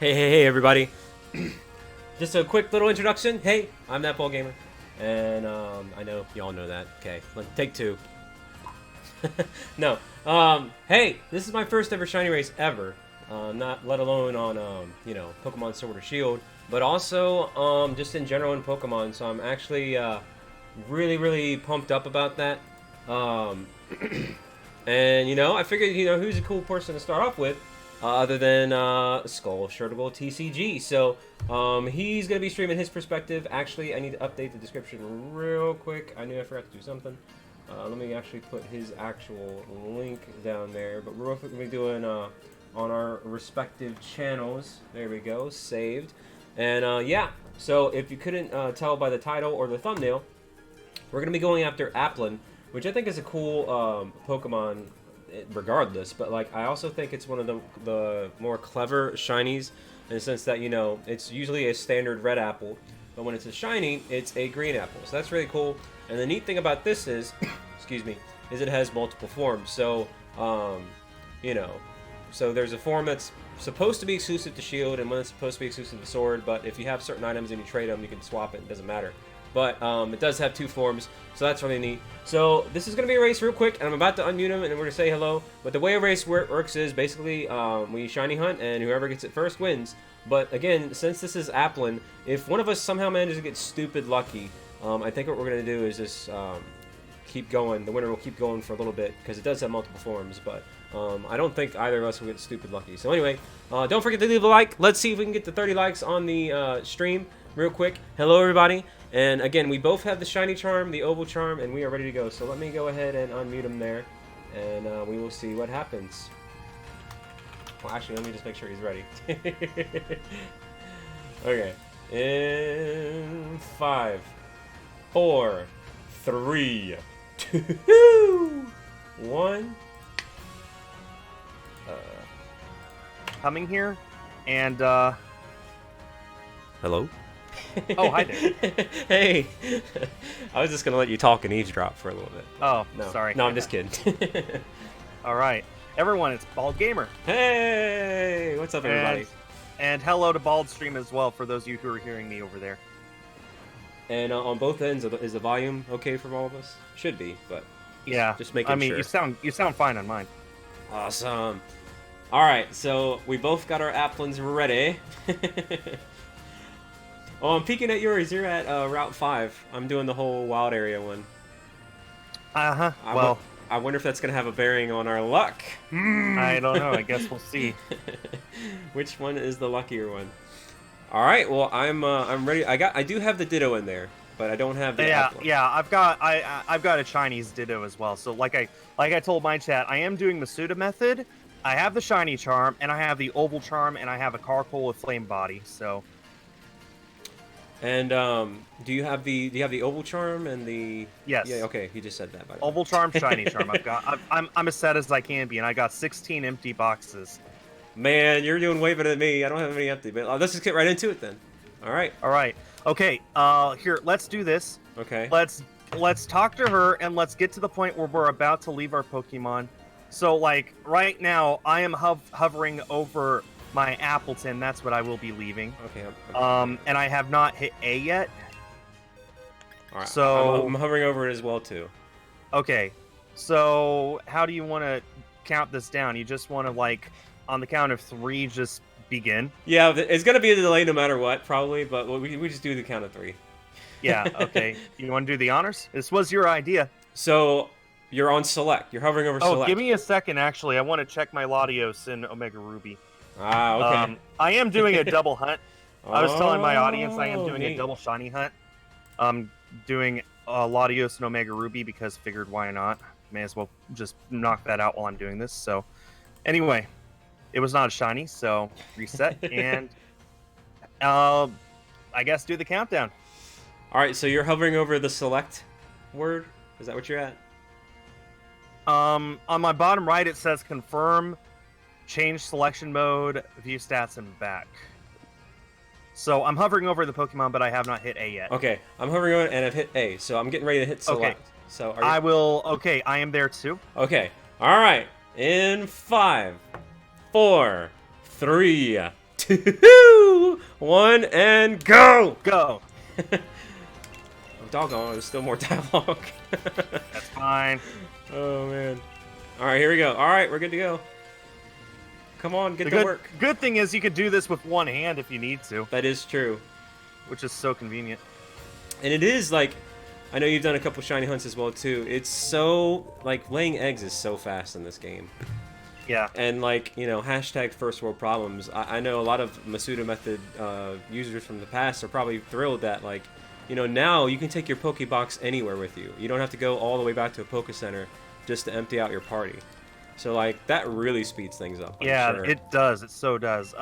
Hey, everybody. Just a quick little introduction. Hey, I'm that ball gamer. And, I know y'all know that. Okay, let's take two. No. Hey, this is my first ever shiny race ever. Not let alone on, you know, Pokemon Sword or Shield. But also, just in general in Pokemon. So I'm actually, really pumped up about that. And, you know, I figured, you know, who's a cool person to start off with? Other than SkulShurtugalTCG. So he's going to be streaming his perspective. Actually, I need to update the description real quick. I knew I forgot to do something. Let me actually put his actual link down there. But real quick, we're doing on our respective channels. There we go, saved. And yeah, so if you couldn't tell by the title or the thumbnail, we're going to be going after Applin, which I think is a cool Pokemon regardless, but like I also think it's one of the more clever shinies in the sense that, you know, it's usually a standard red apple, but when it's a shiny, it's a green apple. So that's really cool. And the neat thing about this is, excuse me, is it has multiple forms. So, you know, so there's a form that's supposed to be exclusive to Shield and one that's supposed to be exclusive to Sword, but if you have certain items and you trade them, you can swap it, it doesn't matter. But it does have two forms, so that's really neat. So this is going to be a race real quick, and I'm about to unmute him, and we're going to say hello. But the way a race works is basically we shiny hunt, and whoever gets it first wins. But again, since this is Applin, if one of us somehow manages to get stupid lucky, I think what we're going to do is just keep going. The winner will keep going for a little bit, because it does have multiple forms, but I don't think either of us will get stupid lucky. So anyway, don't forget to leave a like. Let's see if we can get to 30 likes on the stream real quick. Hello, everybody. And again, we both have the shiny charm, the oval charm, and we are ready to go. So let me go ahead and unmute him there, and we will see what happens. Well, actually, let me just make sure he's ready. Okay. In 5, 4, 3, 2, 1. Coming here, and Hello? Oh, hi there. Hey! I was just gonna let you talk and eavesdrop for a little bit. Oh, No, sorry. No, I'm just kidding. All right, everyone, it's Bald Gamer. Hey! What's up, everybody? And hello to Bald Stream as well, for those of you who are hearing me over there. And on both ends, is the volume okay for all of us? Should be, but Yeah, just making sure. I mean, you sound fine on mine. Awesome. All right, so we both got our Applins ready. Oh, I'm peeking at yours. You're at Route 5. I'm doing the whole wild area one. Uh-huh. Well, I wonder if that's gonna have a bearing on our luck. I don't know. I guess we'll see. Which one is the luckier one? All right. Well, I'm ready. I do have the Ditto in there, but I don't have the Applin. Yeah. I've got a Chinese Ditto as well. So like I told my chat, I am doing Masuda Method. I have the shiny charm, and I have the oval charm, and I have a Carcoal with flame body. So. And do you have the oval charm and the? Yes. Yeah. Okay. He just said that. By the Oval way. charm, shiny charm. I'm as set as I can be, and I got 16 empty boxes. Man, you're doing way better than me. I don't have any empty, but let's just get right into it then. All right. All right. Okay. Here, let's do this. Okay. Let's talk to her, and let's get to the point where we're about to leave our Pokemon. So, like, right now, I am hovering over my Appleton. That's what I will be leaving. Okay. And I have not hit A yet. All right. So I'm hovering over it as well too. Okay. So how do you want to count this down? You just want to, like, on the count of 3, just begin? Yeah, it's gonna be a delay no matter what, probably. But we just do the count of 3. Yeah. Okay. You want to do the honors? This was your idea. So you're on select. You're hovering over select. Oh, give me a second. Actually, I want to check my Latios in Omega Ruby. Ah, okay. I am doing a double hunt. I was telling my audience I am doing neat. a double shiny hunt. I'm doing Latios and Omega Ruby because figured why not. May as well just knock that out while I'm doing this. So anyway, it was not a shiny, so reset and I guess do the countdown. All right, so you're hovering over the select word. Is that what you're at? On my bottom right it says confirm. Change selection mode, view stats, and back. So I'm hovering over the Pokemon, but I have not hit A yet. Okay, I'm hovering over it and I've hit A, so I'm getting ready to hit select. Okay. So I will. Okay, I am there too. Okay, all right. In 5, 4, 3, 2, 1, and go! Go. Oh, doggone, there's still more dialogue. That's fine. Oh, man. All right, here we go. All right, we're good to go. Come on, get to work. Good thing is you could do this with one hand if you need to. That is true. Which is so convenient. And it is, like, I know you've done a couple shiny hunts as well, too. It's so, like, laying eggs is so fast in this game. Yeah. And, like, you know, hashtag first world problems. I know a lot of Masuda Method users from the past are probably thrilled that, like, you know, now you can take your Pokebox anywhere with you. You don't have to go all the way back to a Poke Center just to empty out your party. So, like, that really speeds things up. Yeah, sure. it does. It so does.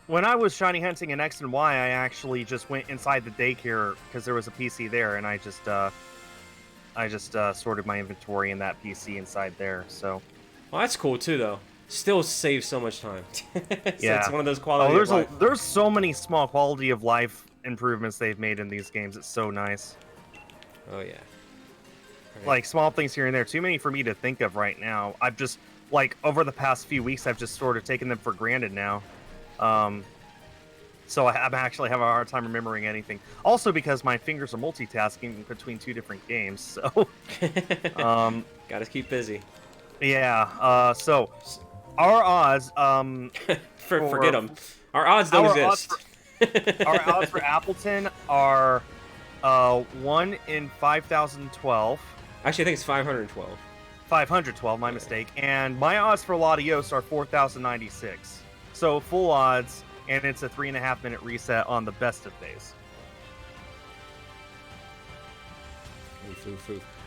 When I was shiny hunting in X and Y, I actually just went inside the daycare because there was a PC there, and I just sorted my inventory in that PC inside there. So, well, that's cool too, though. Still saves so much time. So yeah, it's one of those quality of life. There's so many small quality of life improvements they've made in these games. It's so nice. Oh yeah. Right. Like small things here and there. Too many for me to think of right now. I've just like over the past few weeks, I've just sort of taken them for granted now. So I'm actually having a hard time remembering anything. Also because my fingers are multitasking between 2 different games. So, gotta keep busy. Yeah. So our odds. Forget them. Our odds don't exist. Our odds for Appleton are 1 in 5,012. Actually, I think it's 512. 512, my mistake. And my odds for Latios are 4,096. So full odds, and it's a 3.5-minute reset on the best of days.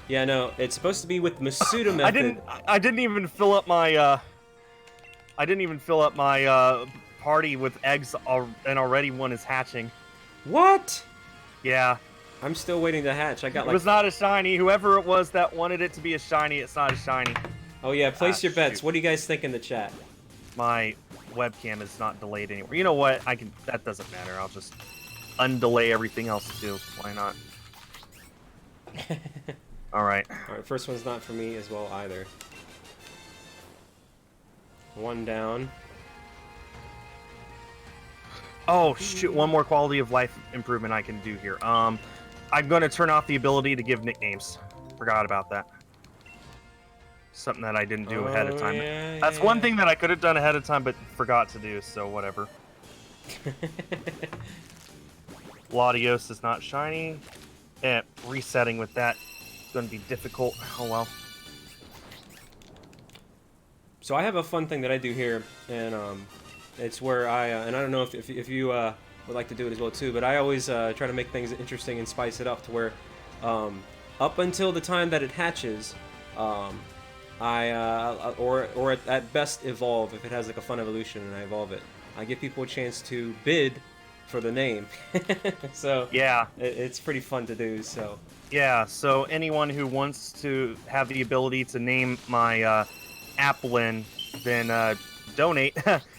Yeah, no, it's supposed to be with Masuda Method. I didn't even fill up my party with eggs, and already one is hatching. What? Yeah. I'm still waiting to hatch. I got like. It was not a shiny. Whoever it was that wanted it to be a shiny, it's not a shiny. Oh yeah, place your bets. Shoot. What do you guys think in the chat? My webcam is not delayed anymore. You know what? That doesn't matter. I'll just undelay everything else too. Why not? All right. All right. First one's not for me as well either. One down. Oh shoot! One more quality of life improvement I can do here. I'm going to turn off the ability to give nicknames. Forgot about that. Something that I didn't do ahead of time. Yeah, That's one thing that I could have done ahead of time, but forgot to do. So whatever. Latios is not shiny. Resetting with that is going to be difficult. Oh well. So I have a fun thing that I do here, and it's where and I don't know if you would like to do it as well too, but I always try to make things interesting and spice it up to where up until the time that it hatches, or at best evolve if it has like a fun evolution and I evolve it. I give people a chance to bid for the name. So yeah, it's pretty fun to do. So yeah, so anyone who wants to have the ability to name my Applin, then donate.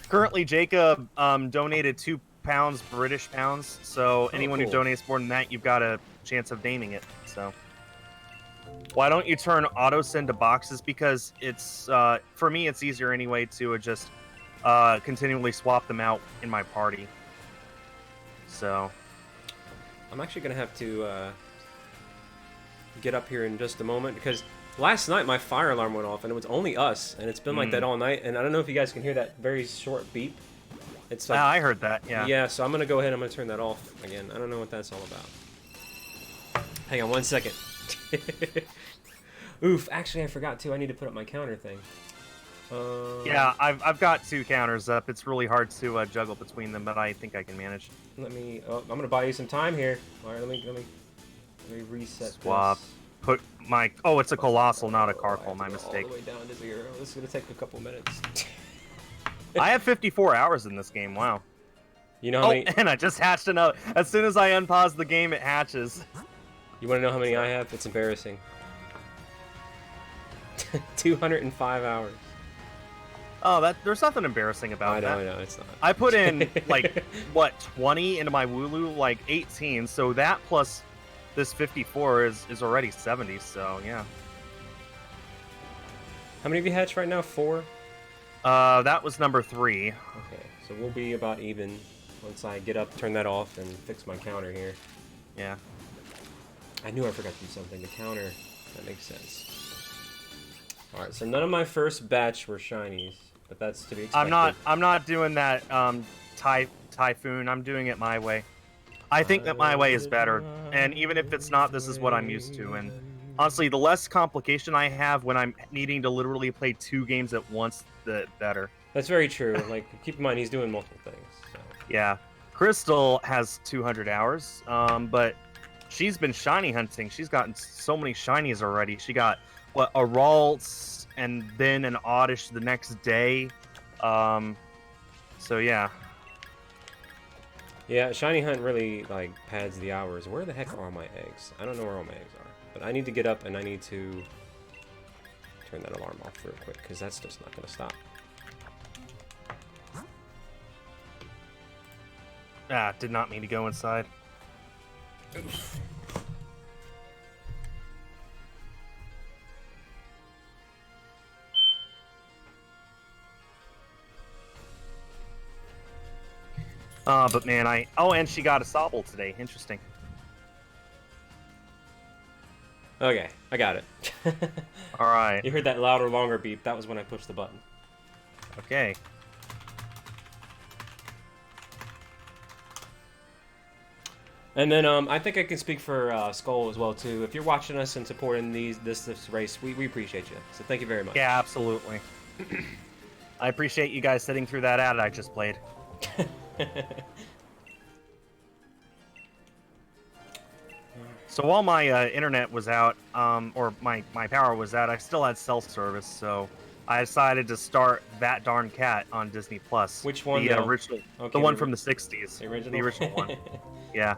Currently, Jacob donated £2 British pounds. So anyone who donates more than that, you've got a chance of naming it. So why don't you turn auto send to boxes? Because it's for me, it's easier anyway to just continually swap them out in my party. So I'm actually gonna have to get up here in just a moment because last night my fire alarm went off and it was only us, and it's been like that all night. And I don't know if you guys can hear that very short beep. It's like, I heard that. Yeah. Yeah. So I'm gonna go ahead. I'm gonna turn that off again. I don't know what that's all about. Hang on 1 second. Oof. Actually, I forgot too. I need to put up my counter thing. Yeah, I've got 2 counters up. It's really hard to juggle between them, but I think I can manage. Let me. Oh, I'm gonna buy you some time here. All right. Let me reset. Swap. This. Put my. Oh, it's a colossal, not a carpal. My mistake. All the way down to 0. This is gonna take a couple minutes. I have 54 hours in this game. Wow. You know how many? And I just hatched another. As soon as I unpause the game, it hatches. You want to know how many I have? It's embarrassing. 205 hours. Oh, there's nothing embarrassing about that. I know, it's not. I put in, like, what, 20 into my Wooloo? Like, 18. So that plus this 54 is already 70, so, yeah. How many of you hatched right now? 4? That was number 3. Okay, so we'll be about even once I get up, turn that off, and fix my counter here. Yeah. I knew I forgot to do something. The counter, that makes sense. Alright, so none of my first batch were shinies, but that's to be expected. I'm not doing that typhoon. I'm doing it my way. I think that my way is better, and even if it's not, this is what I'm used to. And honestly, the less complication I have when I'm needing to literally play 2 games at once, the better. That's very true. Like, keep in mind, he's doing multiple things. So. Yeah. Crystal has 200 hours, but she's been shiny hunting. She's gotten so many shinies already. She got, what, a Ralts and then an Oddish the next day. So, yeah. Yeah, Shiny Hunt really, like, pads the hours. Where the heck are all my eggs? I don't know where all my eggs are. But I need to get up and I need to turn that alarm off real quick, because that's just not going to stop. Ah, did not mean to go inside. Oof. But man, oh, and she got a Sobble today. Interesting. Okay, I got it. All right. You heard that louder, longer beep. That was when I pushed the button. Okay. And then I think I can speak for Skull as well too. If you're watching us and supporting this race, we appreciate you. So thank you very much. Yeah, absolutely. I appreciate you guys sitting through that ad I just played. So while my internet was out, or my power was out, I still had cell service. So I decided to start That Darn Cat on Disney Plus. Which one? The original, okay, the one from the '60s. The original. The original one. Yeah,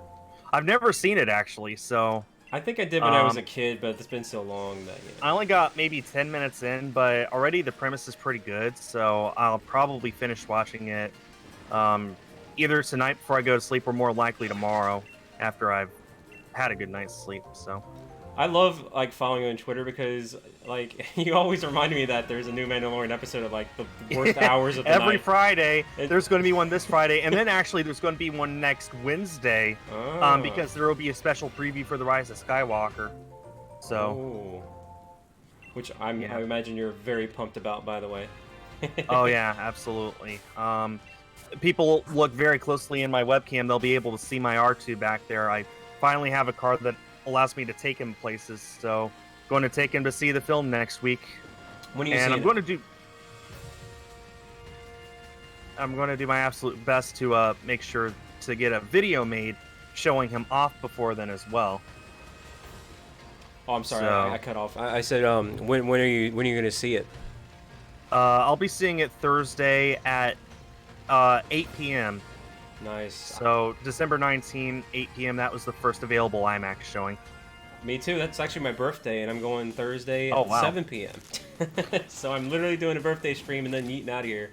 I've never seen it actually. So I think I did when I was a kid, but it's been so long that. You know. I only got maybe 10 minutes in, but already the premise is pretty good. So I'll probably finish watching it either tonight before I go to sleep, or more likely tomorrow after I've had a good night's sleep. So I love like following you on Twitter because like you always remind me that there's a new Mandalorian episode of like the worst hours of the night. Every Friday there's going to be one this Friday, and then actually there's going to be one next Wednesday, because there will be a special preview for The Rise of Skywalker. So which I imagine you're very pumped about, by the way. Oh yeah, absolutely. People look very closely in my webcam, they'll be able to see my R2 back there. I finally have a car that allows me to take him places, so going to take him to see the film next week. When are you and seeing I'm going to do my absolute best to make sure to get a video made showing him off before then as well. Oh, I'm sorry, I cut off. I said, when are you going to see it? I'll be seeing it Thursday at 8 p.m. Nice. So December 19, 8 p.m. That was the first available IMAX showing. Me too. That's actually my birthday, and I'm going Thursday at 7 p.m. So I'm literally doing a birthday stream and then yeeting out of here.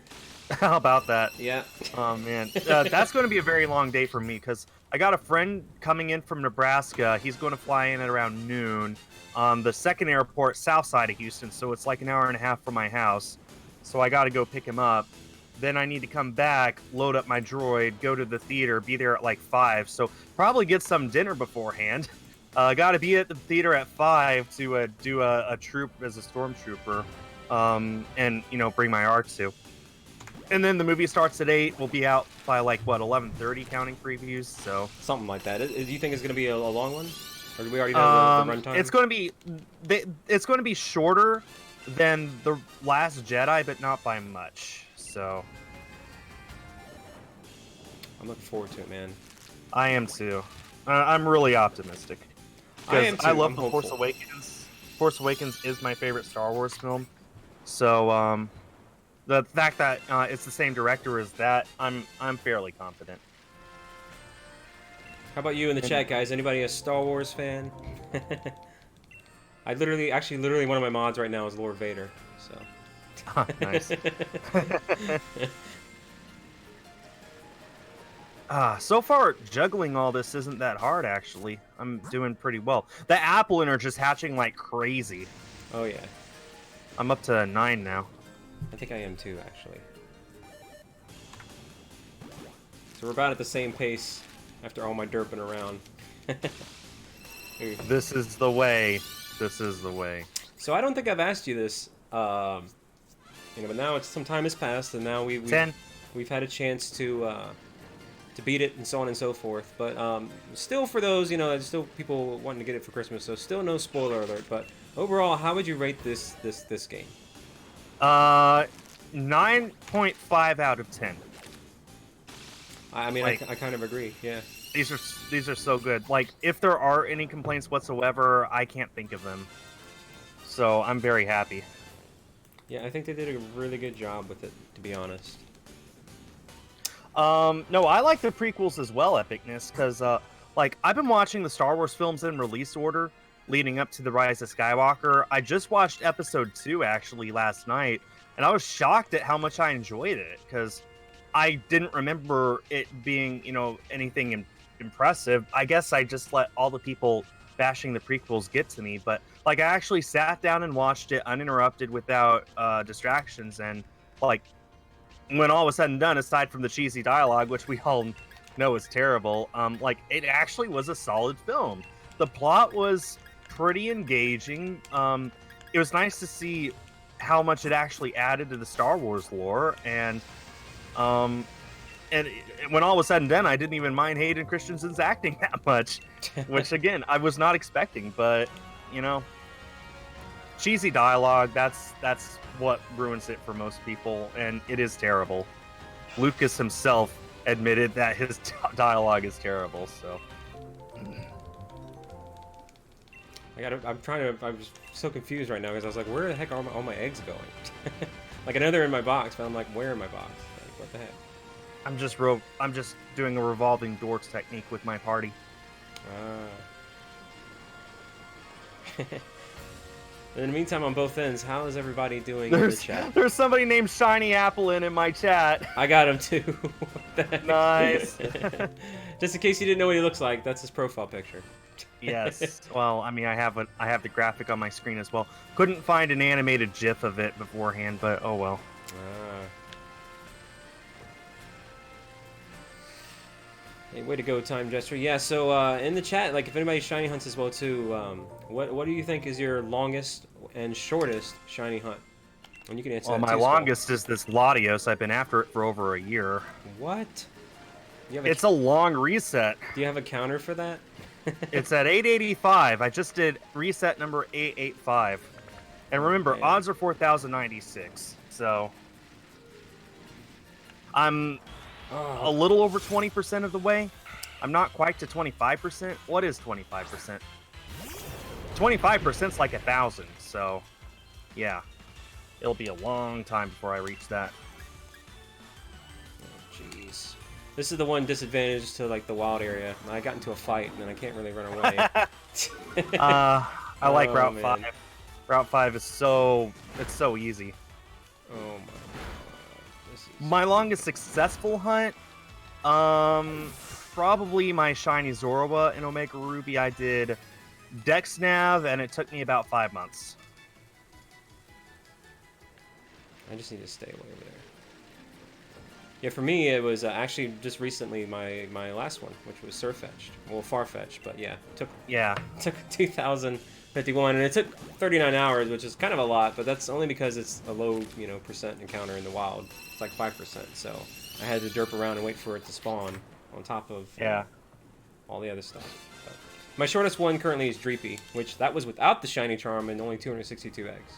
How about that? Yeah. Oh man, that's going to be a very long day for me because I got a friend coming in from Nebraska. He's going to fly in at around noon. The second airport, south side of Houston, so it's like an hour and a half from my house. So I got to go pick him up. Then I need to come back, load up my droid, go to the theater, be there at like 5. So probably get some dinner beforehand. Got to be at the theater at 5 to do a troop as a stormtrooper, and bring my R2. And then the movie starts at 8. We'll be out by like what 11:30, counting previews. So something like that. Do you think it's going to be a long one, or do we already know the runtime? It's going to be shorter than The Last Jedi, but not by much. So I'm looking forward to it, man. I am too. I'm really optimistic because I love The Force Awakens. Force Awakens is my favorite Star Wars film. So the fact that it's the same director as that, I'm fairly confident. How about you in the chat, guys? Anybody a Star Wars fan? Literally one of my mods right now is Lord Vader. So. Nice. So far, juggling all this isn't that hard, actually. I'm doing pretty well. The Applin are just hatching like crazy. Oh, yeah. I'm up to 9 now. I think I am too, actually. So we're about at the same pace after all my derping around. This is the way. This is the way. So I don't think I've asked you this, you know, but now some time has passed, and now we've had a chance to beat it and so on and so forth. But still, for those, you know, there's still people wanting to get it for Christmas, so still no spoiler alert. But overall, how would you rate this game? 9.5 out of 10. I mean, Like, I kind of agree. Yeah. These are so good. Like, if there are any complaints whatsoever, I can't think of them. So I'm very happy. Yeah, I think they did a really good job with it, to be honest. No, I like the prequels as well, Epicness, because like I've been watching the Star Wars films in release order leading up to the Rise of Skywalker. I just watched Episode 2 actually last night, and I was shocked at how much I enjoyed it because I didn't remember it being, you know, anything impressive. I guess I just let all the people bashing the prequels get to me, but like I actually sat down and watched it uninterrupted without distractions, and like when all was said and done, aside from the cheesy dialogue, which we all know is terrible, like it actually was a solid film. The plot was pretty engaging. It was nice to see how much it actually added to the Star Wars lore, and when all was said and done, I didn't even mind Hayden Christensen's acting that much, which again I was not expecting. But you know, cheesy dialogue, that's what ruins it for most people, and it is terrible. Lucas himself admitted that his dialogue is terrible, so I'm just so confused right now because I was like, where the heck are all my eggs going? Like, I know they're in my box, but I'm like, where in my box? Like, what the heck? I'm just doing a revolving door technique with my party. In the meantime, on both ends, how is everybody doing in the chat? There's somebody named Shiny Applin in my chat. I got him too. What the heck? Nice. Just in case you didn't know what he looks like, that's his profile picture. Yes. Well, I mean, I have the graphic on my screen as well. Couldn't find an animated GIF of it beforehand, but oh well. Hey, way to go, Time Jester. Yeah, so in the chat, like, if anybody shiny hunts as well too, what do you think is your longest and shortest shiny hunt? And you can answer. Well, that my too, longest is this Latios. I've been after it for over a year. What? It's a long reset. Do you have a counter for that? It's at 885. I just did reset number 885. And remember, odds are 4,096. So I'm a little over 20% of the way. I'm not quite to 25%. What is 25%? 25% is like 1,000. So yeah, it'll be a long time before I reach that. Oh, jeez. This is the one disadvantage to like the wild area. I got into a fight and then I can't really run away. I like Route man. 5. Route 5 is so easy. Oh my god. My longest successful hunt, probably my shiny Zorua in Omega Ruby. I did Dex Nav, and it took me about 5 months. I just need to stay away over there. Yeah, for me it was actually just recently my last one, which was Surfetched. Well, Farfetched, but yeah, took 2,051, and it took 39 hours, which is kind of a lot, but that's only because it's a low, you know, percent encounter in the wild. It's like 5%, so I had to derp around and wait for it to spawn on top of all the other stuff. But my shortest one currently is Dreepy, which that was without the shiny charm and only 262 eggs.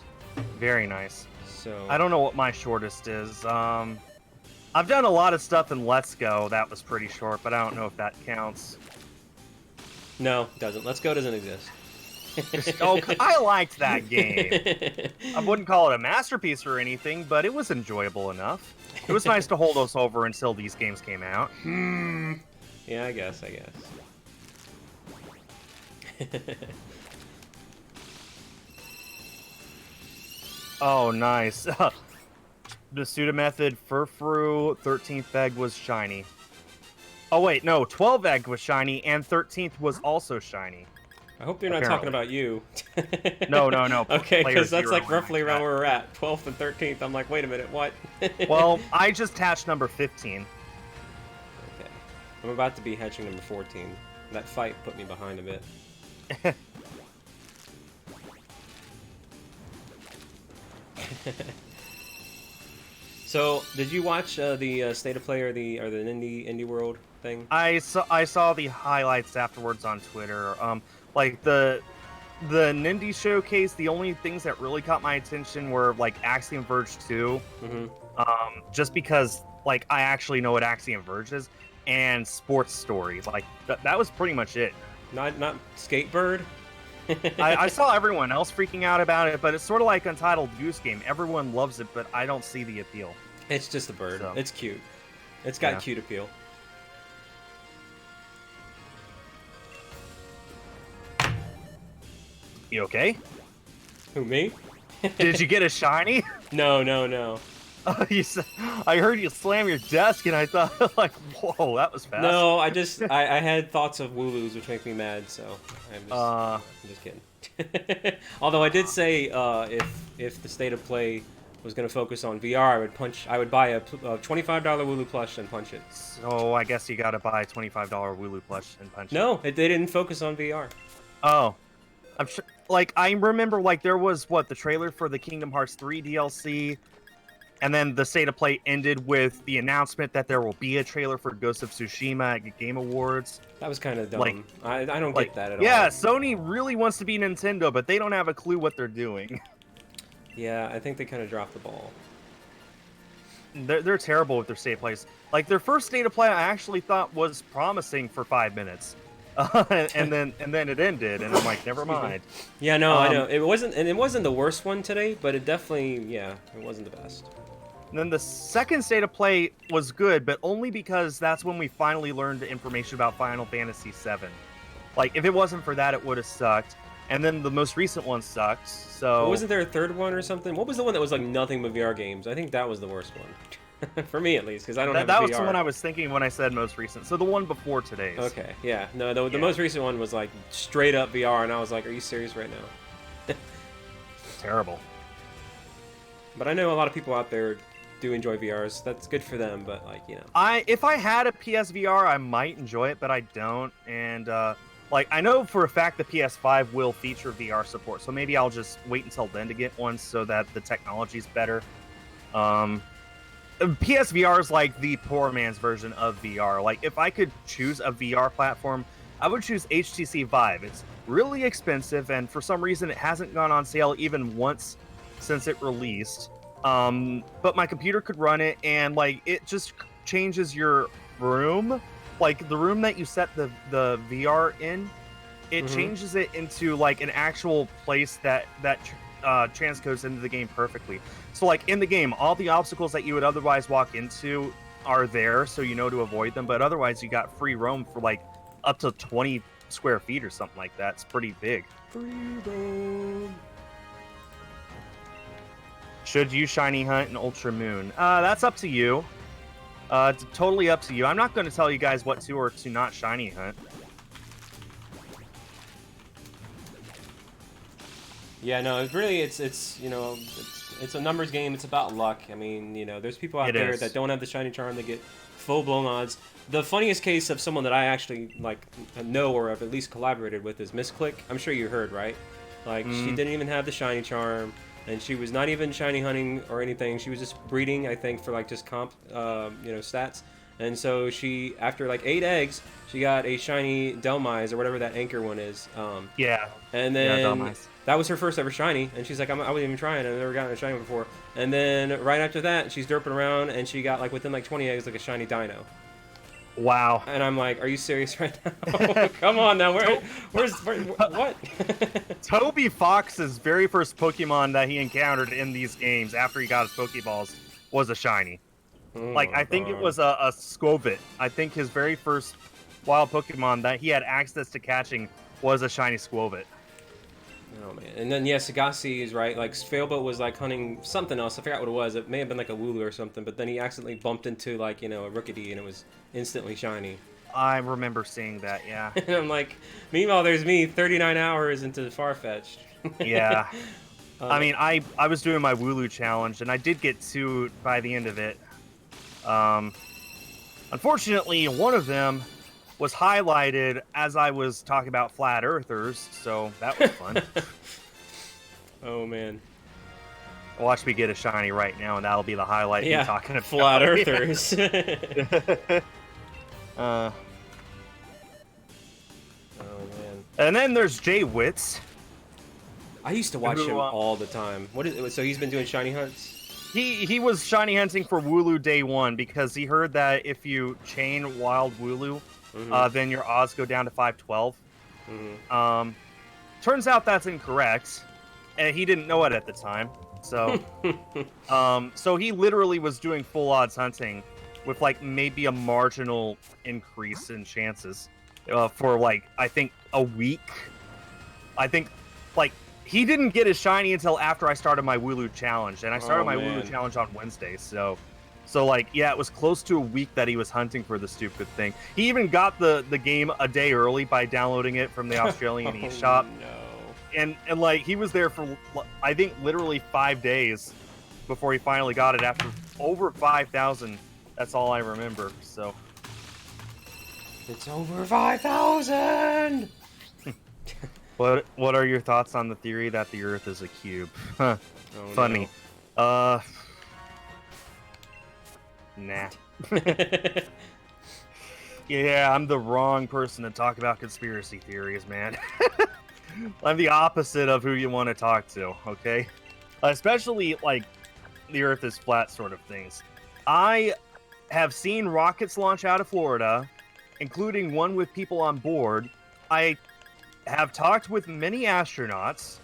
Very nice. So I don't know what my shortest is. I've done a lot of stuff in Let's Go. That was pretty short, but I don't know if that counts. No, it doesn't. Let's Go doesn't exist. Oh, I liked that game. I wouldn't call it a masterpiece or anything, but it was enjoyable enough. It was nice to hold us over until these games came out. Yeah, I guess. Oh, nice. Masuda Method, Furfru, 13th egg was shiny. Oh wait, no, 12th egg was shiny, and 13th was also shiny. I hope they're not talking about you. No, no, no. Okay, because that's like 0 roughly around where we're at. 12th and 13th. I'm like, wait a minute, what? Well, I just hatched number 15. Okay. I'm about to be hatching number 14. That fight put me behind a bit. So, did you watch the State of Play or the Indie World thing? I saw the highlights afterwards on Twitter. Like the Nindy showcase, the only things that really caught my attention were like Axiom Verge 2. Just because like I actually know what Axiom Verge is, and sports stories. Like that was pretty much it. Not Skatebird. I saw everyone else freaking out about it, but it's sort of like Untitled Goose Game. Everyone loves it, but I don't see the appeal. It's just a bird. So. It's cute. It's got cute appeal. You okay? Who, me? Did you get a shiny? No, no, no. I heard you slam your desk, and I thought, like, whoa, that was fast. No, I had thoughts of Wooloos, which make me mad, so I'm just kidding. Although I did say if the State of Play was going to focus on VR, I would buy a $25 Wooloo plush and punch it. So I guess you got to buy a $25 Wooloo plush and punch it. No, they didn't focus on VR. Oh, I'm sure. Like I remember, like there was the trailer for the Kingdom Hearts 3 DLC. And then the State of Play ended with the announcement that there will be a trailer for Ghost of Tsushima at Game Awards. That was kind of dumb. Like, I don't get that at all. Yeah, Sony really wants to be Nintendo, but they don't have a clue what they're doing. Yeah, I think they kind of dropped the ball. They're terrible with their State of Plays. Like their first State of Play, I actually thought was promising for 5 minutes, and then it ended, and I'm like, never mind. Yeah, no, I know it wasn't the worst one today, but it definitely, it wasn't the best. And then the second State of Play was good, but only because that's when we finally learned the information about Final Fantasy VII. Like, if it wasn't for that, it would have sucked. And then the most recent one sucked, so... But wasn't there a third one or something? What was the one that was like nothing but VR games? I think that was the worst one. For me, at least, because I don't have a VR. That was the one I was thinking when I said most recent. So the one before today's. Okay, yeah. No, the most recent one was like straight up VR, and I was like, are you serious right now? Terrible. But I know a lot of people out there do enjoy VRs. That's good for them, but like, you know. If I had a PSVR, I might enjoy it, but I don't. And like I know for a fact the PS5 will feature VR support, so maybe I'll just wait until then to get one so that the technology's better. PSVR is like the poor man's version of VR. Like if I could choose a VR platform, I would choose HTC Vive. It's really expensive, and for some reason it hasn't gone on sale even once since it released. But my computer could run it, and like it just changes your room, like the room that you set the VR in, it changes it into like an actual place that transcodes into the game perfectly. So like in the game, all the obstacles that you would otherwise walk into are there, so you know to avoid them. But otherwise, you got free roam for like up to 20 square feet or something like that. It's pretty big. Freedom. Should you shiny hunt an Ultra Moon? That's up to you. It's totally up to you. I'm not going to tell you guys what to or to not shiny hunt. Yeah, no, it's really it's you know it's a numbers game. It's about luck. I mean, you know, there's people out there that don't have the shiny charm that get full-blown odds. The funniest case of someone that I actually like know or have at least collaborated with is Misclick. I'm sure you heard, right? Like she didn't even have the shiny charm, and she was not even shiny hunting or anything. She was just breeding, I think, for like just comp, stats. And so she, after like 8 eggs, she got a shiny Delmise or whatever that anchor one is. Yeah. And then that was her first ever shiny, and she's like, I wasn't even trying. I've never gotten a shiny before. And then right after that, she's derping around, and she got like within like 20 eggs, like a shiny Dino. Wow. And I'm like, are you serious right now? Come on now, what? Toby Fox's very first Pokemon that he encountered in these games after he got his Pokeballs was a shiny. I think it was a Squovit. I think his very first wild Pokemon that he had access to catching was a shiny Squovit. Oh man. And then yeah, Sagasi is right. Like Failboat was like hunting something else. I forgot what it was. It may have been like a Wooloo or something, but then he accidentally bumped into like, a Rookidee and it was instantly shiny. I remember seeing that. Yeah. And I'm like, meanwhile, there's me 39 hours into Farfetch'd. Yeah. I Uh, mean, I was doing my Wooloo challenge, and I did get 2 by the end of it. Um, unfortunately, one of them was highlighted as I was talking about flat earthers, so that was fun. oh man. Watch me get a shiny right now, and that'll be the highlight. Me Yeah, talking about flat earthers. uh, Oh man. and then there's Jay Witz. I used to watch Who, him all the time. What is it? So he's been doing shiny hunts? He was shiny hunting for Wooloo day 1 because he heard that if you chain wild Wooloo, then your odds go down to 512. Turns out that's incorrect, and he didn't know it at the time. So, so he literally was doing full odds hunting with like maybe a marginal increase in chances for like I think a week. I think like he didn't get his shiny until after I started my Wooloo challenge, and I started my Wooloo challenge on Wednesday. So like yeah, it was close to a week that he was hunting for the stupid thing. He even got the game a day early by downloading it from the Australian eShop. No. And like he was there for I think literally 5 days before he finally got it after over 5,000. That's all I remember. So it's over 5,000. what are your thoughts on the theory that the Earth is a cube? Huh. Oh, Funny. No. Nah. Yeah, I'm the wrong person to talk about conspiracy theories, man. I'm the opposite of who you want to talk to, okay? Especially, like, the Earth is flat sort of things. I have seen rockets launch out of Florida, including one with people on board. I have talked with many astronauts.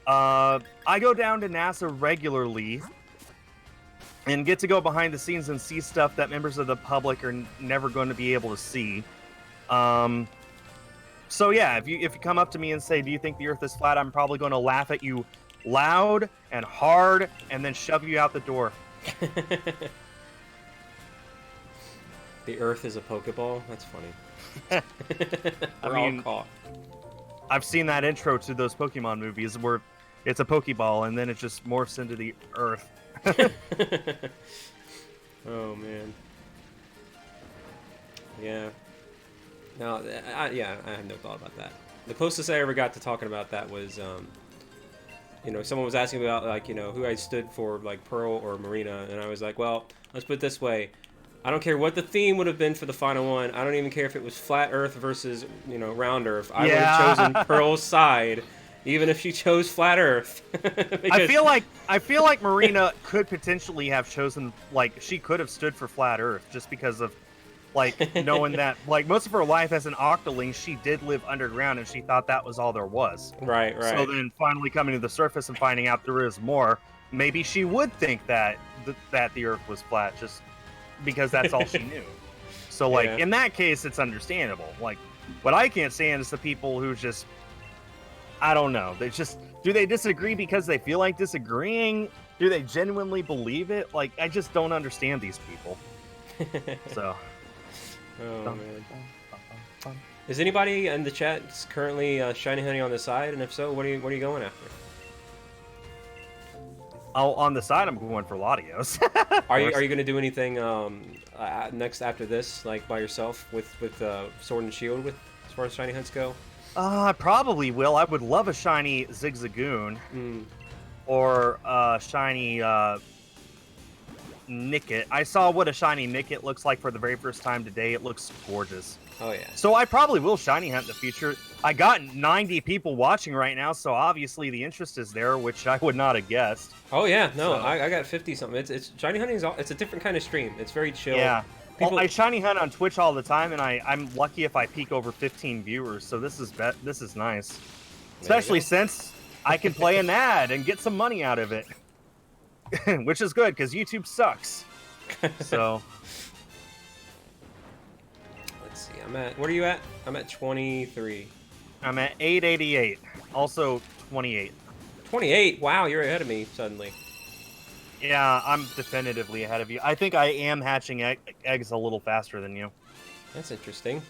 I go down to NASA regularly and get to go behind the scenes and see stuff that members of the public are never going to be able to see. So yeah, if you come up to me and say, "Do you think the Earth is flat?" I'm probably going to laugh at you loud and hard, and then shove you out the door. The Earth is a Pokeball? That's funny. I mean, all caught. I've seen that intro to those Pokemon movies where it's a Pokeball and then it just morphs into the Earth. Oh man. Yeah. No, I have no thought about that. The closest I ever got to talking about that was, someone was asking about, like, who I stood for, like, Pearl or Marina, and I was like, well, let's put it this way. I don't care what the theme would have been for the final one. I don't even care if it was flat Earth versus, round Earth. I would have chosen Pearl's side, even if she chose flat Earth. I feel like Marina could potentially have chosen, like, she could have stood for flat Earth just because of, like, knowing that, like, most of her life as an Octoling, she did live underground and she thought that was all there was. Right. So then finally coming to the surface and finding out there is more, maybe she would think that the Earth was flat just because that's all she knew. So, like, in that case, it's understandable. Like, what I can't stand is the people who just, I don't know, do they disagree because they feel like disagreeing? Do they genuinely believe it? Like, I just don't understand these people. So... Oh, man. Is anybody in the chat currently shiny hunting on the side? And if so, what are you going after? Oh, on the side, I'm going for Latios. Are you going to do anything next after this, like by yourself with Sword and Shield, with as far as shiny hunts go? I probably will. I would love a shiny Zigzagoon or shiny Nickit. I saw what a shiny Nickit looks like for the very first time today. It looks gorgeous. Oh yeah. So I probably will shiny hunt in the future. I got 90 people watching right now, so obviously the interest is there, which I would not have guessed. Oh yeah, no, so, I got 50 something. It's shiny hunting it's a different kind of stream. It's very chill. Yeah. Well, I shiny hunt on Twitch all the time, and I'm lucky if I peak over 15 viewers. So this is nice, especially since I can play an ad and get some money out of it. Which is good, because YouTube sucks. So... Let's see, what are you at? I'm at 23. I'm at 888. Also 28. 28? Wow, you're ahead of me, suddenly. Yeah, I'm definitively ahead of you. I think I am hatching eggs a little faster than you. That's interesting.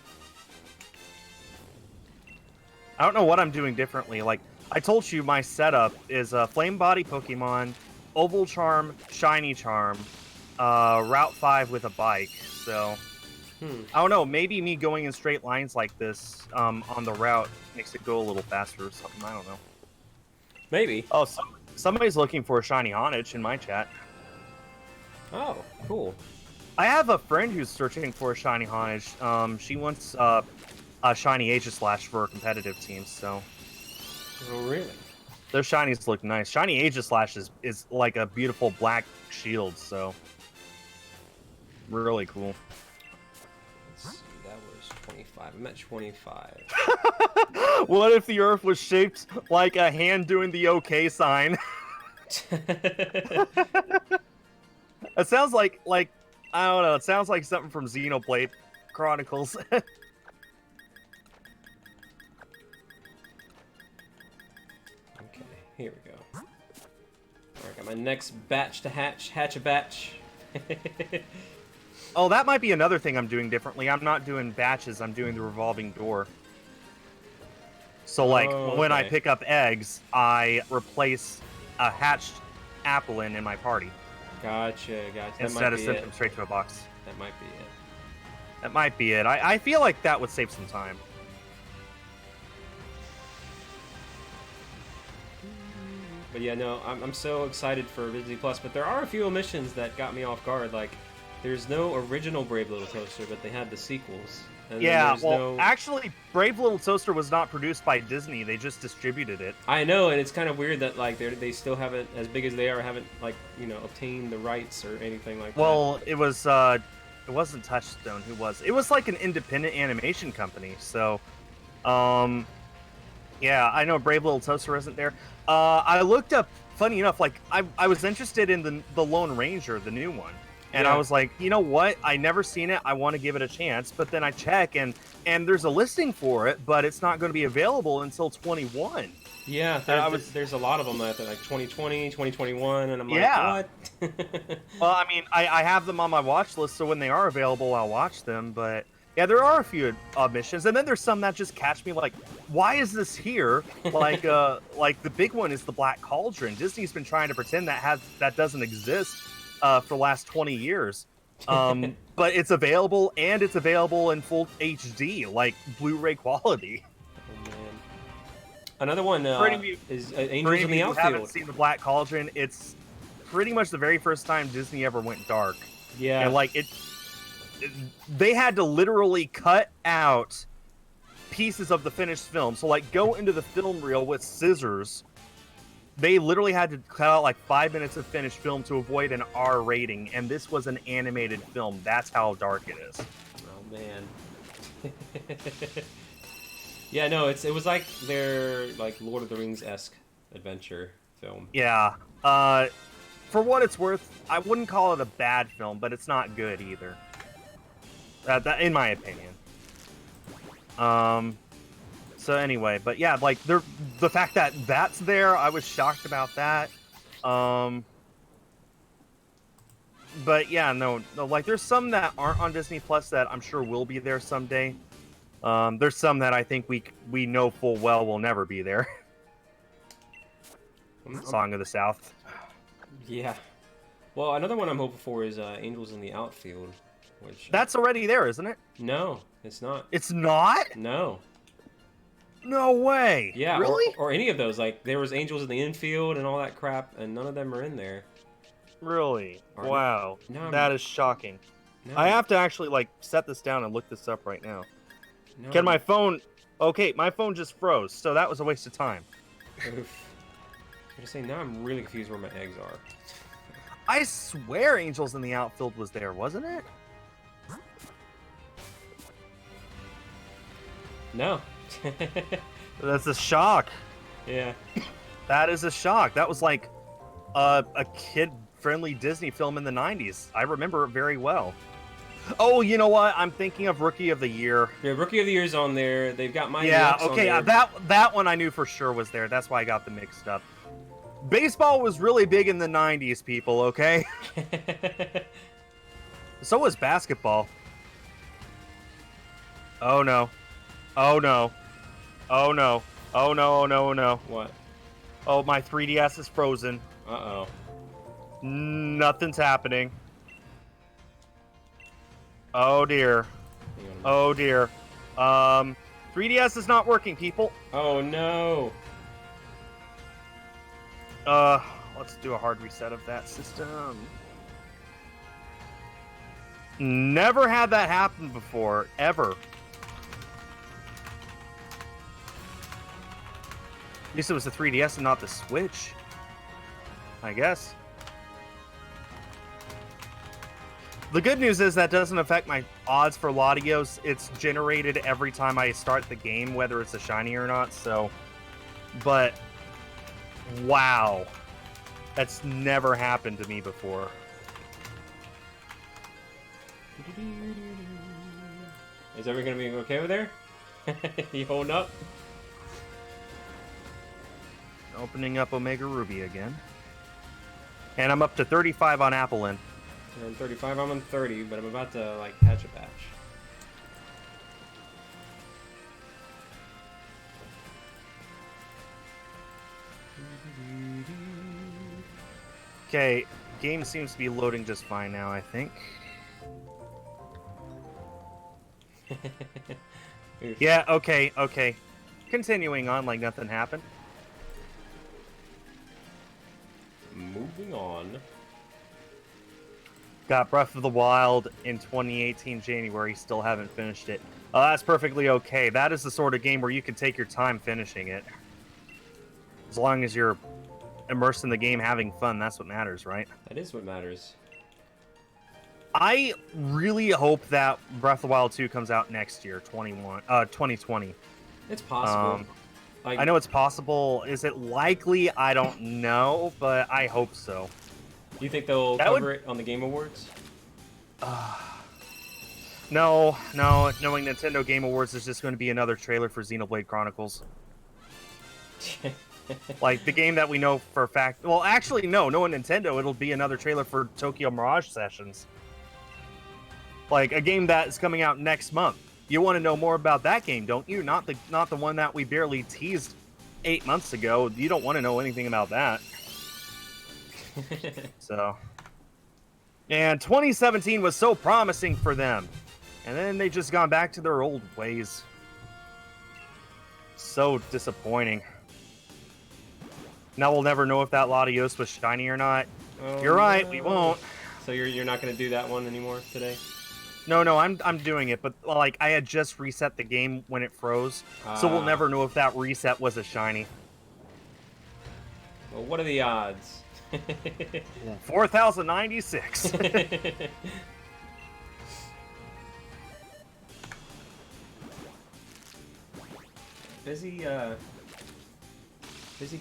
I don't know what I'm doing differently. Like, I told you my setup is a Flame Body Pokemon, Oval Charm, Shiny Charm, Route 5 with a bike. So, I don't know. Maybe me going in straight lines like this on the route makes it go a little faster or something. I don't know. Maybe. Oh, somebody's looking for a Shiny Honedge in my chat. Oh, cool. I have a friend who's searching for a Shiny Honedge. She wants a Shiny Aegislash for her competitive teams, so... Oh, really? Those shinies look nice. Shiny Aegislash is like a beautiful black shield, so... Really cool. Let's see, that was 25. I'm at 25. What if the Earth was shaped like a hand doing the OK sign? It sounds like I don't know. It sounds like something from Xenoblade Chronicles. Okay, here we go. Alright, got my next batch to hatch a batch. Oh, that might be another thing I'm doing differently. I'm not doing batches, I'm doing the revolving door. So, like, when I pick up eggs, I replace a hatched Applin in my party. Gotcha. Instead of sending them straight to a box. That might be it. That might be it. I feel like that would save some time. But yeah, no, I'm so excited for Disney Plus, but there are a few omissions that got me off guard. Like, there's no original Brave Little Toaster, but they had the sequels. And yeah, well, actually, Brave Little Toaster was not produced by Disney. They just distributed it. I know, and it's kind of weird that, like, they still haven't, as big as they are, haven't, like, you know, obtained the rights or anything like that. Well, it wasn't Touchstone. Who was? It was like an independent animation company. So, yeah, I know Brave Little Toaster isn't there. I looked up, funny enough, like, I was interested in the Lone Ranger, the new one. And yeah. I was like, you know what? I never seen it. I want to give it a chance. But then I check, and there's a listing for it, but it's not going to be available until 21. Yeah, there's a lot of them that are like 2020, 2021, and I'm like, yeah. What? Well, I mean, I have them on my watch list, so when they are available, I'll watch them. But yeah, there are a few omissions, and then there's some that just catch me like, why is this here? Like the big one is the Black Cauldron. Disney's been trying to pretend that doesn't exist for the last 20 years. But it's available, and it's available in full HD, like Blu-ray quality. Oh, man. Another one is Angels in the Outfield. If you haven't seen the Black Cauldron, it's pretty much the very first time Disney ever went dark. Yeah. And like they had to literally cut out pieces of the finished film. So like go into the film reel with scissors. They literally had to cut out like 5 minutes of finished film to avoid an R rating, and this was an animated film. That's how dark it is. Oh man. Yeah, no, it was like their like Lord of the Rings-esque adventure film. Yeah. For what it's worth, I wouldn't call it a bad film, but it's not good either. That in my opinion. So anyway, but yeah, like the fact that that's there, I was shocked about that. But yeah, no, like there's some that aren't on Disney Plus that I'm sure will be there someday. There's some that I think we know full well will never be there. Song of the South. Yeah. Well, another one I'm hoping for is Angels in the Outfield, which that's already there, isn't it? No, it's not. It's not? No. No way. Yeah, really? Or any of those. Like there was Angels in the Infield and all that crap, and none of them are in there. Really? Wow. No, that is shocking. No. I have to actually like set this down and look this up right now. No. Can my phone? Okay, my phone just froze, so that was a waste of time. Oof. I'm gonna say now I'm really confused where my eggs are. I swear Angels in the Outfield was there, wasn't it? No. That's a shock. Yeah. That is a shock. That was like a kid-friendly Disney film in the 90s. I remember it very well. Oh, you know what? I'm thinking of Rookie of the Year. Yeah, Rookie of the Year's on there. They've got my okay, that one I knew for sure was there. That's why I got them mixed up. Baseball was really big in the 90s, people, okay? So was basketball. Oh no. Oh no. Oh no. Oh no, oh no, oh no. What? Oh, my 3DS is frozen. Uh-oh. Nothing's happening. Oh dear. Hang on a minute. Oh dear. 3DS is not working, people. Oh no. Let's do a hard reset of that system. Never had that happen before, ever. At least it was the 3DS and not the Switch, I guess. The good news is that doesn't affect my odds for Latios. It's generated every time I start the game, whether it's a shiny or not, so... But, wow. That's never happened to me before. Is everything gonna be okay over there? You holding up? Opening up Omega Ruby again. And I'm up to 35 on Applin. You're on 35, I'm on 30, but I'm about to, like, hatch a batch. Okay, game seems to be loading just fine now, I think. Yeah, okay, okay. Continuing on like nothing happened. Moving on. Got Breath of the Wild in 2018 January, still haven't finished it. That's perfectly okay. That is the sort of game where you can take your time finishing it. As long as you're immersed in the game, having fun, that's what matters, right? That is what matters. I really hope that Breath of the Wild 2 comes out next year, 2020. It's possible. Like, I know it's possible. Is it likely? I don't know, but I hope so. Do you think they'll cover it on the Game Awards? No. Knowing Nintendo Game Awards is just going to be another trailer for Xenoblade Chronicles. Like, the game that we know for a fact... Well, actually, no. Knowing Nintendo, it'll be another trailer for Tokyo Mirage Sessions. Like, a game that is coming out next month. You want to know more about that game, don't you? Not the one that we barely teased 8 months ago. You don't want to know anything about that. So... And 2017 was so promising for them. And then they just gone back to their old ways. So disappointing. Now we'll never know if that Latios was shiny or not. Oh, You're right, no. we won't. So you're not going to do that one anymore today? No, I'm doing it, but like I had just reset the game when it froze, so we'll never know if that reset was a shiny. Well, what are the odds? 4,096. Busy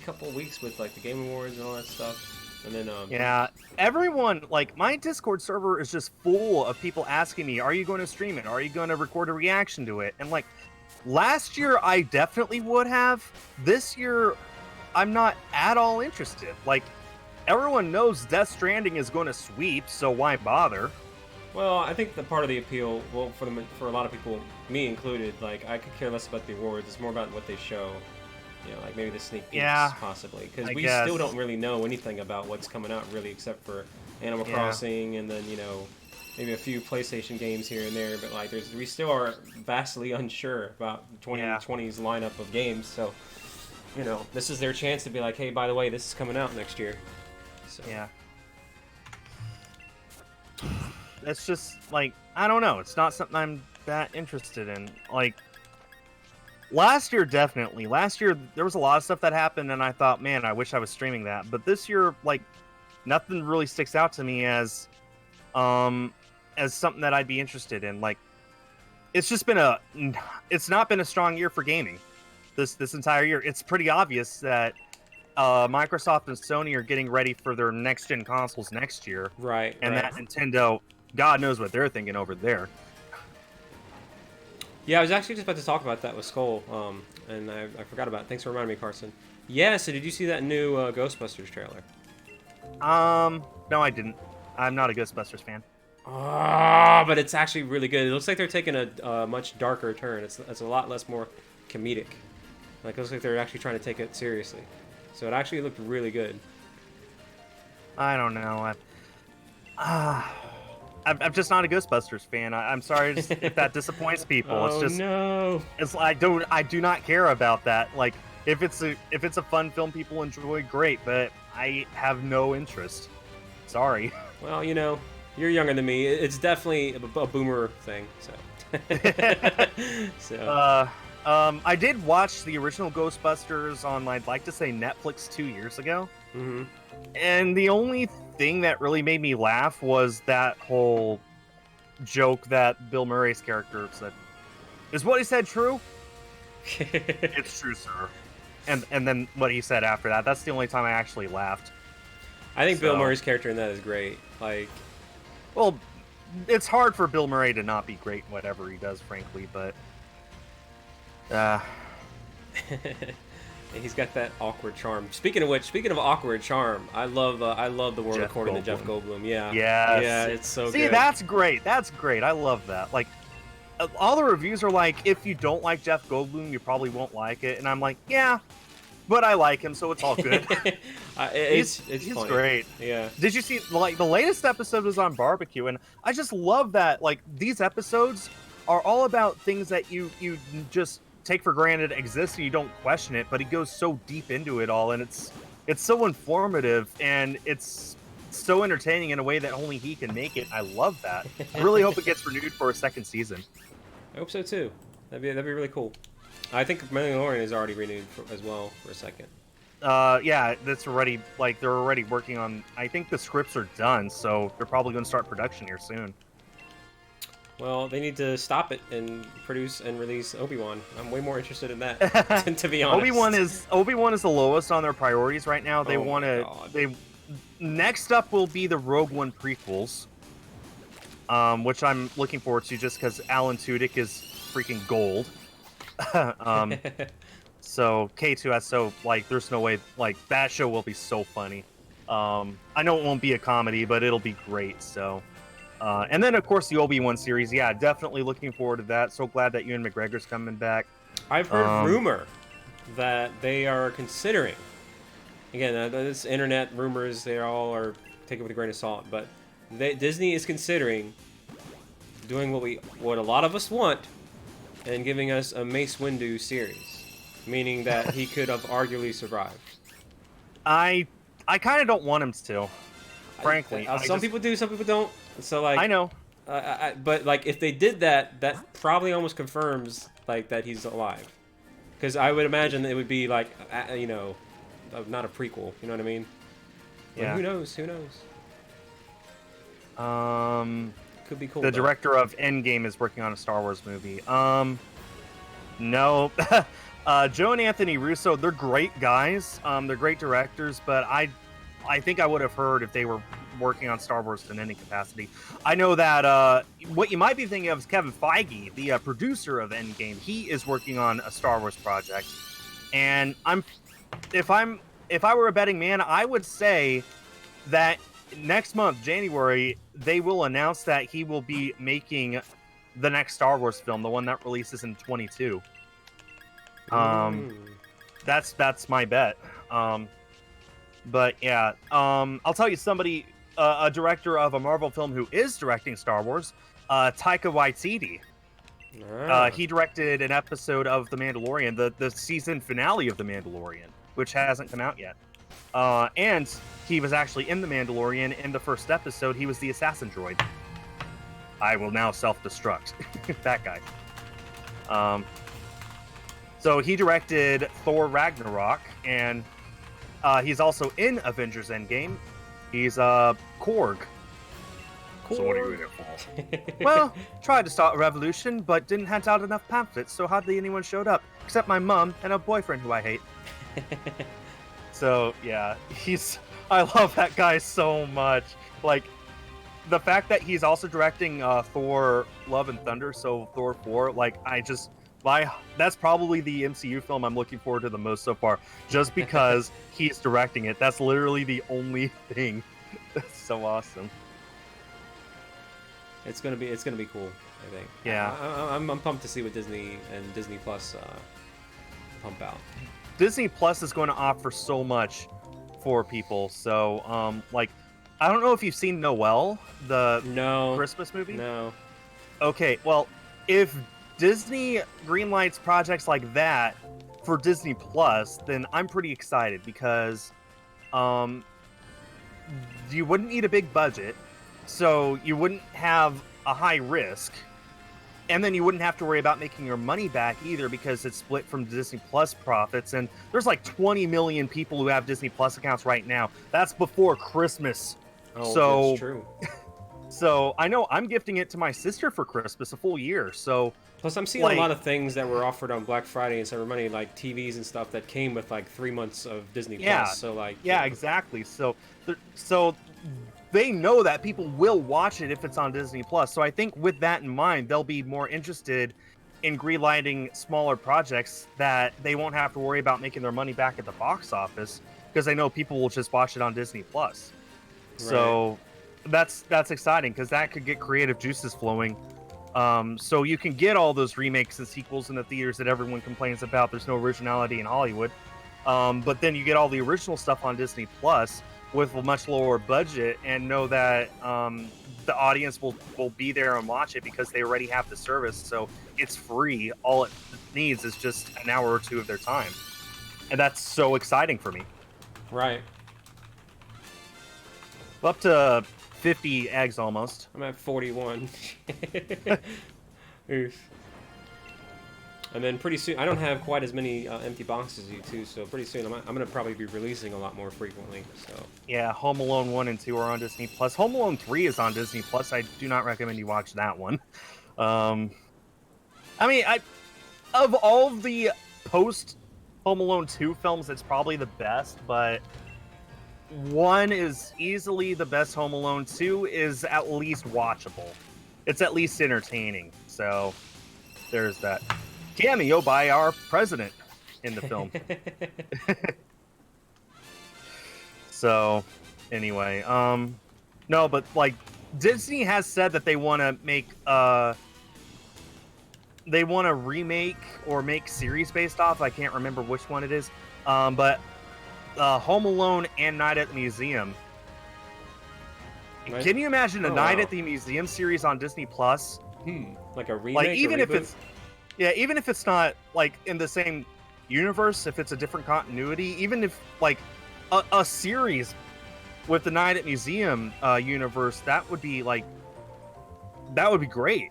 couple weeks with like the Game Awards and all that stuff. And then yeah, everyone, like, my Discord server is just full of people asking me, are you going to stream it? Are you going to record a reaction to it? And, like, last year I definitely would have. This year, I'm not at all interested. Like, everyone knows Death Stranding is going to sweep, so why bother? well, I think the part of the appeal, well, for a lot of people, me included, like, I could care less about the awards. It's more about what they show. You know, like maybe the sneak peeks, possibly. Because we still don't really know anything about what's coming out, really, except for Animal Crossing and then, you know, maybe a few PlayStation games here and there. But, like, we still are vastly unsure about 2020's lineup of games. So, you know, this is their chance to be like, hey, by the way, this is coming out next year. So. Yeah. It's just, like, I don't know. It's not something I'm that interested in. Like... Last year, definitely. Last year, there was a lot of stuff that happened, and I thought, man, I wish I was streaming that. But this year, like, nothing really sticks out to me as something that I'd be interested in. Like, it's just been it's not been a strong year for gaming this entire year. It's pretty obvious that Microsoft and Sony are getting ready for their next-gen consoles next year. Right. And that Nintendo, God knows what they're thinking over there. Yeah, I was actually just about to talk about that with Skull, and I forgot about it. Thanks for reminding me, Carson. Yeah, so did you see that new Ghostbusters trailer? No, I didn't. I'm not a Ghostbusters fan. but it's actually really good. It looks like they're taking a much darker turn. It's a lot less more comedic. Like, it looks like they're actually trying to take it seriously. So it actually looked really good. I don't know. I'm just not a Ghostbusters fan. I'm sorry if that disappoints people. Oh It's just no! it's I do not care about that. Like if it's a fun film people enjoy, great, but I have no interest. Sorry. Well, you know, you're younger than me. It's definitely a boomer thing. So. I did watch the original Ghostbusters on, I'd like to say, Netflix 2 years ago. Mm-hmm. And the only thing that really made me laugh was that whole joke that Bill Murray's character said. Is what he said true? It's true, sir. And then what he said after that. That's the only time I actually laughed. I think Bill Murray's character in that is great. Like, well, it's hard for Bill Murray to not be great in whatever he does, frankly, but he's got that awkward charm. Speaking of which, speaking of awkward charm, I love the world according to Jeff Goldblum. Yeah. Yes. Yeah, it's so good. See, that's great. That's great. I love that. Like, all the reviews are like, if you don't like Jeff Goldblum, you probably won't like it. And I'm like, yeah, but I like him, so it's all good. He's He's great. Yeah. Did you see, like, the latest episode was on barbecue, and I just love that, like, these episodes are all about things that you just take for granted exist and you don't question it, but he goes so deep into it all, and it's so informative, and it's so entertaining in a way that only he can make it. I love that. I really hope it gets renewed for a second season. I hope so too. That'd be really cool. I think Mandalorian is already renewed as well for a second. Yeah, that's already, like, they're already working on, I think the scripts are done, so they're probably going to start production here soon. Well, they need to stop it and produce and release Obi-Wan. I'm way more interested in that, to be honest. Obi-Wan is the lowest on their priorities right now. They want to. Next up will be the Rogue One prequels, which I'm looking forward to just because Alan Tudyk is freaking gold. So K2SO, like, there's no way, like, that show will be so funny. I know it won't be a comedy, but it'll be great. So. And then, of course, the Obi-Wan series. Yeah, definitely looking forward to that. So glad that Ewan McGregor's coming back. I've heard rumor that they are considering. Again, this internet rumors, they all are taken with a grain of salt. But Disney is considering doing what a lot of us want, and giving us a Mace Windu series, meaning that he could have arguably survived. I kind of don't want him to, frankly. Some people do, some people don't. So, like, I know, but like, if they did that, that probably almost confirms, like, that he's alive, because I would imagine it would be like, you know, not a prequel. You know what I mean? But yeah. Who knows? Who knows? Could be cool. The director of Endgame is working on a Star Wars movie. No. Joe and Anthony Russo, they're great guys. They're great directors, but I think I would have heard if they were working on Star Wars in any capacity. I know that what you might be thinking of is Kevin Feige, the producer of Endgame. He is working on a Star Wars project, and if I were a betting man, I would say that next month, January, they will announce that he will be making the next Star Wars film, the one that releases in 2022. That's my bet. But yeah, I'll tell you somebody, a director of a Marvel film who is directing Star Wars, Taika Waititi. He directed an episode of The Mandalorian, the season finale of The Mandalorian, which hasn't come out yet. And he was actually in The Mandalorian. In the first episode, he was the assassin droid. I will now self-destruct. That guy. So he directed Thor Ragnarok, and he's also in Avengers Endgame. He's Korg. So what are you in it for? Well, tried to start a revolution, but didn't hand out enough pamphlets, so hardly anyone showed up, except my mum and a boyfriend who I hate. So yeah, I love that guy so much. Like, the fact that he's also directing Thor Love and Thunder, so Thor 4, like, that's probably the MCU film I'm looking forward to the most so far, just because he's directing it. That's literally the only thing. That's so awesome. It's gonna be cool. I think. Yeah. I'm pumped to see what Disney and Disney Plus pump out. Disney Plus is going to offer so much for people. So, like, I don't know if you've seen Noelle, the No. Christmas movie. No. Okay, well, if Disney greenlights projects like that for Disney Plus, then I'm pretty excited because you wouldn't need a big budget, so you wouldn't have a high risk, and then you wouldn't have to worry about making your money back either because it's split from Disney Plus profits. And there's like 20 million people who have Disney Plus accounts right now. That's before Christmas. Oh, So that's true. So I know I'm gifting it to my sister for Christmas, a full year. So Plus, I'm seeing like, a lot of things that were offered on Black Friday and Cyber Monday, like TVs and stuff that came with like 3 months of Disney Yeah, Plus. So like, yeah, exactly. So they know that people will watch it if it's on Disney Plus. So I think with that in mind, they'll be more interested in greenlighting smaller projects that they won't have to worry about making their money back at the box office because they know people will just watch it on Disney Plus. So that's exciting because that could get creative juices flowing. So you can get all those remakes and sequels in the theaters that everyone complains about. There's no originality in Hollywood. But then you get all the original stuff on Disney Plus with a much lower budget and know that the audience will be there and watch it because they already have the service. So it's free. All it needs is just an hour or two of their time. And that's so exciting for me. Right. Up to 50 eggs almost. I'm at 41. Oof. And then pretty soon, I don't have quite as many empty boxes as you too, so pretty soon I'm going to probably be releasing a lot more frequently. So yeah, Home Alone 1 and 2 are on Disney Plus. Home Alone 3 is on Disney Plus. I do not recommend you watch that one. I mean, of all of the post Home Alone 2 films, it's probably the best, but 1 is easily the best Home Alone. 2 is at least watchable. It's at least entertaining. So there's that. Cameo by our president in the film. So anyway, no, but like Disney has said that they want to make they want to remake or make series based off. I can't remember which one it is. But Home Alone and Night at the Museum. Night? Can you imagine a Night Wow. at the Museum series on Disney Plus? Like a remake. Like even or if reboot? it's even if it's not like in the same universe, if it's a different continuity, even if like a series with the Night at Museum universe, that would be great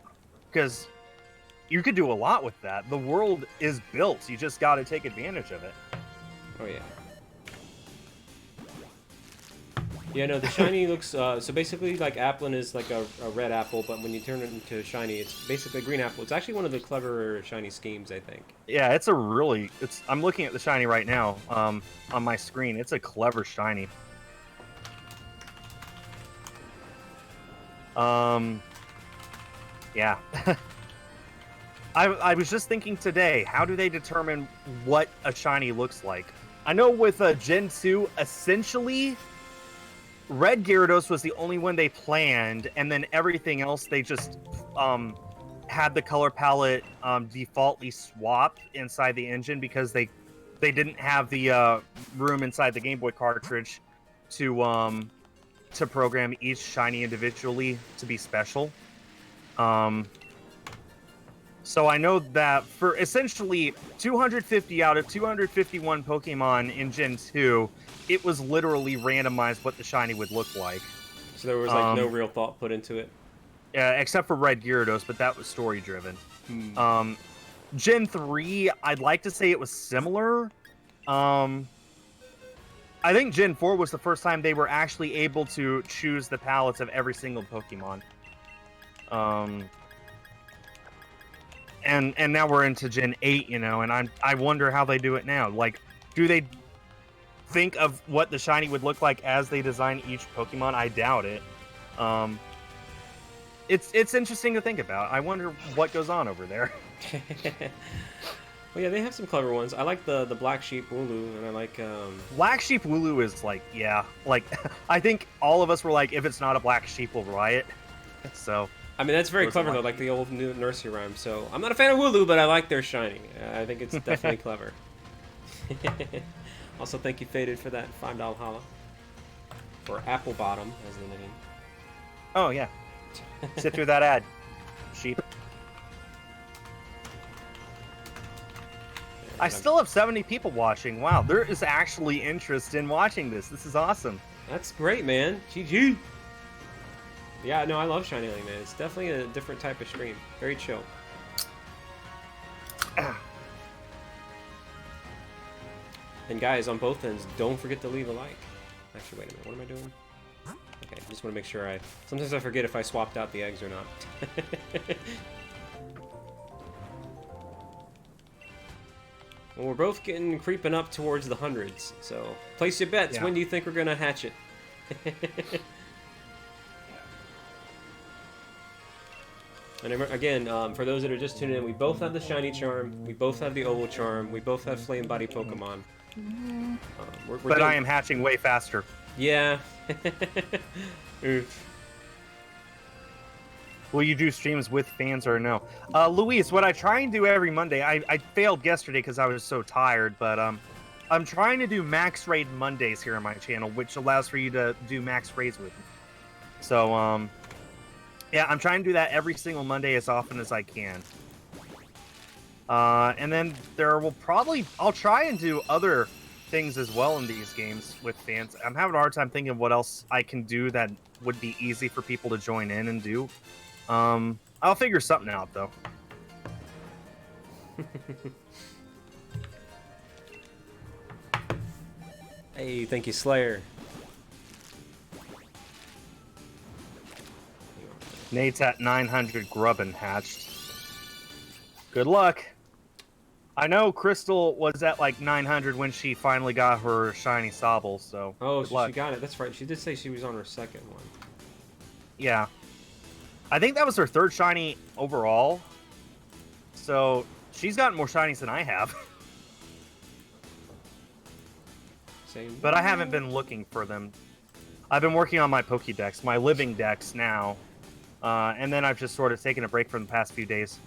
because you could do a lot with that. The world is built. You just got to take advantage of it. Oh yeah. Yeah, no, the shiny looks, so basically like Applin is like a red apple, but when you turn it into shiny, it's basically a green apple. It's actually one of the cleverer shiny schemes, I think. Yeah, I'm looking at the shiny right now on my screen. It's a clever shiny. Yeah. I was just thinking today, how do they determine what a shiny looks like? I know with Gen 2, essentially, Red Gyarados was the only one they planned, and then everything else they just had the color palette defaultly swap inside the engine because they didn't have the room inside the Game Boy cartridge to program each shiny individually to be special. So I know that for essentially 250 out of 251 Pokemon in Gen 2, it was literally randomized what the shiny would look like. So there was like no real thought put into it. Except for Red Gyarados, but that was story driven. Gen 3, I'd like to say it was similar. I think Gen 4 was the first time they were actually able to choose the palettes of every single Pokemon. And now we're into Gen 8, and I wonder how they do it now. Like, do they think of what the shiny would look like as they design each Pokemon? I doubt it. It's interesting to think about. I wonder what goes on over there. Well, yeah, they have some clever ones. I like the Black Sheep Wooloo, and I like... Black Sheep Wooloo is like, yeah. Like, I think all of us were like, if it's not a Black Sheep, we'll riot. So... I mean, that's very Wasn't clever, though, like the old new nursery rhyme. So, I'm not a fan of Wooloo, but I like their shiny. I think it's definitely clever. Also, thank you, Faded, for that $5 holla. Or Apple Bottom, as the name. Oh, yeah. Sit through that ad, sheep. I still have 70 people watching. Wow, there is actually interest in watching this. This is awesome. That's great, man. GG. Yeah, no, I love Shiny Link, man. It's definitely a different type of stream. Very chill. And guys, on both ends, don't forget to leave a like. Actually, wait a minute. What am I doing? Okay, I just want to make sure I... Sometimes I forget if I swapped out the eggs or not. Well, we're both creeping up towards the hundreds. So, place your bets. Yeah. When do you think we're going to hatch it? And again, for those that are just tuning in, we both have the Shiny Charm, we both have the Oval Charm, we both have Flame Body Pokemon. But I am hatching way faster. Yeah. Oof. Will you do streams with fans or no? Luis, what I try and do every Monday, I failed yesterday because I was so tired, but I'm trying to do max raid Mondays here on my channel, which allows for you to do max raids with me. So, yeah, I'm trying to do that every single Monday as often as I can. And then there will probably... I'll try and do other things as well in these games with fans. I'm having a hard time thinking of what else I can do that would be easy for people to join in and do. I'll figure something out, though. Hey, thank you, Slayer. Nate's at 900 grubbin hatched. Good luck. I know Crystal was at like 900 when she finally got her shiny Sobble, so Oh, good luck. she got it. That's right. She did say she was on her second one. Yeah. I think that was her third shiny overall. So she's gotten more shinies than I have. Same. But I haven't been looking for them. I've been working on my Pokédex, my living dex now. And then I've just sort of taken a break for the past few days.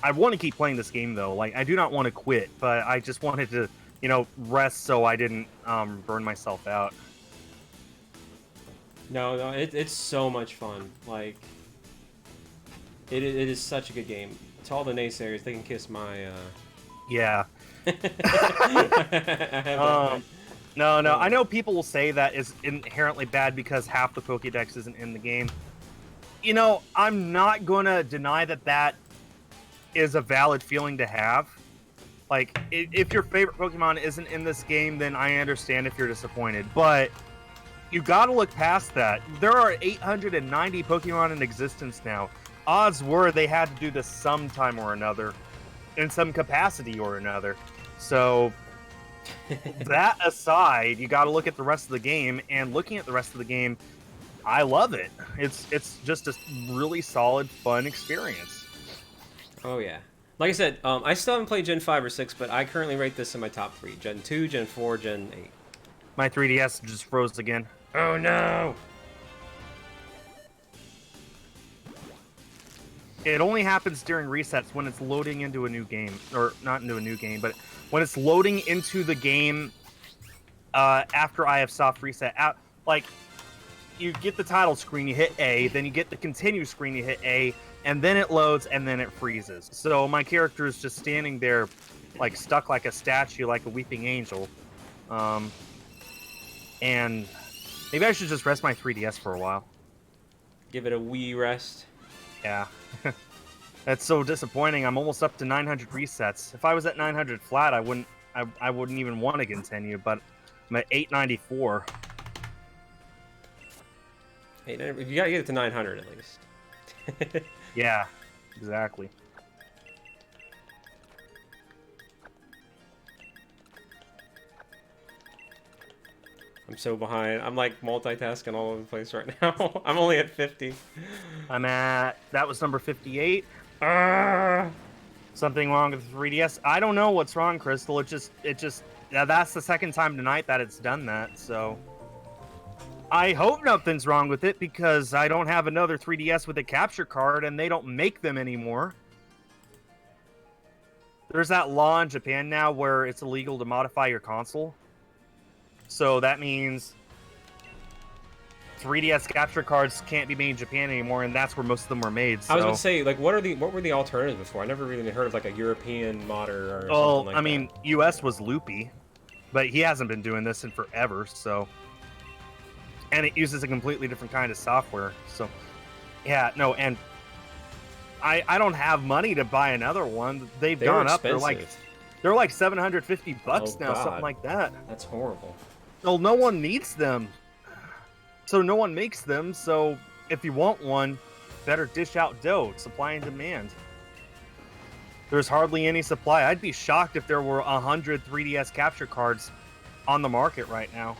I want to keep playing this game, though. Like, I do not want to quit, but I just wanted to, you know, rest so I didn't burn myself out. No, it's so much fun. Like, it is such a good game. To all the naysayers, they can kiss my... Yeah. I No, I know people will say that is inherently bad because half the Pokédex isn't in the game. You know, I'm not going to deny that that is a valid feeling to have. Like, if your favorite Pokemon isn't in this game, then I understand if you're disappointed. But you got to look past that. There are 890 Pokemon in existence now. Odds were they had to do this sometime or another, in some capacity or another. So, that aside, you got to look at the rest of the game, and looking at the rest of the game, I love it. It's just a really solid, fun experience. Oh, yeah. Like I said, I still haven't played Gen 5 or 6, but I currently rate this in my top 3. Gen 2, Gen 4, Gen 8. My 3DS just froze again. Oh, no! It only happens during resets when it's loading into a new game. Or, not into a new game, but when it's loading into the game after I have soft reset. Like, you get the title screen, you hit A, then you get the continue screen, you hit A, and then it loads, and then it freezes. So my character is just standing there, like, stuck like a statue, like a weeping angel. And maybe I should just rest my 3DS for a while. Give it a wee rest. Yeah. That's so disappointing. I'm almost up to 900 resets. If I was at 900 flat, I wouldn't even want to continue, but I'm at 894. Hey, you gotta get it to 900 at least. Yeah, exactly. I'm so behind. I'm like multitasking all over the place right now. I'm only at 50. That was number 58. Something wrong with the 3DS? I don't know what's wrong, Crystal. It just, yeah, that's the second time tonight that it's done that, so. I hope nothing's wrong with it because I don't have another 3DS with a capture card and they don't make them anymore. There's that law in Japan now where it's illegal to modify your console. So that means 3DS capture cards can't be made in Japan anymore, and that's where most of them were made. So. I was going to say, like, what were the alternatives before? I never really heard of like a European modder or well, something like that. I mean, US was Loopy, but he hasn't been doing this in forever, so. And it uses a completely different kind of software, so. Yeah, no, and I don't have money to buy another one. They've gone up. They're like $750 now, God. something like that. That's horrible. Well, no one needs them. So no one makes them, so if you want one, better dish out dough. Supply and demand. There's hardly any supply. I'd be shocked if there were 100 3DS capture cards on the market right now.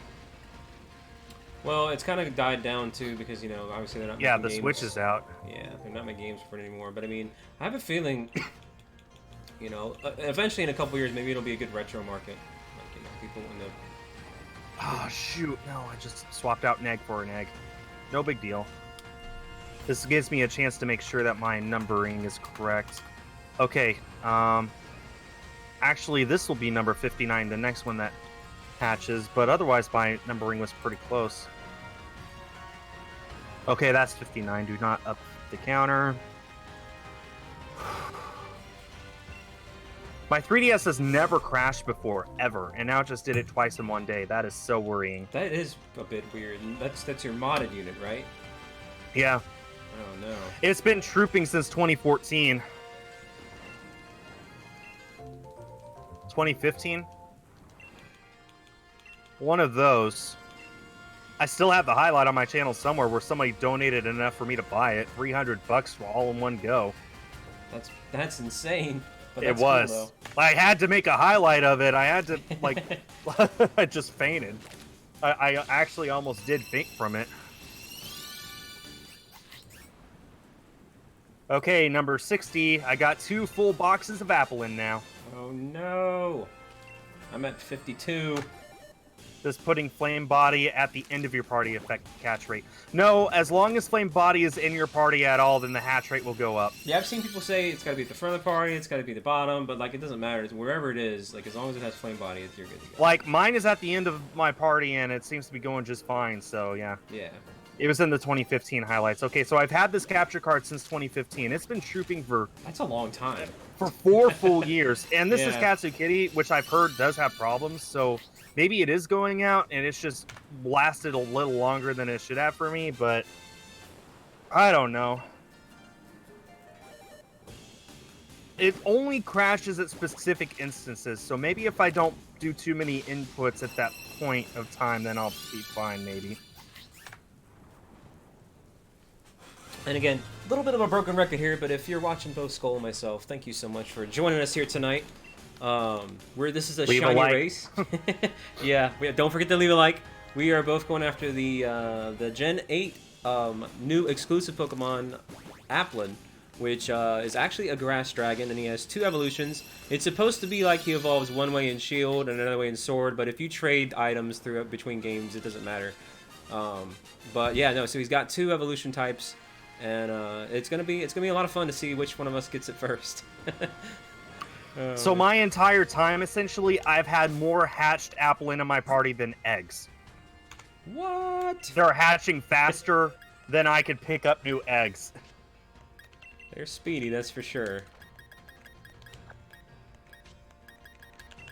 Well, it's kind of died down too because, you know, obviously they're not Yeah, making the games. Switch is out. Yeah, they're not making games for it anymore. But I mean, I have a feeling, you know, eventually in a couple years, maybe it'll be a good retro market. Like, you know, people in the... Oh, shoot. No, I just swapped out an egg for an egg. No big deal. This gives me a chance to make sure that my numbering is correct. Okay, actually, this will be number 59, the next one that hatches, but otherwise my numbering was pretty close. Okay, that's 59. Do not up the counter. My 3DS has never crashed before, ever, and now it just did it twice in one day. That is so worrying. That is a bit weird. That's your modded unit, right? Yeah. Oh, no. It's been trooping since 2014. 2015? One of those. I still have the highlight on my channel somewhere where somebody donated enough for me to buy it. $300 all in one go. That's insane. But It that's was. Cool, I had to make a highlight of it. I had to, like, I just fainted. I actually almost did faint from it. Okay, number 60. I got 2 full boxes of Applin now. oh, no. I'm at 52. Does putting Flame Body at the end of your party affect the catch rate? No, as long as Flame Body is in your party at all, then the hatch rate will go up. Yeah, I've seen people say it's got to be at the front of the party, it's got to be the bottom, but like it doesn't matter. It's wherever it is, like as long as it has flame body, you're good to go. Like, mine is at the end of my party, and it seems to be going just fine, so yeah. Yeah. It was in the 2015 highlights. Okay, so I've had this capture card since 2015. It's been trooping for That's a long time. 4 full years. And this is Yeah. Katsu Kitty, which I've heard does have problems, so maybe it is going out, and it's just lasted a little longer than it should have for me, but I don't know. It only crashes at specific instances, so maybe if I don't do too many inputs at that point of time, then I'll be fine, maybe. And again, a little bit of a broken record here, but if you're watching both Skull and myself, thank you so much for joining us here tonight. This is a Leave a shiny like. race. Yeah, don't forget to leave a like. We are both going after the Gen 8 new exclusive Pokemon Applin, which is actually a grass dragon, and he has 2 evolutions. It's supposed to be like he evolves one way in Shield and another way in Sword, but if you trade items between games, it doesn't matter. But yeah, no. So he's got 2 evolution types, and it's gonna be a lot of fun to see which one of us gets it first. So my entire time, essentially, I've had more hatched Applin in my party than eggs. What? They're hatching faster than I could pick up new eggs. They're speedy, that's for sure.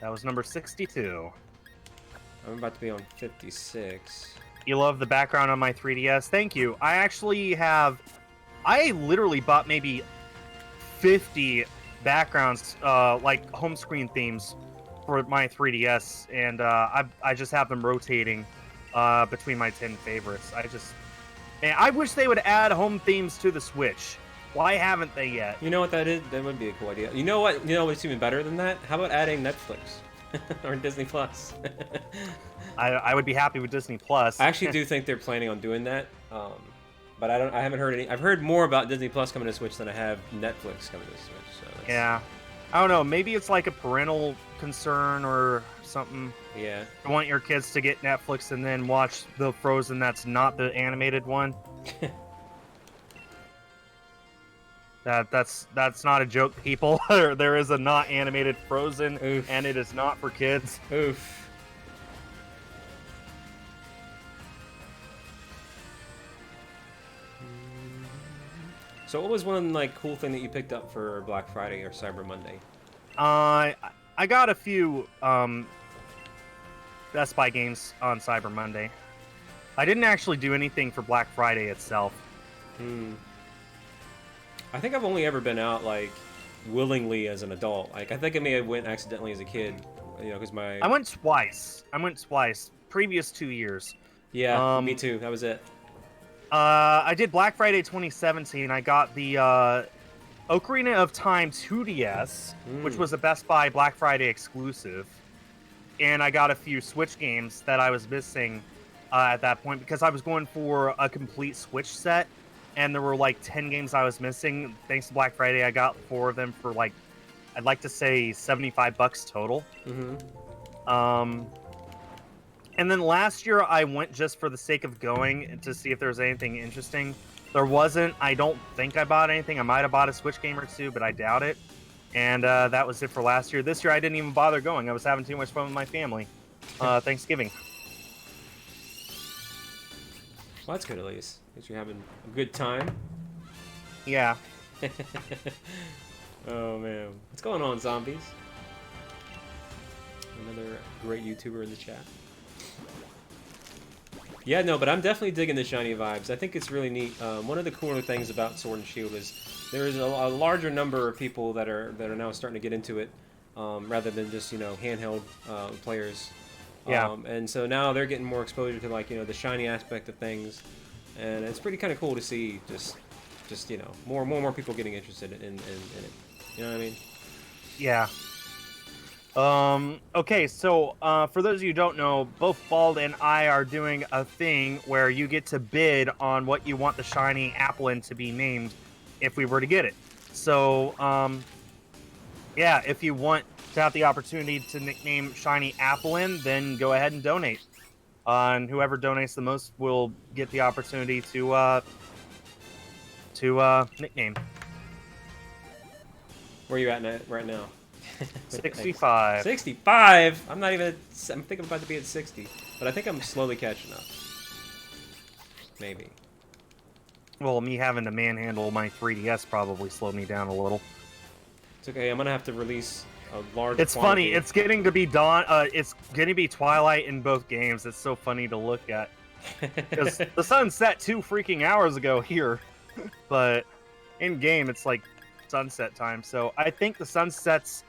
That was number 62. I'm about to be on 56. You love the background on my 3DS? Thank you. I literally bought maybe 50 backgrounds, like home screen themes for my 3DS, and I just have them rotating between my 10 favorites. I wish they would add home themes to the Switch. Why haven't they yet? You know what that is? That would be a cool idea. You know what? You know what's even better than that? How about adding Netflix or Disney Plus? I would be happy with Disney Plus. I actually do think they're planning on doing that, but I haven't heard any. I've heard more about Disney Plus coming to Switch than I have Netflix coming to Switch. So Yeah. I don't know. Maybe it's like a parental concern or something. Yeah. You want your kids to get Netflix and then watch the Frozen that's not the animated one. That's not a joke, people. There is a not animated Frozen, Oof. and it is not for kids. Oof. So what was one like cool thing that you picked up for Black Friday or Cyber Monday? I got a few Best Buy games on Cyber Monday. I didn't actually do anything for Black Friday itself. I think I've only ever been out like willingly as an adult. Like I think I may have went accidentally as a kid, you know, because my I went twice. Previous 2 years. yeah, me too. That was it. I did Black Friday 2017. I got the Ocarina of Time 2DS, which was a Best Buy Black Friday exclusive. And I got a few Switch games that I was missing at that point because I was going for a complete Switch set. And there were like 10 games I was missing. Thanks to Black Friday, I got 4 of them for like, I'd like to say $75 total. And then last year, I went just for the sake of going to see if there was anything interesting. There wasn't. I don't think I bought anything. I might have bought a Switch game or two, but I doubt it. And that was it for last year. This year, I didn't even bother going. I was having too much fun with my family. Thanksgiving. Well, that's good at least. At least you're having a good time. Yeah. Oh man, what's going on, zombies? Another great YouTuber in the chat. Yeah, no, but I'm definitely digging the shiny vibes. I think it's really neat. One of the cooler things about Sword and Shield is there is a larger number of people that are now starting to get into it, rather than just, you know, handheld players. Yeah. And so now they're getting more exposure to, like, you know, the shiny aspect of things, and it's pretty kind of cool to see just you know, more people getting interested in it. You know what I mean? Yeah. Okay, so for those of you who don't know, both Bald and I are doing a thing where you get to bid on what you want the shiny Applin to be named if we were to get it. So, yeah, if you want to have the opportunity to nickname shiny Applin, then go ahead and donate. And whoever donates the most will get the opportunity to nickname. Where are you at right now? 65. 65? I'm not even... I'm thinking I'm about to be at 60. But I think I'm slowly catching up. Maybe. Well, me having to manhandle my 3DS probably slowed me down a little. It's okay, I'm gonna have to release a large It's quantity. funny, it's getting to be dawn, it's getting to be twilight in both games. It's so funny to look at. Because the sun set 2 freaking hours ago here. But in game, it's like sunset time. So I think the sun sets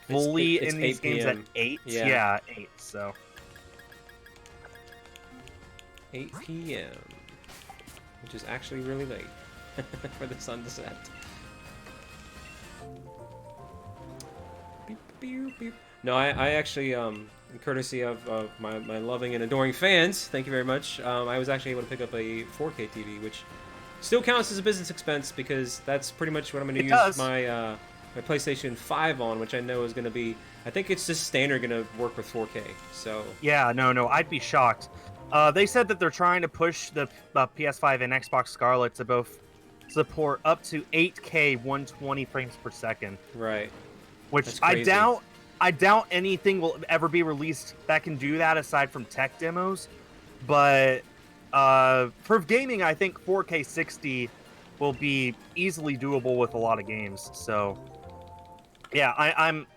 fully it's in these 8 games at PM. 8. Yeah. Yeah, 8. So 8 p.m. Which is actually really late for the sun to set. Beep, beep, beep. No, I actually, courtesy of my loving and adoring fans, thank you very much, I was actually able to pick up a 4K TV, which still counts as a business expense because that's pretty much what I'm going to use my my PlayStation 5 on, which I know is going to be, I think it's just standard going to work with 4K, so... yeah, no, I'd be shocked. They said that they're trying to push the PS5 and Xbox Scarlet to both support up to 8K 120 frames per second. Right. Which I doubt anything will ever be released that can do that aside from tech demos. But for gaming, I think 4K 60 will be easily doable with a lot of games. So yeah, I'm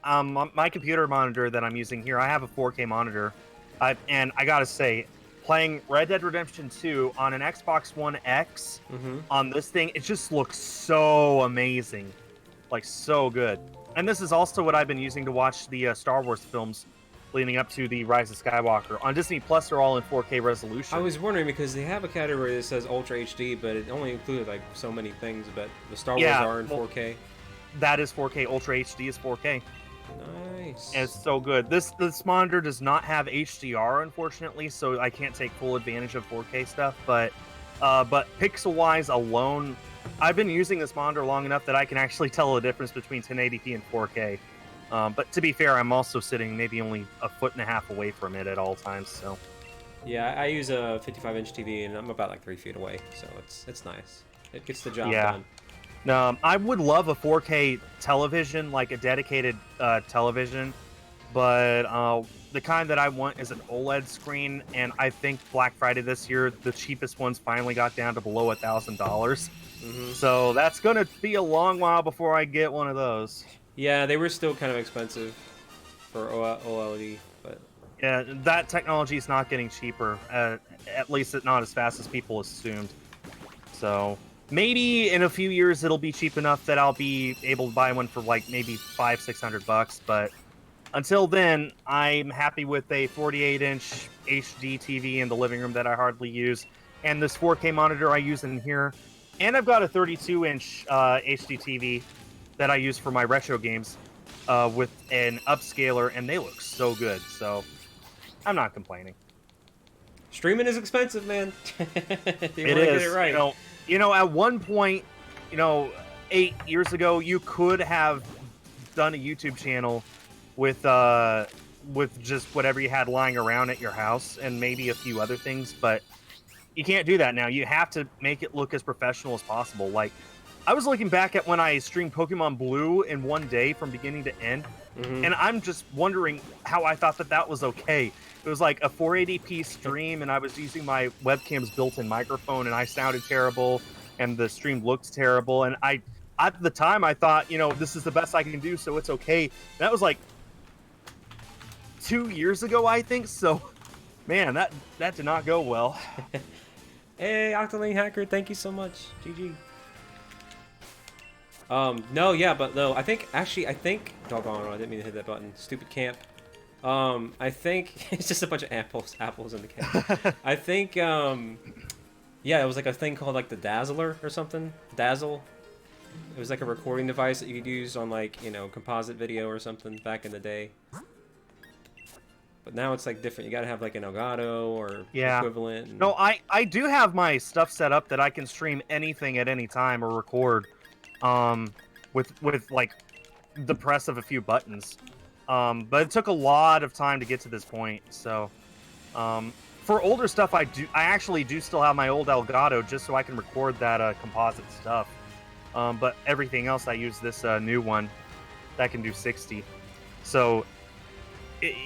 my computer monitor that I'm using here, I have a 4K monitor. And I gotta say, playing Red Dead Redemption 2 on an Xbox One X on this thing, it just looks so amazing. Like, so good. And this is also what I've been using to watch the Star Wars films leading up to the Rise of Skywalker. On Disney Plus, they're all in 4K resolution. I was wondering because they have a category that says Ultra HD, but it only included like so many things. But the Star Wars are in 4K. That is 4K. Ultra HD is 4K. Nice. And it's so good. This monitor does not have HDR, unfortunately, so I can't take full advantage of 4K stuff. But pixel-wise alone, I've been using this monitor long enough that I can actually tell the difference between 1080p and 4K. But to be fair, I'm also sitting maybe only a foot and a half away from it at all times. So Yeah, I use a 55-inch TV, and I'm about like 3 feet away, so it's nice. It gets the job yeah. done. I would love a 4K television, like a dedicated television, but the kind that I want is an OLED screen, and I think Black Friday this year, the cheapest ones finally got down to below $1,000. Mm-hmm. So that's gonna be a long while before I get one of those. Yeah, they were still kind of expensive for OLED, but Yeah, that technology is not getting cheaper, at least not as fast as people assumed. So maybe in a few years it'll be cheap enough that I'll be able to buy one for like maybe $500-600. But until then, I'm happy with a 48-inch HD TV in the living room that I hardly use, and this 4K monitor I use in here, and I've got a 32-inch HD TV that I use for my retro games with an upscaler, and they look so good. So I'm not complaining. streaming is expensive, man. You It wanna is. get it right. At one point, 8 years ago, you could have done a YouTube channel with just whatever you had lying around at your house and maybe a few other things, but you can't do that now. You have to make it look as professional as possible. Like, I was looking back at when I streamed Pokemon Blue in one day from beginning to end, and I'm just wondering how I thought that was okay. It was like a 480p stream, and I was using my webcam's built-in microphone, and I sounded terrible, and the stream looked terrible. And at the time, I thought, this is the best I can do, so it's okay. And that was like 2 years ago, I think. So, man, that did not go well. Hey, Octoling Hacker, thank you so much. GG. No, I think, doggone, I didn't mean to hit that button. Stupid camp. I think, it's just a bunch of apples in the camp. I think, yeah, it was like a thing called like the Dazzler or something. Dazzle. It was like a recording device that you could use on like, composite video or something back in the day. But now it's like different. You gotta have like an Elgato or equivalent. And... No, I do have my stuff set up that I can stream anything at any time or record, with like the press of a few buttons. But it took a lot of time to get to this point. So, for older stuff, I actually do still have my old Elgato just so I can record that composite stuff. But everything else, I use this new one that can do 60. So.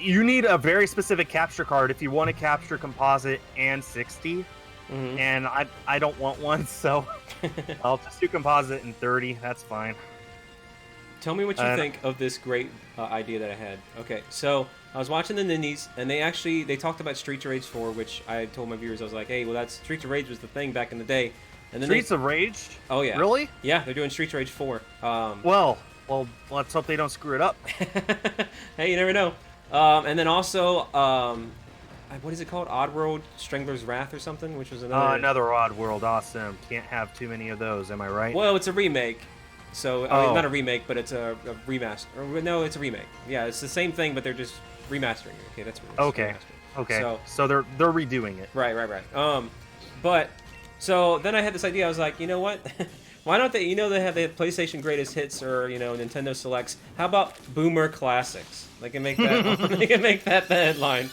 You need a very specific capture card if you want to capture composite and 60, and I don't want one, so I'll just do composite and 30. That's fine. Tell me what you think of this great idea that I had. Okay, so I was watching the Nindies, and they talked about Streets of Rage 4, which I told my viewers, I was like, hey, well, that's Streets of Rage was the thing back in the day. And then Streets of Rage? Oh, yeah. Really? Yeah, they're doing Streets of Rage 4. Well, let's hope they don't screw it up. Hey, you never know. And then also, what is it called? Oddworld Strangler's Wrath or something, which was another Oddworld. Awesome. Can't have too many of those. Am I right? Well, it's a remake. So, I mean, not a remake, but it's a remaster. Or, no, it's a remake. Yeah, it's the same thing, but they're just remastering it. Okay, that's what it is. Okay. So they're redoing it. Right. But so then I had this idea. I was like, you know what? Why don't they? They have the PlayStation Greatest Hits or Nintendo Selects. How about Boomer Classics? They can make that. They can make that the headline.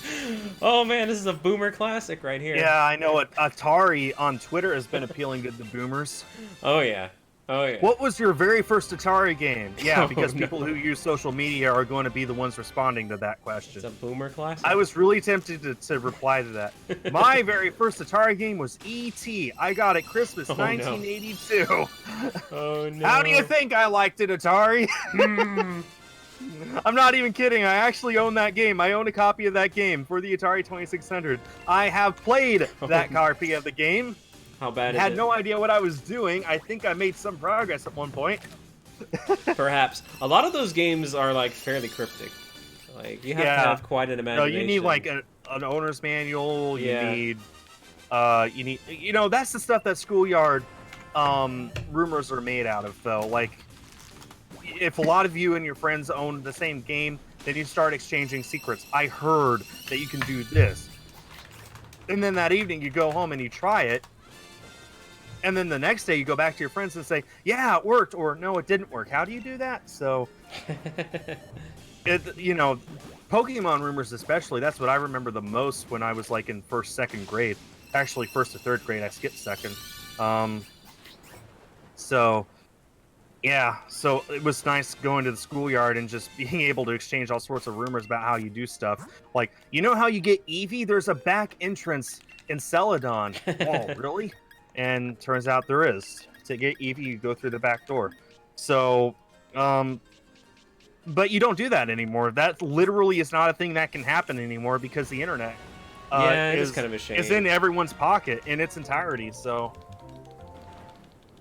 Oh man, this is a Boomer Classic right here. Yeah, I know it. Atari on Twitter has been appealing to the Boomers. Oh yeah. What was your very first Atari game? Yeah, because people who use social media are going to be the ones responding to that question. It's a Boomer Classic? I was really tempted to reply to that. My very first Atari game was E.T. I got it Christmas 1982. No. Oh, no. How do you think I liked it, Atari? I'm not even kidding. I actually own that game. I own a copy of that game for the Atari 2600. I have played that copy of the game. How bad is it? Had no idea what I was doing. I think I made some progress at one point. Perhaps. A lot of those games are like fairly cryptic. Like you have to have quite an imagination. No, you need like an owner's manual. You need that's the stuff that schoolyard rumors are made out of though. Like if a lot of you and your friends own the same game, then you start exchanging secrets. I heard that you can do this. And then that evening you go home and you try it. And then the next day you go back to your friends and say, yeah, it worked, or no, it didn't work. How do you do that? So, Pokemon rumors especially, that's what I remember the most when I was like in first, second grade. Actually, first to third grade, I skipped second. So yeah, so it was nice going to the schoolyard and just being able to exchange all sorts of rumors about how you do stuff. Like, you know how you get Eevee? There's a back entrance in Celadon. Oh, really? And turns out there is. To get Eevee, you go through the back door. So, but you don't do that anymore. That literally is not a thing that can happen anymore because the internet yeah, it is kind of a shame. Is in everyone's pocket in its entirety. So,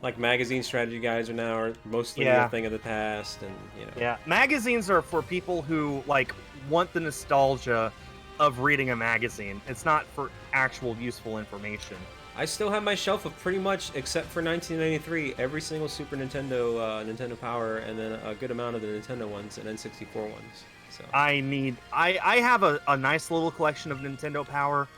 like magazine strategy guides are mostly a thing of the past, and Yeah, magazines are for people who like want the nostalgia of reading a magazine. It's not for actual useful information. I still have my shelf of pretty much, except for 1993, every single Super Nintendo, Nintendo Power, and then a good amount of the Nintendo ones and N64 ones. So I have a nice little collection of Nintendo Power.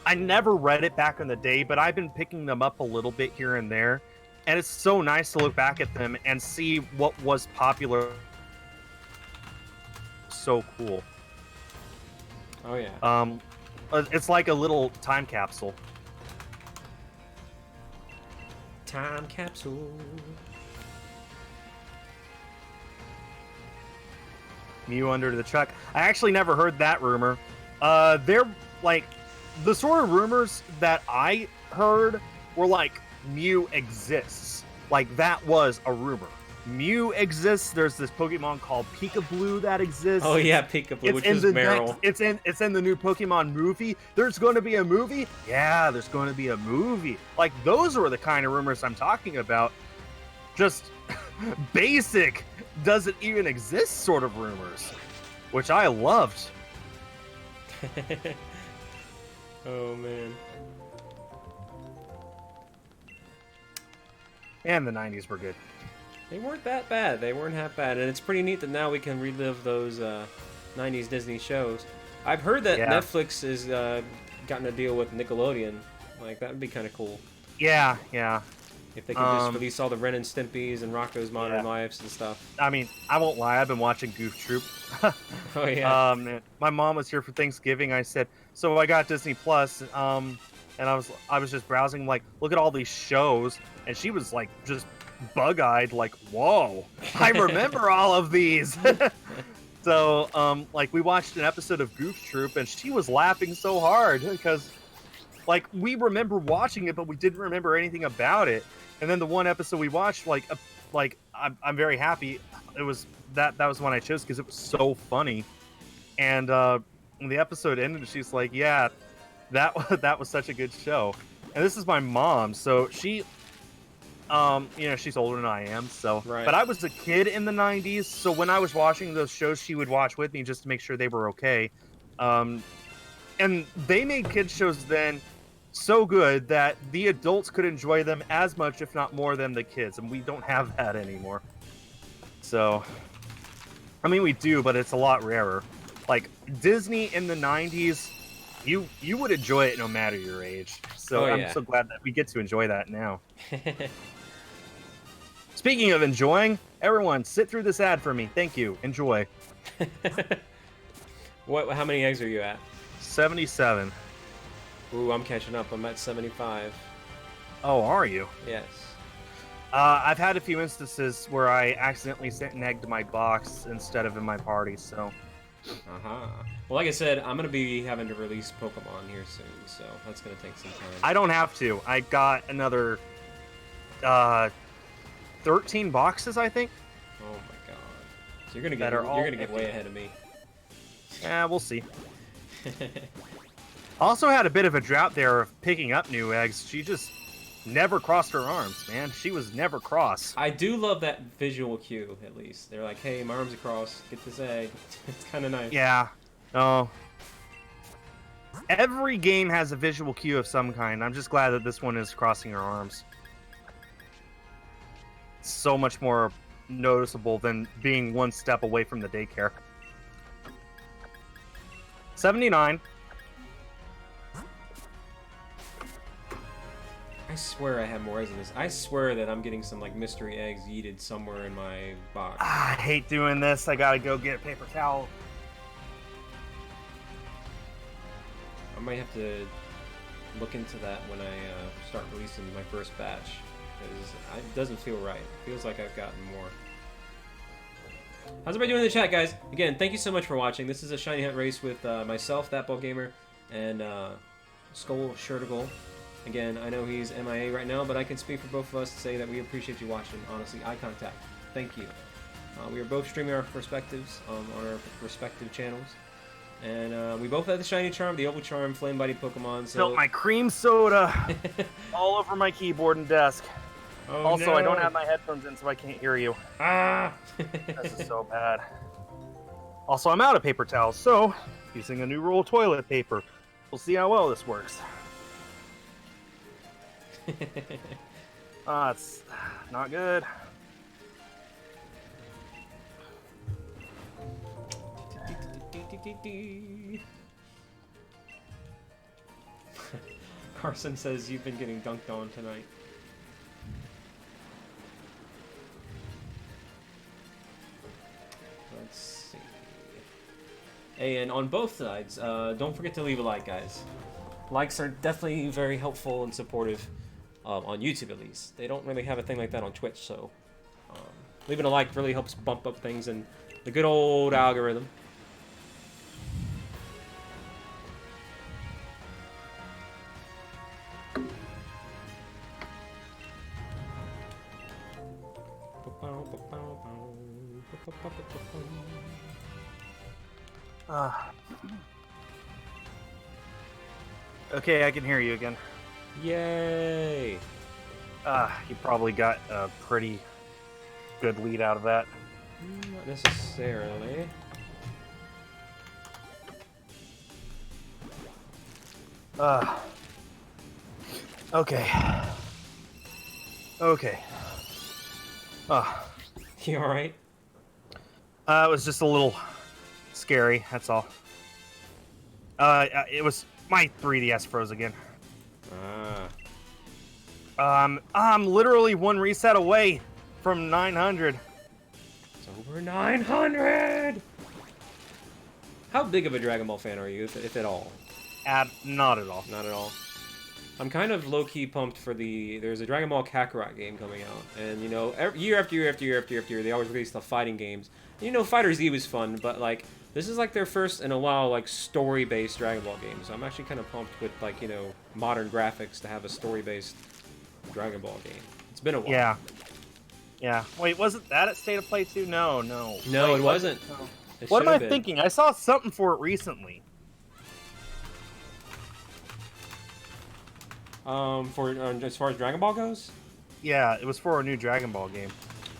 I never read it back in the day, but I've been picking them up a little bit here and there. And it's so nice to look back at them and see what was popular. So cool. Oh yeah. It's like a little time capsule. Time capsule. Mew under the truck. I actually never heard that rumor. They're like the sort of rumors that I heard were like Mew exists. Like that was a rumor. Mew exists. There's this Pokemon called Peekaboo that exists. Oh yeah, Peekaboo, which is Meryl. It's in the new Pokemon movie. There's going to be a movie. Yeah, there's going to be a movie. Like those were the kind of rumors I'm talking about. Just basic, doesn't even exist sort of rumors, which I loved. Oh man. And the 90s were good. They weren't that bad. They weren't half bad. And it's pretty neat that now we can relive those 90s Disney shows. I've heard that Netflix has gotten a deal with Nickelodeon. Like, that would be kind of cool. Yeah. If they could just release all the Ren and Stimpy's and Rocko's Modern Lives and stuff. I mean, I won't lie. I've been watching Goof Troop. Oh, yeah. Man, my mom was here for Thanksgiving. I said, so I got Disney Plus. And I was just browsing, like, look at all these shows. And she was, like, just bug-eyed, like, whoa, I remember all of these. So, like, we watched an episode of Goof Troop, and she was laughing so hard because, like, we remember watching it, but we didn't remember anything about it. And then the one episode we watched, I'm very happy. It was that was one I chose because it was so funny. And when the episode ended, she's like, "Yeah, that was such a good show." And this is my mom, so she. She's older than I am, so. Right. But I was a kid in the 90s, so when I was watching those shows, she would watch with me just to make sure they were okay. And they made kids shows then so good that the adults could enjoy them as much, if not more, than the kids, and we don't have that anymore. So, I mean, we do, but it's a lot rarer. Like, Disney in the 90s, you would enjoy it no matter your age. So I'm so glad that we get to enjoy that now. Speaking of enjoying, everyone, sit through this ad for me. Thank you. Enjoy. How many eggs are you at? 77. Ooh, I'm catching up. I'm at 75. Oh, are you? Yes. I've had a few instances where I accidentally sent an egg to my box instead of in my party, so... Uh-huh. Well, like I said, I'm going to be having to release Pokemon here soon, so that's going to take some time. I don't have to. I got another 13 boxes, I think. Oh my god. So you're going to get way ahead of me. Yeah, we'll see. Also had a bit of a drought there of picking up new eggs. She just never crossed her arms, man. She was never cross. I do love that visual cue, at least. They're like, hey, my arm's across. Get this egg. It's kind of nice. Yeah. Oh. Every game has a visual cue of some kind. I'm just glad that this one is crossing her arms. It's so much more noticeable than being one step away from the daycare. 79. I swear I have more eggs in this. I swear that I'm getting some like mystery eggs yeeted somewhere in my box. I hate doing this. I gotta go get a paper towel. I might have to look into that when I start releasing my first batch, because it doesn't feel right. It feels like I've gotten more. How's everybody doing in the chat, guys? Again, thank you so much for watching. This is a Shiny Hunt race with myself, ThatBallGamer, and SkulShurtugal. Again, I know he's MIA right now, but I can speak for both of us to say that we appreciate you watching. Honestly, eye contact. Thank you. We are both streaming our perspectives on our respective channels. And we both have the Shiny Charm, the Oval Charm, Flame Body Pokemon. So... Spilled my cream soda all over my keyboard and desk. Oh, also, no. I don't have my headphones in, so I can't hear you. Ah! This is so bad. Also, I'm out of paper towels, so using a new roll of toilet paper. We'll see how well this works. It's not good. Carson says you've been getting dunked on tonight. Let's see. Hey, and on both sides, don't forget to leave a like, guys. Likes are definitely very helpful and supportive, on YouTube at least. They don't really have a thing like that on Twitch, so leaving a like really helps bump up things in the good old algorithm. Okay, I can hear you again. Yay! You probably got a pretty good lead out of that. Not necessarily. Okay. Okay. You alright? It was just a little scary, that's all. It was my 3DS froze again. I'm literally one reset away from 900. It's over 900! How big of a Dragon Ball fan are you, if at all? Not at all. Not at all. I'm kind of low-key pumped for there's a Dragon Ball Kakarot game coming out, and you know, year after year after year after year after year, they always release the fighting games. You know, Fighter Z was fun, but like, this is like their first in a while, like, story-based Dragon Ball game, so I'm actually kind of pumped with, like, you know, modern graphics to have a story-based Dragon Ball game. It's been a while. Yeah. Yeah. Wait, wasn't that at State of Play 2? No. No, Wait, it wasn't. No. It What am I should've been. thinking? I saw something for it recently. As far as Dragon Ball goes? Yeah, it was for a new Dragon Ball game.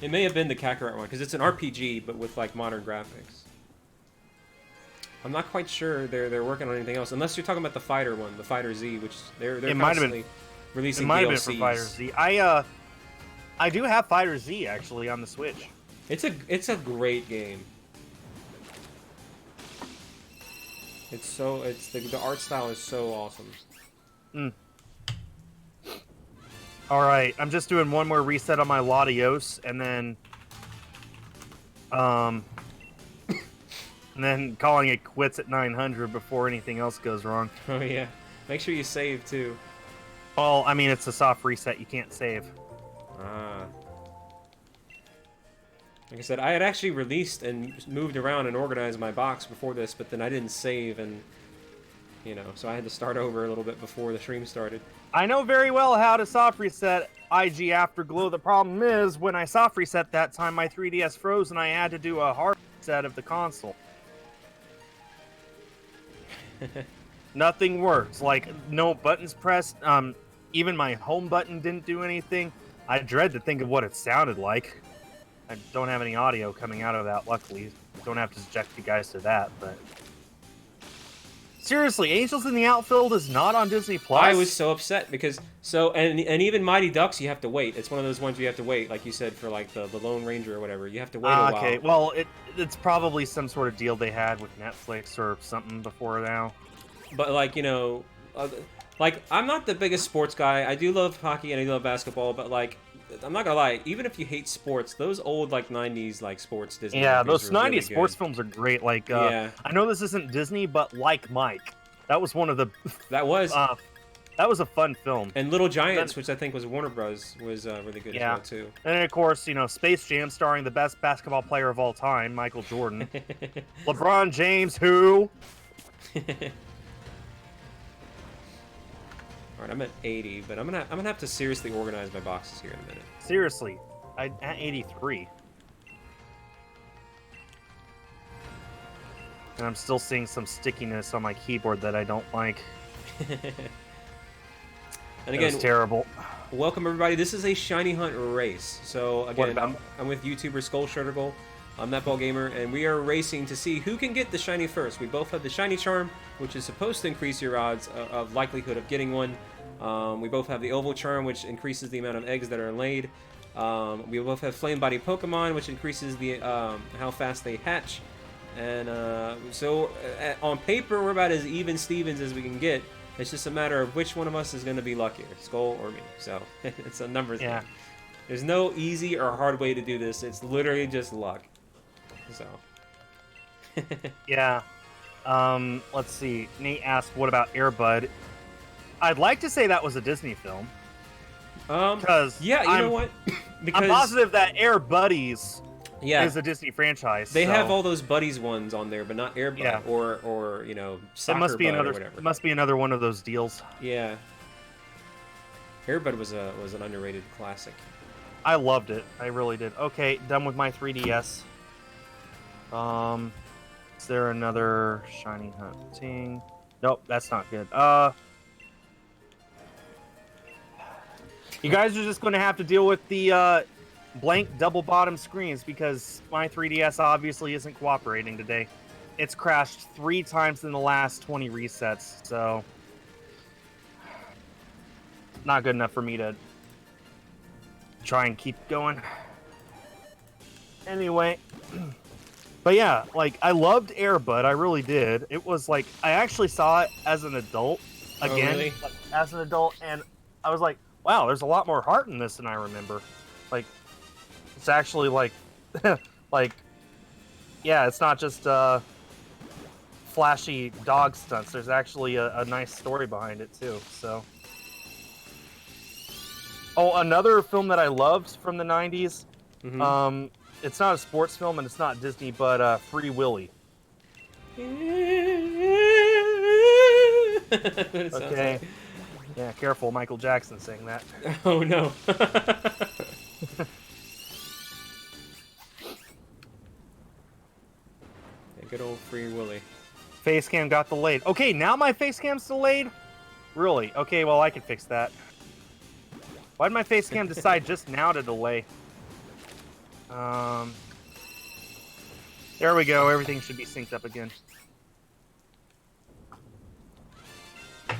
It may have been the Kakarot one, because it's an RPG, but with, like, modern graphics. I'm not quite sure they're working on anything else, unless you're talking about the Fighter one, the Fighter Z, which they're constantly releasing It might have DLCs. been for Fighter Z. I do have Fighter Z actually on the Switch. It's a great game. The art style is so awesome. All right, I'm just doing one more reset on my Latios, and then calling it quits at 900 before anything else goes wrong. Oh yeah, make sure you save too. Well, I mean, it's a soft reset. You can't save. Like I said, I had actually released and moved around and organized my box before this, but then I didn't save, and you know, so I had to start over a little bit before the stream started. I know very well how to soft reset IG Afterglow. The problem is, when I soft reset that time, my 3DS froze, and I had to do a hard reset of the console. Nothing works. Like, no buttons pressed. Even my home button didn't do anything. I dread to think of what it sounded like. I don't have any audio coming out of that, luckily. Don't have to subject you guys to that, but... Seriously, Angels in the Outfield is not on Disney Plus. I was so upset because and even Mighty Ducks you have to wait. It's one of those ones you have to wait, like you said, for like the Lone Ranger or whatever. You have to wait a while. Okay, well it's probably some sort of deal they had with Netflix or something before now. But like, you know, Like, I'm not the biggest sports guy. I do love hockey and I do love basketball, but like, I'm not gonna lie. Even if you hate sports, those old like '90s like sports Disney Yeah, movies those were really 90s sports good. films are great. Like, Yeah, I know this isn't Disney, but Like Mike, that was one of the that was. uh, that was a fun film. And Little And then, Giants, which I think was Warner Bros, was really good as yeah, well too. and then, of course, you know, Space Jam, starring the best basketball player of all time, Michael Jordan, LeBron James, who. All right, I'm at 80, but I'm gonna have to seriously organize my boxes here in a minute. Seriously, at 83. And I'm still seeing some stickiness on my keyboard that I don't like. And It was again, terrible. welcome everybody. This is a shiny hunt race. So again, about- I'm with YouTuber SkulShurtugal. I'm Netball Gamer, and we are racing to see who can get the shiny first. We both have the shiny charm, which is supposed to increase your odds of likelihood of getting one. We both have the oval charm, which increases the amount of eggs that are laid. We both have flame body Pokemon, which increases the how fast they hatch. And so on paper, we're about as even Stevens as we can get. It's just a matter of which one of us is going to be luckier, Skull or me. So it's a numbers game. There's no easy or hard way to do this. It's literally just luck. So. Yeah. Let's see. Nate asked, what about Air Bud? I'd like to say that was a Disney film. Because yeah, you know what? Because I'm positive that Air Buddies is a Disney franchise. They have all those Buddies ones on there, but not Air Bud or you know, Soccer it must be Bud another. or whatever. It must be another one of those deals. Yeah. Air Bud was an underrated classic. I loved it. I really did. Okay, done with my 3DS. Is there another shiny hunting? Nope, that's not good. You guys are just going to have to deal with the blank double bottom screens because my 3DS obviously isn't cooperating today. It's crashed 3 times in the last 20 resets, so not good enough for me to try and keep going. Anyway, but yeah, like I loved Air Bud, I really did. It was like I actually saw it as an adult again, really? like, as an adult, and I was like, wow, there's a lot more heart in this than I remember. Like, it's actually like, like, yeah, it's not just flashy dog stunts. There's actually a nice story behind it too. So. Oh, another film that I loved from the 90s. Mm-hmm. It's not a sports film and it's not Disney, but Free Willy. Okay. Like. Yeah, careful, Michael Jackson saying that. Oh no. Good old Free Willy. Facecam got delayed. Okay, now my facecam's delayed? Really? Okay, well I can fix that. Why did my facecam decide just now to delay? There we go. Everything should be synced up again. Did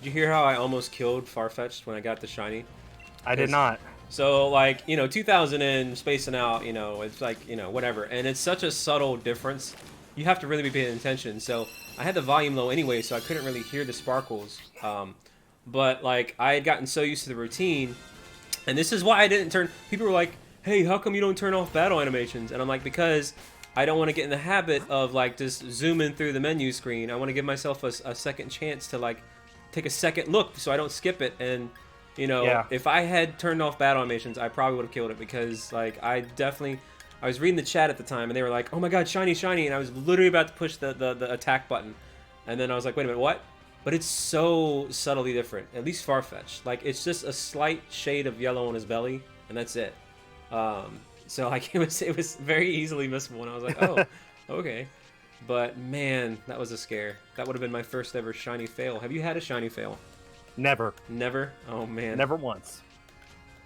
you hear how I almost killed Farfetch'd when I got the shiny? I did not. So, like, you know, 2000 and spacing out, you know, it's like, you know, whatever. And it's such a subtle difference. You have to really be paying attention. So, I had the volume low anyway, so I couldn't really hear the sparkles. But, like, I had gotten so used to the routine. And this is why I didn't turn... People were like, hey, how come you don't turn off battle animations? And I'm like, because I don't want to get in the habit of, like, just zooming through the menu screen. I want to give myself a second chance to, like, take a second look so I don't skip it. And... You know, if I had turned off battle animations, I probably would have killed it because, like, I was reading the chat at the time and they were like, oh my god, shiny, shiny, and I was literally about to push the attack button. And then I was like, wait a minute, what? But it's so subtly different, at least Farfetch'd. Like, it's just a slight shade of yellow on his belly, and that's it. So, like, it was very easily missable, and I was like, oh, okay. But, man, that was a scare. That would have been my first ever shiny fail. Have you had a shiny fail? Never. Never? Oh, man. Never once.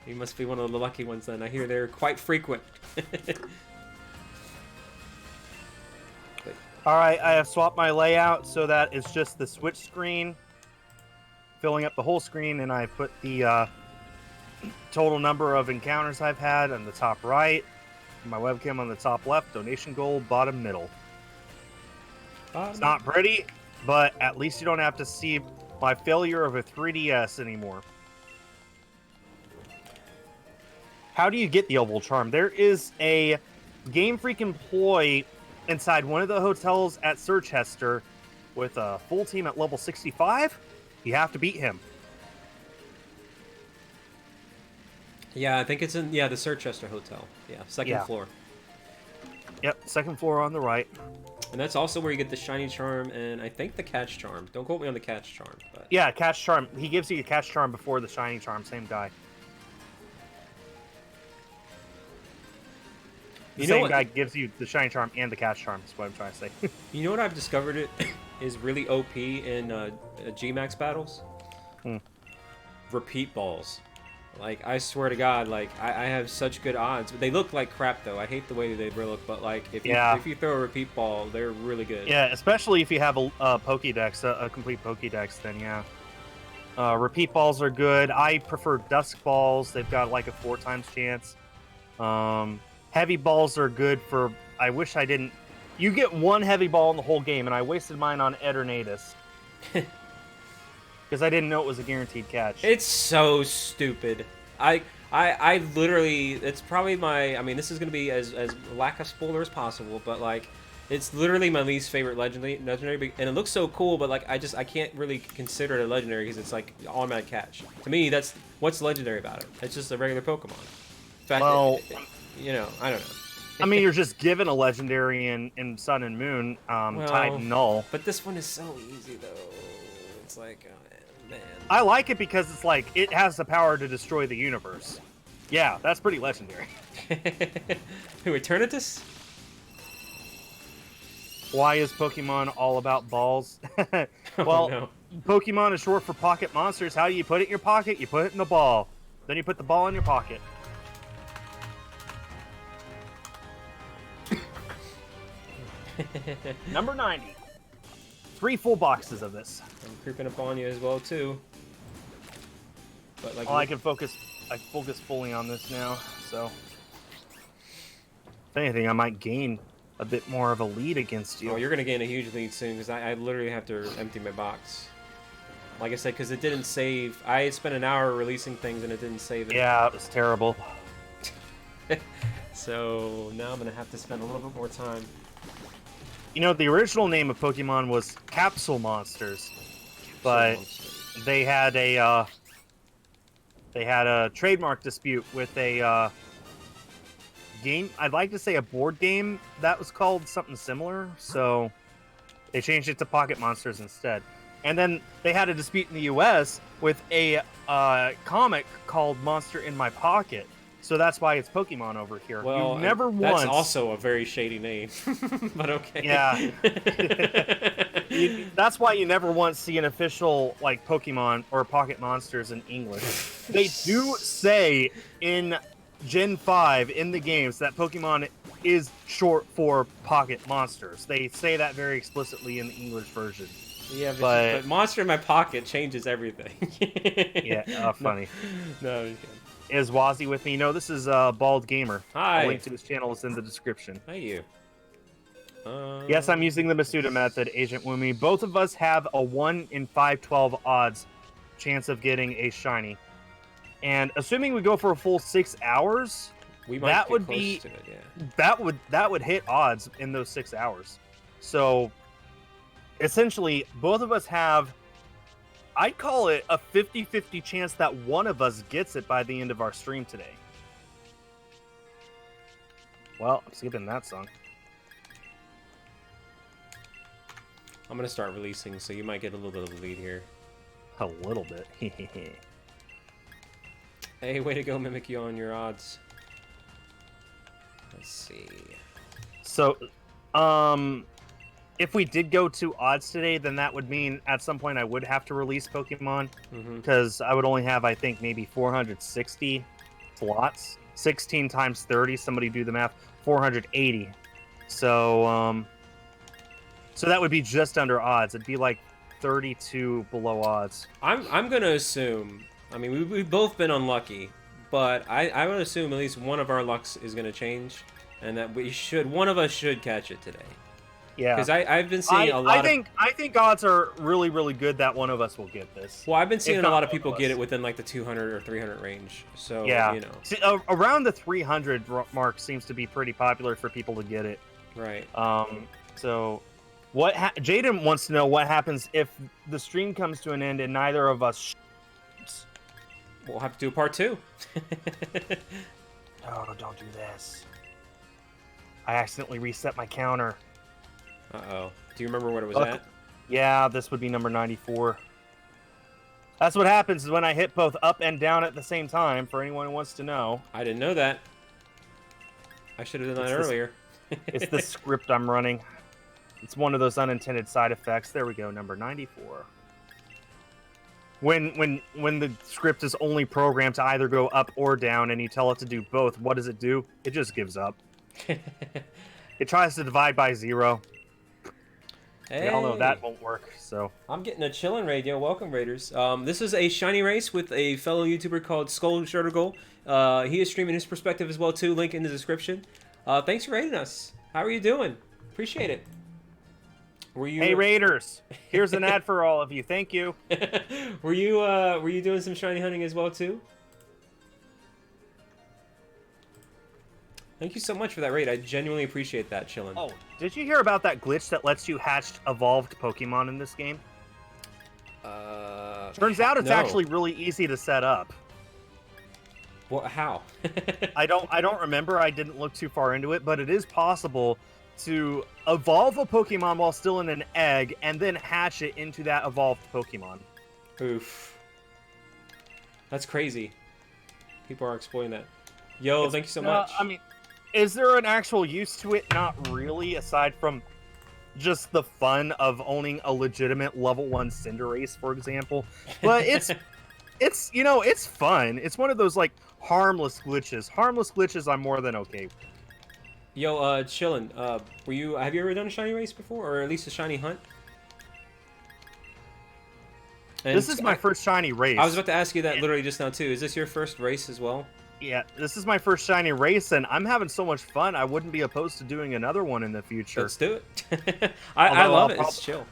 You must be one of the lucky ones then. I hear they're quite frequent. Alright, I have swapped my layout so that it's just the switch screen filling up the whole screen, and I put the total number of encounters I've had on the top right, my webcam on the top left, donation goal bottom middle. It's not pretty, but at least you don't have to see my failure of a 3DS anymore. How do you get the Oval Charm? There is a Game Freak employee inside one of the hotels at Sirchester with a full team at level 65. You have to beat him. Yeah, I think it's in the Sirchester Hotel. Yeah, second floor. Yep, second floor on the right. And that's also where you get the shiny charm and I think the catch charm. Don't quote me on the catch charm. But... Yeah, catch charm. He gives you a catch charm before the shiny charm. Same guy. The same guy gives you the shiny charm and the catch charm. Is what I'm trying to say. You know what I've discovered it is really OP in G-Max battles? Repeat balls. Like, I swear to God, like, I have such good odds. They look like crap, though. I hate the way they look, but, like, if you throw a repeat ball, they're really good. Yeah, especially if you have a Pokédex, a complete Pokédex, then yeah. Repeat balls are good. I prefer Dusk balls. They've got, like, a 4 times chance. Heavy balls are good for... I wish I didn't... You get 1 heavy ball in the whole game, and I wasted mine on Eternatus. Because I didn't know it was a guaranteed catch. It's so stupid. I literally, it's probably my, I mean, this is going to be as lack of spoiler as possible, but, like, it's literally my least favorite legendary, and it looks so cool, but, like, I can't really consider it a legendary because it's, like, automatic catch. To me, that's, what's legendary about it? It's just a regular Pokemon. In fact, well, you know, I don't know. I mean, you're just given a legendary in Sun and Moon, well, type Null. But this one is so easy, though. It's like... Man. I like it because it's like, it has the power to destroy the universe. Yeah, that's pretty legendary. Who, Eternatus? Why is Pokemon all about balls? Well, oh, no. Pokemon is short for pocket monsters. How do you put it in your pocket? You put it in a ball. Then you put the ball in your pocket. Number 90. 3 full boxes of this. I'm creeping up on you as well too. But like, I can focus fully on this now. So, if anything, I might gain a bit more of a lead against you. Oh, you're gonna gain a huge lead soon because I literally have to empty my box. Like I said, because it didn't save. I had spent an hour releasing things and it didn't save it. Yeah, it was terrible. So now I'm gonna have to spend a little bit more time. You know, the original name of Pokemon was Capsule Monsters, but they had a trademark dispute with a game. I'd like to say a board game that was called something similar, so they changed it to Pocket Monsters instead. And then they had a dispute in the U.S. with a comic called Monster in My Pocket. So that's why it's Pokemon over here. Well, that's also a very shady name, but okay. Yeah. That's why you never once see an official, like, Pokemon or Pocket Monsters in English. They do say in Gen 5 in the games that Pokemon is short for Pocket Monsters. They say that very explicitly in the English version. Yeah, but Monster in My Pocket changes everything. Yeah, funny. No, I'm just kidding. Is Wazzy with me? No, this is Bald Gamer. Hi. A link to his channel is in the description. Hi, you. Yes, I'm using the Masuda Method, Agent Woomy. Both of us have a 1 in 512 odds chance of getting a shiny. And assuming we go for a full 6 hours, we might that get would close be to it, yeah. that would hit odds in those 6 hours. So essentially, both of us have, I'd call it a 50-50 chance that one of us gets it by the end of our stream today. Well, I'm skipping that song. I'm going to start releasing, so you might get a little bit of a lead here. A little bit. Hey, way to go, Mimikyu, on your odds. Let's see. So, if we did go to odds today, then that would mean at some point I would have to release Pokemon, because I would only have, I think, maybe 460 slots. 16 times 30, somebody do the math, 480. So, so that would be just under odds. It'd be like 32 below odds. I'm gonna assume, I mean, we've both been unlucky, but I would assume at least one of our lucks is gonna change, and that one of us should catch it today. Yeah. Because I've been seeing a lot of... I think odds are really, really good that one of us will get this. Well, I've been seeing If a not lot of both people of get us. it within like the 200 or 300 range. So, Yeah. you know. See, around the 300 mark seems to be pretty popular for people to get it. Right. So, Jaden wants to know what happens if the stream comes to an end and neither of us. We'll have to do a part 2. Oh, don't do this. I accidentally reset my counter. Uh-oh. Do you remember what it was at? Yeah, this would be number 94. That's what happens when I hit both up and down at the same time, for anyone who wants to know. I didn't know that. I should have done that earlier. It's the script I'm running. It's one of those unintended side effects. There we go, number 94. When the script is only programmed to either go up or down and you tell it to do both, what does it do? It just gives up. It tries to divide by 0. Hey. We all know that won't work, so... I'm getting a chillin' raid, yo. Welcome, Raiders. This is a shiny race with a fellow YouTuber called SkulShurtugal. He is streaming his perspective as well, too. Link in the description. Thanks for raiding us. How are you doing? Appreciate it. Were you... Hey, Raiders! Here's an ad for all of you. Thank you. Were you doing some shiny hunting as well, too? Thank you so much for that raid. I genuinely appreciate that, chillin'. Oh, did you hear about that glitch that lets you hatch evolved Pokemon in this game? Turns out it's actually really easy to set up. Well, how? I don't remember. I didn't look too far into it, but it is possible to evolve a Pokemon while still in an egg and then hatch it into that evolved Pokemon. Oof. That's crazy. People are exploiting that. Yo, thank you so much. I mean, is there an actual use to it? Not really, aside from just the fun of owning a legitimate level 1 Cinderace, for example. But it's fun. It's one of those, like, harmless glitches. Harmless glitches I'm more than okay with. Yo, chillin', have you ever done a shiny race before, or at least a shiny hunt? And this is my first shiny race. I was about to ask you that literally just now, too. Is this your first race as well? Yeah, this is my first shiny race, and I'm having so much fun, I wouldn't be opposed to doing another one in the future. Let's do it. I love it. It's chill.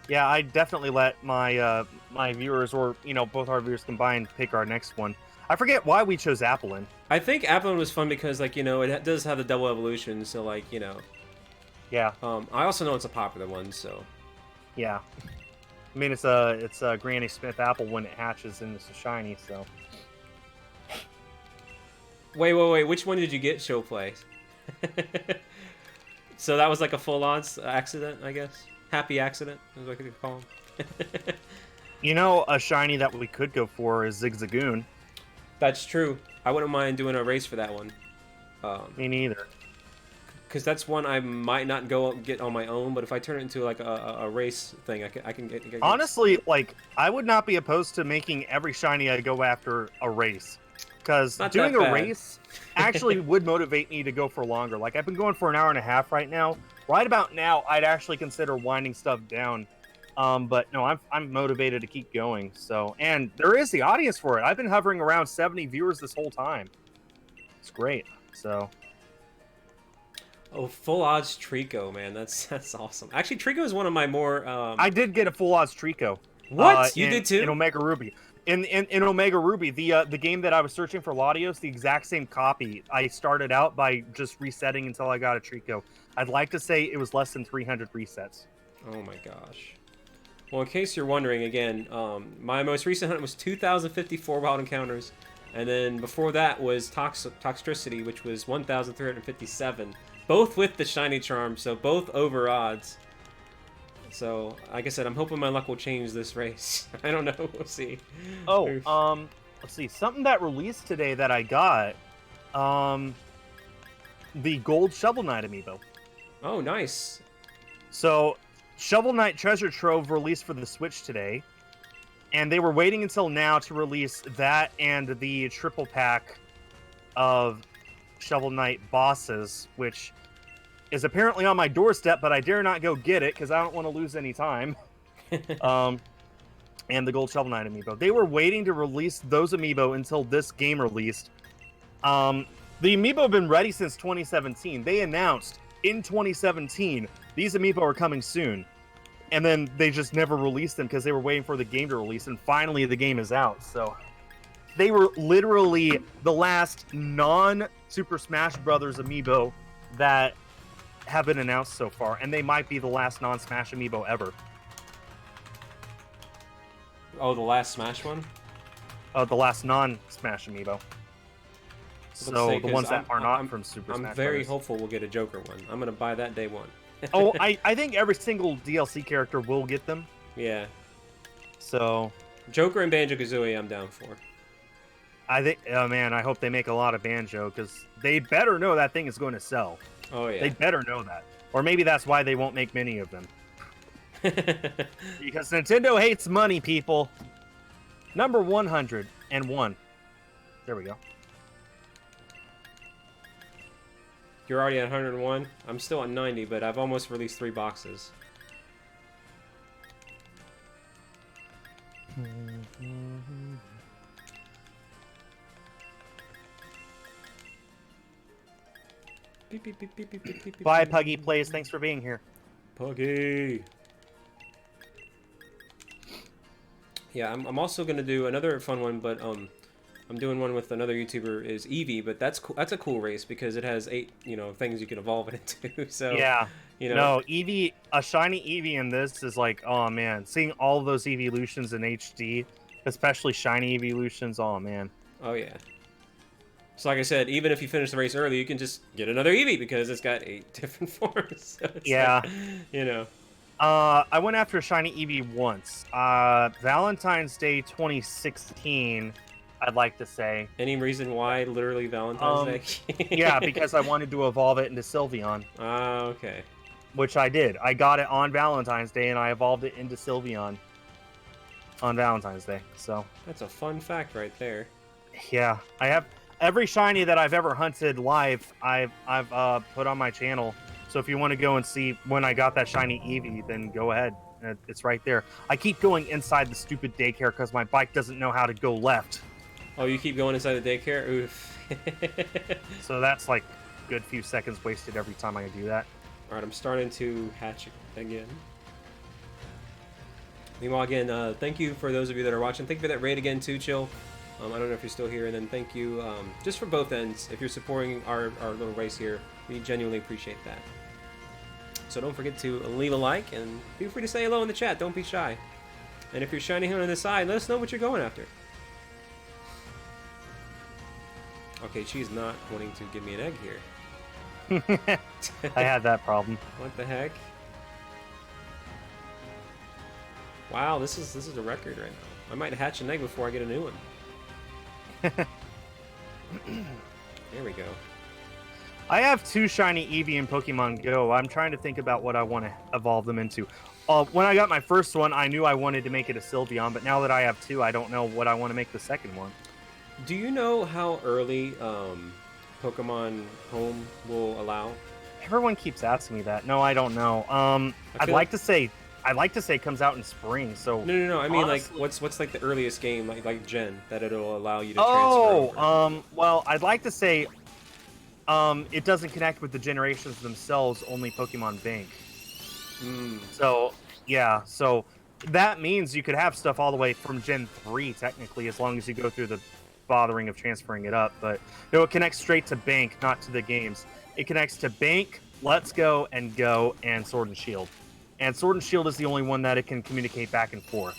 Yeah, I definitely let my my viewers, or, both our viewers combined, pick our next one. I forget why we chose Applin. I think Applin was fun because, like, it does have the double evolution, so, like, Yeah. I also know it's a popular one, so... Yeah. I mean, it's a Granny Smith apple when it hatches and it's a shiny, so... Wait, which one did you get, Showplay? So that was like a full-on accident, I guess? Happy accident, is what I could call them. A shiny that we could go for is Zigzagoon. That's true. I wouldn't mind doing a race for that one. Me neither. Because that's one I might not go get on my own, but if I turn it into like a race thing, I can get... Honestly, like, I would not be opposed to making every shiny I go after a race. Because doing a race actually would motivate me to go for longer. Like, I've been going for an hour and a half right now. Right about now, I'd actually consider winding stuff down. But no, I'm motivated to keep going. So, and there is the audience for it. I've been hovering around 70 viewers this whole time. It's great. So. Oh, full odds Trico, man. That's awesome. Actually, Trico is one of my more... I did get a full odds Trico. What? You did too? In Omega Ruby. In Omega Ruby, the game that I was searching for Latios, the exact same copy. I started out by just resetting until I got a Trico. I'd like to say it was less than 300 resets. Oh my gosh. Well, in case you're wondering, again, my most recent hunt was 2,054 wild encounters, and then before that was Toxtricity, which was 1,357, both with the shiny charm, so both over odds. So, like I said, I'm hoping my luck will change this race. I don't know. We'll see. Oh, let's see. Something that released today that I got, the Gold Shovel Knight amiibo. Oh, nice. So, Shovel Knight Treasure Trove released for the Switch today, and they were waiting until now to release that and the triple pack of Shovel Knight bosses, which is apparently on my doorstep, but I dare not go get it because I don't want to lose any time. And the Gold Shovel Knight amiibo. They were waiting to release those amiibo until this game released. The amiibo have been ready since 2017. They announced in 2017, these amiibo are coming soon. And then they just never released them because they were waiting for the game to release, and finally the game is out. So they were literally the last non-Super Smash Brothers amiibo that have been announced so far, and they might be the last non-Smash amiibo ever. Oh, the last Smash one? The last non-Smash amiibo. So the ones that are not from Super Smash I'm very Brothers. hopeful we'll get a Joker one. I'm gonna buy that day one. Oh, I think every single DLC character will get them. Yeah. So Joker and Banjo-Kazooie I'm down for. I think, oh man, I hope they make a lot of Banjo, because they better know that thing is going to sell. Oh yeah. They better know that. Or maybe that's why they won't make many of them. Because Nintendo hates money, people. Number 101. There we go. You're already at 101? I'm still at 90, but I've almost released 3 boxes. Bye, Puggy Plays. Thanks for being here. Puggy! Yeah, I'm also going to do another fun one, but I'm doing one with another YouTuber, is Eevee, but that's cool. That's a cool race because it has 8, things you can evolve it into. So yeah, no, Eevee, a shiny Eevee in this is like, oh man, seeing all of those evolutions in HD, especially shiny evolutions, oh man. Oh yeah. So like I said, even if you finish the race early, you can just get another Eevee because it's got 8 different forms. So it's yeah. Like, I went after a shiny Eevee once. Valentine's Day 2016. I'd like to say. Any reason why literally Valentine's Day? Yeah, because I wanted to evolve it into Sylveon. Ah, okay. Which I did. I got it on Valentine's Day, and I evolved it into Sylveon on Valentine's Day. So that's a fun fact right there. Yeah, I have every shiny that I've ever hunted live. I've put on my channel. So if you want to go and see when I got that shiny Eevee, then go ahead. It's right there. I keep going inside the stupid daycare because my bike doesn't know how to go left. Oh, you keep going inside the daycare? Oof. So that's like a good few seconds wasted every time I do that. Alright, I'm starting to hatch again. Meanwhile, again, thank you for those of you that are watching. Thank you for that raid again, too, Chill. I don't know if you're still here. And then thank you, just for both ends, if you're supporting our little race here. We genuinely appreciate that. So don't forget to leave a like, and feel free to say hello in the chat. Don't be shy. And if you're shiny here on the side, let us know what you're going after. Okay, she's not wanting to give me an egg here. I had that problem. What the heck? Wow, this is a record right now. I might hatch an egg before I get a new one. There we go. I have 2 shiny Eevee in Pokemon Go. I'm trying to think about what I want to evolve them into. When I got my first one, I knew I wanted to make it a Sylveon, but now that I have 2, I don't know what I want to make the second one. Do you know how early Pokemon Home will allow? Everyone keeps asking me that. No, I don't know. I'd like to say it comes out in spring. So no. I mean, honestly, like, what's like the earliest game, like Gen, that it'll allow you to transfer over? Well, I'd like to say, it doesn't connect with the generations themselves. Only Pokemon Bank. So yeah, so that means you could have stuff all the way from Gen 3 technically, as long as you go through the bothering of transferring it up. But no, it connects straight to Bank, not to the games. It connects to Bank, Let's Go, and Sword and Shield. And Sword and Shield is the only one that it can communicate back and forth.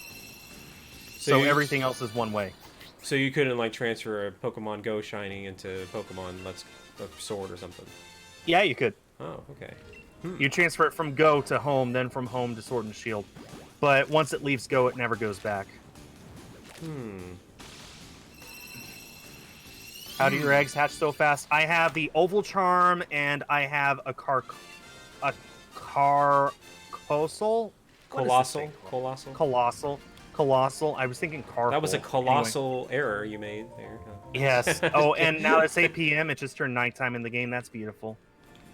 So everything else is one way. So you couldn't like transfer a Pokemon Go shiny into Pokemon Sword or something? Yeah, you could. Oh, okay. You transfer it from Go to Home, then from Home to Sword and Shield. But once it leaves Go, it never goes back. How do your eggs hatch so fast? I have the Oval Charm, and I have a Colossal. I was thinking Carkle. That was a colossal error you made there. Yes. Oh, and now it's 8 p.m. It just turned nighttime in the game. That's beautiful.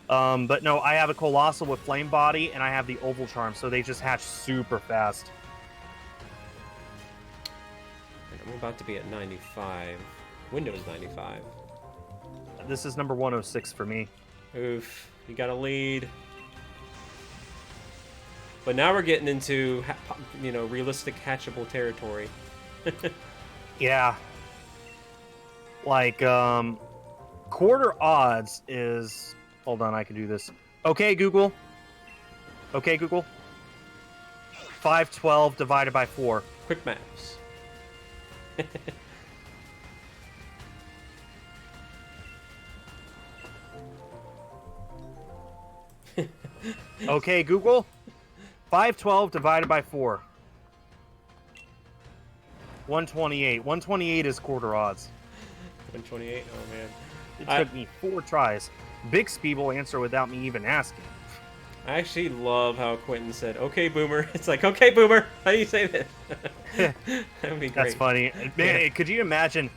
But no, I have a Colossal with Flame Body, and I have the Oval Charm, so they just hatch super fast. I'm about to be at 95. Windows 95. This is number 106 for me. Oof. You got a lead. But now we're getting into, you know, realistic hatchable territory. Yeah. Like, quarter odds is... Hold on, I can do this. Okay, Google. Okay, Google. 512 divided by 4. Quick maps. Okay, Google. 512 divided by 4. 128. 128 is quarter odds. 128? Oh, man. It took me 4 tries. Bixby will answer without me even asking. I actually love how Quentin said, okay, Boomer. It's like, okay, Boomer. How do you say that? That would be great. That's funny. Man, could you imagine,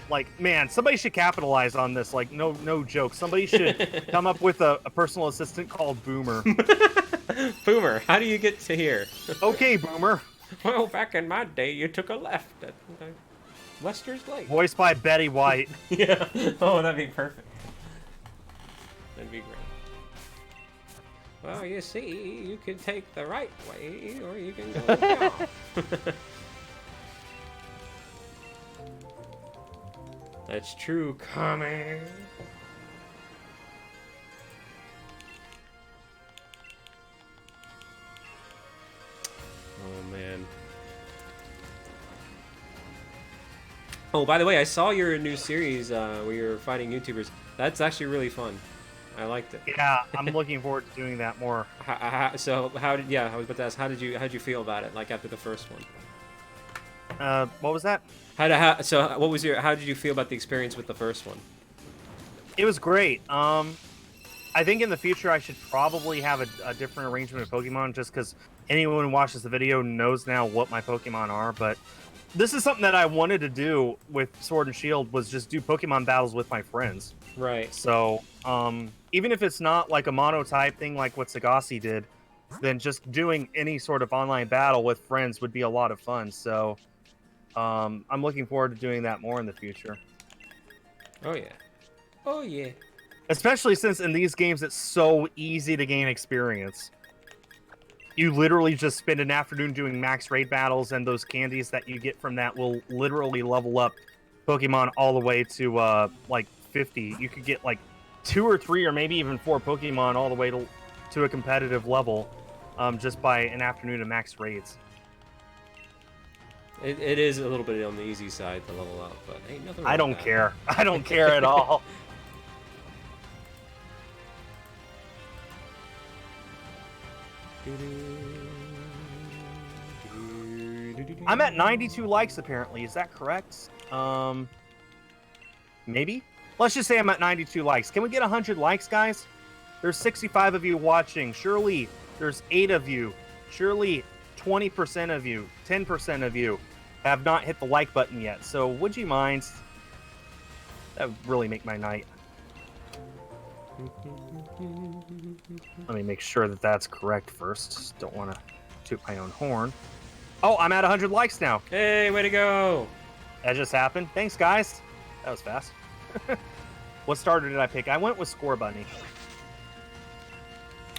like, man, somebody should capitalize on this. Like, no joke. Somebody should come up with a personal assistant called Boomer. Boomer, how do you get to here? Okay, Boomer. Well, back in my day, you took a left at Wester's Lake. Voiced by Betty White. Yeah. Oh, that'd be perfect. That'd be great. Well, you see, you can take the right way, or you can go down. That's true, Connie. Oh, man. Oh, by the way, I saw your new series where you're fighting YouTubers. That's actually really fun. I liked it. Yeah, I'm looking forward to doing that more. So how did? Yeah, I was about to ask. How did you feel about it? Like after the first one? What was that? So what was your? How did you feel about the experience with the first one? It was great. I think in the future I should probably have a different arrangement of Pokemon, just because anyone who watches the video knows now what my Pokemon are. But this is something that I wanted to do with Sword and Shield, was just do Pokemon battles with my friends. Right. So, even if it's not like a mono-type thing like what Sagasi did, then just doing any sort of online battle with friends would be a lot of fun. So, I'm looking forward to doing that more in the future. Oh, yeah. Oh, yeah. Especially since in these games it's so easy to gain experience. You literally just spend an afternoon doing max raid battles, and those candies that you get from that will literally level up Pokemon all the way to, like, 50. You could get, like, 2 or 3 or maybe even 4 Pokemon all the way to a competitive level just by an afternoon of max raids. It is a little bit on the easy side to level up, but ain't nothing wrong I don't with that. care. I don't care at all. I'm at 92 likes apparently. Is that correct? Maybe? Let's just say I'm at 92 likes. Can we get 100 likes, guys? There's 65 of you watching. Surely there's 8 of you. Surely 20% of you, 10% of you have not hit the like button yet. So would you mind? That would really make my night. Let me make sure that that's correct first. Don't want to toot my own horn. Oh, I'm at 100 likes now. Hey, way to go! That just happened. Thanks, guys. That was fast. What starter did I pick? I went with Score Bunny.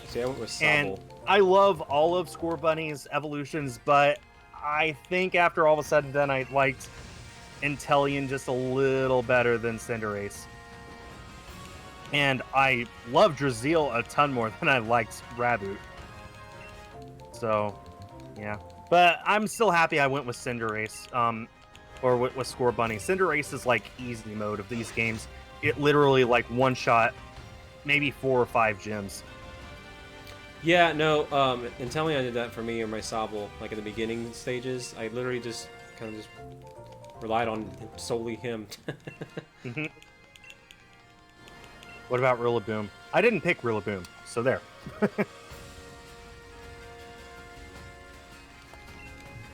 See, I went with And Sobble. I love all of Score Bunny's evolutions, but I think after all of a sudden done, I liked Inteleon just a little better than Cinderace. And I love Draziel a ton more than I liked Raboot. So, yeah. But I'm still happy I went with Cinderace, or with Score Bunny. Cinderace is like easy mode of these games. It literally like one shot, maybe 4 or 5 gyms. Yeah, no, Inteleon did that for me or my Sobble, like in the beginning stages. I literally just kind of just relied on solely him. Mm-hmm. What about Rillaboom? I didn't pick Rillaboom, so there.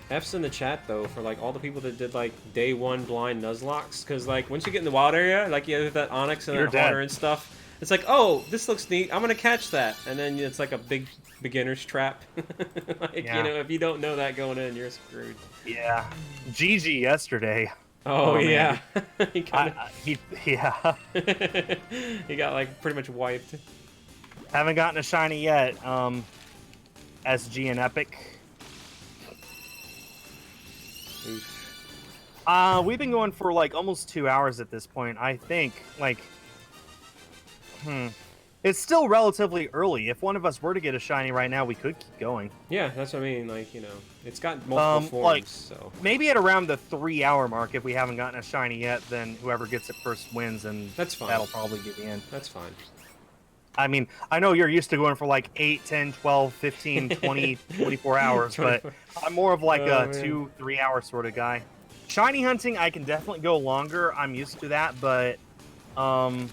F's in the chat though for like all the people that did like day 1 blind Nuzlocke, because like once you get in the wild area, like you have that Onyx and You're that Haunter dead. and stuff, it's like, oh, this looks neat, I'm gonna catch that, and then it's like a big beginner's trap. Like, Yeah. you know, if you don't know that going in, you're screwed. Yeah. Gigi yesterday. Oh, Oh, yeah. man. he, kinda, Yeah. he got like pretty much wiped. Haven't gotten a shiny yet. SG and Epic. Oof. We've been going for like almost 2 hours at this point. I think like, it's still relatively early. If one of us were to get a shiny right now, we could keep going. Yeah, that's what I mean. Like, you know, it's got multiple forms, like, so maybe at around the 3-hour mark, if we haven't gotten a shiny yet, then whoever gets it first wins, and that's fine. that'll probably be the end. That's fine. I mean, I know you're used to going for like 8, 10, 12, 15, 20, 24 hours, but I'm more of like a 2-3 hour sort of guy. Shiny hunting, I can definitely go longer. I'm used to that, but I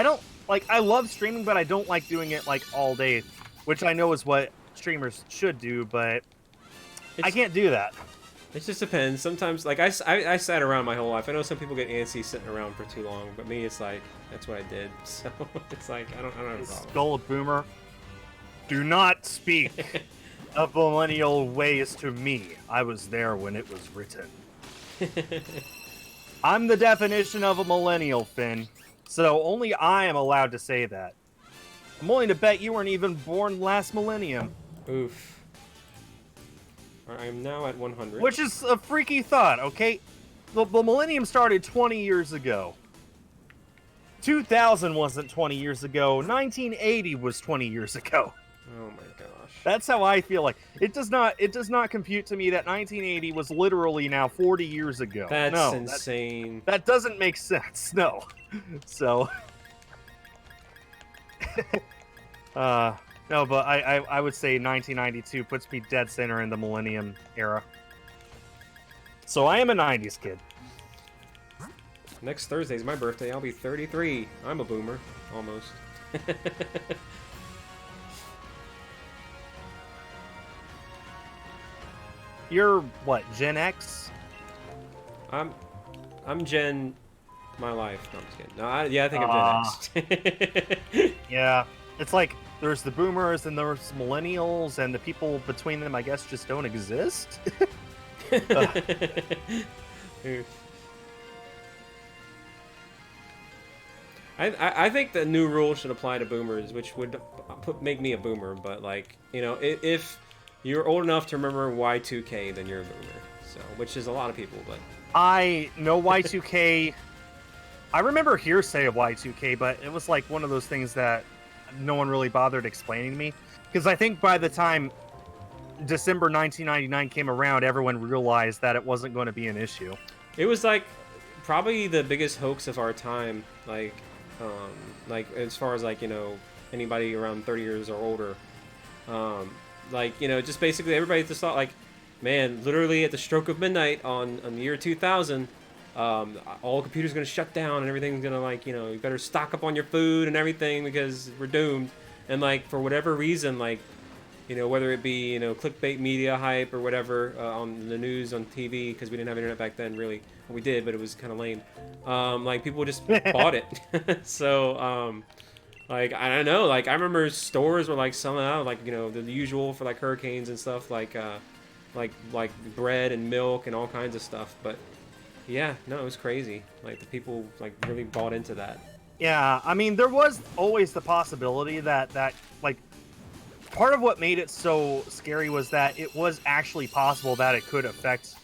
don't like. I love streaming, but I don't like doing it like all day, which I know is what streamers should do, but I can't do that. It just depends. Sometimes, like, I sat around my whole life. I know some people get antsy sitting around for too long, but me, it's like, that's what I did. So, it's like, I don't have a problem. Skull Boomer, do not speak of millennial ways to me. I was there when it was written. I'm the definition of a millennial, Finn, so only I am allowed to say that. I'm willing to bet you weren't even born last millennium. Oof. I'm now at 100. Which is a freaky thought, okay? The millennium started 20 years ago. 2000 wasn't 20 years ago. 1980 was 20 years ago. Oh my gosh. That's how I feel like. It does not compute to me that 1980 was literally now 40 years ago. That's insane. That doesn't make sense. No. So no, but I would say 1992 puts me dead center in the millennium era. So I am a 90s kid. Next Thursday's my birthday. I'll be 33. I'm a boomer. Almost. You're what, Gen X? I'm Gen my life. No, I'm just kidding. No, yeah, I think I'm Gen X. Yeah. It's like there's the boomers and there's millennials, and the people between them, I guess, just don't exist. I think the new rule should apply to boomers, which would make me a boomer. But, like, you know, if you're old enough to remember Y2K, then you're a boomer. So, which is a lot of people, but I know Y2K. I remember hearsay of Y2K, but it was like one of those things that no one really bothered explaining to me. Because I think by the time December 1999 came around, everyone realized that it wasn't going to be an issue. It was like probably the biggest hoax of our time. Like as far as, like, you know, anybody around 30 years or older. Like, you know, just basically everybody just thought, like, man, literally at the stroke of midnight on the year 2000, all computers are going to shut down and everything's going to, like, you know, you better stock up on your food and everything because we're doomed. And, like, for whatever reason, like, you know, whether it be, you know, clickbait media hype or whatever on the news, on TV, because we didn't have internet back then, really. Well, we did, but it was kind of lame. Like, people just bought it. So, like, I don't know, like, I remember stores were, like, selling out, like, you know, the usual for, like, hurricanes and stuff, like bread and milk and all kinds of stuff. But yeah, no, it was crazy. Like, the people, like, really bought into that. Yeah, I mean, there was always the possibility that like, part of what made it so scary was that it was actually possible that it could affect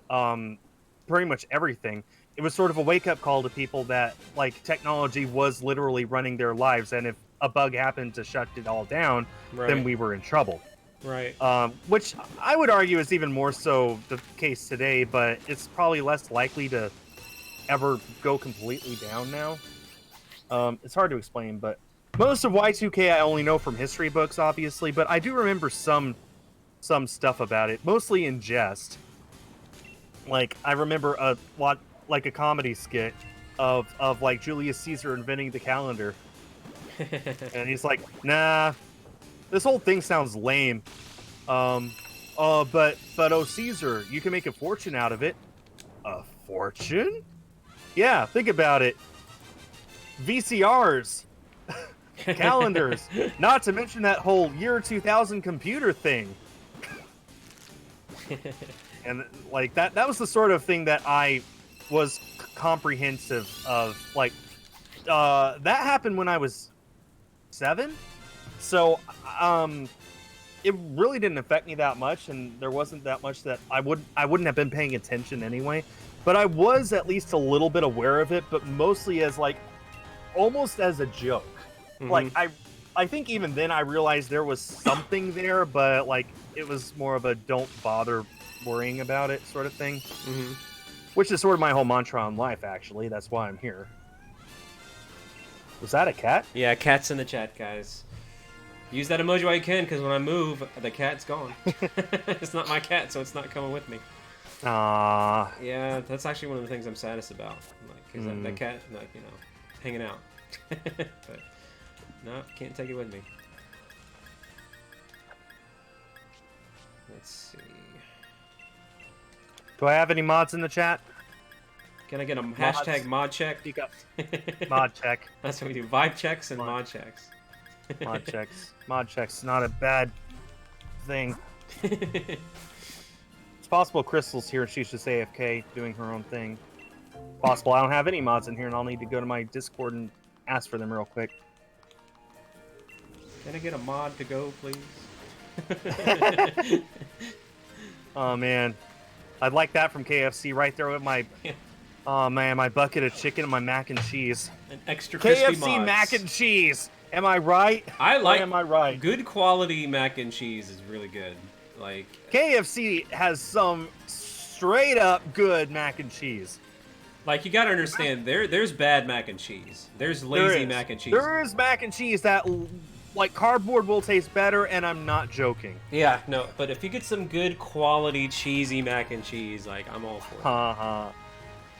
pretty much everything. It was sort of a wake-up call to people that, like, technology was literally running their lives, and if a bug happened to shut it all down, then we were in trouble. Right. Which I would argue is even more so the case today, but it's probably less likely to ever go completely down now. It's hard to explain, but most of Y2K I only know from history books, obviously, but I do remember some stuff about it, mostly in jest. Like, I remember a lot, like a comedy skit of like Julius Caesar inventing the calendar. And he's like, nah, this whole thing sounds lame. But oh Caesar, you can make a fortune out of it. A fortune? Yeah, think about it. VCRs, calendars, not to mention that whole year 2000 computer thing. And, like, that was the sort of thing that I was comprehensive of. Like, that happened when I was 7. So, it really didn't affect me that much, and there wasn't that much that I wouldn't have been paying attention anyway. But I was at least a little bit aware of it, but mostly as like almost as a joke. Mhm. Like I think even then I realized there was something there, but like it was more of a don't bother worrying about it sort of thing. Mhm. Which is sort of my whole mantra in life, actually. That's why I'm here. Was that a cat? Yeah, cat's in the chat, guys. Use that emoji while you can, because when I move, the cat's gone. It's not my cat, so it's not coming with me. Ah. Yeah, that's actually one of the things I'm saddest about. Like, cause that cat, like, you know, hanging out. But no, can't take it with me. Let's see. Do I have any mods in the chat? Can I get a hashtag mod check? Speak up. Mod check. That's what we do. Vibe checks and mod checks. Mod checks. Mod checks. Not a bad thing. It's possible Crystal's here and she's just AFK doing her own thing. Possible I don't have any mods in here and I'll need to go to my Discord and ask for them real quick. Can I get a mod to go, please? Oh man. I'd like that from KFC right there with my... Oh man, my bucket of chicken and my mac and cheese. An extra crispy KFC mods. mac and cheese! Am I right? I like... Or am I right? Good quality mac and cheese is really good. Like... KFC has some straight up good mac and cheese. Like, you gotta understand, there's bad mac and cheese. There's lazy mac and cheese. There is mac and cheese that, like, cardboard will taste better, and I'm not joking. Yeah, no, but if you get some good quality cheesy mac and cheese, like, I'm all for it. Uh-huh.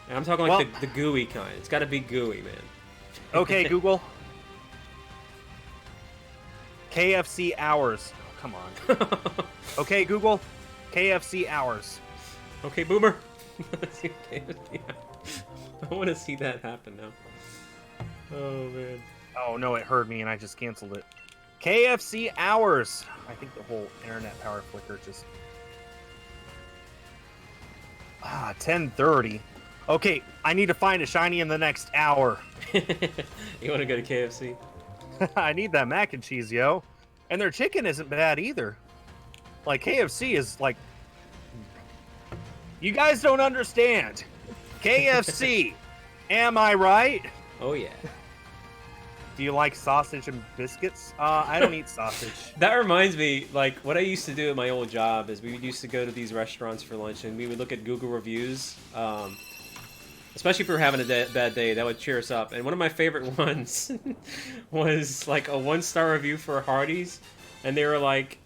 And I'm talking like the gooey kind. It's gotta be gooey, man. Okay, Google. KFC hours. Oh, come on. Okay, Google. KFC hours. Okay, Boomer. Let's see KFC. I want to see that happen now. Oh, man. Oh, no, it heard me, and I just canceled it. KFC hours. I think the whole internet power flicker just... 10:30. Okay, I need to find a shiny in the next hour. You want to go to KFC? I need that mac and cheese, yo. And their chicken isn't bad either. Like, KFC is like... You guys don't understand. KFC. Am I right? Oh, yeah. Do you like sausage and biscuits? I don't eat sausage. That reminds me, like, what I used to do at my old job is we used to go to these restaurants for lunch and we would look at Google reviews. Especially if we were having a bad day, that would cheer us up. And one of my favorite ones was like a 1-star review for Hardee's. And they were like,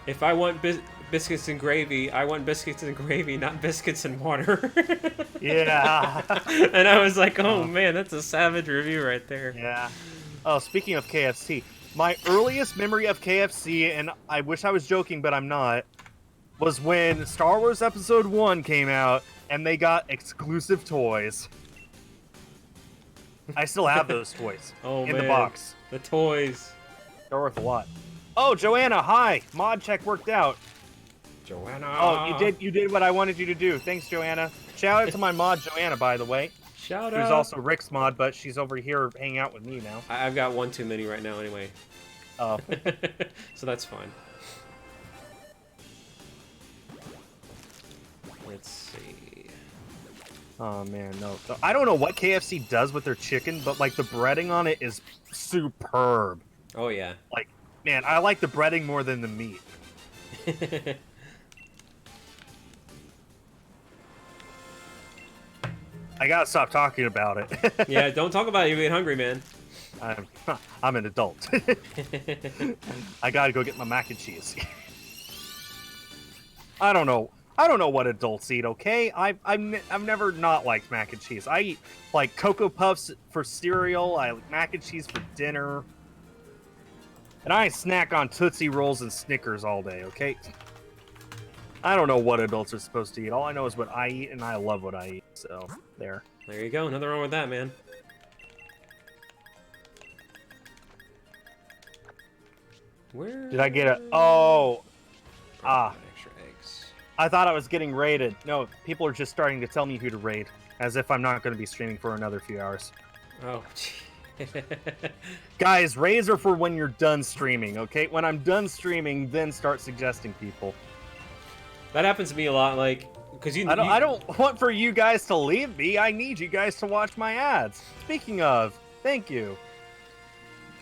if I want biscuits and gravy, I want biscuits and gravy, not biscuits and water. Yeah. And I was like, oh man, that's a savage review right there. Yeah. Oh, speaking of KFC, my earliest memory of KFC, and I wish I was joking, but I'm not, was when Star Wars Episode 1 came out, and they got exclusive toys. I still have those toys in the box. The toys. They're worth a lot. Oh, Joanna, hi. Mod check worked out. Joanna. Oh, you did what I wanted you to do. Thanks, Joanna. Shout out to my mod, Joanna, by the way. Shout out. There's also Rick's mod, but she's over here hanging out with me now. I've got one too many right now anyway. Oh. So that's fine. Let's see. Oh man, no. I don't know what KFC does with their chicken, but like the breading on it is superb. Oh yeah. Like, man, I like the breading more than the meat. I gotta stop talking about it. Yeah, don't talk about it. You get hungry, man. I'm an adult. I gotta go get my mac and cheese. I don't know what adults eat. Okay, I've never not liked mac and cheese. I eat like Cocoa Puffs for cereal. I like mac and cheese for dinner, and I snack on Tootsie Rolls and Snickers all day. Okay. I don't know what adults are supposed to eat. All I know is what I eat, and I love what I eat. So, there. There you go. Nothing wrong with that, man. Where Did I get a... Oh! Extra eggs. I thought I was getting raided. No, people are just starting to tell me who to raid. As if I'm not going to be streaming for another few hours. Oh, gee. Guys, raise are for when you're done streaming, okay? When I'm done streaming, then start suggesting people. That happens to me a lot, like, because I don't want for you guys to leave me. I need you guys to watch my ads. Speaking of, thank you.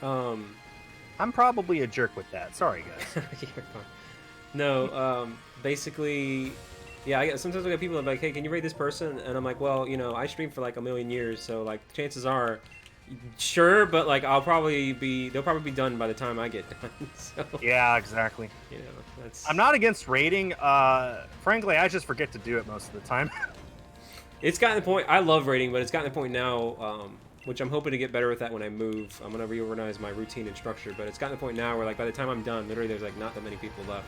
I'm probably a jerk with that. Sorry, guys. You're fine. No, basically, yeah. Sometimes I get people that are like, "Hey, can you rate this person?" And I'm like, "Well, you know, I streamed for like 1,000,000 years, so like, chances are, sure, but like, they'll probably be done by the time I get done." So, Yeah, exactly. you know, that's. I'm not against rating. Frankly, I just forget to do it most of the time. It's gotten to the point. I love rating, but it's gotten to the point now, which I'm hoping to get better with that when I move. I'm gonna reorganize my routine and structure, but it's gotten to the point now where like by the time I'm done, literally there's like not that many people left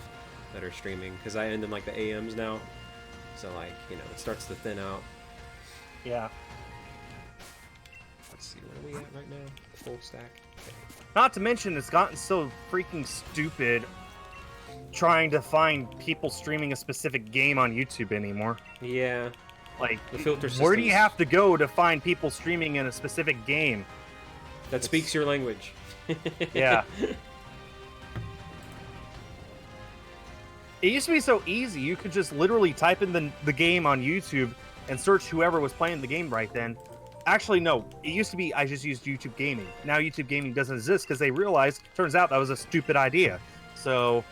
that are streaming because I end in like the AMs now. So like, you know, it starts to thin out. Yeah. Let's see, where are we at right now? Full stack. Okay. Not to mention, it's gotten so freaking stupid trying to find people streaming a specific game on YouTube anymore. Yeah. Like, The filter where do you systems. have to go to find people streaming in a specific game? That speaks your language. Yeah. It used to be so easy. You could just literally type in the game on YouTube and search whoever was playing the game right then. Actually, no. It used to be I just used YouTube Gaming. Now YouTube Gaming doesn't exist because they realized, turns out that was a stupid idea. So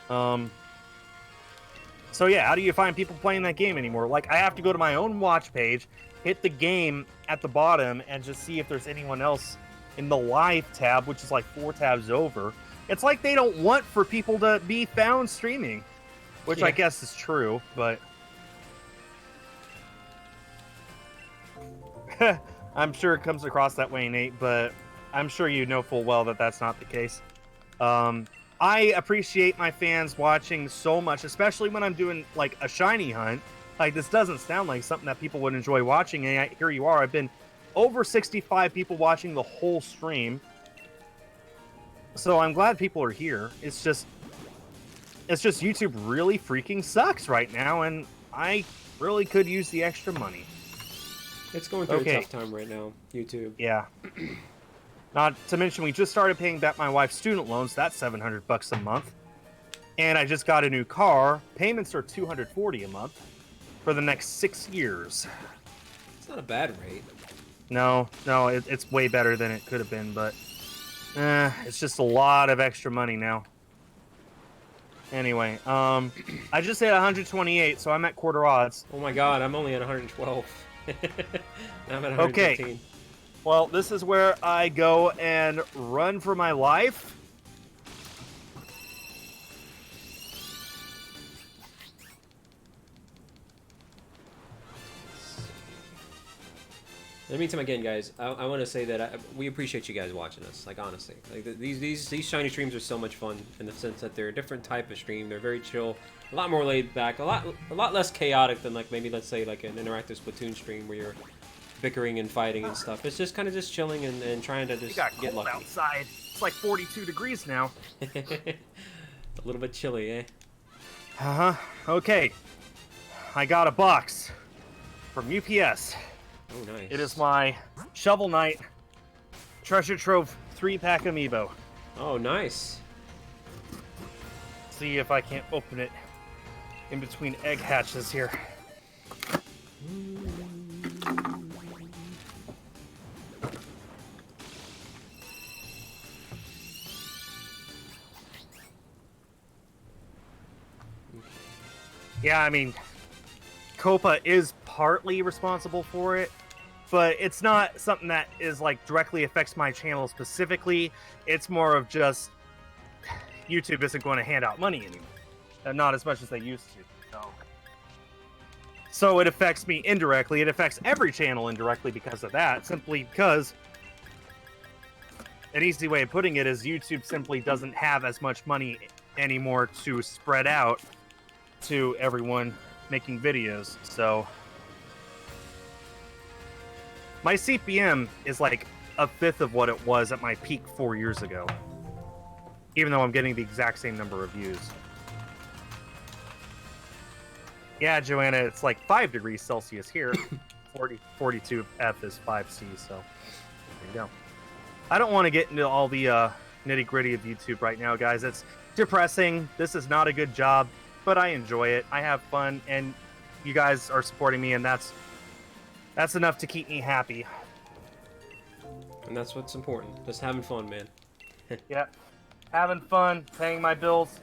yeah, how do you find people playing that game anymore? Like, I have to go to my own watch page, hit the game at the bottom, and just see if there's anyone else in the live tab, which is like 4 tabs over. It's like they don't want for people to be found streaming, which Yeah. I guess is true, but I'm sure it comes across that way, Nate, but I'm sure you know full well that that's not the case. I appreciate my fans watching so much, especially when I'm doing like a shiny hunt. Like, this doesn't sound like something that people would enjoy watching, and here you are. I've been over 65 people watching the whole stream, so I'm glad people are here. It's just YouTube really freaking sucks right now, and I really could use the extra money. It's going through a tough time right now, YouTube. Yeah. Not to mention, we just started paying back my wife's student loans. That's $700 a month. And I just got a new car. Payments are $240 a month for the next 6 years. It's not a bad rate. No, it's way better than it could have been, but it's just a lot of extra money now. Anyway, I just hit 128, so I'm at quarter odds. Oh my god, I'm only at 112. I'm at 115. Okay. Well, this is where I go and run for my life. In the meantime, again, guys, I want to say that we appreciate you guys watching us. Like, honestly, like these shiny streams are so much fun in the sense that they're a different type of stream. They're very chill, a lot more laid back, a lot less chaotic than like maybe let's say like an interactive Splatoon stream where you're bickering and fighting and stuff. It's just kind of just chilling and trying to just got get cold lucky. outside. It's like 42 degrees now. A little bit chilly, eh? Uh-huh. Okay. I got a box from UPS. Oh, nice. It is my Shovel Knight Treasure Trove 3-pack amiibo. Oh, nice. See if I can't open it in between egg hatches here. Yeah, I mean, Copa is partly responsible for it, but it's not something that is like directly affects my channel specifically. It's more of just YouTube isn't going to hand out money anymore, not as much as they used to. So it affects me indirectly. It affects every channel indirectly because of that, simply because an easy way of putting it is YouTube simply doesn't have as much money anymore to spread out to everyone making videos. So my CPM is like a fifth of what it was at my peak 4 years ago, even though I'm getting the exact same number of views. Yeah, Joanna, it's like 5 degrees Celsius here. 42 F is 5C, so there you go. I don't want to get into all the nitty-gritty of YouTube right now, guys. It's depressing. This is not a good job, but I enjoy it. I have fun, and you guys are supporting me, and that's enough to keep me happy. And that's what's important. Just having fun, man. Yeah. Having fun, paying my bills,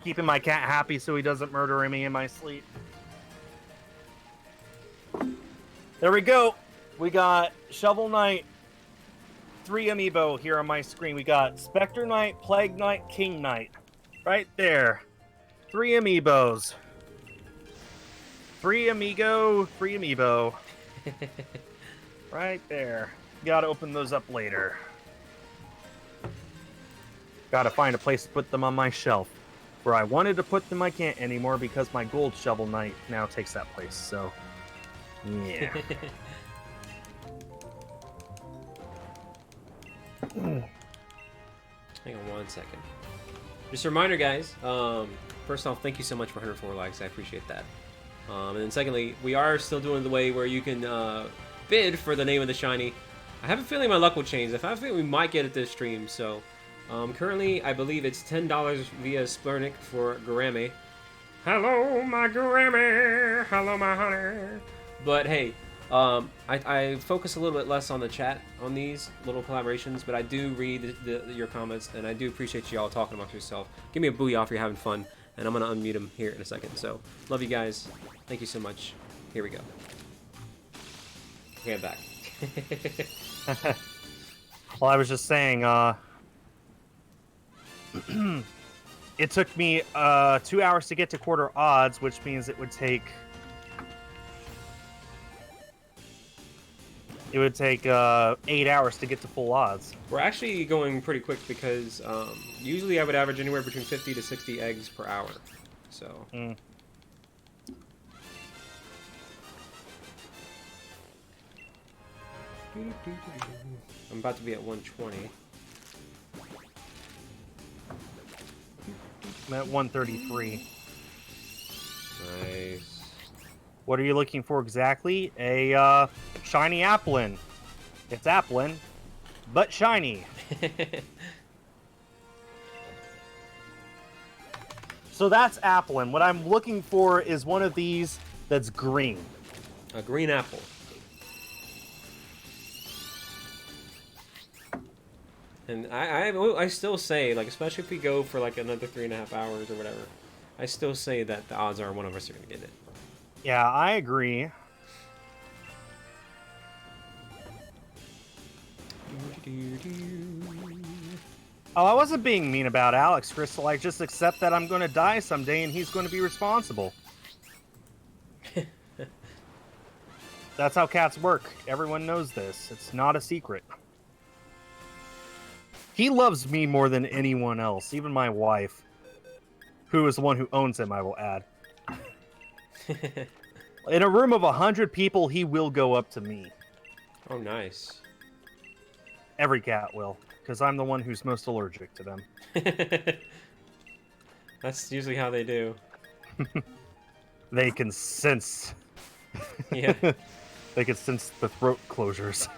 keeping my cat happy so he doesn't murder me in my sleep. There we go. We got Shovel Knight, 3 amiibo here on my screen. We got Spectre Knight, Plague Knight, King Knight. Right there. 3 amiibos. 3 amigo, 3 amiibo. Right there. Gotta open those up later. Gotta find a place to put them on my shelf. Where I wanted to put them, I can't anymore because my gold Shovel Knight now takes that place, so... yeah. Hang on 1 second. Just a reminder, guys. First off, thank you so much for 104 likes. I appreciate that. And then secondly, we are still doing the way where you can bid for the name of the shiny. I have a feeling my luck will change. I have a feeling we might get it this stream, so... currently, I believe it's $10 via Splurnick for Garame. Hello, my Garame! Hello, my honey! But hey, I focus a little bit less on the chat on these little collaborations, but I do read your comments, and I do appreciate you all talking amongst yourself. Give me a booyah if you're having fun, and I'm going to unmute him here in a second. So, love you guys. Thank you so much. Here we go. Okay, I'm back. Well, I was just saying, it took me 2 hours to get to quarter odds, which means it would take 8 hours to get to full odds. We're actually going pretty quick because usually I would average anywhere between 50 to 60 eggs per hour. So. I'm about to be at 120. I'm at 133. Nice. What are you looking for exactly? A shiny Applin. It's Applin, but shiny. So that's Applin. What I'm looking for is one of these that's green. A green apple. And I still say, like, especially if we go for like another 3.5 hours or whatever, I still say that the odds are one of us are gonna get it. Yeah, I agree. Oh, I wasn't being mean about Alex, Crystal. I just accept that I'm going to die someday and he's going to be responsible. That's how cats work. Everyone knows this. It's not a secret. He loves me more than anyone else, even my wife, who is the one who owns him, I will add. In a room of 100 people, he will go up to me. Oh, nice. Every cat will, because I'm the one who's most allergic to them. That's usually how they do. They can sense. Yeah. They can sense the throat closures.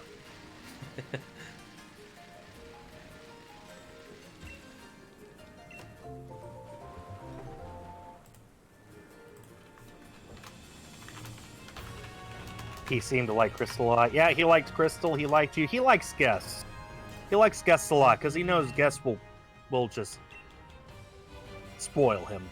He seemed to like Crystal a lot. Yeah, he liked Crystal. He liked you. He likes guests. He likes guests a lot because he knows guests will just spoil him.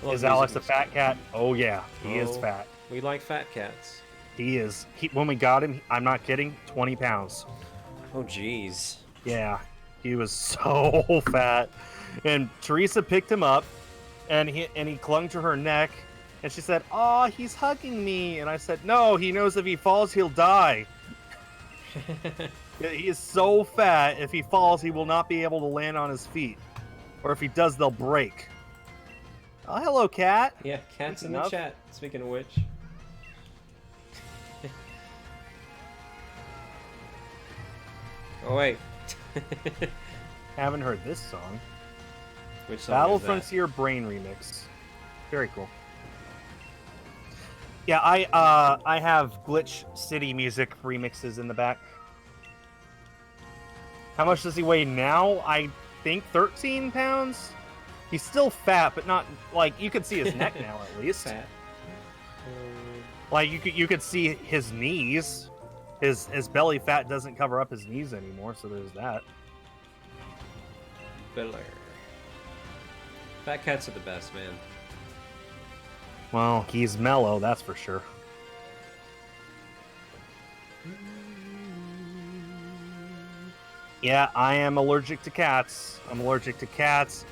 Is Alex a fat cat? Oh yeah, he is fat. We like fat cats. He is. When we got him, I'm not kidding, 20 pounds. Oh jeez. Yeah, he was so fat. And Teresa picked him up, and he clung to her neck, and she said, "Oh, he's hugging me." And I said, "No, he knows if he falls, he'll die." He is so fat, if he falls, he will not be able to land on his feet. Or if he does, they'll break. Oh, hello, cat. Yeah, cat's in the chat, speaking of which. Oh, wait. Haven't heard this song. Which song Battle is that? Frontier Brain Remix. Very cool. Yeah, I have Glitch City music remixes in the back. How much does he weigh now? I think 13 pounds. He's still fat, but not like you could see his neck now at least. Fat. Like you could see his knees. His belly fat doesn't cover up his knees anymore, so there's that. Belair. Fat cats are the best, man. Well, he's mellow, that's for sure. Yeah, I am allergic to cats. I'm allergic to cats,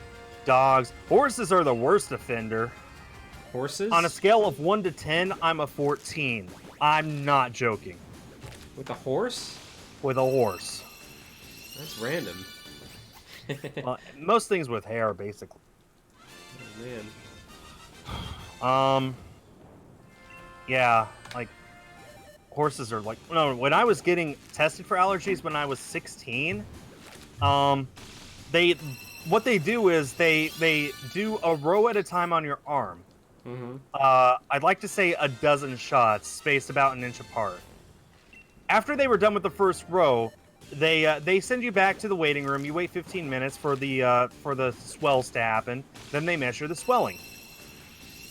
dogs. Horses are the worst offender. Horses? On a scale of 1 to 10, I'm a 14. I'm not joking. With a horse? With a horse. That's random. Well, most things with hair, basically. Oh, man. Yeah, like, horses are like... No, when I was getting tested for allergies when I was 16, what they do is they do a row at a time on your arm. Mm-hmm. I'd like to say a dozen shots, spaced about an inch apart. After they were done with the first row, they send you back to the waiting room. You wait 15 minutes for the swells to happen. Then they measure the swelling.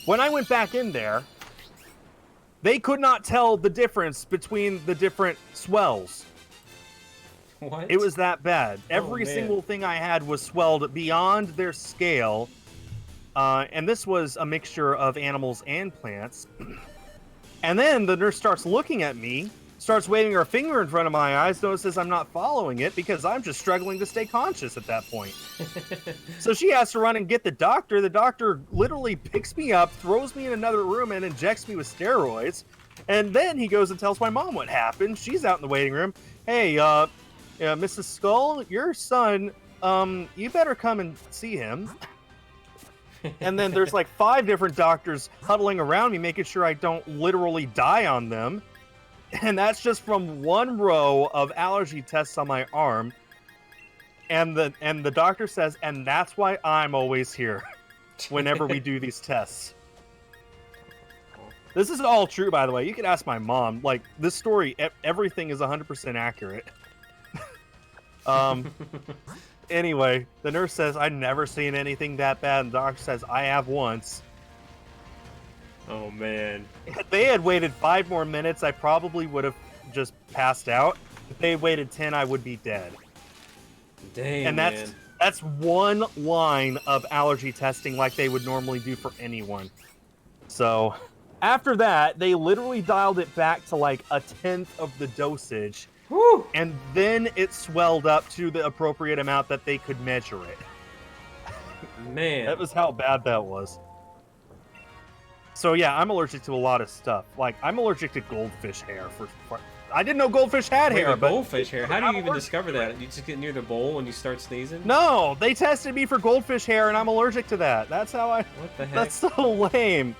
When I went back in there, they could not tell the difference between the different swells. What? It was that bad. Every single thing I had was swelled beyond their scale. And this was a mixture of animals and plants. And then the nurse starts looking at me, starts waving her finger in front of my eyes, notices I'm not following it because I'm just struggling to stay conscious at that point. So she has to run and get the doctor. The doctor literally picks me up, throws me in another room, and injects me with steroids. And then he goes and tells my mom what happened. She's out in the waiting room. Hey, Mrs. Skull, your son, you better come and see him. And then there's like 5 different doctors huddling around me, making sure I don't literally die on them. And that's just from one row of allergy tests on my arm. And the doctor says, and that's why I'm always here whenever we do these tests. This is all true, by the way. You can ask my mom. Like, this story, everything is 100% accurate. Anyway, the nurse says, I've never seen anything that bad. And the doctor says, I have once. Oh, man. If they had waited 5 more minutes, I probably would have just passed out. If they waited 10, I would be dead. Dang, and that's one line of allergy testing like they would normally do for anyone. So, after that, they literally dialed it back to like a 1/10 of the dosage. Whew. And then it swelled up to the appropriate amount that they could measure it. Man. That was how bad that was. So yeah, I'm allergic to a lot of stuff. Like, I'm allergic to goldfish hair. I didn't know goldfish had hair. But goldfish hair? How do you even discover that? You just get near the bowl and you start sneezing? No, they tested me for goldfish hair and I'm allergic to that. That's how I... What the heck? That's so lame.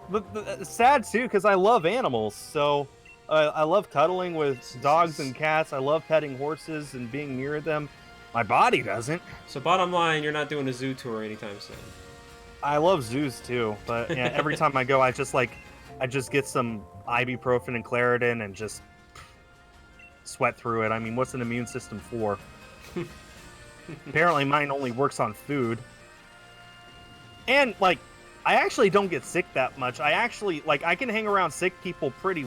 But it's sad too, because I love animals. So I love cuddling with dogs and cats. I love petting horses and being near them. My body doesn't. So bottom line, you're not doing a zoo tour anytime soon. I love zoos too, but yeah, every time I go, I just get some ibuprofen and Claritin and just sweat through it. I mean, what's an immune system for? Apparently mine only works on food. And like, I actually don't get sick that much. I can hang around sick people pretty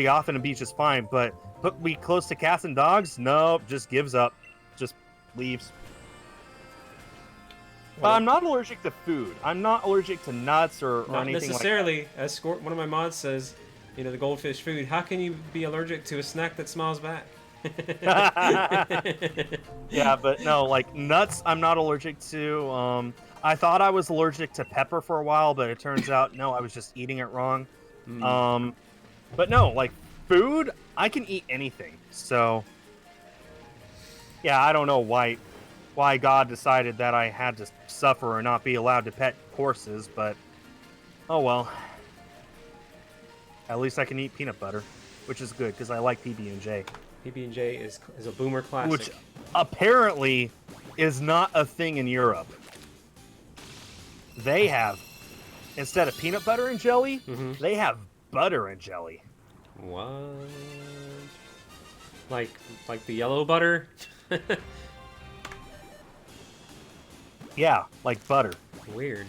often and be just fine, but put me close to cats and dogs, nope, just gives up. Just leaves. But I'm not allergic to food. I'm not allergic to nuts or not anything necessarily. like that. As one of my mods says, you know, the goldfish food. How can you be allergic to a snack that smiles back? Yeah, but no, like nuts, I'm not allergic to. I thought I was allergic to pepper for a while, but it turns out no, I was just eating it wrong. But no, like food, I can eat anything. So yeah, I don't know why God decided that I had to suffer or not be allowed to pet horses, but oh well. At least I can eat peanut butter, which is good because I like PB&J. PB&J is a boomer classic. Which apparently is not a thing in Europe. They have instead of peanut butter and jelly, they have butter and jelly. What? Like the yellow butter? Yeah, like butter. Weird.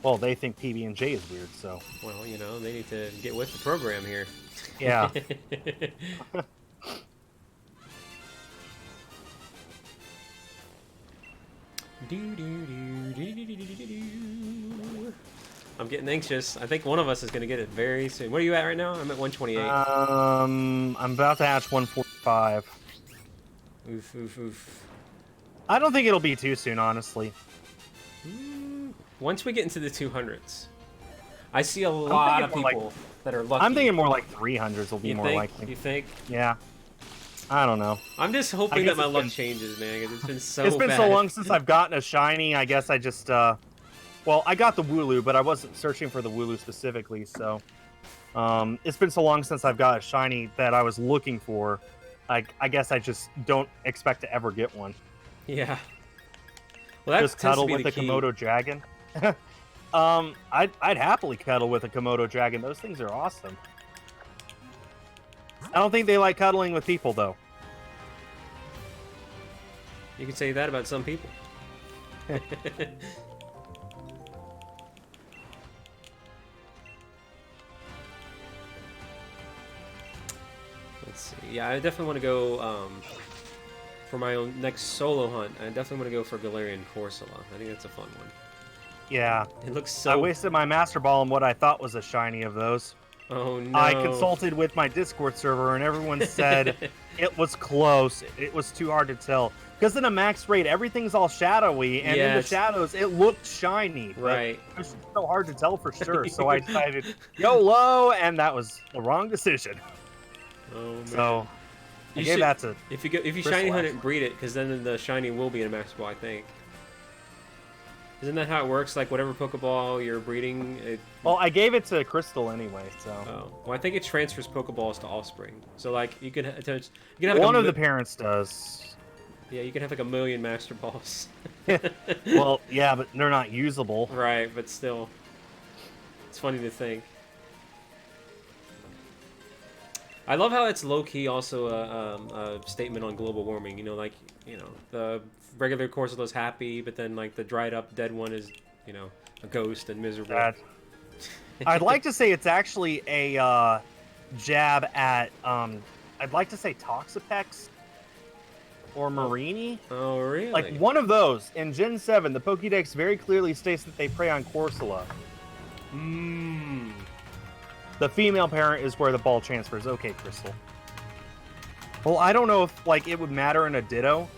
Well, they think PB&J is weird, so. Well, you know, they need to get with the program here. Yeah. I'm getting anxious. I think one of us is going to get it very soon. What are you at right now? I'm at 128. I'm about to hatch 145. Oof, oof, oof. I don't think it'll be too soon, honestly. Once we get into the 200s, I see a lot of people that are lucky. I'm thinking more like 300s will be more likely. You think? Yeah. I don't know. I'm just hoping that my luck changes, man. It's been so It's been so long since I've gotten a shiny. I guess I just, well, I got the Wooloo, but I wasn't searching for the Wooloo specifically, so. It's been so long since I've got a shiny that I was looking for. I guess I just don't expect to ever get one. Yeah. Well, that just cuddle with a Komodo dragon. I'd happily cuddle with a Komodo dragon. Those things are awesome. I don't think they like cuddling with people, though. You could say that about some people. Let's see. Yeah, I definitely want to go for my own next solo hunt. I definitely want to go for Galarian Corsola. I think that's a fun one. Yeah. It looks so... I wasted my Master Ball on what I thought was a shiny of those. Oh, no. I consulted with my Discord server, and everyone said it was close. It was too hard to tell. Because in a max raid, everything's all shadowy, and in the shadows, it looked shiny. Right. It was so hard to tell for sure, so I decided YOLO, and that was the wrong decision. Oh, man. So, I gave that to if you shiny hunt it, breed it, because then the shiny will be in a max ball, I think. Isn't that how it works? Like, whatever Pokeball you're breeding... Well, I gave it to Crystal anyway, so... Oh. Well, I think it transfers Pokeballs to Offspring. So, like, you can have... One of the parents does. Yeah, you can have, like, 1,000,000 Master Balls. Well, yeah, but they're not usable. Right, but still. It's funny to think. I love how it's low-key also a statement on global warming. You know, like, you know, the regular Corsola's happy, but then, like, the dried-up dead one is, you know, a ghost and miserable. I'd like to say it's actually a jab at, I'd like to say Toxapex or Marini. Oh, really? Like, one of those. In Gen 7, the Pokédex very clearly states that they prey on Corsola. The female parent is where the ball transfers. Okay, Crystal. Well, I don't know if, like, it would matter in a Ditto.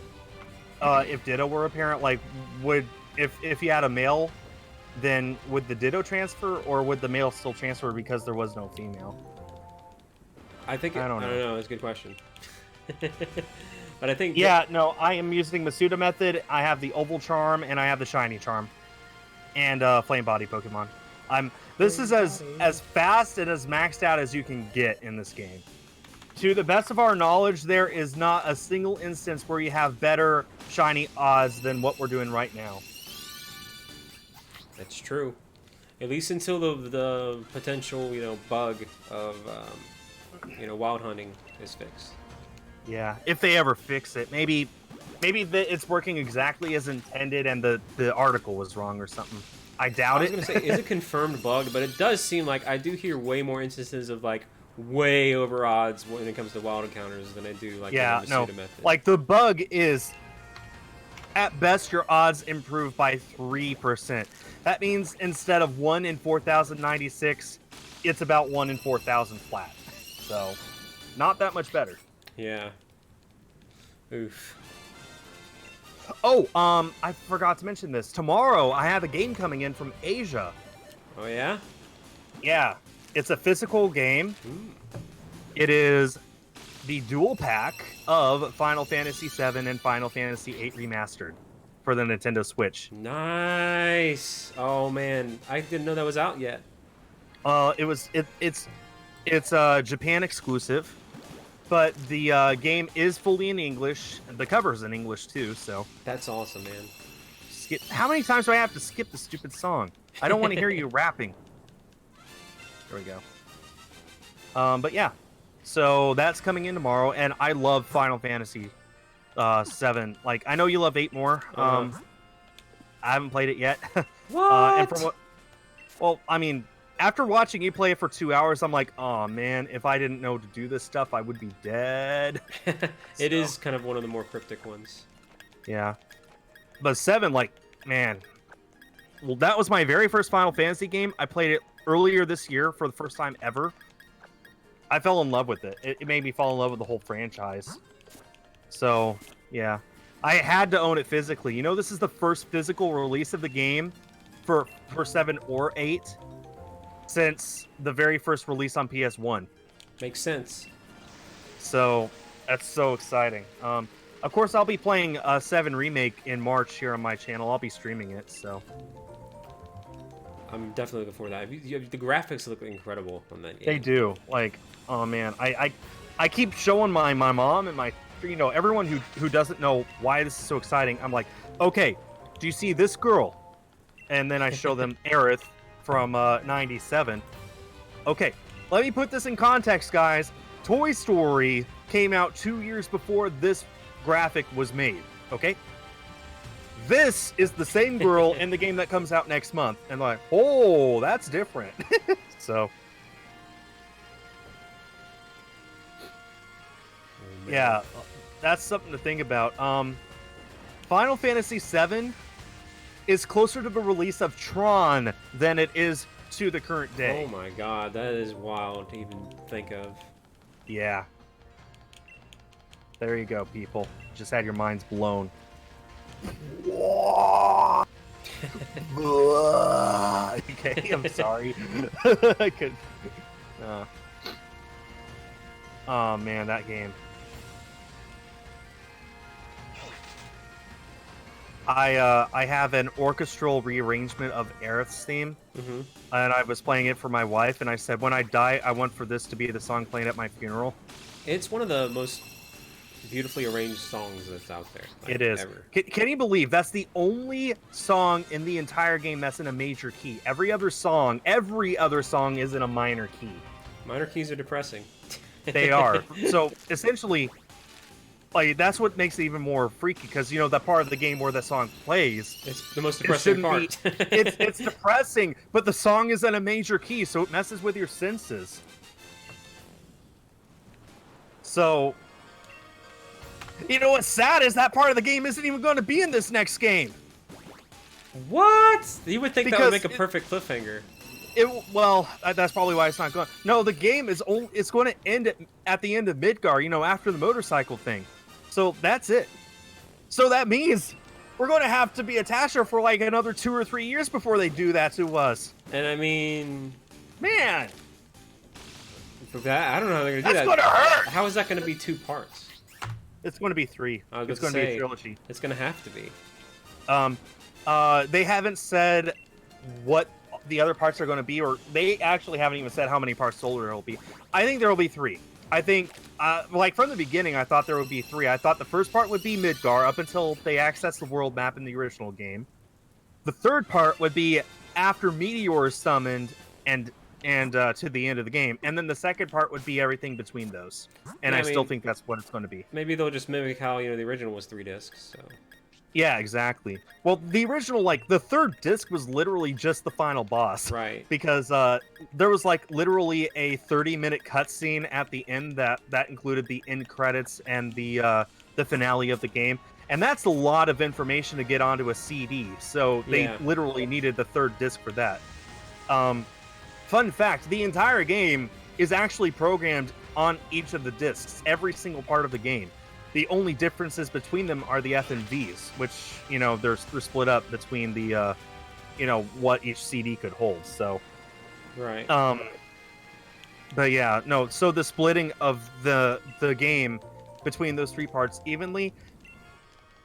If Ditto were a parent, like, if you had a male, then would the Ditto transfer, or would the male still transfer because there was no female? I don't know. It's a good question. But I think... Yeah, no, I am using Masuda Method. I have the Oval Charm, and I have the Shiny Charm. And Flame Body Pokemon. This is as fast and as maxed out as you can get in this game. To the best of our knowledge, there is not a single instance where you have better shiny odds than what we're doing right now. That's true. At least until the potential, you know, bug of, you know, wild hunting is fixed. Yeah, if they ever fix it. Maybe it's working exactly as intended and the article was wrong or something. I doubt it. I was going to say, it's a confirmed bug, but it does seem like I do hear way more instances of, like, way over odds when it comes to wild encounters than I do, like, the Masuda Method. Like, the bug is, at best, your odds improve by 3%. That means instead of 1 in 4,096, it's about 1 in 4,000 flat. So, not that much better. Yeah. Oof. Oh, I forgot to mention this. Tomorrow, I have a game coming in from Asia. Oh, yeah? Yeah. It's a physical game. Ooh. It is the dual pack of Final Fantasy VII and Final Fantasy VIII Remastered for the Nintendo Switch. Nice. Oh, man. I didn't know that was out yet. It's Japan exclusive. But the game is fully in English. The cover's in English, too, so... That's awesome, man. skip. How many times do I have to skip the stupid song? I don't want to hear you rapping. There we go. But yeah, so that's coming in tomorrow, and I love Final Fantasy 7. Like, I know you love 8 more. I haven't played it yet. What? And from what? Well, I mean, after watching you play it for 2 hours, I'm like, oh man, if I didn't know to do this stuff, I would be dead. It is kind of one of the more cryptic ones. Yeah. But 7, like, man. Well, that was my very first Final Fantasy game. I played it earlier this year for the first time ever. I fell in love with it. It made me fall in love with the whole franchise. So, yeah. I had to own it physically. You know, this is the first physical release of the game for 7 or 8 since the very first release on PS1. Makes sense. So, that's so exciting. Of course, I'll be playing 7 Remake in March here on my channel. I'll be streaming it, so... I'm definitely looking forward to that. The graphics look incredible on that game. They do. Like, oh man, I keep showing my mom and my, you know, everyone who doesn't know why this is so exciting. I'm like, okay, do you see this girl? And then I show them Aerith from 97. Okay, let me put this in context, guys. Toy Story came out 2 years before this graphic was made. Okay. This is the same girl in the game that comes out next month. And like, oh, that's different. So, yeah, that's something to think about. Final Fantasy VII is closer to the release of Tron than it is to the current day. Oh my god, that is wild to even think of. Yeah. There you go, people. Just had your minds blown. Okay, I'm sorry. I could. Oh man, that game. I have an orchestral rearrangement of Aerith's theme, and I was playing it for my wife, and I said, when I die, I want for this to be the song playing at my funeral. It's one of the most beautifully arranged songs that's out there. Like, it is. Ever. Can you believe that's the only song in the entire game that's in a major key? Every other song is in a minor key. Minor keys are depressing. They are. So essentially, like, that's what makes it even more freaky, because you know that part of the game where the song plays. It's the most depressing part. It's depressing, but the song is in a major key, so it messes with your senses. So, you know what's sad is that part of the game isn't even going to be in this next game. What? You would think that would make a Because perfect cliffhanger. Well, that's probably why it's not going. No, the game is it's going to end at the end of Midgar. You know, after the motorcycle thing. So that's it. So that means we're going to have to be attached for like another 2 or 3 years before they do that to us. And I mean, man, I don't know how they're going to do that. That's going to hurt. How is that going to be 2 parts? It's going to be 3. It's going to be a trilogy. It's going to have to be. They haven't said what the other parts are going to be, or they actually haven't even said how many parts solar there will be. I think there will be 3. I think, like, from the beginning, I thought there would be 3. I thought the first part would be Midgar up until they access the world map in the original game. The third part would be after Meteor is summoned and to the end of the game, and then the second part would be everything between those. And I still think that's what it's going to be. Maybe they'll just mimic how, you know, the original was 3 discs. So. Yeah, exactly. Well, the original, like, the third disc was literally just the final boss. Right. Because there was, like, literally a 30-minute cutscene at the end that included the end credits and the finale of the game. And that's a lot of information to get onto a CD. So they literally needed the third disc for that. Fun fact, the entire game is actually programmed on each of the discs, every single part of the game. The only differences between them are the F and Vs, which, you know, they're split up between the, you know, what each CD could hold. So, right. But yeah, no. So the splitting of the game between those 3 parts evenly,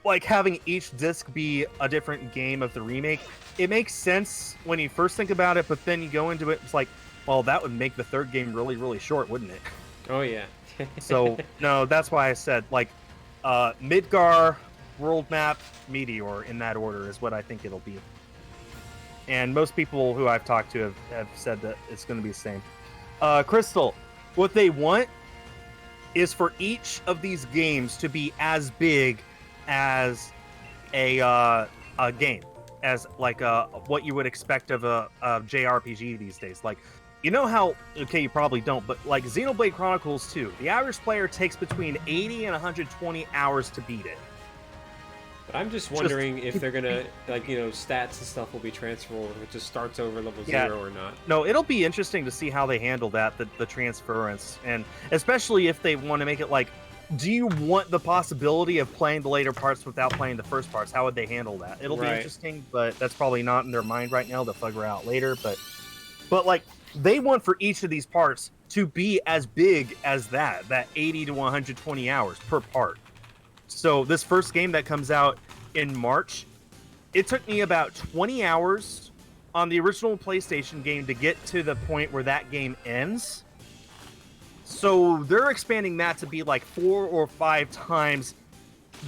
like having each disc be a different game of the remake, it makes sense when you first think about it, but then you go into it, it's like, well, that would make the third game really, really short, wouldn't it? Oh yeah. So no, that's why I said, like, Midgar, world map, Meteor, in that order is what I think it'll be. And most people who I've talked to have said that it's going to be the same. Crystal, what they want is for each of these games to be as big as a game, as like what you would expect of a JRPG these days. Like, you know how, okay, you probably don't, but like Xenoblade Chronicles 2, the average player takes between 80 and 120 hours to beat it. But I'm just wondering if they're gonna, like, you know, stats and stuff will be transferable, if it just starts over level 0 or not. No, it'll be interesting to see how they handle that, the transference, and especially if they want to make it like, do you want the possibility of playing the later parts without playing the first parts? How would they handle that? It'll be interesting, but that's probably not in their mind right now. They'll figure out later, but like, they want for each of these parts to be as big as that 80 to 120 hours per part. So this first game that comes out in March, it took me about 20 hours on the original PlayStation game to get to the point where that game ends. So they're expanding that to be like 4 or 5 times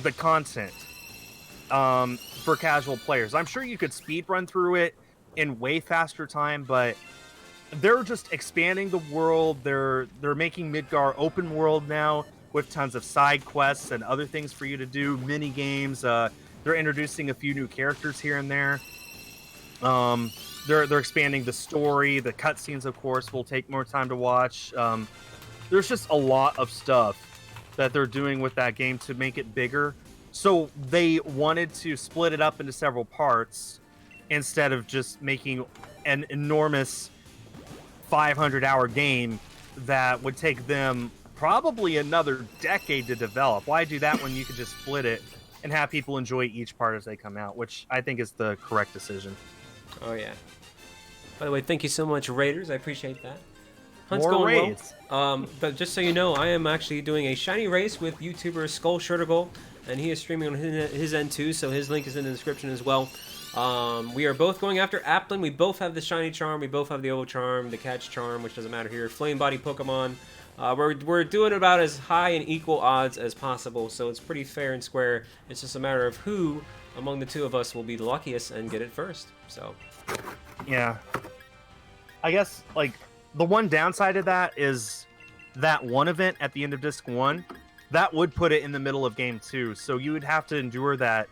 the content for casual players. I'm sure you could speed run through it in way faster time, but they're just expanding the world. They're making Midgar open world now with tons of side quests and other things for you to do, mini games. They're introducing a few new characters here and there. They're expanding the story. The cutscenes, of course, will take more time to watch. There's just a lot of stuff that they're doing with that game to make it bigger. So they wanted to split it up into several parts instead of just making an enormous 500-hour game that would take them probably another decade to develop. Why do that when you could just split it and have people enjoy each part as they come out, which I think is the correct decision. Oh, yeah. By the way, thank you so much, Raiders. I appreciate that. Hunt's More going raids. well. But just so you know, I am actually doing a shiny race with YouTuber SkulShurtugal, and he is streaming on his end too, so his link is in the description as well. We are both going after Applin. We both have the shiny charm. We both have the oval charm, the catch charm, which doesn't matter here. Flame body Pokemon. We're doing about as high and equal odds as possible, so it's pretty fair and square. It's just a matter of who among the two of us will be the luckiest and get it first. So, yeah, I guess like the one downside of that is that one event at the end of Disc 1 that would put it in the middle of Game 2, so you would have to endure that,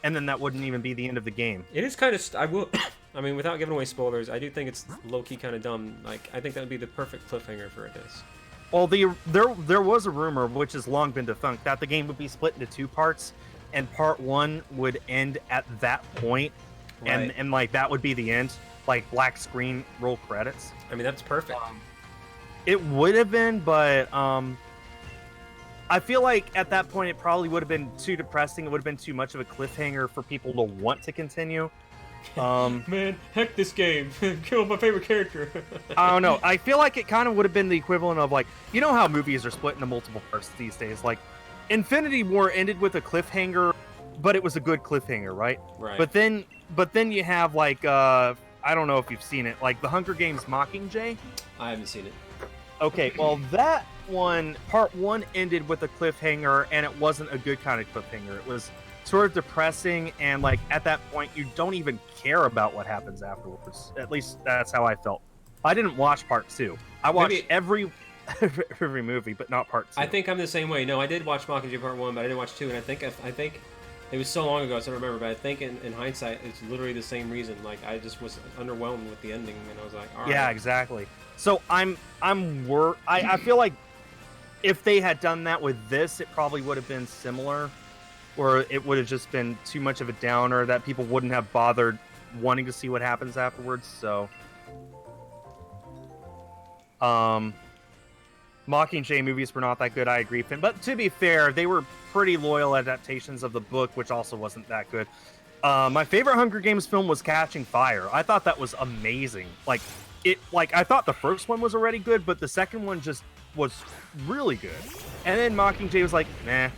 and then that wouldn't even be the end of the game. It is kind of I mean, without giving away spoilers, I do think it's low-key kind of dumb. Like, I think that would be the perfect cliffhanger for this. Well, there was a rumor, which has long been defunct, that the game would be split into 2 parts, and part 1 would end at that point, Right. and like that would be the end, like black screen, roll credits. I mean, that's perfect. It would have been, but I feel like at that point it probably would have been too depressing. It would have been too much of a cliffhanger for people to want to continue. Man, heck this game. Kill my favorite character. I don't know. I feel like it kind of would have been the equivalent of, like, you know how movies are split into multiple parts these days? Like, Infinity War ended with a cliffhanger, but it was a good cliffhanger, right? Right. But then you have, like, I don't know if you've seen it, like The Hunger Games Mockingjay. I haven't seen it. Okay, well, that one, part 1 ended with a cliffhanger, and it wasn't a good kind of cliffhanger. It was sort of depressing, and like at that point you don't even care about what happens afterwards. At least that's how I felt. I didn't watch part 2. I watched every movie, but not part 2. I think I'm the same way. No, I did watch Mockingjay Part 1, but I didn't watch 2, and I think it was so long ago, so I don't remember, but I think in hindsight it's literally the same reason. Like, I just was underwhelmed with the ending, and I was like, all right. Yeah, exactly. So I feel like if they had done that with this, it probably would have been similar, or it would have just been too much of a downer that people wouldn't have bothered wanting to see what happens afterwards. So, Mockingjay movies were not that good, I agree. But to be fair, they were pretty loyal adaptations of the book, which also wasn't that good. My favorite Hunger Games film was Catching Fire. I thought that was amazing. I thought the first one was already good, but the second one just was really good. And then Mockingjay was like, nah.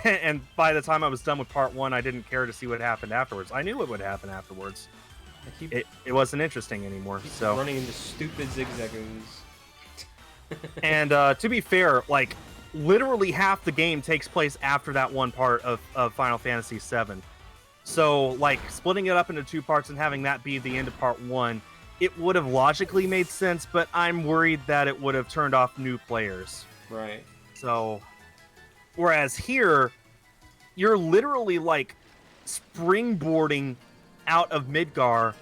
And by the time I was done with part 1, I didn't care to see what happened afterwards. I knew what would happen afterwards. It wasn't interesting anymore. So running into stupid zigzagoons. And to be fair, like literally half the game takes place after that one part of Final Fantasy VII. So, like, splitting it up into 2 parts and having that be the end of part 1, it would have logically made sense, but I'm worried that it would have turned off new players. Right. So, whereas here, you're literally, like, springboarding out of Midgar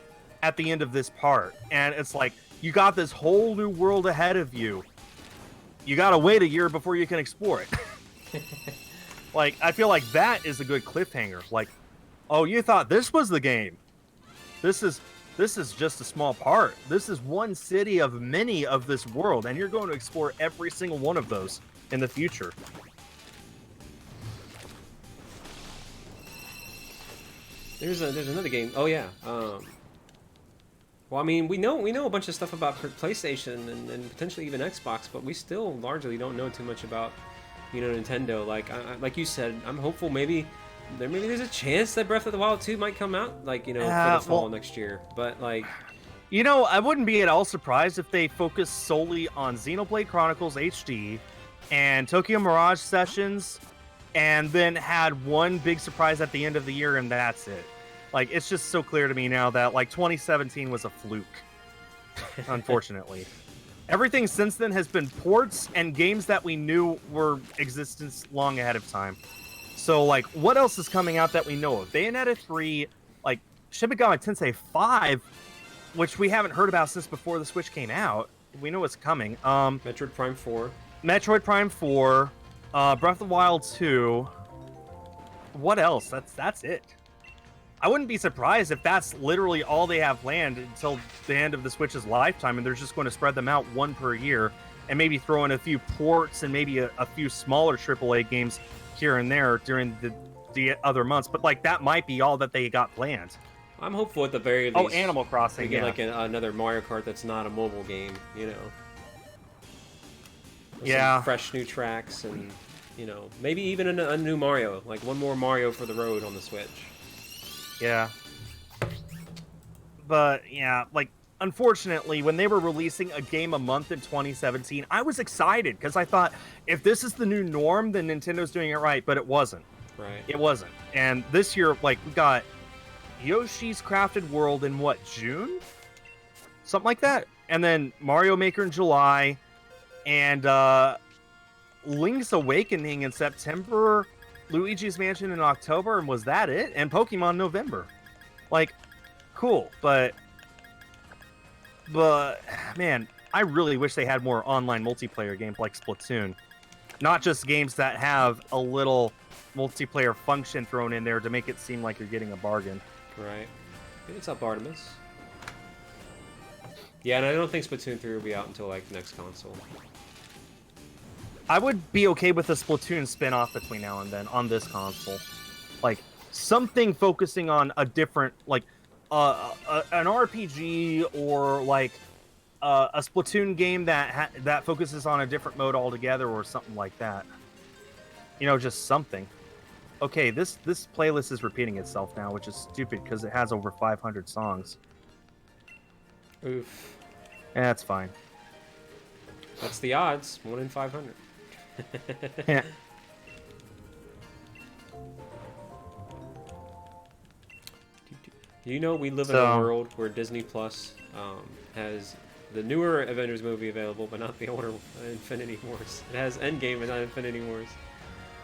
at the end of this part. And it's like, you got this whole new world ahead of you. You gotta wait a year before you can explore it. Like, I feel like that is a good cliffhanger. Like, oh, you thought this was the game? This is just a small part. This is one city of many of this world, and you're going to explore every single one of those in the future. There's another game. Oh yeah. Well, I mean, we know a bunch of stuff about PlayStation and potentially even Xbox, but we still largely don't know too much about, Nintendo. Like you said, I'm hopeful maybe there's a chance that Breath of the Wild 2 might come out, for the fall next year. But like, I wouldn't be at all surprised if they focus solely on Xenoblade Chronicles HD and Tokyo Mirage Sessions, and then had one big surprise at the end of the year, and that's it. Like, it's just so clear to me now that, like, 2017 was a fluke, unfortunately. Everything since then has been ports and games that we knew were existence long ahead of time. So, like, what else is coming out that we know of? Bayonetta 3, like, Shin Megami Tensei 5, which we haven't heard about since before the Switch came out. We know it's coming. Metroid Prime 4. Metroid Prime 4, Breath of the Wild 2. What else? That's it. I wouldn't be surprised if that's literally all they have planned until the end of the Switch's lifetime, and they're just going to spread them out one per year, and maybe throw in a few ports and maybe a few smaller AAA games here and there during the other months. But like, that might be all that they got planned. I'm hopeful at the very least. Oh, Animal Crossing, we get like another Mario Kart that's not a mobile game, With yeah. some fresh new tracks and, maybe even a new Mario, like one more Mario for the road on the Switch. Yeah. But, yeah, like, unfortunately, when they were releasing a game a month in 2017, I was excited, because I thought, if this is the new norm, then Nintendo's doing it right, but it wasn't. Right. It wasn't. And this year, like, we got Yoshi's Crafted World in, June? Something like that. And then Mario Maker in July, and Link's Awakening in September, Luigi's Mansion in October, and was that it? And Pokemon in November. Like, cool, but man, I really wish they had more online multiplayer games like Splatoon. Not just games that have a little multiplayer function thrown in there to make it seem like you're getting a bargain. Right. What's up, Artemis? Yeah, and I don't think Splatoon 3 will be out until, like, next console. I would be okay with a Splatoon spin-off between now and then on this console. Like, something focusing on a different, like, an RPG or, like, a Splatoon game that focuses on a different mode altogether or something like that. Just something. Okay, this playlist is repeating itself now, which is stupid because it has over 500 songs. Oof. That's fine. That's the odds. 1 in 500. Yeah. We live in a world where Disney Plus has the newer Avengers movie available, but not the older Infinity Wars. It has Endgame, but not Infinity Wars.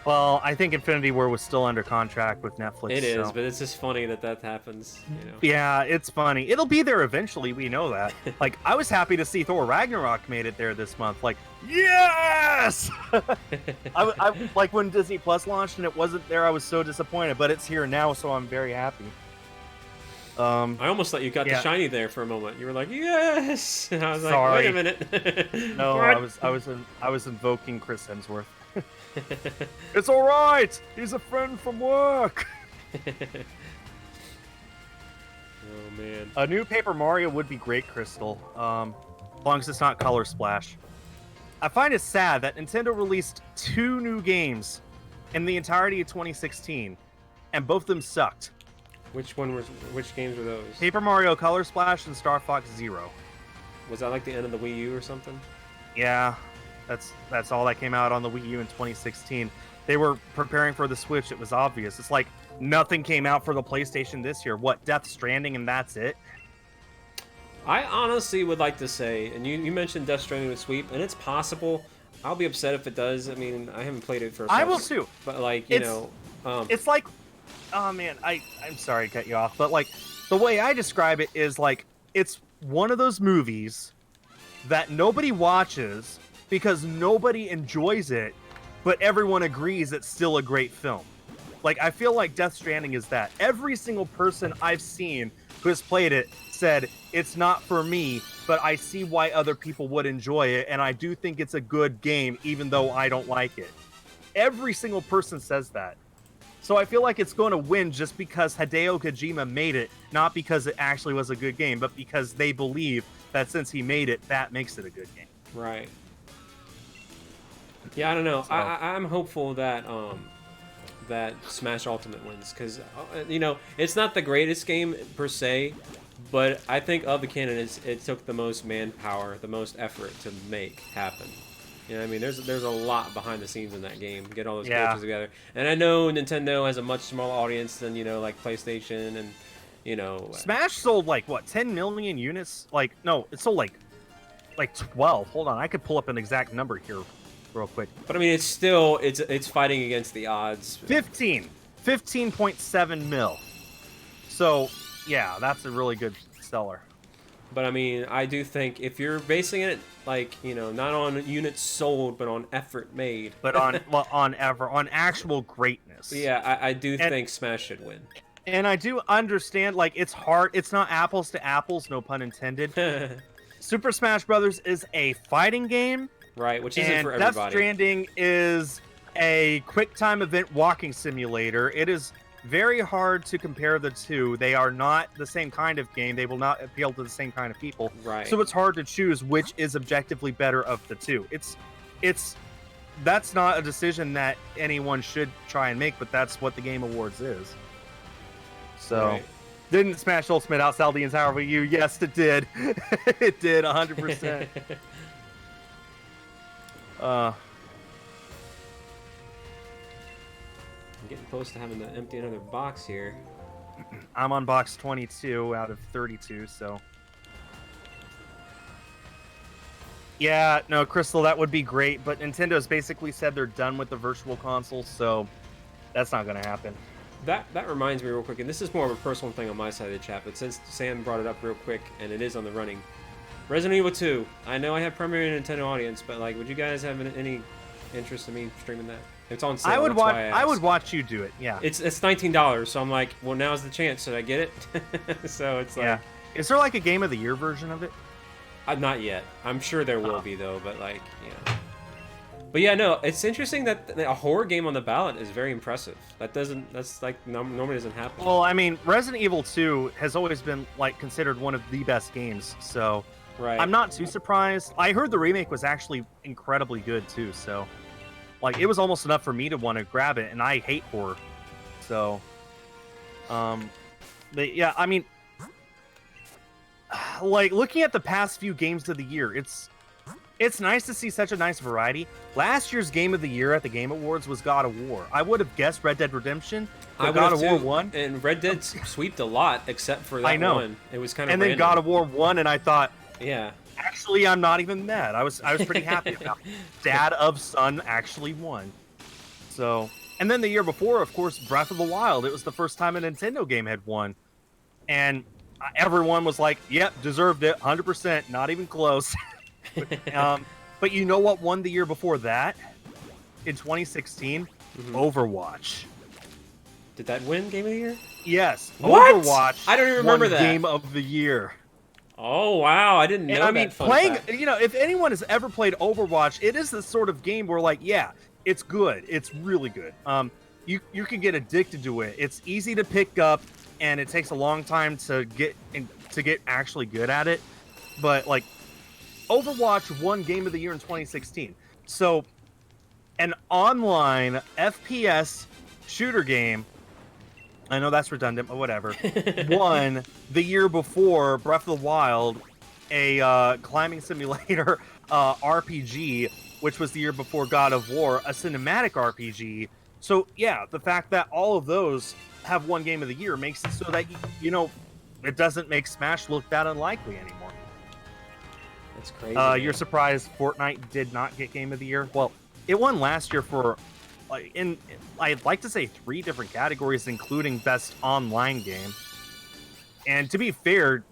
Well, I think Infinity War was still under contract with Netflix. It is, but it's just funny that happens. Yeah, it's funny. It'll be there eventually. We know that. Like, I was happy to see Thor Ragnarok made it there this month. Like, yes! I like when Disney Plus launched and it wasn't there. I was so disappointed, but it's here now, so I'm very happy. I almost thought you got the shiny there for a moment. You were like, yes! And I was like, sorry. Wait a minute. No, I was invoking Chris Hemsworth. It's all right. He's a friend from work. Oh man. A new Paper Mario would be great, Crystal. As long as it's not Color Splash. I find it sad that Nintendo released 2 new games in the entirety of 2016, and both of them sucked. Which games were those? Paper Mario Color Splash and Star Fox Zero. Was that like the end of the Wii U or something? Yeah. That's all that came out on the Wii U in 2016. They were preparing for the Switch. It was obvious. It's like nothing came out for the PlayStation this year. What, Death Stranding, and that's it? I honestly would like to say, and you mentioned Death Stranding with Sweep, and it's possible. I'll be upset if it does. I mean, I haven't played it for. I will too. But like, you know, it's like, oh man, I'm sorry to cut you off, but like the way I describe it is like it's one of those movies that nobody watches because nobody enjoys it, but everyone agrees it's still a great film. Like, I feel like Death Stranding is that. Every single person I've seen who has played it said, it's not for me, but I see why other people would enjoy it, and I do think it's a good game, even though I don't like it. Every single person says that. So I feel like it's going to win just because Hideo Kojima made it, not because it actually was a good game, but because they believe that since he made it, that makes it a good game. Right. Yeah, I don't know. So. I'm hopeful that that Smash Ultimate wins, because you know, it's not the greatest game per se, but I think of the candidates, it took the most manpower, the most effort to make happen. You know what I mean? There's a lot behind the scenes in that game. Get all those characters together. And I know Nintendo has a much smaller audience than, you know, like PlayStation and, you know... Smash sold, like, what, 10 million units? Like, no, it sold, like 12. Hold on, I could pull up an exact number here real quick. But, I mean, it's still... It's fighting against the odds. 15.7 mil. So, yeah, that's a really good seller. But, I mean, I do think if you're basing it, like, you know, not on units sold, but on effort made. But on actual greatness. Yeah, I do think Smash should win. And I do understand, like, it's hard. It's not apples to apples, no pun intended. Super Smash Brothers is a fighting game. Right, which isn't for everybody. Death Stranding is a quick time event walking simulator. It is very hard to compare the two. They are not the same kind of game. They will not appeal to the same kind of people. Right. So it's hard to choose which is objectively better of the two. That's not a decision that anyone should try and make, but that's what the Game Awards is. So, Didn't Smash Ultimate outsell the entire Wii U? Yes, it did. It did, 100%. I'm getting close to having to empty another box here. I'm on box 22 out of 32, so... Yeah, no, Crystal, that would be great, but Nintendo's basically said they're done with the Virtual Console, so that's not going to happen. That reminds me real quick, and this is more of a personal thing on my side of the chat, but since Sam brought it up real quick, and it is on the running, Resident Evil 2. I know I have primarily a Nintendo audience, but like, would you guys have any interest in me streaming that? It's on sale. I would watch you do it. Yeah. It's $19, so I'm like, well, now's the chance. Should I get it? So it's like, yeah. Is there like a Game of the Year version of it? Not yet. I'm sure there will be though, but like, yeah. But yeah, no, it's interesting that a horror game on the ballot is very impressive. That's like normally doesn't happen. Well, I mean, Resident Evil 2 has always been like considered one of the best games, so I'm not too surprised. I heard the remake was actually incredibly good too, so like it was almost enough for me to want to grab it, and I hate horror. So but yeah, I mean, like looking at the past few games of the year, it's nice to see such a nice variety. Last year's Game of the Year at the Game Awards was God of War. I would have guessed Red Dead Redemption, but God of War won. And Red Dead sweeped a lot, except for that one. It was kind of And then God of War won, and I thought, yeah. Actually, I'm not even mad. I was pretty happy about it. Dad of Son actually won. So, and then the year before, of course, Breath of the Wild. It was the first time a Nintendo game had won. And everyone was like, yep, deserved it, 100%, not even close. But you know what won the year before that? In 2016? Overwatch. Did that win Game of the Year? Yes. What? Overwatch. I don't even remember that. Game of the Year. Oh, wow. I didn't know that. I mean, playing, you know, if anyone has ever played Overwatch, it is the sort of game where, like, yeah, it's good. It's really good. You can get addicted to it. It's easy to pick up, and it takes a long time to get actually good at it. But, like, Overwatch won Game of the Year in 2016. So, an online FPS shooter game, I know that's redundant, but whatever, won the year before Breath of the Wild, a climbing simulator RPG, which was the year before God of War, a cinematic RPG. So yeah, the fact that all of those have one game of the year makes it so that it doesn't make Smash look that unlikely anymore. That's crazy. You're surprised Fortnite did not get Game of the Year? Well, it won last year for, I'd like to say 3 different categories, including Best Online Game. And to be fair,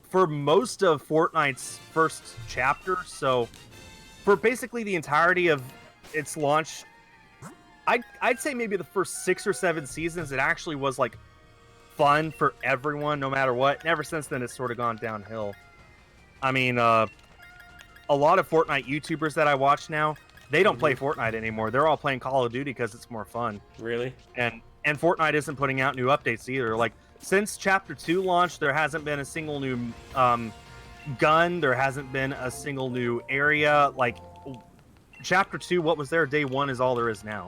for most of Fortnite's first chapter, so for basically the entirety of its launch, I'd say maybe the first 6 or 7 seasons, it actually was like fun for everyone, no matter what. And ever since then, it's sort of gone downhill. I mean, a lot of Fortnite YouTubers that I watch now, they don't play Fortnite anymore. They're all playing Call of Duty because it's more fun. Really? And Fortnite isn't putting out new updates either. Like, since Chapter 2 launched, there hasn't been a single new gun. There hasn't been a single new area. Like, Chapter 2, what was there day 1 is all there is now.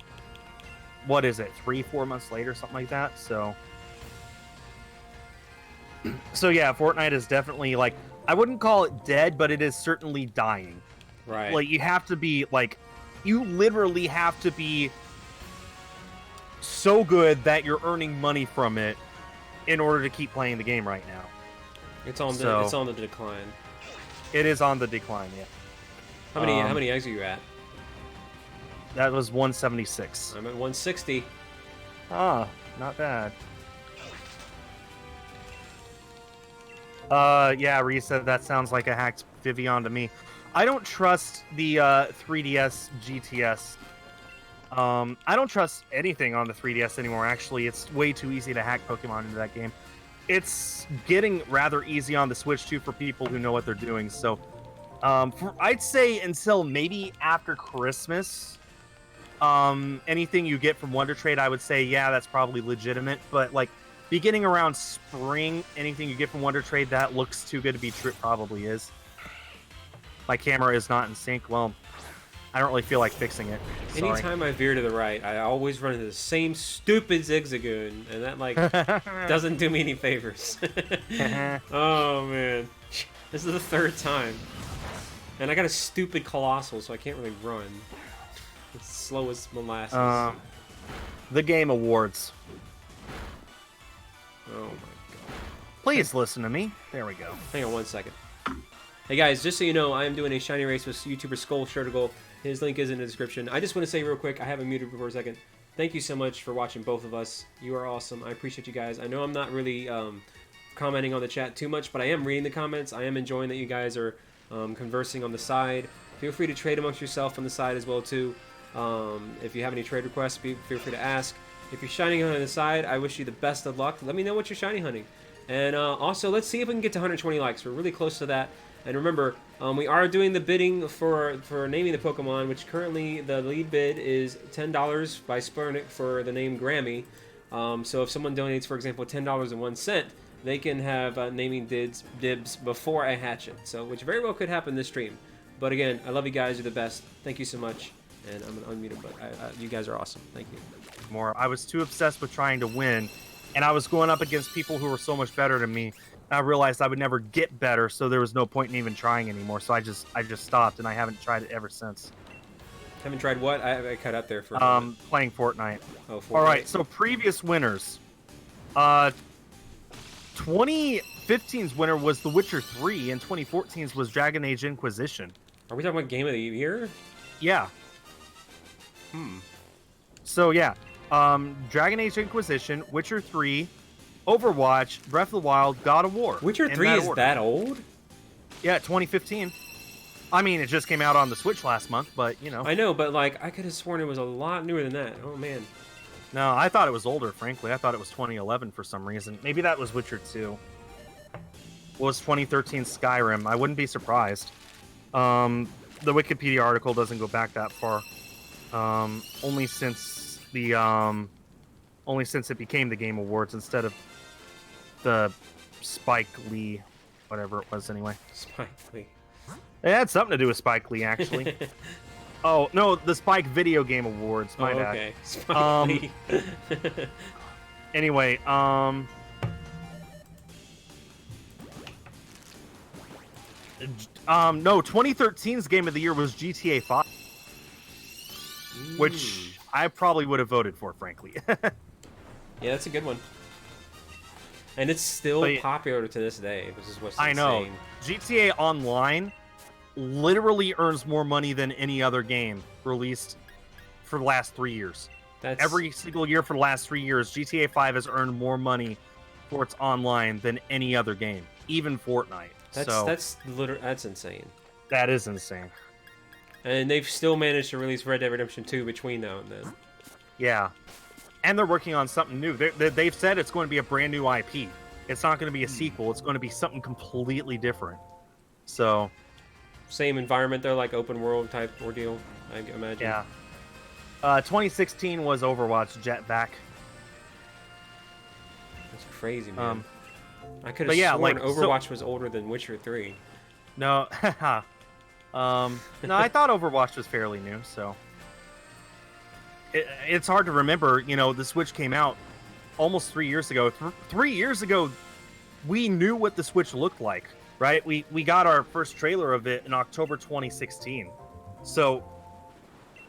What is it, 3-4 months later, something like that? So yeah, Fortnite is definitely, like, I wouldn't call it dead, but it is certainly dying. Right. Like, you have to be, like, you literally have to be so good that you're earning money from it in order to keep playing the game right now. It's on the decline. It is on the decline, yeah. How many eggs are you at? That was 176. I'm at 160. Ah, not bad. Yeah, Ree said that sounds like a hacked Vivian to me. I don't trust the 3DS GTS. I don't trust anything on the 3DS anymore, actually. It's way too easy to hack Pokemon into that game. It's getting rather easy on the Switch, too, for people who know what they're doing. So, I'd say until maybe after Christmas, anything you get from Wonder Trade, I would say, yeah, that's probably legitimate. But, like, beginning around spring, anything you get from Wonder Trade that looks too good to be true probably is. My camera is not in sync. Well, I don't really feel like fixing it. Sorry. Anytime I veer to the right, I always run into the same stupid Zigzagoon, and that, like, doesn't do me any favors. Oh, man. This is the 3rd time. And I got a stupid Colossal, so I can't really run. It's slow as molasses. The Game Awards. Oh, my God. Please listen to me. There we go. Hang on 1 second. Hey guys, just so you know, I am doing a shiny race with YouTuber SkulShurtugal. His link is in the description. I just want to say real quick, I have him muted for a second. Thank you so much for watching both of us. You are awesome. I appreciate you guys. I know I'm not really commenting on the chat too much, but I am reading the comments. I am enjoying that you guys are conversing on the side. Feel free to trade amongst yourself on the side as well too. If you have any trade requests, feel free to ask. If you're shiny hunting on the side, I wish you the best of luck. Let me know what you're shiny hunting. And also, let's see if we can get to 120 likes. We're really close to that. And remember, we are doing the bidding for naming the Pokemon, which currently the lead bid is $10 by Spurnick for the name Grammy. So if someone donates, for example, $10.01, they can have naming dibs before I hatch it. So, which very well could happen this stream. But again, I love you guys. You're the best. Thank you so much. And I'm going to unmute him, but you guys are awesome. Thank you. I was too obsessed with trying to win, and I was going up against people who were so much better than me. I realized I would never get better, so there was no point in even trying anymore. So I just stopped, and I haven't tried it ever since. Haven't tried what? I cut out there for playing Fortnite. Oh, Fortnite. All right, so previous winners. 2015's winner was The Witcher 3, and 2014's was Dragon Age Inquisition. Are we talking about Game of the Year? Yeah. So yeah, Dragon Age Inquisition, Witcher 3, Overwatch, Breath of the Wild, God of War. Witcher 3 is that old? Yeah, 2015. I mean, it just came out on the Switch last month, but, you know. I know, but, like, I could have sworn it was a lot newer than that. Oh, man. No, I thought it was older, frankly. I thought it was 2011 for some reason. Maybe that was Witcher 2. What was 2013 Skyrim? I wouldn't be surprised. The Wikipedia article doesn't go back that far. Only since it became the Game Awards instead of the Spike Lee, whatever it was anyway. Spike Lee. It had something to do with Spike Lee, actually. Oh, no, the Spike Video Game Awards, my bad. Okay. Spike Lee. Anyway, no, 2013's Game of the Year was GTA 5. which I probably would have voted for, frankly. Yeah, that's a good one. And it's still But, popular to this day, which is what's insane. I know. GTA Online literally earns more money than any other game released for the last 3 years. That's Every single year for the last 3 years, GTA 5 has earned more money for its online than any other game, even Fortnite. that's insane. That is insane. And they've still managed to release Red Dead Redemption 2 between now and then. Yeah. And they're working on something new. They've said it's going to be a brand new IP. It's not going to be a sequel. It's going to be something completely different. So, same environment, though, like open world type ordeal, I imagine. yeah. 2016 was Overwatch Jetpack. That's crazy, man. I could have sworn Overwatch was older than Witcher 3. No, no, I thought Overwatch was fairly new, so it's hard to remember. You know, the Switch came out almost 3 years ago. 3 years ago, we knew what the Switch looked like, right? We got our first trailer of it in October 2016. So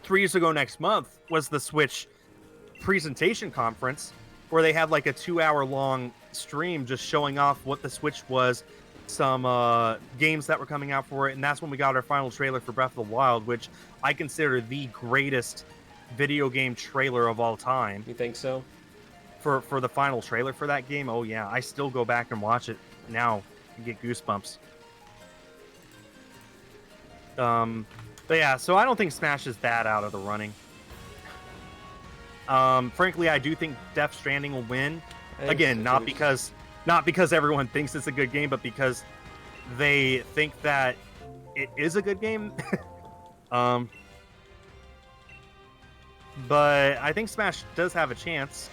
3 years ago next month was the Switch presentation conference where they had like a 2-hour long stream just showing off what the Switch was, some games that were coming out for it, and that's when we got our final trailer for Breath of the Wild, which I consider the greatest video game trailer of all time. You think so? For the final trailer for that game, oh yeah, I still go back and watch it now and get goosebumps. But yeah, so I don't think Smash is that out of the running. Frankly, I do think Death Stranding will win. Again, not because everyone thinks it's a good game, but because they think that it is a good game. But I think Smash does have a chance.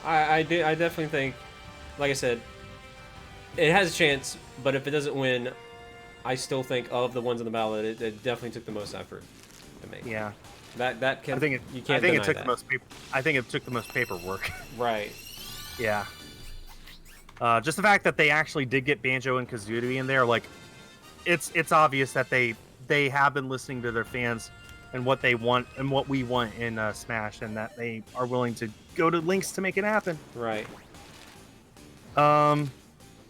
I definitely think, like I said, it has a chance, but if it doesn't win, I still think of the ones on the ballot, it definitely took the most effort to make. Yeah. That can, I think you can't deny it took that. the most I think it took the most paperwork. Right. Yeah. Just the fact that they actually did get Banjo and Kazooie in there, like, it's obvious that they have been listening to their fans and what they want and what we want in Smash, and that they are willing to go to lengths to make it happen. Right.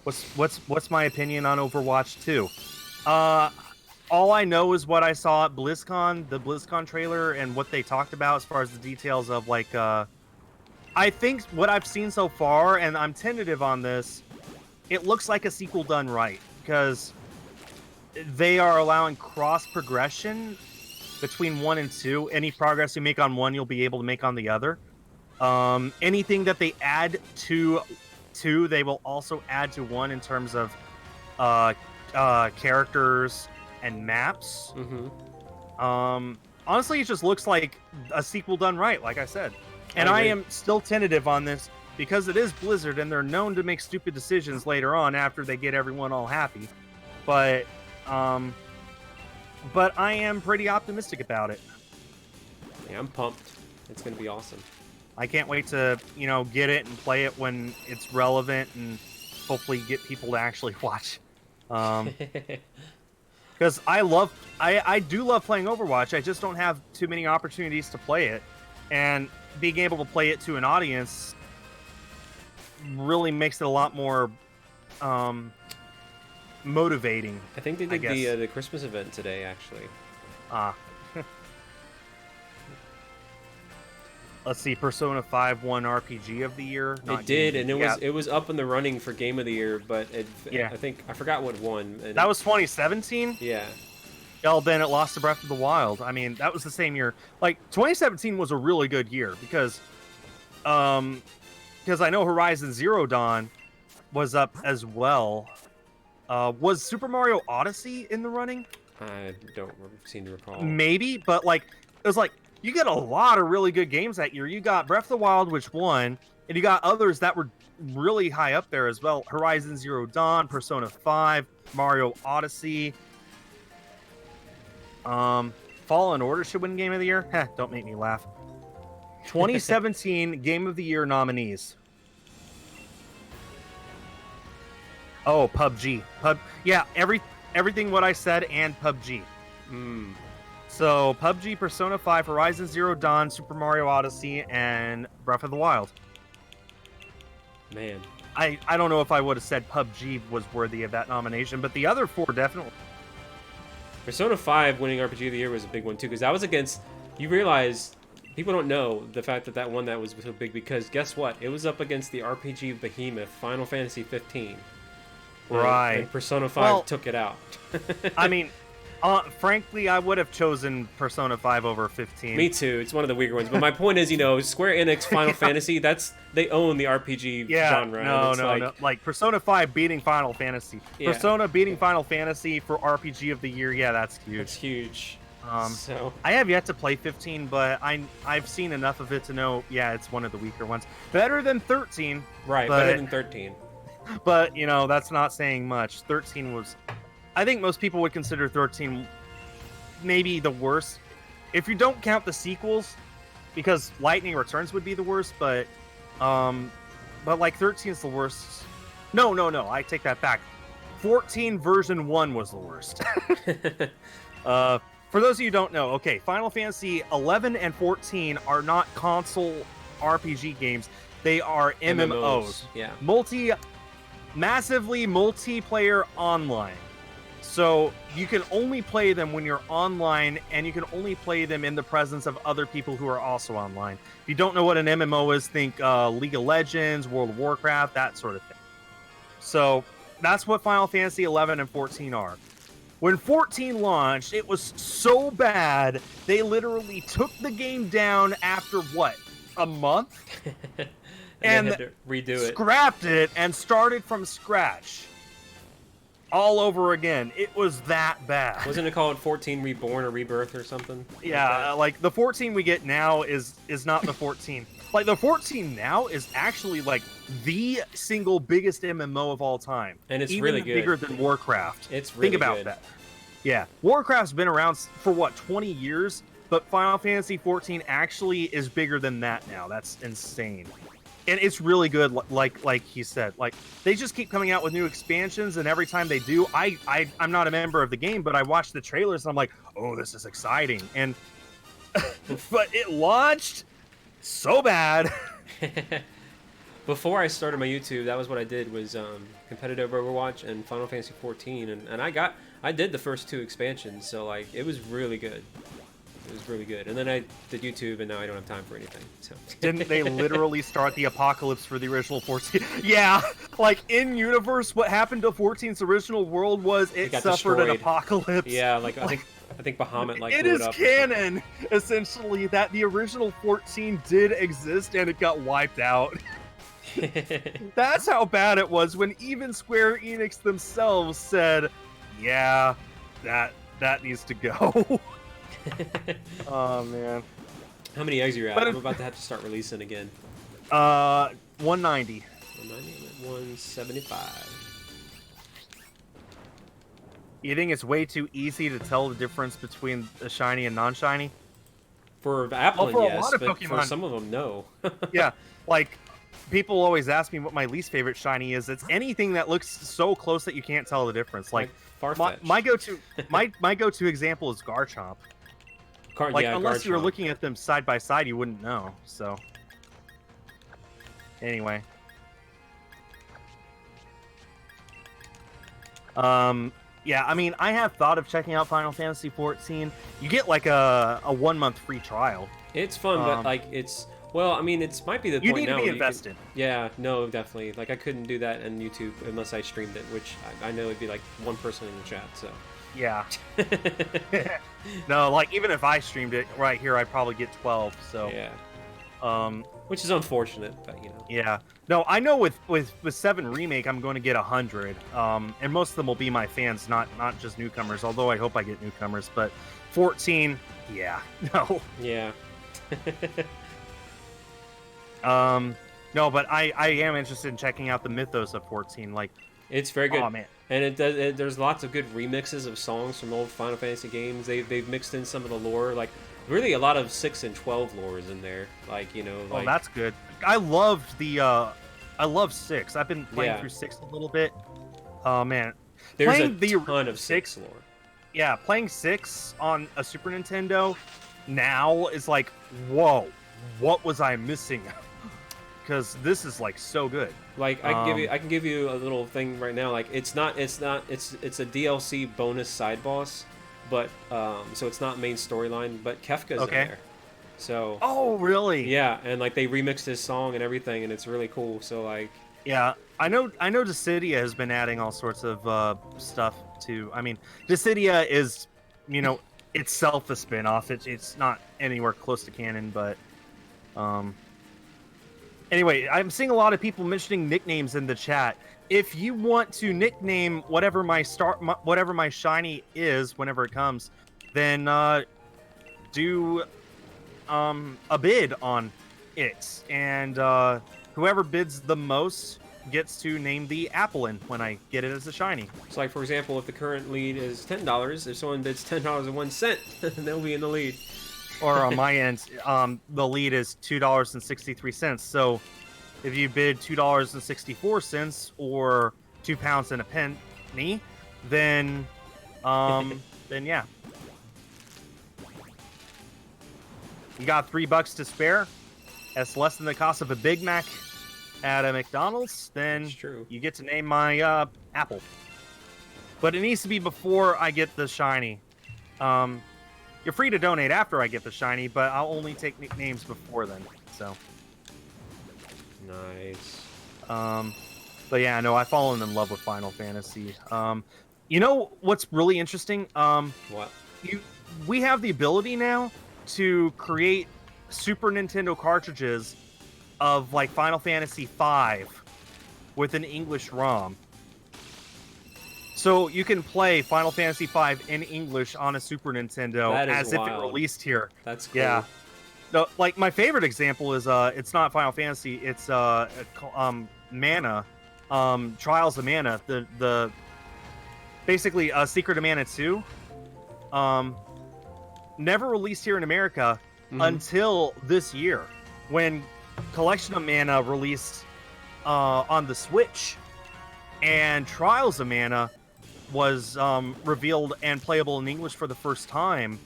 What's my opinion on Overwatch 2? All I know is what I saw at BlizzCon, the BlizzCon trailer, and what they talked about as far as the details of, like, I think what I've seen so far, and I'm tentative on this, it looks like a sequel done right, because they are allowing cross-progression between 1 and 2. Any progress you make on one, you'll be able to make on the other. Anything that they add to 2, they will also add to 1 in terms of characters and maps. Mm-hmm. Honestly, it just looks like a sequel done right, like I said. And I am still tentative on this because it is Blizzard and they're known to make stupid decisions later on after they get everyone all happy. But I am pretty optimistic about it. Yeah, I'm pumped. It's going to be awesome. I can't wait to, get it and play it when it's relevant and hopefully get people to actually watch. Because I do love playing Overwatch. I just don't have too many opportunities to play it. And being able to play it to an audience really makes it a lot more motivating. I think they did the Christmas event today, actually. Let's see, Persona 5 won RPG of the Year. It did, and it was up in the running for Game of the Year, but I forgot what won. That was 2017? Yeah. Well, then it lost to Breath of the Wild. I mean, that was the same year. Like, 2017 was a really good year because I know Horizon Zero Dawn was up as well. Was Super Mario Odyssey in the running? I don't seem to recall. Maybe, but like it was like you get a lot of really good games that year. You got Breath of the Wild, which won, and you got others that were really high up there as well. Horizon Zero Dawn, Persona 5, Mario Odyssey. Fallen Order should win Game of the Year. Heh, don't make me laugh. 2017 Game of the Year nominees. PUBG. Yeah, everything what I said and PUBG. So PUBG, Persona 5, Horizon Zero Dawn, Super Mario Odyssey, and Breath of the Wild. Man. I don't know if I would have said PUBG was worthy of that nomination, but the other 4 definitely. Persona 5 winning RPG of the Year was a big one, too, because that was against... You realize... People don't know the fact that that one that was so big, because guess what? It was up against the RPG behemoth, Final Fantasy 15. Right. And Persona 5 took it out. I mean... frankly, I would have chosen Persona 5 over 15. Me too. It's one of the weaker ones. But my point is, Square Enix, Final Fantasy, they own the RPG genre. No. Like Persona 5 beating Final Fantasy. Yeah. Persona beating Final Fantasy for RPG of the Year. Yeah, that's huge. It's huge. So I have yet to play 15, but I've seen enough of it to know, yeah, it's one of the weaker ones. Better than 13. Right, better than 13. But, that's not saying much. 13 was... I think most people would consider 13 maybe the worst. If you don't count the sequels, because Lightning Returns would be the worst, but like 13 is the worst. No, I take that back. 14 version 1 was the worst. For those of you who don't know, okay, Final Fantasy 11 and 14 are not console RPG games. They are MMOs. Yeah. Massively multiplayer online. So you can only play them when you're online, and you can only play them in the presence of other people who are also online. If you don't know what an MMO is, think League of Legends, World of Warcraft, that sort of thing. So that's what Final Fantasy 11 and 14 are. When 14 launched, it was so bad, they literally took the game down after, a month? and they had to redo it. Scrapped it and started from scratch. All over again. It was that bad. Wasn't it called 14 Reborn or Rebirth or something? Yeah, like the 14 we get now is not the 14. Like the 14 now is actually like the single biggest MMO of all time. And it's even really good. Bigger than Warcraft. It's really Think about good. that. Yeah, Warcraft's been around for 20 years, but Final Fantasy 14 actually is bigger than that now. That's insane. And it's really good, like he said. Like, they just keep coming out with new expansions, and every time they do, I'm not a member of the game, but I watch the trailers, and I'm like, oh, this is exciting. And but it launched so bad. Before I started my YouTube, that was what I did, was competitive Overwatch and Final Fantasy 14, and I did the first 2 expansions, so like it was really good. It was really good. And then I did YouTube, and now I don't have time for anything. So Didn't they literally start the apocalypse for the original 14? Yeah, like in universe, what happened to 14's original world was it suffered destroyed. An apocalypse. Yeah, like I think Bahamut it blew is it up. canon, essentially, that the original 14 did exist and it got wiped out. That's how bad it was when even Square Enix themselves said, yeah, that needs to go. Oh man. How many eggs are you at? But I'm about to have to start releasing again. 190. 190, I'm at 175. You think it's way too easy to tell the difference between a shiny and non-shiny? For Applin, for a yes, lot of but Pokemon. for some of them, no. Yeah, like people always ask me what my least favorite shiny is. It's anything that looks so close that you can't tell the difference. Like Farfetch. my go-to example is Garchomp. Like, unless you were looking at them side by side, you wouldn't know. So, anyway. Yeah, I mean, I have thought of checking out Final Fantasy 14. You get like a 1 month free trial. It's fun, but like it's... Well, I mean, it might be the point now. You need to be invested. Yeah, no, definitely. Like, I couldn't do that on YouTube unless I streamed it, which I know it'd be like one person in the chat, so... Yeah. No, like even if I streamed it right here, I'd probably get 12. So yeah. Which is unfortunate, but you know. Yeah. No, I know with 7 Remake, I'm going to get 100. And most of them will be my fans, not just newcomers. Although I hope I get newcomers. But 14, yeah, no. Yeah. No, but I am interested in checking out the mythos of 14. Like, it's very good. Oh man. And there's lots of good remixes of songs from old Final Fantasy games. They've mixed in some of the lore, like really a lot of 6 and 12 lores in there. Like, you know, like... Oh, that's good. I love 6. I've been playing through 6 a little bit. Oh man. There's Playing a ton of 6 lore. yeah, playing 6 on a Super Nintendo now is like, whoa, what was I missing? Because this is like so good. Like I can give you a little thing right now. Like it's a DLC bonus side boss, but so it's not main storyline. But Kefka's in there, so oh really? yeah, and like they remixed his song and everything, and it's really cool. So like yeah, I know Dissidia has been adding all sorts of stuff to. I mean, Dissidia is, you know, itself a spin-off. It's not anywhere close to canon, but anyway, I'm seeing a lot of people mentioning nicknames in the chat. If you want to nickname whatever my shiny is whenever it comes, then do a bid on it, and whoever bids the most gets to name the Applin when I get it as a shiny. So like for example, if the current lead is $10, if someone bids $10.01, they'll be in the lead. Or on my end, the lead is $2.63. So if you bid $2.64 or £2 and a penny, then then yeah, you got $3 to spare. That's less than the cost of a Big Mac at a McDonald's. Then you get to name my apple. But it needs to be before I get the shiny. You're free to donate after I get the shiny, but I'll only take nicknames before then. So nice. But yeah, no, I've fallen in love with Final Fantasy. You know what's really interesting? What? We have the ability now to create Super Nintendo cartridges of like Final Fantasy V with an English ROM. So you can play Final Fantasy V in English on a Super Nintendo as if it released here. That's cool. Yeah. No, like my favorite example is it's not Final Fantasy, it's Mana, Trials of Mana, the basically Secret of Mana 2. Never released here in America until this year when Collection of Mana released on the Switch, and Trials of Mana was revealed and playable in English for the first time.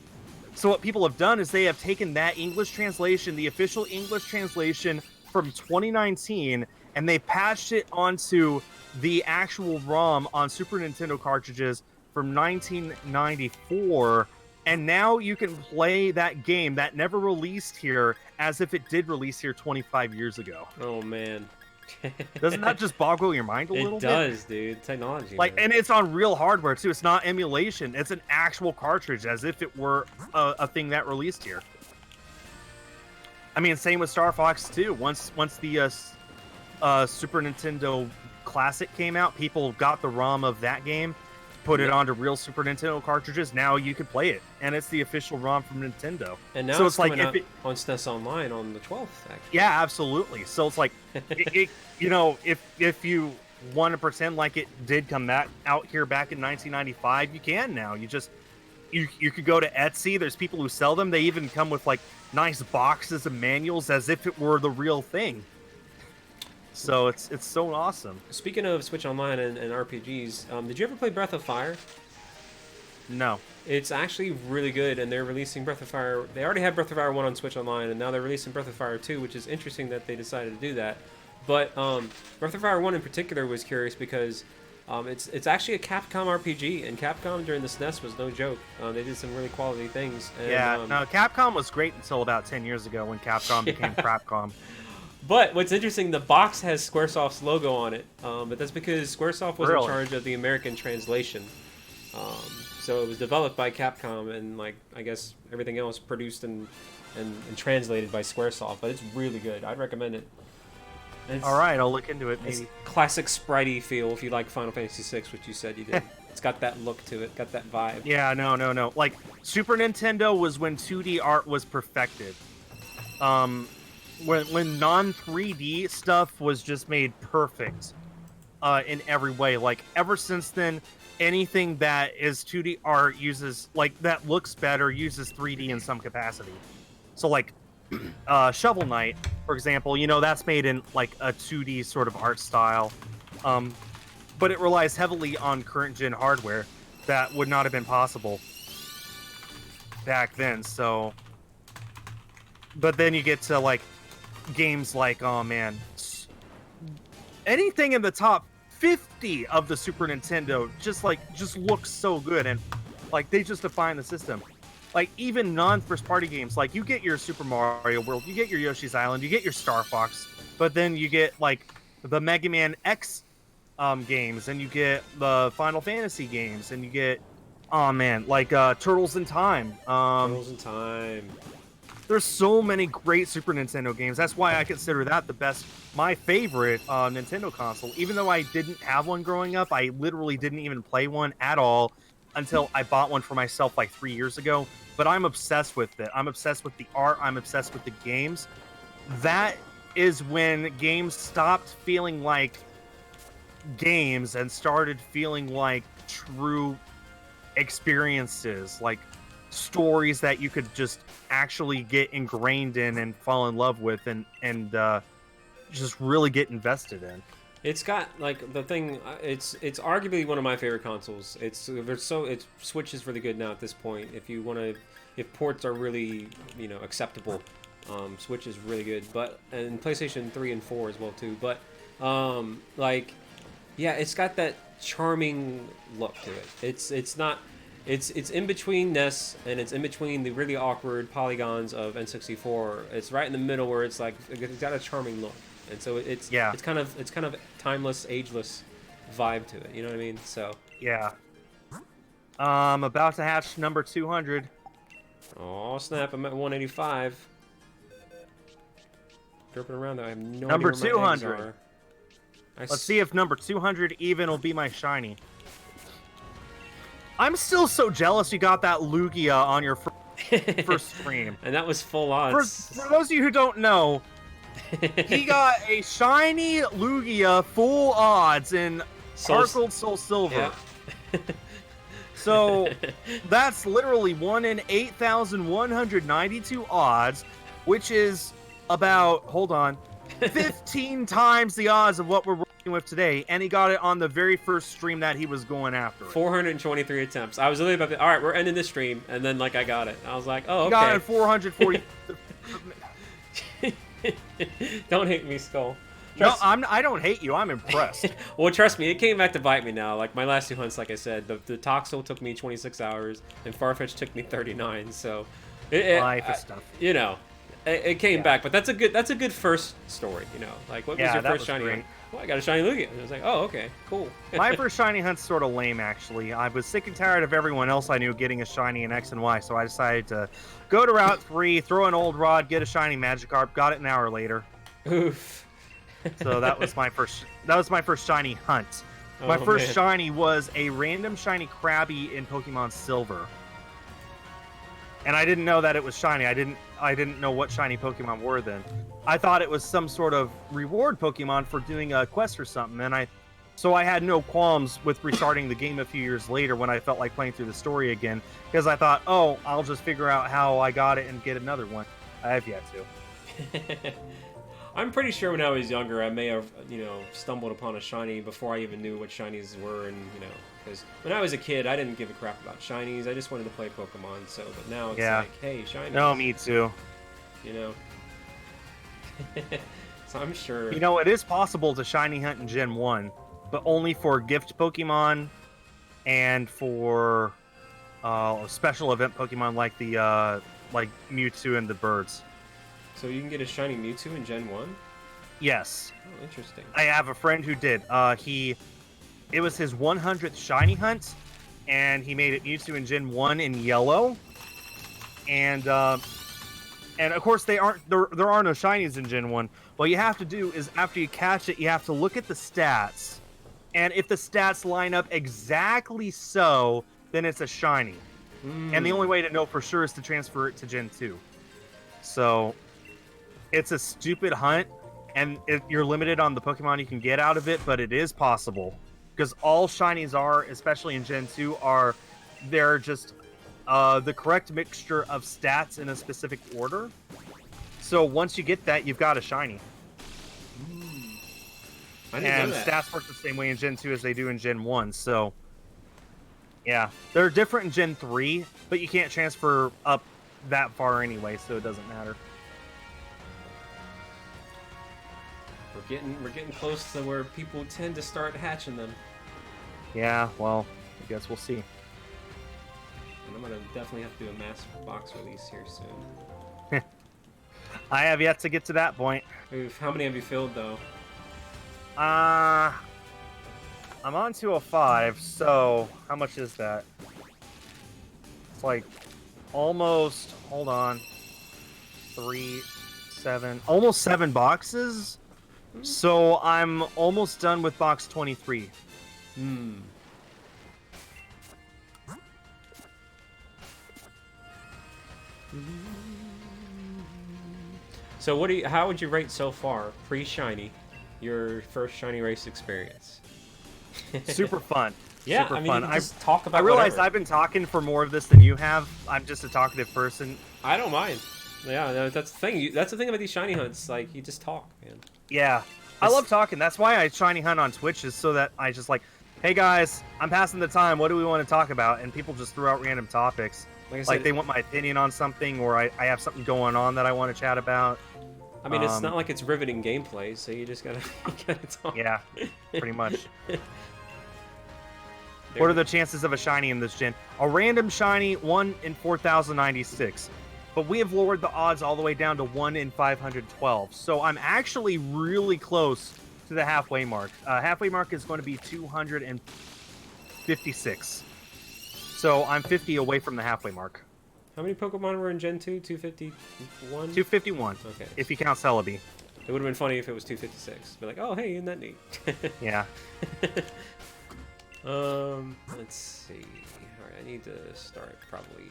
So what people have done is they have taken that English translation, the official English translation from 2019, and they patched it onto the actual ROM on Super Nintendo cartridges from 1994. And now you can play that game that never released here as if it did release here 25 years ago. Oh, man. Doesn't that just boggle your mind a little bit? It does, dude. Technology. Like, man. And it's on real hardware, too. It's not emulation. It's an actual cartridge, as if it were a thing that released here. I mean, same with Star Fox 2. Once the Super Nintendo Classic came out, people got the ROM of that game, put it onto real Super Nintendo cartridges. Now you can play it, and it's the official ROM from Nintendo. And now so it's like out on SNES Online on the 12th. Actually. Yeah, absolutely. So it's like, you know, if you want to pretend like it did come out here back in 1995, you can now. You could go to Etsy. There's people who sell them. They even come with like nice boxes of manuals as if it were the real thing. So it's so awesome. Speaking of Switch Online and RPGs, did you ever play Breath of Fire? No. It's actually really good, and they're releasing Breath of Fire. They already had Breath of Fire 1 on Switch Online, and now they're releasing Breath of Fire 2, which is interesting that they decided to do that. But Breath of Fire 1 in particular was curious because it's actually a Capcom RPG, and Capcom during the SNES was no joke. They did some really quality things. And, no, Capcom was great until about 10 years ago when Capcom became Crapcom. But what's interesting, the box has Squaresoft's logo on it, but that's because Squaresoft was in charge of the American translation. So it was developed by Capcom, and like I guess everything else produced and translated by Squaresoft. But it's really good. I'd recommend it. All right, I'll look into it. Maybe it's classic spritey feel if you like Final Fantasy VI, which you said you did. It's got that look to it, got that vibe. Yeah, no. Like Super Nintendo was when 2D art was perfected. When non-3D stuff was just made perfect in every way. Like, ever since then, anything that is 2D art uses, like, that looks better, uses 3D in some capacity. So, like, Shovel Knight, for example, you know, that's made in, like, a 2D sort of art style. But it relies heavily on current-gen hardware. that would not have been possible back then. So, but then you get to like games like, oh man, anything in the top 50 of the Super Nintendo just looks so good, and like they just define the system. Like even non-first party games, like you get your Super Mario World, you get your Yoshi's Island, you get your Star Fox, but then you get like the Mega Man X games, and you get the Final Fantasy games, and you get, oh man, like Turtles in Time. Turtles in Time. There's so many great Super Nintendo games. That's why I consider that the best, my favorite Nintendo console. Even though I didn't have one growing up, I literally didn't even play one at all until I bought one for myself like 3 years ago. But I'm obsessed with it. I'm obsessed with the art. I'm obsessed with the games. That is when games stopped feeling like games and started feeling like true experiences, like stories that you could just actually get ingrained in and fall in love with, and just really get invested in. It's got like the thing. It's arguably one of my favorite consoles. It Switch is really good now at this point. If ports are really acceptable, Switch is really good. But and PlayStation 3 and 4 as well too. But it's got that charming look to it. It's in between NES and it's in between the really awkward polygons of N64. It's right in the middle where it's like it's got a charming look. And so it's kind of timeless, ageless vibe to it. You know what I mean? So yeah. About to hatch number 200. Oh snap! I'm at 185. Dripping around though. I have no number idea where my eggs 200. are. Let's see if number 200 even will be my shiny. I'm still so jealous you got that Lugia on your first stream. And that was full odds. For those of you who don't know, he got a shiny Lugia full odds in Heart Gold Soul Silver. Yeah. So that's literally 1 in 8,192 odds, which is about, 15 times the odds of what we're working with today, and he got it on the very first stream that he was going after. 423 attempts. I was literally about to, all right, we're ending this stream, and then I got it. I was like, oh, okay. He got it 440. Don't hate me, Skull. I don't hate you. I'm impressed. Well, trust me, it came back to bite me now. Like my last 2 hunts, like I said, the Toxel took me 26 hours, and Farfetch took me 39. So, life is tough. It came back, but that's a good first story. Like what was your first shiny hunt? Well, I got a shiny Lugia. And I was like, oh, okay, cool. My first shiny hunt's sort of lame, actually. I was sick and tired of everyone else I knew getting a shiny in X and Y, so I decided to go to Route 3, throw an old rod, get a shiny Magikarp, got it an hour later. Oof. So that was my first shiny hunt. My first shiny was a random shiny Krabby in Pokemon Silver. And I didn't know that it was shiny. I didn't know what shiny Pokemon were then. I thought it was some sort of reward Pokemon for doing a quest or something. And so I had no qualms with restarting the game a few years later when I felt like playing through the story again, because I thought, oh, I'll just figure out how I got it and get another one. I have yet to. I'm pretty sure when I was younger, I may have, stumbled upon a shiny before I even knew what shinies were, and because when I was a kid, I didn't give a crap about shinies. I just wanted to play Pokemon. So, but now it's like, hey, shinies. No, me too. So I'm sure. It is possible to shiny hunt in Gen 1, but only for gift Pokemon and for special event Pokemon like the like Mewtwo and the birds. So you can get a shiny Mewtwo in Gen 1? Yes. Oh, interesting. I have a friend who did. It was his 100th shiny hunt, and he made it Mewtwo in Gen 1 in yellow. And of course there are no shinies in Gen 1. What you have to do is after you catch it, you have to look at the stats. And if the stats line up exactly so, then it's a shiny. And the only way to know for sure is to transfer it to Gen 2. So it's a stupid hunt, and you're limited on the Pokemon you can get out of it, but it is possible. Because all shinies are, especially in Gen 2, they're just the correct mixture of stats in a specific order. So once you get that, you've got a shiny. I didn't know and that. stats work the same way in Gen 2 as they do in Gen 1, so Yeah, they're different in Gen 3, but you can't transfer up that far anyway, so it doesn't matter. We're getting close to where people tend to start hatching them. Yeah, well, I guess we'll see. And I'm gonna definitely have to do a mass box release here soon. I have yet to get to that point. Oof, how many have you filled though? I'm on 205, so how much is that? It's like almost, hold on, 3, 7, almost 7 boxes. So I'm almost done with box 23. Hmm. So what do you? How would you rate so far, pre-shiny, your first shiny race experience? Super fun. Yeah, Super I mean, fun. you can just talk about. I realize whatever. I've been talking for more of this than you have. I'm just a talkative person. I don't mind. Yeah, no, that's the thing. That's the thing about these shiny hunts. Like, you just talk, man. Yeah, I love talking. That's why I shiny hunt on Twitch, is so that I just like, hey guys, I'm passing the time. What do we want to talk about? And people just throw out random topics. Like I Like said, they want my opinion on something, or I have something going on that I want to chat about. I mean, it's not like it's riveting gameplay, so you just gotta, you gotta talk. Yeah, pretty much. What are the chances of a shiny in this gen? A random shiny, 1 in 4,096. But we have lowered the odds all the way down to 1 in 512. So I'm actually really close to the halfway mark. Halfway mark is going to be 256. So I'm 50 away from the halfway mark. How many Pokemon were in Gen 2? 251? 251. Okay. If you count Celebi. It would have been funny if it was 256. Be like, oh, hey, isn't that neat? Yeah. Let's see. Alright, I need to start probably...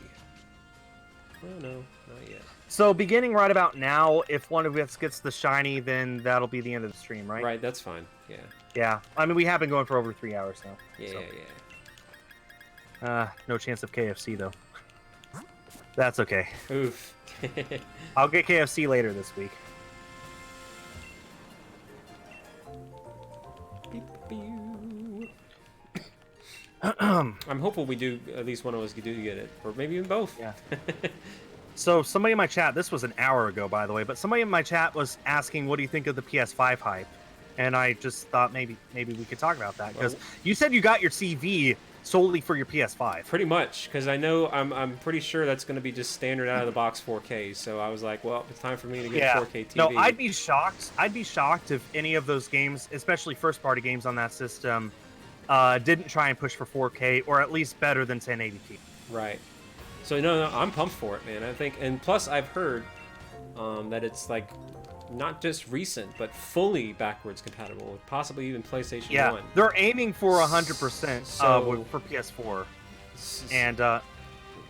Oh, no, not yet. So beginning right about now, if one of us gets the shiny, then that'll be the end of the stream, right? Right, that's fine. Yeah. Yeah. I mean, we have been going for over 3 hours now. Yeah, so. yeah. No chance of KFC, though. That's okay. Oof. I'll get KFC later this week. I'm hopeful we do, at least one of us do get it. Or maybe even both. Yeah. So somebody in my chat, this was an hour ago, by the way, but somebody in my chat was asking, what do you think of the PS5 hype? And I just thought maybe we could talk about that, because you said you got your CV solely for your PS5. Pretty much, because I know I'm pretty sure that's going to be just standard out of the box 4K. So I was like, well, it's time for me to get 4K TV. No, I'd be shocked. I'd be shocked if any of those games, especially first-party games on that system, didn't try and push for 4K, or at least better than 1080p. Right. So no, I'm pumped for it, man. I think, and plus I've heard that it's like not just recent, but fully backwards compatible with possibly even PlayStation 1. They're aiming for 100% for PS4, and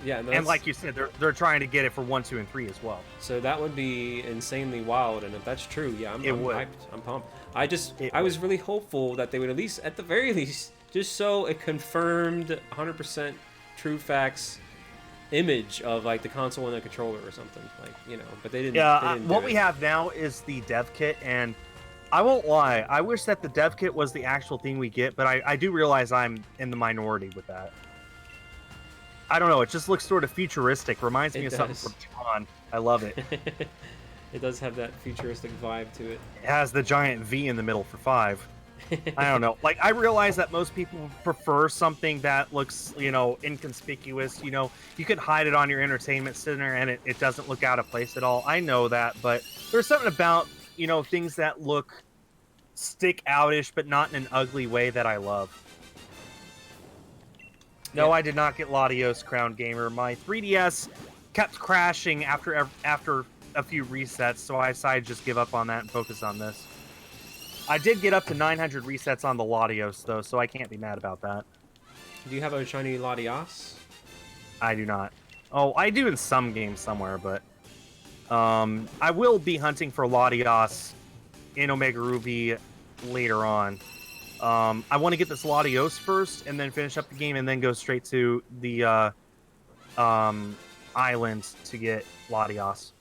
yeah, and like you said, they're trying to get it for 1, 2, and 3 as well. So that would be insanely wild, and if that's true, yeah, I'm hyped. I'm pumped. I was really hopeful that they would at the very least, just so it confirmed 100% true facts image of like the console and the controller or something, like, you know, but they didn't. Yeah, what we have now is the dev kit, and I won't lie, I wish that the dev kit was the actual thing we get, but I do realize I'm in the minority with that. I don't know, it just looks sort of futuristic, reminds me of something from Tron. I love it. It does have that futuristic vibe to it. It has the giant V in the middle for 5. I don't know. Like, I realize that most people prefer something that looks, you know, inconspicuous. You know, you could hide it on your entertainment center and it doesn't look out of place at all. I know that, but there's something about, you know, things that look stick-outish, but not in an ugly way that I love. No, I did not get Latios Crown Gamer. My 3DS kept crashing after a few resets, so I decided to just give up on that and focus on this. I did get up to 900 resets on the Latios, though, so I can't be mad about that. Do you have a shiny Latios? I do not. Oh, I do in some games somewhere, but I will be hunting for Latios in Omega Ruby later on. I want to get this Latios first, and then finish up the game, and then go straight to the island to get Latios.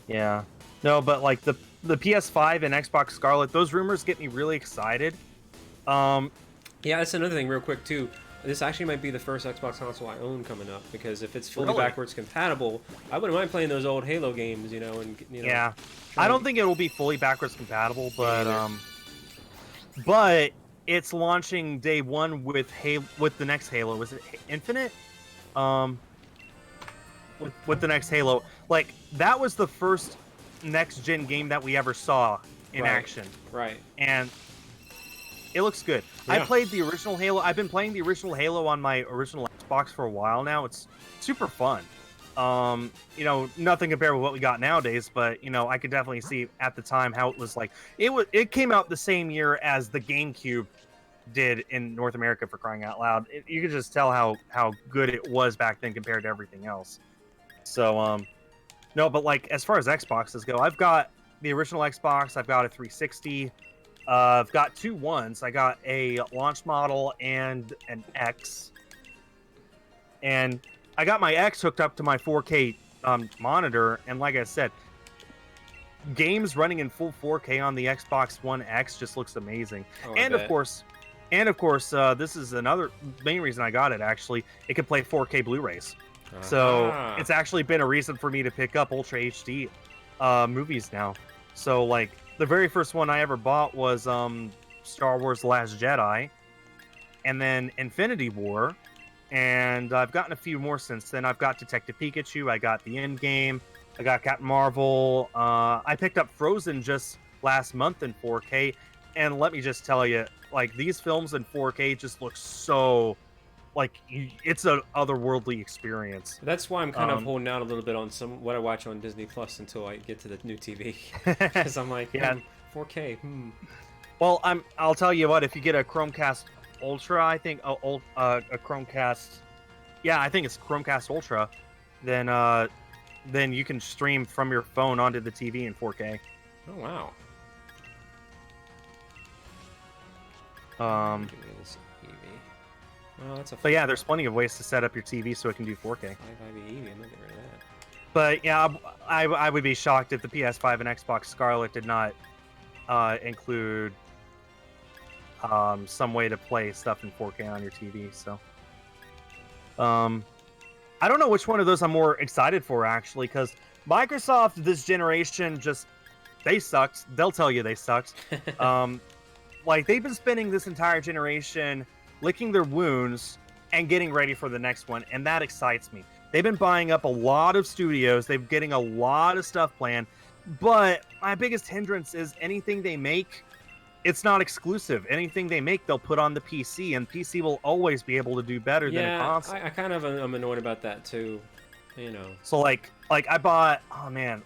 Yeah. No, but like the PS5 and Xbox Scarlet, those rumors get me really excited. Yeah, that's another thing real quick too. This actually might be the first Xbox console I own coming up, because if it's fully Really? backwards compatible, I wouldn't mind playing those old Halo games, you know, and Yeah, I trying don't to- think it will be fully backwards compatible, either. but it's launching day one with with the next Halo. Is it Infinite? Um, with the next Halo, like that was the first next gen game that we ever saw in Right. action, Right. and it looks good. I Yeah. played the original Halo. I've been playing the original Halo on my original Xbox for a while now. It's super fun. Nothing compared with what we got nowadays, but I could definitely see at the time how it was like. It came out the same year as the GameCube did in North America, for crying out loud. You could just tell how good it was back then compared to everything else. So no, but like as far as Xboxes go, I've got the original Xbox, I've got a 360, I've got two ones. I got a launch model and an X, and I got my X hooked up to my 4K monitor, and like I said, games running in full 4K on the Xbox One X just looks amazing. Oh, I and bet. of course, this is another main reason I got it. Actually, it can play 4K Blu-rays. So Ah. it's actually been a reason for me to pick up Ultra HD movies now. So like the very first one I ever bought was Star Wars: The Last Jedi, and then Infinity War, and I've gotten a few more since then. I've got Detective Pikachu, I got the Endgame, I got Captain Marvel. I picked up Frozen just last month in 4K, and let me just tell you, like these films in 4K just look so like it's an otherworldly experience. That's why I'm kind of holding out a little bit on what I watch on Disney Plus until I get to the new TV, because I'm like, Yeah. 4K. Well, I'll tell you what. If you get a Chromecast Ultra, I think a Chromecast, yeah, I think it's Chromecast Ultra, then you can stream from your phone onto the TV in 4K. Oh wow. But Well, that's a yeah, there's plenty of ways to set up your TV so it can do 4K. 5 IBE. I'm gonna get rid of that. But yeah, I would be shocked if the PS5 and Xbox Scarlet did not include some way to play stuff in 4K on your TV. So, I don't know which one of those I'm more excited for actually, because Microsoft this generation they sucked. They'll tell you they sucked. Like they've been spending this entire generation licking their wounds and getting ready for the next one, and that excites me. They've been buying up a lot of studios. They're getting a lot of stuff planned, but my biggest hindrance is anything they make, it's not exclusive. Anything they make, they'll put on the PC, and PC will always be able to do better than a console. I kind of am annoyed about that too. So like I bought, oh man,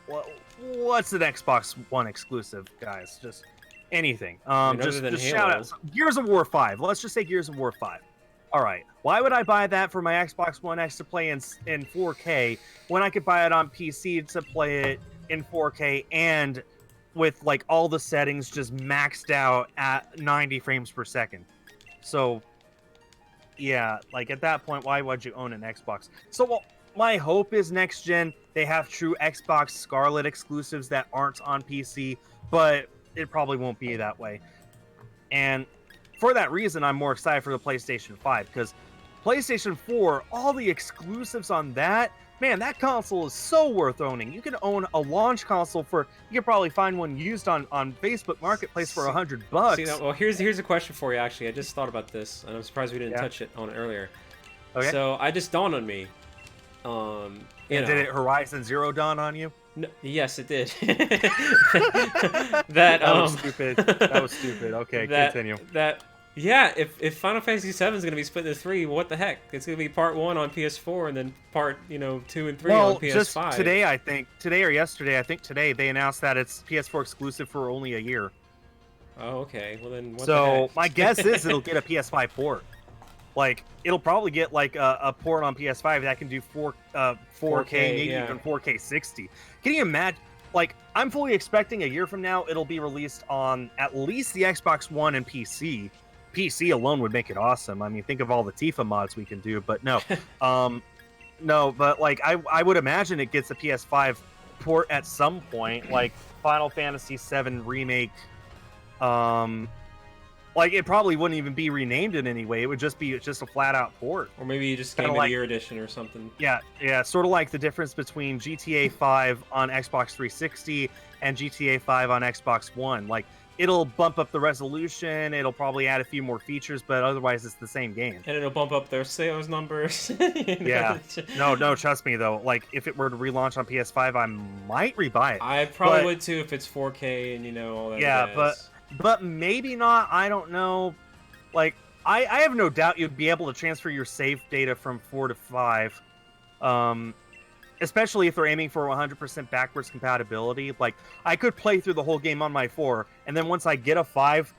what's an Xbox One exclusive, guys? Just anything. Just shout out Gears of War 5. Let's just say Gears of War 5. All right. Why would I buy that for my Xbox One X to play in 4K when I could buy it on PC to play it in 4K and with like all the settings just maxed out at 90 frames per second? So yeah, like at that point, why would you own an Xbox? So my hope is next gen they have true Xbox Scarlet exclusives that aren't on PC, but it probably won't be that way. And for that reason, I'm more excited for the PlayStation 5, because PlayStation 4, all the exclusives on that, man, that console is so worth owning. You can own a launch console you can probably find one used on Facebook Marketplace for $100. Well, here's a question for you, actually. I just thought about this, and I'm surprised we didn't touch it on it earlier. Okay. So, I just dawned on me. Did it Horizon Zero dawn on you? No, yes, it did. That was stupid. That was stupid. Okay, continue. If Final Fantasy VII is going to be split into 3, what the heck? It's going to be part 1 on PS4 and then part 2 and 3 on PS5. Just today or yesterday, today they announced that it's PS4 exclusive for only a year. Oh, okay. Well then, what the so heck? my guess is it'll get a PS5 port. Like it'll probably get like a port on PS5 that can do 4K, maybe even 4K 60. Can you imagine? Like I'm fully expecting a year from now it'll be released on at least the Xbox One and PC. PC alone would make it awesome. I mean, think of all the Tifa mods we can do. But no, no. But like I would imagine it gets a PS5 port at some point, like Final Fantasy VII remake. Like, it probably wouldn't even be renamed in any way. It would just be just a flat-out port. Or maybe you just Kinda Game of like- the Year edition or something. Yeah, sort of like the difference between GTA 5 on Xbox 360 and GTA 5 on Xbox One. Like, it'll bump up the resolution, it'll probably add a few more features, but otherwise it's the same game. And it'll bump up their sales numbers. Yeah. No, trust me though. Like, if it were to relaunch on PS5, I might rebuy it. I probably would too if it's 4K and all that. Yeah, jazz. but maybe not. I don't know. Like, I have no doubt you'd be able to transfer your save data from 4 to 5. Especially if they're aiming for 100% backwards compatibility. Like, I could play through the whole game on my 4, and then once I get a 5,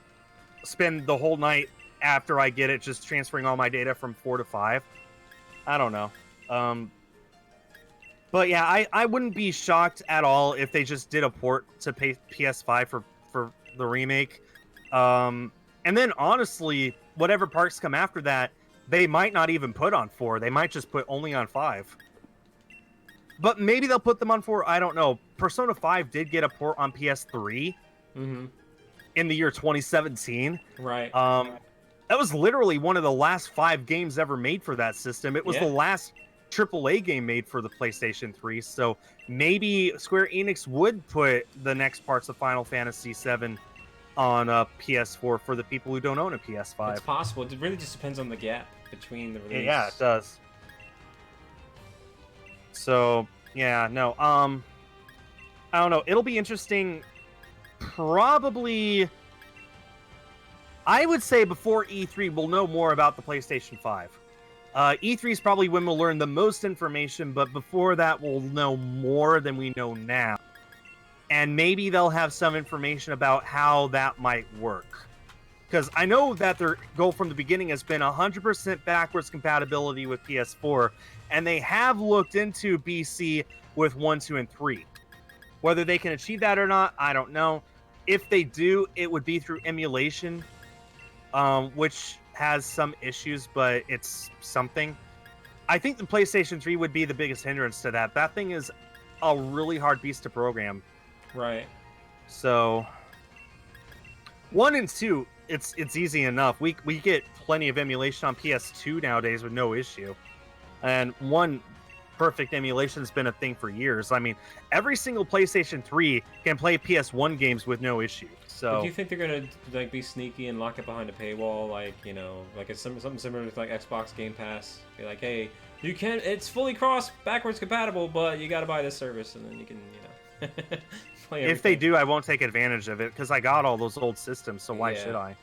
spend the whole night after I get it just transferring all my data from 4 to 5. I don't know. But yeah, I wouldn't be shocked at all if they just did a port to PS5 for the remake. And then honestly, whatever parts come after that, they might not even put on 4. They might just put only on 5. But maybe they'll put them on 4. I don't know. Persona 5 did get a port on PS3 in the year 2017. Right. That was literally one of the last 5 games ever made for that system. It was the last AAA game made for the PlayStation 3. So maybe Square Enix would put the next parts of Final Fantasy VII on a PS4 for the people who don't own a PS5. It's possible. It really just depends on the gap between the release. Yeah, it does. So, yeah, no. I don't know. It'll be interesting. Probably, I would say before E3, we'll know more about the PlayStation 5. E3 is probably when we'll learn the most information, but before that, we'll know more than we know now. And maybe they'll have some information about how that might work. Because I know that their goal from the beginning has been 100% backwards compatibility with PS4, and they have looked into BC with 1, 2, and 3. Whether they can achieve that or not, I don't know. If they do, it would be through emulation, which has some issues, but it's something. I think the PlayStation 3 would be the biggest hindrance to that. That thing is a really hard beast to program. Right. So 1 and 2, it's easy enough. We get plenty of emulation on PS2 nowadays with no issue. And 1 perfect emulation has been a thing for years. I mean, every single PlayStation 3 can play PS1 games with no issue. So But do you think they're gonna be sneaky and lock it behind a paywall, like it's something similar to Xbox Game Pass? Be like, hey, you can, it's fully backwards compatible, but you got to buy this service, and then you can play everything. If they do, I won't take advantage of it because I got all those old systems. So why should I?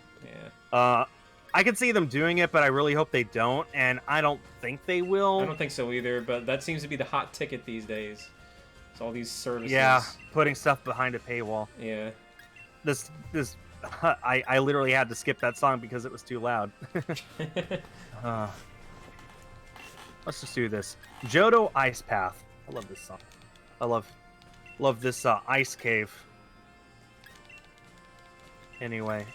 Yeah. I could see them doing it, but I really hope they don't, and I don't think they will. I don't think so either, but that seems to be the hot ticket these days. It's all these services. Yeah, putting stuff behind a paywall. Yeah. This I literally had to skip that song because it was too loud. Let's just do this. Johto Ice Path. I love this song. I love this ice cave. Anyway,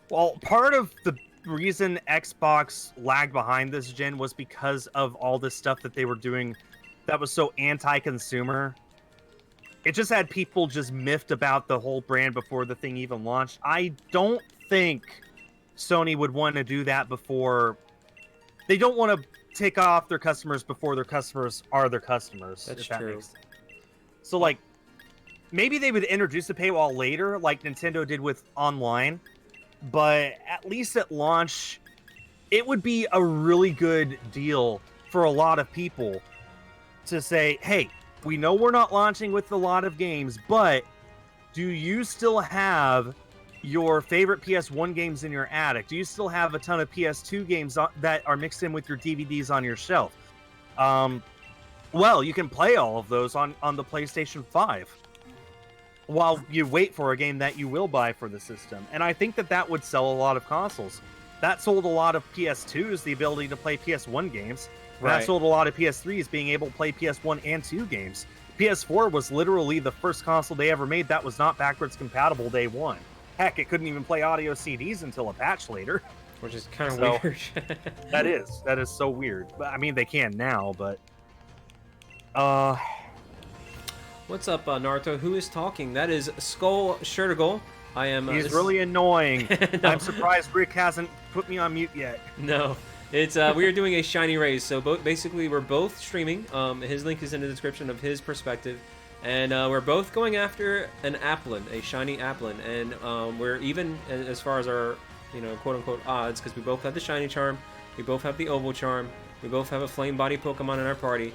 well, part of the reason Xbox lagged behind this gen was because of all this stuff that they were doing that was so anti-consumer. It just had people just miffed about the whole brand before the thing even launched. I don't think Sony would want to do that before. They don't want to take off their customers before their customers are their customers. That's if that true. makes sense. So, like, maybe they would introduce a paywall later, like Nintendo did with online. But at least at launch, it would be a really good deal for a lot of people to say, hey, we know we're not launching with a lot of games, but do you still have your favorite PS1 games in your attic? Do you still have a ton of PS2 games that are mixed in with your DVDs on your shelf? Well, you can play all of those on the PlayStation 5 while you wait for a game that you will buy for the system. And I think that would sell a lot of consoles. That sold a lot of PS2s, the ability to play PS1 games. Right. That sold a lot of PS3s, being able to play PS1 and 2 games. PS4 was literally the first console they ever made that was not backwards compatible day one. Heck, it couldn't even play audio CDs until a patch later. Which is kind of weird. That is so weird. But I mean, they can now, but What's up, Naruto? Who is talking? That is SkulShurtugal. I am. He's really annoying. No. I'm surprised Rick hasn't put me on mute yet. No, it's we are doing a shiny raise. So basically, we're both streaming. His link is in the description of his perspective, and we're both going after an Applin, a shiny Applin, and we're even as far as our quote unquote odds because we both have the shiny charm, we both have the oval charm, we both have a flame body Pokemon in our party.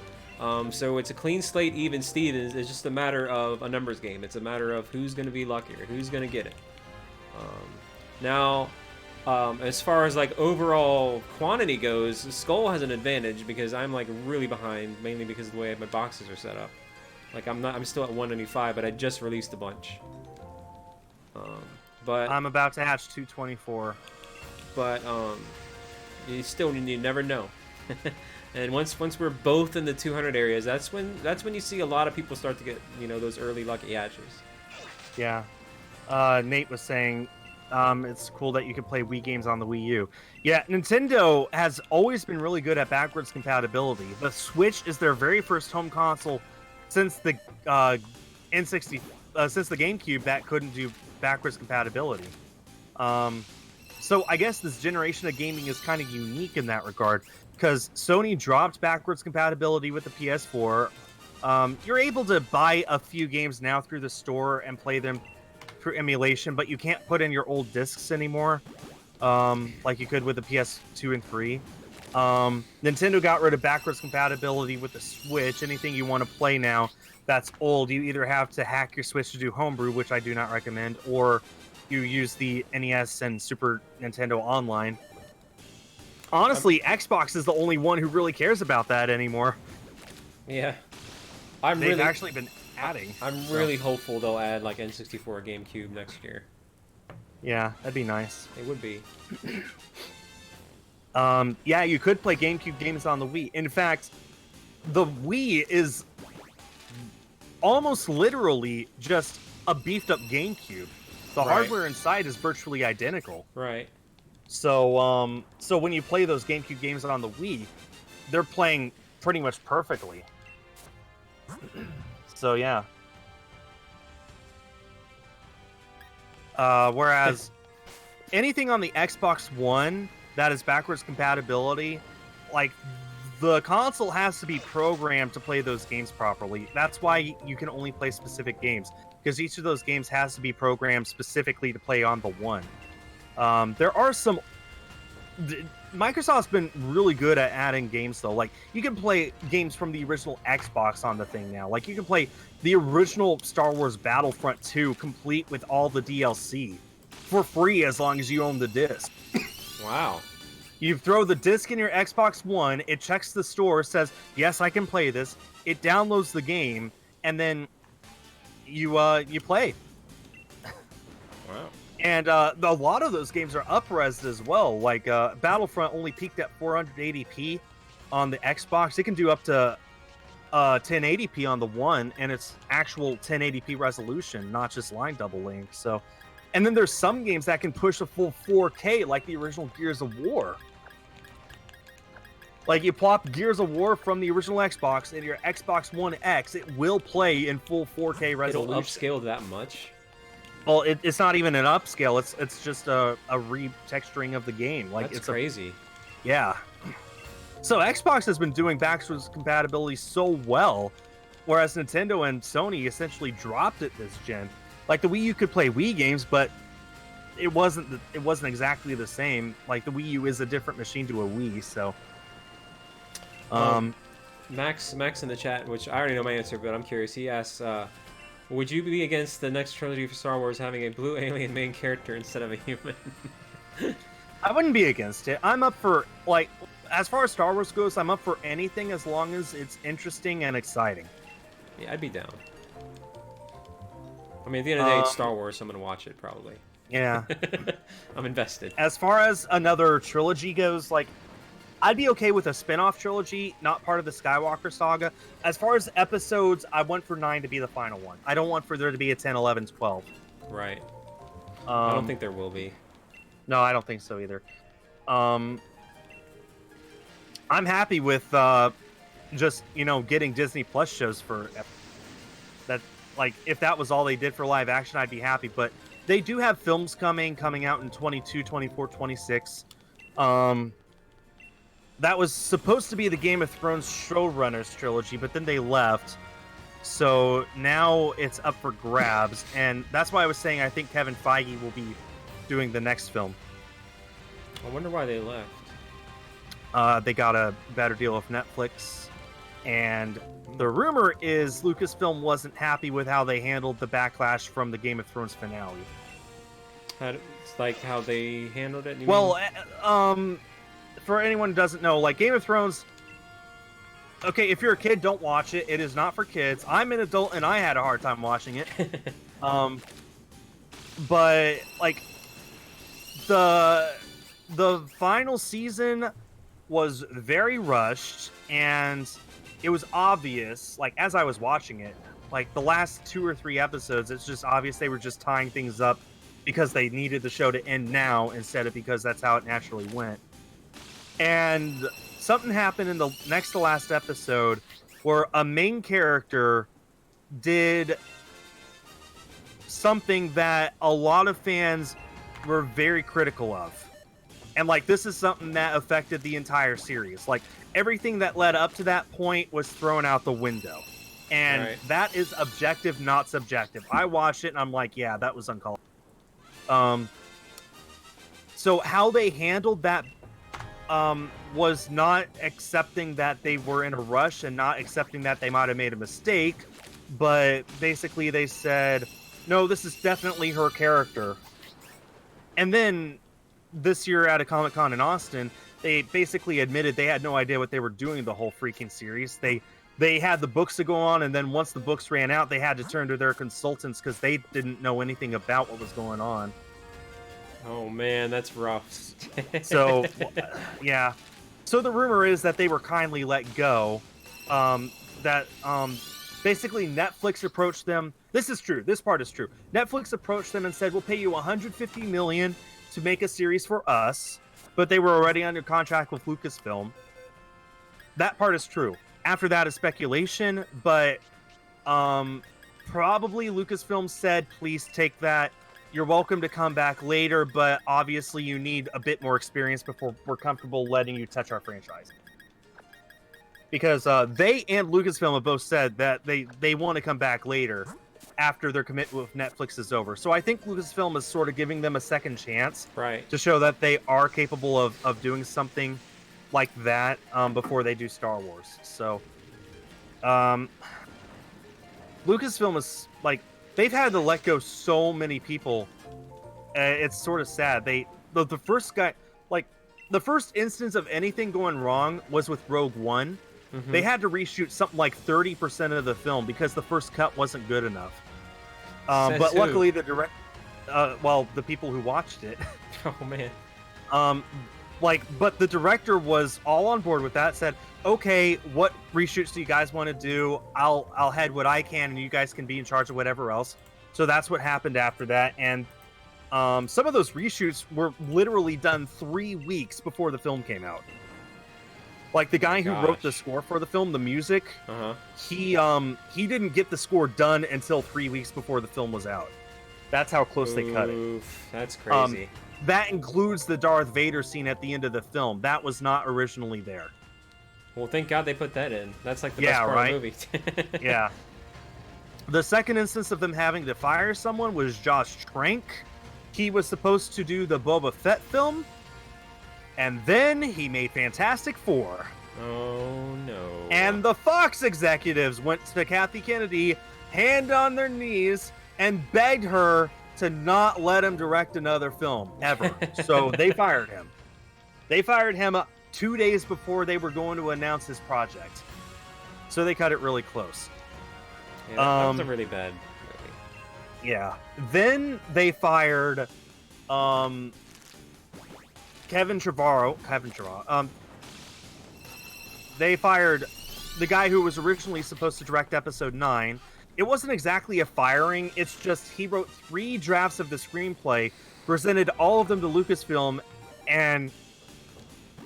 So it's a clean slate, even Steven. It's just a matter of a numbers game. It's a matter of who's going to be luckier, who's going to get it. Now, as far as like overall quantity goes, Skull has an advantage because I'm like really behind, mainly because of the way my boxes are set up. Like I'm still at 195, but I just released a bunch. But I'm about to hatch 224. But you never know. And once we're both in the 200 areas, that's when you see a lot of people start to get those early lucky hatches. Yeah. Nate was saying it's cool that you can play Wii games on the Wii U. Yeah, Nintendo has always been really good at backwards compatibility. The Switch is their very first home console since the N60, since the GameCube that couldn't do backwards compatibility. So I guess this generation of gaming is kind of unique in that regard because Sony dropped backwards compatibility with the PS4. You're able to buy a few games now through the store and play them through emulation, but you can't put in your old discs anymore, like you could with the PS2 and 3. Nintendo got rid of backwards compatibility with the Switch. Anything you want to play now that's old, you either have to hack your Switch to do homebrew, which I do not recommend, or you use the NES and Super Nintendo Online. Honestly, Xbox is the only one who really cares about that anymore. Yeah. They've actually been adding. I'm really hopeful they'll add like N64 or GameCube next year. Yeah, that'd be nice. It would be. Yeah, you could play GameCube games on the Wii. In fact, the Wii is almost literally just a beefed up GameCube. The hardware inside is virtually identical. Right. So, so when you play those GameCube games on the Wii, they're playing pretty much perfectly. So yeah. Whereas anything on the Xbox One that is backwards compatibility, like the console has to be programmed to play those games properly. That's why you can only play specific games, because each of those games has to be programmed specifically to play on the One. There are some... Microsoft's been really good at adding games, though. Like, you can play games from the original Xbox on the thing now. Like, you can play the original Star Wars Battlefront 2 complete with all the DLC for free as long as you own the disc. Wow. You throw the disc in your Xbox One, it checks the store, says, yes, I can play this. It downloads the game, and then you play. Wow. And a lot of those games are up-resed as well. Like, Battlefront only peaked at 480p on the Xbox. It can do up to 1080p on the One, and it's actual 1080p resolution, not just line doubling. So, and then there's some games that can push a full 4K, like the original Gears of War. Like, you plop Gears of War from the original Xbox into your Xbox One X, it will play in full 4K resolution. It'll upscale that much? Well, it's not even an upscale. It's just a retexturing of the game. Like, That's crazy. Yeah. So Xbox has been doing backwards compatibility so well, whereas Nintendo and Sony essentially dropped it this gen. Like, the Wii U could play Wii games, but it wasn't exactly the same. Like, the Wii U is a different machine to a Wii, so. Max in the chat, which I already know my answer, but I'm curious. He asks, would you be against the next trilogy for Star Wars having a blue alien main character instead of a human? I wouldn't be against it. I'm up for, like, as far as Star Wars goes, I'm up for anything as long as it's interesting and exciting. Yeah, I'd be down. I mean, at the end of the day, it's Star Wars, so I'm going to watch it, probably. Yeah. I'm invested. As far as another trilogy goes, like, I'd be okay with a spin-off trilogy, not part of the Skywalker saga. As far as episodes, I want for 9 to be the final one. I don't want for there to be a 10, 11, 12. Right. I don't think there will be. No, I don't think so either. I'm happy with just, getting Disney Plus shows for that. Like, if that was all they did for live action, I'd be happy. But they do have films coming out in 22, 24, 26. That was supposed to be the Game of Thrones showrunners trilogy, but then they left. So now it's up for grabs, and that's why I was saying I think Kevin Feige will be doing the next film. I wonder why they left. They got a better deal with Netflix, and the rumor is Lucasfilm wasn't happy with how they handled the backlash from the Game of Thrones finale. It's like how they handled it? For anyone who doesn't know, like Game of Thrones, okay, if you're a kid, don't watch it. It is not for kids. I'm an adult, and I had a hard time watching it. But like the final season was very rushed, and it was obvious, like as I was watching it, like the last 2 or 3 episodes, it's just obvious they were just tying things up because they needed the show to end now instead of because that's how it naturally went. And something happened in the next to last episode where a main character did something that a lot of fans were very critical of. And like this is something that affected the entire series. Like everything that led up to that point was thrown out the window. And that is objective, not subjective. I watched it and I'm like, yeah, that was uncalled. So how they handled that was not accepting that they were in a rush and not accepting that they might have made a mistake, but basically they said, no, this is definitely her character. And then this year at a Comic-Con in Austin, they basically admitted they had no idea what they were doing the whole freaking series. They had the books to go on, and then once the books ran out, they had to turn to their consultants because they didn't know anything about what was going on. Oh man, that's rough. So, yeah. So the rumor is that they were kindly let go. Basically Netflix approached them. This is true. This part is true. Netflix approached them and said, we'll pay you $150 million to make a series for us, but they were already under contract with Lucasfilm. That part is true. After that is speculation, but probably Lucasfilm said, please take that. You're welcome to come back later, but obviously you need a bit more experience before we're comfortable letting you touch our franchise. Because they and Lucasfilm have both said that they want to come back later after their commitment with Netflix is over. So I think Lucasfilm is sort of giving them a second chance to show that they are capable of doing something like that before they do Star Wars. So Lucasfilm is like, they've had to let go so many people. It's sort of sad. The first guy, like the first instance of anything going wrong was with Rogue One. Mm-hmm. They had to reshoot something like 30% of the film because the first cut wasn't good enough. But luckily the the people who watched it. Oh man. But the director was all on board with that, said, okay, what reshoots do you guys want to do? I'll head what I can, and you guys can be in charge of whatever else. So that's what happened after that. And some of those reshoots were literally done 3 weeks before the film came out. Like the guy who wrote the score for the film, the music, he didn't get the score done until 3 weeks before the film was out. That's how close they cut it. That's crazy. That includes the Darth Vader scene at the end of the film. That was not originally there. Well, thank God they put that in. That's like the best part of the movie. Yeah. The second instance of them having to fire someone was Josh Trank. He was supposed to do the Boba Fett film, and then he made Fantastic Four. Oh, no. And the Fox executives went to Kathy Kennedy, hand on their knees, and begged her to not let him direct another film, ever. So they fired him. They fired him 2 days before they were going to announce his project. So they cut it really close. Yeah, that was a really bad movie. Yeah. Then they fired Kevin Trevorrow. They fired the guy who was originally supposed to direct episode 9. It wasn't exactly a firing. It's just he wrote 3 drafts of the screenplay, presented all of them to Lucasfilm, and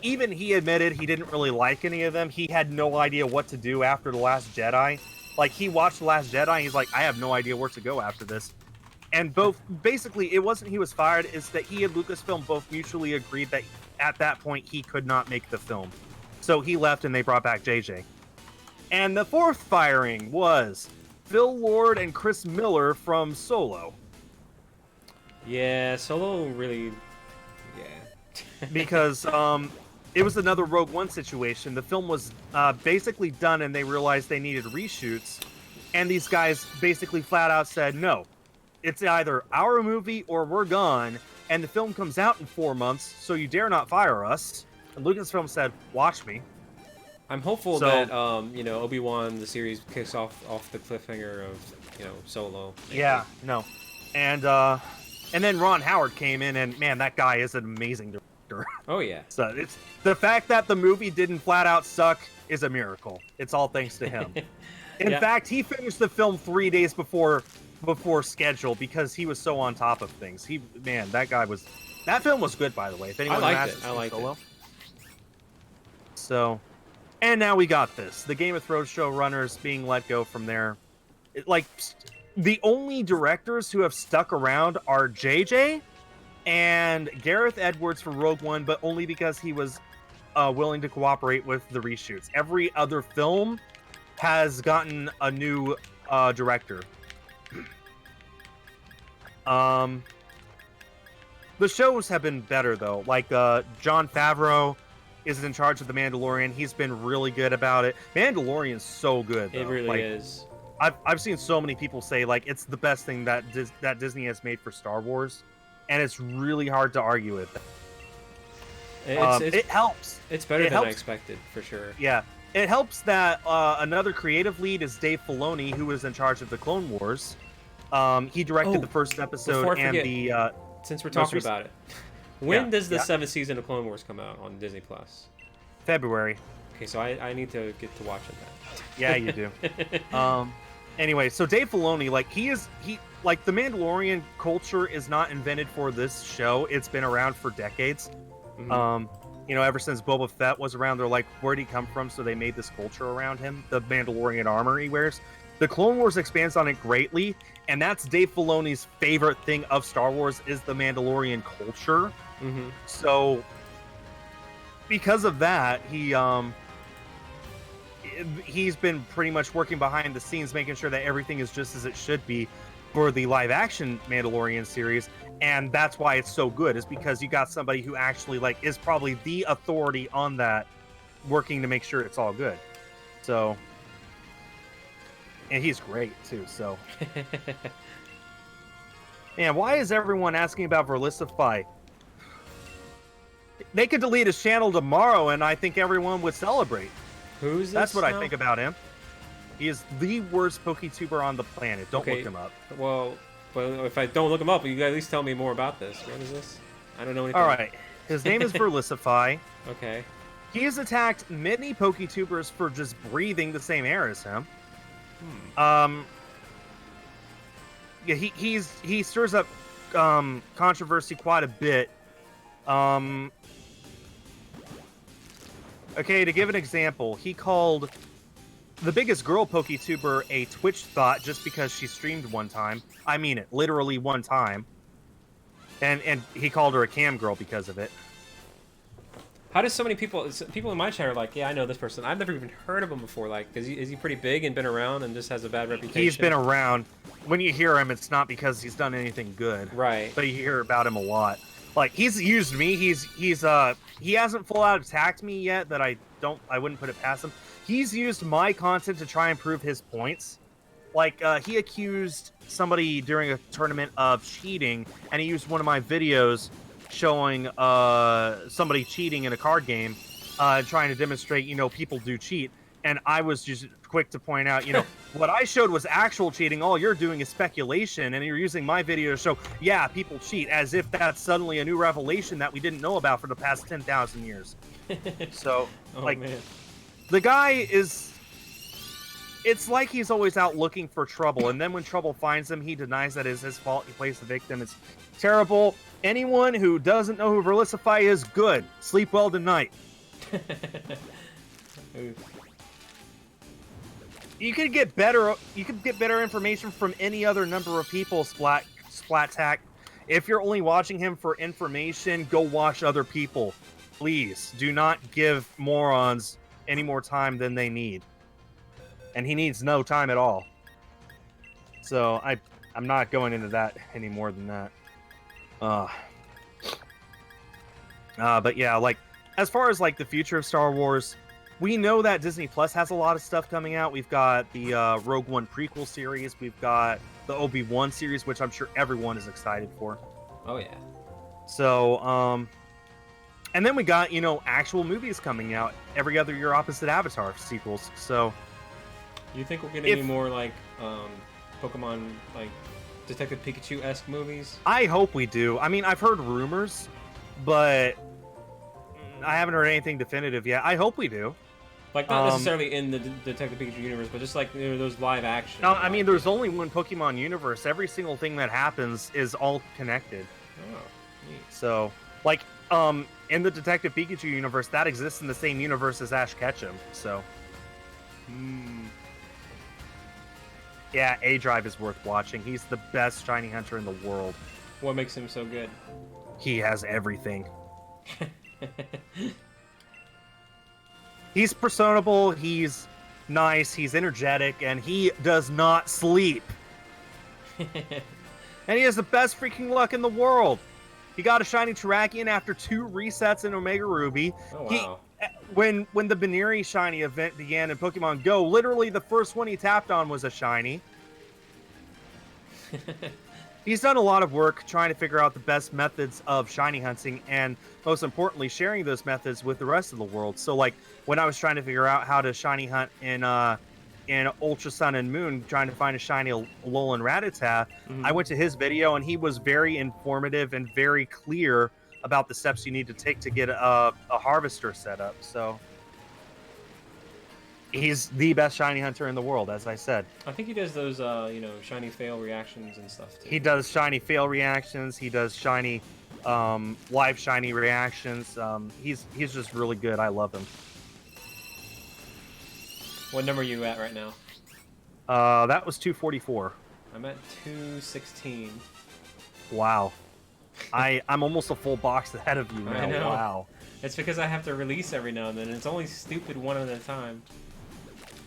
even he admitted he didn't really like any of them. He had no idea what to do after The Last Jedi. Like, he watched The Last Jedi, and he's like, I have no idea where to go after this. And both, basically, it wasn't he was fired, it's that he and Lucasfilm both mutually agreed that at that point he could not make the film. So he left and they brought back JJ. And the fourth firing was Phil Lord and Chris Miller from Solo. Yeah, Solo really... Yeah. Because it was another Rogue One situation. The film was basically done and they realized they needed reshoots. And these guys basically flat out said, no, it's either our movie or we're gone. And the film comes out in 4 months, so you dare not fire us. And Lucasfilm said, watch me. I'm hopeful that, you know, Obi-Wan, the series, kicks off the cliffhanger of, you know, Solo. Yeah, no. And then Ron Howard came in, and man, that guy is an amazing director. Oh, yeah. So it's the fact that the movie didn't flat out suck is a miracle. It's all thanks to him. In fact, he finished the film 3 days before schedule because he was so on top of things. That film was good, by the way. If anyone I liked it. So, and now we got this. The Game of Thrones showrunners being let go from there. The only directors who have stuck around are JJ and Gareth Edwards for Rogue One, but only because he was willing to cooperate with the reshoots. Every other film has gotten a new director. The shows have been better, though. Like, Jon Favreau is in charge of The Mandalorian. He's been really good about it. Mandalorian's so good, though. It really is. I've seen so many people say, like, it's the best thing that Disney has made for Star Wars, and it's really hard to argue with. It helps. It's better than I expected, for sure. Yeah. It helps that another creative lead is Dave Filoni, who was in charge of the Clone Wars. He directed the first episode and since we're talking about it, when does the 7th season of Clone Wars come out on Disney Plus? February. Okay, so I need to get to watching that. Yeah, you do. Anyway, so Dave Filoni, the Mandalorian culture is not invented for this show. It's been around for decades. Mm-hmm. You know, ever since Boba Fett was around, they're like, where'd he come from? So they made this culture around him, the Mandalorian armor he wears. The Clone Wars expands on it greatly, and that's Dave Filoni's favorite thing of Star Wars is the Mandalorian culture. Mm-hmm. So, because of that, he's been pretty much working behind the scenes, making sure that everything is just as it should be for the live-action Mandalorian series, and that's why it's so good, is because you got somebody who actually, is probably the authority on that, working to make sure it's all good. So... And he's great, too, so... Man, why is everyone asking about Verlisify? They could delete his channel tomorrow, and I think everyone would celebrate. Who's this? That's what I think about him. He is the worst PokeTuber on the planet. Don't look him up. Well, if I don't look him up, you can at least tell me more about this. What is this? I don't know anything. All right. His name is Verlisify. Okay. He has attacked many PokeTubers for just breathing the same air as him. Yeah, he stirs up controversy quite a bit. Okay, to give an example, he called the biggest girl PokeTuber a Twitch thought just because she streamed one time. I mean it, literally one time. And he called her a cam girl because of it. How does so many people in my chat are like, yeah, I know this person. I've never even heard of him before. Like, is he pretty big and been around and just has a bad reputation? He's been around. When you hear him, it's not because he's done anything good. Right. But you hear about him a lot. Like, he's used me. He hasn't full out attacked me yet that I wouldn't put it past him. He's used my content to try and prove his points. Like, he accused somebody during a tournament of cheating, and he used one of my videos showing somebody cheating in a card game, trying to demonstrate, people do cheat. And I was just quick to point out, what I showed was actual cheating. All you're doing is speculation, and you're using my video to show, yeah, people cheat, as if that's suddenly a new revelation that we didn't know about for the past 10,000 years. So, man. The guy is... It's like he's always out looking for trouble, and then when trouble finds him, he denies that it's his fault. He plays the victim. It's terrible. Anyone who doesn't know who Verlisify is, good. Sleep well tonight. You could get better information from any other number of people, Splat. Splat Tack. If you're only watching him for information, go watch other people. Please do not give morons any more time than they need. And he needs no time at all. So I'm not going into that any more than that. But yeah, like as far as like the future of Star Wars, we know that Disney Plus has a lot of stuff coming out. We've got the Rogue One prequel series. We've got the Obi-Wan series, which I'm sure everyone is excited for. Oh yeah. So, and then we got, you know, actual movies coming out every other year opposite Avatar sequels. So, You think we'll get any more like Pokemon like Detective Pikachu-esque movies? I hope we do. I mean, I've heard rumors, but I haven't heard anything definitive yet. I hope we do. Like, not necessarily in the Detective Pikachu universe, but just like, you know, those live action. No, I mean, there's only one Pokemon universe. Every single thing that happens is all connected. Oh, neat. So, like, in the Detective Pikachu universe, that exists in the same universe as Ash Ketchum. So, yeah, A-Drive is worth watching. He's the best shiny hunter in the world. What makes him so good? He has everything. He's personable, he's nice, he's energetic, and he does not sleep. And he has the best freaking luck in the world. He got a shiny Terrakion after 2 resets in Omega Ruby. Oh, wow. When the Baneri shiny event began in Pokemon Go, literally the first one he tapped on was a shiny. He's done a lot of work trying to figure out the best methods of shiny hunting, and most importantly, sharing those methods with the rest of the world. So, like, when I was trying to figure out how to shiny hunt in Ultra Sun and Moon, trying to find a shiny Alolan Rattata, I went to his video, and he was very informative and very clear about the steps you need to take to get a harvester set up. So, he's the best shiny hunter in the world, as I said. I think he does those, you know, shiny fail reactions and stuff too. He does shiny fail reactions. He does shiny, live shiny reactions. He's just really good. I love him. What number are you at right now? That was 244. I'm at 216. Wow. I'm almost a full box ahead of you now. I know. Wow. It's because I have to release every now and then, and it's only stupid one at a time.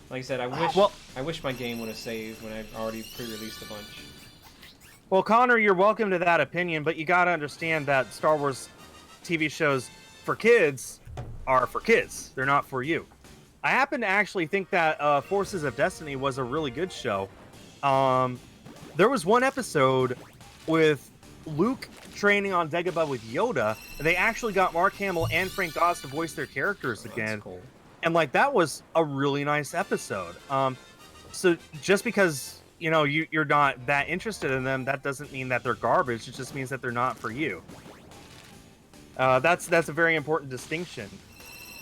Like I said, I wish my game would have saved when I've already pre-released a bunch. Well, Connor, you're welcome to that opinion, but you gotta understand that Star Wars TV shows for kids are for kids. They're not for you. I happen to actually think that Forces of Destiny was a really good show. There was one episode with Luke training on Dagobah with Yoda, and they actually got Mark Hamill and Frank Oz to voice their characters again. That's cool. And like that was a really nice episode. So just because you know you're not that interested in them, that doesn't mean that they're garbage. It just means that they're not for you. That's a very important distinction.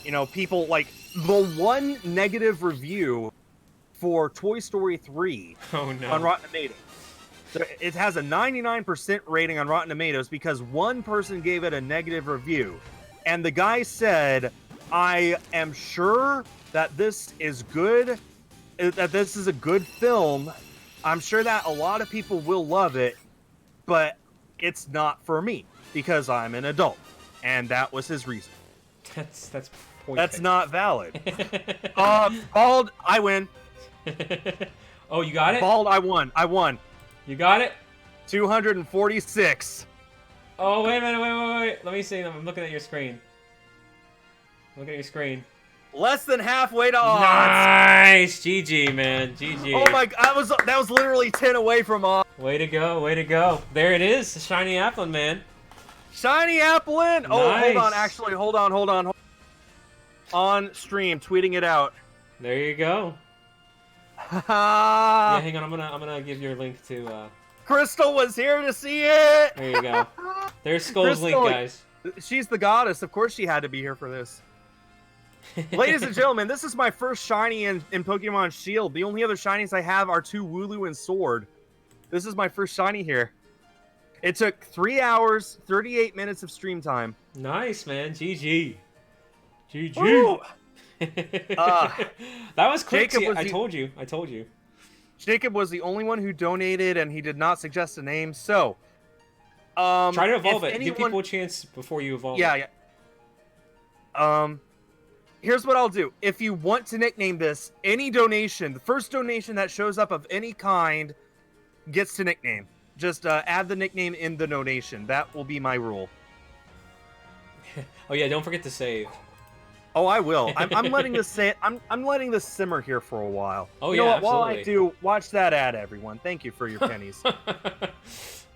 You know, people like the one negative review for Toy Story 3 on Rotten Tomatoes. It has a 99% rating on Rotten Tomatoes because one person gave it a negative review, and the guy said, I am sure that this is good, that this is a good film. I'm sure that a lot of people will love it, but it's not for me because I'm an adult. And that was his reason. That's not valid. Bald, I win. Oh, you got it? Bald, I won. You got it? 246. Oh, wait a minute, wait. Let me see. I'm looking at your screen. Look at your screen. Less than halfway to odds. Nice! GG, man. GG. Oh my god, that was literally 10 away from odds. Way to go, way to go. There it is. Shiny Applin, man. Shiny Applin! Nice. Oh, hold on, actually, hold on. On stream, tweeting it out. There you go. Yeah, hang on, I'm gonna give your link to Crystal was here to see it! There you go. There's Skull's link, guys. She's the goddess, of course she had to be here for this. Ladies and gentlemen, this is my first shiny in Pokemon Shield. The only other shinies I have are 2 Wooloo and Sword. This is my first shiny here. It took 3 hours, 38 minutes of stream time. Nice, man. GG. GG. That was quick. I told you. Jacob was the only one who donated, and he did not suggest a name. So, try to evolve it. anyone... Give people a chance before you evolve yeah, it. Yeah. Here's what I'll do. If you want to nickname this, any donation, the first donation that shows up of any kind, gets to nickname. Just add the nickname in the donation. That will be my rule. Oh yeah, don't forget to save. Oh, I will. I'm letting this I'm letting this simmer here for a while. Oh you know yeah, what? While I absolutely. do, watch that ad, everyone. Thank you for your pennies.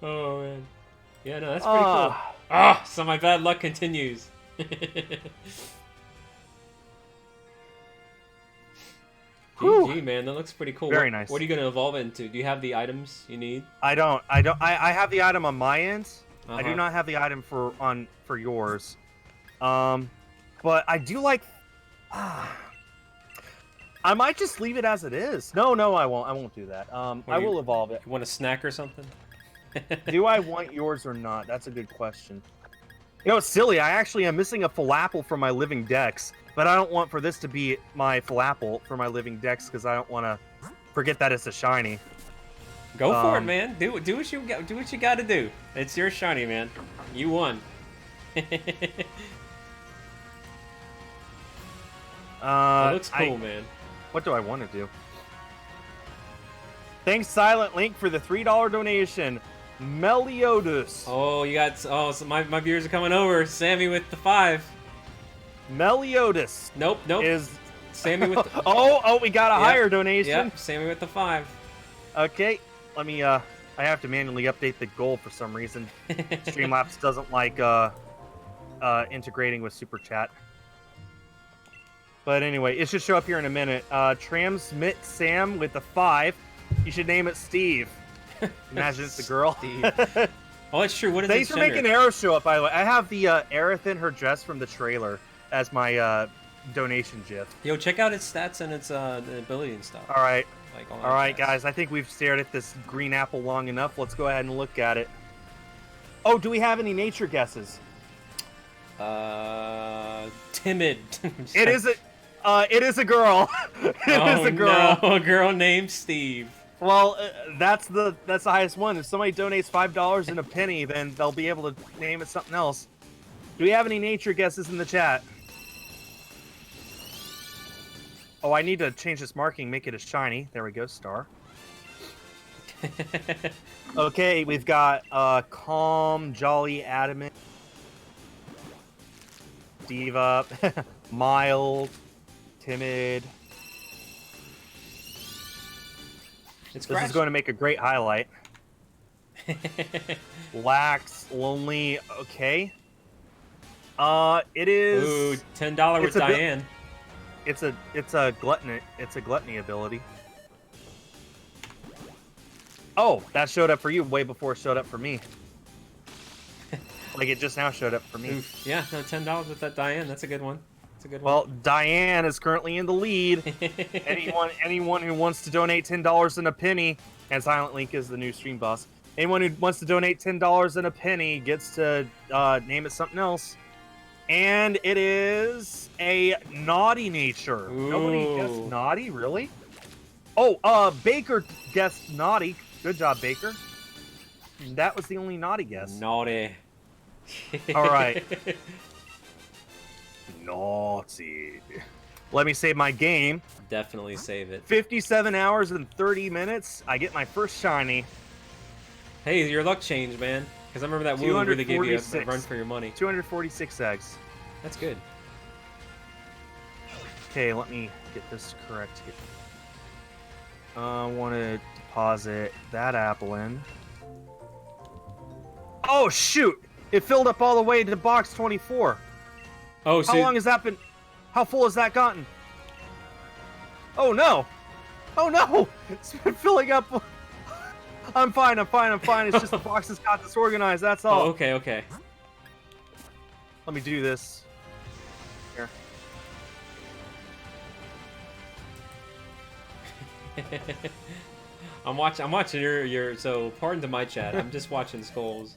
Oh man. Yeah, no, that's pretty cool. Ah, so my bad luck continues. GG, man, that looks pretty cool. Very nice. What are you gonna evolve into? Do you have the items you need? I don't. I have the item on my end. I do not have the item for yours. But I do like. I might just leave it as it is. No, I won't. I won't do that. I will evolve it. You want a snack or something? Do I want yours or not? That's a good question. You know, it's silly. I actually am missing a falafel from my living dex, but I don't want for this to be my falafel for my living dex because I don't want to forget that it's a shiny. Go for it, man. Do what you got to do. It's your shiny, man. You won. It looks cool, man. What do I want to do? Thanks, Silent Link, for the $3 donation. Meliodas. Oh, you got... Oh, so my viewers are coming over. Sammy with the 5. Meliodas. Nope. Is... Sammy with the... oh, we got a higher donation. Yep, Sammy with the 5. Okay, let me... I have to manually update the goal for some reason. Streamlabs doesn't like integrating with Super Chat. But anyway, it should show up here in a minute. Transmit Sam with the 5. You should name it Steve. Imagine it's a girl. Steve. Oh, that's true. What is Thanks for making Arrow show up, by the way. I have the Aerith in her dress from the trailer as my donation gif. Yo, check out its stats and its ability and stuff. All right. Like, all right, guys. I think we've stared at this green apple long enough. Let's go ahead and look at it. Oh, do we have any nature guesses? Timid. It is a girl. It is a girl. No, a girl named Steve. Well, that's the highest one. If somebody donates $5 and a penny, then they'll be able to name it something else. Do we have any nature guesses in the chat? Oh, I need to change this marking, make it a shiny. There we go, star. Okay, we've got calm, jolly, adamant, diva, mild, timid. This is going to make a great highlight. Lax, lonely, okay. It is. Ooh, $10 with Diane. It's a gluttony ability. Oh, that showed up for you way before it showed up for me. Like it just now showed up for me. Oof. Yeah, no, $10 with that Diane. That's a good one. That's a good one. Well, Diane is currently in the lead. anyone who wants to donate $10 and a penny, and Silent Link is the new stream boss. Anyone who wants to donate $10 and a penny gets to name it something else. And it is a naughty nature. Ooh. Nobody guessed naughty, really? Oh, Baker guessed naughty. Good job, Baker. That was the only naughty guess. Naughty. All right. Naughty. Let me save my game. Definitely save it. 57 hours and 30 minutes. I get my first shiny. Hey, your luck changed, man. Because I remember that woo really gave you a run for your money. 246 eggs. That's good. Okay, let me get this correct here. I want to deposit that Applin. Oh, shoot! It filled up all the way to box 24. Oh, so... How long has that been... How full has that gotten? Oh, no! Oh, no! It's been filling up... I'm fine. It's just the boxes got disorganized, that's all. Oh, okay. Let me do this. Here. I'm watching your so pardon to my chat. I'm just watching Skulls.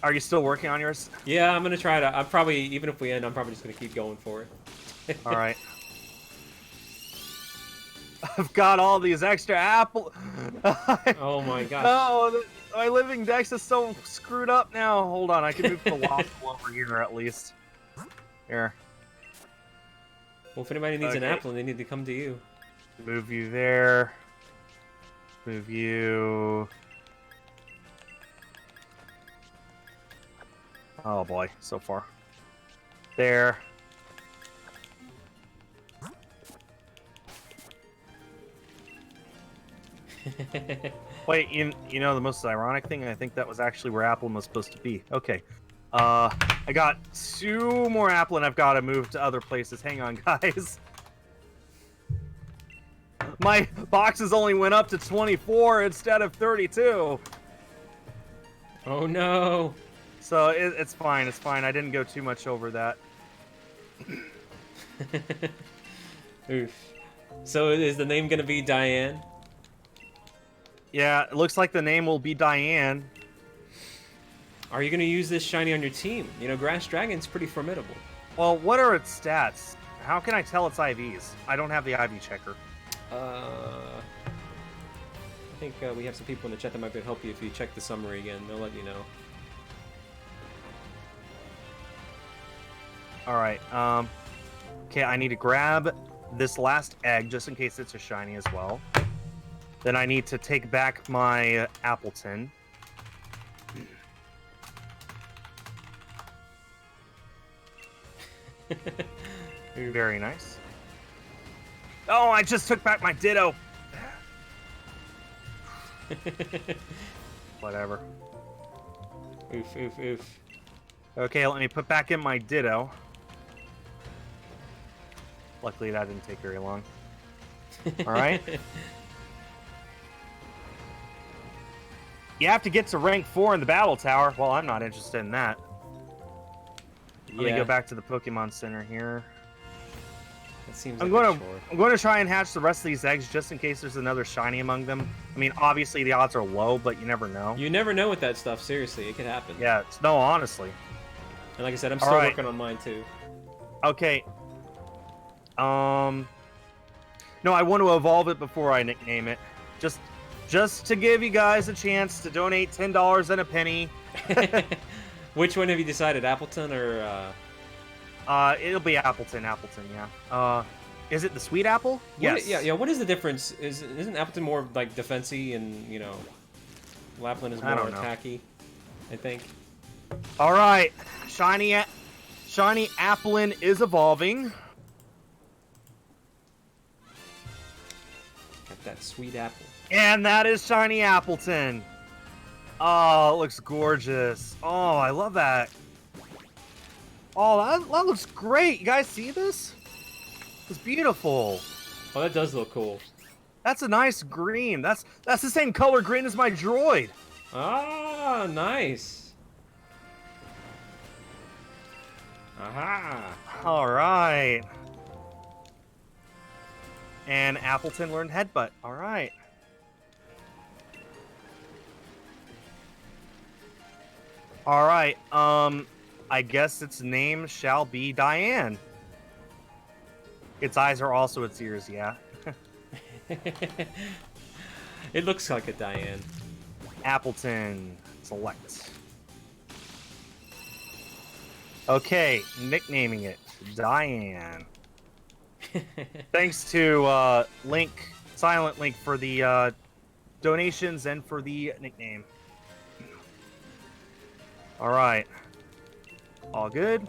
Are you still working on yours? Yeah, I'm gonna try to. I'm probably, even if we end, I'm probably just gonna keep going for it. All right. I've got all these extra apple. Oh my gosh. No, my living dex is so screwed up now. Hold on, I can move the waffle over here at least. Here. Well, if anybody needs an Okay. Applin, they need to come to you. Move you there. Move you. Oh boy, so far. There. Wait, you know the most ironic thing? I think that was actually where Applin was supposed to be. Okay. I got 2 more Applin I've got to move to other places. Hang on, guys. My boxes only went up to 24 instead of 32. Oh no. So it's fine, it's fine. I didn't go too much over that. Oof. So is the name gonna be Diane? Yeah, it looks like the name will be Diane. Are you gonna use this shiny on your team? You know, Grass Dragon's pretty formidable. Well, what are its stats? How can I tell its IVs? I don't have the IV checker. I think we have some people in the chat that might be able to help you if you check the summary again. They'll let you know. Alright, okay, I need to grab this last egg just in case it's a shiny as well. Then I need to take back my Appleton. Very nice. Oh, I just took back my Ditto. Whatever. Oof, oof, oof. Okay, let me put back in my Ditto. Luckily, that didn't take very long. All right. You have to get to rank 4 in the battle tower. Well, I'm not interested in that. Let me go back to the Pokemon Center here. That seems I'm like going to try and hatch the rest of these eggs just in case there's another shiny among them. I mean, obviously the odds are low, but you never know. You never know with that stuff. Seriously, it could happen. Yeah, no, honestly. And like I said, I'm still working on mine too. Okay. No, I want to evolve it before I nickname it. Just to give you guys a chance to donate $10 and a penny. Which one have you decided, Appleton or? It'll be Appleton, yeah. Is it the sweet apple? Yes. Yeah. What is the difference? Isn't Appleton more like defensy and Applin is more attacky? I think. All right, shiny Applin is evolving. Got that sweet apple. And that is shiny Appleton. Oh, it looks gorgeous. Oh, I love that. Oh, that looks great. You guys see this? It's beautiful. Oh, that does look cool. That's a nice green. That's the same color green as my droid. Ah, nice. Aha. All right. And Appleton learned Headbutt. All right. All right. I guess its name shall be Diane. Its eyes are also its ears, yeah. It looks like a Diane. Appleton. Select. Okay, nicknaming it Diane. Thanks to Silent Link for the donations and for the nickname. All right. All good.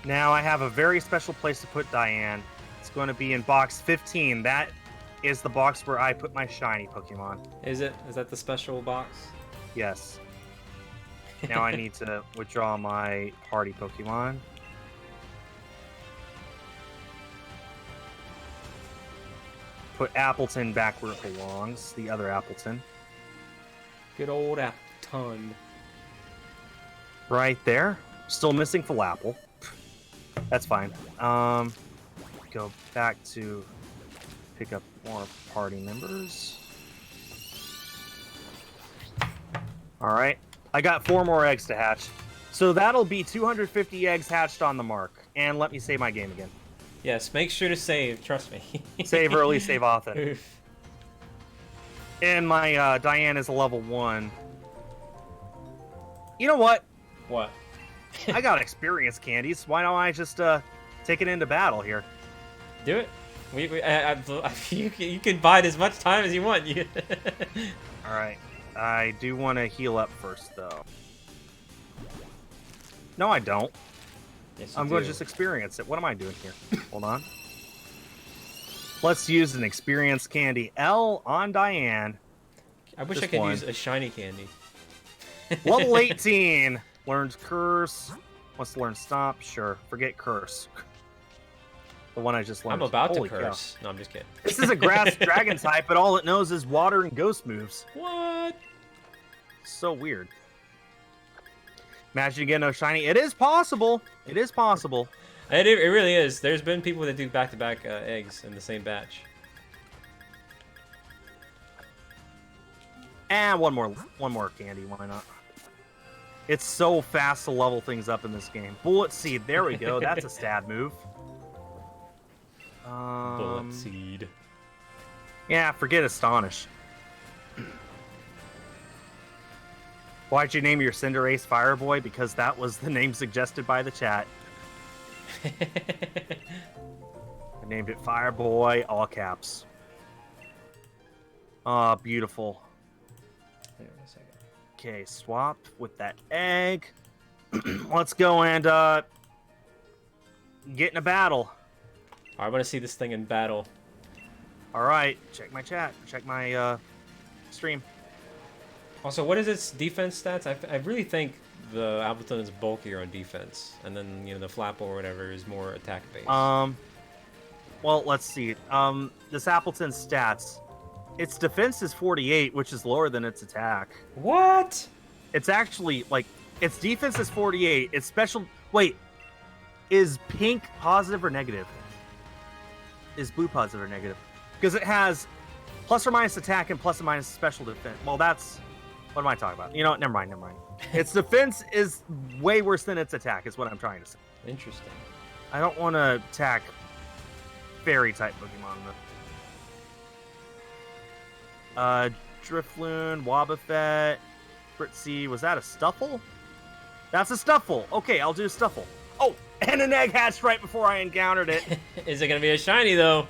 Now I have a very special place to put Diane. It's going to be in box 15. That is the box where I put my shiny Pokemon. Is it? Is that the special box? Yes. Now I need to withdraw my party Pokemon. Put Appleton back where it belongs. The other Appleton. Good old Appleton. Right there. Still missing Falapple. That's fine. Go back to pick up more party members. Alright. I got 4 more eggs to hatch. So that'll be 250 eggs hatched on the mark. And let me save my game again. Yes, make sure to save. Trust me. Save early, save often. Oof. And my Diane is a level 1. You know what? What? I got experience candies. Why don't I just take it into battle here? Do it. You can bide as much time as you want. All right. I do want to heal up first, though. No, I don't. Yes, I'm going to just experience it. What am I doing here? Hold on. Let's use an experience candy L on Diane. I wish I could use a shiny candy. Level 18. Learns curse. Wants to learn stop. Sure. Forget curse. The one I just learned. I'm about Holy to curse. Cow. No, I'm just kidding. This is a grass dragon type, but all it knows is water and ghost moves. What? So weird. Imagine you get no shiny. It is possible. It is possible. It really is. There's been people that do back-to-back eggs in the same batch. And one more candy. Why not? It's so fast to level things up in this game. Bullet seed. There we go. That's a stab move. Bullet seed. Yeah, forget astonish. Why'd you name your Cinderace Fireboy? Because that was the name suggested by the chat. I named it Fireboy, all caps. Oh, beautiful. Hang on a second. Okay, swap with that egg. Let's go and get in a battle. I want to see this thing in battle. All right, check my chat. Check my stream. Also, what is its defense stats? I really think the Appleton is bulkier on defense, and then the Flapple or whatever is more attack based. Well, let's see. This Appleton's stats. Its defense is 48, which is lower than its attack. What? It's actually like its defense is 48. Its special. Wait, is pink positive or negative? Is blue positive or negative? Because it has plus or minus attack and plus or minus special defense. Well, that's. What am I talking about? You know what? Never mind. Its defense is way worse than its attack, is what I'm trying to say. Interesting. I don't want to attack fairy-type Pokemon, though. Drifloon, Wobbuffet, Fritzy. Was that a Stuffle? That's a Stuffle. Okay, I'll do a Stuffle. Oh, and an egg hatched right before I encountered it. Is it going to be a shiny, though?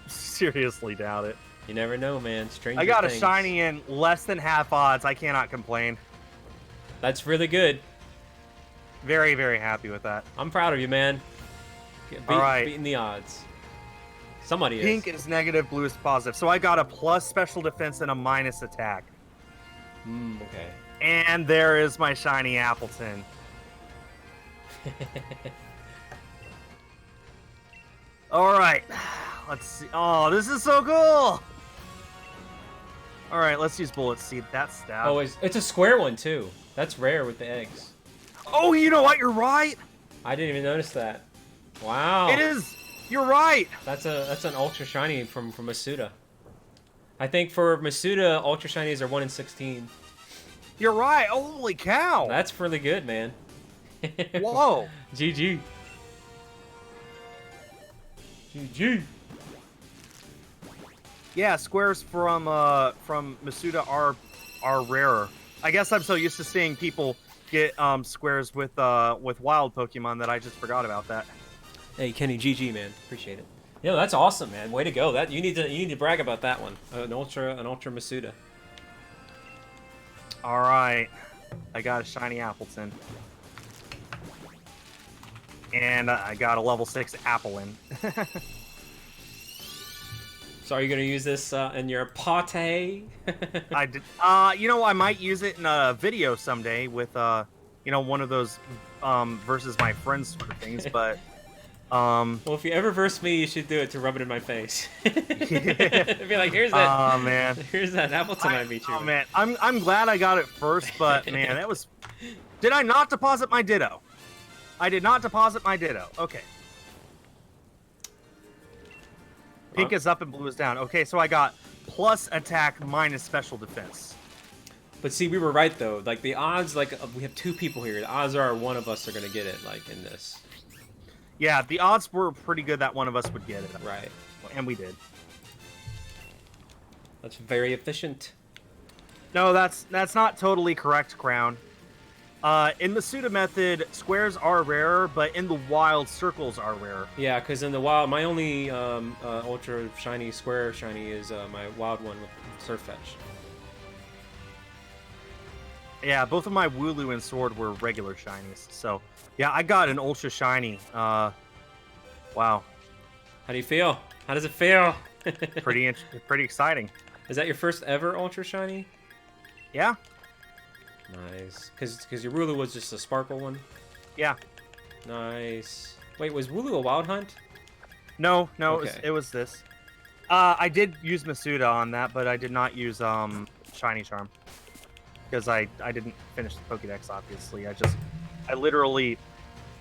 Seriously doubt it. You never know, man. Stranger I got things. a shiny in less than half odds. I cannot complain. That's really good. Very, very happy with that. I'm proud of you, man. All right. Beating the odds. Somebody Pink is negative, blue is positive. So I got a plus special defense and a minus attack. Okay. And there is my shiny Appleton. All right. Let's see. Oh, this is so cool. All right, let's use Bullet Seed. That's stab. Oh, it's a square one, too. That's rare with the eggs. Oh, you know what? You're right. I didn't even notice that. Wow. It is. You're right. That's an ultra shiny from Masuda. I think for Masuda, ultra shinies are 1 in 16. You're right. Holy cow. That's really good, man. Whoa. GG. GG. Yeah, squares from Masuda are rarer. I guess I'm so used to seeing people get squares with wild Pokemon that I just forgot about that. Hey, Kenny, GG, man. Appreciate it. Yeah, that's awesome, man. Way to go. That you need to brag about that one. An ultra Masuda. All right, I got a shiny Appleton, and I got a level 6 Applin. So are you gonna use this in your pate? I did. You know, I might use it in a video someday with one of those versus my friends sort of things. But well, if you ever verse me, you should do it to rub it in my face. Be like, here's that. Oh man, here's that Appleton I beat you. Oh man, I'm glad I got it first, but man, that was. Did I not deposit my Ditto? I did not deposit my Ditto. Okay. Pink is up and blue is down. Okay, so I got plus attack minus special defense. But see, we were right though. Like the odds, like we have 2 people here. The odds are one of us are gonna get it. Like in this. Yeah, the odds were pretty good that one of us would get it. Right. And we did. That's very efficient. No, that's not totally correct, Crown. In the Masuda method, squares are rarer, but in the wild, circles are rarer. Yeah, because in the wild, my only ultra shiny square shiny is my wild one with Surf Fetch. Yeah, both of my Wooloo and Sword were regular shinies. So, yeah, I got an ultra shiny. Wow. How do you feel? How does it feel? Pretty exciting. Is that your first ever ultra shiny? Yeah. Nice. Because your Wooloo was just a sparkle one? Yeah. Nice. Wait, was Wooloo a wild hunt? No, Okay. it was this. I did use Masuda on that, but I did not use Shiny Charm. Because I didn't finish the Pokédex, obviously. I literally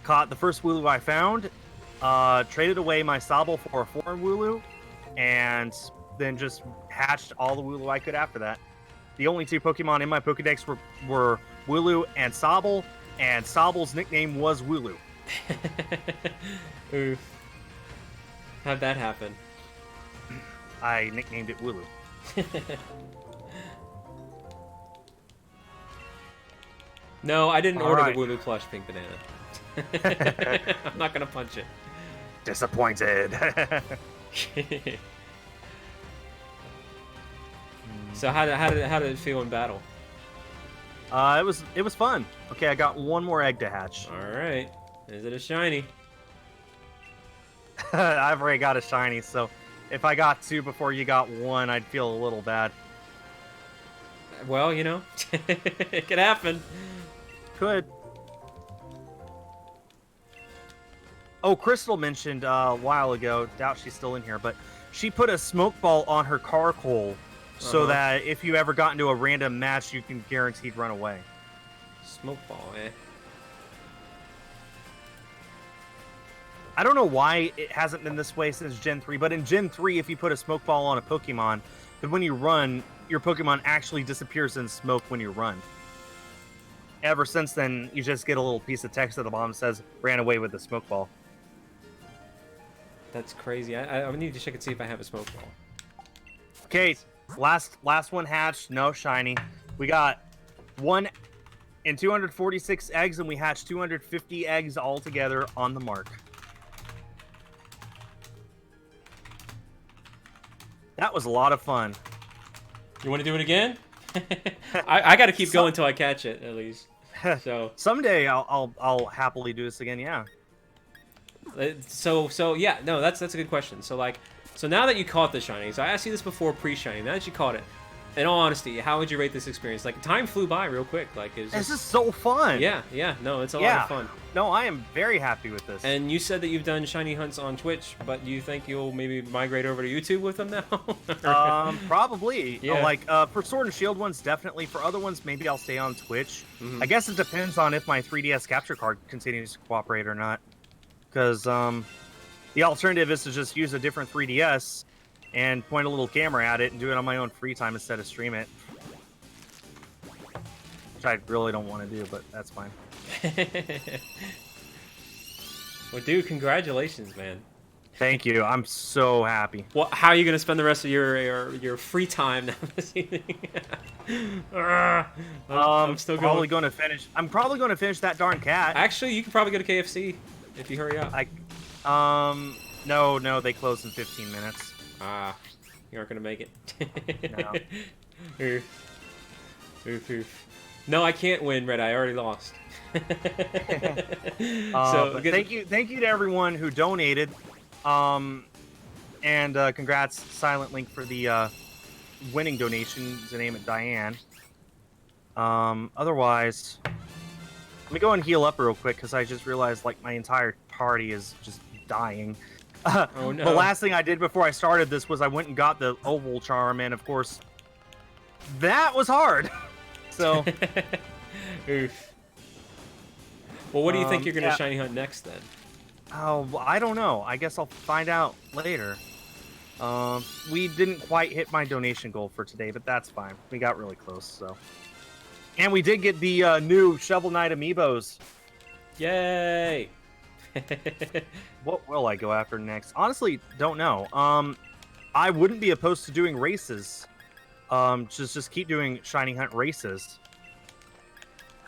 caught the first Wooloo I found, traded away my Sobble for a foreign Wooloo, and then just hatched all the Wooloo I could after that. The only 2 Pokemon in my Pokédex were Wooloo and Sobble Sobble's nickname was Wooloo. Oof. How'd that happen? I nicknamed it Wooloo. No, I didn't All order right. the Wooloo plush pink banana. I'm not gonna punch it. Disappointed. So how did it feel in battle? It was fun. Okay, I got one more egg to hatch. All right, is it a shiny? I've already got a shiny, so if I got 2 before you got 1, I'd feel a little bad. Well, you know, it could happen. Could. Oh, Crystal mentioned a while ago, doubt she's still in here, but she put a smoke ball on her Carkol so that if you ever got into a random match, you can guaranteed run away. Smoke ball, eh? I don't know why it hasn't been this way since Gen 3, but in Gen 3, if you put a smoke ball on a Pokemon, then when you run, your Pokemon actually disappears in smoke when you run. Ever since then, you just get a little piece of text at the bottom that says, ran away with the smoke ball. That's crazy. I need to check and see if I have a smoke ball. Okay, last one hatched, no shiny. We got 1 in 246 eggs, and we hatched 250 eggs altogether on the mark. That was a lot of fun. You want to do it again? I got to keep going until I catch it, at least. So someday I'll happily do this again. Yeah. So yeah, no, that's a good question. So now that you caught the shiny, so I asked you this before pre-shiny. Now that you caught it, in all honesty, how would you rate this experience? Like, time flew by real quick. Like, this is so fun. Yeah, no, it's a lot of fun. No, I am very happy with this. And you said that you've done shiny hunts on Twitch, but do you think you'll maybe migrate over to YouTube with them now? Probably. Yeah. Like, for Sword and Shield ones, definitely. For other ones, maybe I'll stay on Twitch. Mm-hmm. I guess it depends on if my 3DS capture card continues to cooperate or not. Because the alternative is to just use a different 3DS and point a little camera at it and do it on my own free time instead of stream it. Which I really don't want to do, but that's fine. Well, dude, congratulations, man. Thank you. I'm so happy. Well, how are you gonna spend the rest of your free time now this evening? I'm still probably going to finish. I'm probably going to finish that darn cat. Actually, you can probably go to KFC if you hurry up. No, they close in 15 minutes. You aren't gonna make it. No. Oof. No, I can't win, Red. I already lost. Thank you to everyone who donated. And congrats, Silent Link, for the winning donation to name it Diane. Otherwise, let me go and heal up real quick because I just realized like my entire party is just dying. Oh no! The last thing I did before I started this was I went and got the Oval Charm, and of course, that was hard. So, oof. Well, what do you think you're gonna yeah. shiny hunt next then? Oh, I don't know. I guess I'll find out later. We didn't quite hit my donation goal for today, but that's fine. We got really close, so. And we did get the new Shovel Knight amiibos. Yay! What will I go after next? Honestly, don't know. I wouldn't be opposed to doing races. Just keep doing Shiny Hunt races.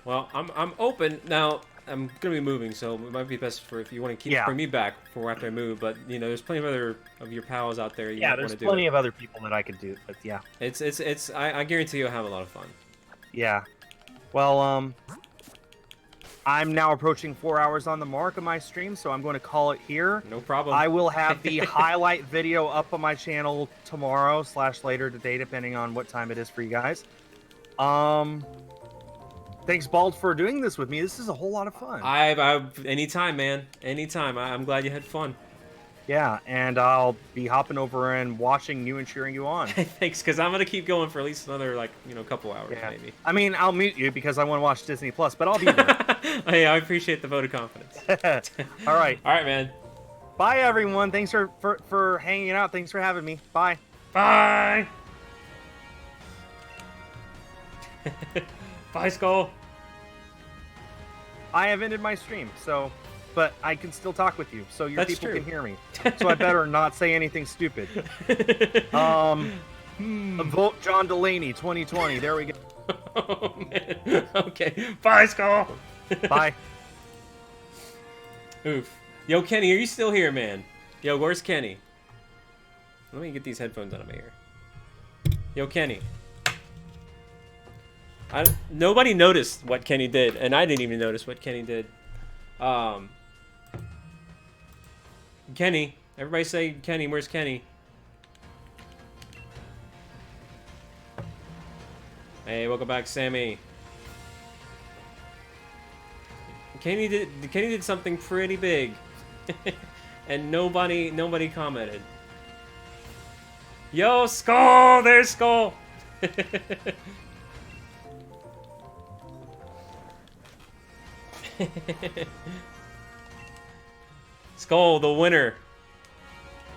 Well, I'm open now. I'm gonna be moving, so it might be best for if you want to bring me back for after I move. But you know, there's plenty of other of your pals out there. You Yeah, might there's want to plenty do of other people that I could do, but yeah. It's. I guarantee you'll have a lot of fun. Yeah. Well, I'm now approaching 4 hours on the mark of my stream, so I'm going to call it here. No problem. I will have the highlight video up on my channel tomorrow / later today, depending on what time it is for you guys. Thanks, Bald, for doing this with me. This is a whole lot of fun. Anytime, man. Anytime. I'm glad you had fun. Yeah, and I'll be hopping over and watching you and cheering you on. Thanks, because I'm gonna keep going for at least another couple hours, maybe. I mean, I'll mute you because I want to watch Disney Plus, but I'll be there. Hey, I appreciate the vote of confidence. All right. All right, man. Bye, everyone. Thanks for hanging out. Thanks for having me. Bye. Bye. Bye, Skull. I have ended my stream, but I can still talk with you, so your people can hear me. So I better not say anything stupid. Vote John Delaney 2020. There we go. Oh, man. Okay. Bye, Skull. Bye. Oof. Yo, Kenny, are you still here, man? Yo, where's Kenny? Let me get these headphones out of my ear. Yo, Kenny. Nobody noticed what Kenny did, and I didn't even notice what Kenny did. Kenny. Everybody say Kenny. Where's Kenny? Hey, welcome back, Sammy. Kenny did something pretty big, and nobody commented. Yo, Skull! There's Skull. Skull, the winner.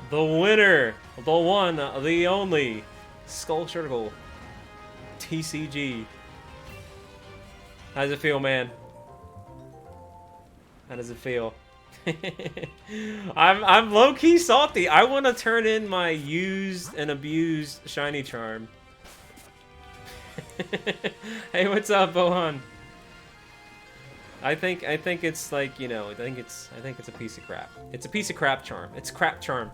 The winner. The one, the only. SkulShurtugalTCG. How does it feel, man? How does it feel? I'm low-key salty. I want to turn in my used and abused shiny charm. Hey, what's up, Bohan? I think it's like, you know, I think it's a piece of crap. It's a piece of crap charm. It's a crap charm.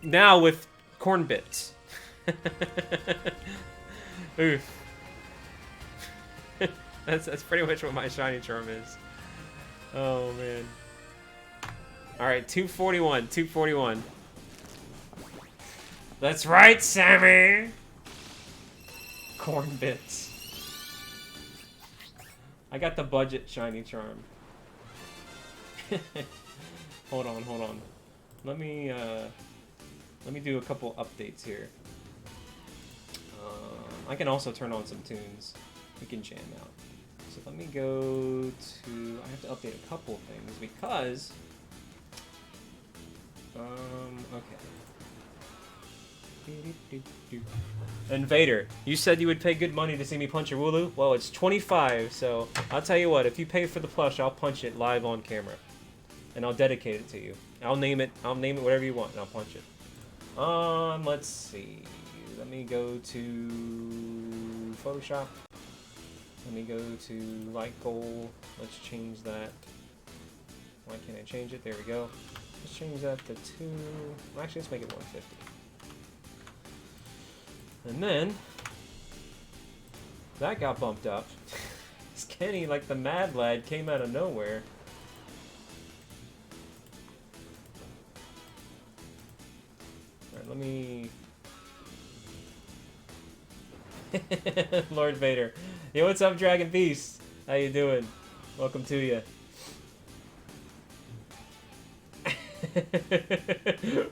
Now with corn bits. Oof. That's pretty much what my shiny charm is. Oh man. All right, 241, 241. That's right, Sammy. Corn bits. I got the budget shiny charm. Hold on. Let me do a couple updates here. I can also turn on some tunes. We can jam out. So let me go to. I have to update a couple things because. Okay. Invader, you said you would pay good money to see me punch your Wooloo? Well, it's 25, so I'll tell you what, if you pay for the plush, I'll punch it live on camera. And I'll dedicate it to you. I'll name it whatever you want, and I'll punch it. Let's see. Let me go to Photoshop. Let me go to light goal. Let's change that. Why can't I change it? There we go. Let's change that to 2. Actually, let's make it 150. And then, that got bumped up. This Kenny, like the mad lad, came out of nowhere. Alright, let me... Lord Vader. Yo, what's up, Dragon Beast? How you doing? Welcome to you.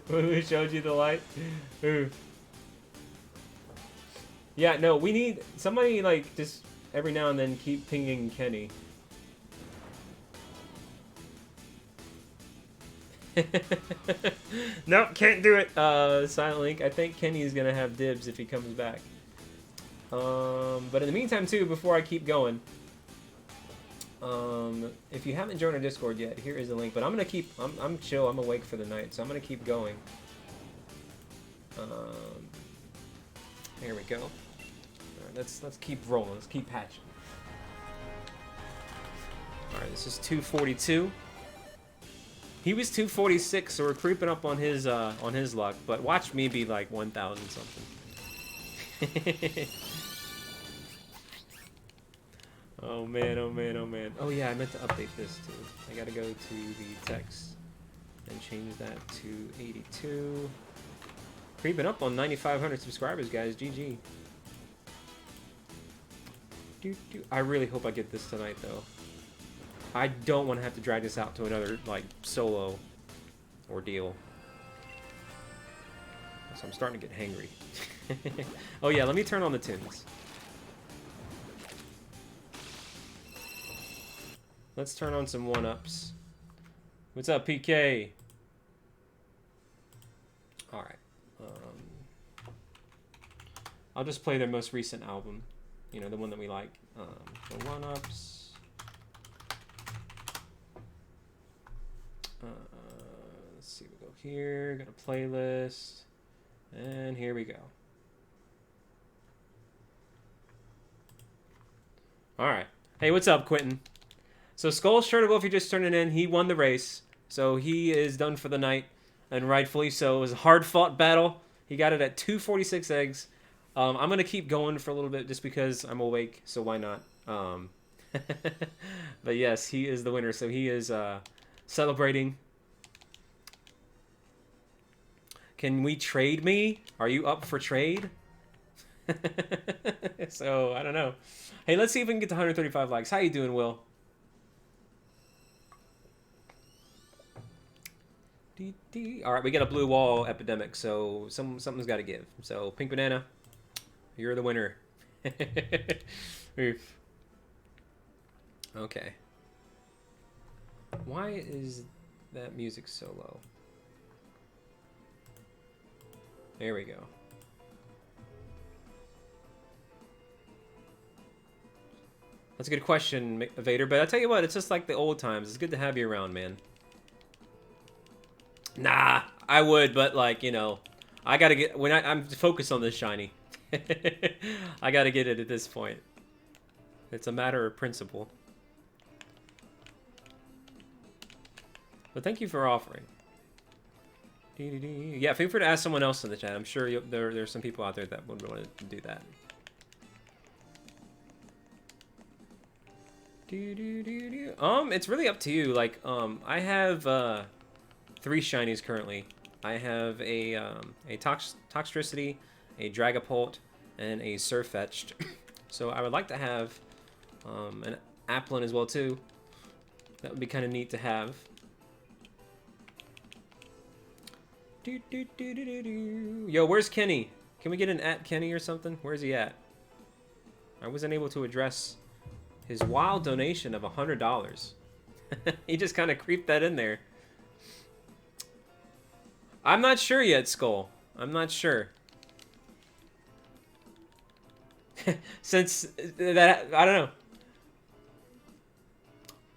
Who showed you the light? Ooh. Yeah, no, we need somebody, like, just every now and then keep pinging Kenny. Nope, can't do it. Silent Link, I think Kenny's gonna have dibs if he comes back. But in the meantime, too, before I keep going, if you haven't joined our Discord yet, here is the link. But I'm gonna keep. I'm chill. I'm awake for the night, so I'm gonna keep going. Here we go. All right, let's keep rolling. Let's keep patching. All right, this is 242. He was 246, so we're creeping up on his luck. But watch me be like 1,000 something. Oh man, oh man, oh man. Oh yeah, I meant to update this too. I gotta go to the text and change that to 82. Creeping up on 9,500 subscribers, guys. GG. I really hope I get this tonight, though. I don't want to have to drag this out to another, like, solo ordeal. So I'm starting to get hangry. Oh yeah, let me turn on the tunes. Let's turn on some 1-ups. What's up, PK? Alright. I'll just play their most recent album. You know, the one that we like. The 1-ups. Let's see, we go here, got a playlist, and here we go. Alright. Hey, what's up, Quentin? So SkulShurtugal, if you're just turning in, he won the race. So he is done for the night, and rightfully so. It was a hard-fought battle. He got it at 246 eggs. I'm going to keep going for a little bit just because I'm awake, so why not? But yes, he is the winner, so he is celebrating. Can we trade me? Are you up for trade? So, I don't know. Hey, let's see if we can get to 135 likes. How you doing, Will? All right, we got a blue wall epidemic, so something's got to give. So, Pink Banana, you're the winner. Oof. Okay. Why is that music so low? There we go. That's a good question, Vader, but I tell you what, it's just like the old times. It's good to have you around, man. Nah, I would, but like, you know, I gotta get, when I'm focused on this shiny. I gotta get it at this point. It's a matter of principle. But thank you for offering. Yeah, feel free to ask someone else in the chat. I'm sure there's some people out there that would want to do that. It's really up to you. Like, I have 3 shinies currently. I have a Toxtricity, a Dragapult, and a Surfetched. So I would like to have an Applin as well too. That would be kind of neat to have. Yo, where's Kenny? Can we get an @Kenny or something? Where's he at? I wasn't able to address his wild donation of $100. He just kind of creeped that in there. I'm not sure yet, Skull. I'm not sure. Since that, I don't know.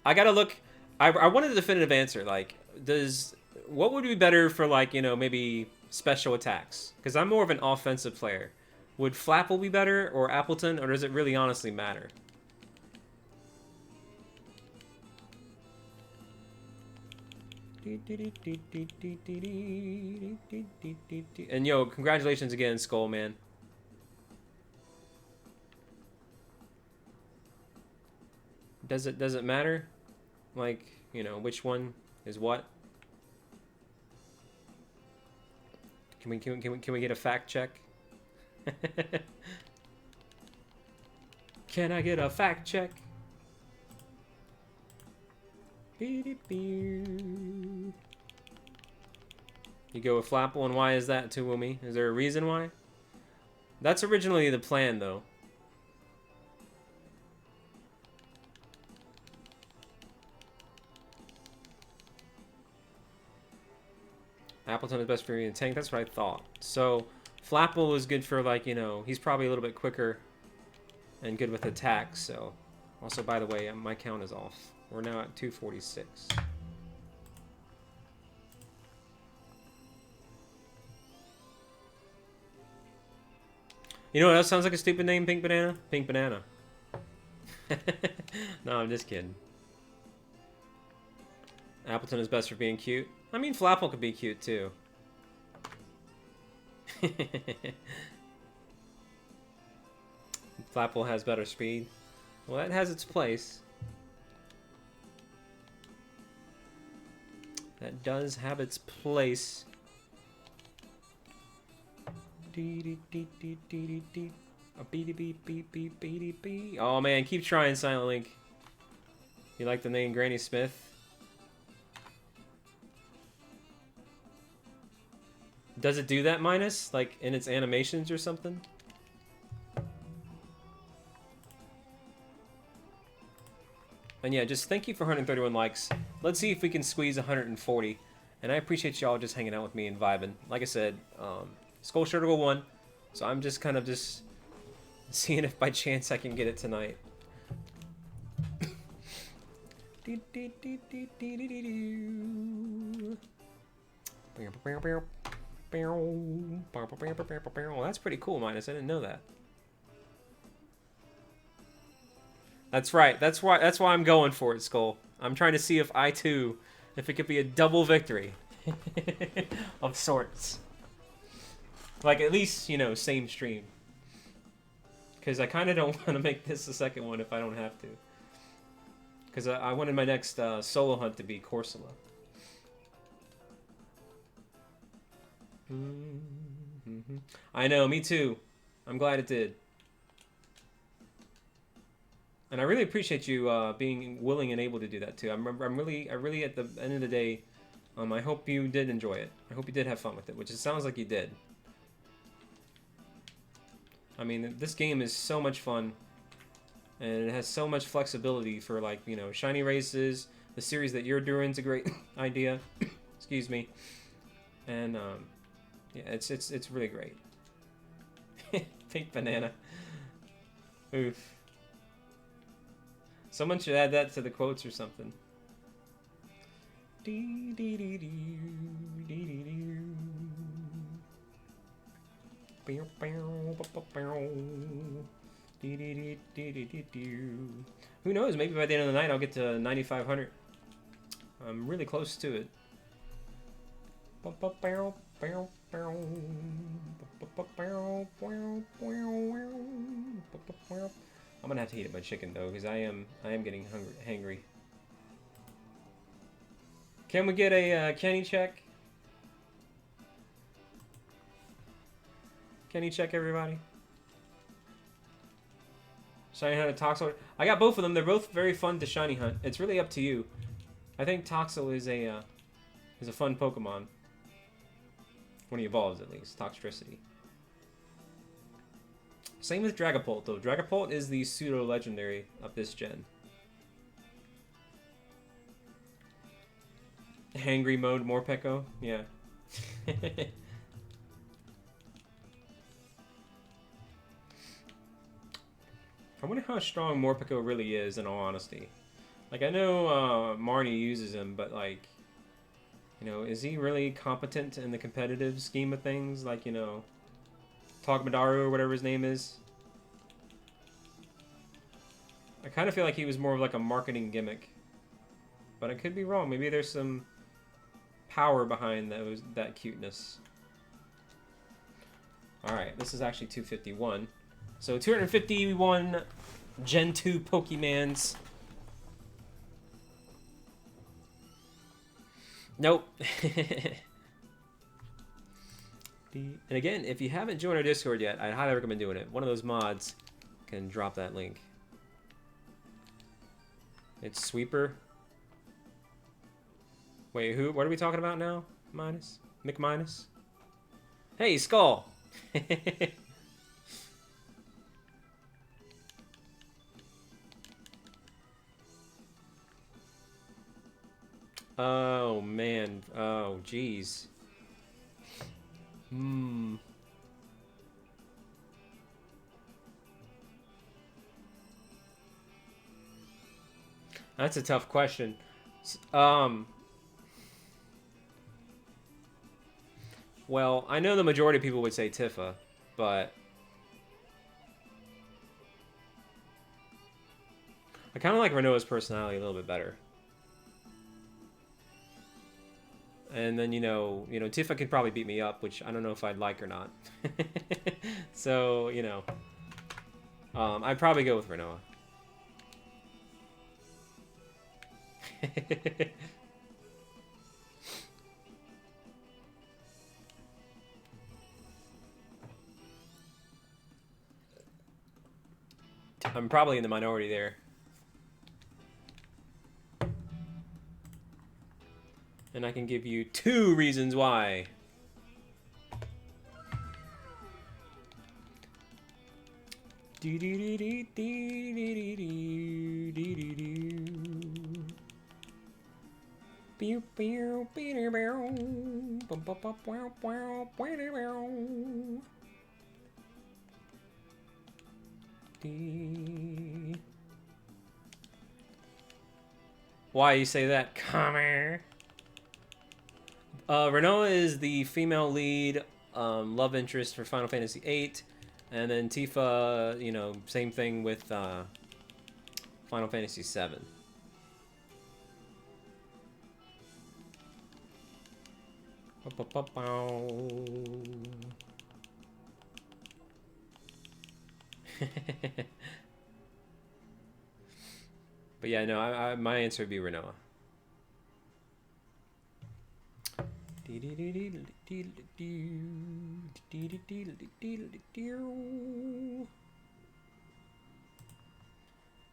I gotta look. I wanted a definitive answer. Like, what would be better for, like, you know, maybe special attacks? Because I'm more of an offensive player. Would Flapple be better or Appleton, or does it really honestly matter? And yo, congratulations again, Skull, man. Does it matter? Like, you know, which one is what? Can we get a fact check? Can I get a fact check? You go with Flapple, and why is that, too, Woomy? Is there a reason why? That's originally the plan, though. Appleton is best for me in tank. That's what I thought. So Flapple is good for, like, you know, he's probably a little bit quicker and good with attacks. So, also by the way, my count is off. We're now at 246. You know what else sounds like a stupid name? Pink Banana? Pink Banana. No, I'm just kidding. Appleton is best for being cute. I mean, Flapple could be cute too. Flapple has better speed. Well, that has its place. That does have its place. Oh man, keep trying, Silent Link. You like the name Granny Smith? Does it do that, Minus? Like in its animations or something? And yeah, just thank you for 131 likes. Let's see if we can squeeze 140. And I appreciate y'all just hanging out with me and vibing. Like I said, SkulShurtugal won. So I'm just kind of just seeing if by chance I can get it tonight. That's pretty cool, Minus. I didn't know that. That's right. That's why I'm going for it, Skull. I'm trying to see if if it could be a double victory of sorts. Like at least, you know, same stream. Because I kind of don't want to make this the second one if I don't have to. Because I wanted my next solo hunt to be Corsola. I know, me too. I'm glad it did. And I really appreciate you being willing and able to do that too. I really at the end of the day, I hope you did enjoy it. I hope you did have fun with it, which it sounds like you did. I mean, this game is so much fun, and it has so much flexibility for, like, you know, shiny races. The series that you're doing is a great idea. Excuse me. And yeah, it's really great. Pink Banana. Oof. Someone should add that to the quotes or something. Who knows? Maybe by the end of the night I'll get to 9,500. I'm really close to it. I'm gonna have to eat my chicken though, because I am getting hangry. Can we get a Kenny check? Kenny check, everybody. Shiny Hunt and Toxel. I got both of them. They're both very fun to shiny hunt. It's really up to you. I think Toxel is a fun Pokemon. When he evolves, at least. Toxtricity. Same with Dragapult, though. Dragapult is the pseudo-legendary of this gen. Hangry mode, Morpeko? Yeah. I wonder how strong Morpeko really is, in all honesty. Like, I know Marnie uses him, but, like, you know, is he really competent in the competitive scheme of things? Like, you know, Togmadaru or whatever his name is. I kind of feel like he was more of like a marketing gimmick. But I could be wrong. Maybe there's some power behind that cuteness. Alright, this is actually 251. So 251 Gen 2 Pokemans. Nope. And again, if you haven't joined our Discord yet, I'd highly recommend doing it. One of those mods can drop that link. It's Sweeper. Wait, who? What are we talking about now? Minus? Mick Minus? Hey, Skull! Oh, man. Oh, jeez. That's a tough question. Well, I know the majority of people would say Tifa, but I kind of like Renoa's personality a little bit better. And then, Tifa could probably beat me up, which I don't know if I'd like or not. So, I'd probably go with Renoa. I'm probably in the minority there. And I can give you 2 reasons why. Why you say that? Come here. Renoa is the female lead love interest for Final Fantasy VIII, and then Tifa, same thing with Final Fantasy VII. But yeah, no, my answer would be Renoa.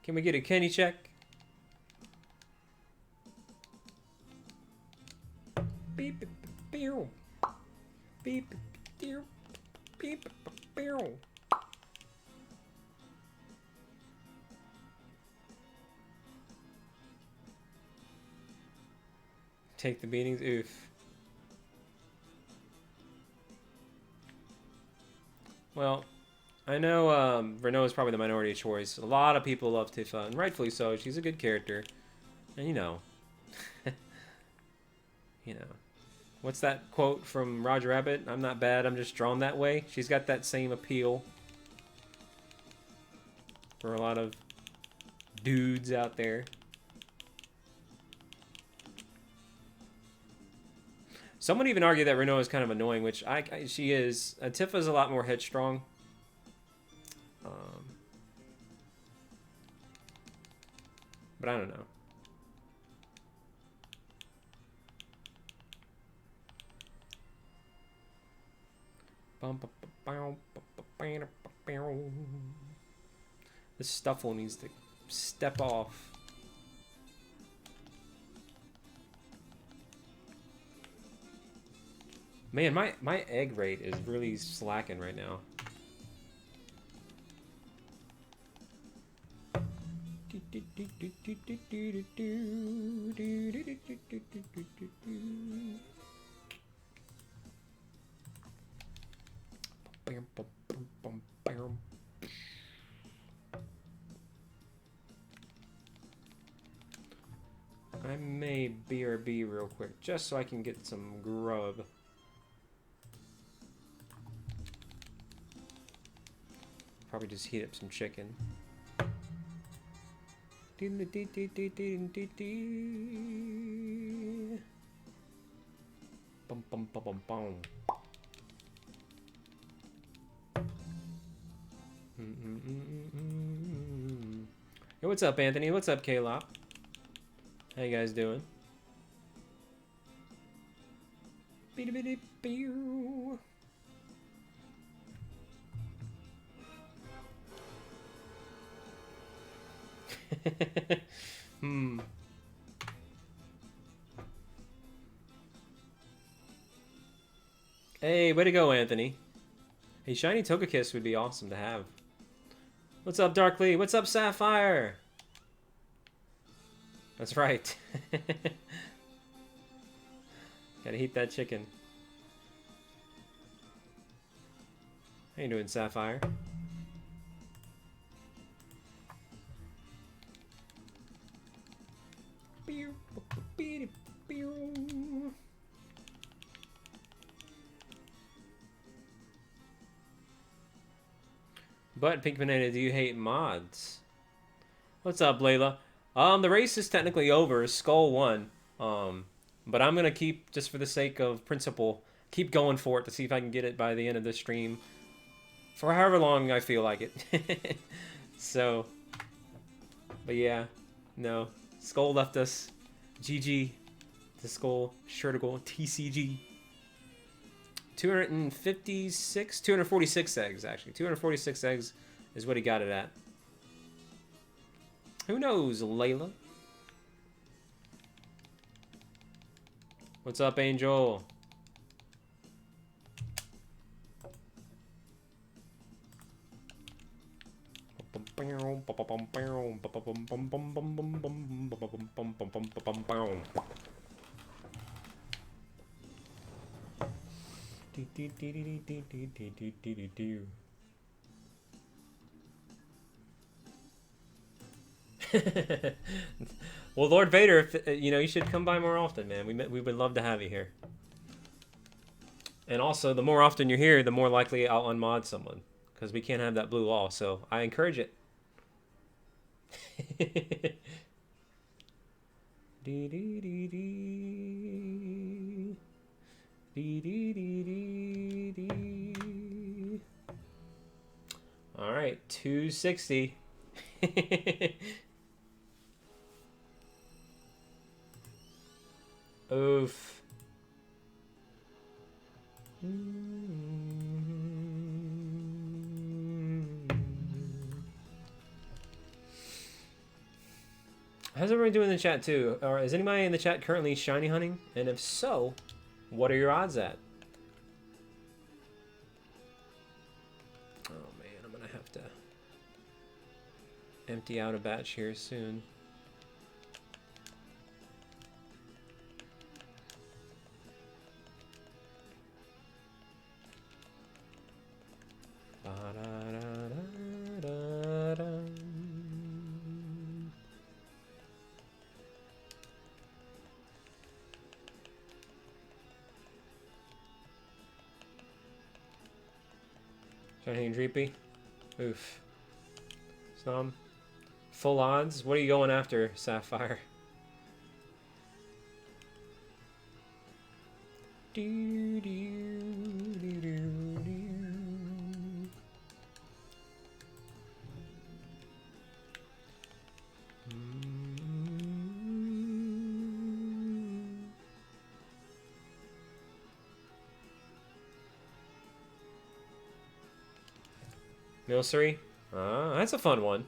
Can we get a Kenny check? Beep, beep, beep, beep, beep, beep, beep. Take the beatings, oof. Well, I know Renault is probably the minority choice. A lot of people love Tifa, and rightfully so. She's a good character. And you know, what's that quote from Roger Rabbit? I'm not bad, I'm just drawn that way. She's got that same appeal for a lot of dudes out there. Some would even argue that Renault is kind of annoying, which she is. Tifa's a lot more headstrong. But I don't know. This Stuffle needs to step off. Man, my egg rate is really slacking right now. I may BRB real quick, just so I can get some grub. Probably just heat up some chicken. Bum bum bum bum bum. Hey, what's up, Anthony? What's up, K-Lop? How you guys doing? Hey, way to go, Anthony. Hey, Shiny Togekiss would be awesome to have. What's up, Darkly? What's up, Sapphire? That's right. Gotta heat that chicken. How you doing, Sapphire? But Pink Banana, do you hate mods? What's up, Layla? The race is technically over. Skull won. But I'm gonna keep, just for the sake of principle, keep going for it to see if I can get it by the end of the stream. For however long I feel like it. So, but yeah, no. Skull left us. GG to SkulShurtugalTCG. 246 eggs, actually. 246 eggs is what he got it at. Who knows, Layla? What's up, Angel? Well, Lord Vader, if, you know, you should come by more often, man. We would love to have you here. And also, the more often you're here, the more likely I'll unmod someone, because we can't have that blue wall. So I encourage it. All right, 260. Oof. How's everyone doing in the chat too? Or is anybody in the chat currently shiny hunting? And if so, what are your odds at? Oh man, I'm gonna have to empty out a batch here soon. Shining Dreepy. Oof. Snom. Full odds? What are you going after, Sapphire? Do, do, do, do, do. Milcery? That's a fun one.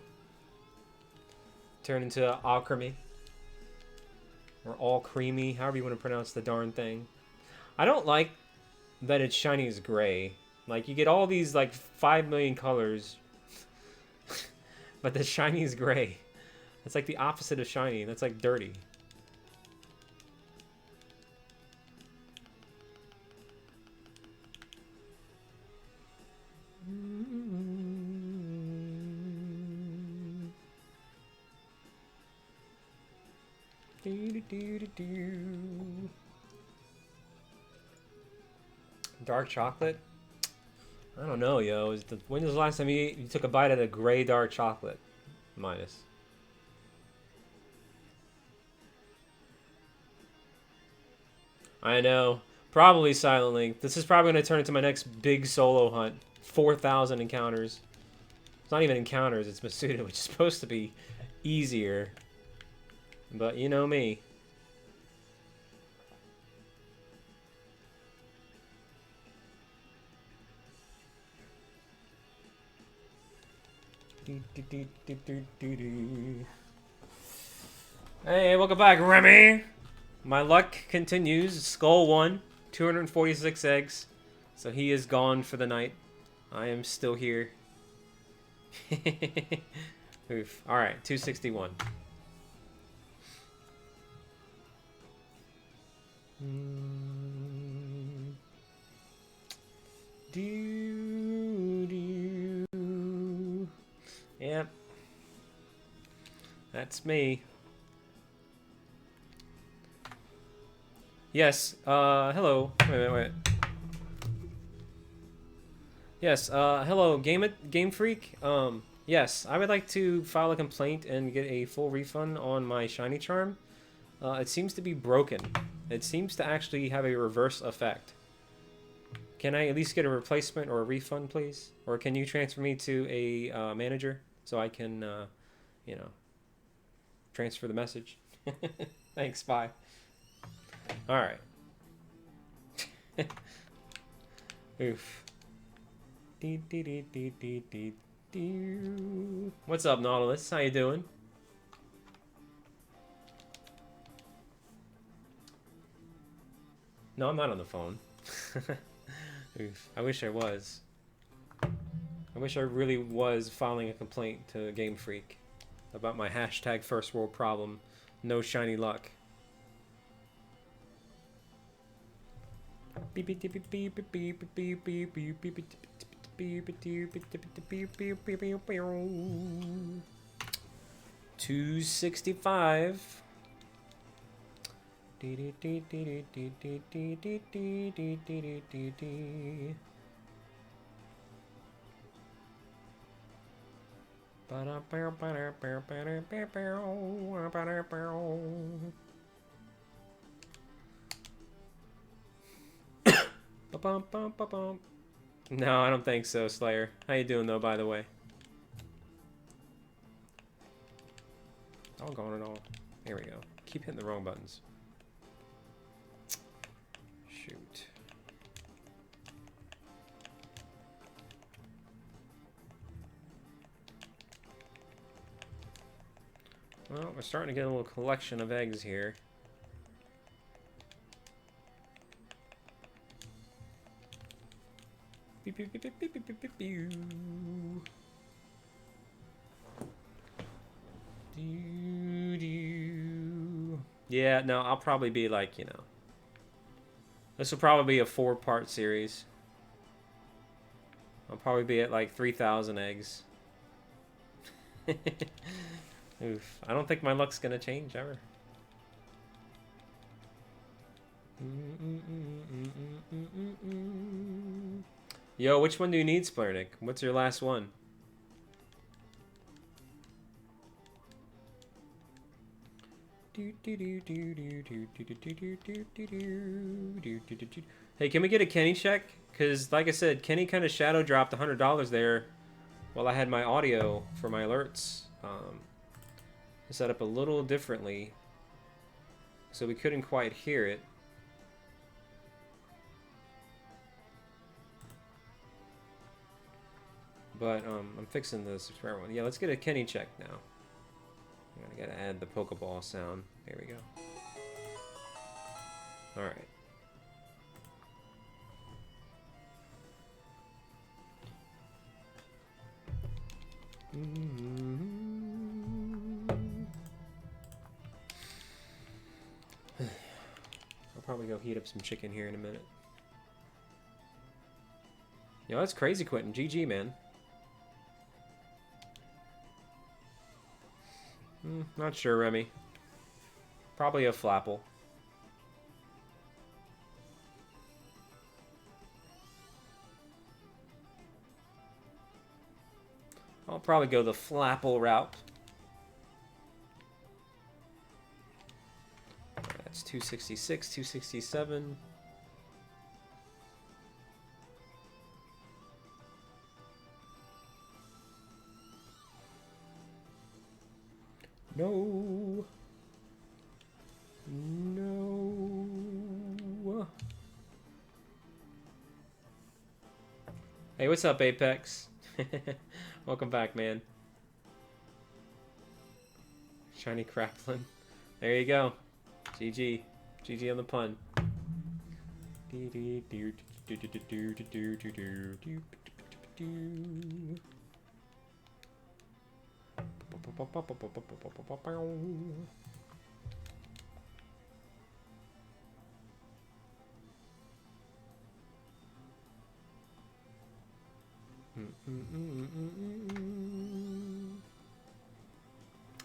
Turn into alchemy. Or all creamy, however you want to pronounce the darn thing. I don't like that it's shiny as gray. Like, you get all these, like, 5 million colors. But the shiny is gray. It's like the opposite of shiny. That's like dirty. Dark chocolate? I don't know, yo. When was the last time you took a bite of a gray dark chocolate? Minus. I know. Probably Silent Link. This is probably going to turn into my next big solo hunt. 4,000 encounters. It's not even encounters, it's Masuda, which is supposed to be easier. But you know me. Hey, welcome back, Remy! My luck continues. Skull won. 246 eggs. So he is gone for the night. I am still here. Oof. Alright, 261. Yep. That's me. Yes. Hello. Wait. Yes. Hello, Game Freak. Yes, I would like to file a complaint and get a full refund on my shiny charm. It seems to be broken. It seems to actually have a reverse effect. Can I at least get a replacement or a refund, please? Or can you transfer me to a manager so I can, you know, transfer the message? Thanks. Bye. All right. Oof. What's up, Nautilus? How you doing? No, I'm not on the phone. Oof. I wish I was. I wish I really was filing a complaint to Game Freak about my hashtag first world problem. No shiny luck. Beep beep beep beep beep beep beep beep beep beep. 265. No, I don't think so, Slayer. How you doing, though, by the way? Doggone it all. Here we go. Keep hitting the wrong buttons. Shoot. Well, we're starting to get a little collection of eggs here. Beep, beep, beep, beep, beep, beep, beep, beep. Yeah, no, I'll probably be like, you know, this will probably be a 4-part series. I'll probably be at like 3,000 eggs. Oof. I don't think my luck's gonna change ever. Yo, which one do you need, Splurnick? What's your last one? Hey, can we get a Kenny check? Because, like I said, Kenny kind of shadow dropped $100 there while I had my audio for my alerts set up a little differently, so we couldn't quite hear it. But I'm fixing the subscriber one. Yeah, let's get a Kenny check now. I gotta add the Pokeball sound. There we go. All right. I'll probably go heat up some chicken here in a minute. Yo, that's crazy, Quentin. GG, man. Not sure, Remy. Probably a Flapple. I'll probably go the Flapple route. That's 266, 267. No. No. Hey, what's up, Apex? Welcome back, man. Shiny Craplin. There you go. GG. GG on the pun.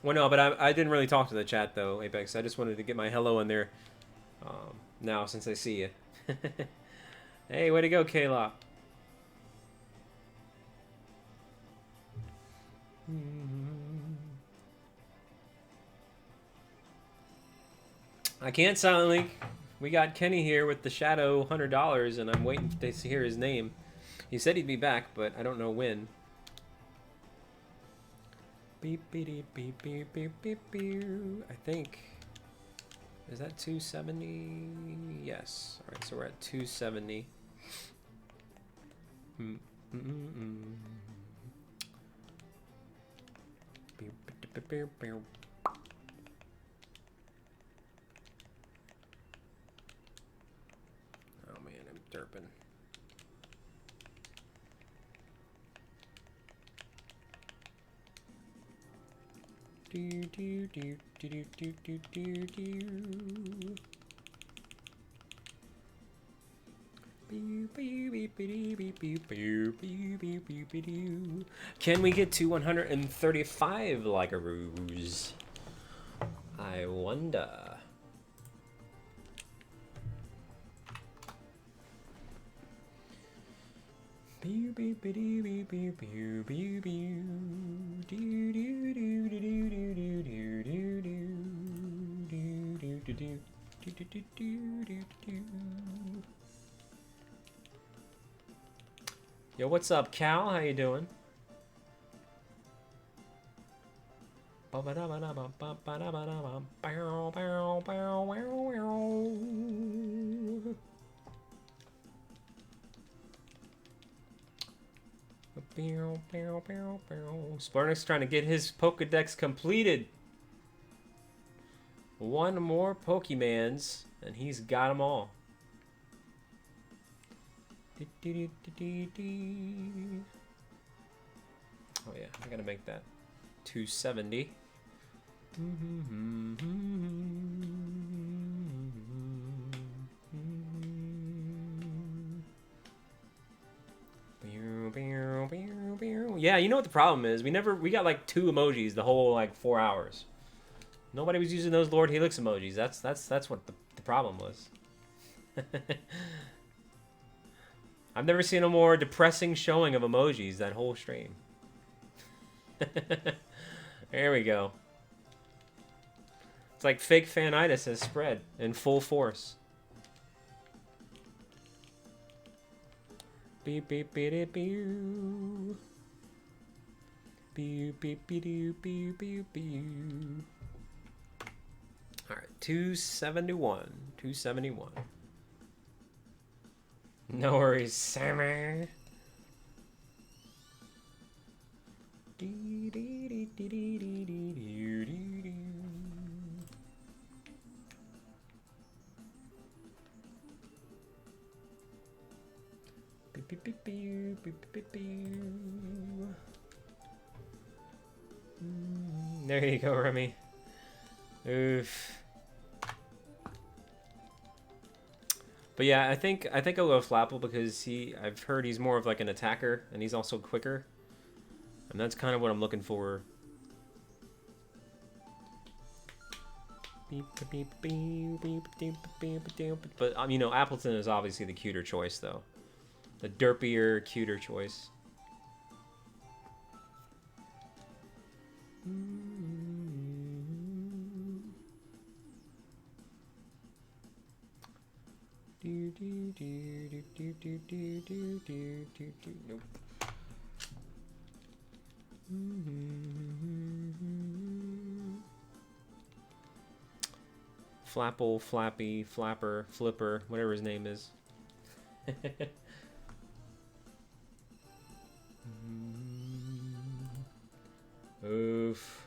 Well, no, but I didn't really talk to the chat, though, Apex. I just wanted to get my hello in there now since I see you. Hey, way to go, Kayla. I can't silent link. We got Kenny here with the Shadow $100, and I'm waiting to hear his name. He said he'd be back, but I don't know when. Beep beep beep beep beep beep beep. I think. Is that 270? Yes. All right, so we're at 270. Beep, beep, beep, beep, beep. Oh man, I'm derping. Do do do do do do do do. Can we get to 135 Ligaroos? I wonder. Yo, what's up, Cal? How you doing? Spartak's trying to get his Pokedex completed. One more Pokemans, and he's got them all. Oh yeah, I gotta make that 270. Yeah, you know what the problem is? We got like 2 emojis the whole like 4 hours. Nobody was using those Lord Helix emojis. That's what the problem was. I've never seen a more depressing showing of emojis that whole stream. There we go. It's like fake fanitis has spread in full force. Beep beep beep beep. Beep beep beep beep beep beep. All right, 271. 271. No worries, Sammy. There you go, Remy. Oof. But yeah, I think I'll go Flapple because I've heard he's more of like an attacker and he's also quicker. And that's kind of what I'm looking for. But you know, Appleton is obviously the cuter choice though. The derpier, cuter choice. Nope. Flapple, Flappy, Flapper, Flipper, whatever his name is. Oof.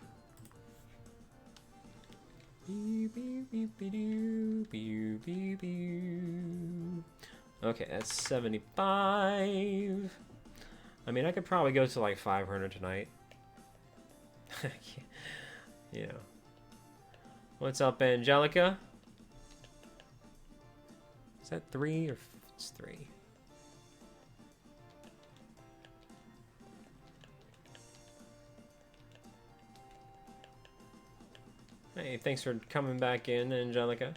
Okay, that's 75. I mean, I could probably go to like 500 tonight. You know. What's up, Angelica? Is that 3 or it's 3? Hey, thanks for coming back in, Angelica.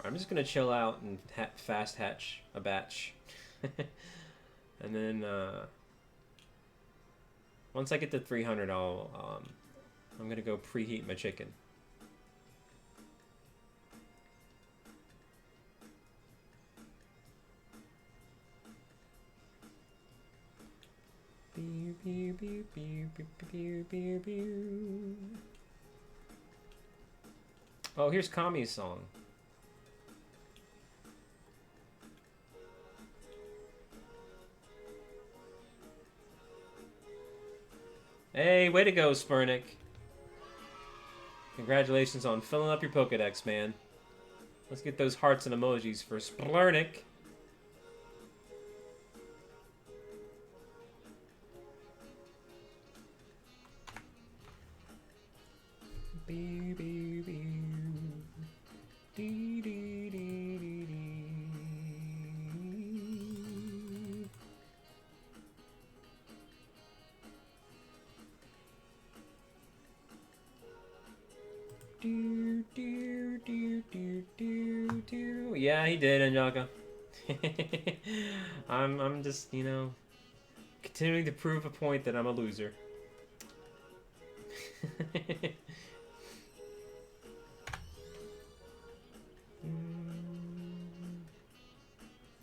I'm just gonna chill out and fast hatch a batch. And then once I get to 300, I'm gonna go preheat my chicken. Oh, here's Kami's song. Hey, way to go, Spurnick. Congratulations on filling up your Pokedex, man. Let's get those hearts and emojis for Spurnick. Yeah, he did, Anjaka. I'm just, you know, continuing to prove a point that I'm a loser.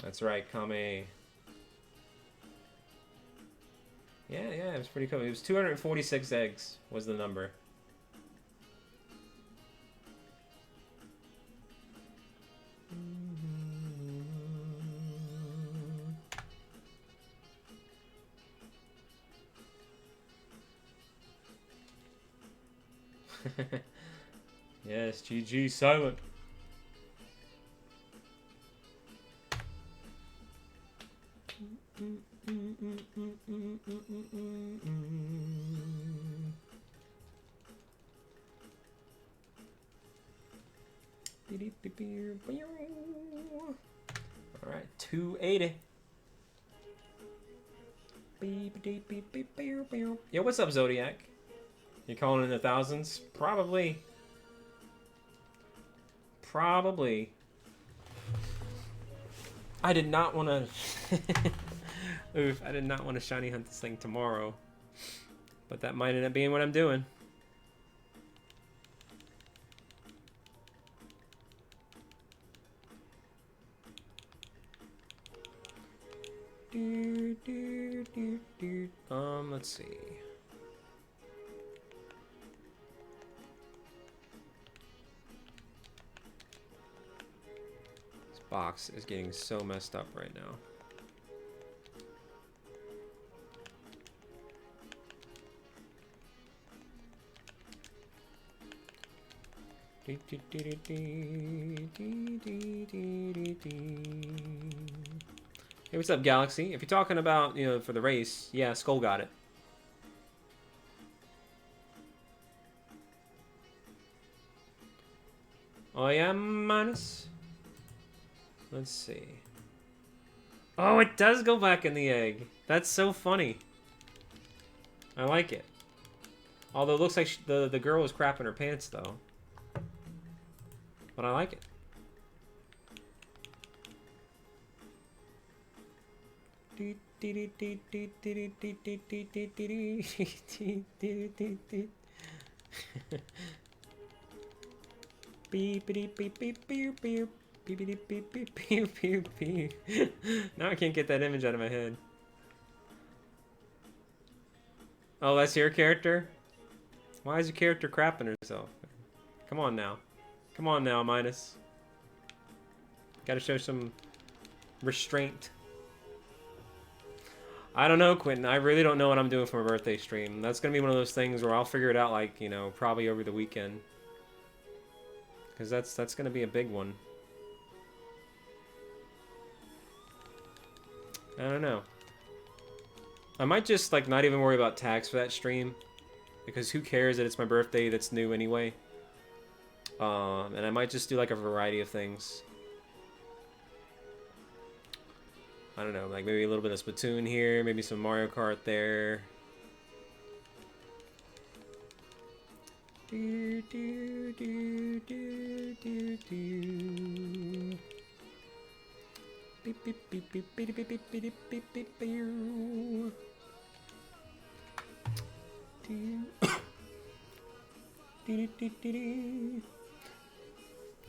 That's right, Kame. Yeah, it was pretty cool. It was 246 eggs was the number. Yes, GG silent. All right, 280. Yo, what's up, Zodiac? You calling in the thousands? Probably. Probably. I did not want to... Oof, I did not want to shiny hunt this thing tomorrow. But that might end up being what I'm doing. Let's see. This box is getting so messed up right now. Hey, what's up, Galaxy? If you're talking about, you know, for the race, yeah, Skull got it. Oh, yeah, minus. Let's see. Oh, it does go back in the egg. That's so funny. I like it. Although it looks like the girl was crapping her pants, though. But I like it. Now I can't get that image out of my head. Oh, that's your character? Why is your character crapping herself? Come on now. Come on now, Minus. Gotta show some restraint. I don't know, Quentin. I really don't know what I'm doing for my birthday stream. That's gonna be one of those things where I'll figure it out, like, you know, probably over the weekend. Because that's gonna be a big one. I don't know. I might just, like, not even worry about tags for that stream. Because who cares that it's my birthday that's new anyway. And I might just do, like, a variety of things. I don't know, like maybe a little bit of Splatoon here, maybe some Mario Kart there.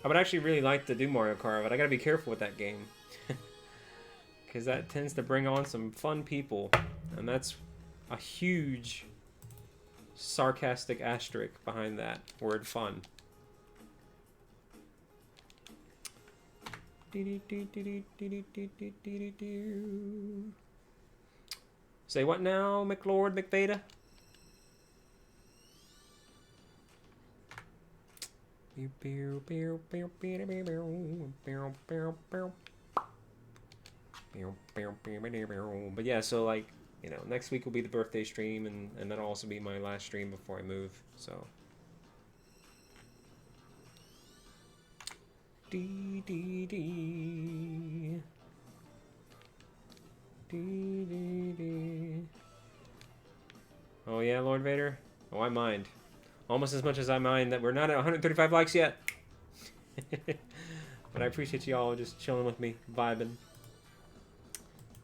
I would actually really like to do Mario Kart, but I gotta be careful with that game. Because that tends to bring on some fun people. And that's a huge sarcastic asterisk behind that word fun. Say what now, McLord McVeda? But yeah, so like, you know, next week will be the birthday stream, and that'll also be my last stream before I move, so. Dee dee dee. Dee dee dee. Oh yeah, Lord Vader? Oh, I mind. Almost as much as I mind that we're not at 135 likes yet. But I appreciate you all just chilling with me, vibing.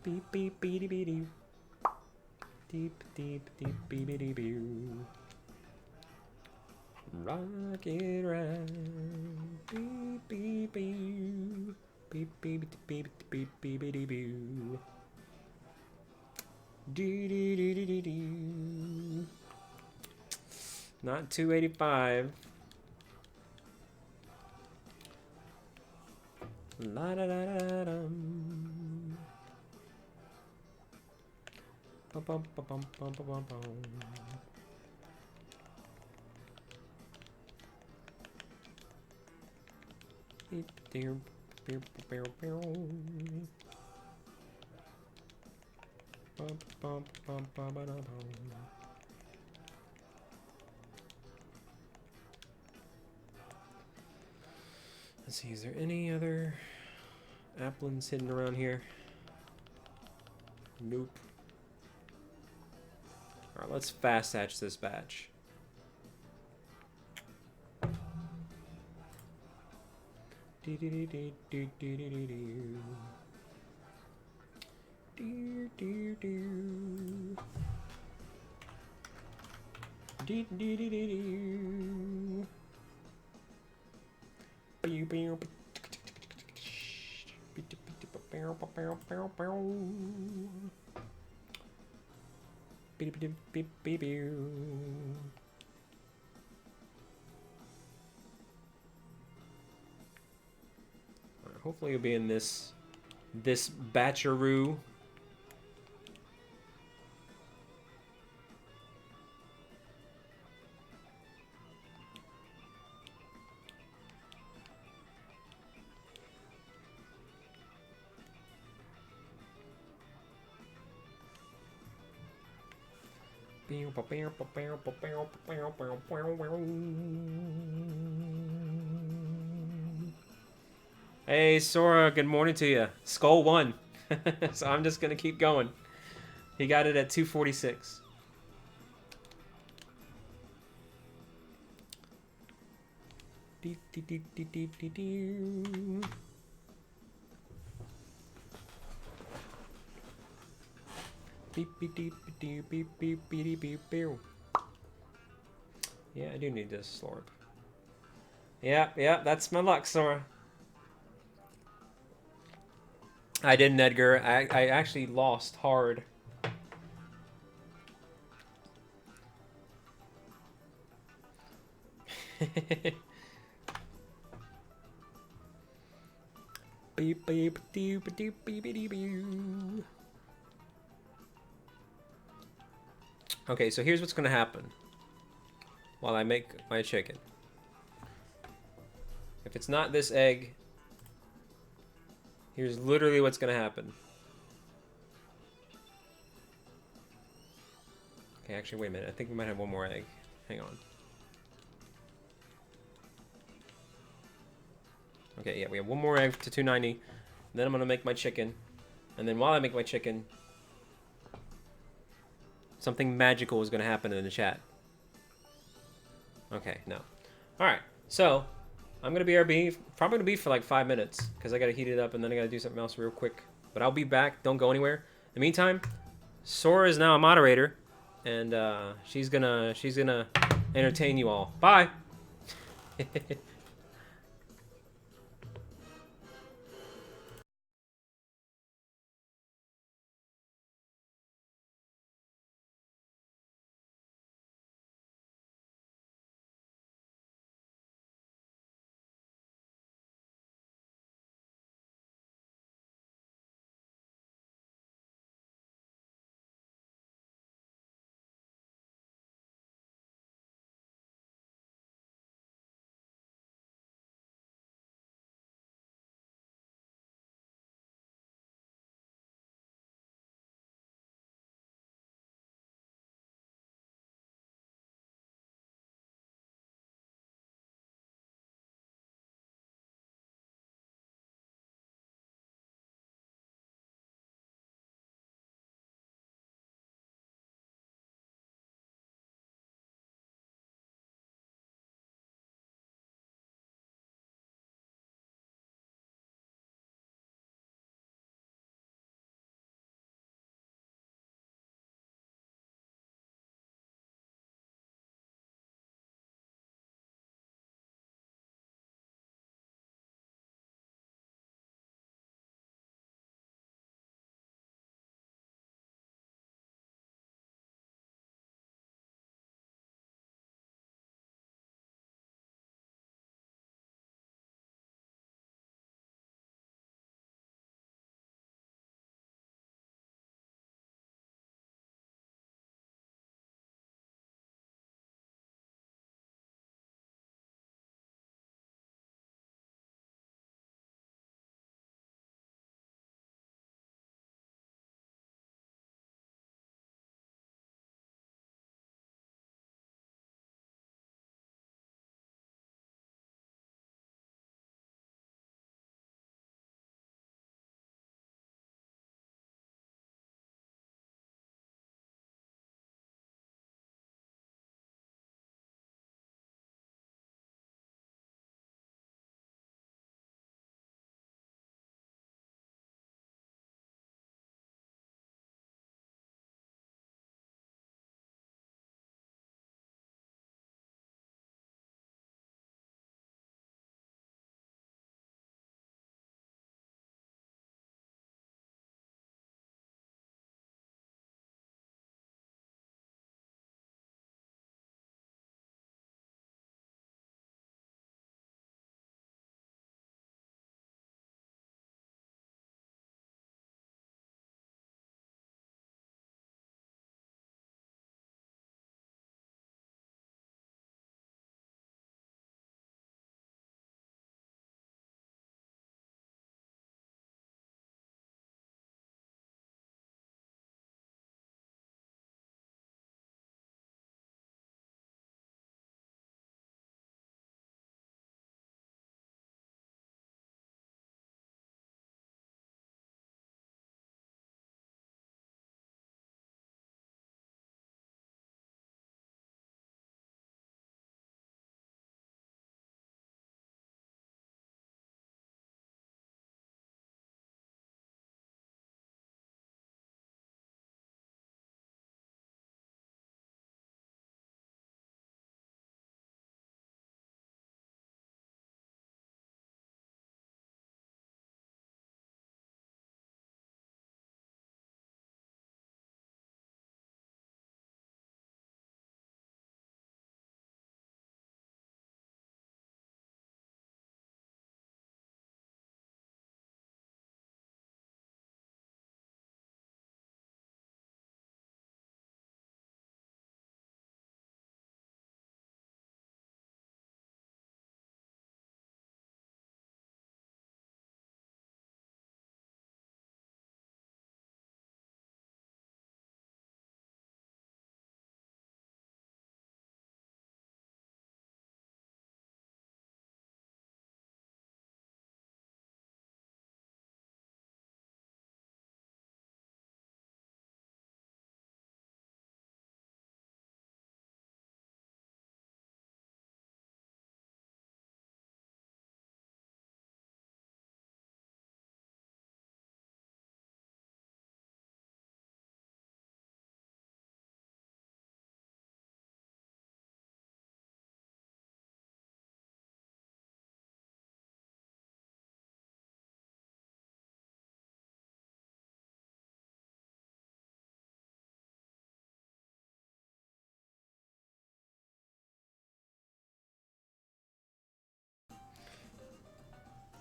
Beep beep beep beep beep. Deep deep deep beep beep beep. Rocket ride. Beep beep beep. Beep beep beep beep beep beep beep. Do do do do do do. Not 285. La da da da dum. Bum bum bum bum bum bum bum. Beep dear beep beep beep. Bum bum bum bum bum bum. Let's see, is there any other Applins hidden around here? Nope. Alright, let's fast hatch this batch. Do do do do do do do do. Do do do. Do do do do do. Hopefully you'll be in this batcheroo. Hey Sora, good morning to you. Skull won. So I'm just gonna keep going. He got it at 246. Beep beep beep beep beep beep beep beep beep. Yeah, I do need this slurp. Yeah, that's my luck, Sora. I didn't, Edgar. I actually lost hard. Beep beep doop doop beep beep beep. Okay, so here's what's gonna happen while I make my chicken. If it's not this egg, here's literally what's gonna happen. Okay, actually, wait a minute. I think we might have one more egg. Hang on. Okay, yeah, we have one more egg to 290. Then I'm gonna make my chicken. And then while I make my chicken, something magical is gonna happen in the chat. Okay, no. Alright, so I'm gonna BRB. Probably gonna be for like 5 minutes because I gotta heat it up and then I gotta do something else real quick. But I'll be back. Don't go anywhere. In the meantime, Sora is now a moderator, and she's gonna entertain you all. Bye.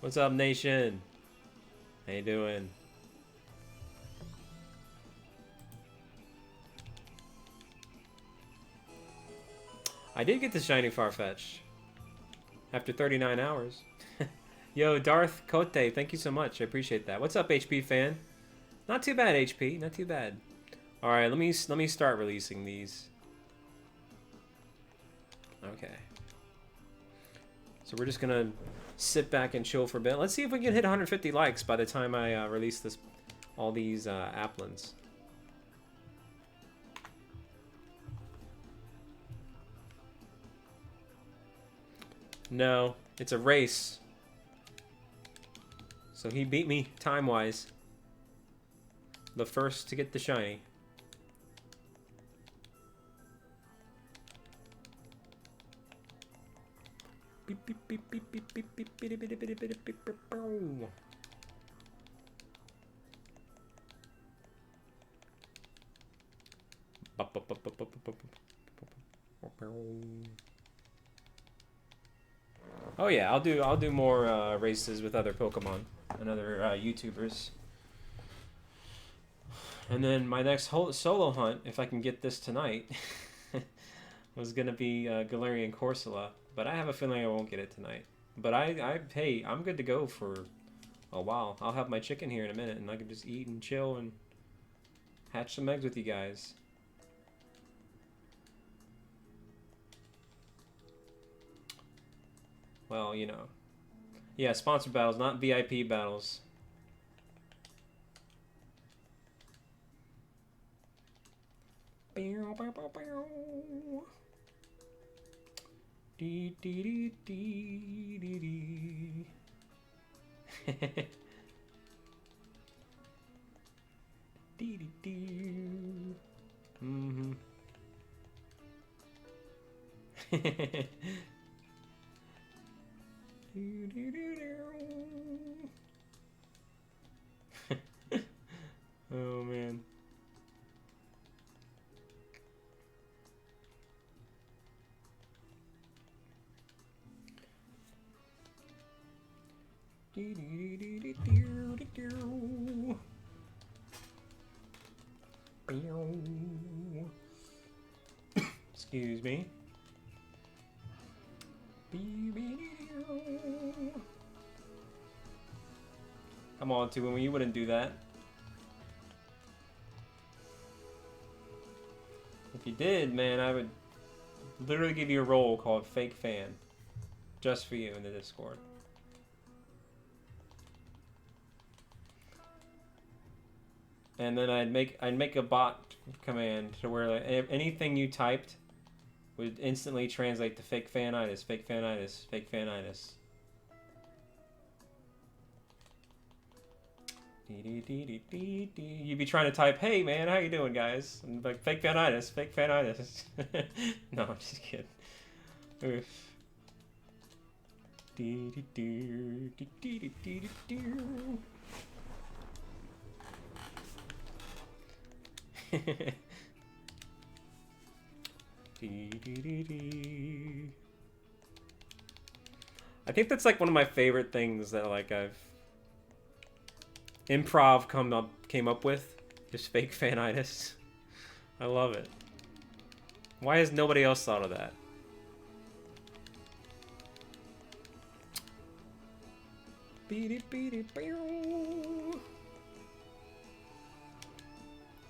What's up, nation? How you doing? I did get the shiny Farfetch after 39 hours. Yo, Darth Cote, thank you so much. I appreciate that. What's up, HP fan? Not too bad, HP. Not too bad. All right, let me start releasing these. Okay. So we're just gonna sit back and chill for a bit. Let's see if we can hit 150 likes by the time I release all these Applins. No, it's a race. So he beat me time-wise. The first to get the shiny. Beep, beep, beep, beep, beep, beep, beep, beep, beep, beep, beep, beep, beep, beep. Oh yeah, I'll do more races with other Pokemon and other YouTubers. And then my next whole solo hunt, if I can get this tonight, was gonna be Galarian Corsola, but I have a feeling I won't get it tonight. But hey, I'm good to go for a while. I'll have my chicken here in a minute, and I can just eat and chill and hatch some eggs with you guys. Well, you know. Yeah, sponsored battles, not VIP battles. Dee dee dee dee dee dee. Dee dee dee. Mm-hmm. Oh man. Excuse me. Come on, Tuwin, you wouldn't do that. If you did, man, I would literally give you a role called Fake Fan. Just for you in the Discord. And then I'd make a bot command to where like, anything you typed would instantly translate to fake fanitis, fake fanitis, fake fanitis. You'd be trying to type, "Hey man, how you doing, guys?" And like fake fanitis, fake fanitis. No, I'm just kidding. Oof. I think that's like one of my favorite things that like I've came up with, just fake fanitis. I love it. Why has nobody else thought of that?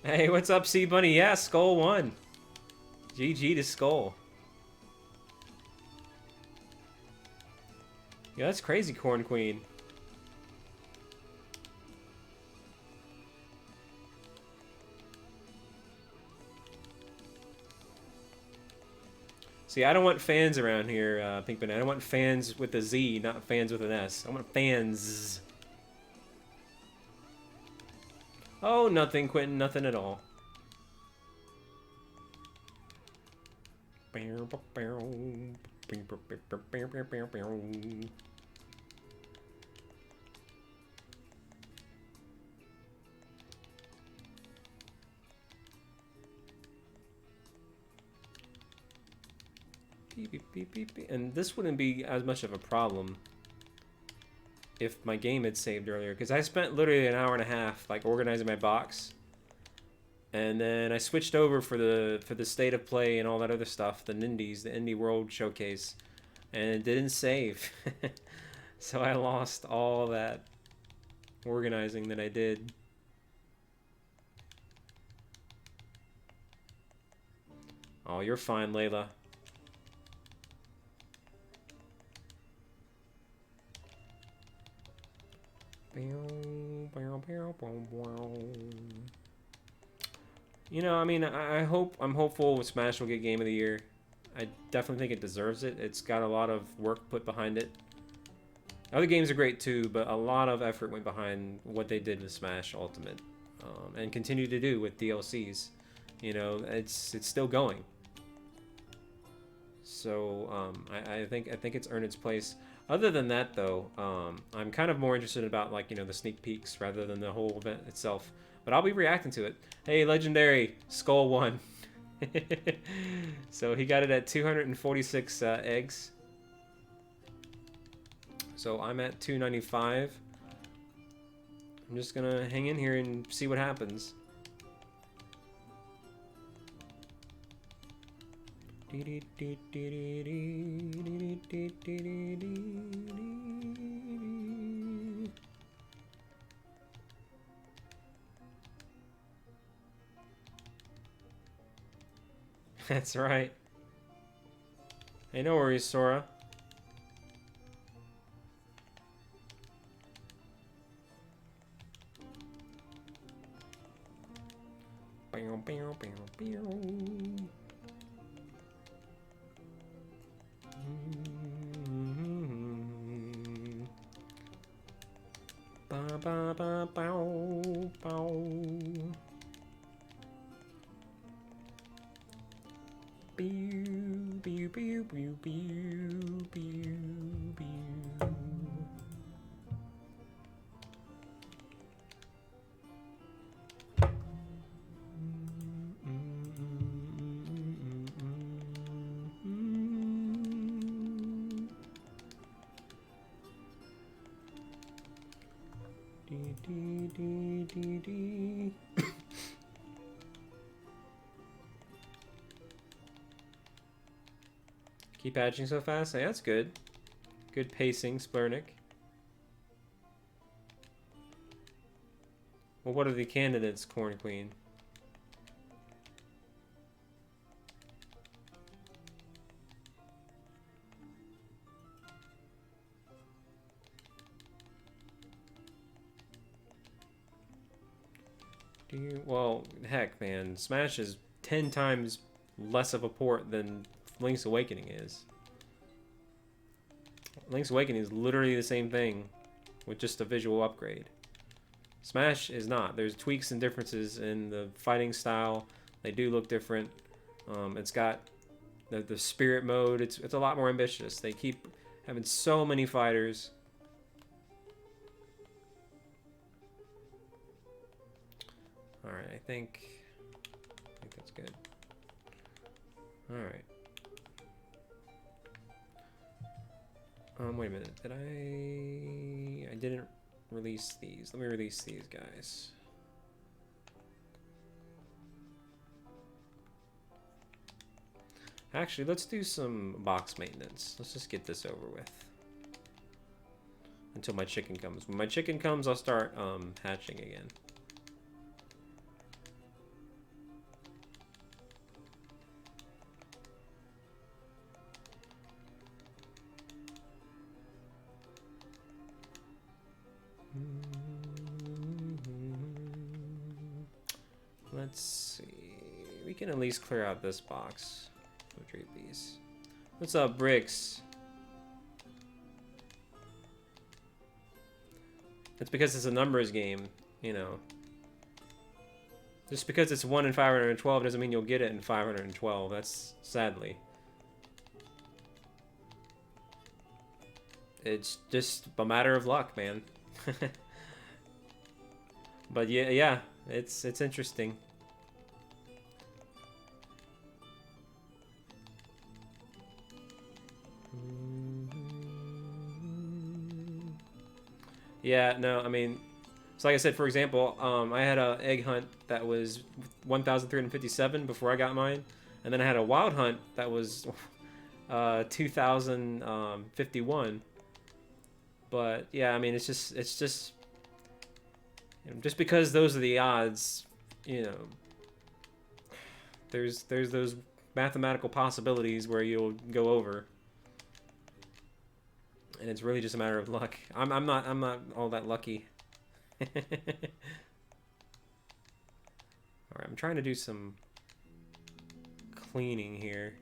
Hey, what's up, Sea Bunny? Yeah, Skull won. GG to Skull. Yeah, that's crazy, Corn Queen. See, I don't want fans around here, Pink Banana. I want fans with a Z, not fans with an S. I want fans. Oh, nothing, Quentin. Nothing at all. Beep, beep, beep, beep. And this wouldn't be as much of a problem. if my game had saved earlier, because I spent literally an hour and a half like organizing my box, and then I switched over for the state of play and all that other stuff, the Nindies, the Indie World Showcase, and it didn't save. So I lost all that organizing that I did. Oh, you're fine, Layla. You know, I mean, I'm hopeful Smash will get Game of the Year. I definitely think it deserves it. It's got a lot of work put behind it. Other games are great too, but a lot of effort went behind what they did with Smash Ultimate, and continue to do with DLCs. You know, it's still going. So I think it's earned its place. Other than that, though, I'm kind of more interested about, like, you know, the sneak peeks rather than the whole event itself. But I'll be reacting to it. Hey, Legendary Skull won. So he got it at 246 eggs. So I'm at 295. I'm just gonna hang in here and see what happens. That's right. Hey, no worries, Sora. Ba ba ba bow bow. Pew pew pew pew pew pew pew. Keep patching so fast? Hey, that's good. Good pacing, Splurnick. Well, what are the candidates, Corn Queen? Well, heck, man. Smash is 10 times less of a port than Link's Awakening is. Link's Awakening is literally the same thing with just a visual upgrade. Smash is not. There's tweaks and differences in the fighting style. They do look different. It's got the spirit mode. It's a lot more ambitious. They keep having so many fighters. Alright, I think that's good. Alright. Wait a minute. Did I didn't release these. Let me release these guys. Actually, let's do some box maintenance. Let's just get this over with. Until my chicken comes. When my chicken comes, I'll start hatching again. Let's see. We can at least clear out this box. We'll treat these. What's up, Bricks? It's because it's a numbers game, you know. Just because it's 1 in 512 doesn't mean you'll get it in 512. That's sadly. It's just a matter of luck, man. But yeah, it's interesting. Yeah, no, I mean, so like I said, for example, I had a egg hunt that was 1,357 before I got mine, and then I had a wild hunt that was 2,051. But yeah, I mean, it's just just because those are the odds, you know, there's those mathematical possibilities where you'll go over, and it's really just a matter of luck. I'm not all that lucky. All right, I'm trying to do some cleaning here.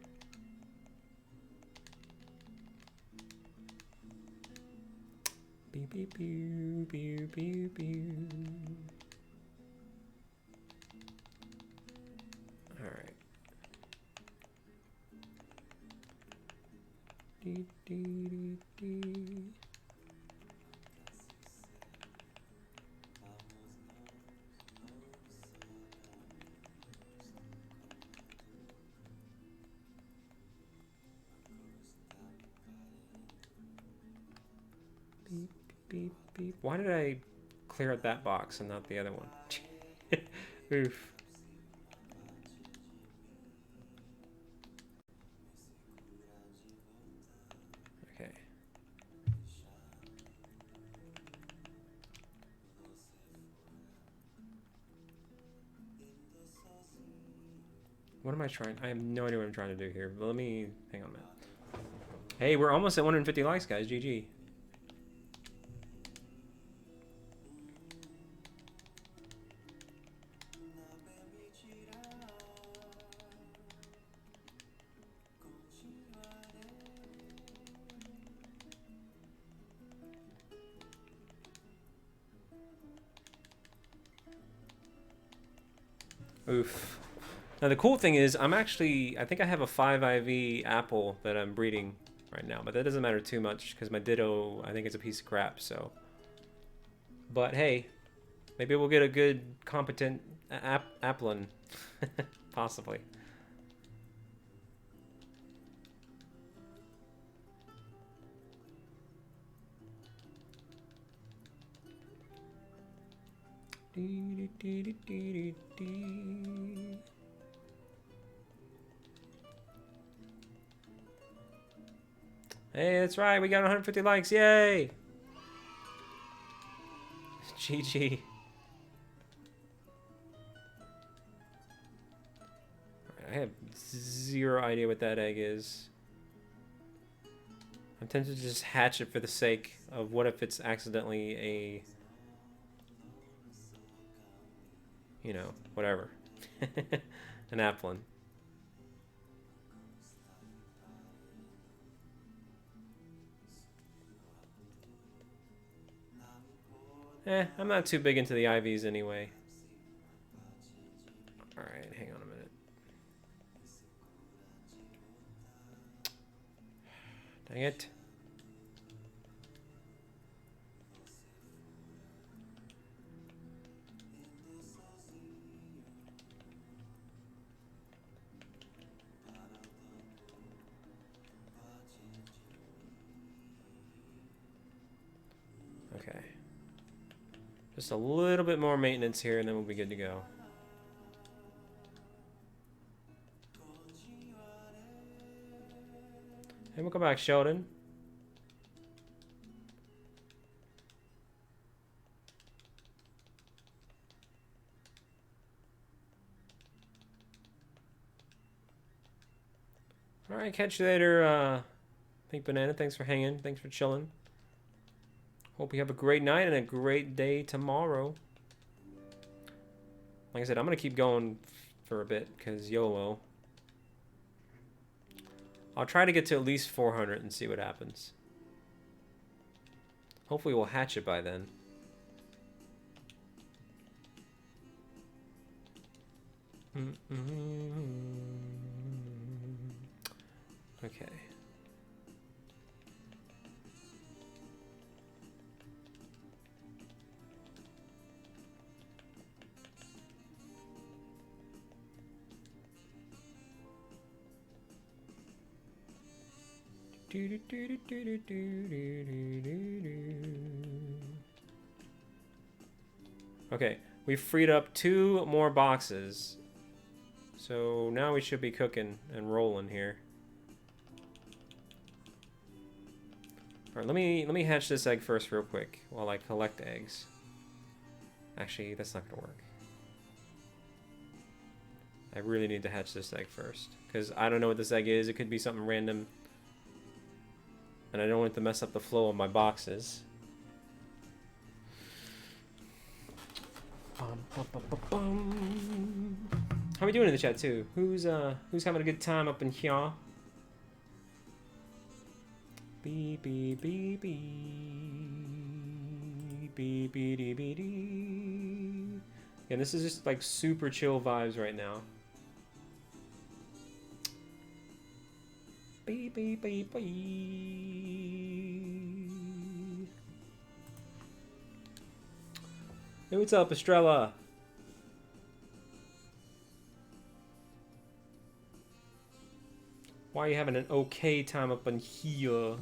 Beep beep beep beep beep beep. All right. Dee, dee, dee, dee. Beep beep beep. Why did I clear out that box and not the other one? Oof. Okay. What am I trying? I have no idea what I'm trying to do here. But let me hang on a minute. Hey, we're almost at 150 likes, guys. GG. Oof. Now the cool thing is, I think I have a 5 IV apple that I'm breeding right now, but that doesn't matter too much because my Ditto, I think it's a piece of crap. So, but hey, maybe we'll get a good, competent Applin, possibly. Dee, dee, dee, dee, dee. Hey, that's right, we got 150 likes, yay! GG. I have zero idea what that egg is. I'm tempted to just hatch it for the sake of what if it's accidentally a, you know, whatever. An Applin. I'm not too big into the IVs anyway. Alright, hang on a minute. Dang it. Okay. Just a little bit more maintenance here and then we'll be good to go. Hey, welcome back, Sheldon. Alright, catch you later, Pink Banana. Thanks for hanging. Thanks for chilling. Hope you have a great night and a great day tomorrow. Like I said, I'm going to keep going for a bit because YOLO. I'll try to get to at least 400 and see what happens. Hopefully we'll hatch it by then. Okay. Okay, we freed up 2 more boxes. So now we should be cooking and rolling here. All right, let me hatch this egg first real quick while I collect eggs. Actually, that's not gonna work. I really need to hatch this egg first because I don't know what this egg is. It could be something random, and I don't want it to mess up the flow of my boxes. How we doing in the chat too? Who's having a good time up in here? Beep beep beep beep beep beep beep beep. Yeah, this is just like super chill vibes right now. Beep beep beep beep. Hey, what's up, Estrella? Why are you having an okay time up in here?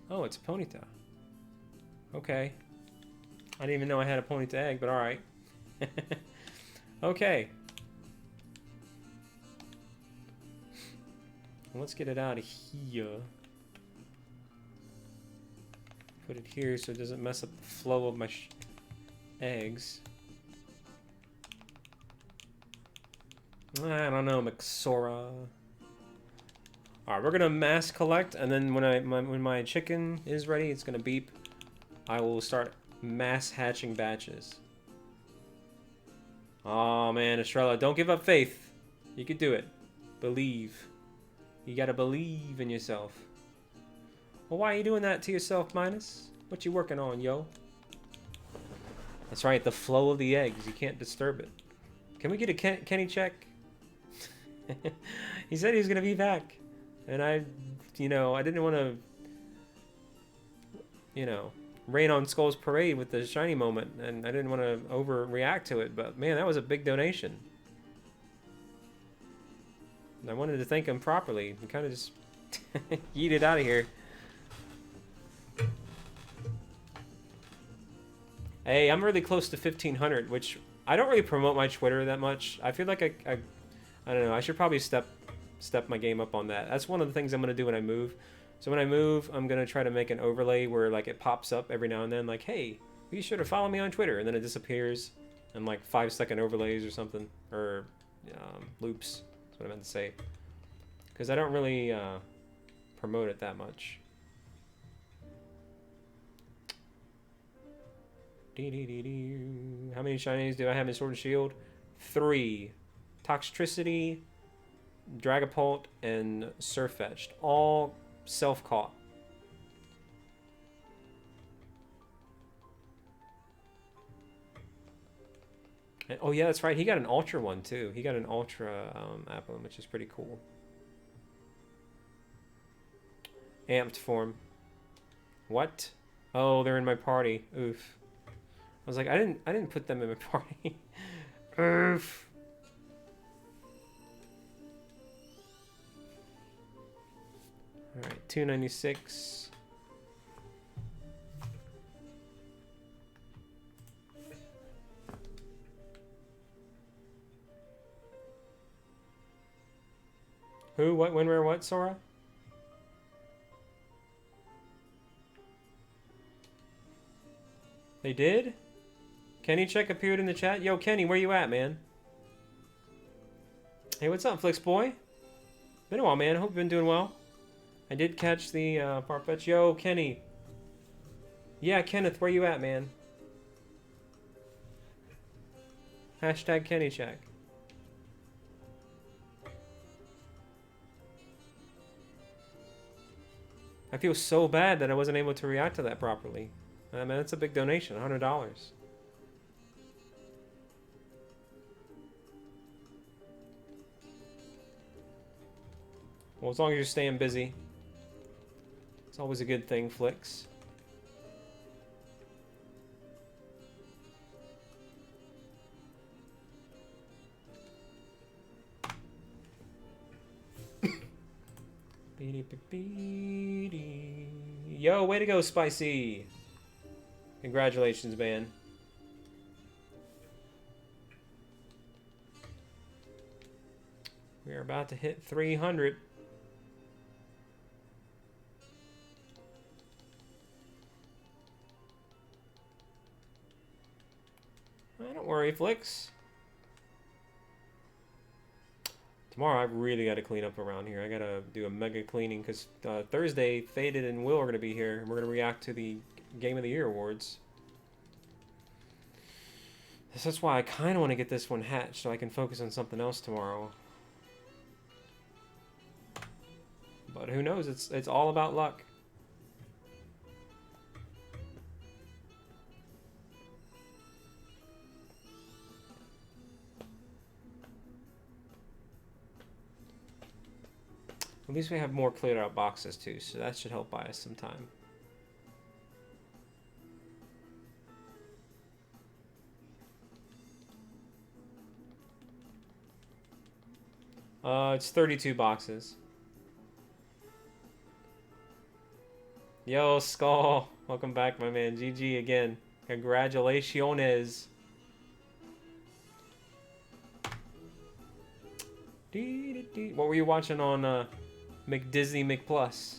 Oh, it's a Ponyta. Okay. I didn't even know I had a Ponyta egg, but alright. Okay. Let's get it out of here. Put it here so it doesn't mess up the flow of my eggs. I don't know, Mixora. Alright, we're gonna mass collect, and then when my chicken is ready, it's gonna beep. I will start mass hatching batches. Oh man, Estrella, don't give up faith. You can do it. Believe. You gotta believe in yourself. Well, why are you doing that to yourself, Minus? What you working on, yo? That's right, the flow of the eggs. You can't disturb it. Can we get a Kenny check? He said he was gonna be back. And I didn't want to, rain on Skull's parade with the shiny moment, and I didn't want to overreact to it, but man, that was a big donation. And I wanted to thank him properly and kind of just yeet it out of here. Hey, I'm really close to 1,500, which I don't really promote my Twitter that much. I feel like I don't know, I should probably step my game up on that. That's one of the things I'm going to do when I move. So when I move, I'm going to try to make an overlay where like it pops up every now and then like, hey, be sure to follow me on Twitter, and then it disappears in like 5-second overlays or something, or loops. That's what I meant to say. Because I don't really promote it that much. How many shinies do I have in Sword and Shield? 3. Toxtricity, Dragapult, and Surfetched. All self-caught. And, oh yeah, that's right. He got an Ultra one too. He got an Ultra Applin, which is pretty cool. Amped form. What? Oh, they're in my party. Oof. I was like, I didn't put them in my party. Oof. Alright, 296. Who, what, when, where, what, Sora? They did? Kenny Check appeared in the chat. Yo, Kenny, where you at, man? Hey, what's up, Flix Boy? Been a while, man. Hope you've been doing well. I did catch the Farfetch. Yo, Kenny. Yeah, Kenneth, where you at, man? Hashtag Kenny Check. I feel so bad that I wasn't able to react to that properly. I mean, that's a big donation, $100. Well, as long as you're staying busy. It's always a good thing, Flix. Yo, way to go, Spicy! Congratulations, man. We are about to hit 300. Don't worry, Flicks. Tomorrow I really got to clean up around here. I got to do a mega cleaning because Thursday, Faded and Will are going to be here. And we're going to react to the Game of the Year awards. So that's why I kind of want to get this one hatched so I can focus on something else tomorrow. But who knows? It's all about luck. At least we have more cleared out boxes too, so that should help buy us some time. It's 32 boxes. Yo, Skull. Welcome back, my man. GG again. Congratulations. What were you watching on McDisney McPlus?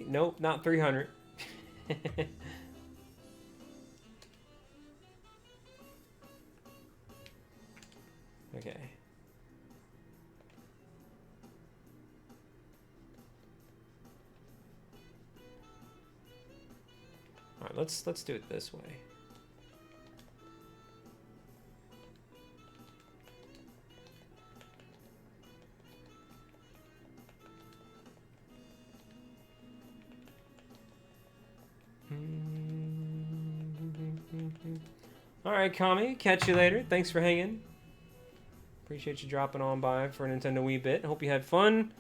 Nope, not 300. Okay. All right, let's do it this way. All right, Kami, catch you later. Thanks for hanging. Appreciate you dropping on by for Nintendo Wii Bit. Hope you had fun.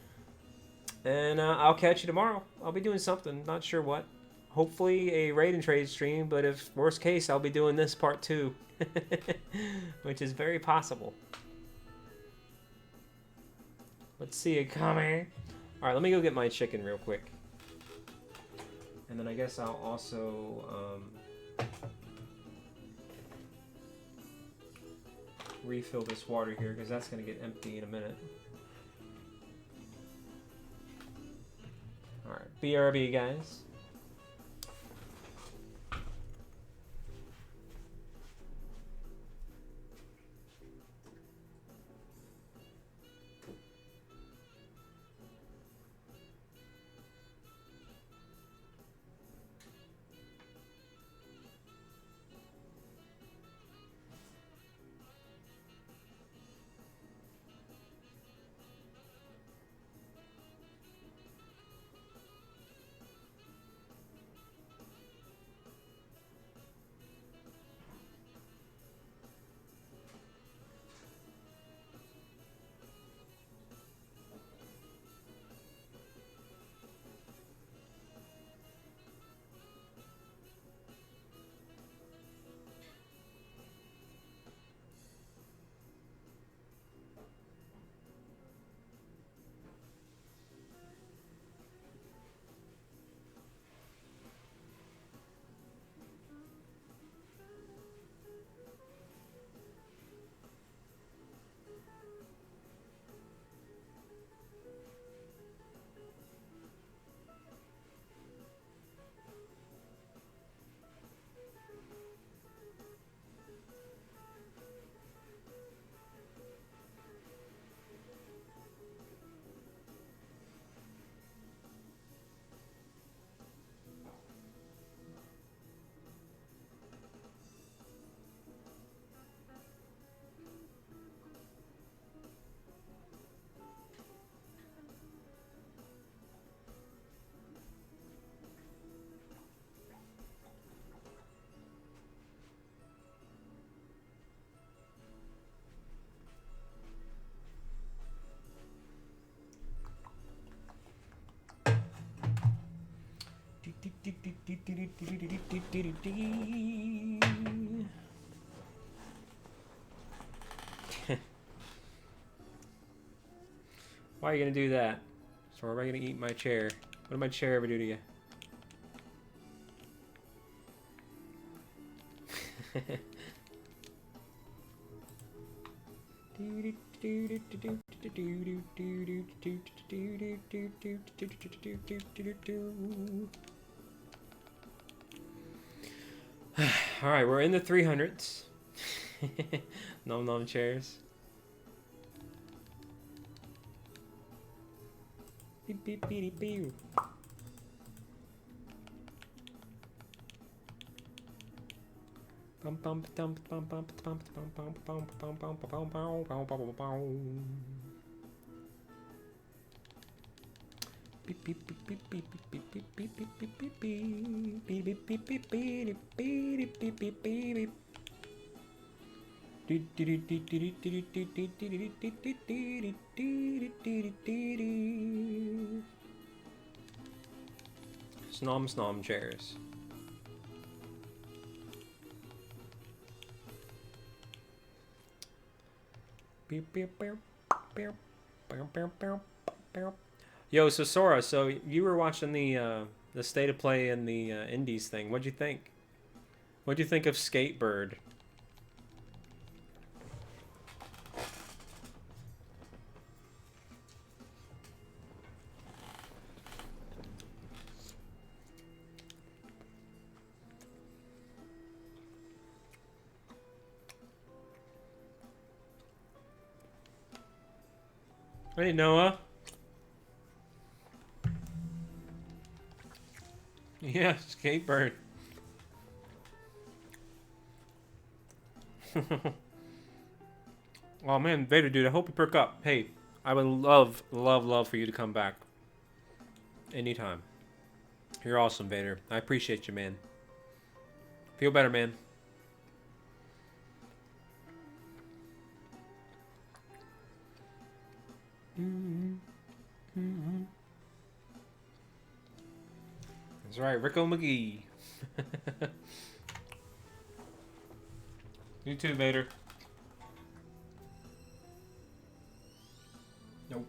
And I'll catch you tomorrow. I'll be doing something, not sure what. Hopefully a raid and trade stream, but if worst case, I'll be doing this part 2. Which is very possible. Let's see it coming. Alright, let me go get my chicken real quick. And then I guess I'll also refill this water here because that's going to get empty in a minute. Alright, BRB guys. Why are you gonna do that? So am I gonna eat my chair? What did my chair ever do to you? Alright, we're in the 300s. Nom nom chairs. Beep beep beep beep. Bum bum bum bum bum bum bum bum bum bum bum bum bum bum bum. Beep beep beep beep beep beep beep beep beep beep beep beep beep beep beep beep beep beep beep beep. Snom snom chairs. Yo, so Sora, so you were watching the state of play and the indies thing. What'd you think? What'd you think of Skatebird? Hey, Noah. Yeah, Skatebird. Oh man, Vader dude, I hope you perk up. Hey, I would love for you to come back. Anytime. You're awesome, Vader. I appreciate you, man. Feel better, man. That's right, Rico McGee. You too, Vader. Nope.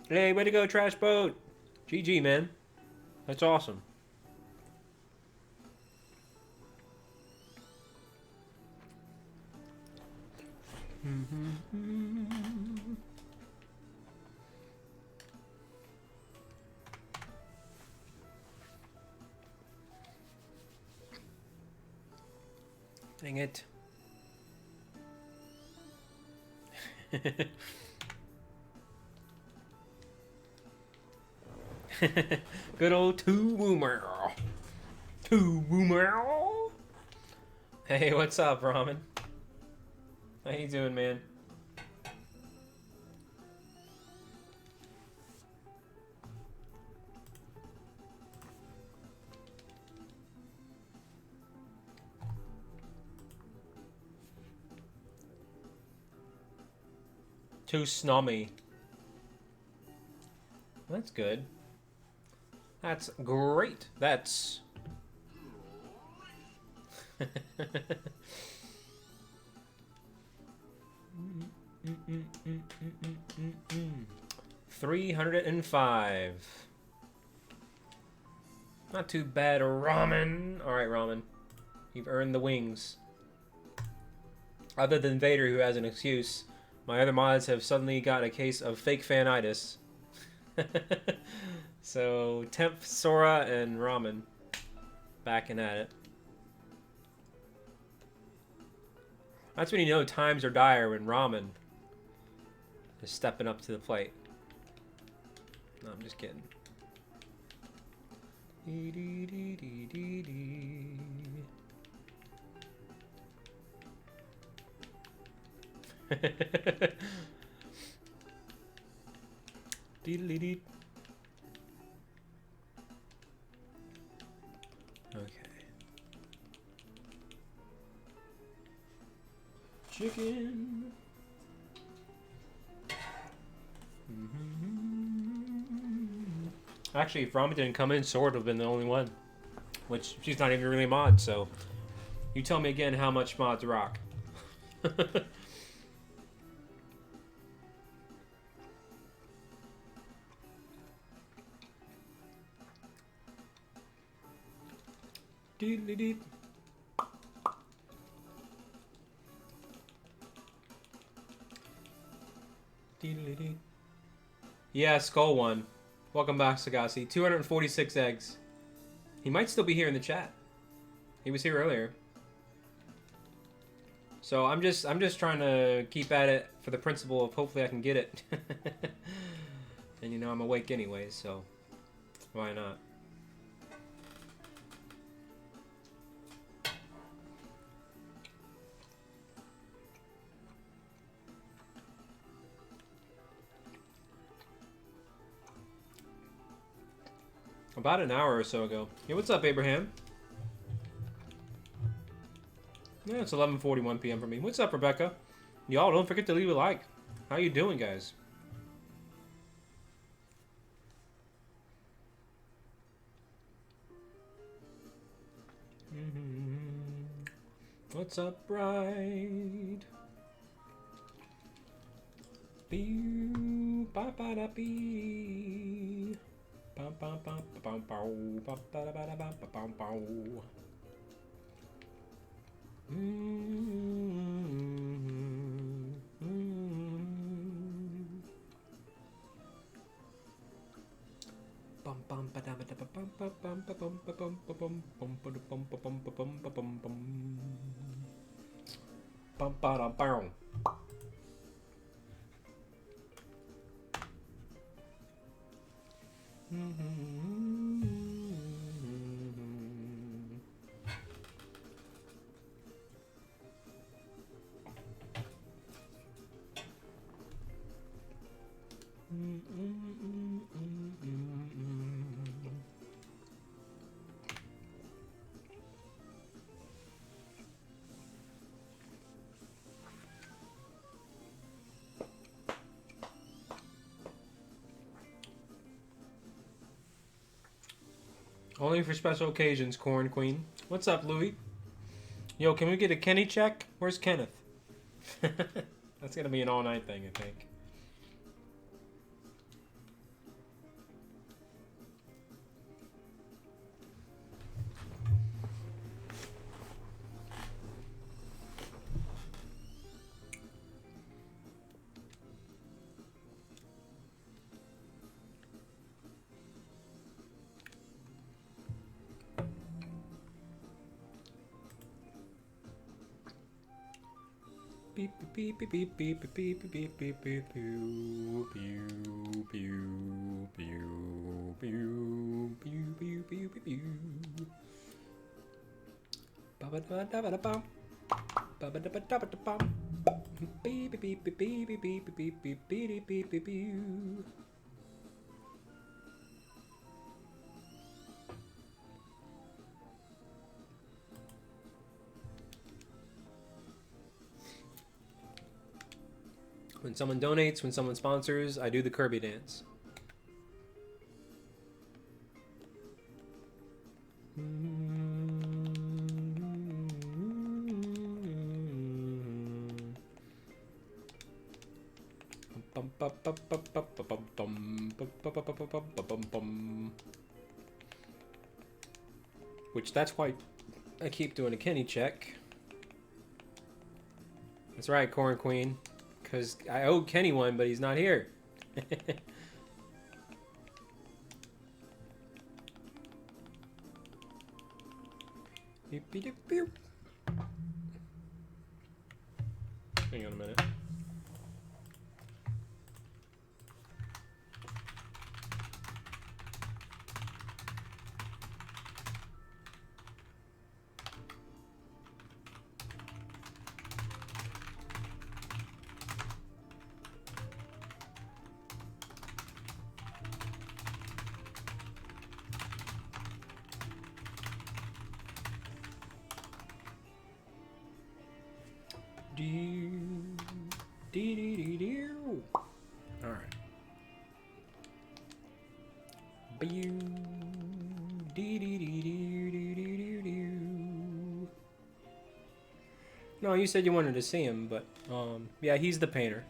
Hey, way to go, Trash Boat. GG, man. That's awesome. Dang it. Good old two woomer. Two woomer. Hey, what's up, Ramen? How you doing, man? Too snobby. That's good. That's great. That's... 305. Not too bad, Ramen. Alright, Ramen. You've earned the wings. Other than Vader, who has an excuse, my other mods have suddenly got a case of fake fanitis. So, Temp, Sora, and Ramen backing at it. That's when you know times are dire, when Ramen is stepping up to the plate. No, I'm just kidding. Deedly-deed. Okay. Chicken. Actually, if Ramen didn't come in, Sword would have been the only one. Which, she's not even really a mod, so... You tell me again how much mods rock. Dee-dee-dee. Dee-dee-dee. Yeah, Skull won. Welcome back, Sagasi. 246 eggs. He might still be here in the chat. He was here earlier. So I'm just trying to keep at it for the principle of hopefully I can get it. And you know I'm awake anyways, so why not? About an hour or so ago. Hey, what's up, Abraham? Yeah, it's 11:41 p.m. for me. What's up, Rebecca? Y'all, don't forget to leave a like. How you doing, guys? What's up, Bride? Pew, ba ba da bee. Bum bum bum bum bum ba ba da ba da ba bum bum. Bum bum ba da ba da ba bum bum bum ba bum ba bum ba bum bum ba da bum ba bum ba bum ba bum bum. Bum ba da bum. Only for special occasions, Corn Queen. What's up, Louie? Yo, can we get a Kenny check? Where's Kenneth? That's gonna be an all-night thing, I think. Beep beep beep beep beep beep beep beep beep beep pew pew pew pew pew pew pew pew pew. Ba ba da ba da bum. Ba ba da ba da bum. Beep beep beep beep beep beep beep beep beep beep beep pew. When someone donates, when someone sponsors, I do the Kirby dance. Which that's why I keep doing a Kenny check. That's right, Corn Queen. Because I owe Kenny one, but he's not here. Hang on a minute. All right. No, you said you wanted to see him, but yeah, he's the painter.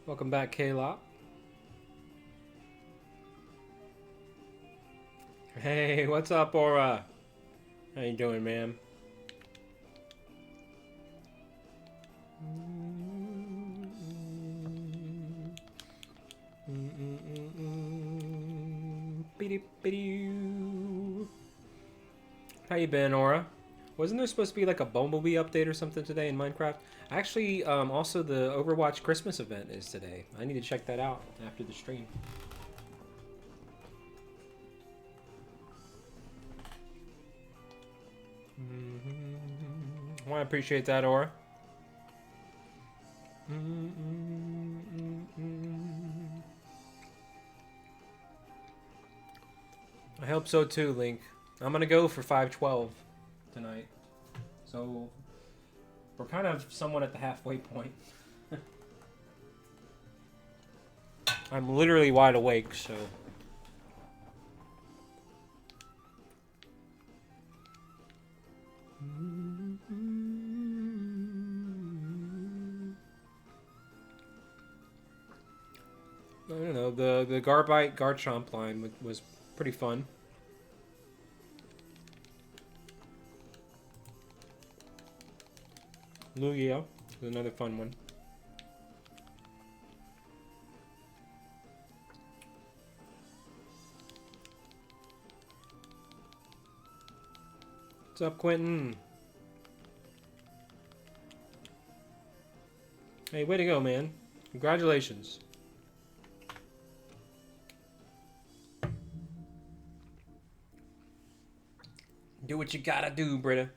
Welcome back, K-Lop. Hey, what's up, Aura? How you doing, man? How you been, Aura? Wasn't there supposed to be like a Bumblebee update or something today in Minecraft? Actually, also the Overwatch Christmas event is today. I need to check that out after the stream. Well, I appreciate that, Aura. I hope so too, Link. I'm gonna go for 512 tonight. So we're kind of somewhat at the halfway point. I'm literally wide awake, so. I don't know, the Garbite Garchomp line was pretty fun. Lugia was another fun one. What's up, Quentin? Hey, way to go, man. Congratulations. Do what you gotta do, Britta.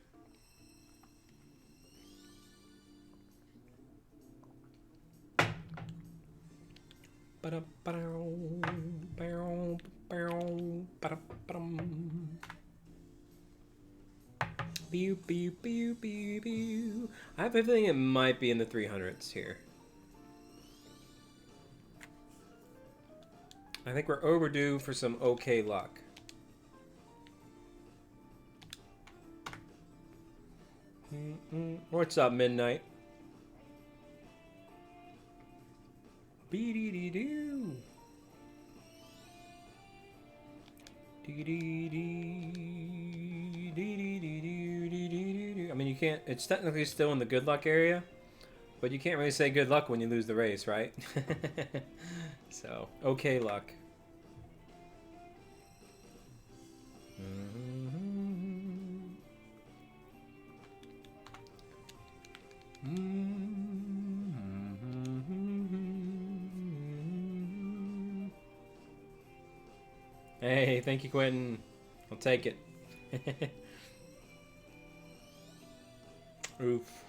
I have a feeling it might be in the 300s here. I think we're overdue for some okay luck. What's up, Midnight? Be-dee-dee-doo. I mean, you can't... It's technically still in the good luck area, but you can't really say good luck when you lose the race, right? So, okay luck. Hey, thank you, Quentin. I'll take it. Oof.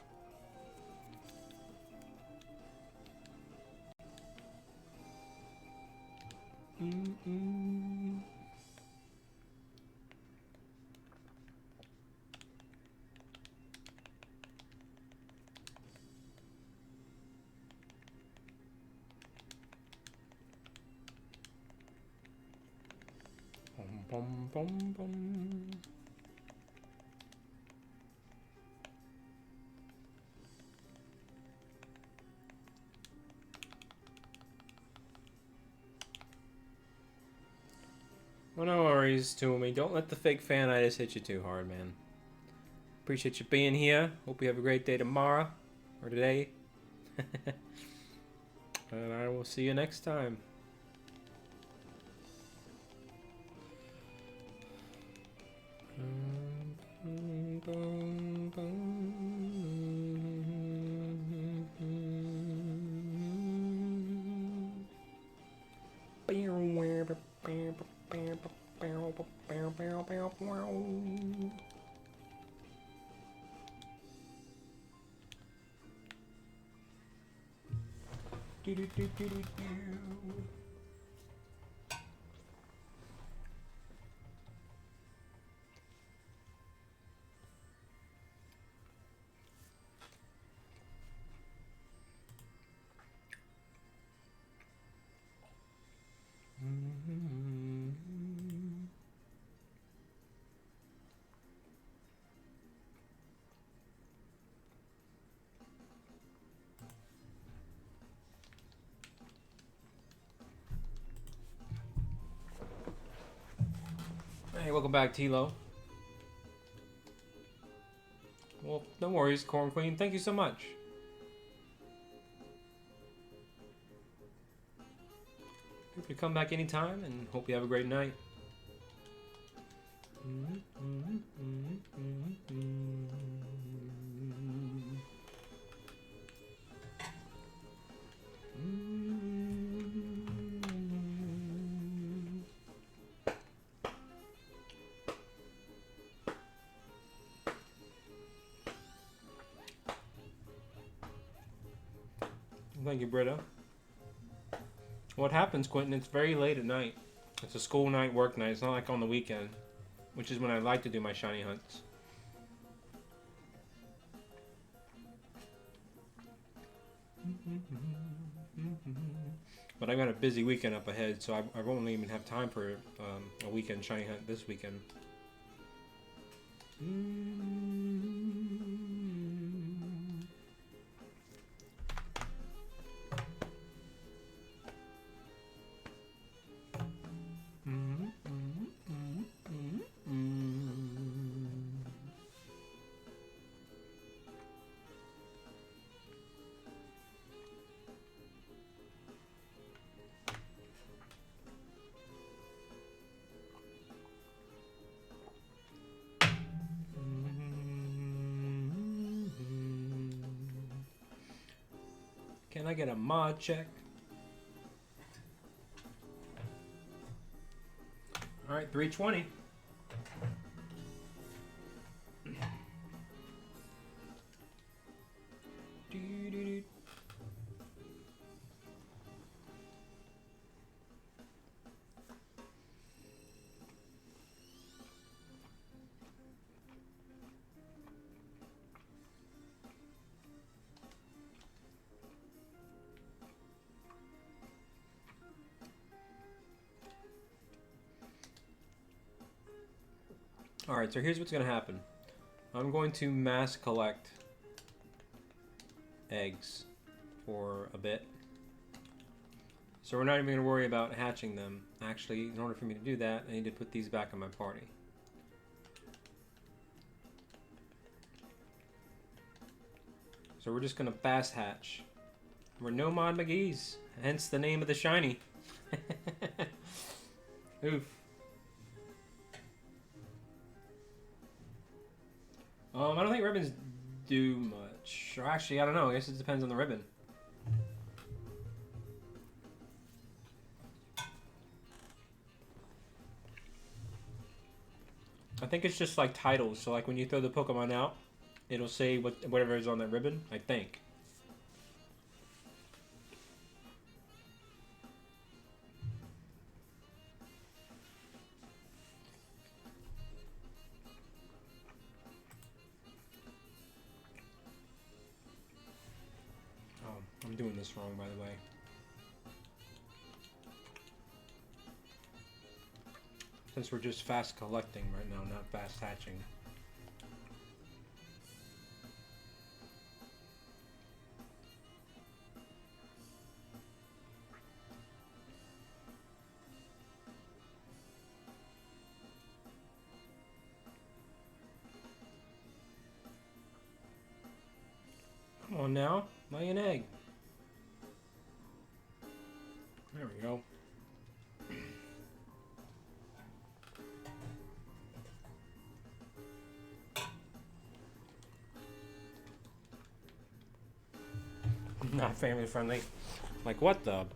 Bum, bum, bum. Well, no worries, Toomey. Don't let the fake fanitis hit you too hard, man. Appreciate you being here. Hope you have a great day tomorrow. Or today. And I will see you next time. Welcome back, Tilo. Well, no worries, Corn Queen. Thank you so much. Hope you come back anytime, and hope you have a great night. Thank you, Britta. What happens, Quentin? It's very late at night. It's a school night, work night. It's not like on the weekend, which is when I like to do my shiny hunts. But I've got a busy weekend up ahead, so I won't even have time for a weekend shiny hunt this weekend. Can I get a mod check? All right, 320. Alright, so here's what's going to happen. I'm going to mass collect eggs for a bit. So we're not even going to worry about hatching them. Actually, in order for me to do that, I need to put these back in my party. So we're just going to fast hatch. We're no Mod McGee's, hence the name of the shiny. Oof. I don't think ribbons do much. Or actually, I don't know. I guess it depends on the ribbon. I think it's just like titles. So like when you throw the Pokemon out, it'll say whatever is on that ribbon, I think. I'm doing this wrong, by the way. Since we're just fast collecting right now, not fast hatching. Come on now, lay an egg. There we go. Not family friendly. Like what the?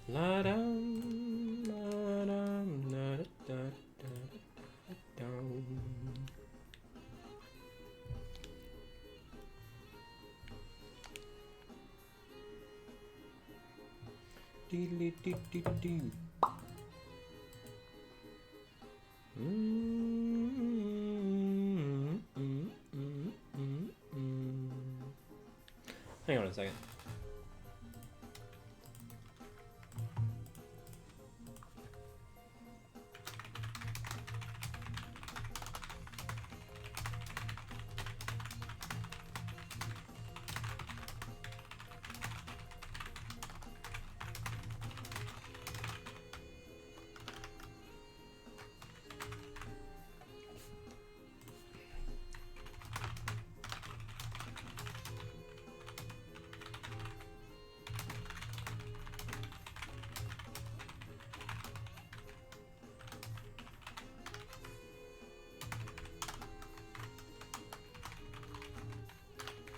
La dum, la dum, la da da da da dum. Dee dee dee dee. Hang on a second.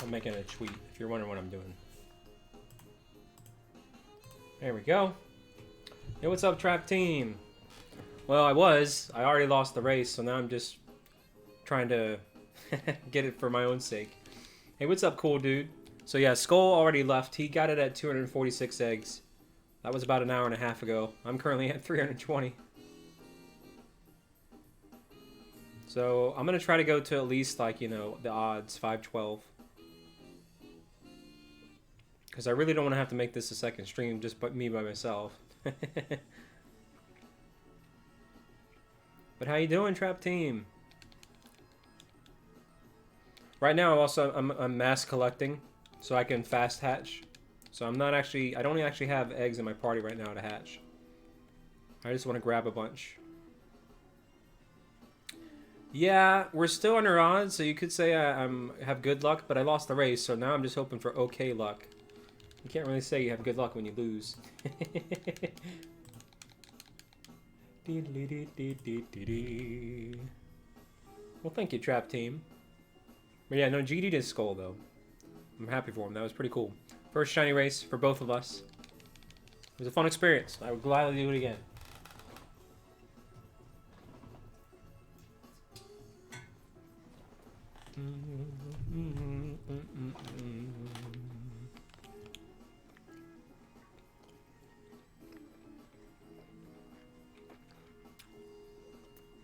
I'm making a tweet if you're wondering what I'm doing. There we go. Hey, what's up, Trap Team? Well, I already lost the race, so now I'm just trying to get it for my own sake. Hey, what's up, cool dude? So yeah, Skull already left. He got it at 246 eggs. That was about an hour and a half ago. I'm currently at 320. So I'm gonna try to go to at least, like, you know, the odds, 512. Because I really don't want to have to make this a second stream just me by myself. But how you doing, Trap Team? Right now, I'm mass collecting, so I can fast hatch. So I don't actually have eggs in my party right now to hatch. I just want to grab a bunch. Yeah, we're still under odds, so you could say I have good luck, but I lost the race, so now I'm just hoping for okay luck. You can't really say you have good luck when you lose. Well, thank you, Trap Team. But yeah, no, GD did Skull, though. I'm happy for him. That was pretty cool. First shiny race for both of us. It was a fun experience. I would gladly do it again.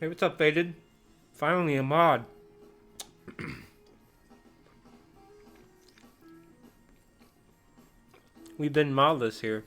Hey, what's up, Faded? Finally a mod. We've been modless here.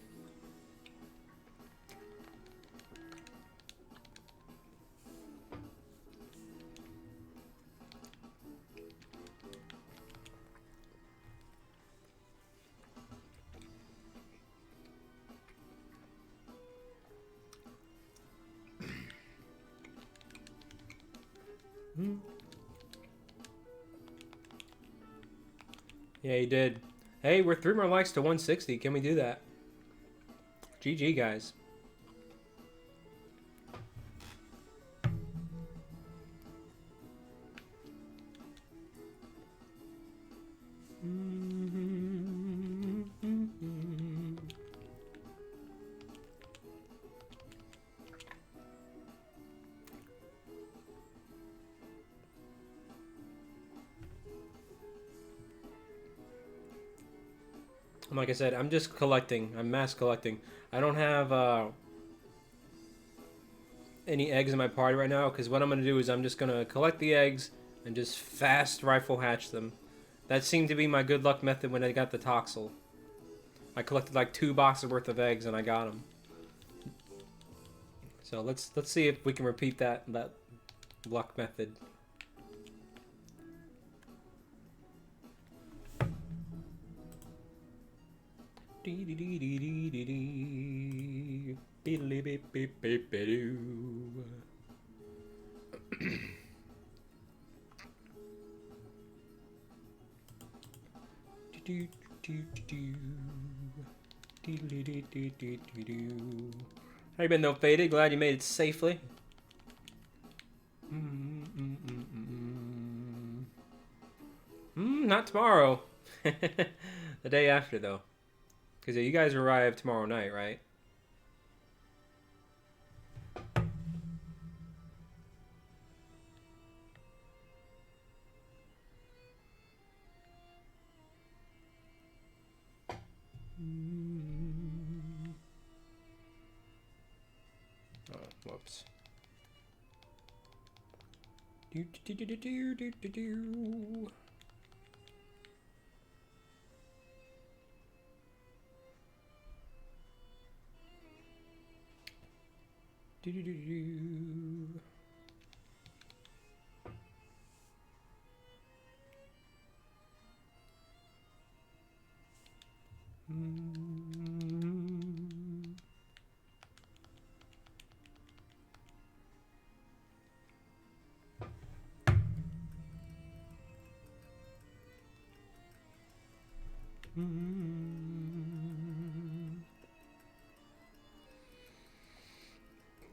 Yeah, he did. Hey, we're 3 more likes to 160. Can we do that? GG, guys. Like I said, I'm just collecting. I'm mass collecting. I don't have any eggs in my party right now, because what I'm going to do is I'm just going to collect the eggs and just fast rifle hatch them. That seemed to be my good luck method when I got the Toxel. I collected like 2 boxes worth of eggs and I got them. So let's see if we can repeat that luck method. How you been though, Faded? Glad you made it safely. Not tomorrow. The day after though. Because you guys arrive tomorrow night, right? Oh, whoops.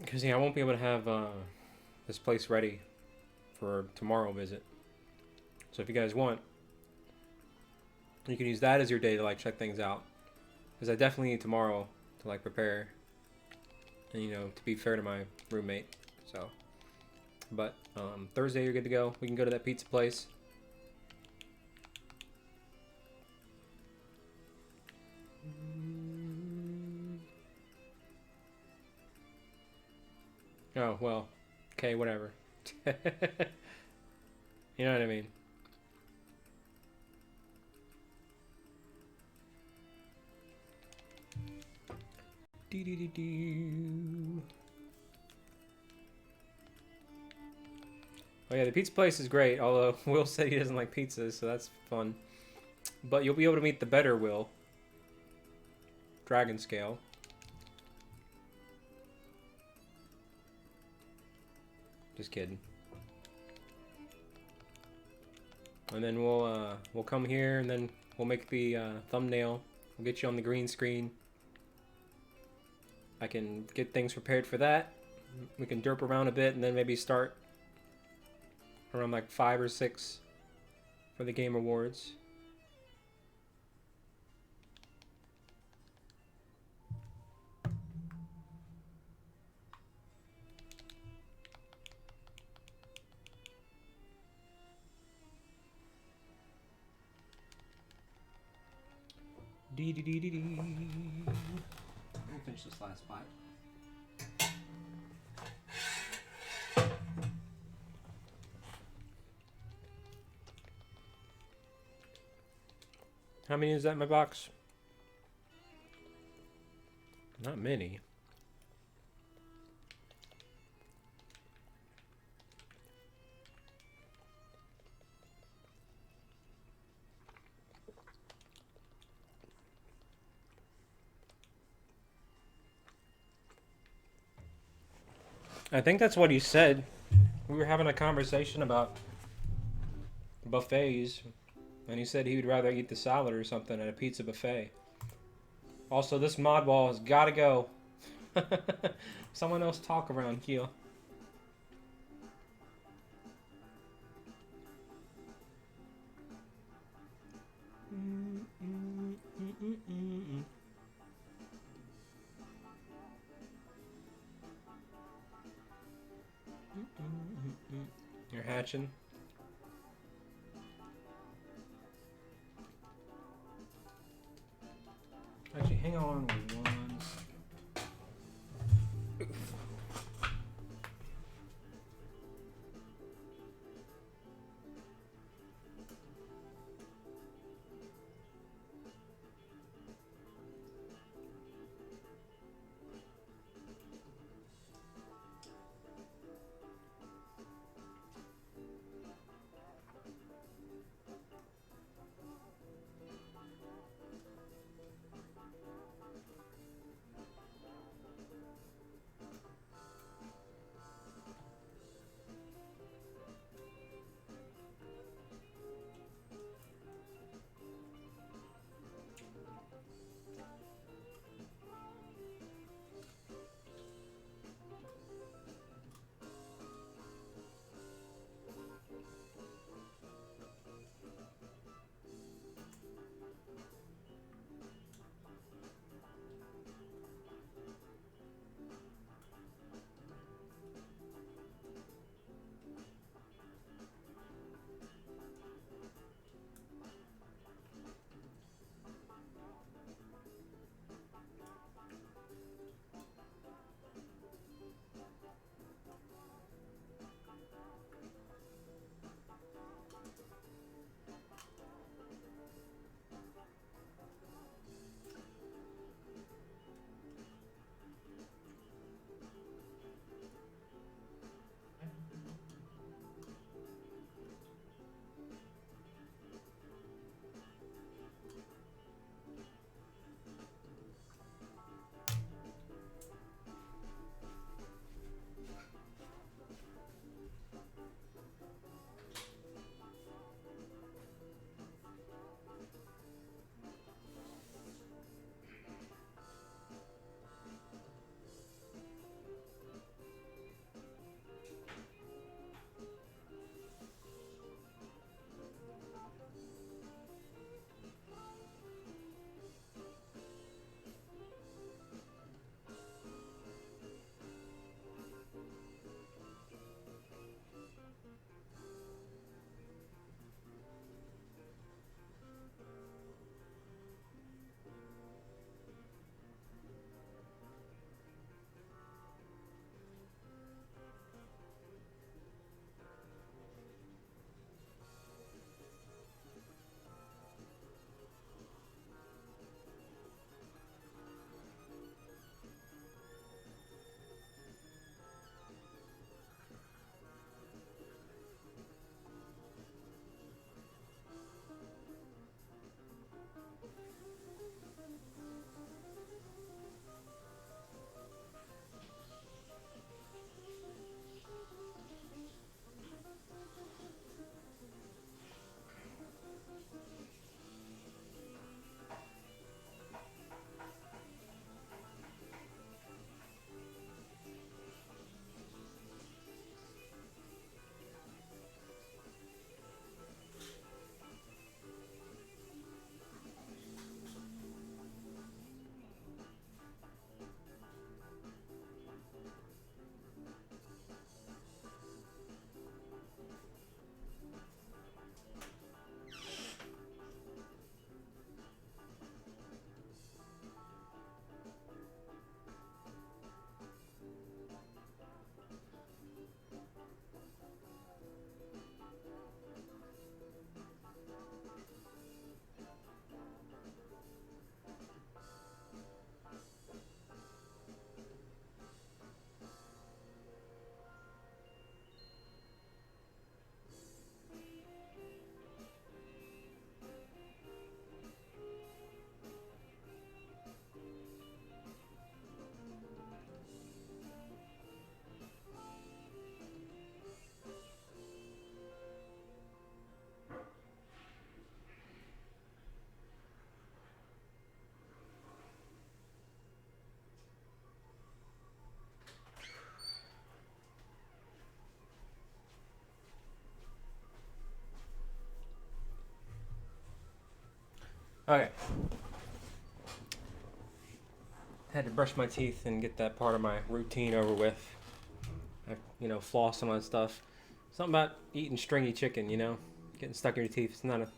Because yeah, I won't be able to have this place ready for tomorrow visit. So if you guys want, You can use that as your day to like check things out. Because I definitely need tomorrow to like prepare. And you know, to be fair to my roommate. So, but Thursday you're good to go. We can go to that pizza place. Oh, well. Okay, whatever. You know what I mean? Oh yeah, the pizza place is great, although Will said he doesn't like pizzas, so that's fun. But you'll be able to meet the better Will. Dragon scale. Just kidding. And then we'll come here and then we'll make the thumbnail. We'll get you on the green screen. I can get things prepared for that. We can derp around a bit and then maybe start around like 5 or 6 for the Game Awards. We'll finish this last bite. How many is that in my box? Not many. I think that's what he said. We were having a conversation about buffets, and he said he would rather eat the salad or something at a pizza buffet. Also, this mod wall has got to go. Someone else talk around here. You're hatching. Actually, hang on 1 second. Okay. Had to brush my teeth and get that part of my routine over with. You know, floss and all that stuff. Something about eating stringy chicken, you know, getting stuck in your teeth. It's not a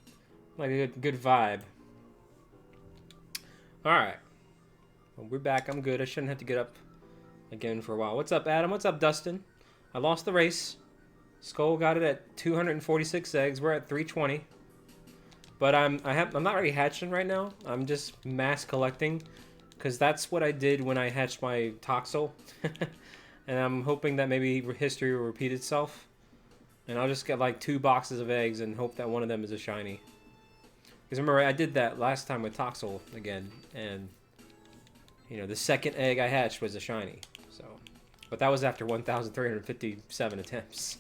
good vibe. All right. Well, we're back. I'm good. I shouldn't have to get up again for a while. What's up, Adam? What's up, Dustin? I lost the race. Skull got it at 246 eggs. We're at 320. But I'm not really hatching right now. I'm just mass collecting, because that's what I did when I hatched my Toxel. And I'm hoping that maybe history will repeat itself. And I'll just get like 2 boxes of eggs and hope that one of them is a shiny. Because remember, I did that last time with Toxel again, and you know, the second egg I hatched was a shiny. So, but that was after 1,357 attempts.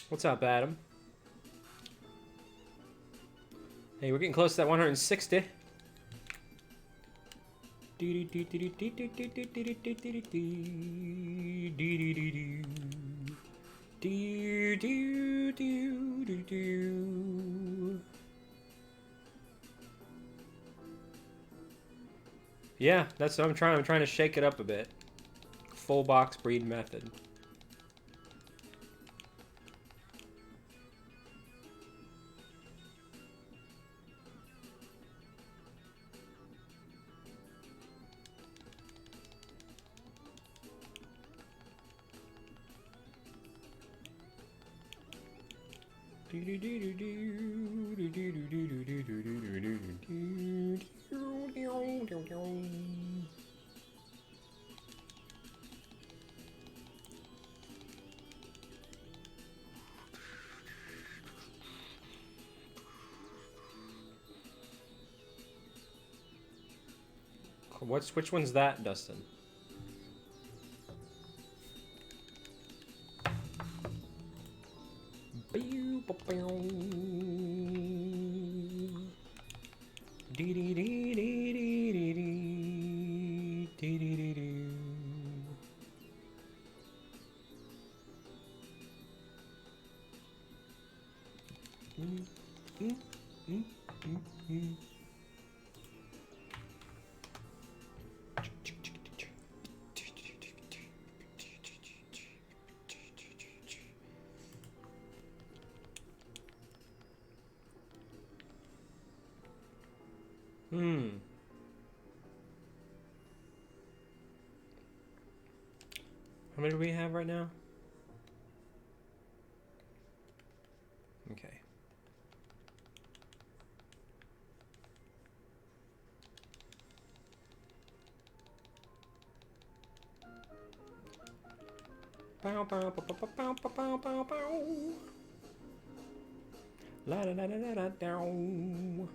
What's up, Adam? Hey, we're getting close to that 160. Yeah, that's what I'm trying. I'm trying to shake it up a bit. Full box breed method. Which one's that, Dustin? How many do we have right now? Okay. Bow, bow, bow, bow, bow, bow, bow, bow. La da da da da da down.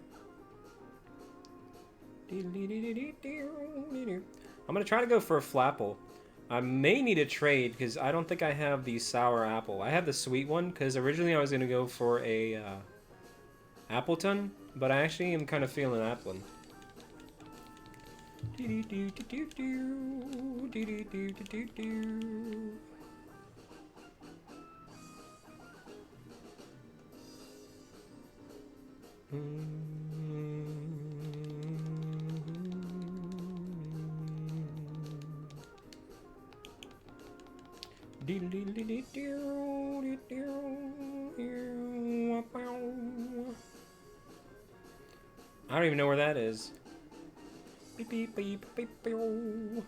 I'm gonna try to go for a Flapple. I may need a trade because I don't think I have the sour apple. I have the sweet one because originally I was gonna go for a Appleton, but I actually am kind of feeling Applin. I don't even know where that is. Beep, beep, beep, beep, beep.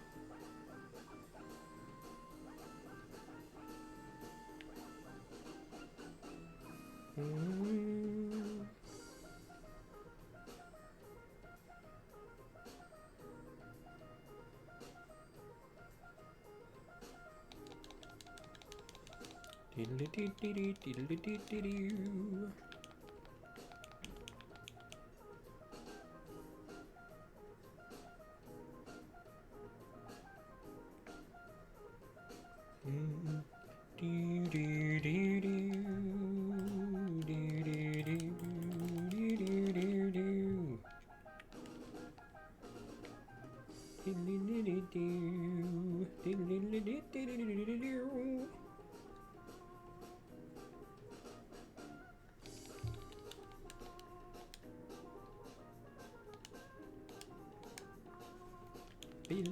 You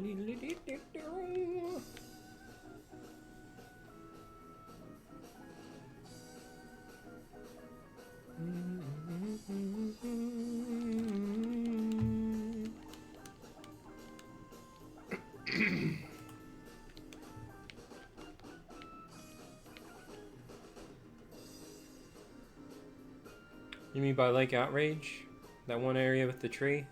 mean by Lake Outrage? That one area with the tree?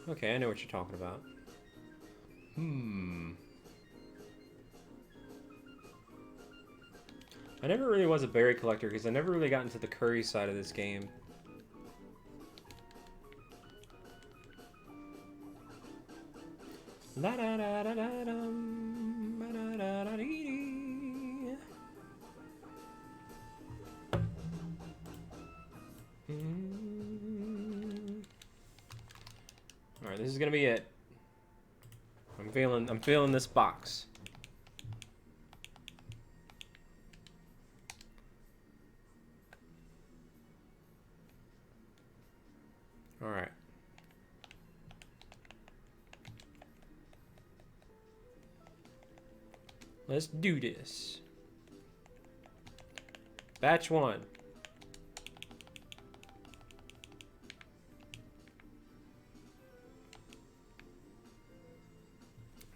Okay, I know what you're talking about. I never really was a berry collector because I never really got into the curry side of this game. La da da da da dum, ba da da da dee dee. All right, this is gonna be it. I'm feeling this box. All right. Let's do this. Batch 1.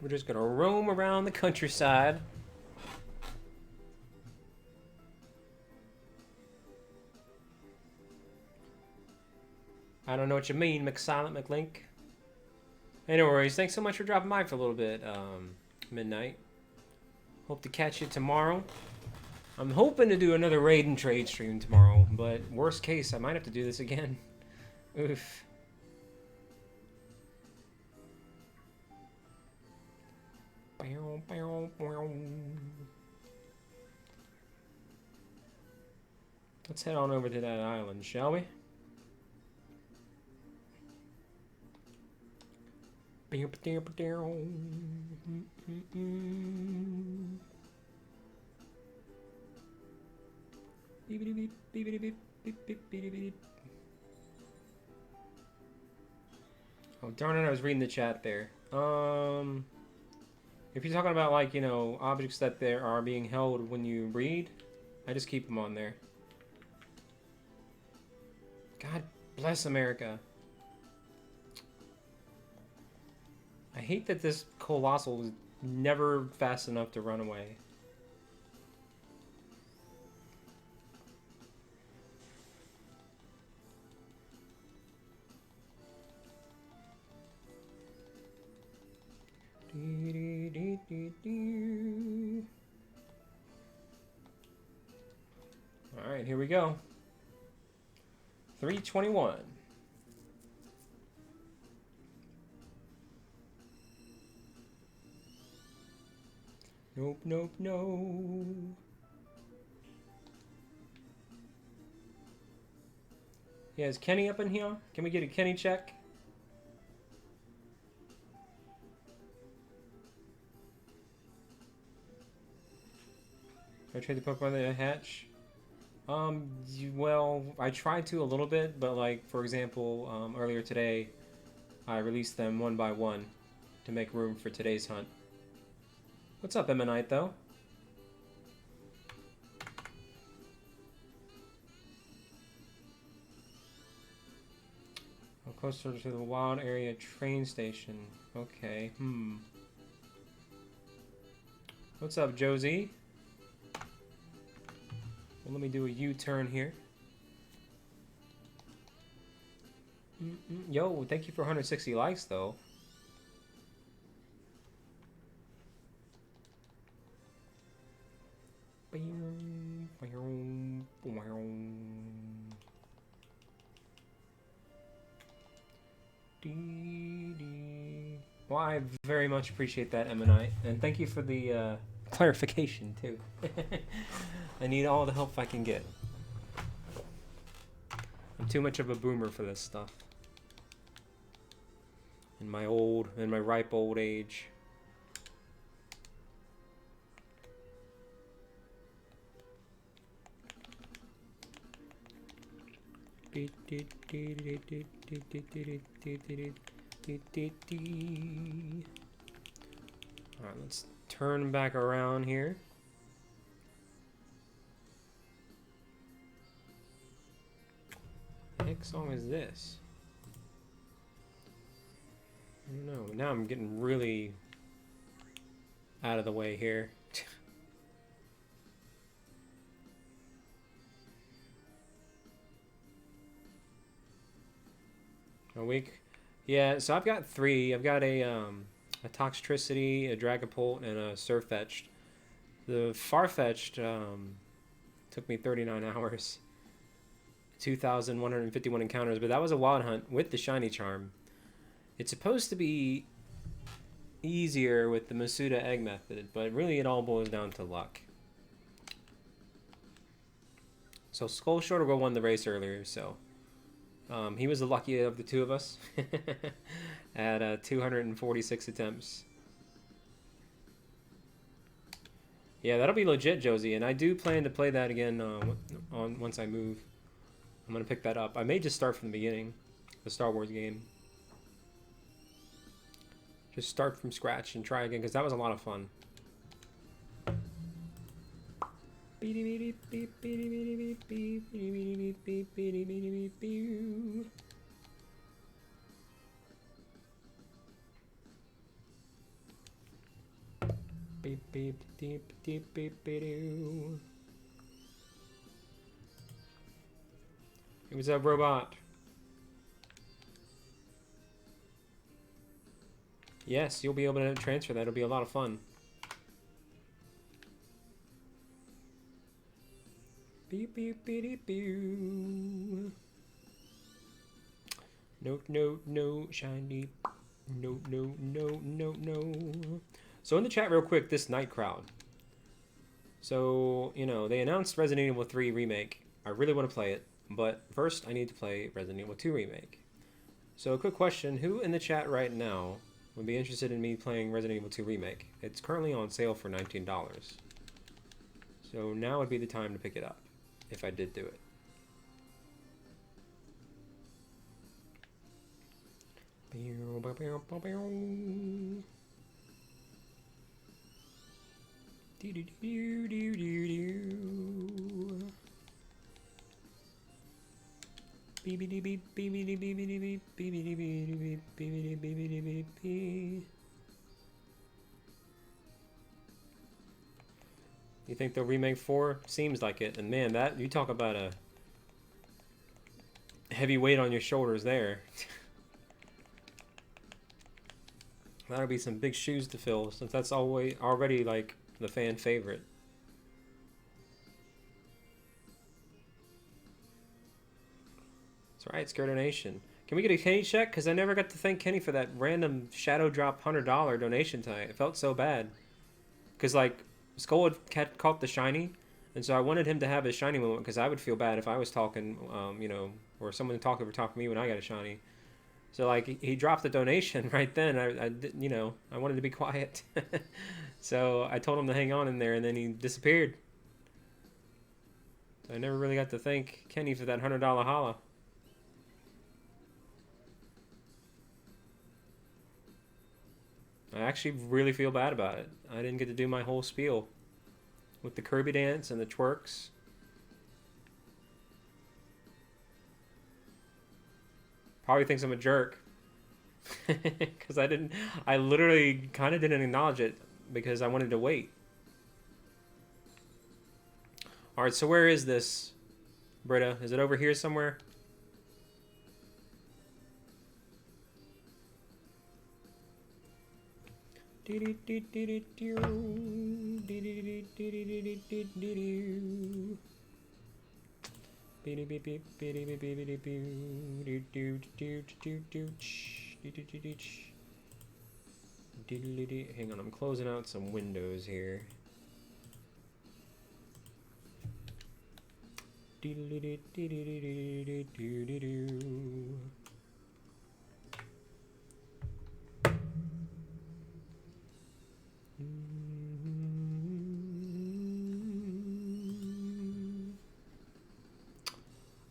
We're just gonna roam around the countryside. I don't know what you mean, McSilent McLink. Hey, no worries. Thanks so much for dropping by for a little bit, Midnight. Hope to catch you tomorrow. I'm hoping to do another raid and trade stream tomorrow, but worst case, I might have to do this again. Oof. Let's head on over to that island, shall we? Oh darn it, I was reading the chat there. If you're talking about, like, you know, objects that there are being held when you read, I just keep them on there. God bless America. I hate that this colossal is never fast enough to run away. All right, here we go. 321. Nope, nope, no. Yeah, is Kenny up in here? Can we get a Kenny check? I tried to put by the hatch. Well, I tried to a little bit, but like, for example, earlier today, I released them one by one to make room for today's hunt. What's up, Emanite, though? I'm closer to the wild area train station. Okay, What's up, Josie? Well, let me do a U-turn here. Yo, thank you for 160 likes, though. Well, I very much appreciate that, Emanite, and thank you for the clarification, too. I need all the help I can get. I'm too much of a boomer for this stuff. In my ripe old age. Alright, let's turn back around here. What the heck song is this? I don't know. Now I'm getting really out of the way here. A week? Yeah, so I've got 3. I've got a Toxtricity, a Dragapult, and a Surfetched. The Farfetched took me 39 hours. 2,151 encounters, but that was a wild hunt with the Shiny Charm. It's supposed to be easier with the Masuda Egg Method, but really it all boils down to luck. So SkulShurtugal won the race earlier, so he was the lucky of the two of us at 246 attempts. Yeah, that'll be legit, Josie, and I do plan to play that again once I move. I'm gonna pick that up. I may just start from the beginning, the Star Wars game. Just start from scratch and try again, because that was a lot of fun. What's up, robot? Yes, you'll be able to transfer that. It'll be a lot of fun. Beep, beep, beep, beep. No, no, no, shiny. No, no, no, no, no. So in the chat real quick, this Night Crowd. So, you know, they announced Resident Evil 3 Remake. I really want to play it, but first I need to play Resident Evil 2 Remake. So a quick question, who in the chat right now would be interested in me playing Resident Evil 2 Remake? It's currently on sale for $19. So now would be the time to pick it up, if I did do it. You think they'll remake 4? Seems like it. And man, that you talk about a heavy weight on your shoulders there. That'll be some big shoes to fill, since that's already like the fan favorite. That's right, Scare Donation. Can we get a Kenny check? Because I never got to thank Kenny for that random shadow drop $100 donation tonight. It felt so bad. Because like Skull had caught the shiny, and so I wanted him to have his shiny moment, because I would feel bad if I was talking, you know, or someone talking over top of me when I got a shiny. So like he dropped the donation right then. I you know, I wanted to be quiet. So I told him to hang on in there, and then he disappeared. So I never really got to thank Kenny for that $100 holla. I actually really feel bad about it. I didn't get to do my whole spiel with the Kirby dance and the twerks. Probably thinks I'm a jerk. Because I literally kind of didn't acknowledge it because I wanted to wait. Alright, so where is this, Britta? Is it over here somewhere? Hang on, I'm closing out some windows here.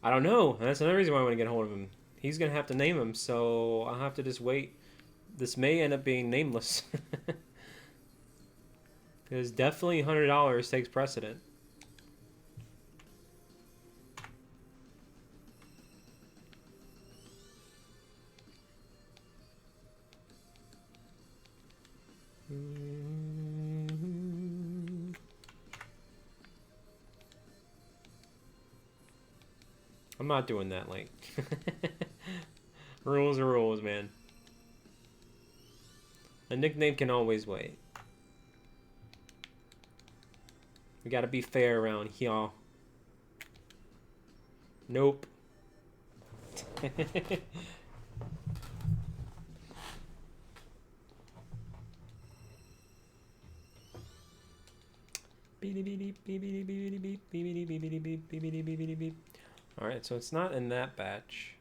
I don't know. That's another reason why I want to get a hold of him. He's gonna have to name him, so I'll have to just wait. This may end up being nameless. Because definitely $100 takes precedent. I'm not doing that, Link. Rules are rules, man. A nickname can always wait. We gotta be fair around here. Nope. Alright, so it's not in that batch.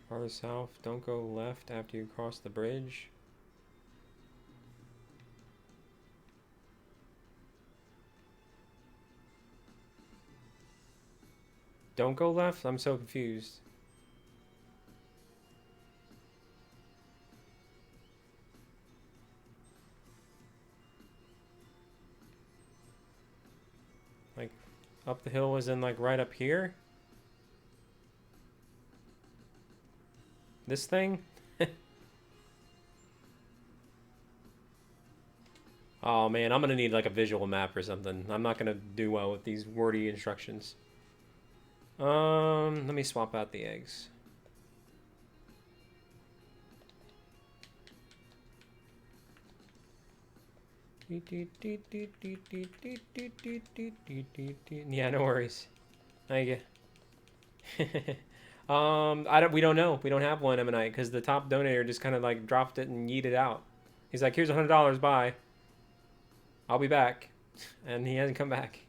Farther south, don't go left after you cross the bridge. Don't go left? I'm so confused. Like, up the hill is in, like, right up here? This thing? Oh man, I'm gonna need like a visual map or something. I'm not gonna do well with these wordy instructions. Let me swap out the eggs. Yeah, no worries. Thank you. We don't know. We don't have one Emanite because the top donator just kind of like dropped it and yeeted out. He's like, "Here's $100. Bye. I'll be back," and he hasn't come back.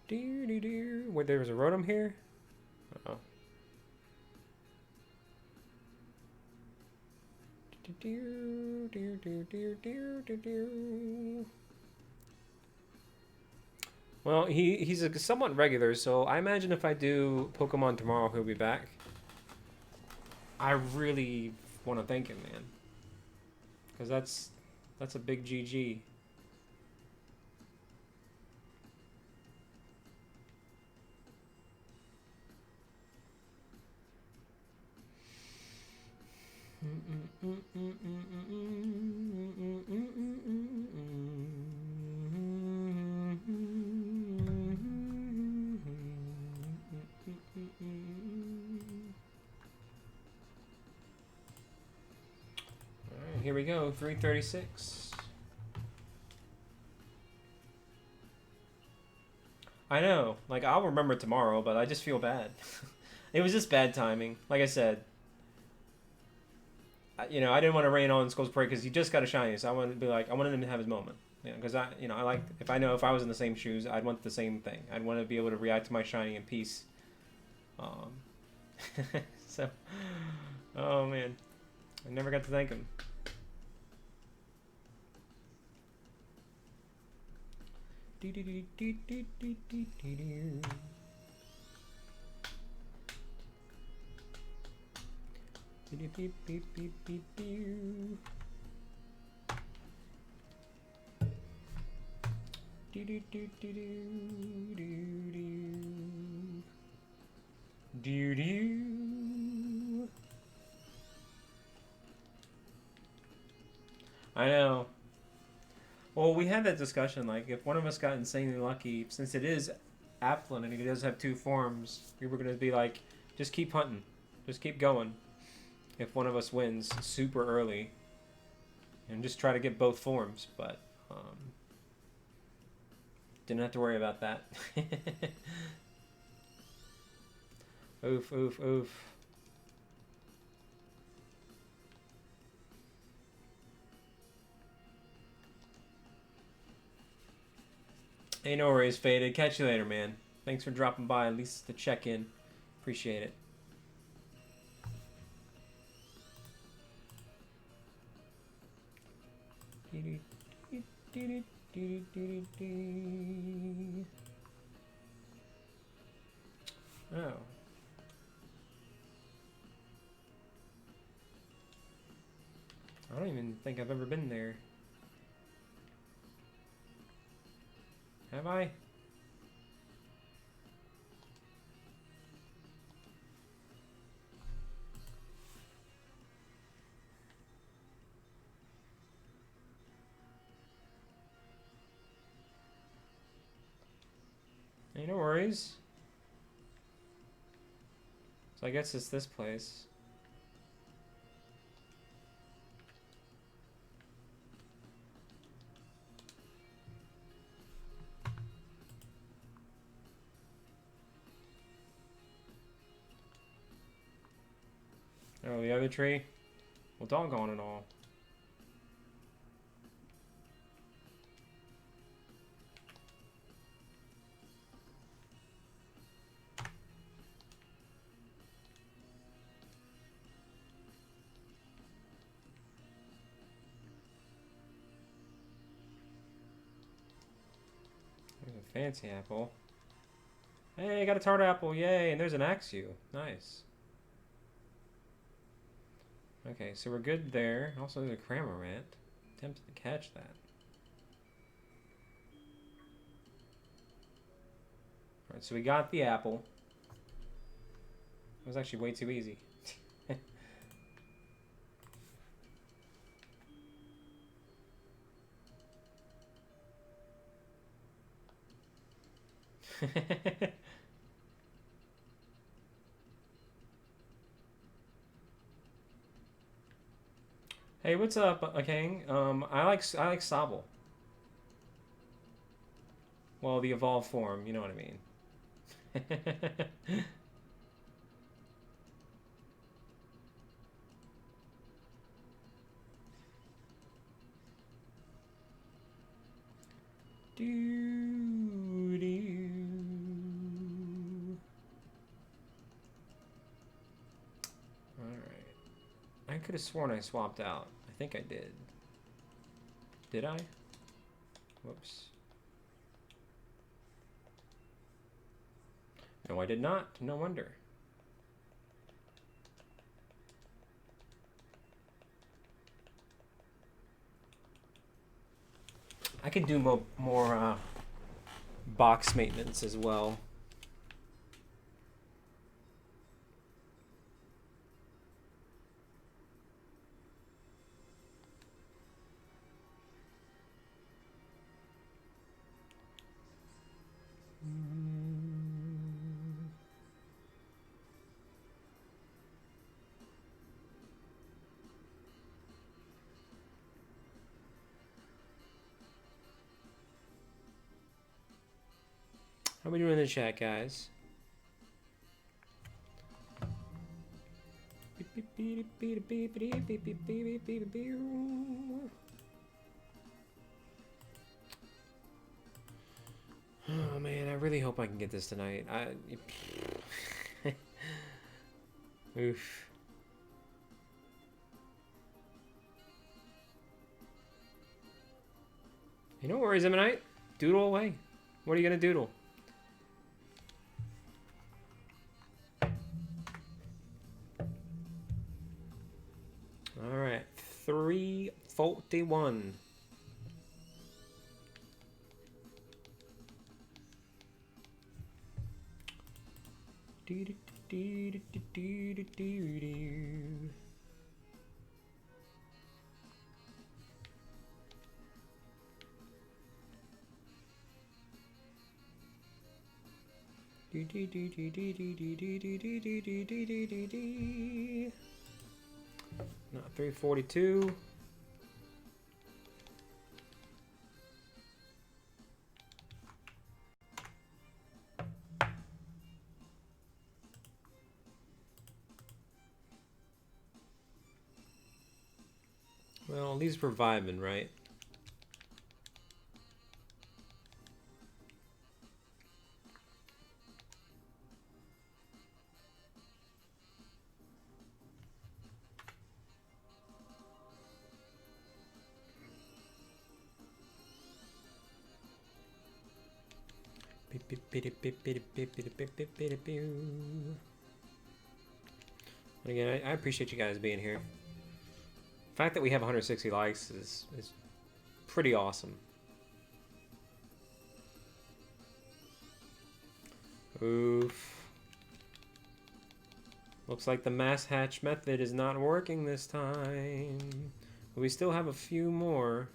Wait, there was a rotom here. Uh oh. Well, he's a somewhat regular, so I imagine if I do Pokemon tomorrow, he'll be back. I really want to thank him, man, because that's a big GG. Alright, here we go, 336. I know, like, I'll remember tomorrow, but I just feel bad. It was just bad timing. Like I said, you know, I didn't want to rain on Skull's Parade because he just got a shiny, so I wanted to be like, I wanted him to have his moment. You know, because I like, if I was in the same shoes, I'd want the same thing. I'd want to be able to react to my shiny in peace. So, oh man, I never got to thank him. I know. Well, we had that discussion, like, if one of us got insanely lucky, since it is Applin and he does have 2 forms, we were going to be like, just keep hunting. Just keep going. If one of us wins super early. And just try to get both forms, but, didn't have to worry about that. Oof, oof, oof. Ain't no worries, Faded. Catch you later, man. Thanks for dropping by, at least to check in. Appreciate it. Oh. I don't even think I've ever been there. Have I? Hey, no worries. So I guess it's this place. Oh, the other tree? Well, doggone it all. There's a fancy apple. Hey, I got a tart apple, yay! And there's an Axew. Nice. Okay, so we're good there. Also, there's a Cramorant. Tempted to catch that. Alright, so we got the apple. It was actually way too easy. Hey, what's up, King? I like Sobble. Well, the evolved form, you know what I mean. Alright. I could have sworn I swapped out. I think I did. Did I? Whoops. No, I did not. No wonder. I could do more box maintenance as well. How are we doing in the chat, guys? Oh man, I really hope I can get this tonight. Oof. Hey, no worries, Emanite. Doodle away. What are you gonna doodle? Alright, 341. Not 342. Well, these are for vibing, right? And again, I appreciate you guys being here. The fact that we have 160 likes is pretty awesome. Oof. Looks like the mass hatch method is not working this time. But we still have a few more.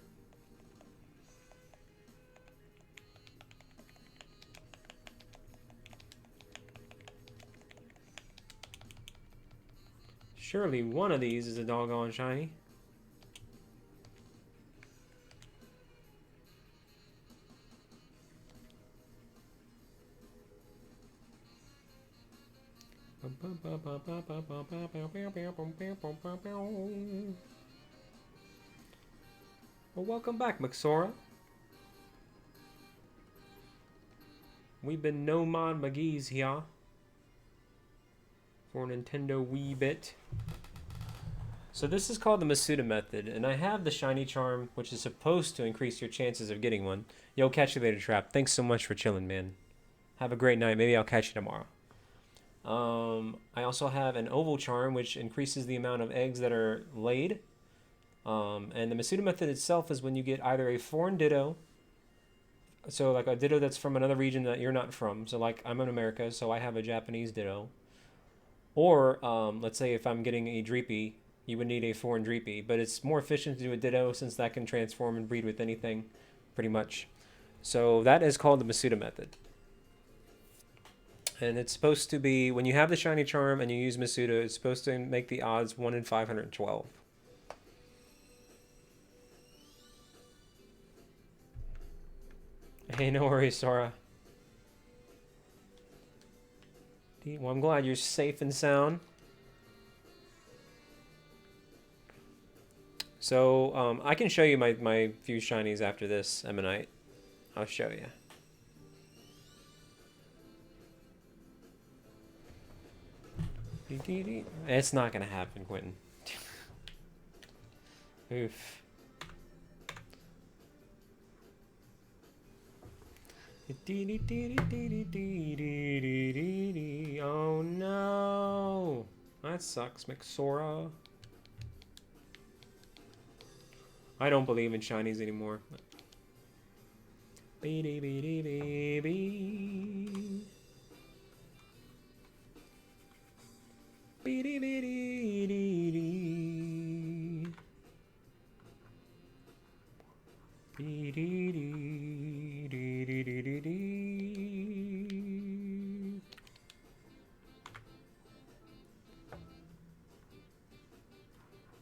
Surely one of these is a doggone shiny. Well, welcome back, Maxora. We've been No Mod McGee's here for Nintendo Wii Bit. So this is called the Masuda Method, and I have the Shiny Charm, which is supposed to increase your chances of getting one. Yo, catch you later, Trap. Thanks so much for chilling, man. Have a great night. Maybe I'll catch you tomorrow. I also have an Oval Charm, which increases the amount of eggs that are laid. And the Masuda Method itself is when you get either a foreign Ditto, so like a Ditto that's from another region that you're not from. So like I'm in America, so I have a Japanese Ditto. Or let's say if I'm getting a Dreepy, you would need a foreign Dreepy. But it's more efficient to do a Ditto since that can transform and breed with anything, pretty much. So that is called the Masuda Method. And it's supposed to be, when you have the Shiny Charm and you use Masuda, it's supposed to make the odds 1 in 512. Hey, no worries, Sora. Well, I'm glad you're safe and sound. So, I can show you my few shinies after this, Emanite. I'll show you. It's not gonna happen, Quentin. Oof. Oh no! That sucks, Maxora. I don't believe in shinies anymore.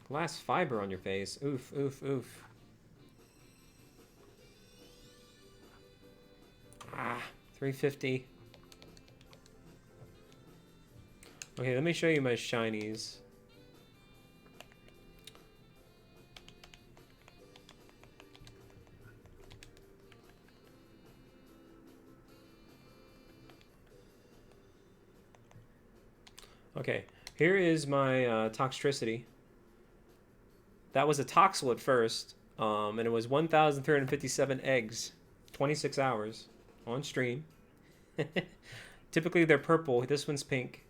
Glass fiber on your face. Oof, oof, oof. Ah, 350. Okay, let me show you my shinies. Okay, here is my Toxtricity. That was a Toxel at first, and it was 1,357 eggs, 26 hours on stream. Typically they're purple. This one's pink.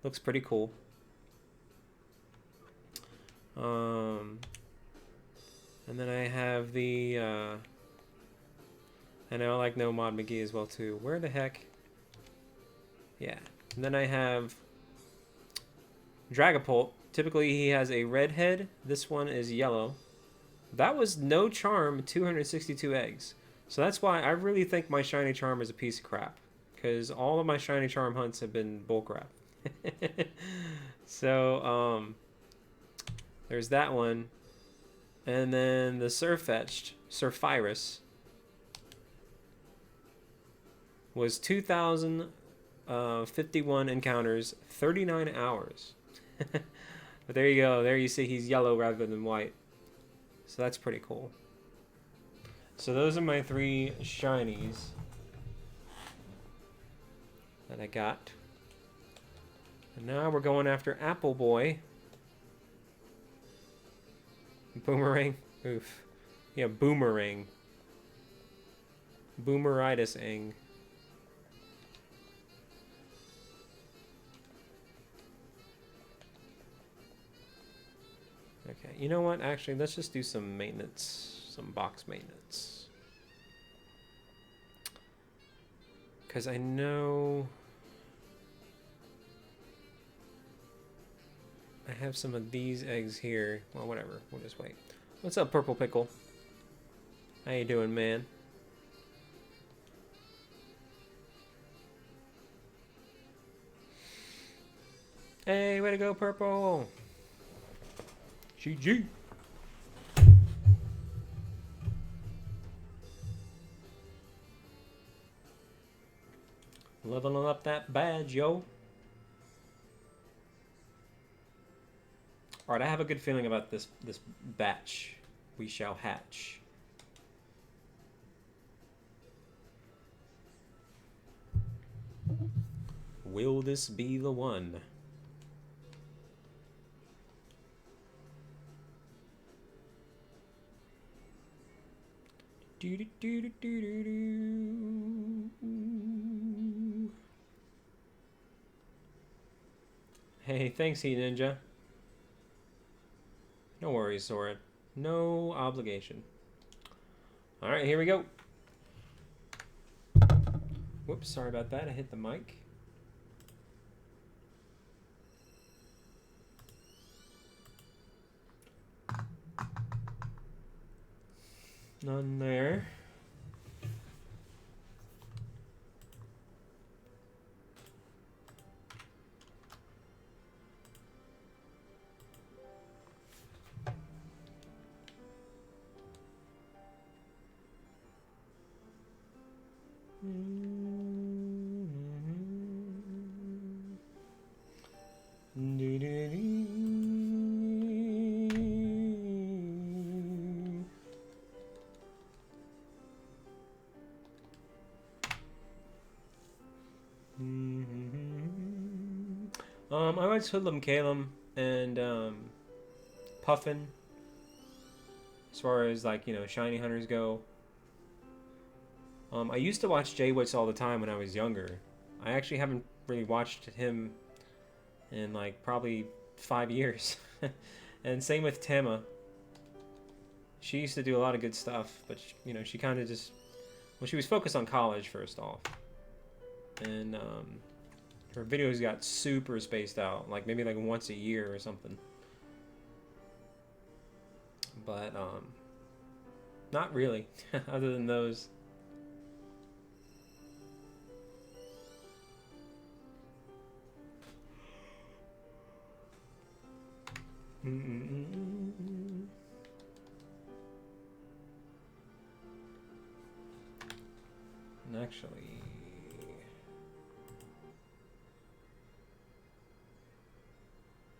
Looks pretty cool. And then I have the and I like No Mod McGee as well too. Where the heck? Yeah. And then I have Dragapult. Typically he has a red head. This one is yellow. That was no charm, 262 eggs. So that's why I really think my shiny charm is a piece of crap, because all of my shiny charm hunts have been bullcrap. So there's that one, and then the Surfetched Surfirus was 2,051 encounters, 39 hours. But there you go. There you see he's yellow rather than white. So that's pretty cool. So those are my 3 shinies that I got. And now we're going after Apple Boy. Boomerang. Oof. Yeah, Boomerang. Boomeritis-ing. Okay, you know what? Actually, let's just do some maintenance, some box maintenance. Because I know I have some of these eggs here. Well, whatever. We'll just wait. What's up, Purple Pickle? How you doing, man? Hey, way to go, Purple! GG! Leveling up that badge, yo. Alright, I have a good feeling about this batch. We shall hatch. Will this be the one? Do do do do do do do. Hey, thanks, Heat Ninja. No worries, Sora. No obligation. Alright, here we go. Whoops, sorry about that. I hit the mic. None there. I went Hoodlum Calum and Puffin as far as, like, you know, shiny hunters go. I used to watch Jay Witz all the time when I was younger. I actually haven't really watched him in, like, probably 5 years. And same with Tama. She used to do a lot of good stuff, but, you know, she kind of just... Well, she was focused on college, first off. And, her videos got super spaced out, like maybe like once a year or something. But, not really, other than those. And actually...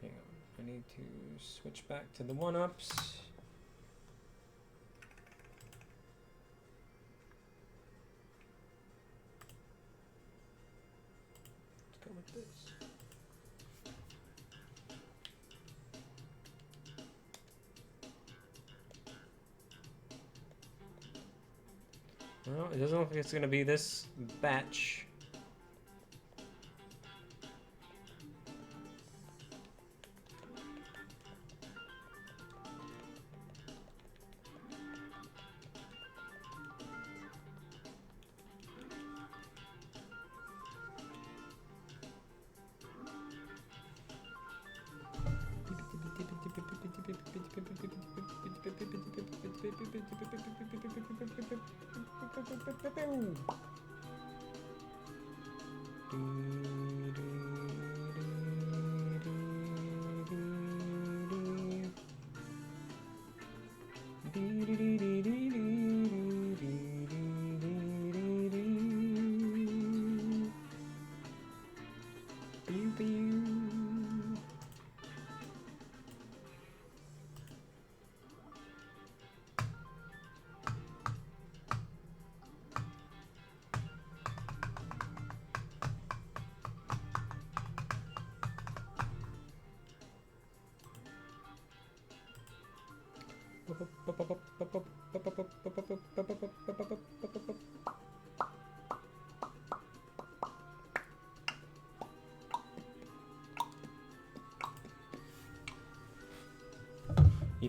Hang on, I need to switch back to the 1-ups. Let's go with this. Well, it doesn't look like it's going to be this batch.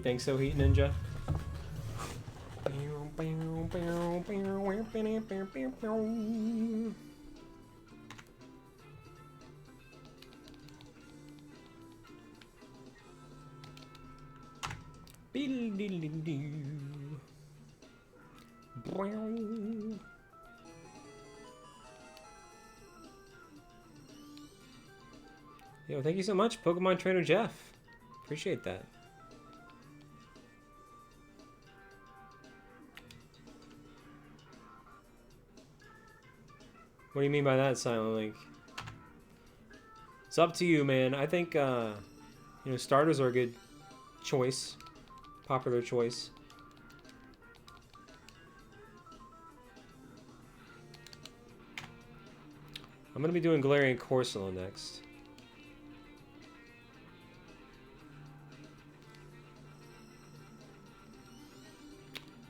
think so, Heat Ninja? Yo, thank you so much, Pokemon Trainer Jeff. Appreciate that. What do you mean by that, Silent Link? It's up to you, man. I think, you know, starters are a good choice. Popular choice. I'm going to be doing Galarian Corsola next.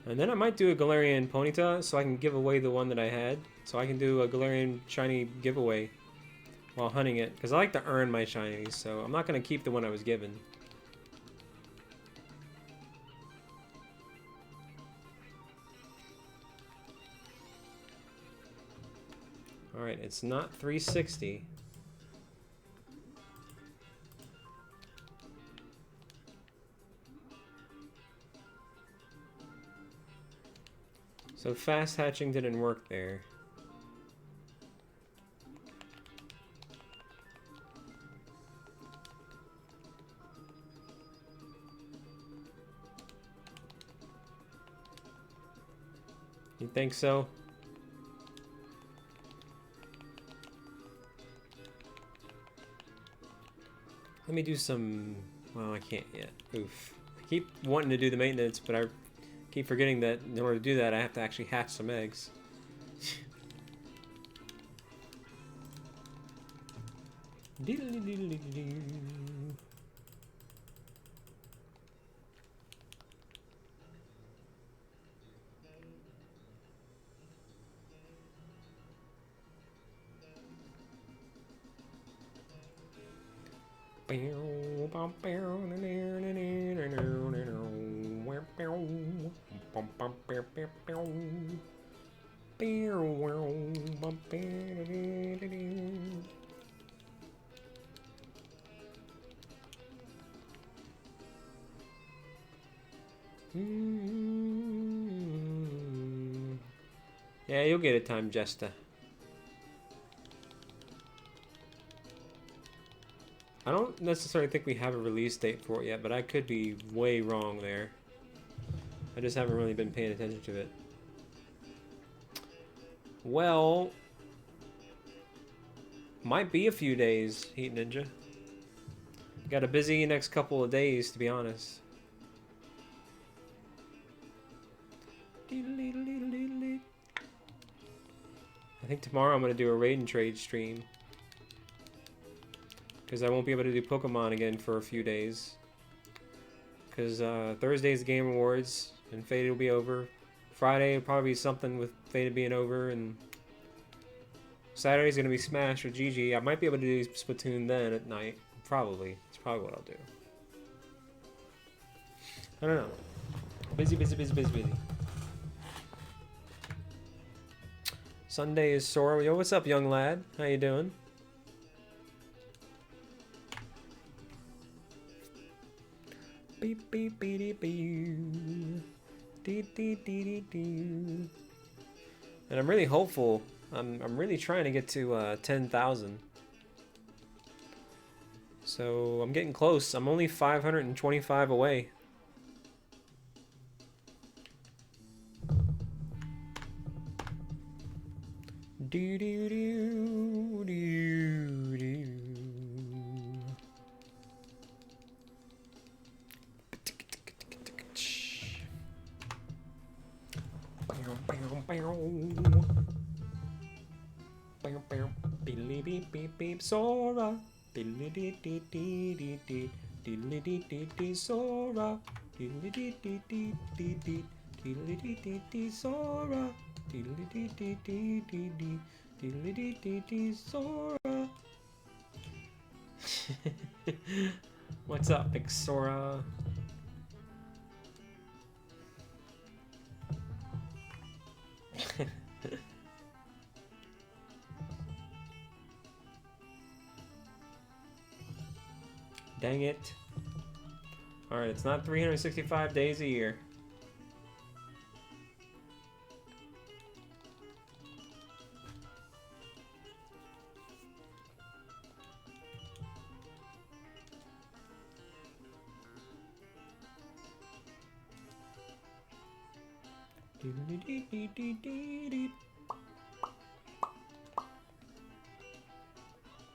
And then I might do a Galarian Ponyta so I can give away the one that I had. So I can do a Galarian shiny giveaway while hunting it. Because I like to earn my shinies, so I'm not going to keep the one I was given. Alright, it's not 360. So fast hatching didn't work there. You think so? Let me do some... Well, I can't yet. Oof. I keep wanting to do the maintenance, but I keep forgetting that in order to do that, I have to actually hatch some eggs. Yeah, you'll get it time, Jesta. I don't necessarily think we have a release date for it yet, but I could be way wrong there. I just haven't really been paying attention to it. Well, might be a few days, Heat Ninja. Got a busy next couple of days, to be honest. I think tomorrow I'm going to do a raid and trade stream. Because I won't be able to do Pokemon again for a few days. Because Thursday's Game Awards, and Faded will be over. Friday will probably be something with Faded being over, and Saturday's going to be Smash with Gigi. I might be able to do Splatoon then at night. Probably. It's probably what I'll do. I don't know. Busy. Sunday is Sora. Yo, what's up, young lad? How you doing? Beep beep beep beep. Dee dee dee dee. And I'm really hopeful. I'm really trying to get to 10,000. So I'm getting close. I'm only 525 away. Do do do do do. Beep beep beep beep Sora. Dilly dee dee dee dee dee. Dilly dee dee dee Sora. Dilly dee dee dee dee dee. Dilly dee dee dee Sora. Dilly dee dee dee dee dee. Dilly dee dee dee Sora. What's up, big Sora? Dang it. Alright, it's not 365 days a year.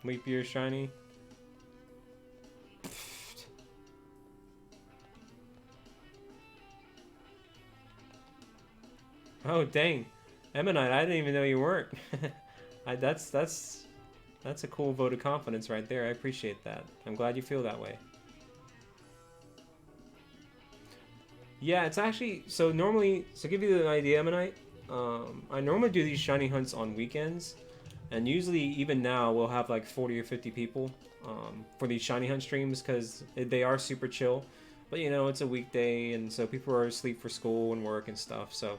Leap year shiny. Oh dang, Emanite, I didn't even know you weren't. That's a cool vote of confidence right there. I appreciate that. I'm glad you feel that way. Yeah, it's actually so normally. So give you an idea, Emanite. I normally do these shiny hunts on weekends, and usually even now we'll have like 40 or 50 people for these shiny hunt streams because they are super chill. But you know, it's a weekday, and so people are asleep for school and work and stuff. So,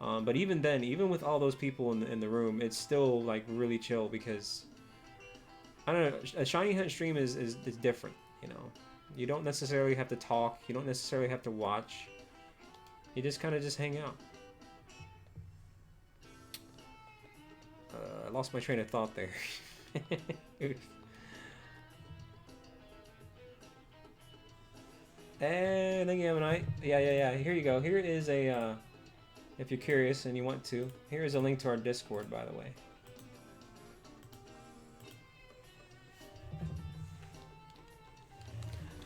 but even then, even with all those people in the room, it's still like really chill because I don't know. A shiny hunt stream is different. You know, you don't necessarily have to talk. You don't necessarily have to watch. You just kind of just hang out. I lost my train of thought there. And then yeah. Here you go. Here is a, if you're curious and you want to, here is a link to our Discord, by the way.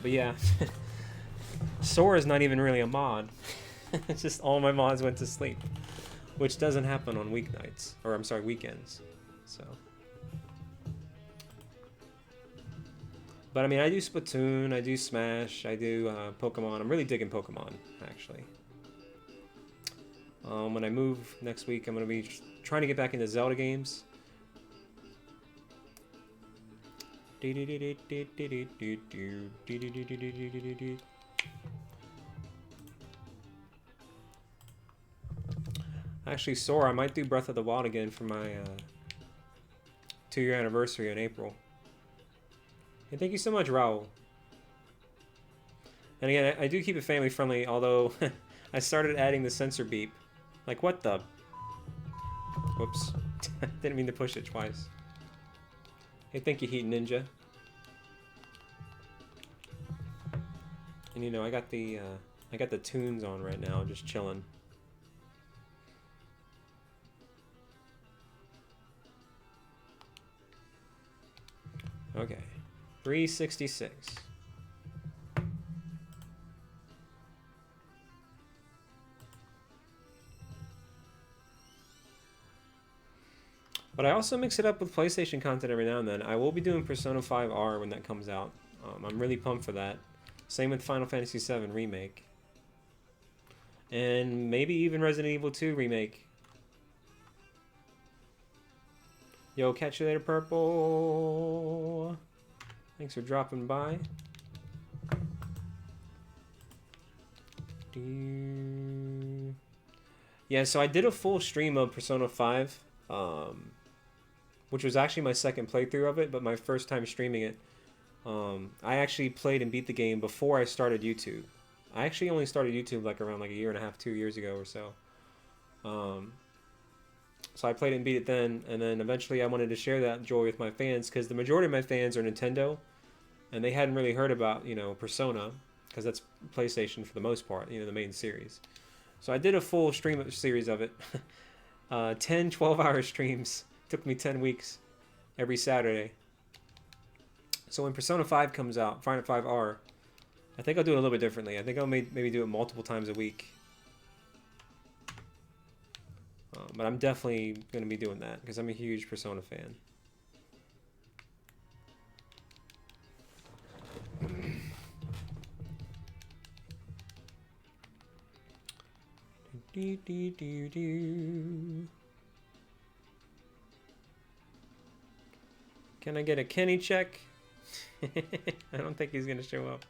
But yeah, Sora is not even really a mod. It's just all my mods went to sleep, which doesn't happen on weeknights, or I'm sorry, weekends. So, but I mean, I do Splatoon, I do Smash, I do Pokemon. I'm really digging Pokemon, actually. When I move next week, I'm gonna be trying to get back into Zelda games. Actually, Sora, I might do Breath of the Wild again for my 2-year anniversary in April. Hey, thank you so much, Raul. And again, I do keep it family friendly, although I started adding the sensor beep. Like, what the? Whoops. Didn't mean to push it twice. Hey, thank you, Heat Ninja. And you know, I got the tunes on right now, just chilling. Okay, 366. But I also mix it up with PlayStation content every now and then. I will be doing Persona 5R when that comes out. I'm really pumped for that. Same with Final Fantasy VII Remake. And maybe even Resident Evil 2 Remake. Yo, catch you later, Purple. Thanks for dropping by. Yeah, so I did a full stream of Persona 5, which was actually my second playthrough of it, but my first time streaming it. I actually played and beat the game before I started YouTube. I actually only started YouTube like around like a year and a half, 2 years ago or so. So I played it and beat it then, and then eventually I wanted to share that joy with my fans because the majority of my fans are Nintendo, and they hadn't really heard about, you know, Persona, because that's PlayStation for the most part, you know, the main series. So I did a full stream series of it. 10, 12-hour streams. Took me 10 weeks every Saturday. So when Persona 5 comes out, Final 5R, I think I'll do it a little bit differently. I think I'll maybe do it multiple times a week. But I'm definitely going to be doing that because I'm a huge Persona fan. Can I get a Kenny check? I don't think he's going to show up.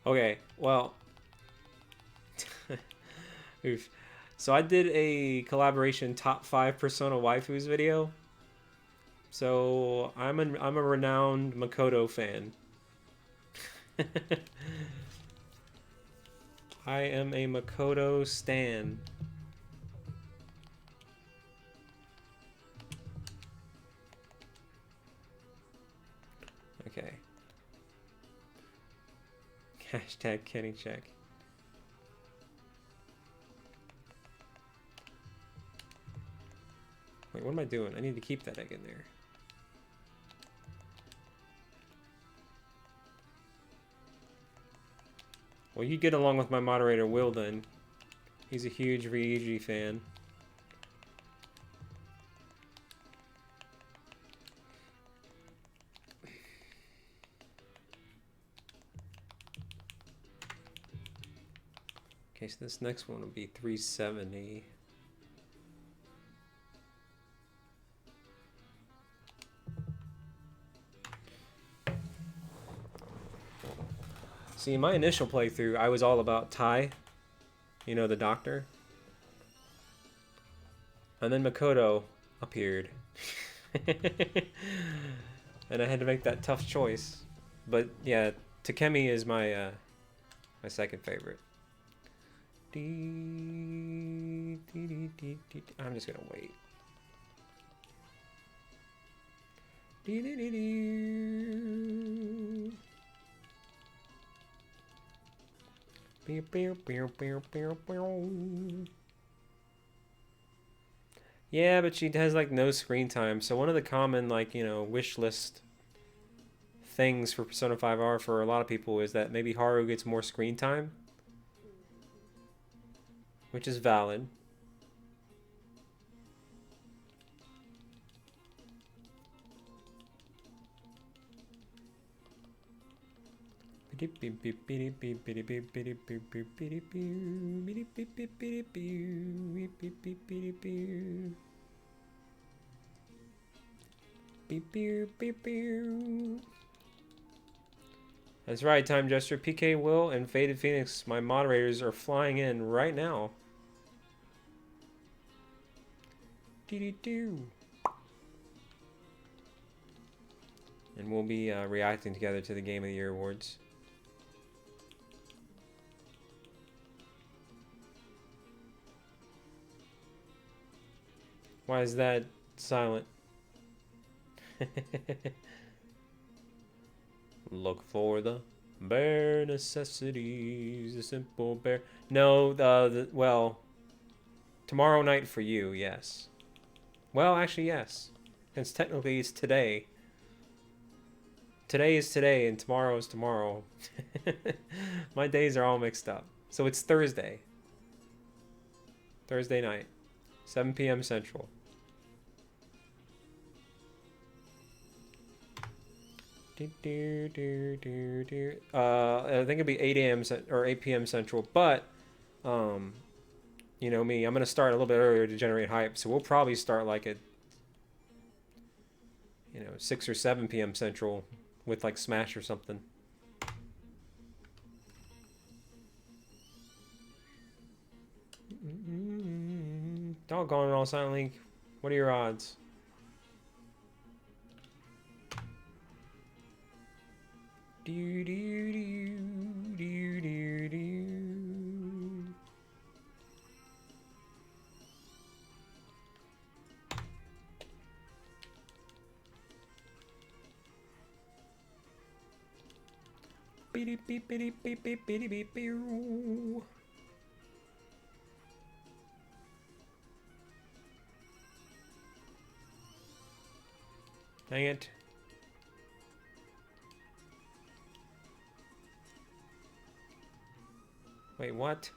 Okay, well, oof. So I did a collaboration top 5 Persona waifus video, So I'm a renowned Makoto fan. I am a Makoto stan. Okay. Hashtag Kenny check. Wait, what am I doing? I need to keep that egg in there. Well, you get along with my moderator, Will, then. He's a huge Ryuji fan. Okay, so this next one will be 370. See, in my initial playthrough, I was all about Tai. You know, the doctor. And then Makoto appeared. And I had to make that tough choice. But yeah, Takemi is my my second favorite. I'm just gonna wait. Yeah, but she has like no screen time. So one of the common like, you know, wish list things for Persona 5R for a lot of people is that maybe Haru gets more screen time, which is valid. That's right, Time Jester. PK Will and Faded Phoenix, my moderators, are flying in right now. And we'll be reacting together to the Game of the Year awards. Why is that silent? Look for the bare necessities, the simple bare. No, well, tomorrow night for you, yes. Well, actually, yes. Since technically it's today. Today is today and tomorrow is tomorrow. My days are all mixed up. So it's Thursday. Thursday night. 7 p.m. Central. I think it'd be 8 a.m. or 8 p.m. Central, but you know me, I'm gonna start a little bit earlier to generate hype, so we'll probably start like at 6 or 7 p.m. Central with like Smash or something. Doggone it all, Silent Link. What are your odds? Do do do do do do. Beep beep beep beep beep beep beep beep. Dang it. Wait, what?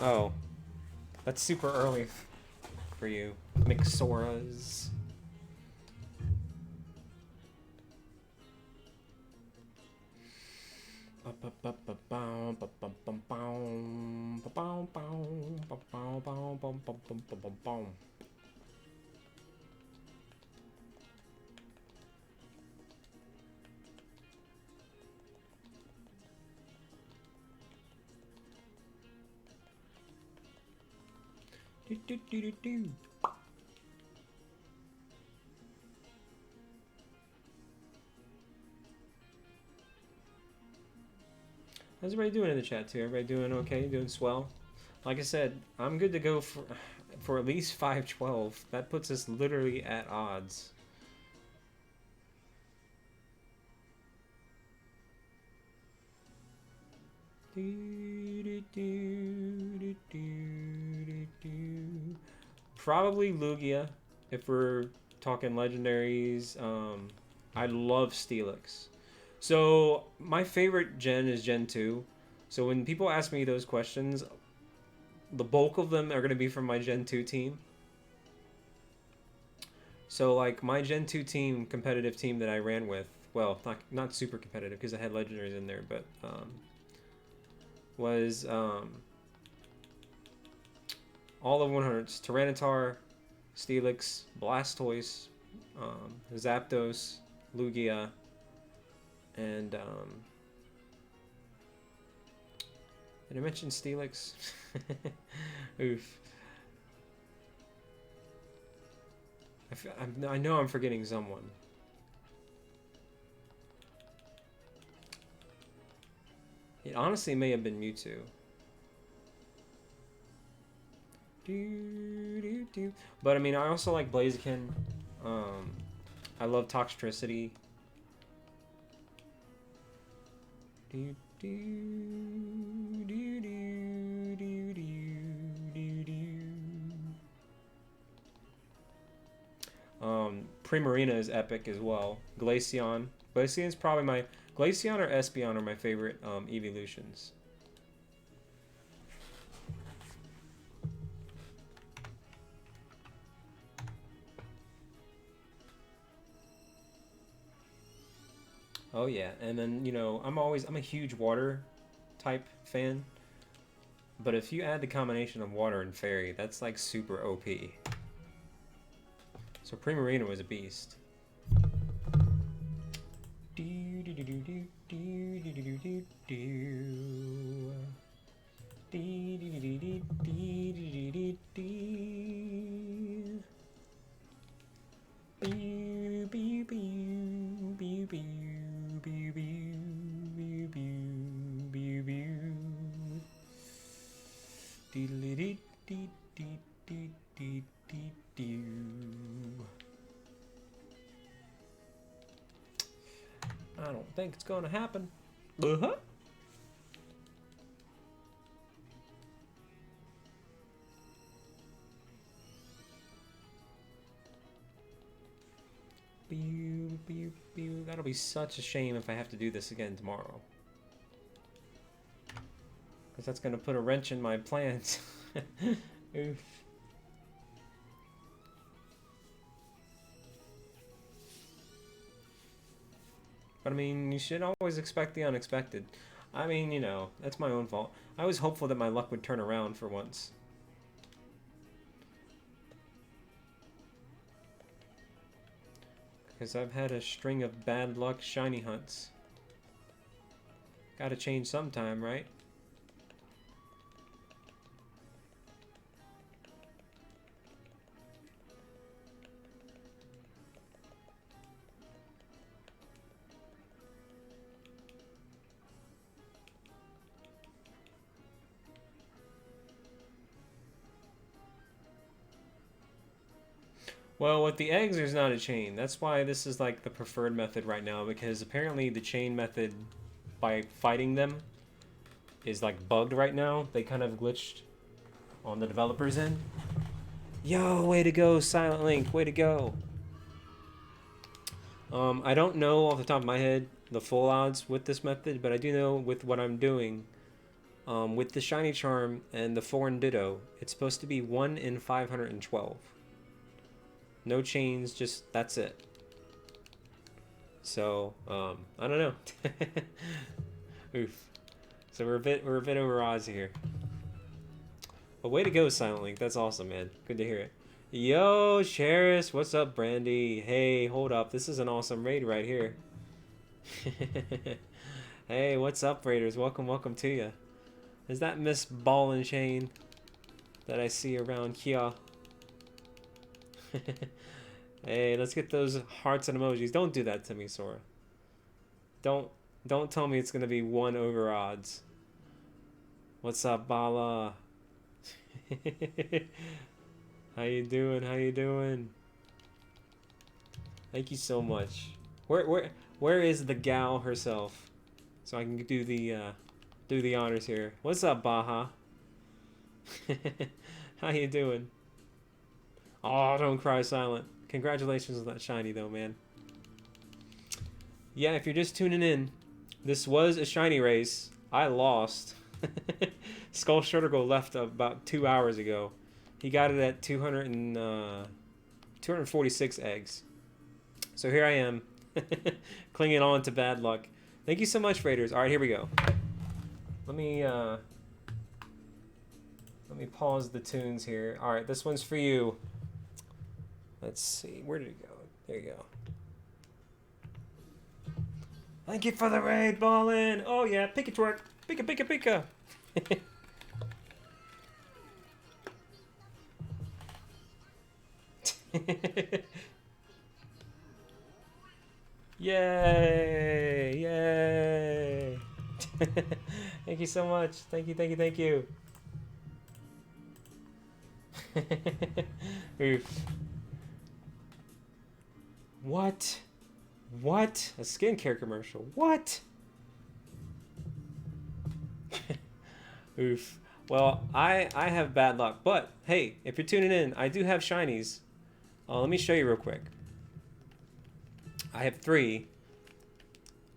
Oh. That's super early for you. Mixoras. How's everybody doing in the chat too? Everybody doing okay? Doing swell? Like I said, I'm good to go for at least 512. That puts us literally at odds. Probably Lugia, if we're talking legendaries. I love Steelix. So my favorite gen is Gen 2. So when people ask me those questions, the bulk of them are going to be from my Gen 2 team. So like my Gen 2 team, competitive team that I ran with, well, not super competitive because I had legendaries in there, but was all of 100s: Tyranitar, Steelix, Blastoise, Zapdos, Lugia, and did I mention Steelix? Oof. I know I'm forgetting someone. It honestly may have been Mewtwo. But I mean, I also like Blaziken. I love Toxtricity. Primarina is epic as well. Glaceon. Glaceon's probably my... Glaceon or Espeon are my favorite evolutions. Oh yeah, and then, you know, I'm a huge water type fan. But if you add the combination of water and fairy, that's like super OP. So Primarina was a beast. I don't think it's gonna happen. Uh-huh. That'll be such a shame if I have to do this again tomorrow. Because that's gonna put a wrench in my plans. Oof. But I mean, you should always expect the unexpected. I mean, you know, that's my own fault. I was hopeful that my luck would turn around for once. Because I've had a string of bad luck shiny hunts. Gotta change sometime, right? Well, with the eggs, there's not a chain. That's why this is like the preferred method right now, because apparently the chain method, by fighting them, is like bugged right now. They kind of glitched on the developer's end. Yo, way to go, Silent Link, way to go. I don't know off the top of my head the full odds with this method, but I do know with what I'm doing, with the Shiny Charm and the Foreign Ditto, it's supposed to be 1 in 512. No chains, just that's it. So, I don't know. Oof. So we're a bit over odds here. But way to go, Silent Link. That's awesome, man. Good to hear it. Yo, Cheris, what's up, Brandy? Hey, hold up. This is an awesome raid right here. Hey, what's up, Raiders? Welcome, welcome to you. Is that Miss Ball and Chain that I see around here? Hey, let's get those hearts and emojis. Don't do that to me, Sora. Don't tell me it's gonna be 1 over odds. What's up, Bala? How you doing? How you doing? Thank you so much. Where is the gal herself? So I can do the honors here. What's up, Baha? How you doing? Oh, don't cry silent. Congratulations on that shiny though, man. Yeah, if you're just tuning in, this was a shiny race. I lost. SkulShurtugal left about 2 hours ago. He got it at 246 eggs. So here I am, clinging on to bad luck. Thank you so much, Raiders. All right, here we go. Let me pause the tunes here. All right, this one's for you. Let's see, where did it go? There you go. Thank you for the raid, Ballin. Oh yeah, pika twerk, pika pika pika. Yay! Yay! Thank you so much. Thank you, thank you, thank you. Oof. What? What? A skincare commercial. What? Oof. Well, I have bad luck, but hey, if you're tuning in, I do have shinies. Let me show you real quick. I have 3.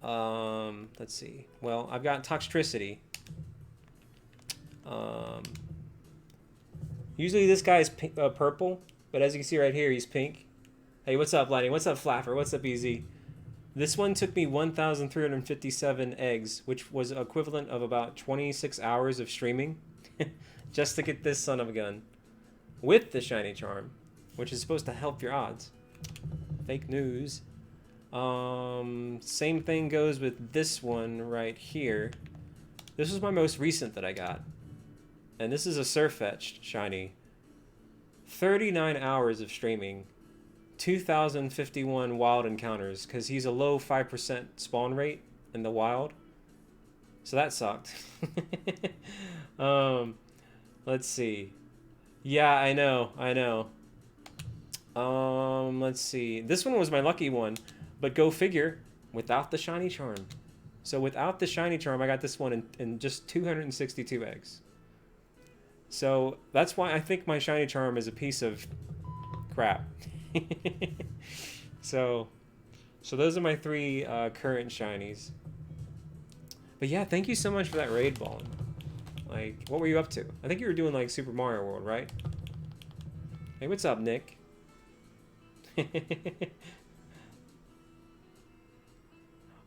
Let's see. Well, I've got Toxtricity. Usually this guy is purple, but as you can see right here, he's pink. Hey, what's up, Lightning? What's up, Flapper? What's up, Easy? This one took me 1,357 eggs, which was equivalent of about 26 hours of streaming, just to get this son of a gun with the shiny charm, which is supposed to help your odds. Fake news. Same thing goes with this one right here. This was my most recent that I got. And this is a Surfetched shiny. 39 hours of streaming. 2,051 wild encounters, because he's a low 5% spawn rate in the wild. So that sucked. Let's see. Yeah, I know. Let's see. This one was my lucky one, but go figure, without the shiny charm. So without the shiny charm, I got this one in just 262 eggs. So that's why I think my shiny charm is a piece of crap. so those are my 3 current shinies. But yeah, thank you so much for that raid, Ballin. Like, what were you up to? I think you were doing like Super Mario World, right? Hey, what's up, Nick?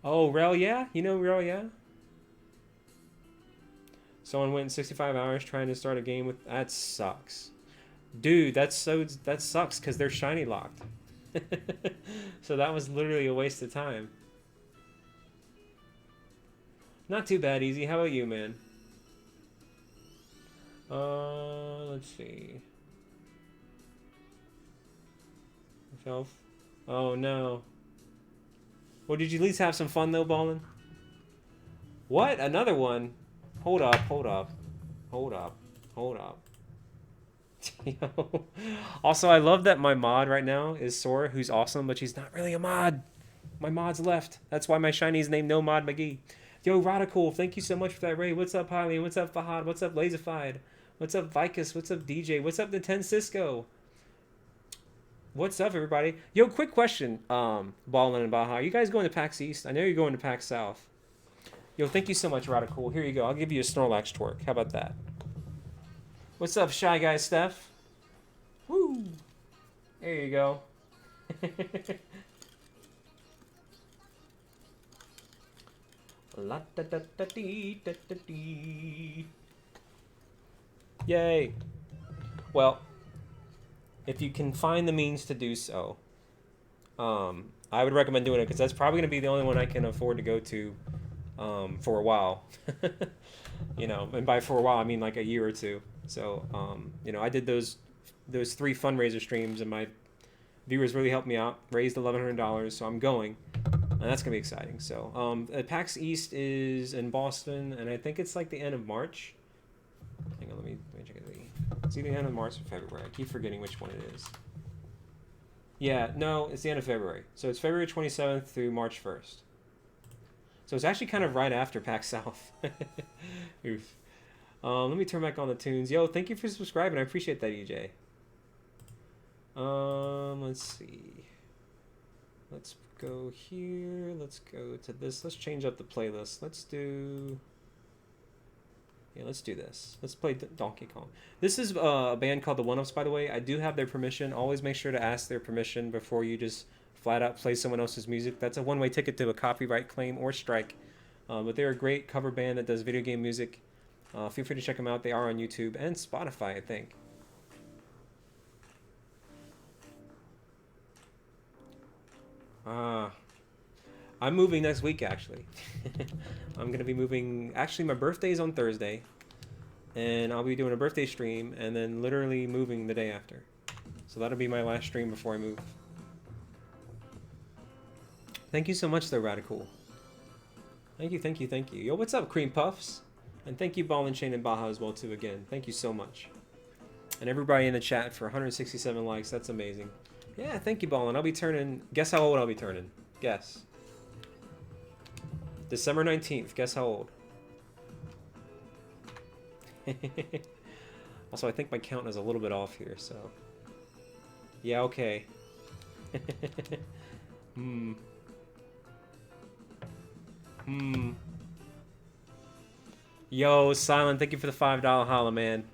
Oh, Rel, yeah? You know Rel, yeah? Someone went 65 hours trying to start a game with... That sucks. Dude, that sucks because they're shiny locked. So that was literally a waste of time. Not too bad, Easy. How about you, man? Let's see. Self. Oh no. Well, did you at least have some fun though, Ballin? What? Another one? Hold up. Yo. Also, I love that my mod right now is Sora, who's awesome, but she's not really a mod. My mod's left. That's why my shiny's named No Mod McGee. Yo, Radical, thank you so much for that raid. What's up, Hylian? What's up, Fahad? What's up, Lazified? What's up, Vicus? What's up, DJ? What's up, Nintendo Cisco? What's up, everybody? Yo, quick question, Ballin and Baja. Are you guys going to PAX East? I know you're going to PAX South. Yo, thank you so much, Radical. Here you go. I'll give you a Snorlax twerk. How about that? What's up, Shy Guy Steph? Woo! There you go. La da da da dee da da dee. Yay! Well, if you can find the means to do so, I would recommend doing it because that's probably going to be the only one I can afford to go to for a while. You know, and by for a while I mean like a year or two. So, you know, I did those 3 fundraiser streams and my viewers really helped me out, raised $1,100, so I'm going, and that's gonna be exciting. So PAX East is in Boston, and I think it's like the end of March, Hang on, let me check it. It's either the end of March or February. I keep forgetting which one it is. Yeah, no, it's the end of February. So it's February 27th through March 1st. So it's actually kind of right after PAX South. Oof. Let me turn back on the tunes. Yo, thank you for subscribing. I appreciate that, EJ. Let's see. Let's go here. Let's go to this. Let's change up the playlist. Let's do... Yeah, let's do this. Let's play Donkey Kong. This is a band called The One-Ups, by the way. I do have their permission. Always make sure to ask their permission before you just flat out play someone else's music. That's a one-way ticket to a copyright claim or strike. But they're a great cover band that does video game music. Feel free to check them out. They are on YouTube and Spotify, I think. I'm moving next week, actually. I'm going to be moving... Actually, my birthday is on Thursday. And I'll be doing a birthday stream and then literally moving the day after. So that'll be my last stream before I move. Thank you so much, though, Radical. Thank you, thank you, thank you. Yo, what's up, Cream Puffs? And thank you, Ball and Chain and Baja as well, too, again. Thank you so much. And everybody in the chat for 167 likes. That's amazing. Yeah, thank you, Ballin. I'll be turning... Guess how old I'll be turning. Guess. December 19th. Guess how old? Also, I think my count is a little bit off here, so... Yeah, okay. Yo, Silent, thank you for the $5 holla, man.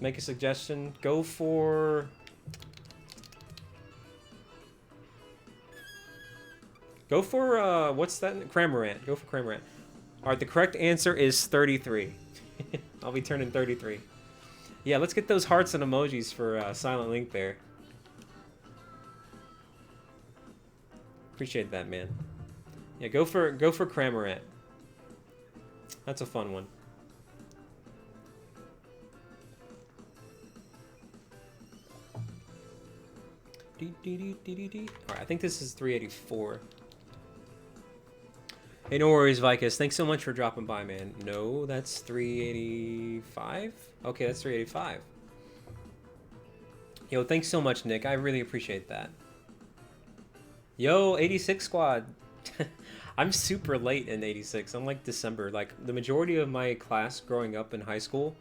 Make a suggestion. Go for... what's that? Cramorant. Go for Cramorant. Alright, the correct answer is 33. I'll be turning 33. Yeah, let's get those hearts and emojis for Silent Link there. Appreciate that, man. Yeah, go for Cramorant. That's a fun one. Alright, I think this is 384. Hey, no worries, Vicus. Thanks so much for dropping by, man. No, that's 385? Okay, that's 385. Yo, thanks so much, Nick. I really appreciate that. Yo, 86 squad. I'm super late in 86. I'm like December. Like, the majority of my class growing up in high school,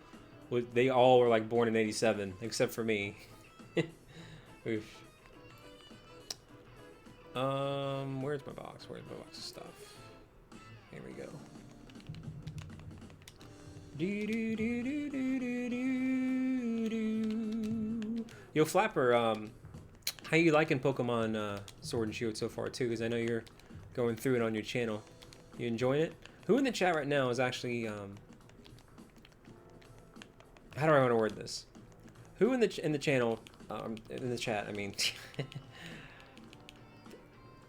they all were like born in 87, except for me. Oof. Where's my box? Where's my box of stuff? Here we go. Yo, Flapper, how you liking Pokemon Sword and Shield so far too? Because I know you're going through it on your channel. You enjoying it? Who in the chat right now is actually how do I want to word this? Who in the channel in the chat? I mean,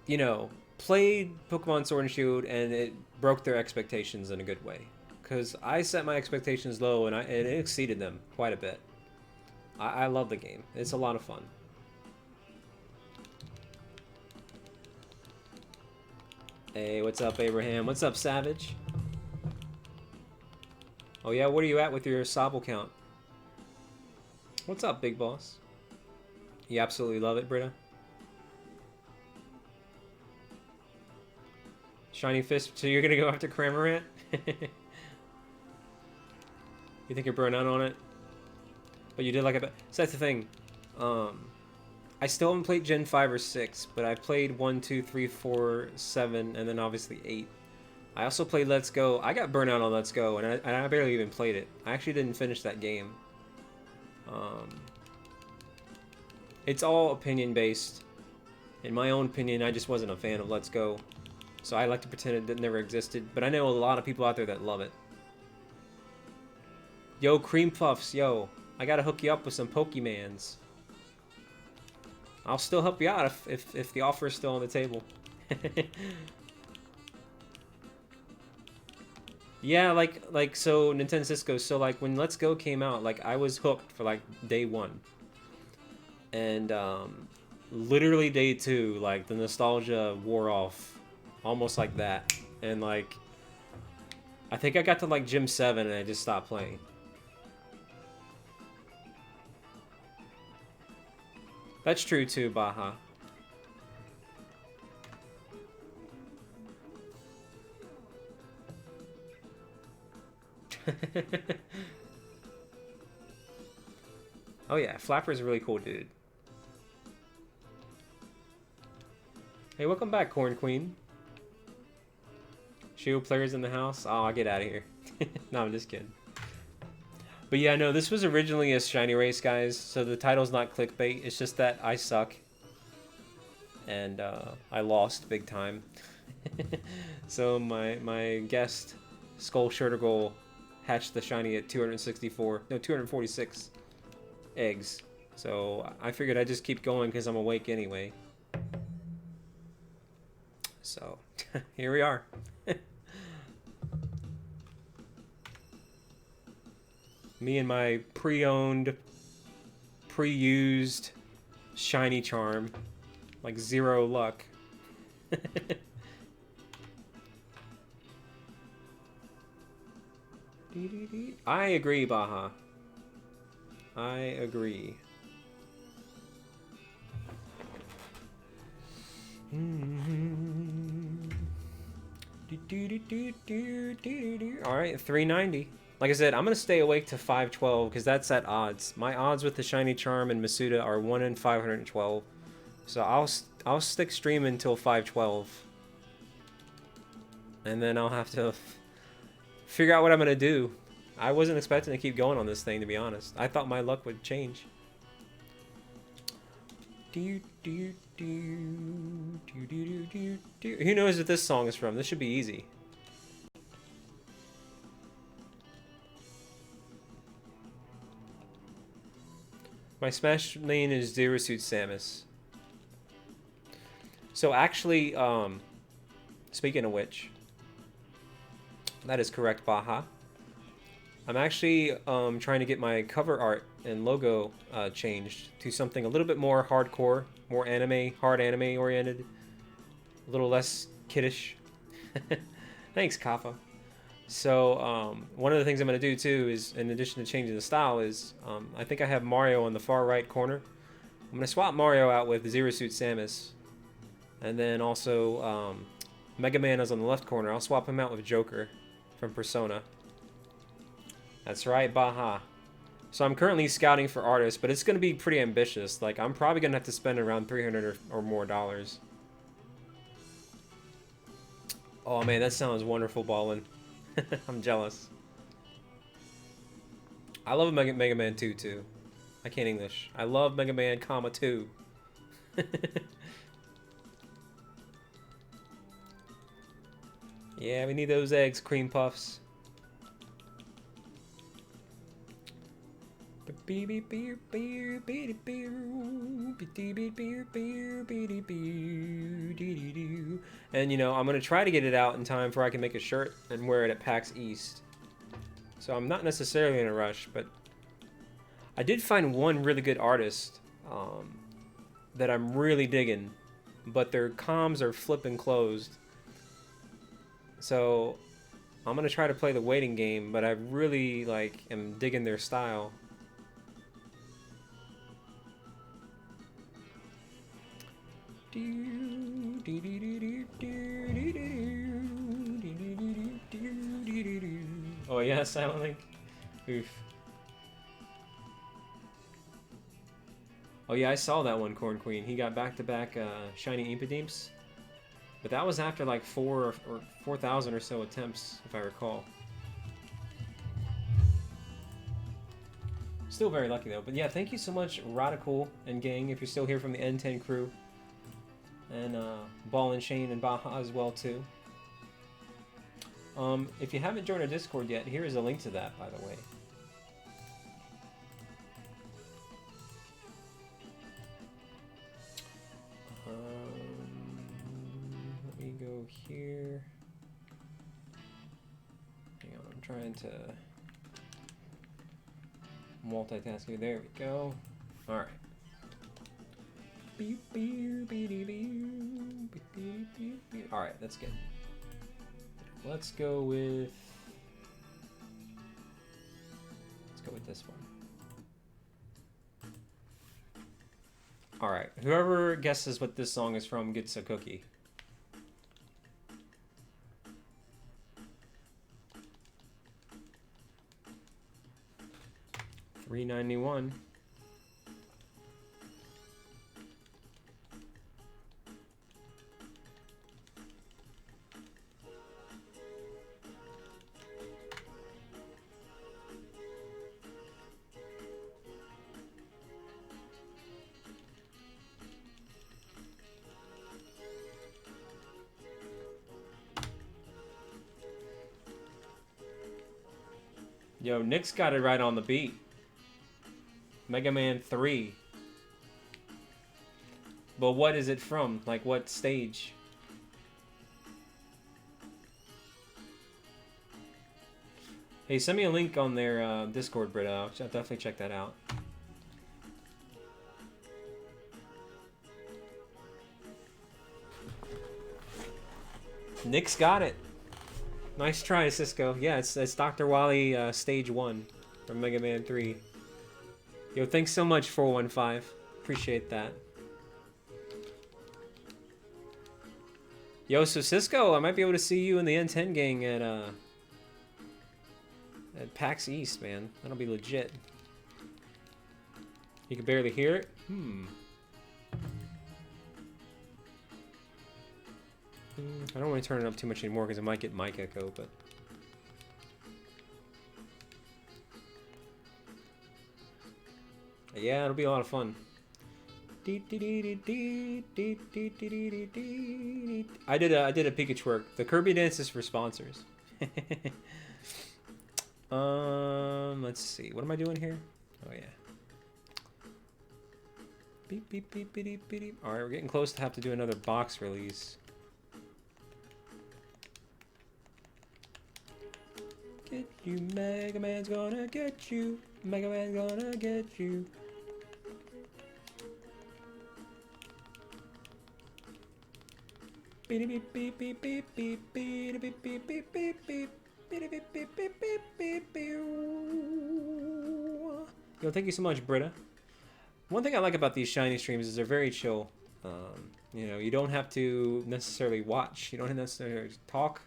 you know, played Pokemon Sword and Shield and it broke their expectations in a good way. Because I set my expectations low and it exceeded them quite a bit. I love the game. It's a lot of fun. Hey, what's up, Abraham? What's up, Savage? Oh yeah, what are you at with your Sobble count? What's up, Big Boss? You absolutely love it, Britta? Shiny Fist, so you're gonna go after Cramorant? You think you're burnt out on it? But you did like a... So that's the thing. I still haven't played Gen 5 or 6, but I played 1, 2, 3, 4, 7, and then obviously 8. I also played Let's Go. I got burnt out on Let's Go, and I barely even played it. I actually didn't finish that game. It's all opinion-based. In my own opinion, I just wasn't a fan of Let's Go. So I like to pretend it never existed, but I know a lot of people out there that love it. Yo, Cream Puffs, yo. I gotta hook you up with some Pokemans. I'll still help you out if the offer is still on the table. Yeah, like so Nintendo Cisco, so like when Let's Go came out, like I was hooked for like day 1. And literally day 2, like the nostalgia wore off almost like that. and like, I think I got to like Gym 7 and I just stopped playing. That's true too, Baja. Oh yeah, Flapper's a really cool dude. Hey, welcome back, Corn Queen. Shield players in the house? Oh, I'll get out of here. No, I'm just kidding. But yeah, no, this was originally a shiny race, guys, so the title's not clickbait. It's just that I suck. And I lost big time. So my guest, SkulShurtugal, hatched the shiny at 246 eggs. So I figured I'd just keep going because I'm awake anyway. So here we are. Me and my pre-owned, pre-used shiny charm. Like 0 luck. I agree, Baja. I agree. Alright, 390. Like I said, I'm going to stay awake to 512 because that's at odds. My odds with the shiny charm and Masuda are 1 in 512. So I'll stick streaming until 512. And then I'll have to figure out what I'm going to do. I wasn't expecting to keep going on this thing, to be honest. I thought my luck would change. Who knows what this song is from? This should be easy. My smash lane is Zero Suit Samus. So actually, speaking of which, that is correct, Baja. I'm actually trying to get my cover art and logo changed to something a little bit more hardcore, more anime, hard anime oriented, a little less kiddish. Thanks, Kappa. So one of the things I'm going to do too is, in addition to changing the style, is I think I have Mario on the far right corner. I'm going to swap Mario out with Zero Suit Samus. And then also Mega Man is on the left corner. I'll swap him out with Joker from Persona. That's right, Baja. So I'm currently scouting for artists, but it's going to be pretty ambitious. Like, I'm probably going to have to spend around $300 or more dollars. Oh man, that sounds wonderful, Ballin. I'm jealous. I love Mega Man 2 too. I can't English. I love Mega Man, 2. Yeah, we need those eggs, cream puffs. And you know, I'm gonna try to get it out in time for I can make a shirt and wear it at PAX East. So I'm not necessarily in a rush, but I did find one really good artist that I'm really digging, but their comms are flipping closed. So I'm gonna try to play the waiting game, but I really am digging their style. Oh yeah, Silent Link. Oof. Oh yeah, I saw that one, Corn Queen. He got back-to-back shiny Impidimps. But that was after like 4,000 or so attempts, if I recall. Still very lucky though. But yeah, thank you so much, Radical and gang, if you're still here from the N10 crew. And Ball and Shane and Baja as well too. If you haven't joined our Discord yet, here is a link to that, by the way. Let me go here. Hang on, I'm trying to multitask here. There we go. All right. All right, that's good. let's go with this one. All right, whoever guesses what this song is from gets a cookie. $3.91. Yo, Nick's got it right on the beat. Mega Man 3. But what is it from? Like, what stage? Hey, send me a link on their Discord, Britta. I'll definitely check that out. Nick's got it. Nice try, Cisco. Yeah, it's Dr. Wily Stage 1 from Mega Man 3. Yo, thanks so much, 415. Appreciate that. Yo, so Cisco, I might be able to see you in the N10 gang at PAX East, man. That'll be legit. You can barely hear it? I don't want to turn it up too much anymore because I might get mic echo, but... yeah, it'll be a lot of fun. I did a Pikachu work. The Kirby dance is for sponsors. Let's see. What am I doing here? Oh yeah. Beep beep beep beep beep beep. All right, we're getting close to have to do another box release. Get you, Mega Man's gonna get you. Mega Man's gonna get you. Beep beep beep beep beep beep beep beep beep beep beep beep beep beep beep beep beep. Yo, thank you so much, Britta. One thing I like about these shiny streams is they're very chill. You know, you don't have to necessarily watch. You don't have to necessarily talk.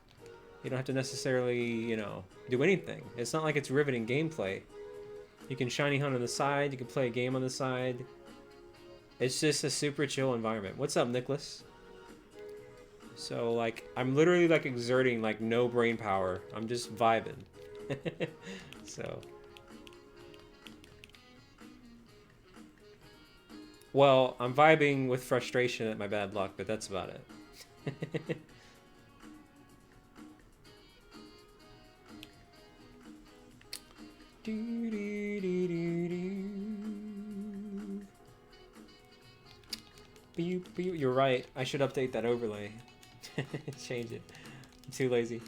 You don't have to necessarily, you know, do anything. It's not like it's riveting gameplay. You can shiny hunt on the side. You can play a game on the side. It's just a super chill environment. What's up, Nicholas? So, like, I'm literally, like, exerting, like, no brain power. I'm just vibing. So. Well, I'm vibing with frustration at my bad luck, but that's about it. You're right. I should update that overlay. Change it. I'm too lazy.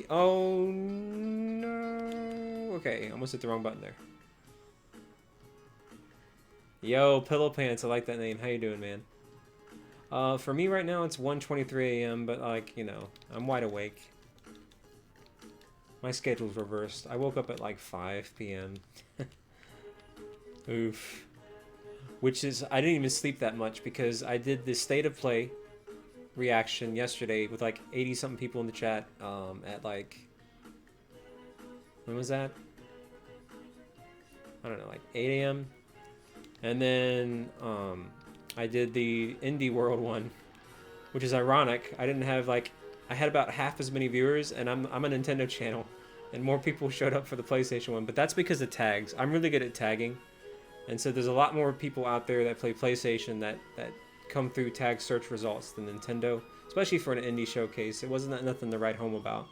Oh no. Okay, almost hit the wrong button there. Yo, Pillow Pants, I like that name. How you doing, man? For me right now, it's 1:23 a.m., but, like, you know, I'm wide awake. My schedule's reversed. I woke up at, like, 5 p.m. Oof. Which is, I didn't even sleep that much because I did this State of Play reaction yesterday with, like, 80-something people in the chat, at, like, when was that? I don't know, like, 8 a.m.? And then I did the Indie World one, which is ironic. I didn't have, like, I had about half as many viewers, and I'm a Nintendo channel, and more people showed up for the PlayStation one, but that's because of tags. I'm really good at tagging, and so there's a lot more people out there that play PlayStation that come through tag search results than Nintendo, especially for an indie showcase. It wasn't nothing to write home about,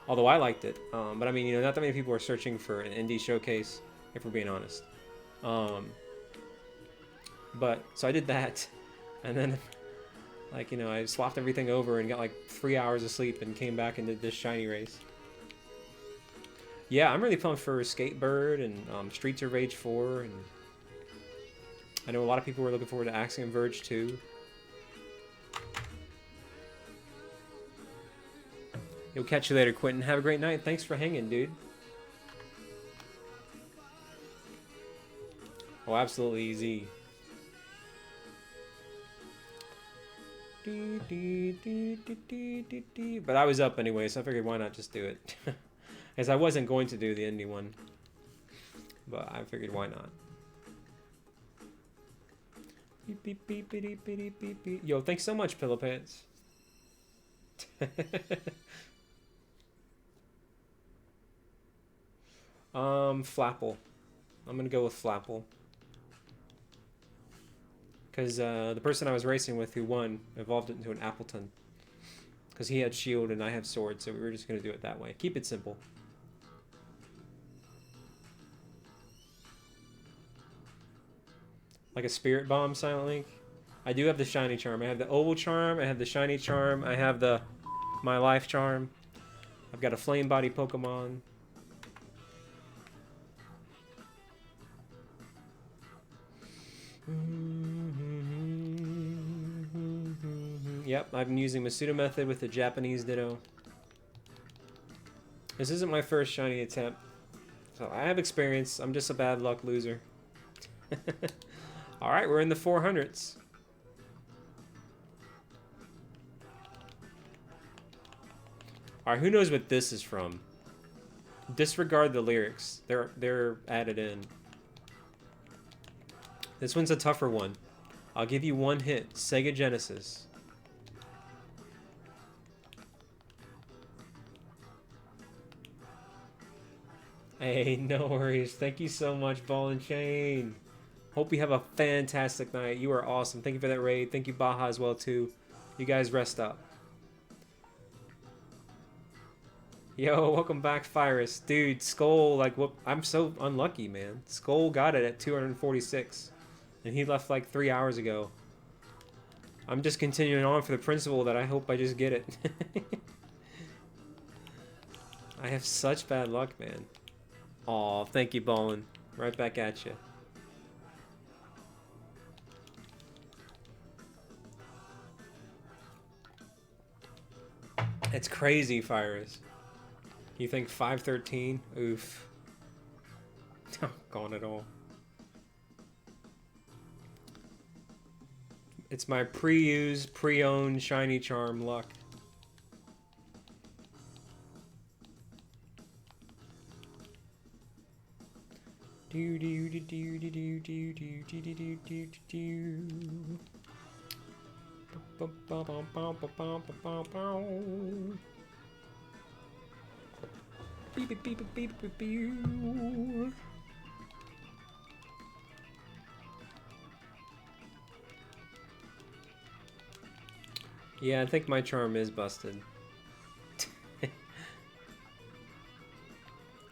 although I liked it. But I mean, you know, not that many people are searching for an indie showcase, if we're being honest. But, so I did that, and then, like, you know, I swapped everything over and got, like, 3 hours of sleep and came back and did this shiny race. Yeah, I'm really pumped for Skatebird and Streets of Rage 4, and I know a lot of people were looking forward to Axiom Verge 2. You'll catch you later, Quentin. Have a great night. Thanks for hanging, dude. Oh, absolutely easy. But I was up anyway, so I figured why not just do it. As I wasn't going to do the indie one. But I figured why not. Beep, beep, beep, beep, beep, beep, beep. Yo, thanks so much, Pillow Pants. Flapple. I'm gonna go with Flapple. Because the person I was racing with who won evolved it into an Appleton. Because he had shield and I have sword, so we were just gonna do it that way. Keep it simple. Like a Spirit Bomb, Silent Link. I do have the Shiny Charm. I have the Oval Charm, I have the Shiny Charm, I have the My Life Charm. I've got a Flame Body Pokemon. Yep, I've been using Masuda Method with the Japanese Ditto. This isn't my first shiny attempt, so I have experience. I'm just a bad luck loser. Alright, we're in the 400s. Alright, who knows what this is from? Disregard the lyrics. They're added in. This one's a tougher one. I'll give you one hint. Sega Genesis. Hey, no worries. Thank you so much, Ball and Chain. Hope you have a fantastic night. You are awesome. Thank you for that raid. Thank you, Baja, as well, too. You guys rest up. Yo, welcome back, Virus. Dude, Skull, like, what? I'm so unlucky, man. Skull got it at 246. And he left like 3 hours ago. I'm just continuing on for the principle that I hope I just get it. I have such bad luck, man. Aw, thank you, Ballin. Right back at you. It's crazy, Virus. You think 513? Oof. Gone at all. It's my pre-used, pre-owned Shiny Charm luck. Do do do do do do do do do do do do do. Beep beep beep beep beep beep. Yeah, I think my charm is busted.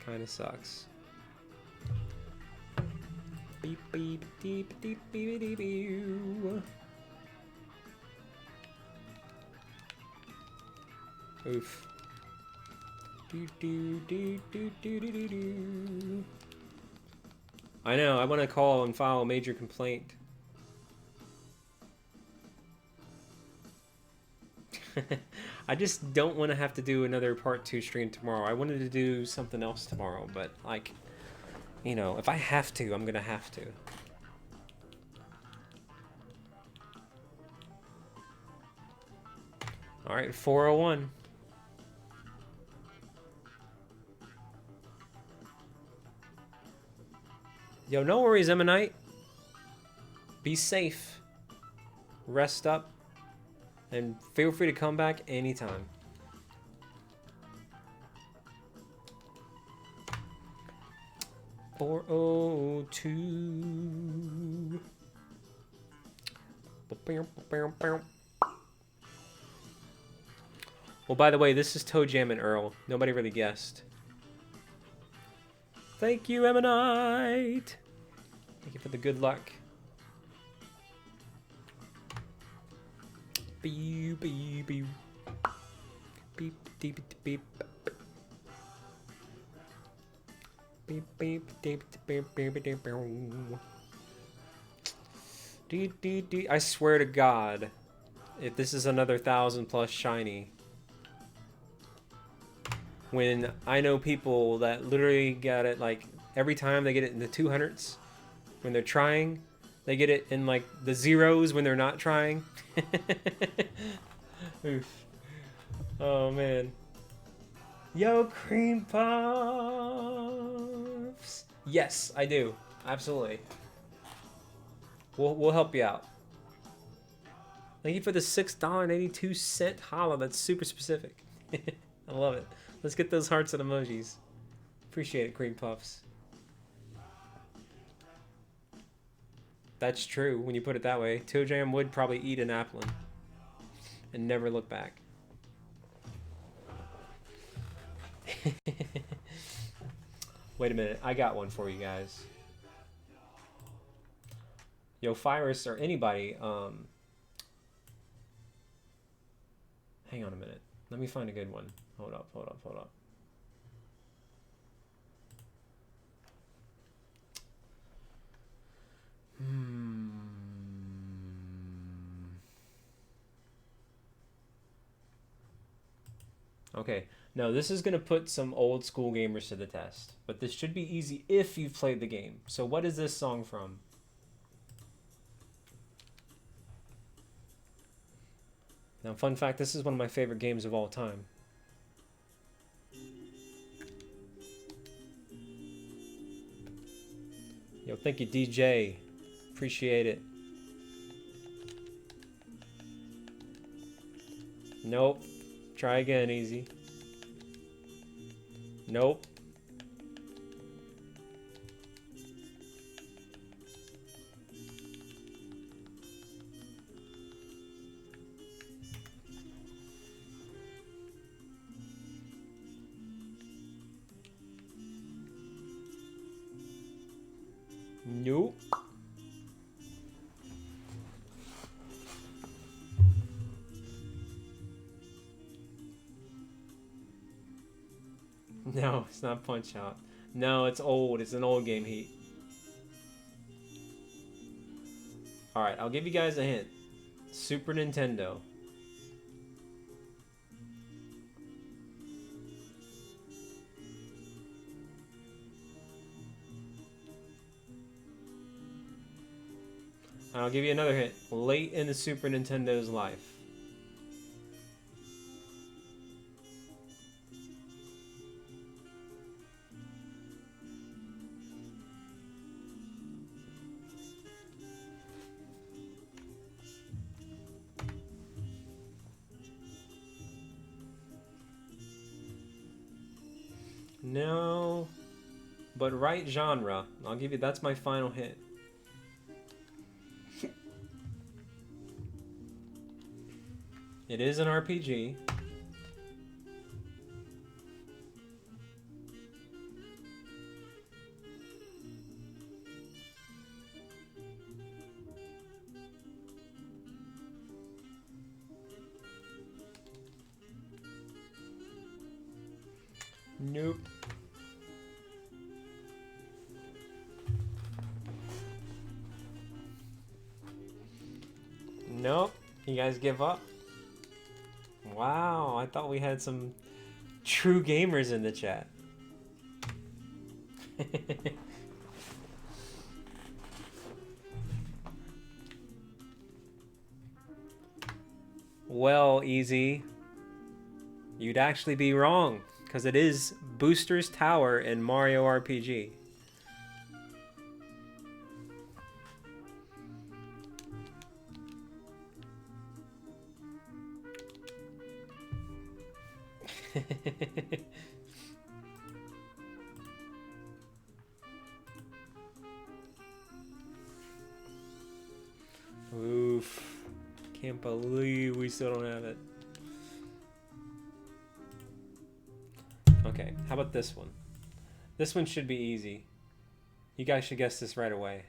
Kinda sucks. Beep beep deep deep beep beep beep. Oof. Do do do do do do do do. I know, I want to call and file a major complaint. I just don't want to have to do another part 2 stream tomorrow. I wanted to do something else tomorrow, but like, you know, if I have to, I'm gonna have to. Alright, 401. Yo, no worries, Emanite. Be safe. Rest up. And feel free to come back anytime. $402. Well, by the way, this is Toe Jam and Earl. Nobody really guessed. Thank you, Emanite. Thank you for the good luck. Beep beep beep beep beep beep beep beep beep beep beep. I swear to God, if this is another 1,000+ shiny, when I know people that literally got it like every time they get it in the 200s when they're trying, they get it in like the zeros when they're not trying. Oof. Oh man. Yo, cream puffs. Yes, I do. Absolutely. We'll help you out. Thank you for the $6.82 holla. That's super specific. I love it. Let's get those hearts and emojis. Appreciate it, cream puffs. That's true when you put it that way. Toe Jam would probably eat an Applin and never look back. Wait a minute, I got one for you guys. Yo, Virus or anybody, hang on a minute. Let me find a good one. Hold up. Okay, now this is going to put some old school gamers to the test, but this should be easy if you've played the game. So what is this song from? Now, fun fact, this is one of my favorite games of all time. Yo, thank you, DJ. Appreciate it. Nope. Try again, easy. Nope. Nope. No, it's not Punch Out. No, it's old. It's an old game, Heat. Alright, I'll give you guys a hint. Super Nintendo. I'll give you another hint. Late in the Super Nintendo's life. No, but right genre. I'll give you, that's my final hint. It is an RPG. Nope. Nope. You guys give up? Wow, I thought we had some true gamers in the chat. Well, Easy, you'd actually be wrong, because it is Booster's Tower in Mario RPG. Oof. Can't believe we still don't have it. Okay, how about this one? This one should be easy. You guys should guess this right away.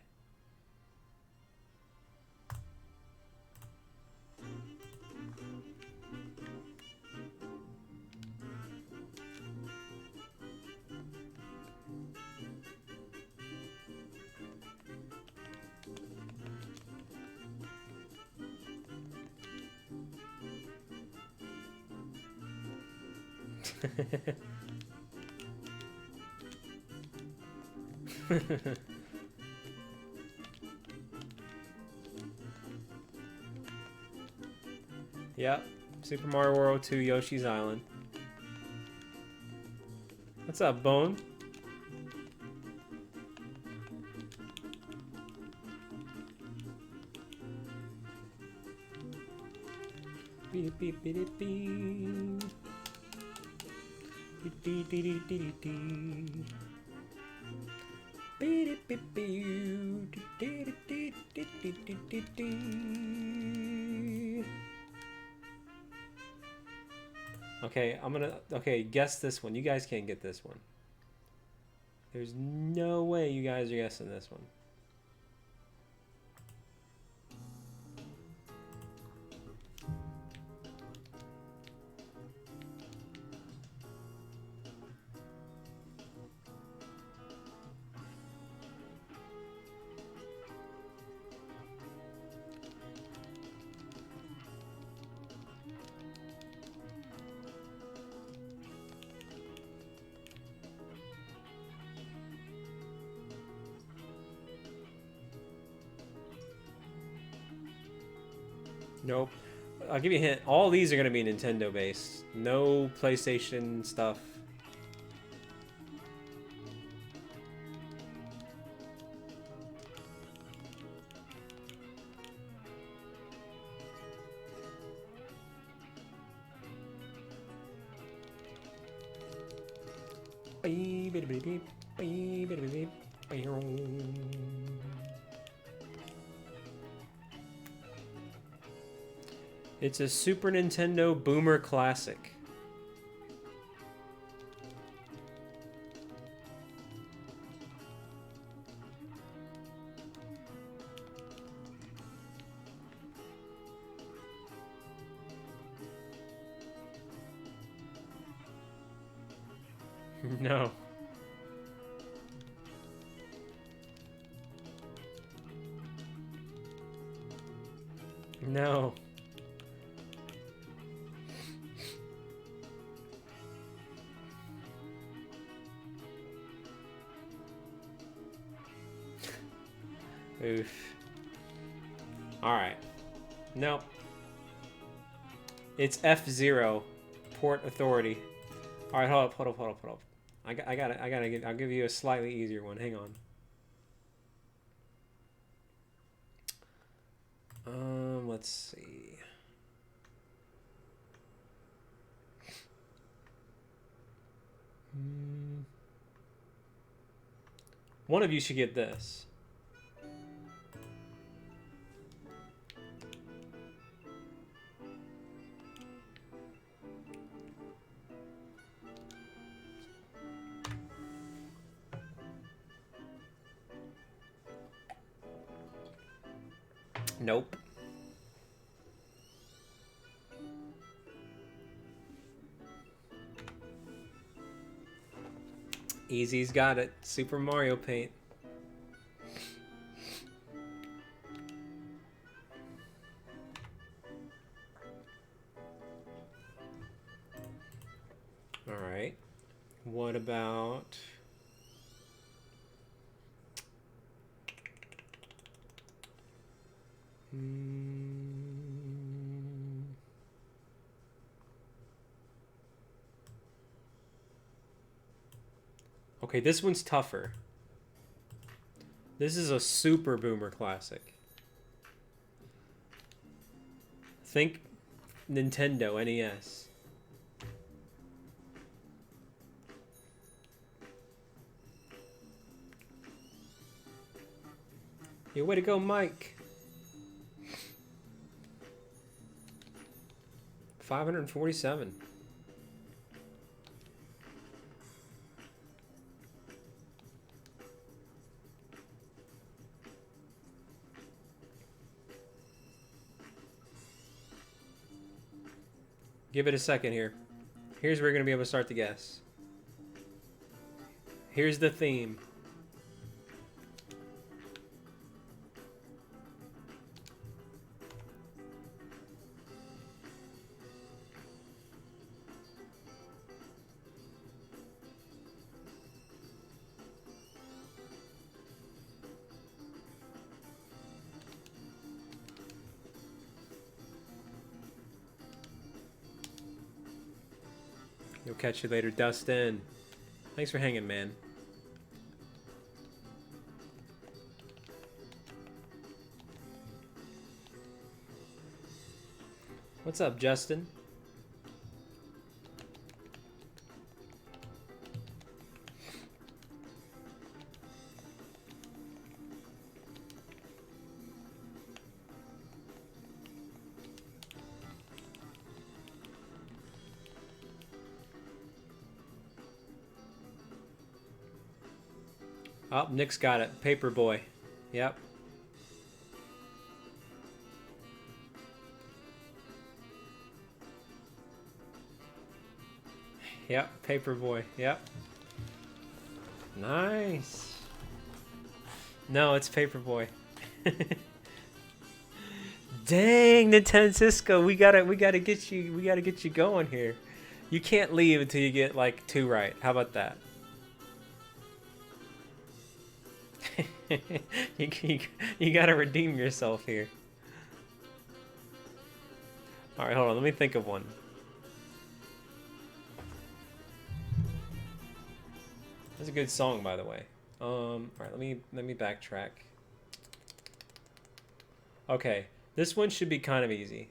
Yep. Super Mario World 2 Yoshi's Island. What's up, Bone? Beep, beep, beep, beep, beep. Beep, beep, beep, beep, beep. Beep, beep, beep, beep. Okay, okay, guess this one. You guys can't get this one. There's no way you guys are guessing this one. Nope. I'll give you a hint. All these are going to be Nintendo based. No PlayStation stuff. It's a Super Nintendo Boomer classic. No. No. Oof. Alright. Nope. It's F-Zero. Port Authority. Alright, hold up. I'll give you a slightly easier one. Hang on. Let's see. One of you should get this. Nope. Easy's got it. Super Mario Paint. All right. What about... Okay, this one's tougher. This is a super boomer classic. Think Nintendo NES. Yeah, way to go, Mike. 547. Give it a second here. Here's where you're going to be able to start to guess. Here's the theme. You'll catch you later, Dustin. Thanks for hanging, man. What's up, Justin? Oh, Nick's got it. Paperboy. Yep. Yep, Paperboy. Yep. Nice. No, it's Paperboy. Dang, Nintendo Cisco, we gotta get you going here. You can't leave until you get like 2 right. How about that? you gotta redeem yourself here. All right, hold on. Let me think of one. That's a good song, by the way. All right, let me backtrack. Okay, this one should be kind of easy.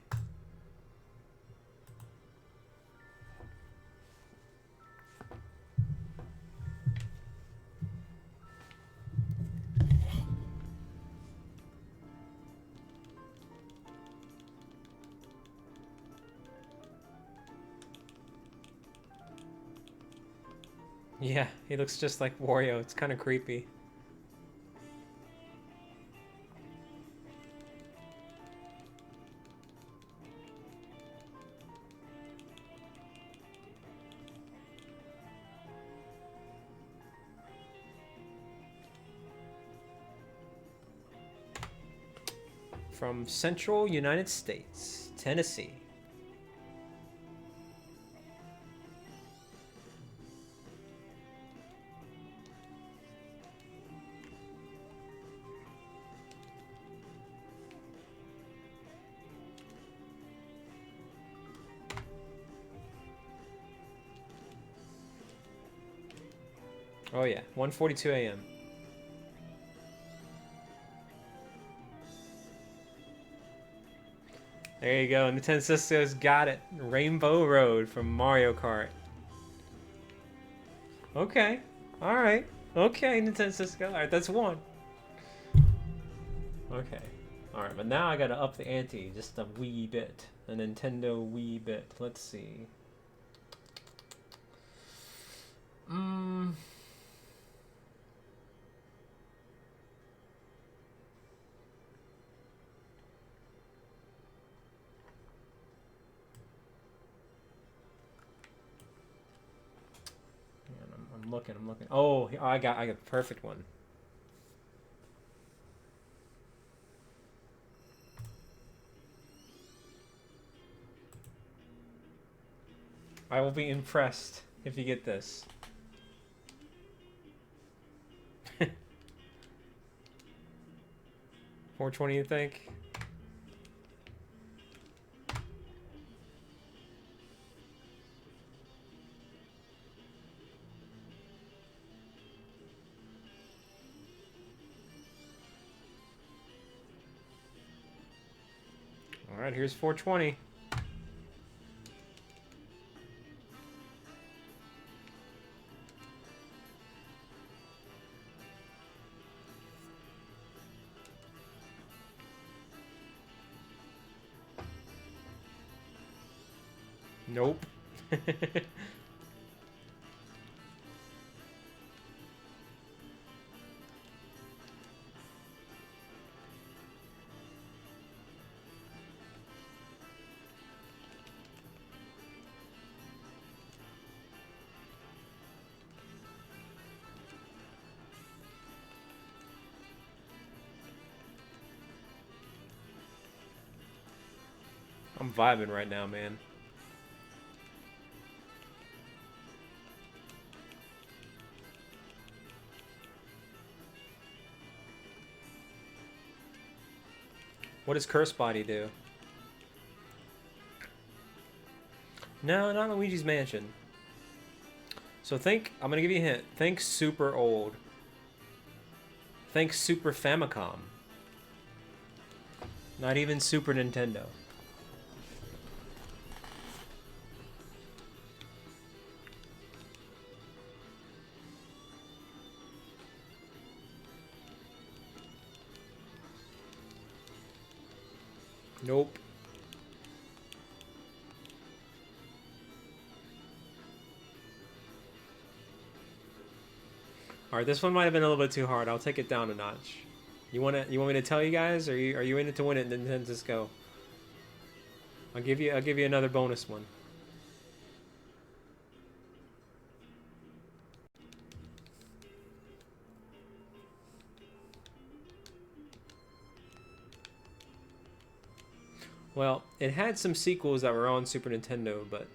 Yeah, he looks just like Wario. It's kind of creepy. From Central United States, Tennessee. Oh yeah, 1:42 a.m. There you go, Nintendo Cisco's got it. Rainbow Road from Mario Kart. Okay, alright. Okay, Nintendo Cisco. Alright, that's 1. Okay. Alright, but now I gotta up the ante just a wee bit. A Nintendo wee bit. Let's see. I'm looking. Oh, I got the perfect one. I will be impressed if you get this. 420, you think? All right, here's 420. Nope. I'm vibing right now, man. What does Curse Body do? No, not Luigi's Mansion. So think, I'm gonna give you a hint. Think super old. Think Super Famicom. Not even Super Nintendo. Nope. Alright, this one might have been a little bit too hard. I'll take it down a notch. You want me to tell you guys, or are you in it to win it and then just go? I'll give you another bonus one. Well, it had some sequels that were on Super Nintendo, but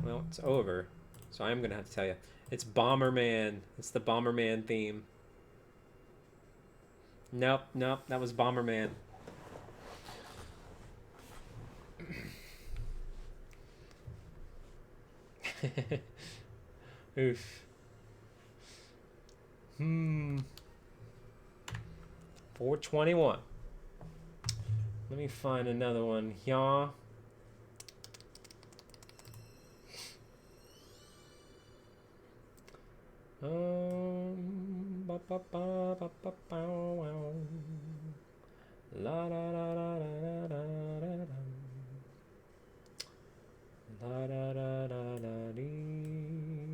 well, it's over. So I am gonna have to tell you. It's Bomberman. It's the Bomberman theme. Nope, nope, that was Bomberman. Oof. 421. Let me find another one here. Ba ba ba ba ba bow wow. La da da da da da da da. La da da da da dee.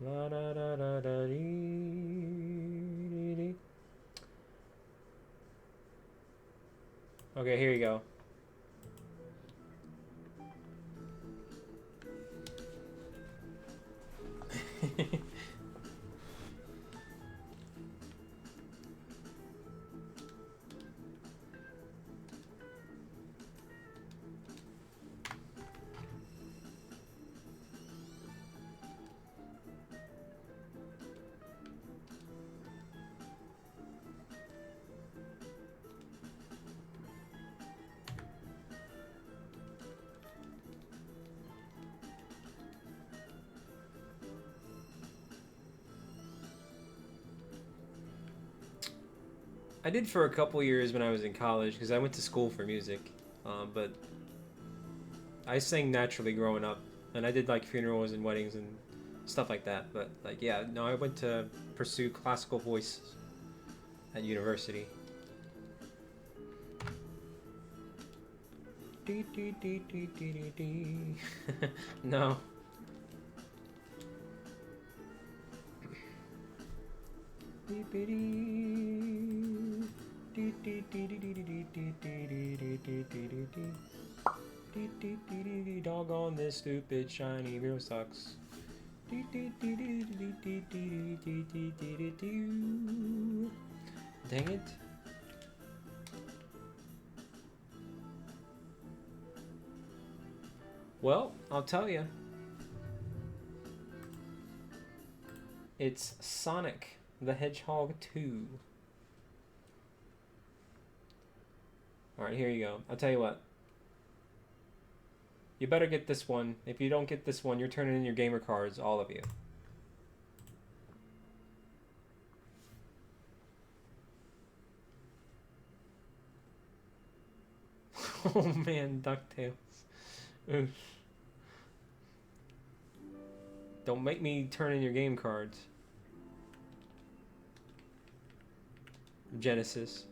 La da da da da dee. Okay, here you go. I did for a couple years when I was in college because I went to school for music, but I sang naturally growing up, and I did like funerals and weddings and stuff like that. But like, yeah, no, I went to pursue classical voice at university. No. Doggone this stupid shiny wheel sucks. Dang it. Well, I'll tell you. It's Sonic the Hedgehog 2. Alright, here you go. I'll tell you what. You better get this one. If you don't get this one, you're turning in your gamer cards, all of you. Oh man, DuckTales. Oof. Don't make me turn in your game cards. Genesis.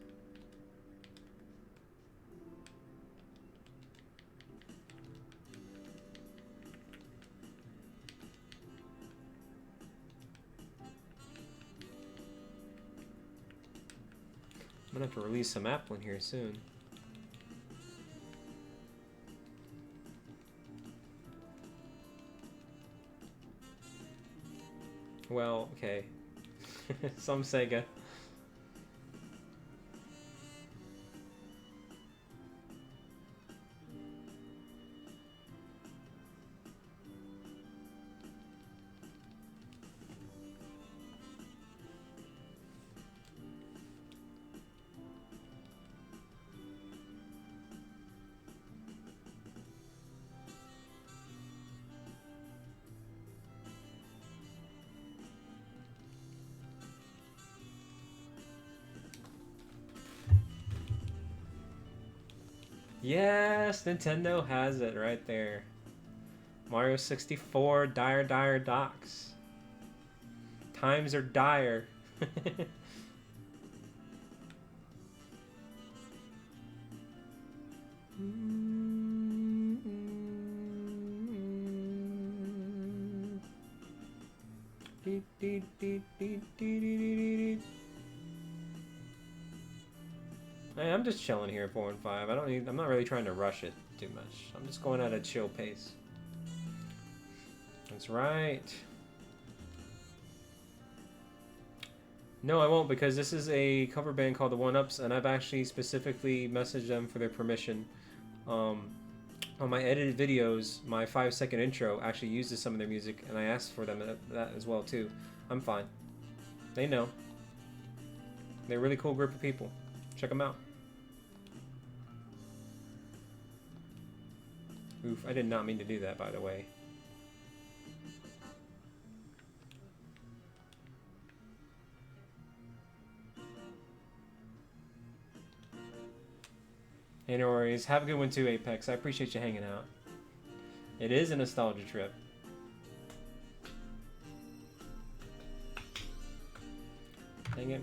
I'm gonna have to release some Applin here soon. Well, okay. Some Sega. Yes, Nintendo has it right there. Mario 64, Dire Dire Docks. Times are dire. Hey, I'm just chilling here, 4 and 5. I'm not really trying to rush it too much. I'm just going at a chill pace. That's right. No, I won't, because this is a cover band called the One Ups, and I've actually specifically messaged them for their permission. On my edited videos, my 5-second intro actually uses some of their music, and I asked for them that as well too. I'm fine. They know. They're a really cool group of people. Check them out. Oof, I did not mean to do that, by the way. Hey, no worries. Have a good one too, Apex. I appreciate you hanging out. It is a nostalgia trip. Dang it.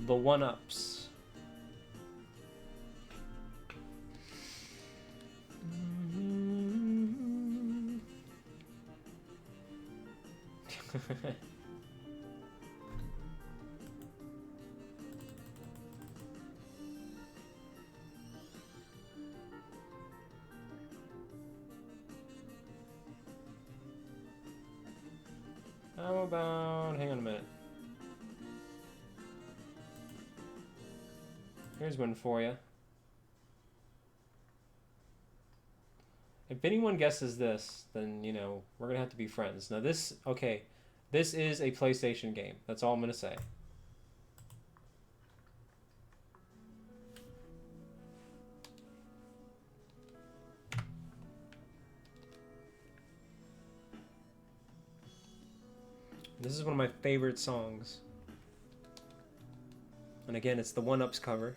The One-Ups. How about... hang on a minute. Here's one for you. If anyone guesses this, then, you know, we're going to have to be friends. Now this, okay, this is a PlayStation game. That's all I'm going to say. This is one of my favorite songs. And again, it's the One Ups cover.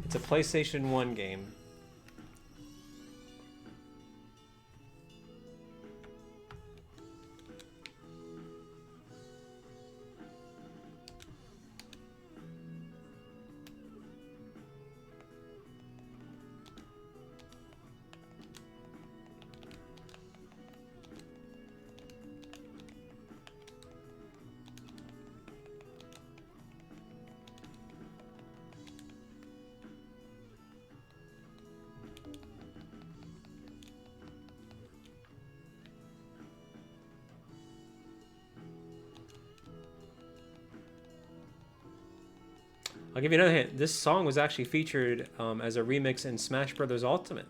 It's a PlayStation 1 game. I'll give you another hint. This song was actually featured as a remix in Smash Bros. Ultimate.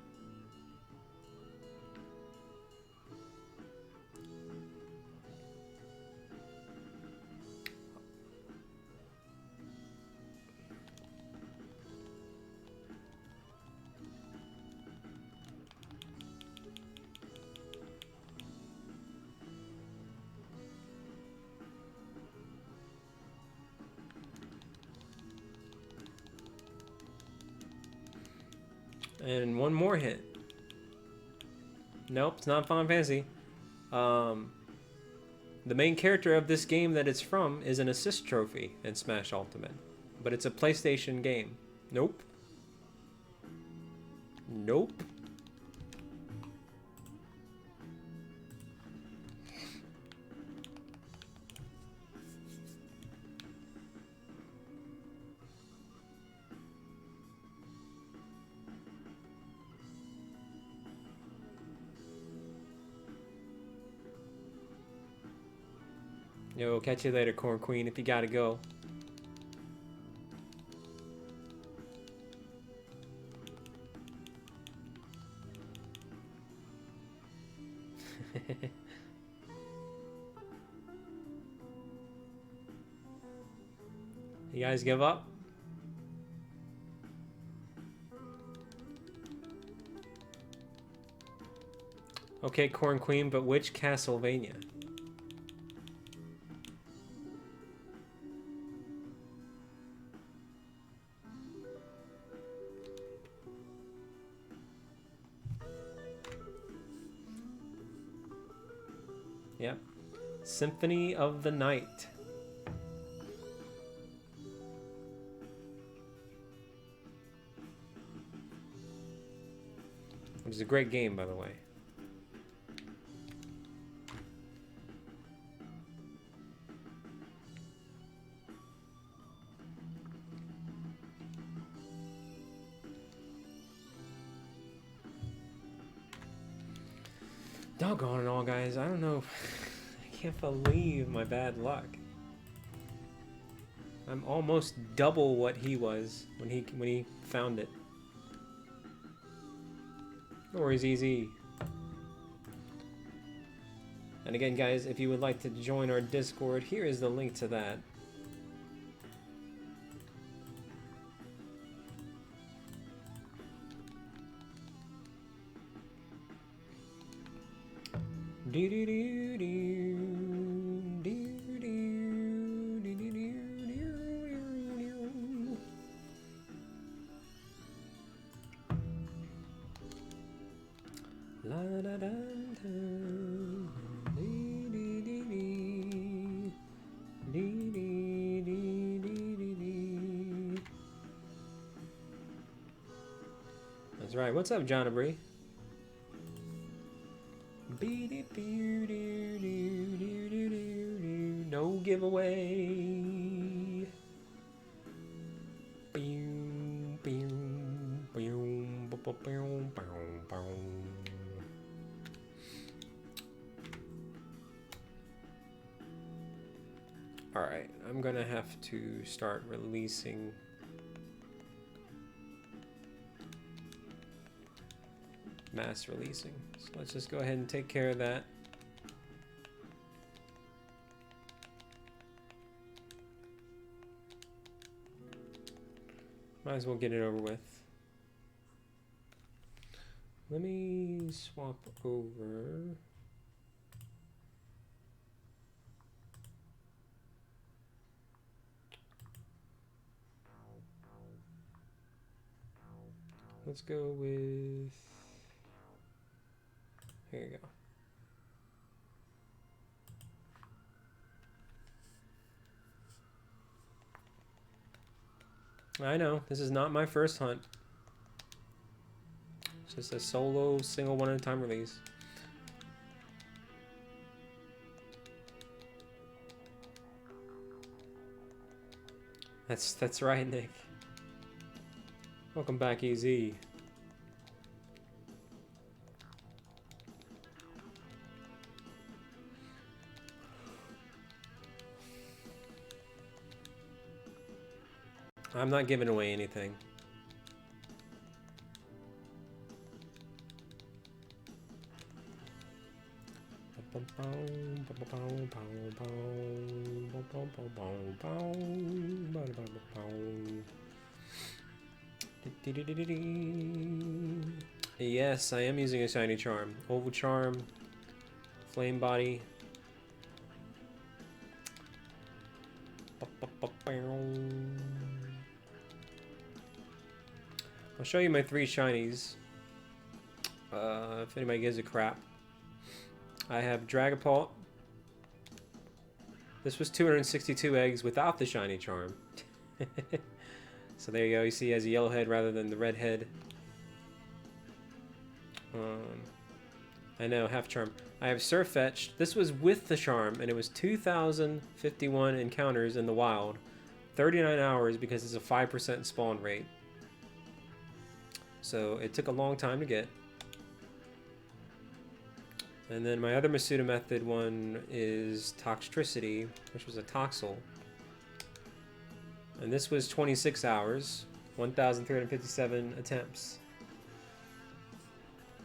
And one more hint. Nope, it's not Final Fantasy. The main character of this game that it's from is an assist trophy in Smash Ultimate. But it's a PlayStation game. Nope. Nope. Yo, catch you later, Corn Queen, if you gotta go. You guys give up? Okay, Corn Queen, but which Castlevania? Yep. Symphony of the Night. Which is a great game, by the way. Doggone it all, guys. I don't know. I can't believe my bad luck. I'm almost double what he was when he found it. No worries, easy. And again, guys, if you would like to join our Discord, here is the link to that. That's right. What's up, John Abree? No giveaway. Alright, I'm gonna have to start releasing mass releasing. So let's just go ahead and take care of that. Might as well get it over with. Let me swap over. Let's go with, here you go. I know, this is not my first hunt. It's just a solo, single one-at-a-time release. That's right, Nick. Welcome back, EZ. I'm not giving away anything. Yes, I am using a shiny charm. Oval charm, flame body. I'll show you my 3 shinies. If anybody gives a crap. I have Dragapult. This was 262 eggs without the shiny charm. So there you go. You see he has a yellow head rather than the red head. I know, half charm. I have Surfetched. This was with the charm, and it was 2,051 encounters in the wild. 39 hours because it's a 5% spawn rate. So it took a long time to get. And then my other Masuda Method one is Toxtricity, which was a Toxel. And this was 26 hours, 1,357 attempts.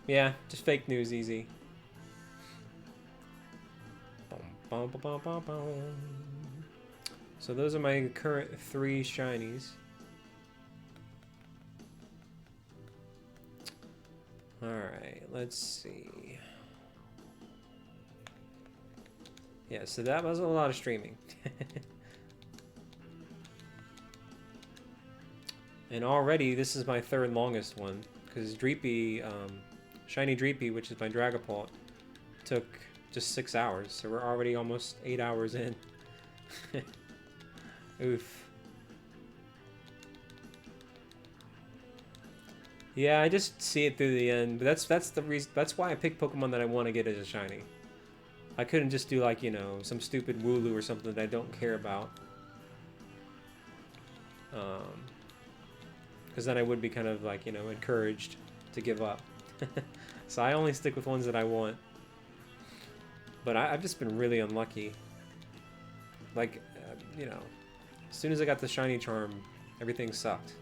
Yeah, just fake news easy. So those are my current 3 shinies. Alright, let's see. Yeah, so that was a lot of streaming. And already this is my 3rd longest one, because Dreepy, Shiny Dreepy, which is my Dragapult, took just 6 hours, so we're already almost 8 hours in. Oof. Yeah, I just see it through the end, but that's the reason. That's why I pick Pokemon that I want to get as a shiny. I couldn't just do like, you know, some stupid Wooloo or something that I don't care about. Because then I would be kind of like, you know, encouraged to give up. So I only stick with ones that I want. But I've just been really unlucky. Like, you know, as soon as I got the shiny charm, everything sucked.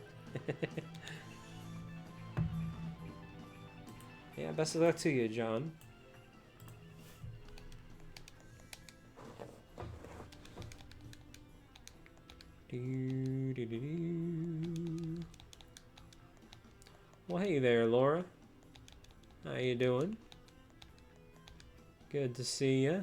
Yeah, best of luck to you, John. Well, hey there, Laura. How you doing? Good to see ya.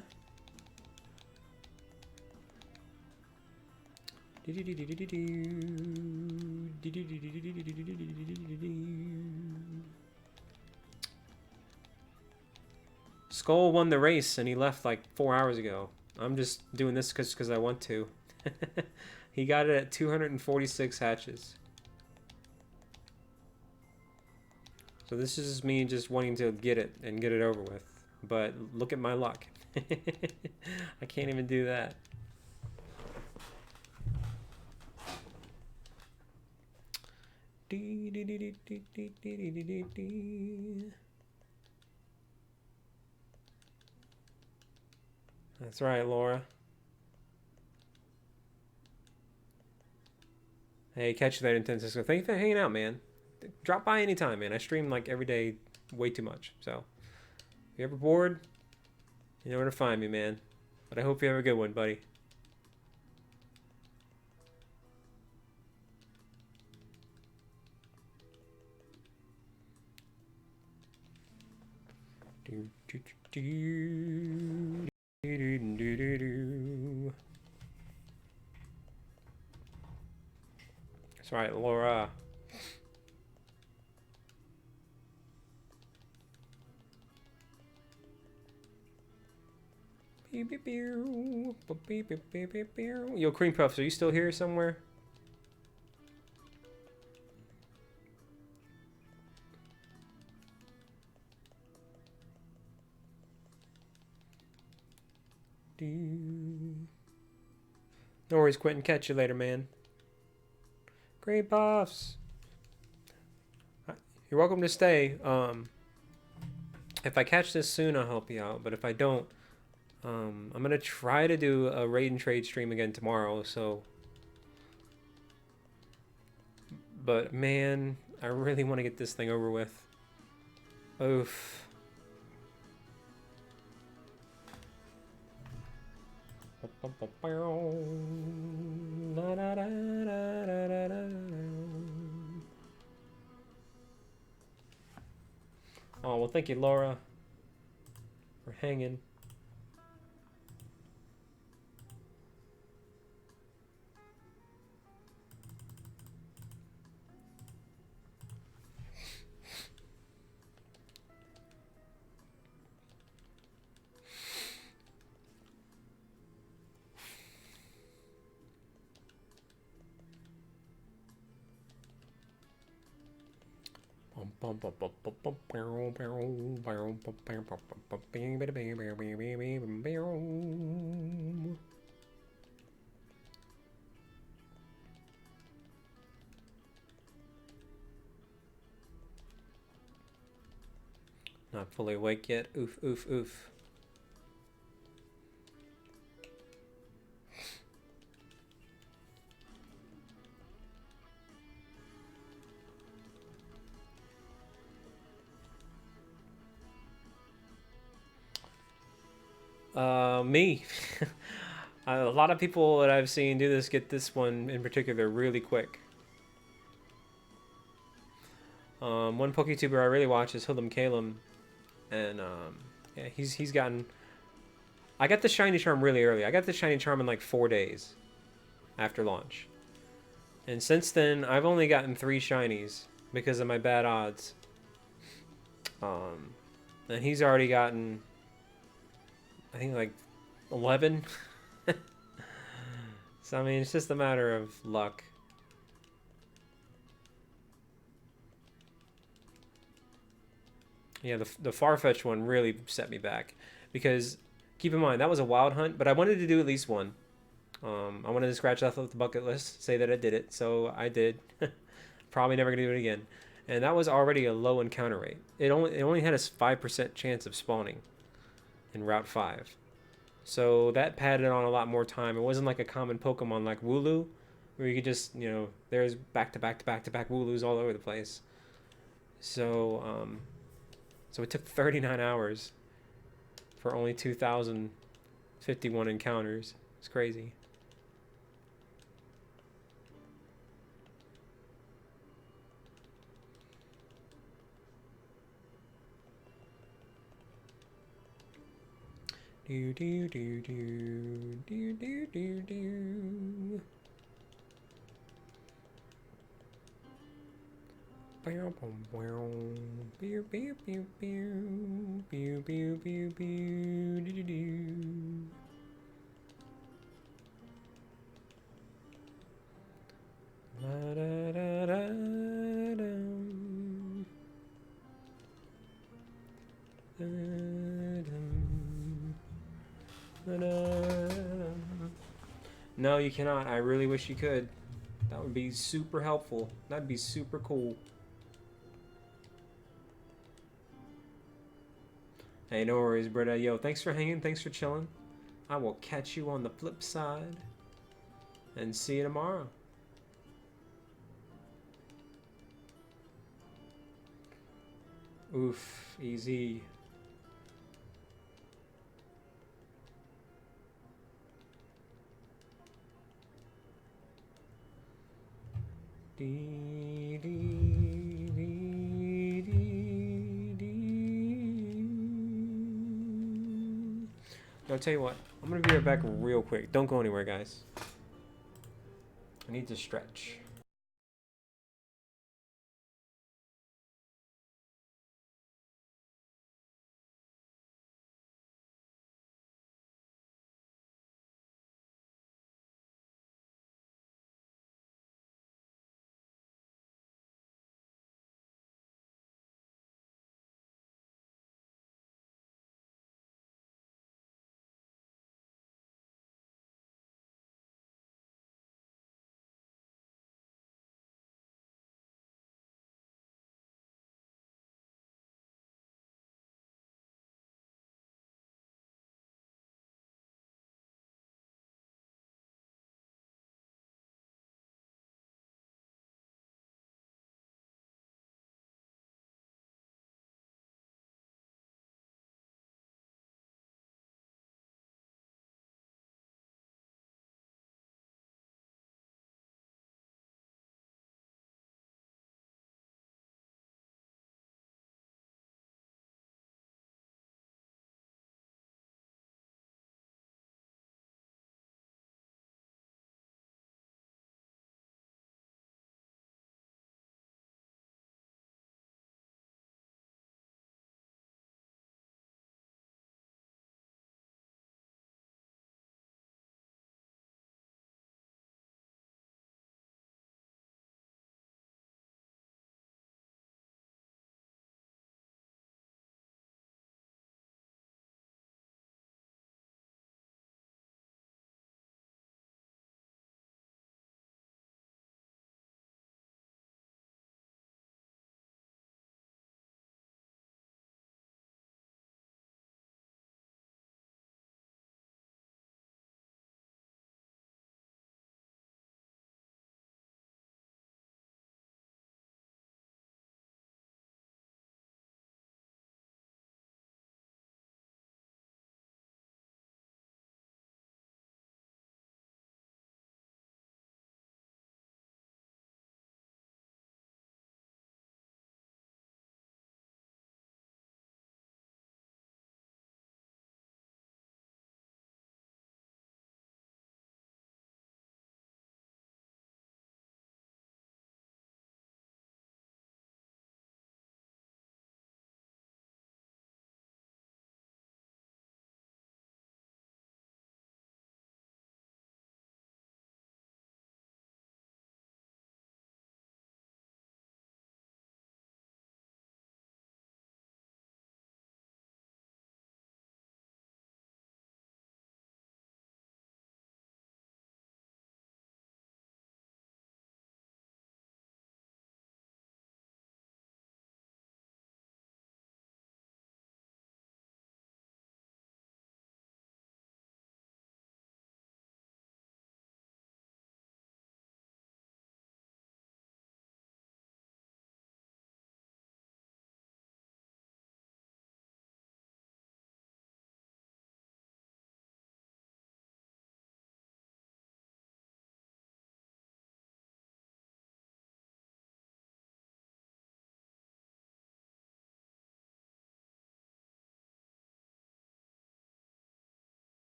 Skull won the race and he left like 4 hours ago. I'm just doing this because I want to. He got it at 246 hatches. So this is me just wanting to get it and get it over with. But look at my luck. I can't even do that. That's right, Laura. Hey, catch you there, Intense Cisco. Thank you for hanging out, man. Drop by anytime, man. I stream like every day, way too much. So, if you're ever bored, you know where to find me, man. But I hope you have a good one, buddy. That's right, Laura. Yo, Cream Puffs, are you still here somewhere? No worries, Quentin. Catch you later, man. Cream Puffs. You're welcome to stay. If I catch this soon, I'll help you out. But if I don't, I'm gonna try to do a raid and trade stream again tomorrow. So, but man, I really want to get this thing over with. Oof. Oh, well, thank you, Laura, for hanging. Not fully awake yet. Oof, oof, oof. Me. A lot of people that I've seen do this get this one in particular really quick. One PokeTuber I really watch is Hoodlum Kalem, and yeah, he's gotten. I got the shiny charm really early. I got the shiny charm in like 4 days after launch, and since then I've only gotten 3 shinies because of my bad odds. And he's already gotten, I think, like 11. So I mean, it's just a matter of luck. Yeah, the Farfetch one really set me back because keep in mind that was a wild hunt, but I wanted to do at least one. I wanted to scratch off the bucket list, say that I did it, so I did. Probably never gonna do it again, and that was already a low encounter rate. It only had a 5% chance of spawning in Route 5, so that padded on a lot more time. It wasn't like a common Pokemon like Wooloo, where you could just there's back to back to back to back Wooloos all over the place. So it took 39 hours for only 2,051 encounters. It's crazy. Do do do do do do do do. Pew pew pew pew pew pew pew pew pew do do do. La da da da dum. Da dum. Da da dum. No, you cannot. I really wish you could. That would be super helpful. That'd be super cool. Hey, no worries, Britta. Yo, thanks for hanging. Thanks for chilling. I will catch you on the flip side. And see you tomorrow. Oof. Easy. Dee, dee, dee, dee, dee. I'll tell you what. I'm going to be right back real quick. Don't go anywhere, guys. I need to stretch.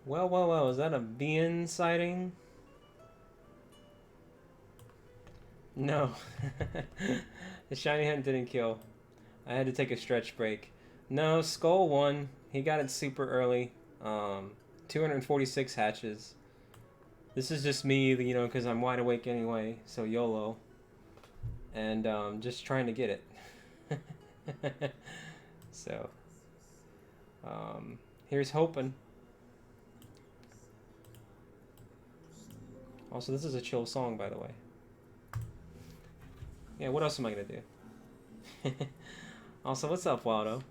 Well, well, well. Is that a VN sighting? No. The shiny hunt didn't kill. I had to take a stretch break. No, Skull won. He got it super early. 246 hatches. This is just me, you know, because I'm wide awake anyway, so YOLO. And just trying to get it. So, here's hoping. Also, this is a chill song, by the way. Yeah, what else am I going to do? Also, what's up, Waldo?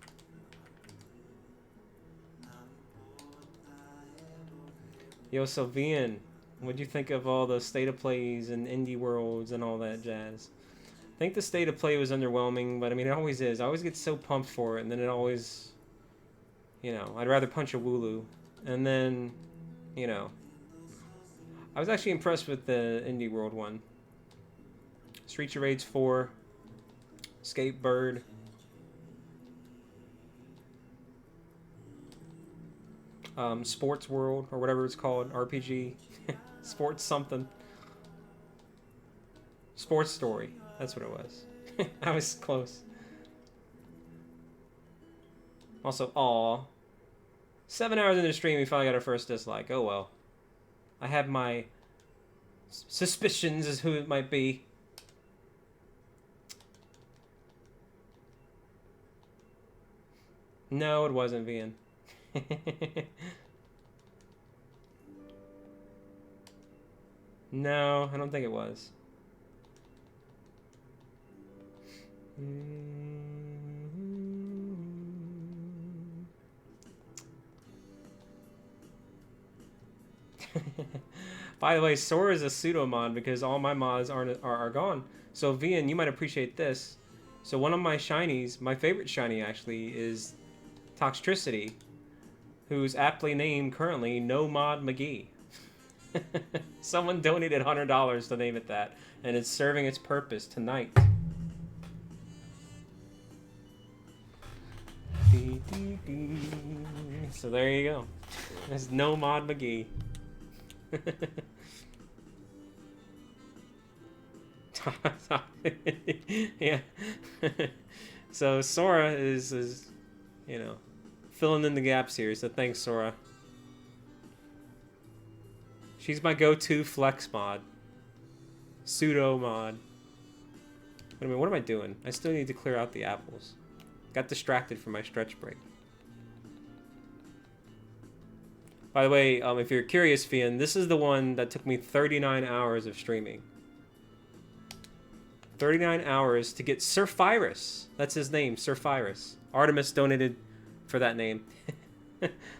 Yo, Sylvian, what'd you think of all the state of plays and indie worlds and all that jazz? I think the state of play was underwhelming, but I mean, it always is. I always get so pumped for it, and then it always, you know, I'd rather punch a Wooloo. And then, you know, I was actually impressed with the indie world one. Street Charades 4, Skatebird. Sports World, or whatever it's called, RPG. Sports something. Sports Story, that's what it was. I was close. Also, aw. 7 hours into the stream, we finally got our first dislike. Oh well. I have my suspicions as who it might be. No, it wasn't Vian. No, I don't think it was. By the way, Sora is a pseudo mod because all my mods are gone. So Vian, you might appreciate this. So one of my shinies, my favorite shiny actually, is Toxtricity, who's aptly named currently No Mod McGee. Someone donated $100 to name it that, and it's serving its purpose tonight. So there you go. There's No Mod McGee. Yeah. So Sora is, you know, filling in the gaps here. So thanks, Sora. She's my go-to flex mod. Pseudo mod. Wait a minute, what am I doing? I still need to clear out the apples. Got distracted from my stretch break. By the way, if you're curious, Fian, this is the one that took me 39 hours of streaming. 39 hours to get Surfirus. That's his name, Surfirus. Artemis donated for that name.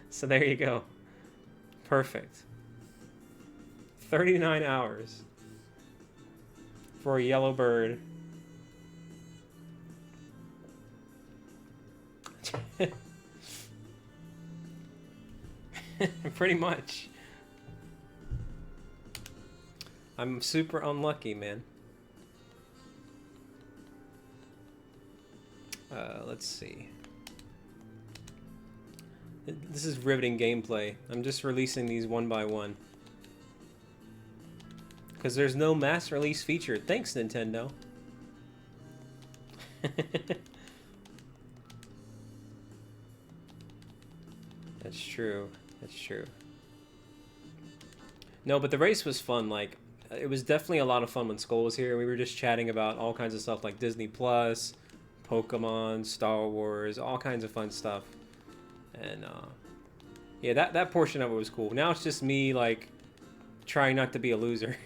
So there you go. Perfect. 39 hours for a yellow bird. Pretty much. I'm super unlucky, man. Let's see. This is riveting gameplay. I'm just releasing these one by one. Because there's no mass release feature. Thanks, Nintendo. That's true. That's true. No, but the race was fun. Like, it was definitely a lot of fun when Skull was here. We were just chatting about all kinds of stuff like Disney Plus, Pokemon, Star Wars, all kinds of fun stuff. And yeah, that portion of it was cool. Now it's just me like trying not to be a loser,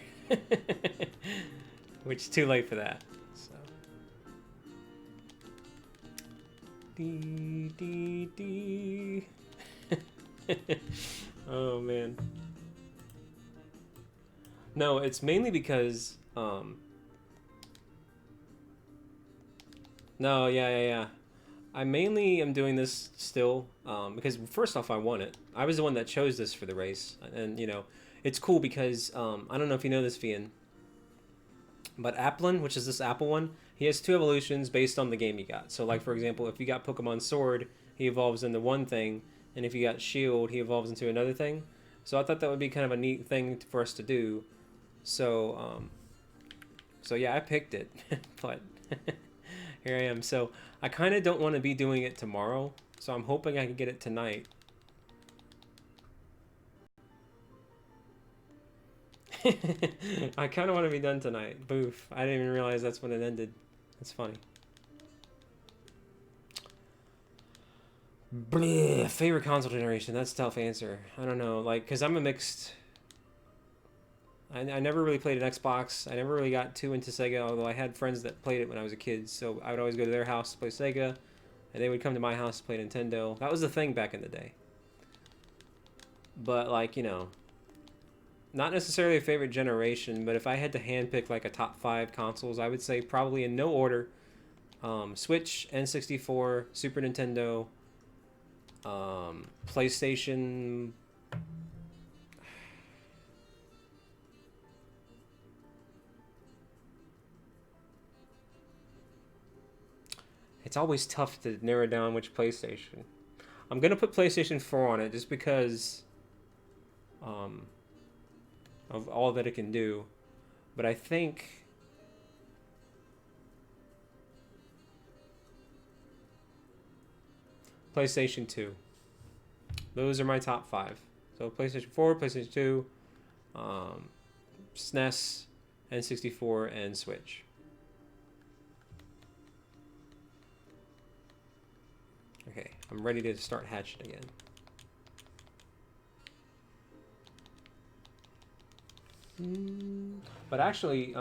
which is too late for that. So. Dee, dee, dee. Oh man. No, it's mainly because no, yeah. I mainly am doing this still because first off, I won it. I was the one that chose this for the race, and you know, it's cool because I don't know if you know this, Vian, but Applin, which is this apple one, he has 2 evolutions based on the game you got. So, like for example, if you got Pokemon Sword, he evolves into one thing, and if you got Shield, he evolves into another thing. So I thought that would be kind of a neat thing for us to do. So, so yeah, I picked it, but here I am. So I kind of don't want to be doing it tomorrow. So I'm hoping I can get it tonight. I kind of want to be done tonight. Boof. I didn't even realize that's when it ended. That's funny. Bleh, favorite console generation? That's a tough answer. I don't know. Like, because I'm a mixed... I never really played an Xbox. I never really got too into Sega, although I had friends that played it when I was a kid. So I would always go to their house to play Sega, and they would come to my house to play Nintendo. That was the thing back in the day. But, like, you know... Not necessarily a favorite generation, but if I had to handpick like a top 5 consoles, I would say probably in no order: Switch, N64, Super Nintendo, PlayStation. It's always tough to narrow down which PlayStation. I'm gonna put PlayStation 4 on it just because. Of all that it can do, but I think PlayStation 2. Those are my top 5. So PlayStation 4, PlayStation 2, SNES, N64, and Switch. Okay, I'm ready to start hatching again. But actually,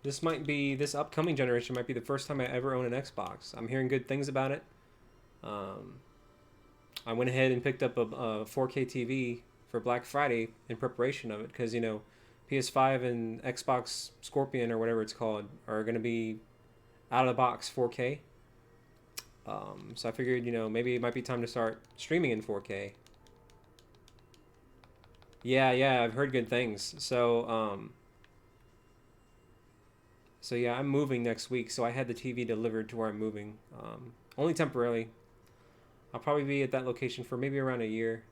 this upcoming generation might be the first time I ever own an Xbox. I'm hearing good things about it. I went ahead and picked up a 4K TV for Black Friday in preparation of it because, you know, PS5 and Xbox Scorpion or whatever it's called are going to be out of the box 4K. So I figured, you know, maybe it might be time to start streaming in 4K. Yeah, I've heard good things. So, so yeah, I'm moving next week, so I had the TV delivered to where I'm moving. Only temporarily. I'll probably be at that location for maybe around a year.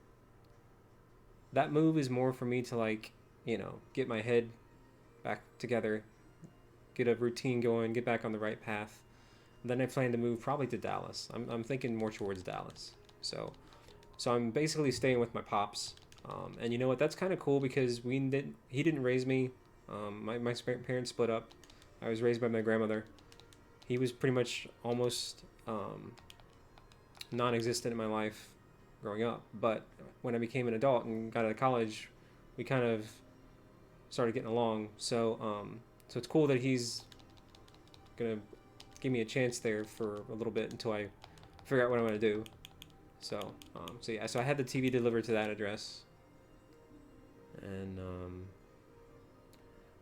That move is more for me to, like, you know, get my head back together, get a routine going, get back on the right path. And then I plan to move probably to Dallas. I'm thinking more towards Dallas. So I'm basically staying with my pops. And you know what? That's kind of cool because he didn't raise me. My parents split up. I was raised by my grandmother. He was pretty much almost non-existent in my life growing up. But when I became an adult and got out of college, we kind of started getting along. So so it's cool that he's gonna give me a chance there for a little bit until I figure out what I'm gonna do. So so yeah, so I had the TV delivered to that address. And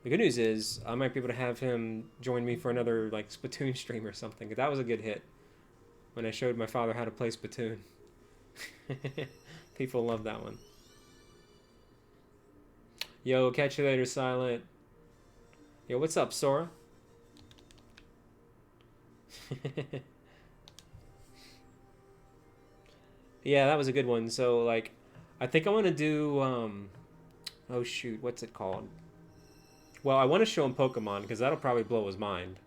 the good news is I might be able to have him join me for another like Splatoon stream or something. That was a good hit when I showed my father how to play Splatoon. People love that one. Yo, catch you later, Silent. Yo, what's up, Sora? Yeah, that was a good one. So like, I think I want to do oh shoot, what's it called? Well, I want to show him Pokemon because that'll probably blow his mind.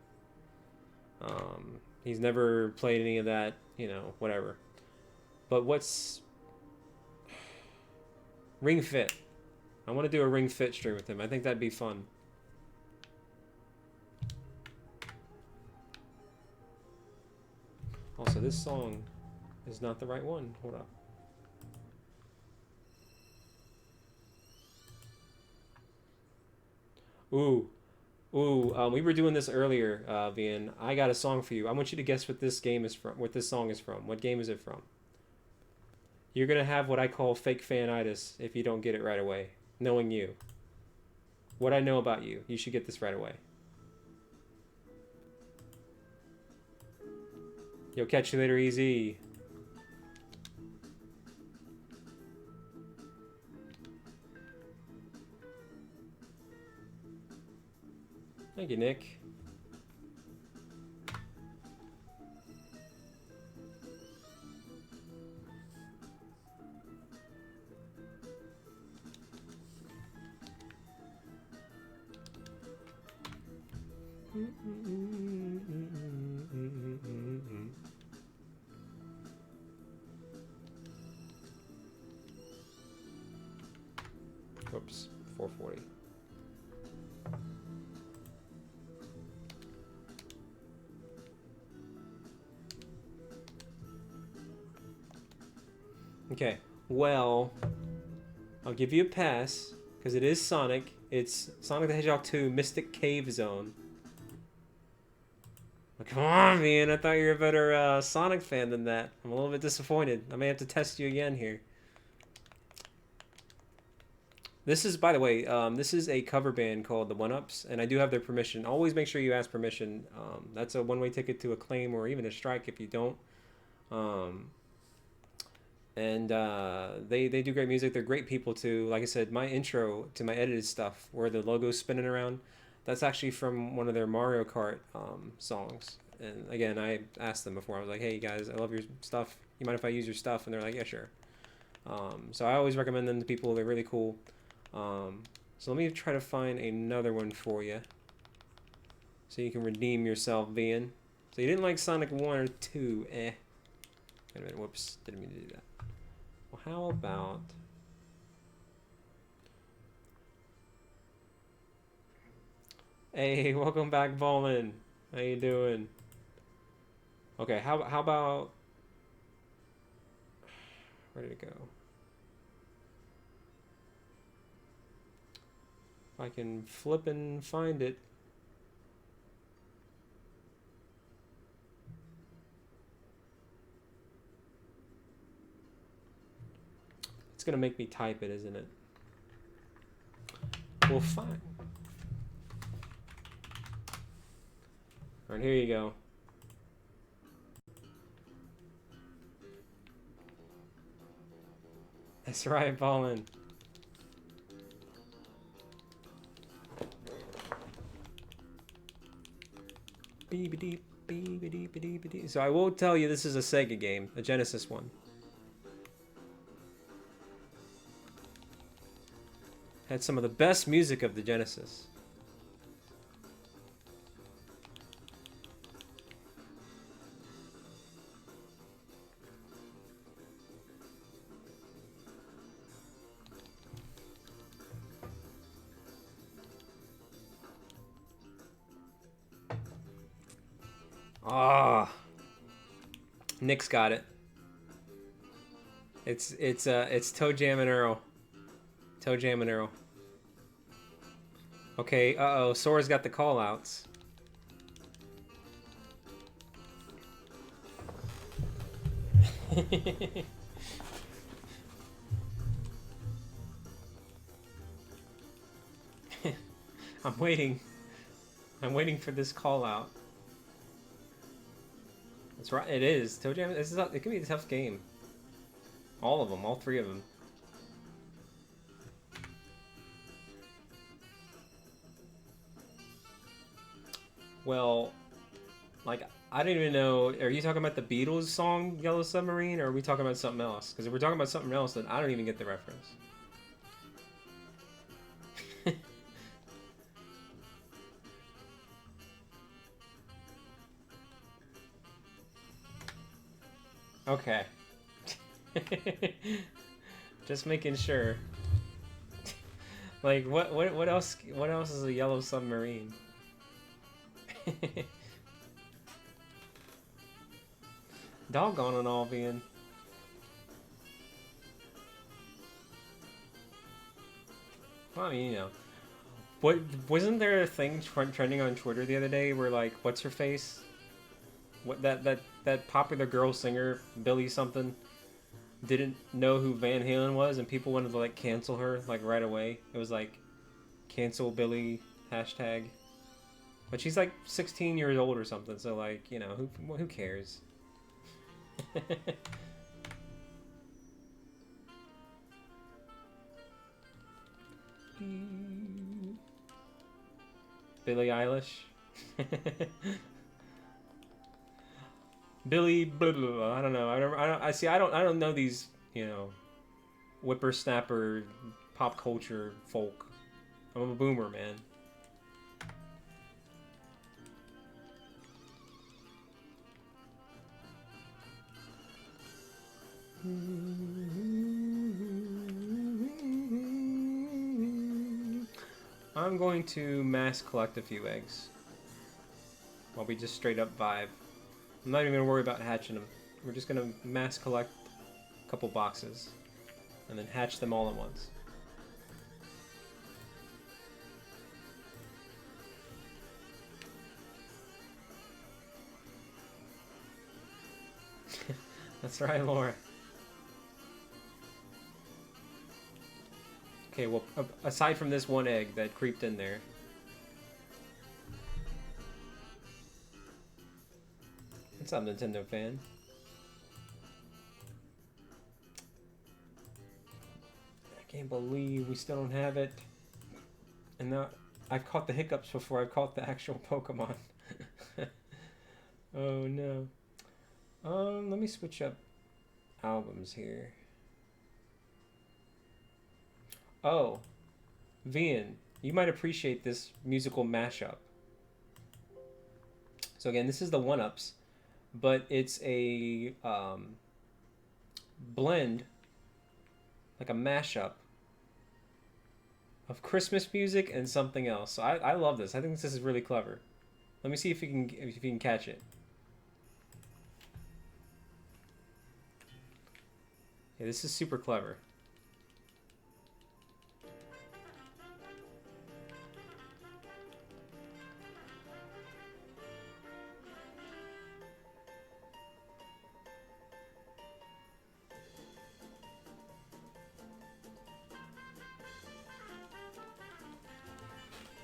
He's never played any of that, you know, whatever. But what's Ring Fit? I want to do a Ring Fit stream with him. I think that'd be fun. Also, this song is not the right one. Hold up. Ooh. We were doing this earlier, Vian. I got a song for you. I want you to guess what this game is from, what this song is from. What game is it from? You're going to have what I call fake fanitis if you don't get it right away. Knowing you. What I know about you. You should get this right away. Yo, catch you later, easy. Thank you, Nick. Whoops, 440. Okay, well, I'll give you a pass, because it is Sonic. It's Sonic the Hedgehog 2 Mystic Cave Zone. Well, come on, man. I thought you were a better Sonic fan than that. I'm a little bit disappointed. I may have to test you again here. This is, by the way, this is a cover band called the One Ups, and I do have their permission. Always make sure you ask permission. That's a one-way ticket to a claim or even a strike if you don't. They do great music. They're great people too. Like I said, my intro to my edited stuff, where the logo's spinning around, that's actually from one of their Mario Kart songs. And again, I asked them before. I was like, "Hey guys, I love your stuff. You mind if I use your stuff?" And they're like, "Yeah, sure." So I always recommend them to people. They're really cool. So let me try to find another one for you, so you can redeem yourself, Vian. So you didn't like Sonic 1 or 2? Wait a minute. Whoops. Didn't mean to do that. Well, how about... Hey, welcome back, Ballin. How you doing? Okay, how about... Where did it go? If I can flip and find it. It's gonna make me type it, isn't it? Well, fine. Alright, here you go. That's right, Ballin. So I will tell you, this is a Sega game, a Genesis one. Had some of the best music of the Genesis. Ah, Nick's got it. It's Toe Jam and Earl. Toe Jam and Earl. Okay, uh-oh, Sora's got the call-outs. I'm waiting. I'm waiting for this call-out. That's right, it is. Toe Jam, it can be a tough game. All of them, all three of them. Well, like, I don't even know, are you talking about the Beatles song, Yellow Submarine, or are we talking about something else? Because if we're talking about something else, then I don't even get the reference. Okay. Just making sure. Like, what else is a Yellow Submarine? Doggone and all, being. Well, I mean, you know. Wasn't there a thing trending on Twitter the other day where, like, what's her face? What that popular girl singer, Billy something, didn't know who Van Halen was, and people wanted to, like, cancel her, like, right away. It was like, cancel Billy, hashtag. But she's like 16 years old or something, so, like, you know, who cares? Billie Eilish. Billy blah, blah, blah, I don't know. I don't know these, you know, whippersnapper pop culture folk. I'm a boomer, man. I'm going to mass collect a few eggs while we just straight up vibe. I'm not even going to worry about hatching them. We're just going to mass collect a couple boxes and then hatch them all at once. That's right, Laura. Okay, well, aside from this one egg that creeped in there. What's up, Nintendo fan? I can't believe we still don't have it. And now I've caught the hiccups before I've caught the actual Pokemon. Oh no. Let me switch up albums here. Oh, Vian, you might appreciate this musical mashup. So again, this is the 1-Ups, but it's a blend, like a mashup of Christmas music and something else. So I love this. I think this is really clever. Let me see if you can catch it. Yeah, this is super clever.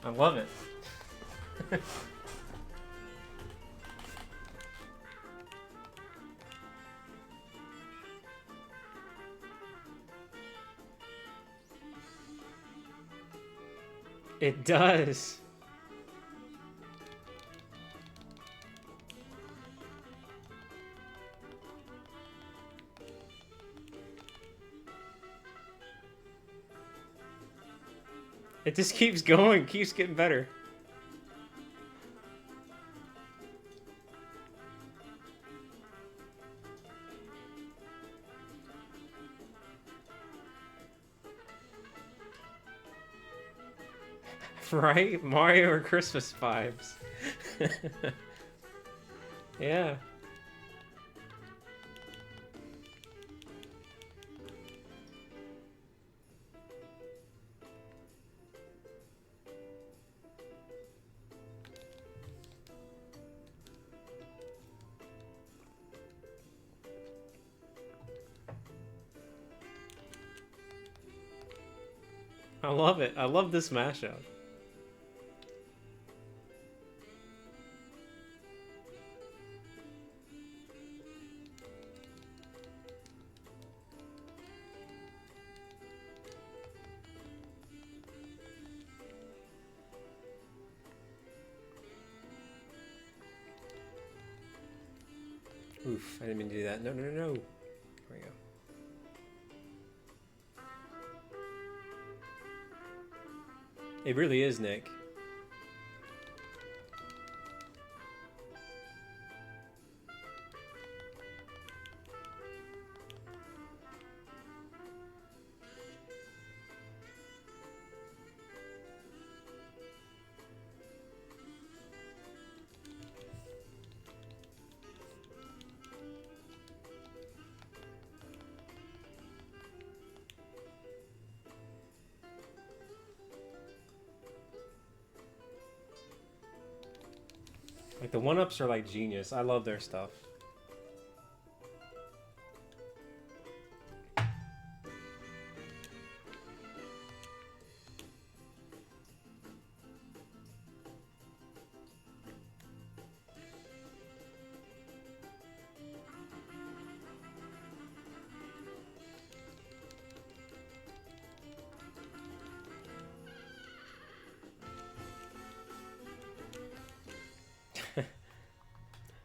I love it. It does. It just keeps going, keeps getting better. Right? Mario or Christmas vibes. Yeah. I love it. I love this mashup. Oof, I didn't mean to do that. No, no, no, no. There we go. It really is, Nick. Like, the 1-Ups are like genius. I love their stuff.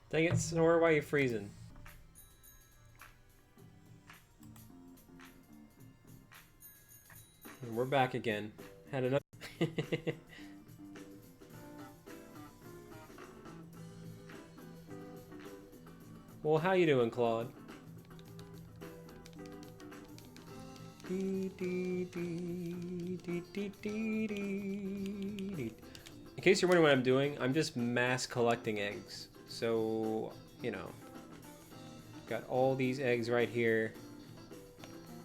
Dang it, Snore, why are you freezing? And we're back again. Had another... Well, how you doing, Claude? In case you're wondering what I'm doing, I'm just mass collecting eggs. So, you know, got all these eggs right here.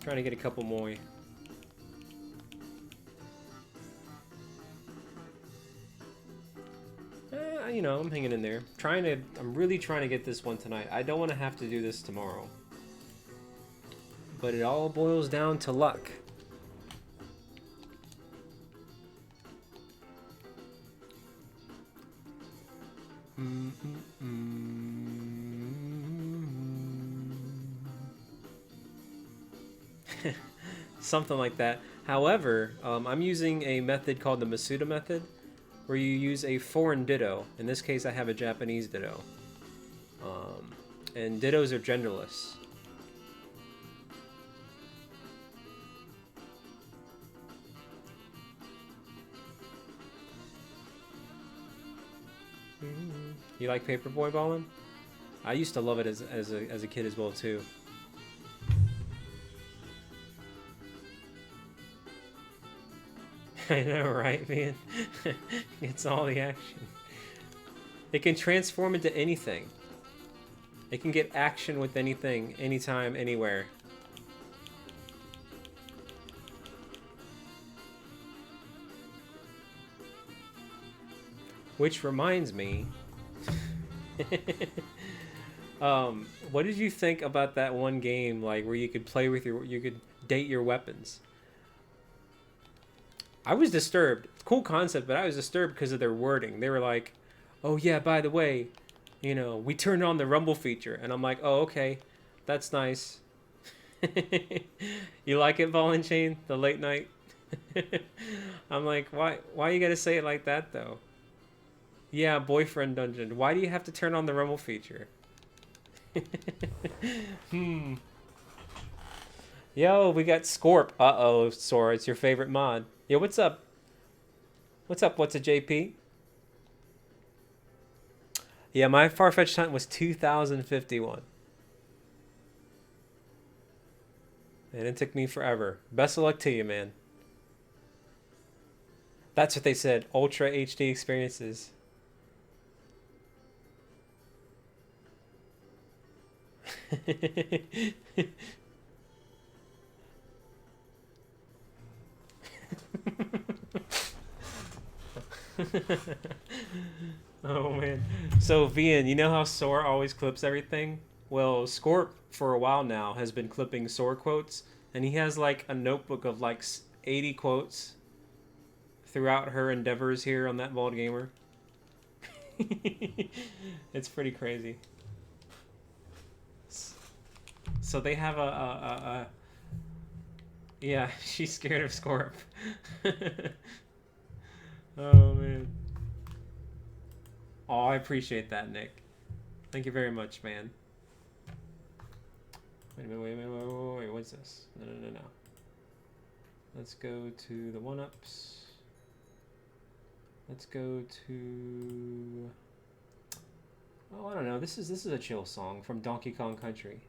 Trying to get a couple more. You know, I'm hanging in there. I'm really trying to get this one tonight. I don't want to have to do this tomorrow. But it all boils down to luck. Something like that. However, I'm using a method called the Masuda Method, where you use a foreign Ditto. In this case, I have a Japanese Ditto. And Dittos are genderless. You like Paperboy Ballin'? I used to love it as a kid as well too. I know, right, man? It's all the action. It can transform into anything. It can get action with anything, anytime, anywhere. Which reminds me, what did you think about that one game, like where you could play with you could date your weapons? I was disturbed. Cool concept, but I was disturbed because of their wording. They were like, "Oh yeah, by the way, you know, we turned on the rumble feature," and I'm like, "Oh okay, that's nice." You like it, Ball and Chain? The late night? I'm like, why you gotta say it like that though? Yeah, boyfriend dungeon. Why do you have to turn on the rumble feature? Yo, we got Scorp. Uh-oh, Sora, it's your favorite mod. Yo, what's up? What's up? What's a JP? Yeah, my Farfetch'd hunt was 2051. And it took me forever. Best of luck to you, man. That's what they said. Ultra HD experiences. Oh man. So Vian, you know how Sora always clips everything? Well, Scorp for a while now has been clipping Sora quotes, and he has like a notebook of like 80 quotes throughout her endeavors here on that Bald Gamer. It's pretty crazy. So they have a yeah, she's scared of Scorp. Oh man. Oh, I appreciate that, Nick. Thank you very much, man. Wait a minute, wait, what's this? No. Let's go to the one-ups. Let's go to... Oh, I don't know. This is a chill song from Donkey Kong Country.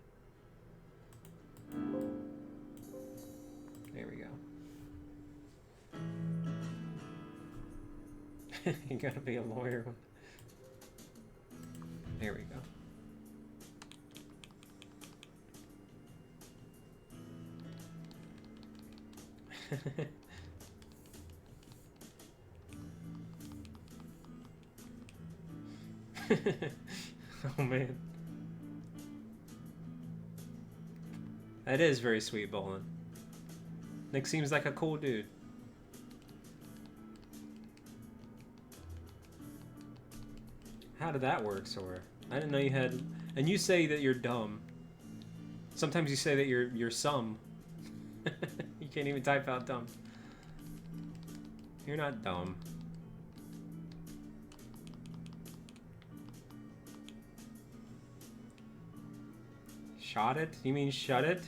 There we go. You gotta be a lawyer. There we go. Oh man. That is very sweet, Bolin. Nick seems like a cool dude. How did that work, Sora? I didn't know you had... And you say that you're dumb. Sometimes you say that you're some. You can't even type out dumb. You're not dumb. Shot it? You mean shut it?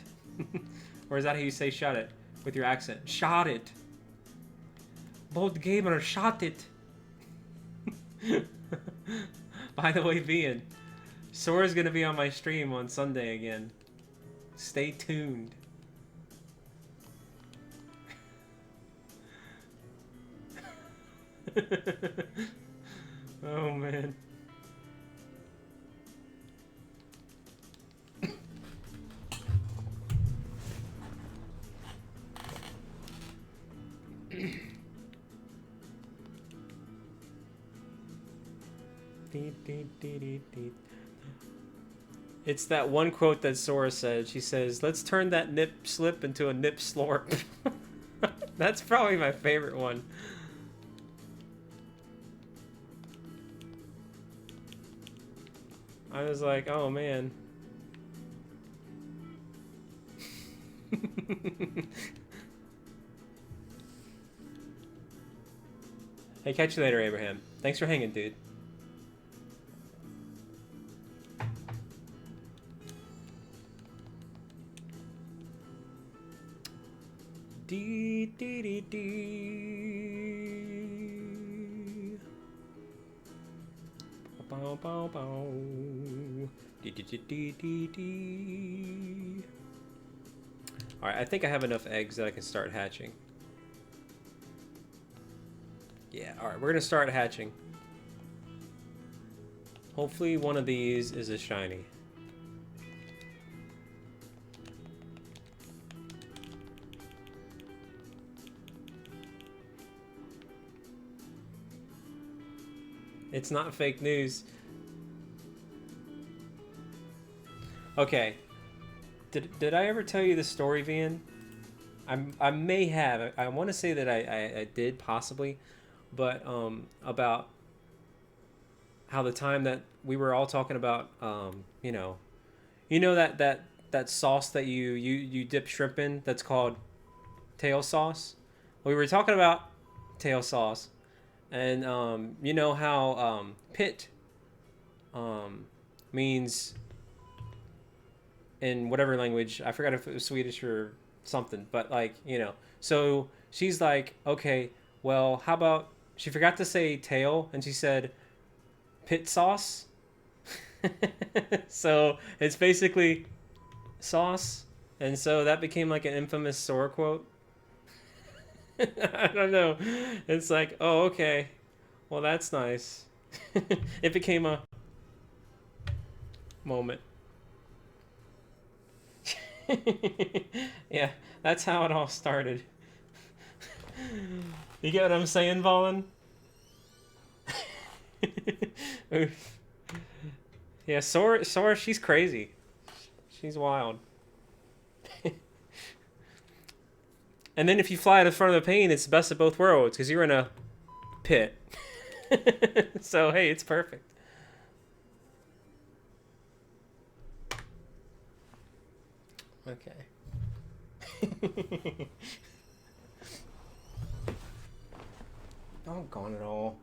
Or is that how you say shut it? With your accent. Shot it! Bold Gamer, shot it! By the way, Vian, Sora's gonna be on my stream on Sunday again. Stay tuned. Oh man. It's that one quote that Sora said. She says, "Let's turn that nip slip into a nip slorp." That's probably my favorite one. I was like, oh man. Hey, catch you later, Abraham. Thanks for hanging, dude. Dee dee dee dee. Bow bow bow. Dee dee dee dee dee dee. All right, I think I have enough eggs that I can start hatching. Yeah, all right, we're gonna start hatching. Hopefully one of these is a shiny. It's not fake news. Okay. Did I ever tell you the story, Vian? I may have. I want to say that I did, possibly. But about how the time that we were all talking about, you know that sauce that you dip shrimp in, that's called tail sauce. We were talking about tail sauce, and you know how pit means in whatever language, I forgot if it was Swedish or something, but like, you know, so she's like, okay, well, how about, she forgot to say tail and she said pit sauce. So it's basically sauce, and so that became like an infamous Sora quote. I don't know. It's like, oh, okay. Well, that's nice. It became a moment. Yeah, that's how it all started. You get what I'm saying, Valen? Oof. Yeah, Sora, she's crazy. She's wild. And then if you fly to the front of the plane, it's the best of both worlds, because you're in a pit. So, hey, it's perfect. Okay. Doggone it all.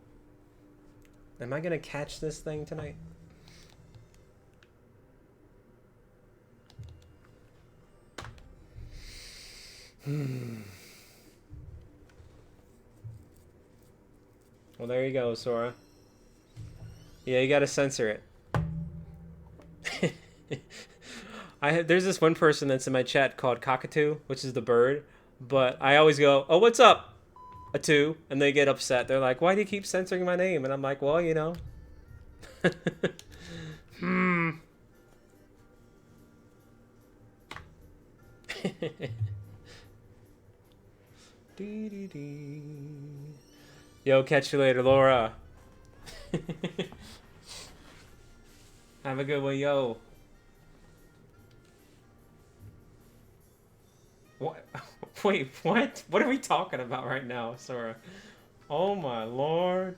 Am I gonna catch this thing tonight? Well, there you go, Sora. Yeah, you gotta censor it. There's this one person that's in my chat called Cockatoo, which is the bird, but I always go, "Oh, what's up, a two?" and they get upset. They're like, "Why do you keep censoring my name?" And I'm like, "Well, you know." Yo, catch you later, Laura. Have a good one, yo. What? Wait, what? What are we talking about right now, Sora? Oh my lord.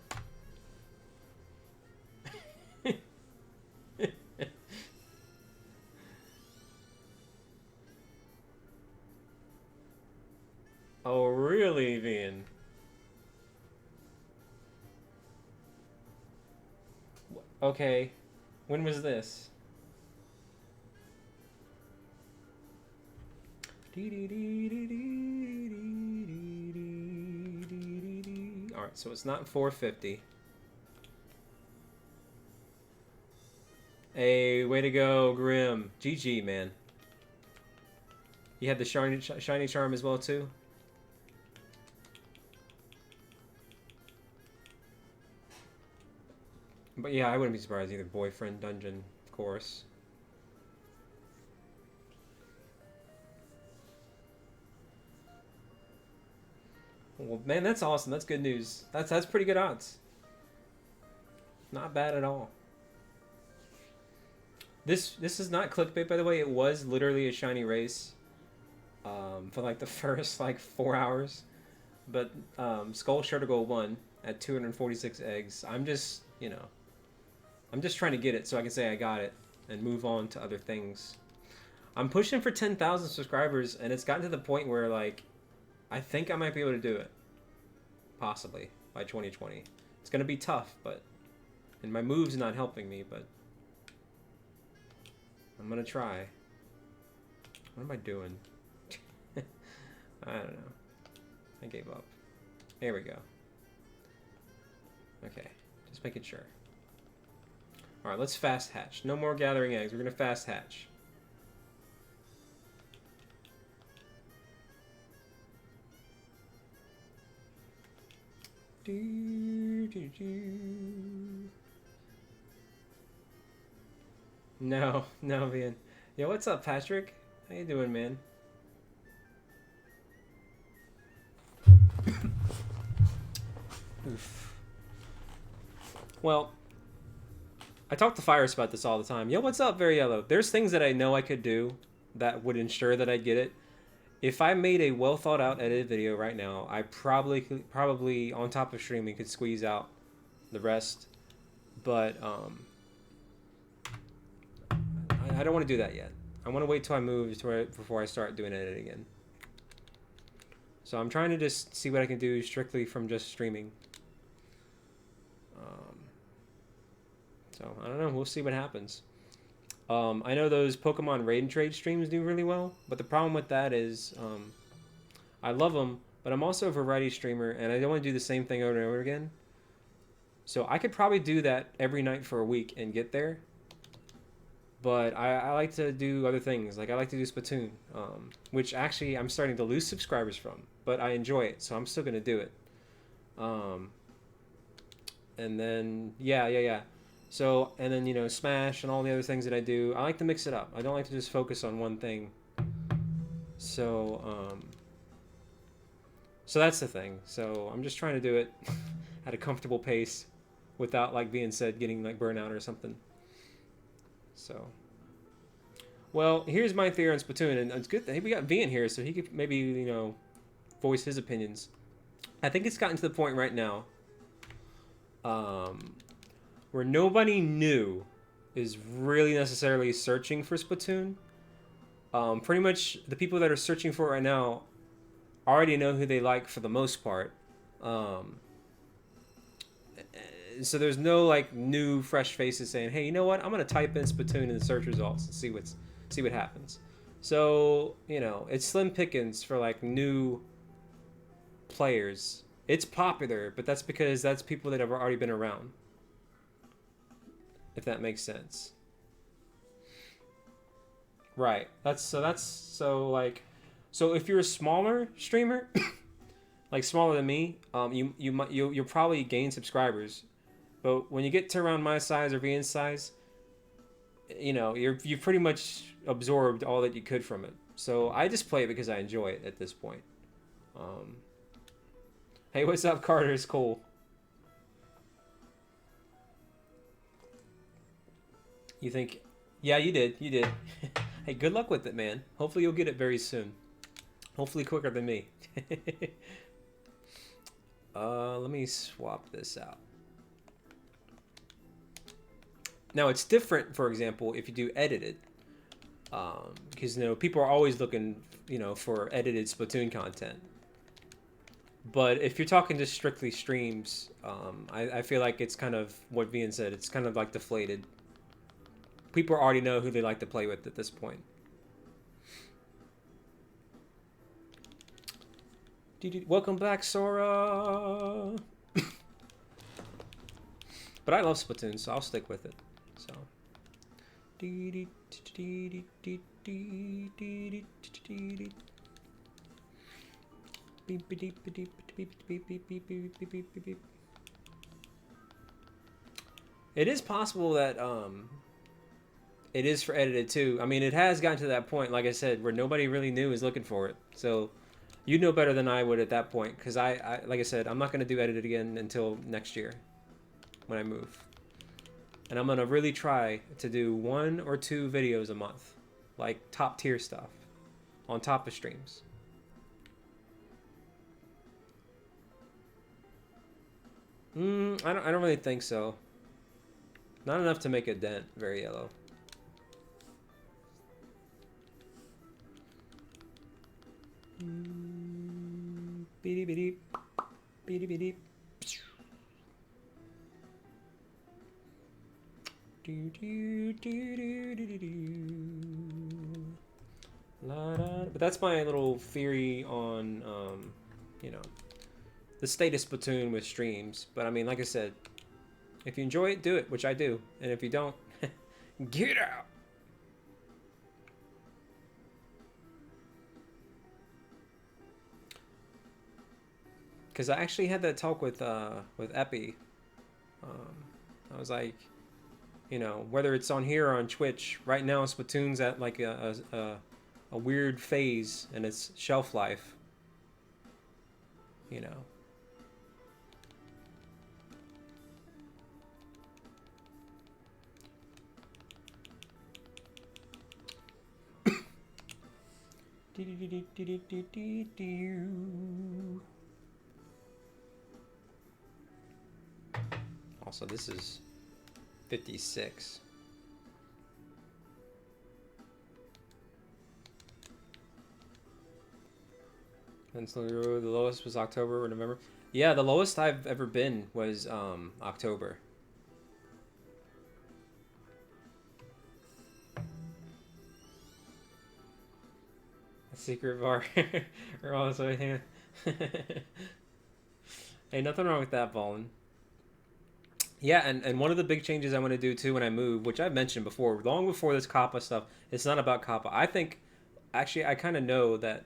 Oh, really, Vian? Okay. When was this? Alright, so it's not 450. Hey, way to go, Grim. GG, man. You had the shiny charm as well, too? But yeah, I wouldn't be surprised either. Boyfriend dungeon, of course. Well, man, that's awesome. That's good news. That's pretty good odds. Not bad at all. This is not clickbait, by the way. It was literally a shiny race for like the first like 4 hours. But SkulShurtugal won at 246 eggs. I'm just, you know, I'm just trying to get it so I can say I got it and move on to other things. I'm pushing for 10,000 subscribers, and it's gotten to the point where, like, I think I might be able to do it. Possibly by 2020. It's going to be tough, but... And my move's not helping me, but... I'm going to try. What am I doing? I don't know. I gave up. Here we go. Okay. Just making sure. Alright, let's fast hatch. No more gathering eggs. We're going to fast hatch. No, man. Yo, what's up, Patrick? How you doing, man? Oof. Well, I talk to Fires about this all the time. Yo, what's up, Very Yellow? There's things that I know I could do that would ensure that I'd get it. If I made a well thought out edited video right now, I probably on top of streaming could squeeze out the rest, but I don't want to do that yet. I want to wait till I move before I start doing it again. So I'm trying to just see what I can do strictly from just streaming. So I don't know. We'll see what happens. I know those Pokemon Raid and Trade streams do really well, but the problem with that is I love them, but I'm also a variety streamer, and I don't want to do the same thing over and over again. So I could probably do that every night for a week and get there. But I like to do other things. Like I like to do Splatoon, which actually I'm starting to lose subscribers from, but I enjoy it, so I'm still going to do it. And then, yeah. So, and then, you know, Smash and all the other things that I do. I like to mix it up. I don't like to just focus on one thing. So, so that's the thing. So I'm just trying to do it at a comfortable pace without, like being said, getting like burnout or something. So, well, here's my theory on Splatoon, and it's good that we got V in here, so he could maybe, you know, voice his opinions. I think it's gotten to the point right now where nobody new is really necessarily searching for Splatoon. Pretty much the people that are searching for it right now already know who they like for the most part. So there's no like new fresh faces saying, hey, you know what, I'm gonna type in Splatoon in the search results and see what happens. So, you know, it's slim pickings for like new players. It's popular, but that's because that's people that have already been around, if that makes sense. Right. So if you're a smaller streamer like smaller than me, you'll probably gain subscribers. But when you get to around my size or Vian's size, you know, you've pretty much absorbed all that you could from it. So I just play it because I enjoy it at this point. Hey, what's up, Carter? It's cool. You think? Yeah, you did. You did. Hey, good luck with it, man. Hopefully you'll get it very soon. Hopefully quicker than me. Let me swap this out. Now it's different, for example, if you do edited, because, you know, people are always looking, you know, for edited Splatoon content. But if you're talking just strictly streams, I feel like it's kind of what Vian said. It's kind of like deflated. People already know who they like to play with at this point. Welcome back, Sora. But I love Splatoon, so I'll stick with it. So. It is possible that it is for edited too. I mean, it has gotten to that point, like I said, where nobody really knew is looking for it. So you know better than I would at that point, because I like I said, I'm not gonna do edited again until next year when I move, and I'm gonna really try to do 1 or 2 videos a month, like top tier stuff, on top of streams. I don't really think so. Not enough to make a dent. Very yellow. Beady beady. Beady beady. Do do do do do do. La, da. But that's my little theory on you know, the state of Splatoon with streams. But I mean, like I said, if you enjoy it, do it, which I do. And if you don't, get out. Because I actually had that talk with Epi. I was like, you know, whether it's on here or on Twitch, right now Splatoon's at like a weird phase in its shelf life. You know. Also, this is 56. And so the lowest was October or November. Yeah, the lowest I've ever been was October. A secret bar. Or also, hey, nothing wrong with that, Ballin. Yeah, and one of the big changes I want to do too when I move, which I've mentioned before, long before this Kappa stuff, it's not about Kappa. I think, actually, I kind of know that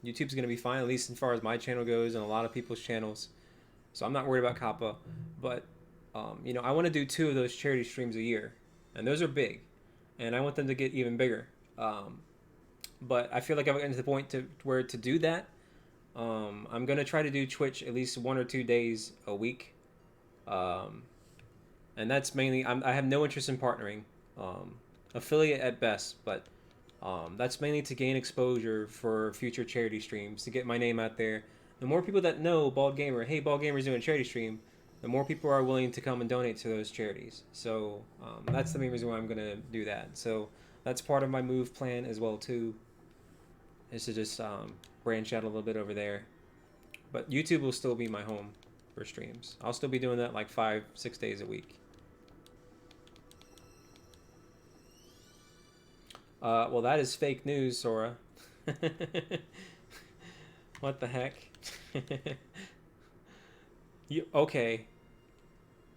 YouTube's going to be fine, at least as far as my channel goes and a lot of people's channels. So I'm not worried about Kappa. But, you know, I want to do 2 of those charity streams a year. And those are big. And I want them to get even bigger. But I feel like I've gotten to the point where to do that, I'm going to try to do Twitch at least 1 or 2 days a week. And that's mainly, I have no interest in partnering, affiliate at best, but that's mainly to gain exposure for future charity streams, to get my name out there. The more people that know Bald Gamer, hey, Bald Gamer's doing a charity stream, the more people are willing to come and donate to those charities. So that's the main reason why I'm going to do that. So that's part of my move plan as well too, is to just branch out a little bit over there. But YouTube will still be my home for streams. I'll still be doing that like 5-6 days a week. Well, that is fake news, Sora. What the heck? Okay.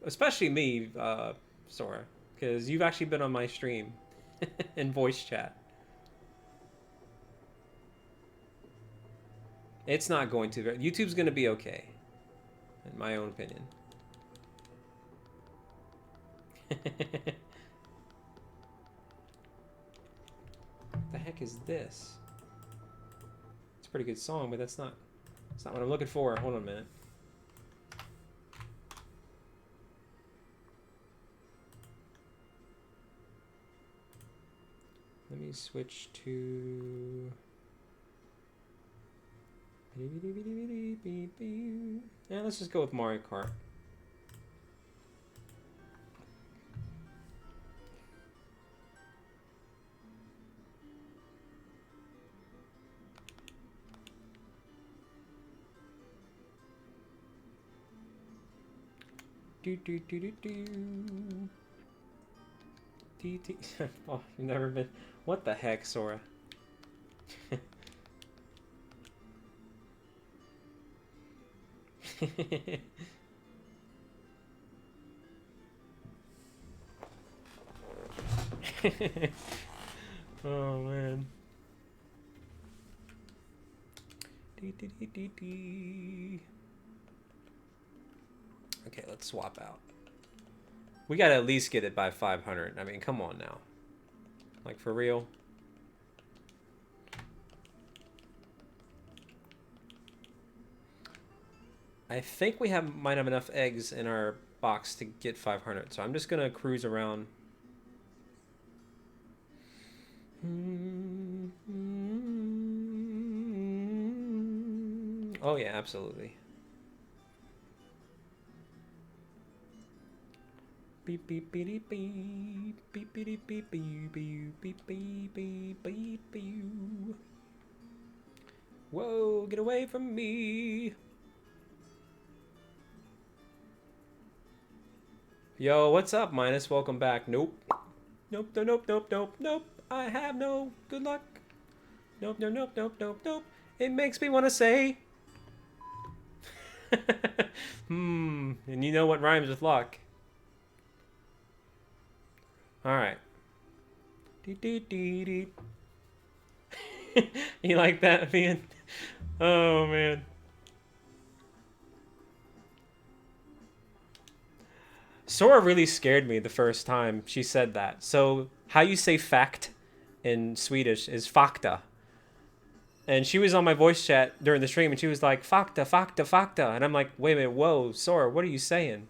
Especially me, Sora, because you've actually been on my stream in voice chat. It's not going to. YouTube's going to be okay, in my own opinion. The heck is this? It's a pretty good song, but that's not what I'm looking for. Hold on a minute. Let me switch to yeah, let's just go with Mario Kart. Do do do do do. DT. Oh, you've never been. What the heck, Sora? Oh man. Okay, let's swap out. We gotta at least get it by 500. I mean, come on now. Like, for real. I think we might have enough eggs in our box to get 500. So I'm just gonna cruise around. Oh yeah, absolutely. Beep beep beep beep beep beep beep beep beep beep beep beep beep beep. Whoa, get away from me. Yo, what's up, Minus? Welcome back. Nope. Nope, no, nope, nope, nope, nope. I have no good luck. Nope, no, nope, nope, nope, nope. It makes me want to say. And you know what rhymes with luck. Alright. You like that, man? Oh, man. Sora really scared me the first time she said that. So, how you say fact in Swedish is fakta. And she was on my voice chat during the stream, and she was like, fakta, fakta, fakta. And I'm like, wait a minute, whoa, Sora, what are you saying?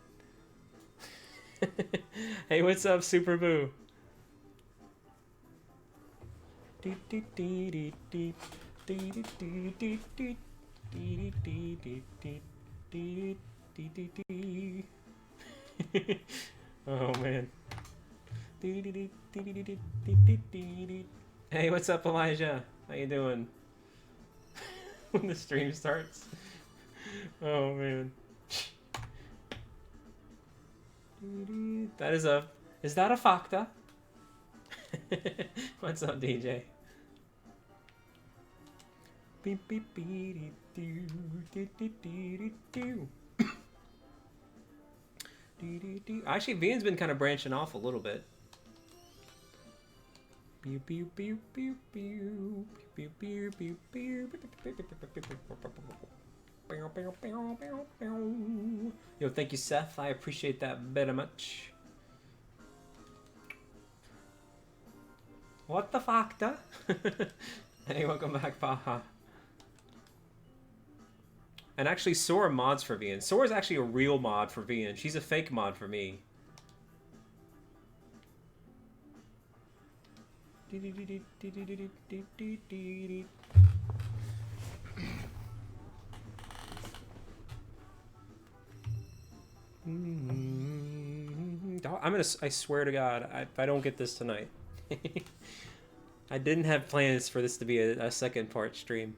Hey, what's up, Super Boo? Oh, man. Hey, what's up, Elijah? How you doing? When the stream starts. Oh, man. That is a... Is that a fakta? What's up, DJ? Beep, beep, beep, doo, doo, doo, doo, doo, doo. Actually, Vian's been kind of branching off a little bit. Yo, thank you, Seth. I appreciate that very much. What the fakta? Hey, welcome back, Baha. And actually, Sora mods for Vian. Sora's actually a real mod for Vian. She's a fake mod for me. I swear to God, if I don't get this tonight. I didn't have plans for this to be a second part stream.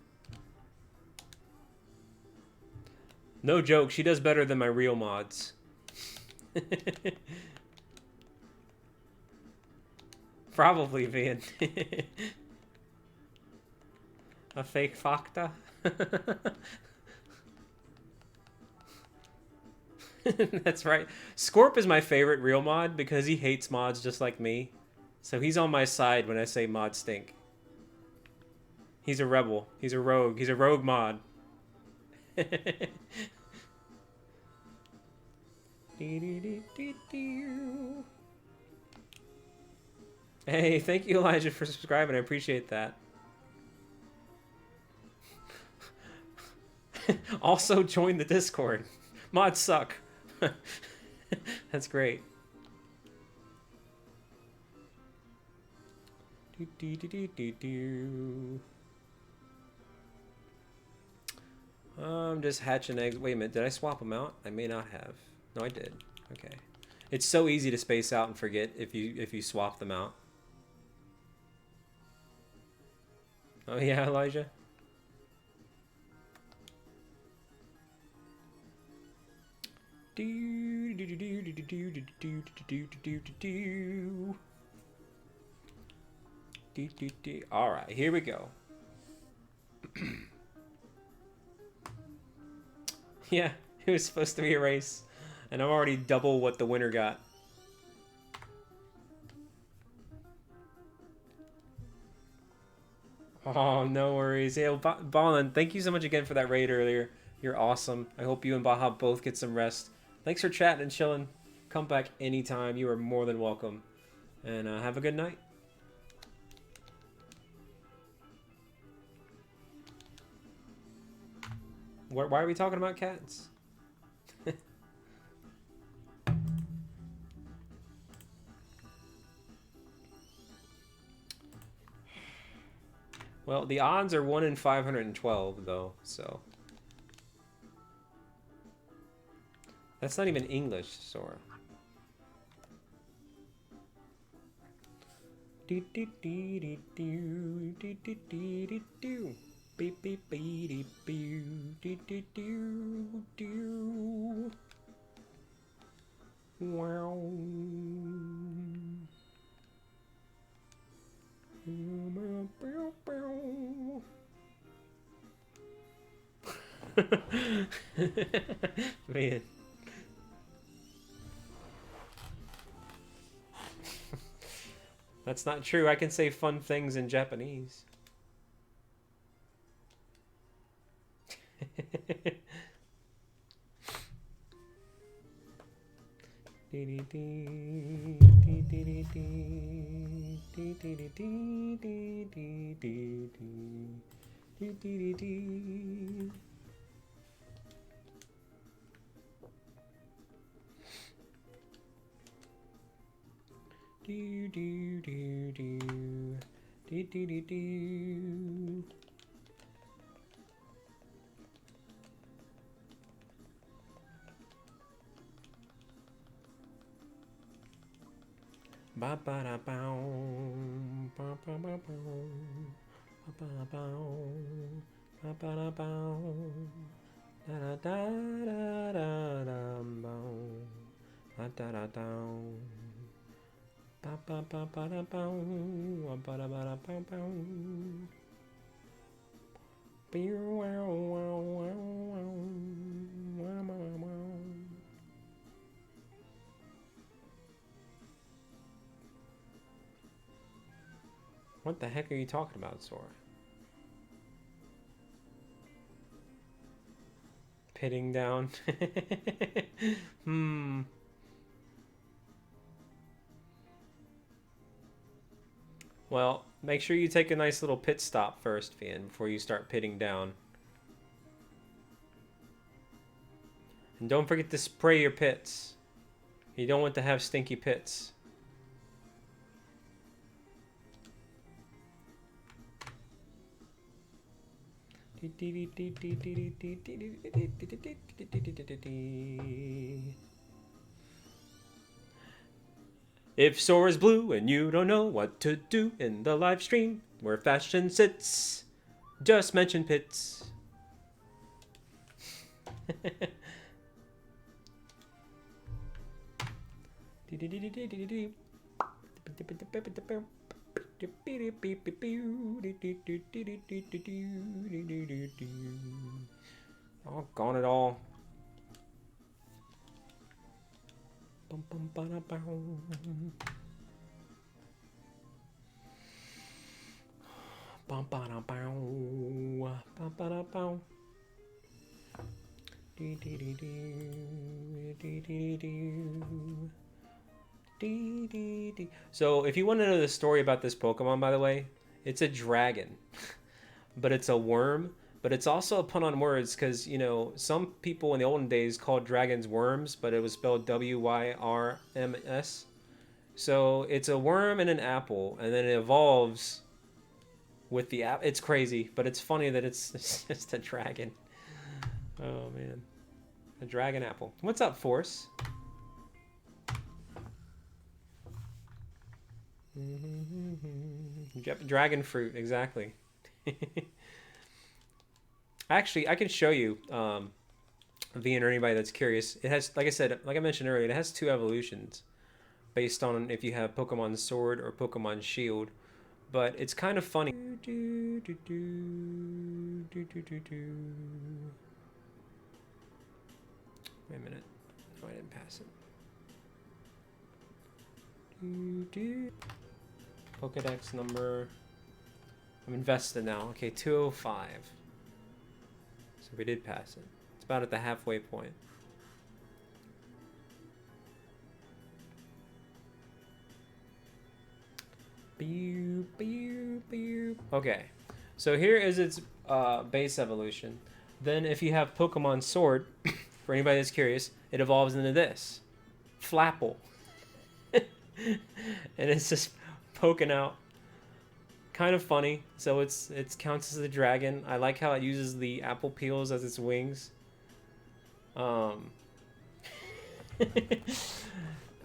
No joke, she does better than my real mods. Probably, Vian. A fake fakta? That's right. Scorp is my favorite real mod because he hates mods just like me. So he's on my side when I say mods stink. He's a rebel. He's a rogue. He's a rogue mod. Hey, thank you, Elijah, for subscribing. I appreciate that. Also, join the Discord. Mods suck. That's great. I'm just hatching eggs. Wait a minute, did I swap them out? I may not have. No, I did. Okay. It's so easy to space out and forget if you swap them out. Oh yeah, Elijah? Alright, here we go. Yeah, it was supposed to be a race. And I'm already double what the winner got. Oh, no worries. Yeah, Ballin, thank you so much again for that raid earlier. You're awesome. I hope you and Baha both get some rest. Thanks for chatting and chilling. Come back anytime. You are more than welcome. And have a good night. Why are we talking about cats? Well, the odds are 1 in 512, though, so... That's not even English, Sora. Beep beep beep beep beep wow. Man. That's not true. I can say fun things in Japanese. Do do do do do do do do. Ba ba da bow, ba ba ba bow, ba ba bow, ba ba da bow, da da da da da bow, da da da dow. Ba ba ba ba da bow, ba da ba da bow bow. Beow wow wow wow wow wow wow wow. What the heck are you talking about, Sora? Pitting down. Well, make sure you take a nice little pit stop first, Fian, before you start pitting down. And don't forget to spray your pits. You don't want to have stinky pits. If Sora's blue and you don't know what to do in the live stream where fashion sits, just mention pits. Oh, gone it all. Bum bum ba da bow. Bum ba da bow. Bum ba da bow. Dee dee dee dee dee dee dee. Dee dee dee. So, if you want to know the story about this Pokemon, by the way, it's a dragon, but it's a worm. But it's also a pun on words because, you know, some people in the olden days called dragons worms, but it was spelled W-Y-R-M-S. So it's a worm and an apple, and then it evolves with the app. It's crazy, but it's funny that it's just a dragon. Oh, man. A dragon apple. What's up, Force? Dragon fruit, exactly. Actually, I can show you, Vian or anybody that's curious. It has, like I said, like I mentioned earlier, it has 2 evolutions based on if you have Pokemon Sword or Pokemon Shield. But it's kind of funny. Wait a minute. No, I didn't pass it. Pokedex number. I'm invested now. Okay, 205. So we did pass it. It's about at the halfway point. Pew, pew, pew. Okay, so here is its base evolution. Then if you have Pokemon Sword, for anybody that's curious, it evolves into this. Flapple. And it's just poking out. Kind of funny. So it counts as a dragon. I like how it uses the apple peels as its wings. And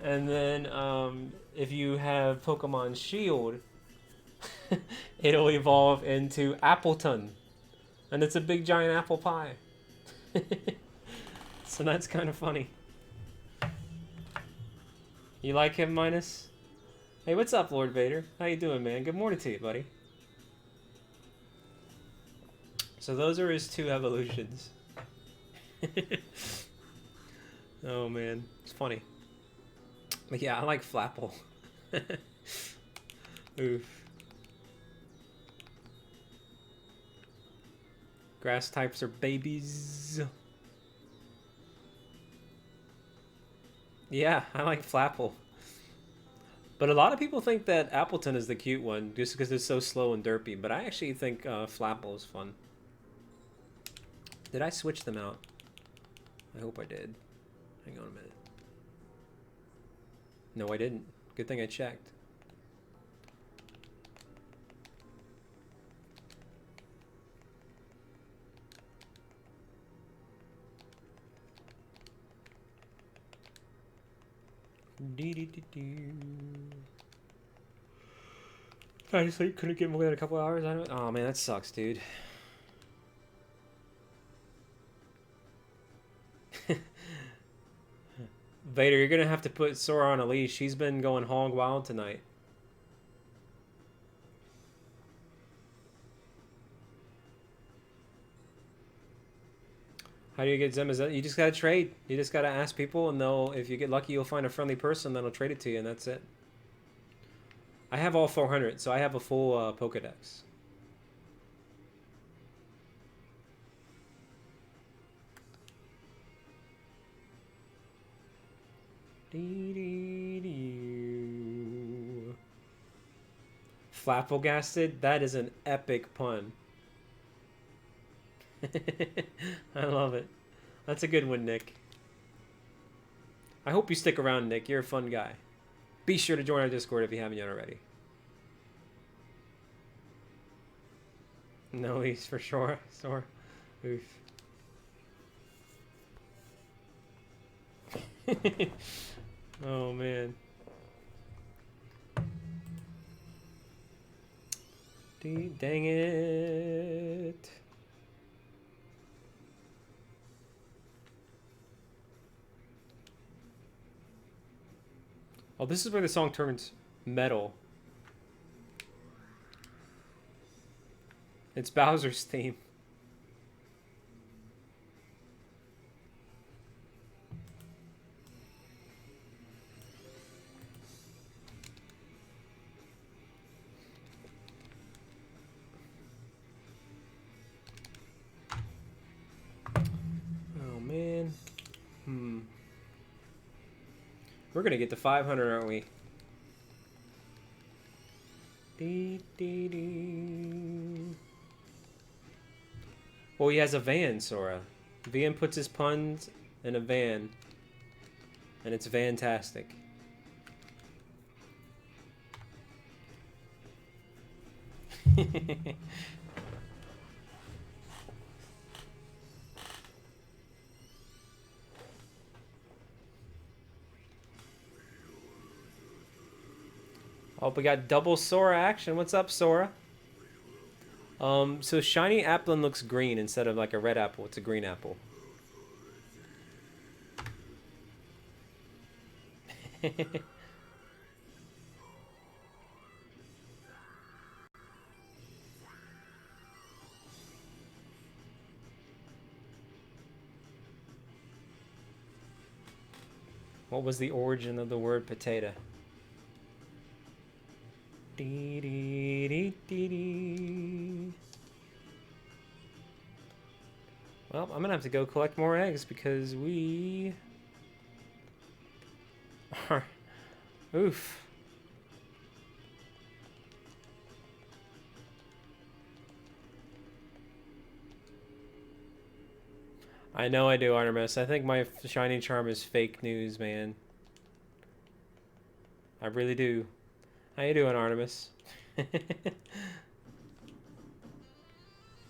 then if you have Pokemon Shield, it'll evolve into Appleton. And it's a big giant apple pie. So that's kind of funny. You like him, Minus? Hey, what's up, Lord Vader? How you doing, man? Good morning to you, buddy. So those are his 2 evolutions. Oh, man. It's funny. But yeah, I like Flapple. Oof. Grass types are babies. Yeah, I like Flapple. But a lot of people think that Appleton is the cute one just because it's so slow and derpy. But I actually think Flapple is fun. Did I switch them out? I hope I did. Hang on a minute. No, I didn't. Good thing I checked. I just like couldn't get more than a couple hours. I don't. Oh man, that sucks, dude. Vader, you're gonna have to put Sora on a leash. She's been going hog wild tonight. How do you get Zemazet? You just gotta trade. You just gotta ask people, and they'll. If you get lucky, you'll find a friendly person that'll trade it to you, and that's it. I have all 400, so I have a full Pokedex. Flapplegasted? That is an epic pun. I love it. That's a good one, Nick. I hope you stick around, Nick. You're a fun guy. Be sure to join our Discord if you haven't yet already. No, he's for sure. Sore. Oof. Oh, man. Dang it. Oh, this is where the song turns metal. It's Bowser's theme. Oh, man. We're gonna get to 500, aren't we? Well, he has a van, Sora. Van puts his puns in a van, and it's fantastic. Oh, we got double Sora action. What's up, Sora? So shiny Applin looks green instead of like a red apple. It's a green apple. What was the origin of the word potato? Well, I'm gonna have to go collect more eggs because we are... Oof. I know I do, Artemis. I think my shiny charm is fake news, man. I really do. How you doing, Artemis?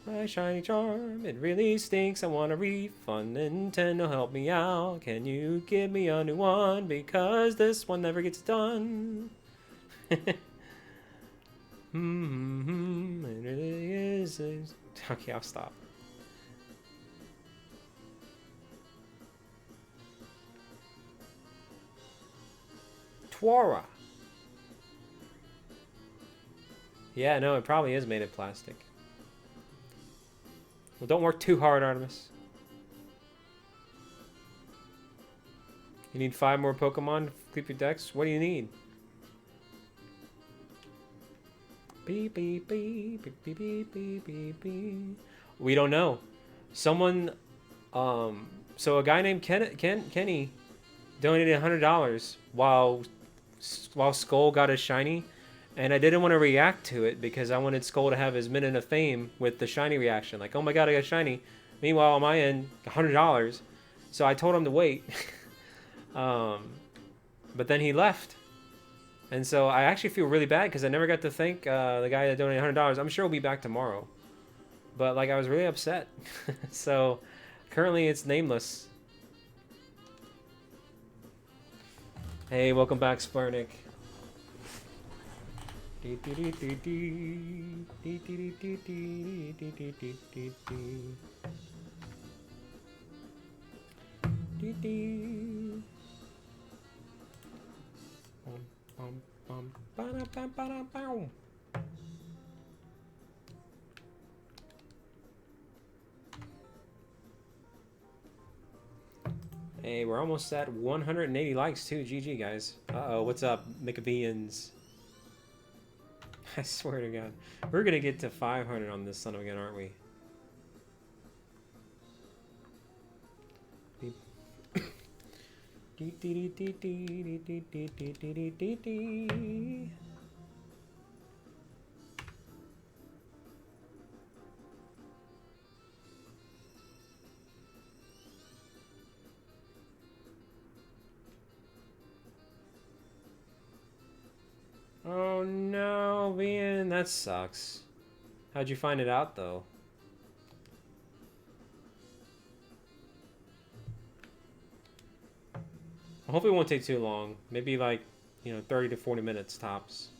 My shiny charm, it really stinks. I want a refund. Nintendo, help me out. Can you give me a new one? Because this one never gets done. It really is. Okay, I'll stop. Twara. Yeah, no, it probably is made of plastic. Well, don't work too hard, Artemis. You need 5 more Pokemon to complete your decks? What do you need? Beep, beep, beep, beep, beep, beep, beep, beep, beep. We don't know. Someone, so a guy named Kenny donated $100 while Skull got a shiny, and I didn't want to react to it because I wanted Skull to have his minute of fame with the shiny reaction. Like, oh my god, I got a shiny. Meanwhile, on my end, $100. So I told him to wait. But then he left. And so I actually feel really bad because I never got to thank the guy that donated $100. I'm sure he'll be back tomorrow. But, like, I was really upset. So, currently it's nameless. Hey, welcome back, Sparnick. Hey, we're almost at 180 likes too. GG, guys. Uh-oh, what's up, McAbeans? I swear to God. We're gonna get to 500 on this son of a gun, aren't we? Oh no, man, that sucks. How'd you find it out, though? I hope it won't take too long. Maybe like, 30 to 40 minutes tops.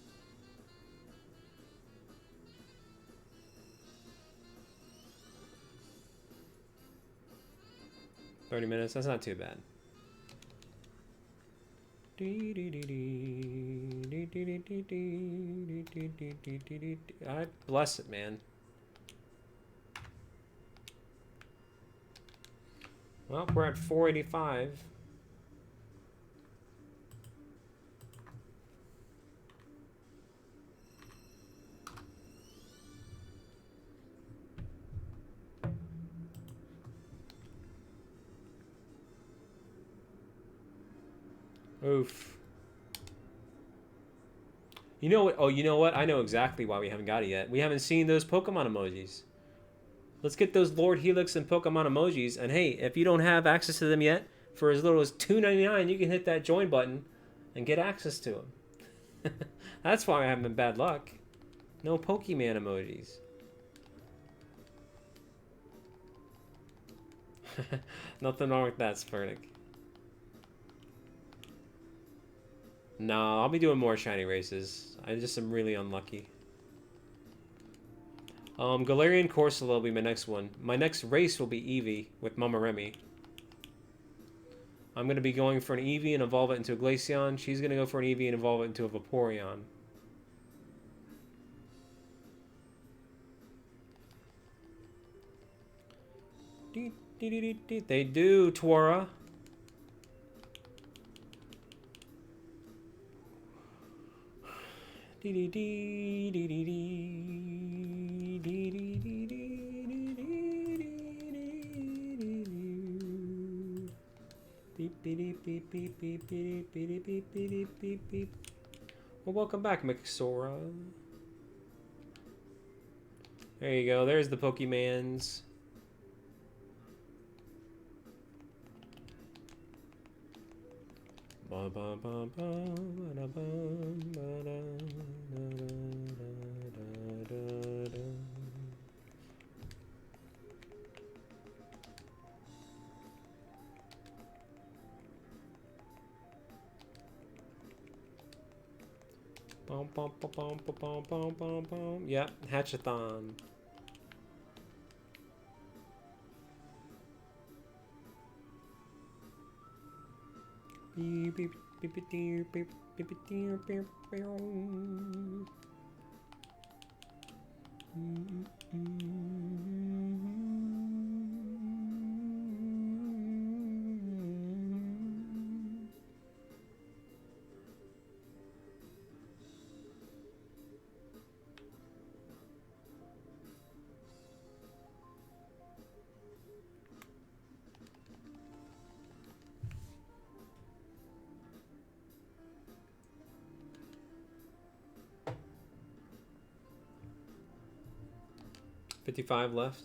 $30 minutes, that's not too bad. I bless it, man. Well, we're at 485. Oof. You know what? Oh, you know what? I know exactly why we haven't got it yet. We haven't seen those Pokemon emojis. Let's get those Lord Helix and Pokemon emojis. And hey, if you don't have access to them yet, for as little as $2.99, you can hit that join button and get access to them. That's why I'm having bad luck. No Pokemon emojis. Nothing wrong with that, Spurnick. No, I'll be doing more shiny races. I just am really unlucky. Galarian Corsola will be my next one. My next race will be Eevee with Mama Remy. I'm going to be going for an Eevee and evolve it into a Glaceon. She's going to go for an Eevee and evolve it into a Vaporeon. They do, Twara. Well, welcome back, Mixora. There you go. There's the Pokemans. Bum, bum, bum, bum, ba, bum, ba, da, da, da. 'Bum. Yep, Hatchathon. Beep, beep, beep, beep, beep, beep, beep, beep, beep, beep. $55 left.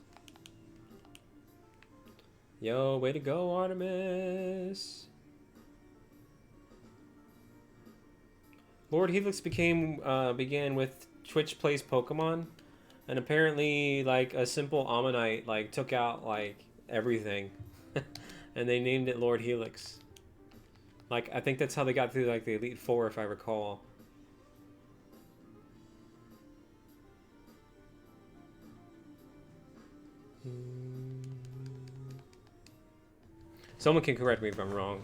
Yo, way to go, Artemis. Lord Helix began with Twitch Plays Pokemon, and apparently like a simple Ammonite like took out like everything, and they named it Lord Helix. Like I think that's how they got through like the Elite Four, if I recall. Someone can correct me if I'm wrong.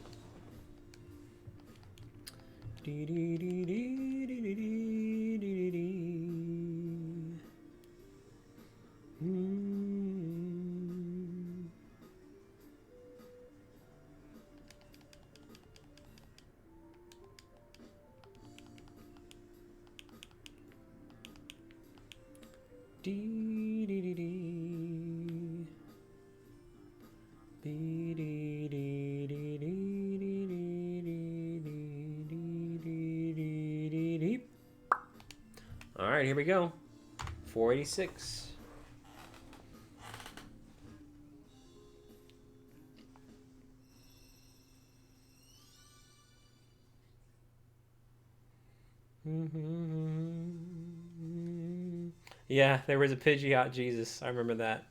All right, here we go. 486. Yeah, there was a Pidgeot Jesus. I remember that.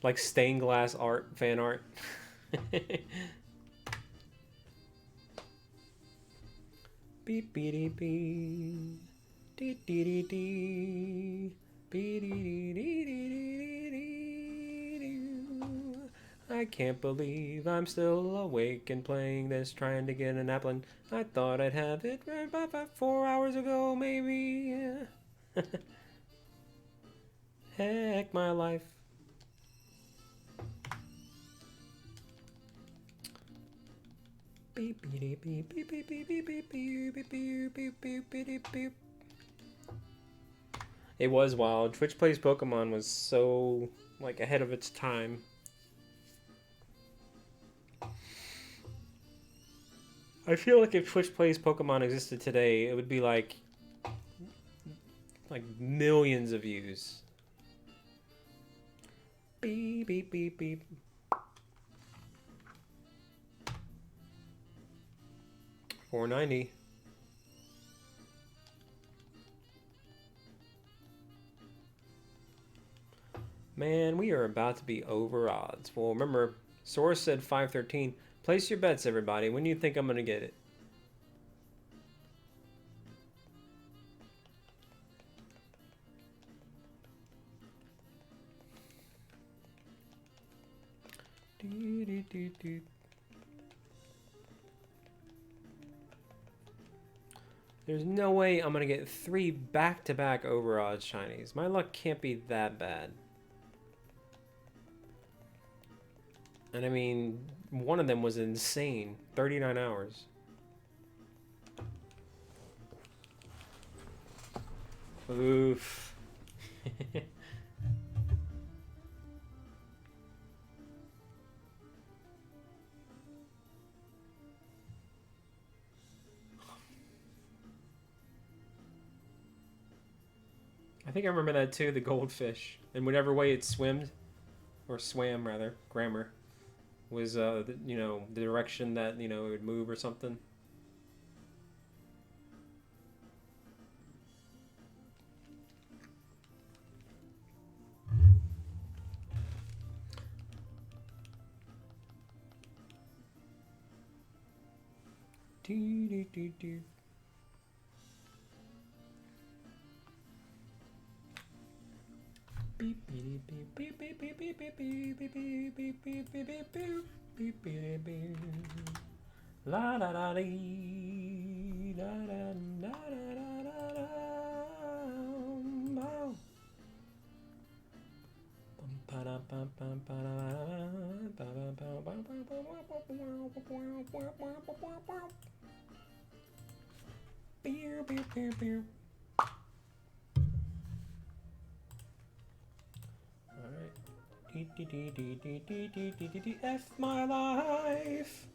Like stained glass art, fan art. Beep beep beep. Dee dee dee dee. Dee dee dee dee dee dee. I can't believe I'm still awake and playing this, trying to get an Applin. I thought I'd have it about 4 hours ago, maybe. Heck, my life. Beep beep beep beep beep beep beep beep beep beep beep beep beep beep. It was wild. Twitch Plays Pokemon was so like ahead of its time. I feel like if Twitch Plays Pokemon existed today, it would be like millions of views. Beep beep beep beep. $4.90. Man, we are about to be over odds. Well, remember, Source said 513. Place your bets, everybody. When do you think I'm going to get it? There's no way I'm going to get 3 back-to-back over odds shinies. My luck can't be that bad. And I mean, one of them was insane. 39 hours. Oof. I think I remember that too, the goldfish. And whatever way it swam, rather, grammar. Was you know, the direction that, you know, it would move or something? Do, do, do, do. Beep, beep, beep, beep, beep, beep, beep, beep, beep, beep, beep, beep, beep, beep, beep, beep, beep, beep. La da da dee, da da da da da da. F my life.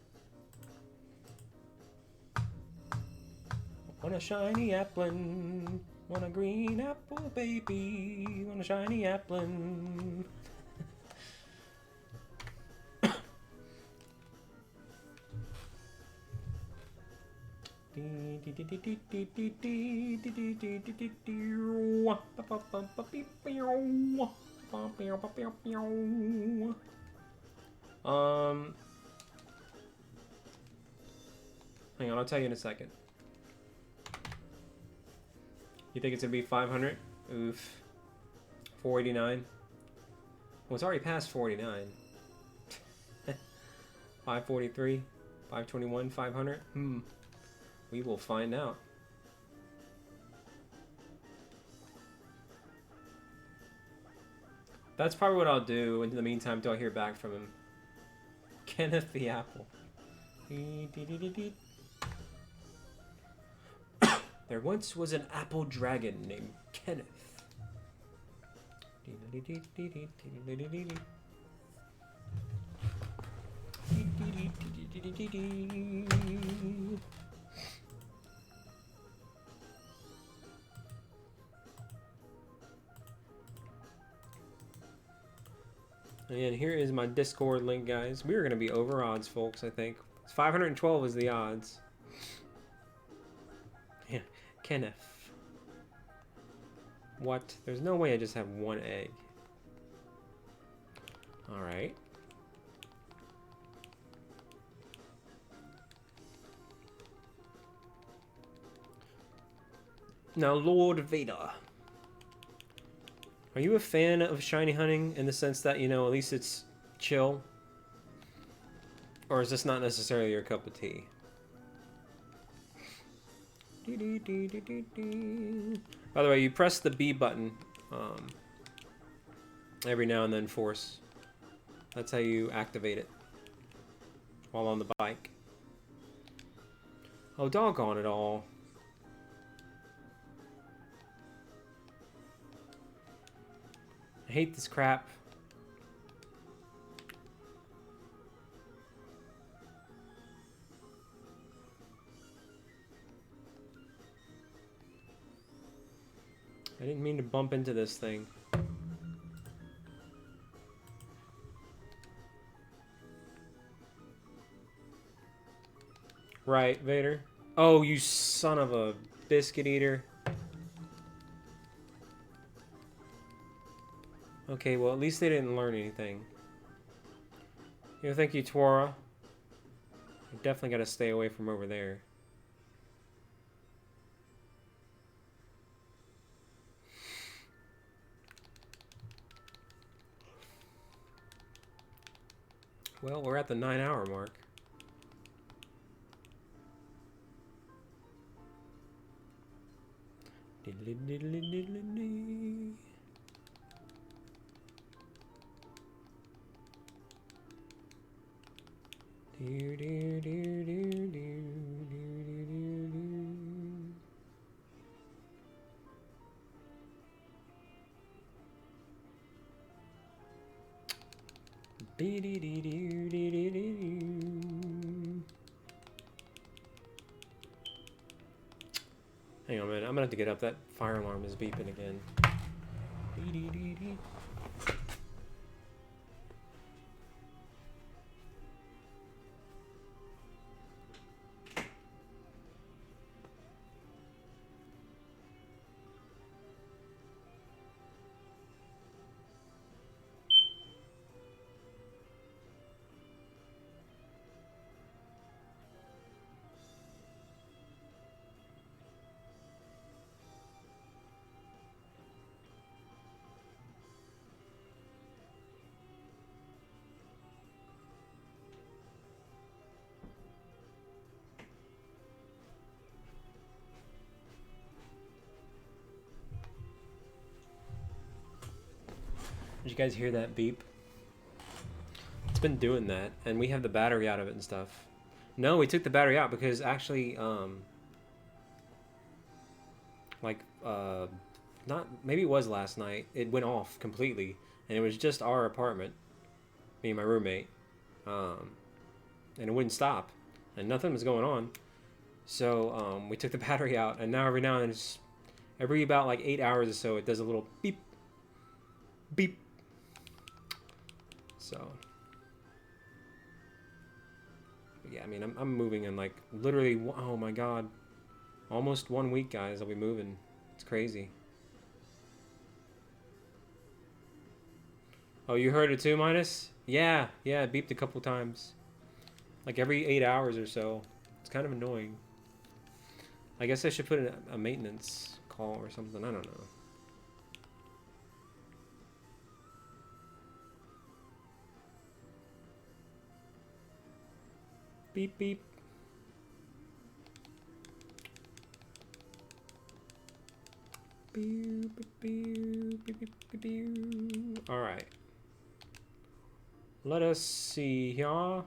Want a shiny Applin, want a green apple, baby, want a shiny Applin. Hang on, I'll tell you in a second. You think it's gonna be 500? Oof. 489. Well, it's already past 489. 543, 521, 500. We will find out. That's probably what I'll do in the meantime until I hear back from him. Kenneth the Apple. There once was an apple dragon named Kenneth. And here is my Discord link, guys. We're going to be over odds, folks, I think. 512 is the odds. Yeah, Kenneth. What? There's no way I just have one egg. Alright. Now, Lord Vader. Are you a fan of shiny hunting in the sense that, you know, at least it's chill? Or is this not necessarily your cup of tea? By the way, you press the B button every now and then, force. That's how you activate it while on the bike. Oh, doggone it all. I hate this crap. I didn't mean to bump into this thing. Right, Vader. Oh, you son of a biscuit eater. Okay, well, at least they didn't learn anything. You know, thank you, Twara. I definitely got to stay away from over there. Well, we're at the 9-hour mark. Hang on a minute, I'm gonna have to get up. That fire alarm is beeping again. Did you guys hear that beep? It's been doing that, and we have the battery out of it and stuff. No, we took the battery out because actually, not maybe it was last night. It went off completely, and it was just our apartment, me and my roommate, and it wouldn't stop, and nothing was going on. So we took the battery out, and now every now and then, it's, every about like 8 hours or so, it does a little beep, beep. So. Yeah, I mean, I'm moving in like literally, oh my god, almost 1 week, guys. I'll be moving. It's crazy. Oh, you heard it too, Minus? Yeah, it beeped a couple times. Like every 8 hours or so. It's kind of annoying. I guess I should put in a maintenance call or something. I don't know. Beep, beep. All right. Let us see here.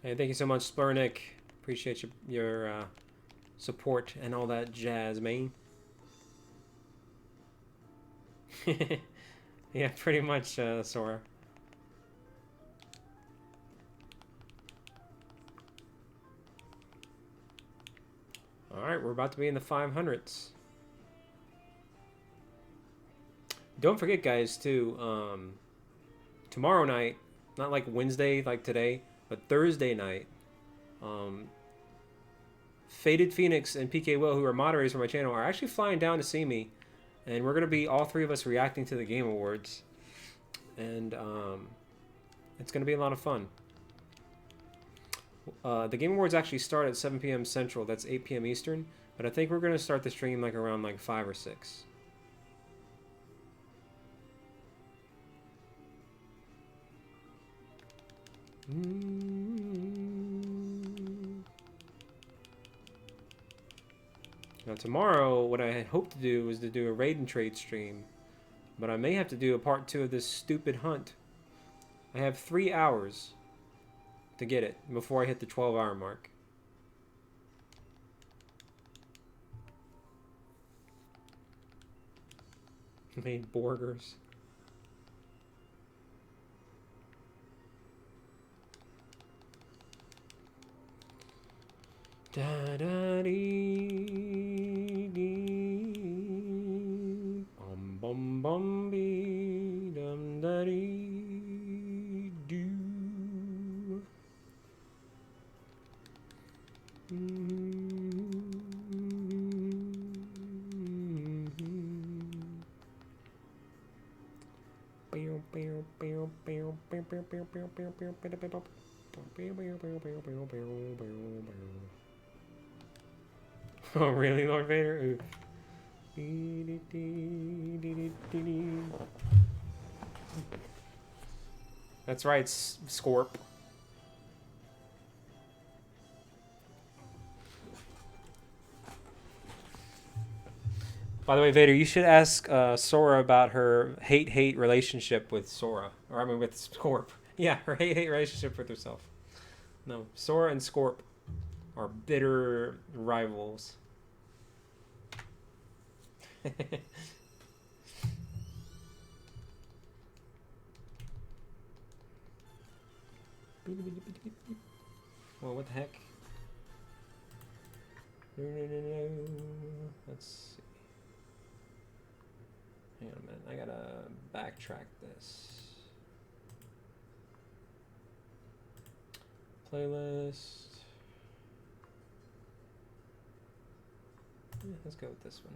Hey, thank you so much, Splurnick. Appreciate your support and all that jazz, man. Yeah, pretty much, Sora. Alright, we're about to be in the 500s. Don't forget, guys, too, tomorrow night, not like Wednesday like today, but Thursday night, Faded Phoenix and PK Will, who are moderators for my channel, are actually flying down to see me. And we're going to be, all three of us, reacting to the Game Awards. And it's going to be a lot of fun. The Game Awards actually start at 7 p.m. Central. That's 8 p.m. Eastern. But I think we're going to start the stream like around like 5 or 6. Now tomorrow, what I had hoped to do was to do a raid and trade stream, but I may have to do a part 2 of this stupid hunt. I have 3 hours to get it before I hit the 12-hour mark. Made burgers. Da da dee dee bum bum bum bee dum da dee doo. Oh, really, Lord Vader? Oof. That's right, Scorp. By the way, Vader, you should ask Sora about her hate-hate relationship with Sora. Or, I mean, with Scorp. Yeah, her hate-hate relationship with herself. No, Sora and Scorp are bitter rivals. Well, what the heck? Let's see. Hang on a minute. I gotta backtrack this. Playlist. Yeah, let's go with this one.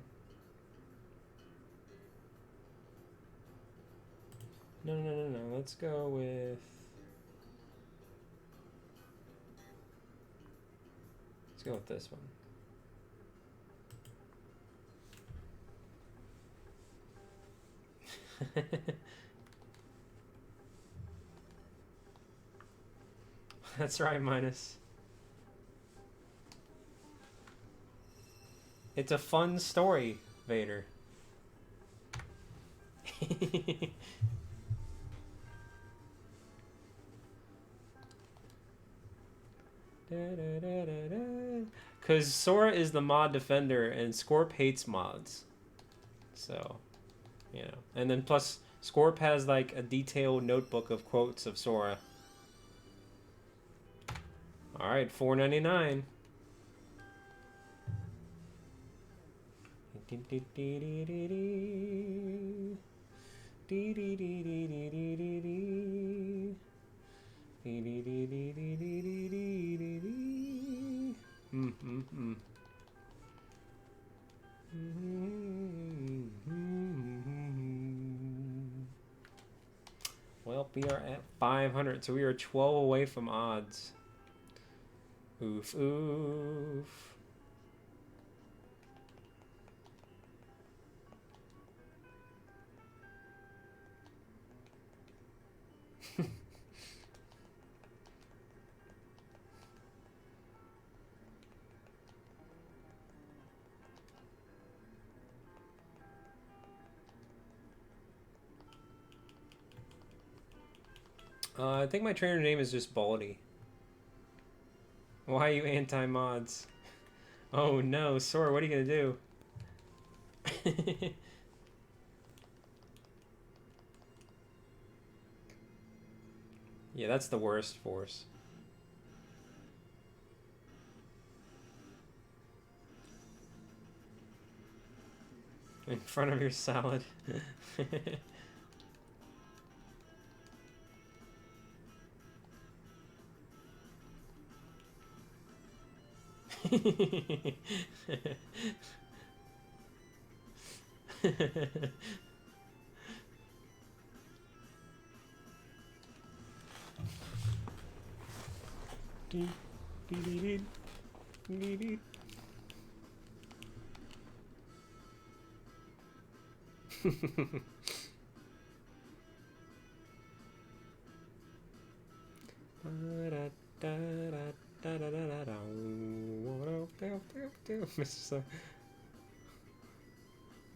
No. Let's go with... Let's go with this one. That's right, Minus. It's a fun story, Vader. Because Sora is the mod defender and Scorp hates mods. So, you know. And then plus, Scorp has like a detailed notebook of quotes of Sora. Alright, $4.99. Well, we are at 500, so we are 12 away from odds. Oof, oof. I think my trainer name is just Baldy. Why are you anti-mods? Oh no, Sora, what are you gonna do? Yeah, that's the worst force. In front of your salad. Mr.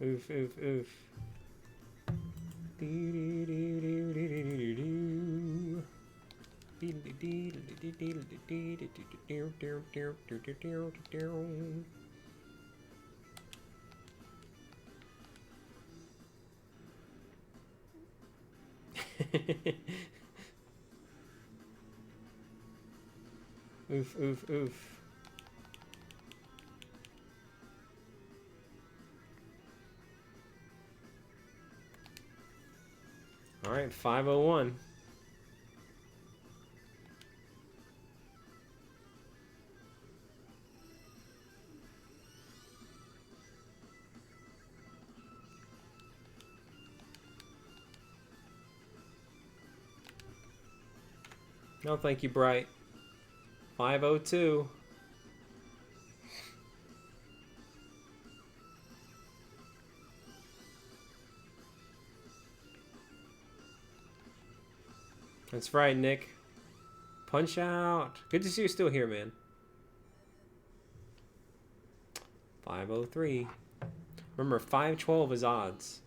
Oof, oof, oof. Oof, oof, oof. All right, 501. No, thank you, Bright. 502. That's right, Nick. Punch out. Good to see you still here, man. 503. Remember, 512 is odds.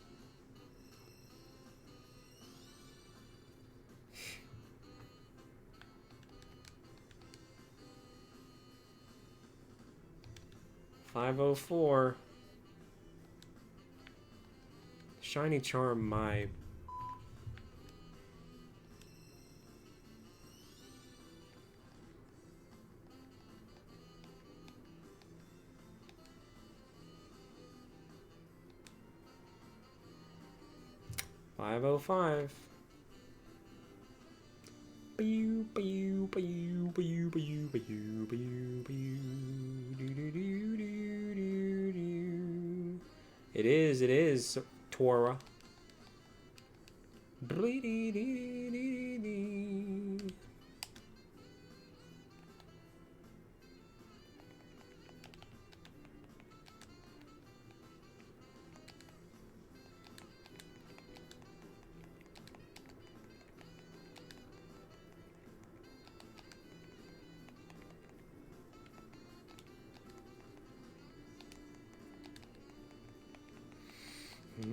$504. Shiny Charm, my. $505. It is, Tora. I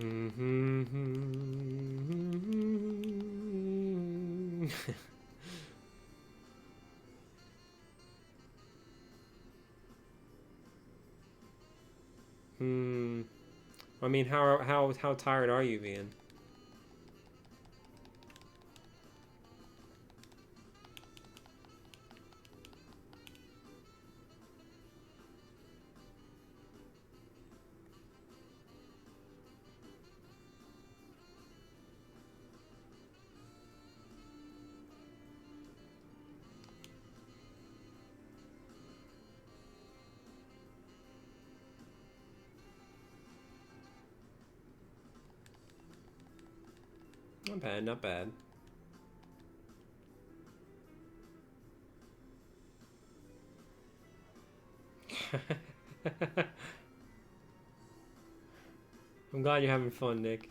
mean, how tired are you being? Not bad, not bad. I'm glad you're having fun, Nick.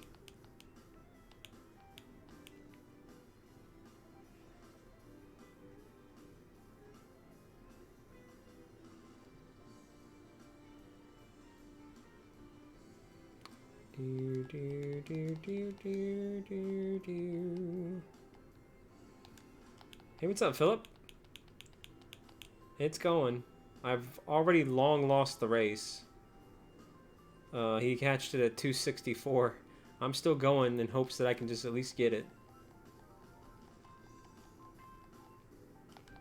Hey, what's up, Philip? It's going. I've already long lost the race. He catched it at 264. I'm still going in hopes that I can just at least get it.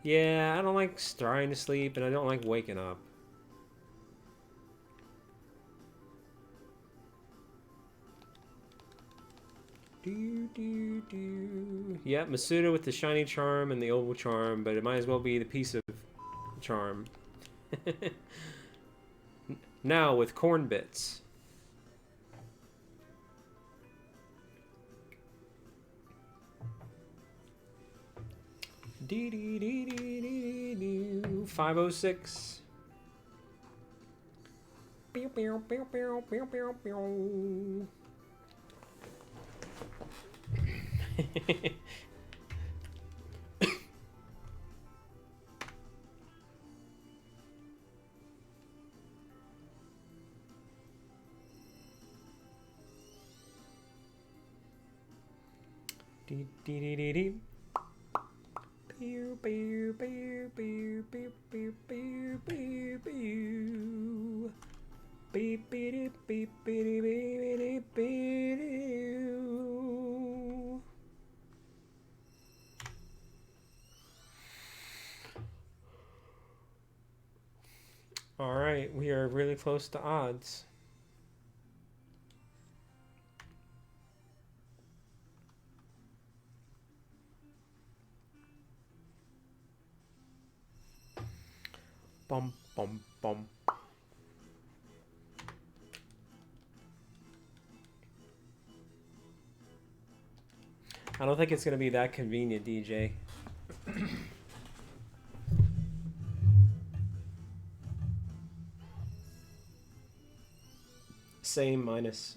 Yeah, I don't like trying to sleep, and I don't like waking up. Yeah, Masuda with the shiny charm and the oval charm, but it might as well be the piece of charm. Now with corn bits. Dee dee dee dee dee dee 506. Pew pew pew pew pew pew pew. Dee dee dee dee dee. Pew pew pew pew pew pew pew pew pew. Beep beep beep beep beep beep. All right, we are really close to odds. Bum bum bum. I don't think it's gonna be that convenient, DJ. Same minus.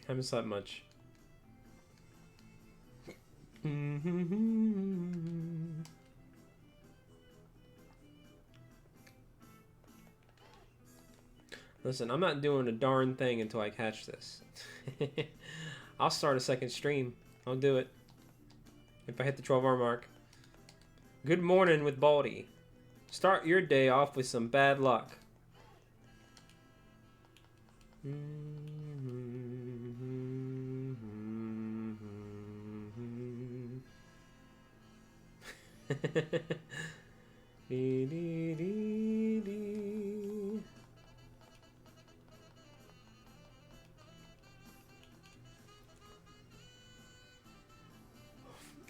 Haven't slept much. Listen, I'm not doing a darn thing until I catch this. I'll start a second stream. I'll do it. If I hit the 12-hour mark. Good morning with Baldy. Start your day off with some bad luck. Dee, dee, dee, dee.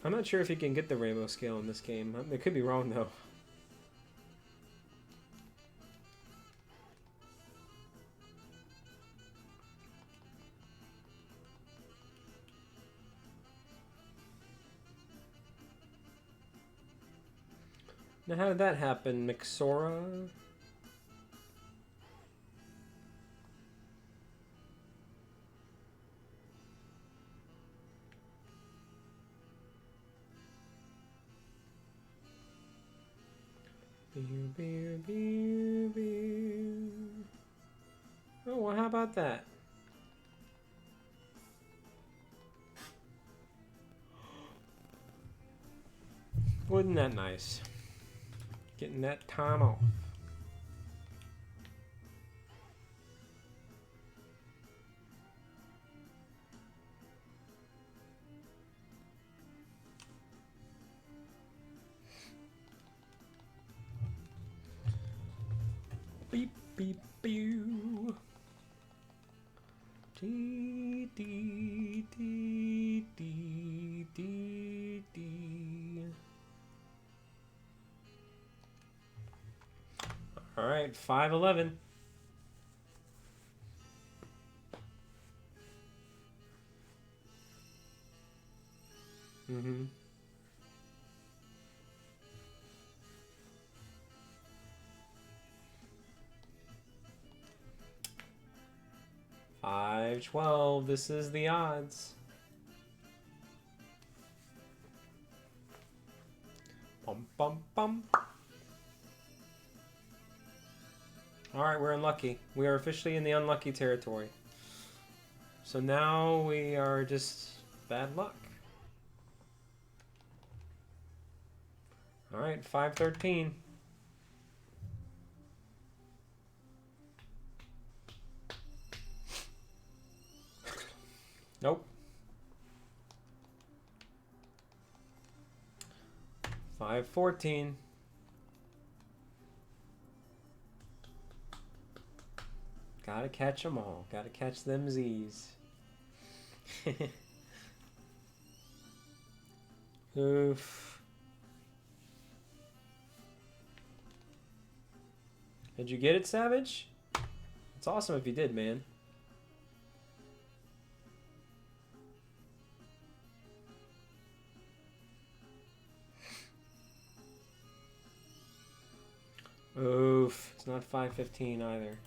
I'm not sure if you can get the rainbow scale in this game. I could be wrong though. Now how did that happen, Mixora? Oh, well, how about that? Wasn't that nice? Getting that time off. Beep beep beep. Dee dee dee dee dee dee. All right, 511. Mm-hmm. $5.12. This is the odds. Bum bum bum. All right, we're unlucky. We are officially in the unlucky territory. So now we are just bad luck. All right, 513. Nope. 514. Gotta catch them all. Gotta catch them Z's. Oof. Did you get it, Savage? It's awesome if you did, man. Oof. It's not 515 either.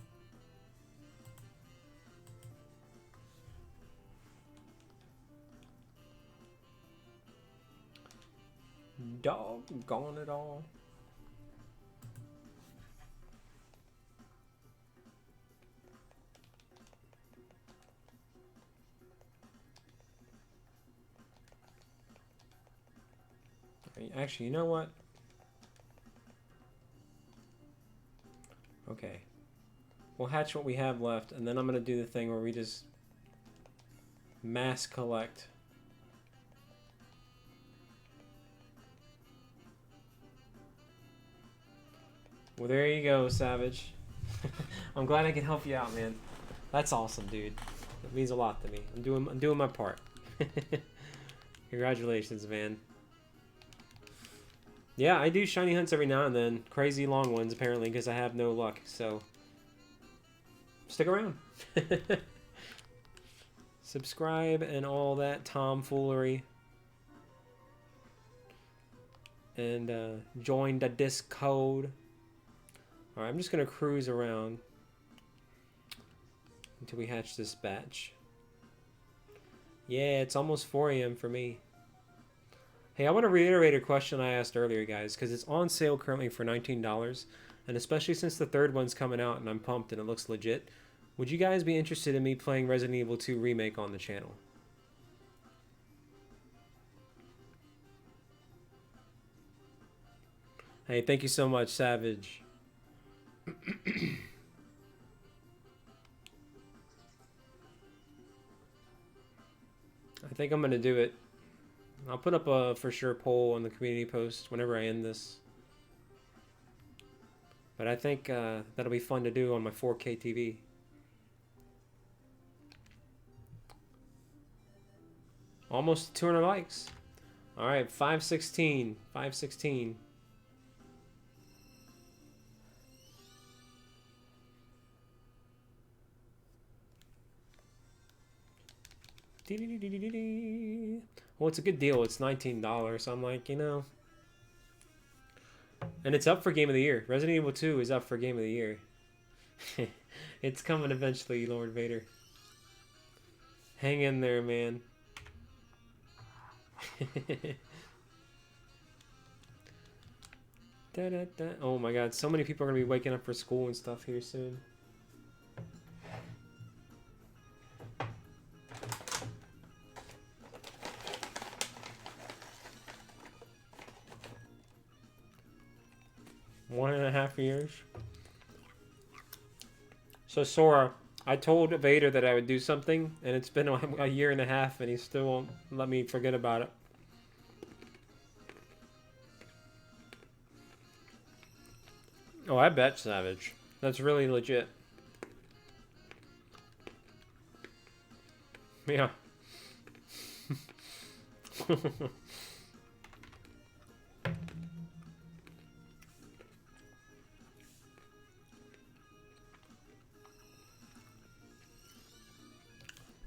Doggone it all. Actually, you know what? Okay. We'll hatch what we have left, and then I'm going to do the thing where we just mass collect. Well, there you go, Savage. I'm glad I can help you out, man. That's awesome, dude. That means a lot to me. I'm doing my part. Congratulations, man. Yeah, I do shiny hunts every now and then. Crazy long ones, apparently, because I have no luck. So, stick around. Subscribe and all that tomfoolery. And join the Discord. Alright, I'm just going to cruise around until we hatch this batch. Yeah, it's almost 4 a.m. for me. Hey, I want to reiterate a question I asked earlier, guys, because it's on sale currently for $19, and especially since the third one's coming out and I'm pumped and it looks legit, would you guys be interested in me playing Resident Evil 2 Remake on the channel? Hey, thank you so much, Savage. I think I'm going to do it. I'll put up a for sure poll on the community post whenever I end this. But I think that'll be fun to do on my 4K TV. Almost 200 likes. Alright, 516. 516. Well, it's a good deal. It's $19, so I'm like, you know. And it's up for Game of the Year. Resident Evil 2 is up for Game of the Year. It's coming eventually, Lord Vader. Hang in there, man. Da, da, da. Oh my god, so many people are going to be waking up for school and stuff here soon. 1.5 years. So Sora, I told Vader that I would do something, and it's been a year and a half, and he still won't let me forget about it. Oh, I bet Savage. That's really legit. Yeah.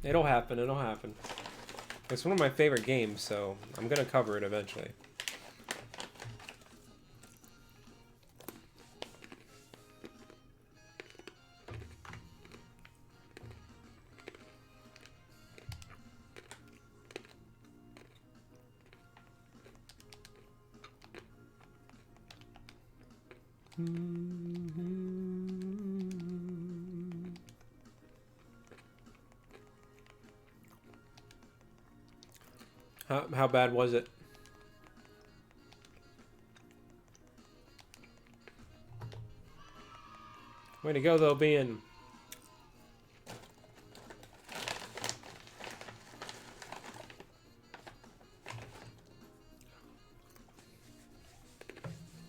It'll happen, it'll happen. It's one of my favorite games, so I'm gonna cover it eventually. How bad was it? Way to go, though, being.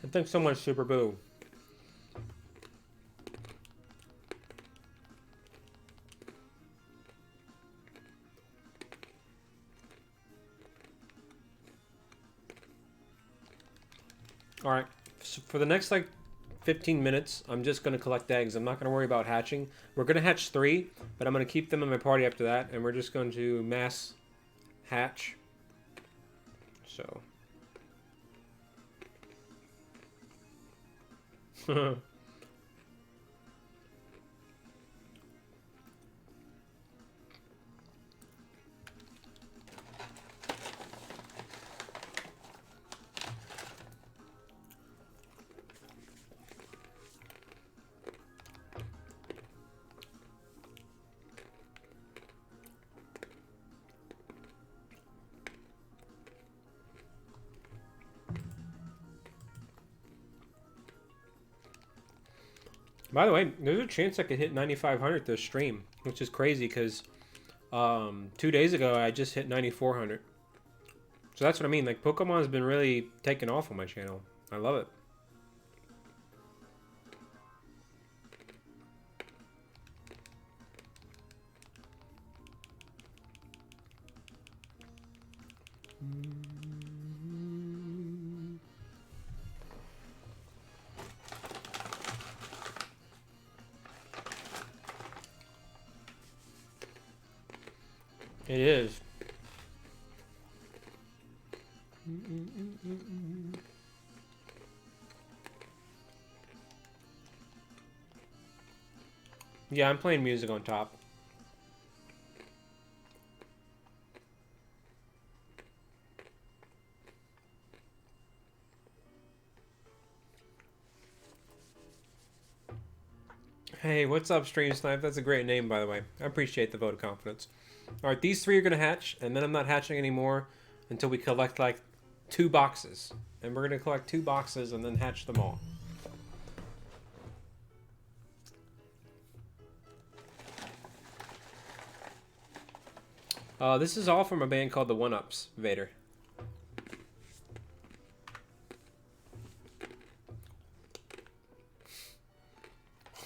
And thanks so much, Super Boo. Alright, so for the next, like, 15 minutes, I'm just going to collect eggs. I'm not going to worry about hatching. We're going to hatch 3, but I'm going to keep them in my party after that, and we're just going to mass hatch. So. By the way, there's a chance I could hit 9,500 this stream, which is crazy because 2 days ago I just hit 9,400. So that's what I mean. Like, Pokemon's been really taking off on my channel. I love it. It is. Yeah, I'm playing music on top. Hey, what's up, Strange Snipe? That's a great name, by the way. I appreciate the vote of confidence. Alright, these 3 are going to hatch, and then I'm not hatching anymore until we collect, like, 2 boxes. And we're going to collect 2 boxes and then hatch them all. This is all from a band called the One-Ups, Vader.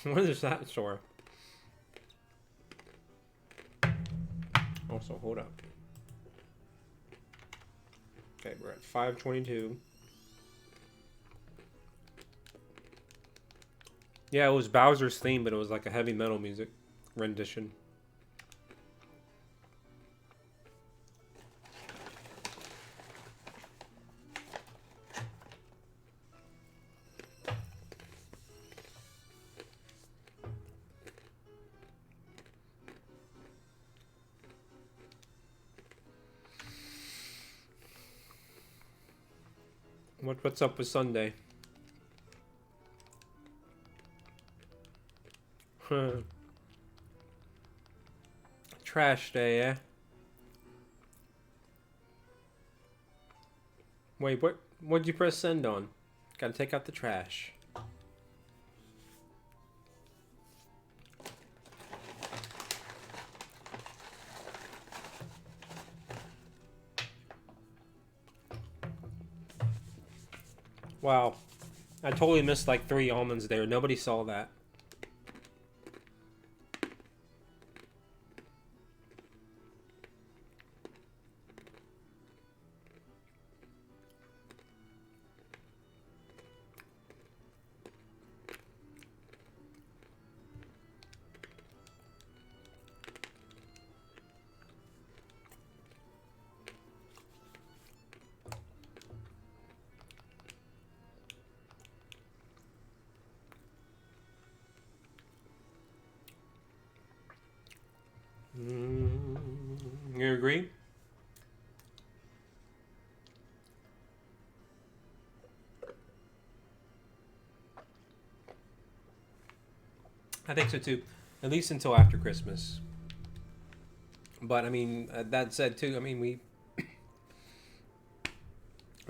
What is that, Sora? Also, hold up. Okay, we're at 522. Yeah, it was Bowser's theme, but it was like a heavy metal music rendition. What's up with Sunday? Trash day, yeah? Wait, what'd you press send on? Gotta take out the trash. Wow. I totally missed like 3 almonds there. Nobody saw that. You agree? I think so too. At least until after Christmas. But I mean, that said too, I mean, we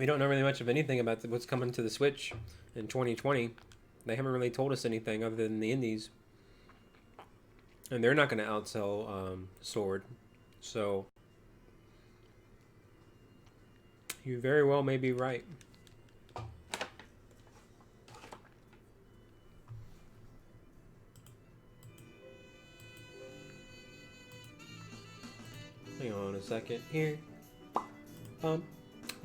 don't know really much of anything about what's coming to the Switch in 2020. They haven't really told us anything other than the indies. And they're not going to outsell Sword. So you very well may be right. Hang on a second here. I'm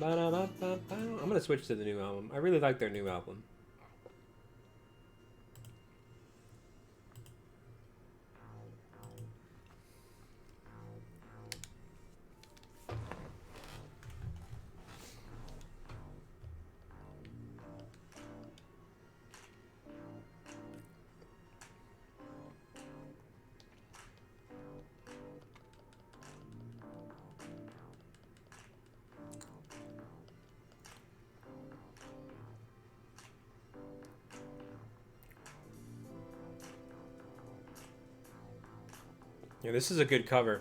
going to switch to the new album. I really like their new album. Yeah, this is a good cover.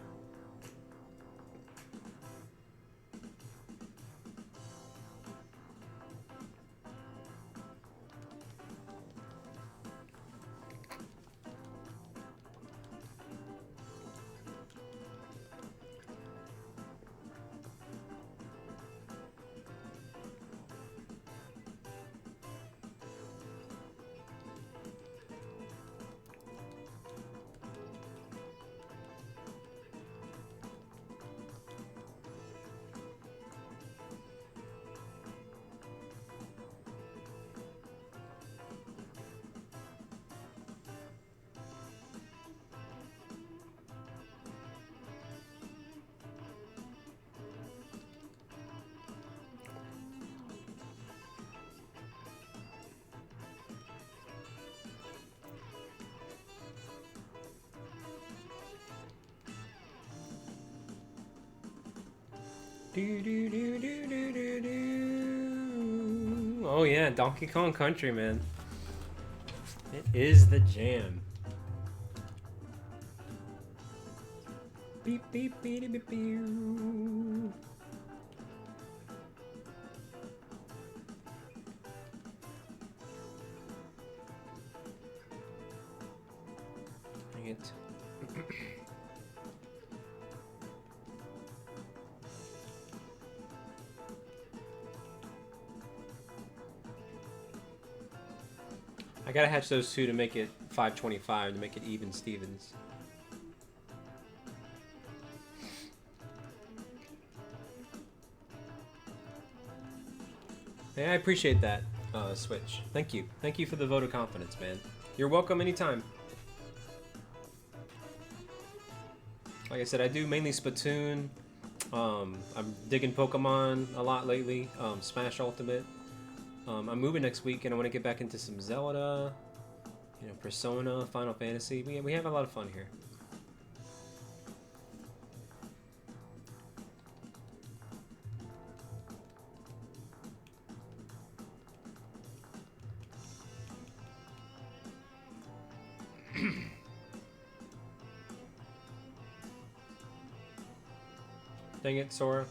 Oh yeah, Donkey Kong Country, man. It is the jam. Beep beep beep beep beep. Dang it. I gotta hatch those two to make it 525 to make it even Stevens. Hey, I appreciate that, Switch. Thank you. Thank you for the vote of confidence, man. You're welcome anytime. Like I said, I do mainly Splatoon. I'm digging Pokemon a lot lately. Smash Ultimate. I'm moving next week, and I want to get back into some Zelda, you know, Persona, Final Fantasy. We have a lot of fun here. Dang it, Sora.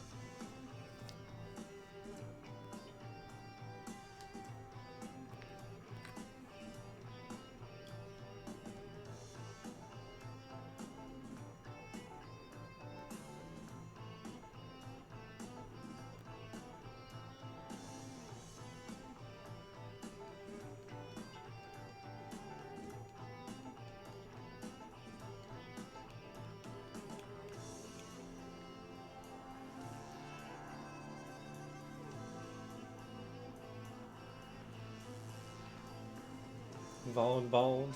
Bald.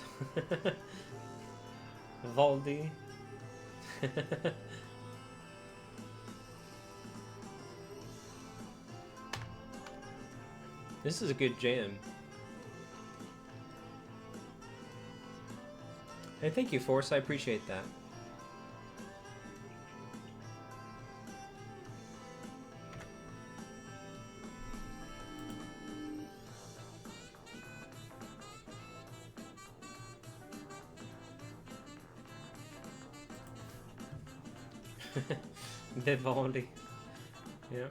Valdi. This is a good jam. Hey, thank you, Force. I appreciate that. Vivaldi. Yeah.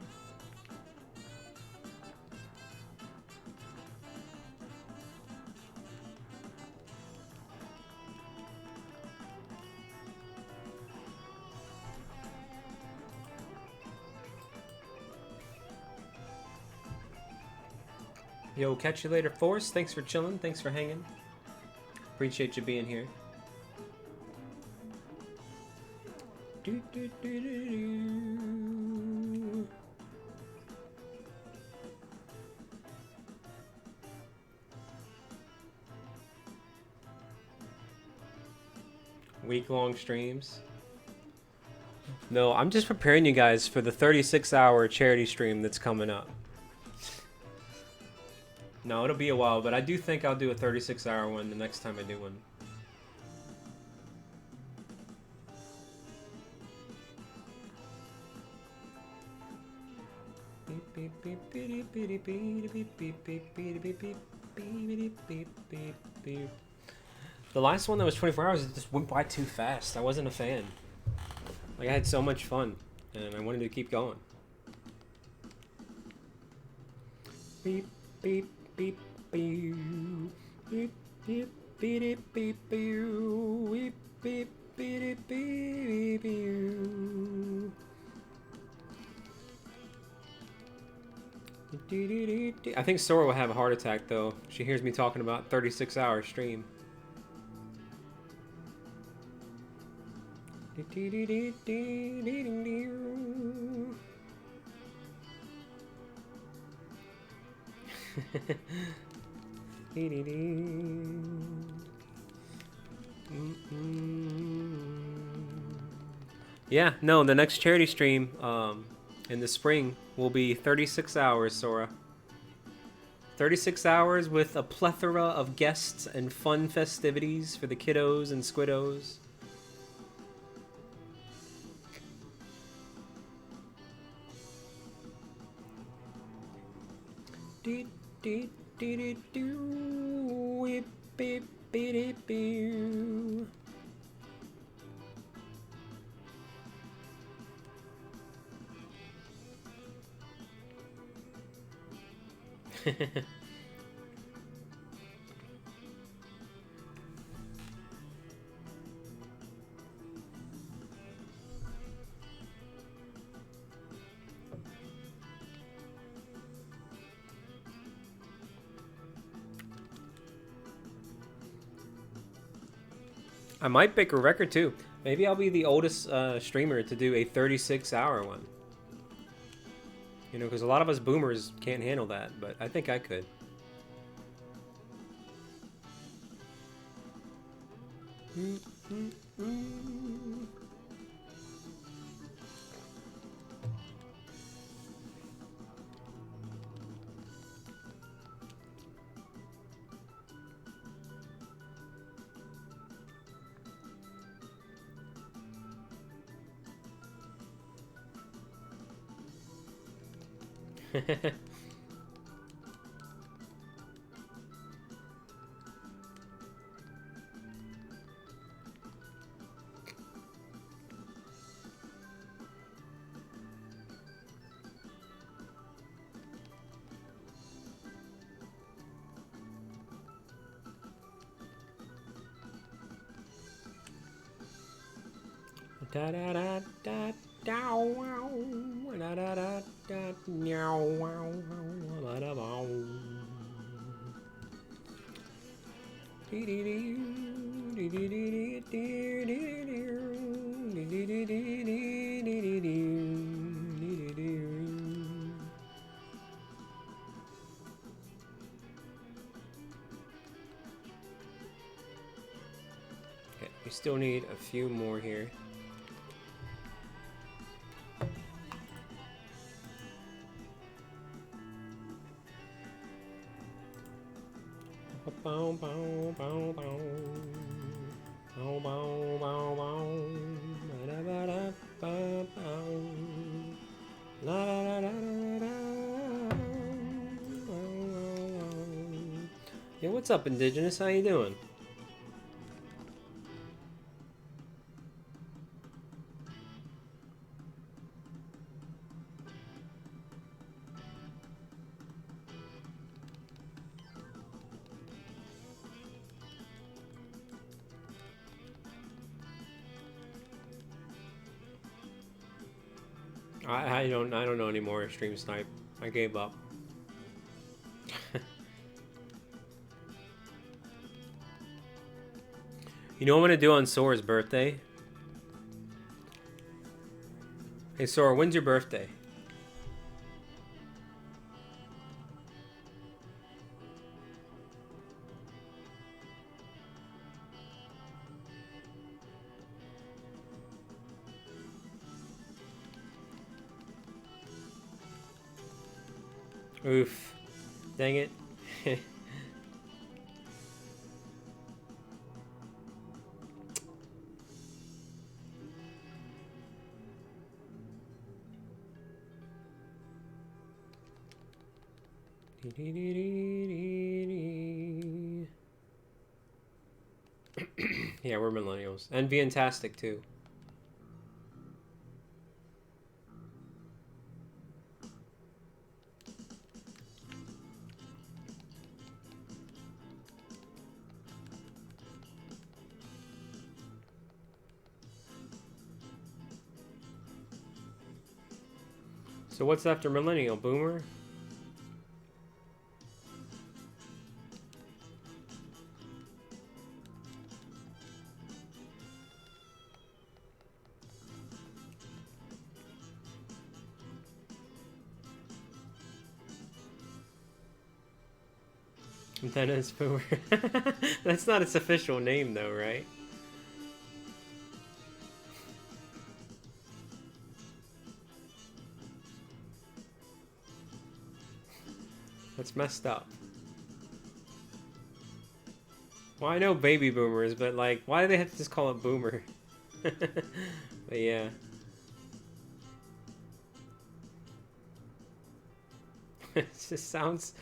Yo, catch you later, Force. Thanks for chilling. Thanks for hanging. Appreciate you being here. Do, do, do, do, do. Week-long streams. No, I'm just preparing you guys for the 36-hour charity stream that's coming up. No, it'll be a while, but I do think I'll do a 36-hour one the next time I do one. The last one that was 24 hours, it just went by too fast. I wasn't a fan. Like, I had so much fun, and I wanted to keep going. Beep, beep, beep, beep, beep, beep, beep, beep, beep, beep, beep, beep, beep, beep. I think Sora will have a heart attack, though. She hears me talking about 36-hour stream. Yeah, no, the next charity stream in the spring will be 36 hours, Sora. 36 hours with a plethora of guests and fun festivities for the kiddos and squiddos. I might break a record too. Maybe I'll be the oldest streamer to do a 36-hour one. You know, because a lot of us boomers can't handle that, but I think I could. Da da da da da wow, da da da da meow wow, da da wow. Dee dee dee dee dee dee dee dee dee dee dee dee. Still need a few more here. Yeah, what's up, Indigenous? How you doing? I don't know anymore. Stream snipe. I gave up. You know what I'm gonna do on Sora's birthday? Hey Sora, when's your birthday? Oof. Dang it. Yeah, we're millennials. And fantastic too. So what's after millennial? Boomer? Then it's Boomer. That's not its official name though, right? That's messed up. Well, I know baby boomers, but like, why do they have to just call it Boomer? But yeah. It just sounds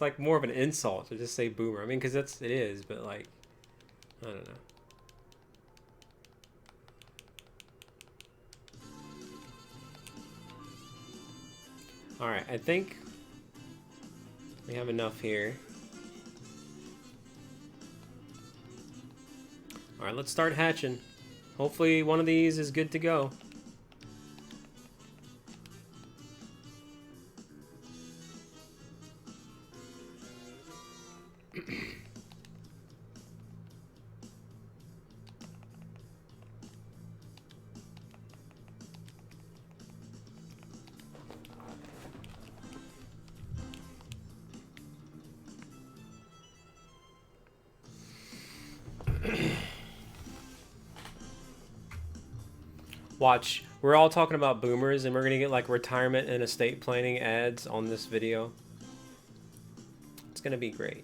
like more of an insult to just say Boomer. I mean, because it is, but like, I don't know. All right, I think we have enough here. All right, let's start hatching. Hopefully one of these is good to go. Watch, we're all talking about boomers and we're gonna get like retirement and estate planning ads on this video. It's gonna be great.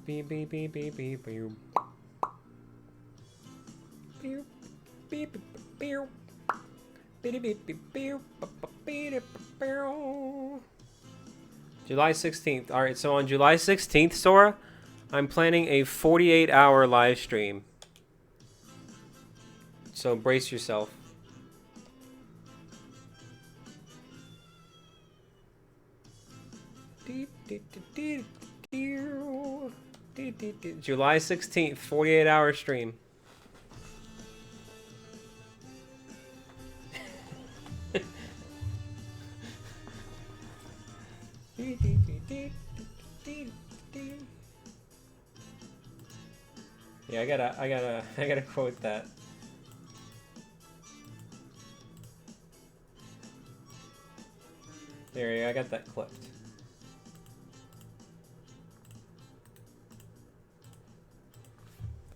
Beep beep beep beep beep beep. Beep beep beep beep. Beep beep beep beep beep. July 16th. All right, so on July 16th, Sora, I'm planning a 48-hour live stream. So brace yourself. July 16th, 48-hour stream. Yeah, I gotta quote that. There you go, I got that clipped.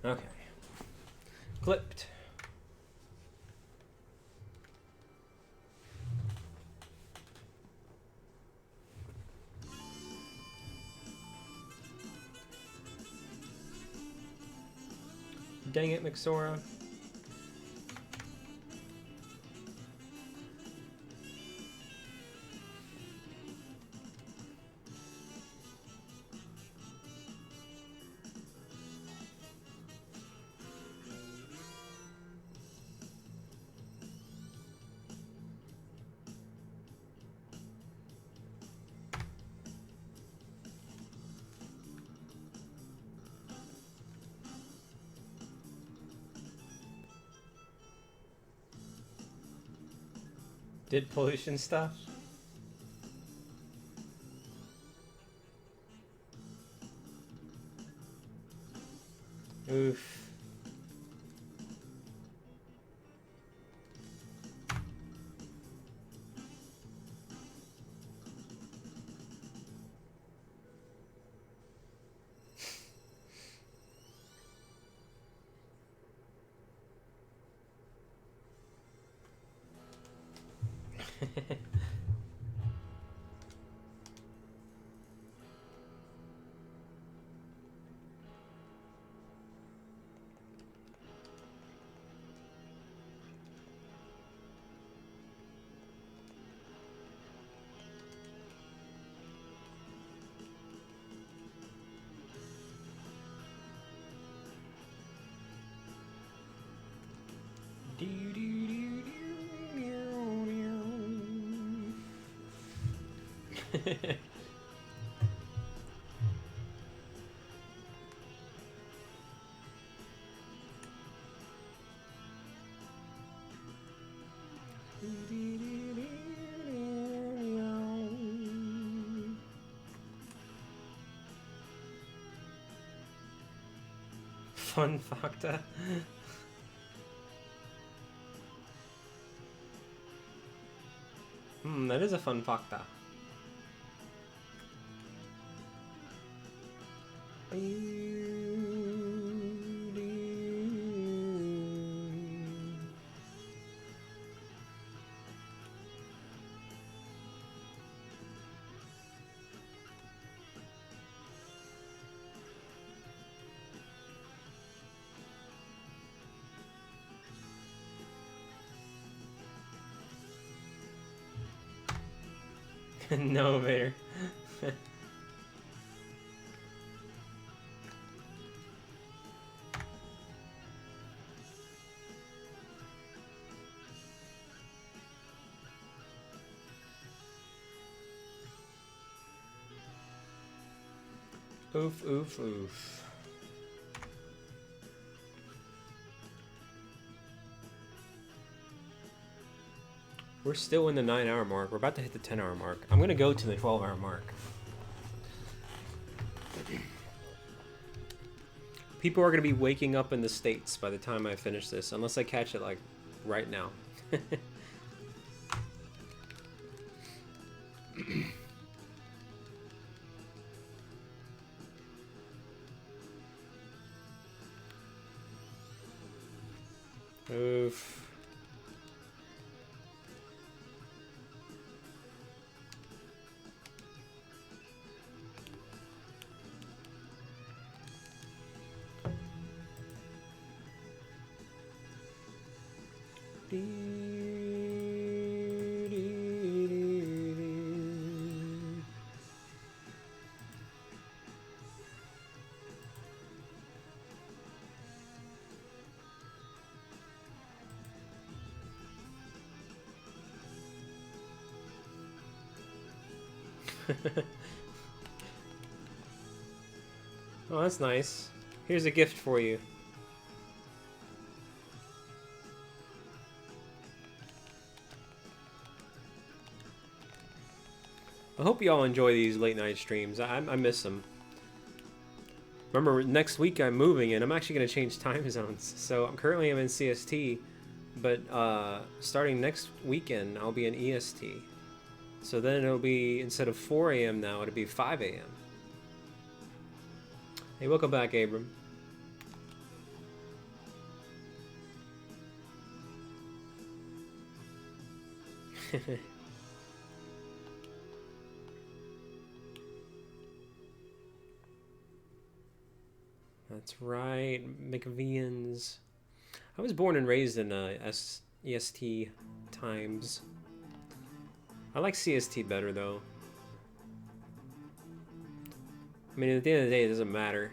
Okay. Clipped. Dang it, Mixora. Did pollution stuff? Oof. Fun factor. That is a fun factor. No, Vader. Oof, oof, oof. We're still in the 9-hour mark. We're about to hit the 10-hour mark. I'm gonna go to the 12-hour mark. People are gonna be waking up in the States by the time I finish this, unless I catch it like right now. Oof. Oh, that's nice. Here's a gift for you. I hope you all enjoy these late night streams. I miss them. Remember, next week I'm moving and I'm actually going to change time zones. So I'm currently in CST, but starting next weekend I'll be in EST. So then it'll be, instead of 4 a.m. now, it'll be 5 a.m. Hey, welcome back, Abram. That's right, McVians. I was born and raised in EST times. I like CST better though. I mean, at the end of the day, it doesn't matter.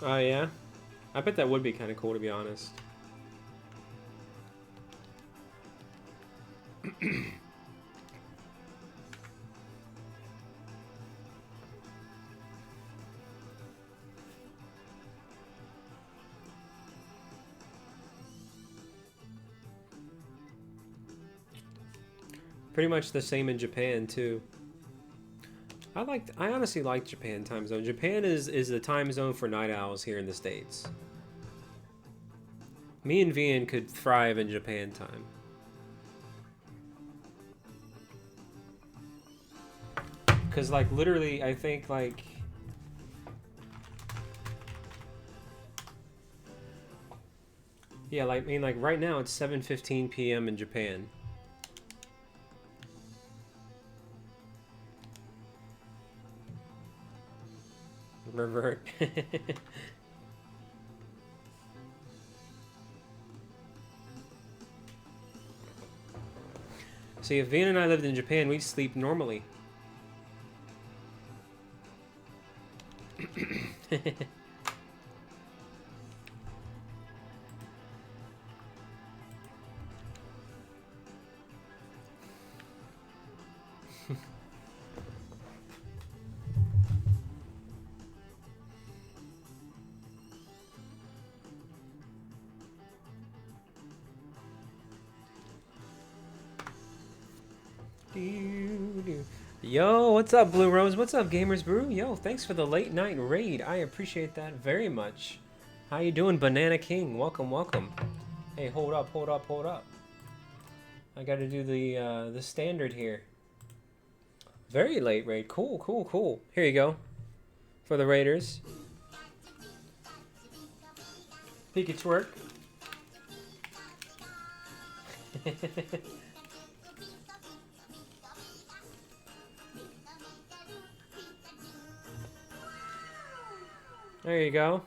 Oh yeah? I bet that would be kind of cool, to be honest. Pretty much the same in Japan too. I honestly like Japan time zone. Japan is the time zone for night owls here in the States. Me and Vian could thrive in Japan time. Cause like literally I think like yeah, like I mean like right now it's 7:15 p.m. in Japan. Revert. See, if Van and I lived in Japan, we'd sleep normally. Yo, what's up, Blue Rose? What's up, Gamers Brew? Yo, thanks for the late night raid. I appreciate that very much. How you doing, Banana King? Welcome, welcome. Hey, hold up, hold up, hold up. I got to do the standard here. Very late raid. Cool, cool, cool. Here you go. For the raiders. Peek a twerk. There you go.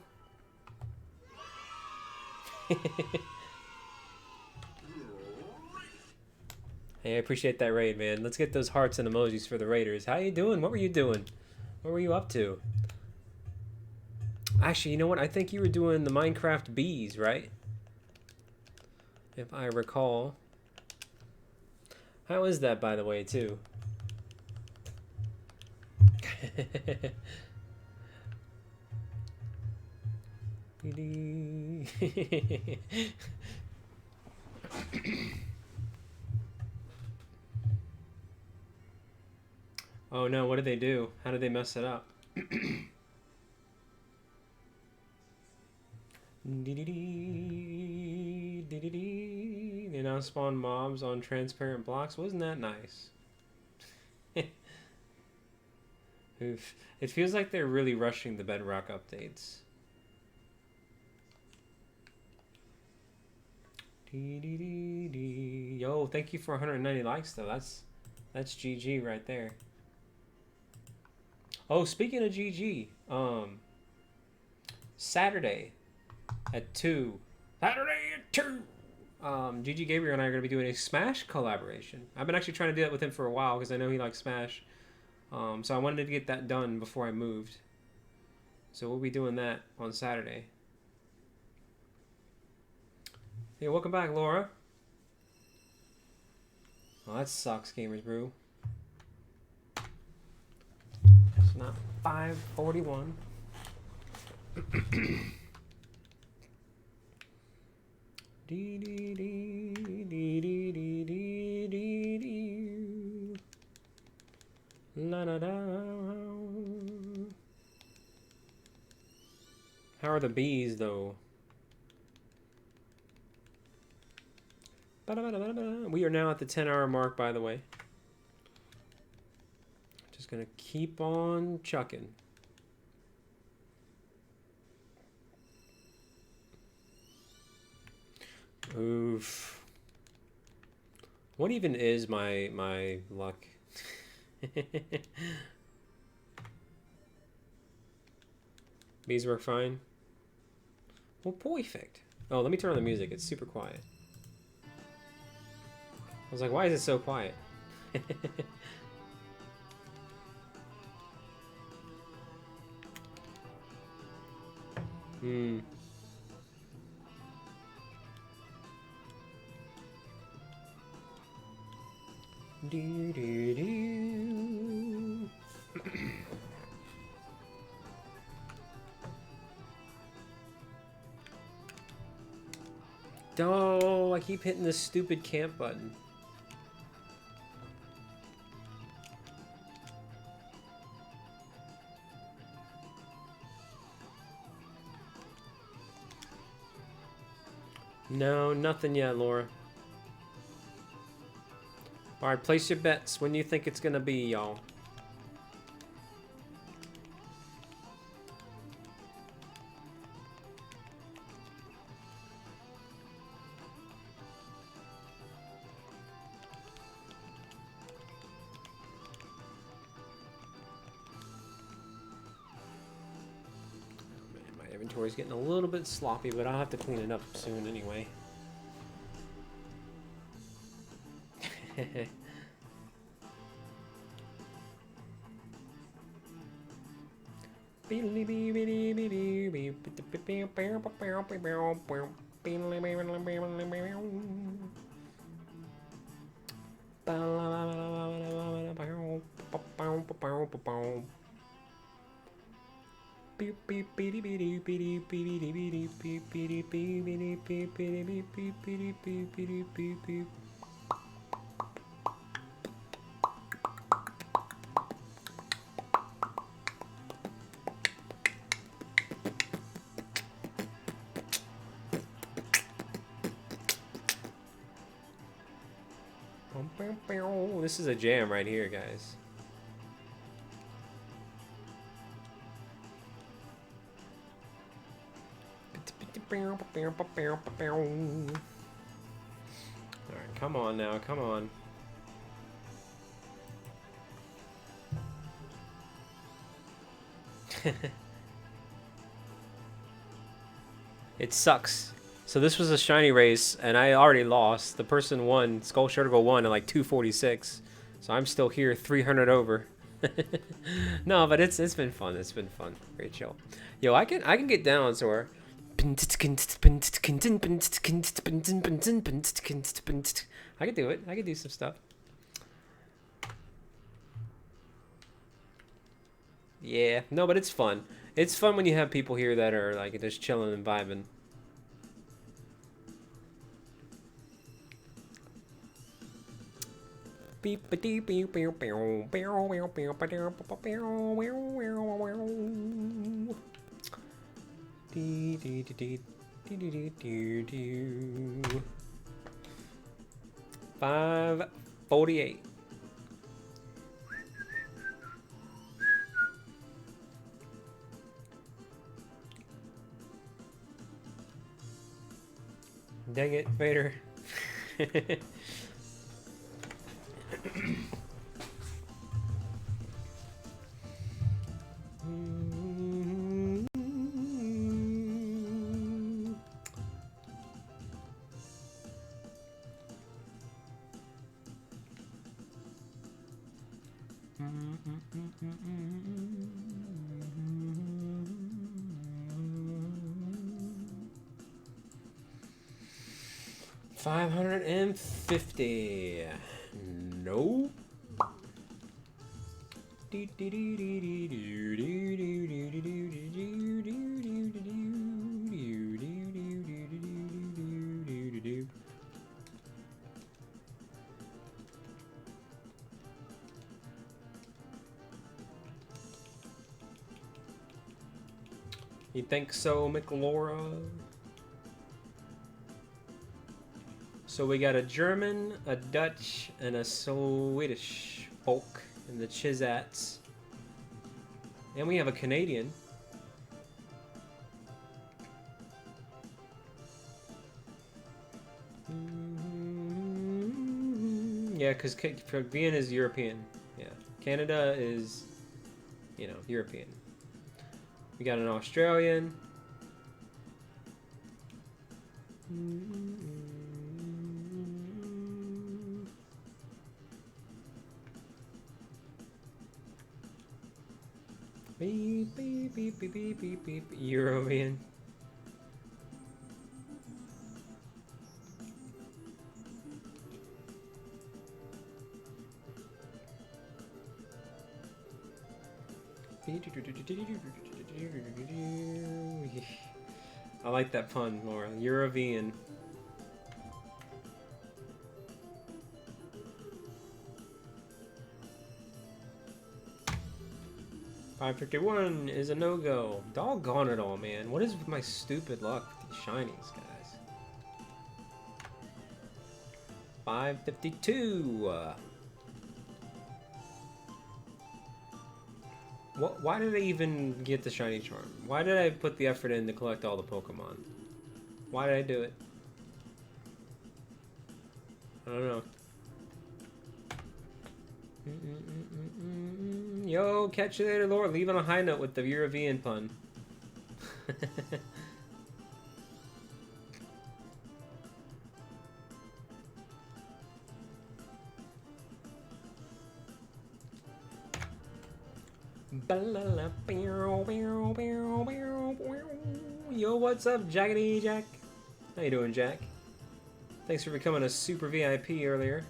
Hey, I appreciate that raid, man. Let's get those hearts and emojis for the raiders. How you doing? What were you doing? What were you up to? Actually, you know what? I think you were doing the Minecraft bees, right? If I recall. How is that, by the way, too? Oh no, what did they do? How did they mess it up? They now spawn mobs on transparent blocks. Wasn't that nice? Oof. It feels like they're really rushing the Bedrock updates. Yo, thank you for 190 likes though. That's GG right there. Oh, speaking of GG, Saturday at 2. Saturday at 2. GG Gabriel and I are going to be doing a Smash collaboration. I've been actually trying to do that with him for a while because I know he likes Smash. So I wanted to get that done before I moved. So we'll be doing that on Saturday. Hey, welcome back, Laura. Oh, that sucks, Gamers Brew. It's not 541. the bees, though? We are now at the 10-hour mark, by the way. Just gonna keep on chucking. Oof. What even is my luck? Bees work fine. Well, perfect. Oh, let me turn on the music. It's super quiet. I was like, why is it so quiet? Hmm. Do, do, do. Oh, I keep hitting this stupid camp button. No, nothing yet, Laura. Alright, place your bets. When do you think it's gonna be, y'all? My inventory's getting a little bit sloppy, but I'll have to clean it up soon anyway. This is a jam right here, guys. Alright, come on now, come on. It sucks. So this was a shiny race, and I already lost. The person won. SkulShurtugal won at like 246. So I'm still here, 300 over. No, but it's been fun. It's been fun. Great show. Yo, I can get down to her. I can do it. I can do some stuff. Yeah, no, but it's fun. It's fun when you have people here that are like just chilling and vibing. $5.48. Dang it, Vader. $550. No. You think so, McLaura? So we got a German, a Dutch, and a Swedish folk in the Chizats. And we have a Canadian. Yeah, because Vienna is European. Yeah, Canada is, you know, European. We got an Australian. Beep, beep, beep, beep, beep, beep, beep. European. I like that pun, Laura. European. $551 is a no-go. Doggone it all, man. What is with my stupid luck with these shinies, guys? $552. Why did I even get the shiny charm? Why did I put the effort in to collect all the Pokemon? Why did I do it? I don't know. Yo, catch you later, Laura. Leave on a high note with the European pun. Yo, what's up, Jaggedy Jack? How you doing, Jack? Thanks for becoming a super VIP earlier.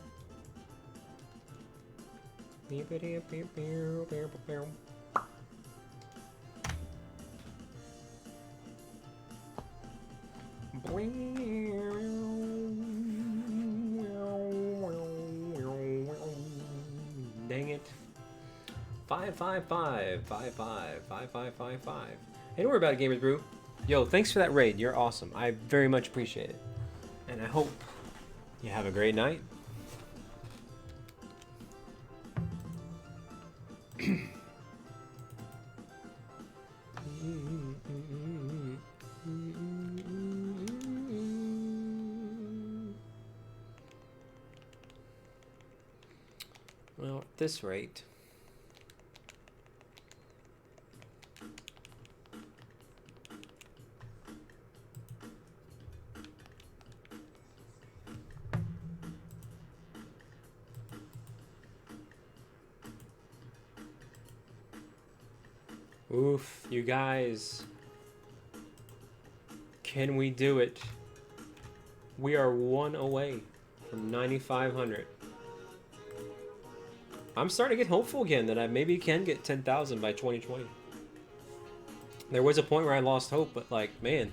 Dang it. 555 55 5555. Hey, don't worry about it, Gamers Brew. Yo, thanks for that raid. You're awesome. I very much appreciate it. And I hope you have a great night. Well, at this rate... Oof, you guys. Can we do it? We are one away from 9,500. I'm starting to get hopeful again that I maybe can get 10,000 by 2020. There was a point where I lost hope, but like, man,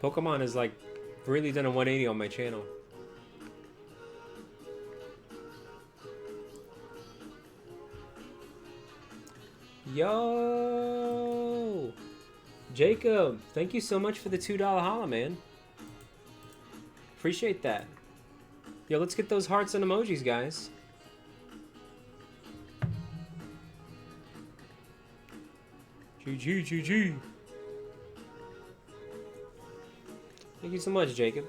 Pokemon has like really done a 180 on my channel. Yo! Jacob, thank you so much for the $2 holla, man. Appreciate that. Yo, let's get those hearts and emojis, guys. GG, GG. Thank you so much, Jacob.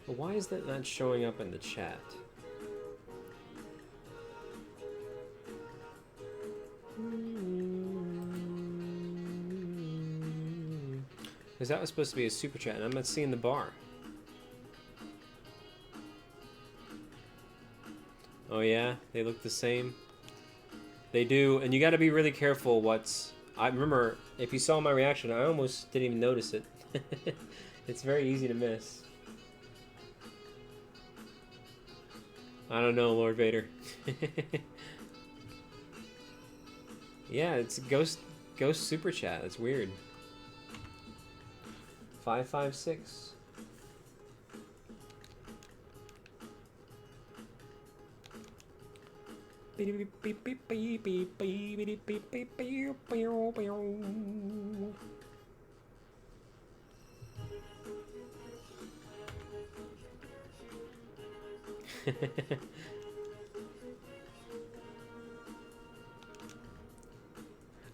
But why is that not showing up in the chat? Because that was supposed to be a super chat, and I'm not seeing the bar. Oh yeah, they look the same. They do, and you got to be really careful what's... I remember, if you saw my reaction, I almost didn't even notice it. It's very easy to miss. I don't know, Lord Vader. Yeah, it's Ghost Super Chat. That's weird. 556.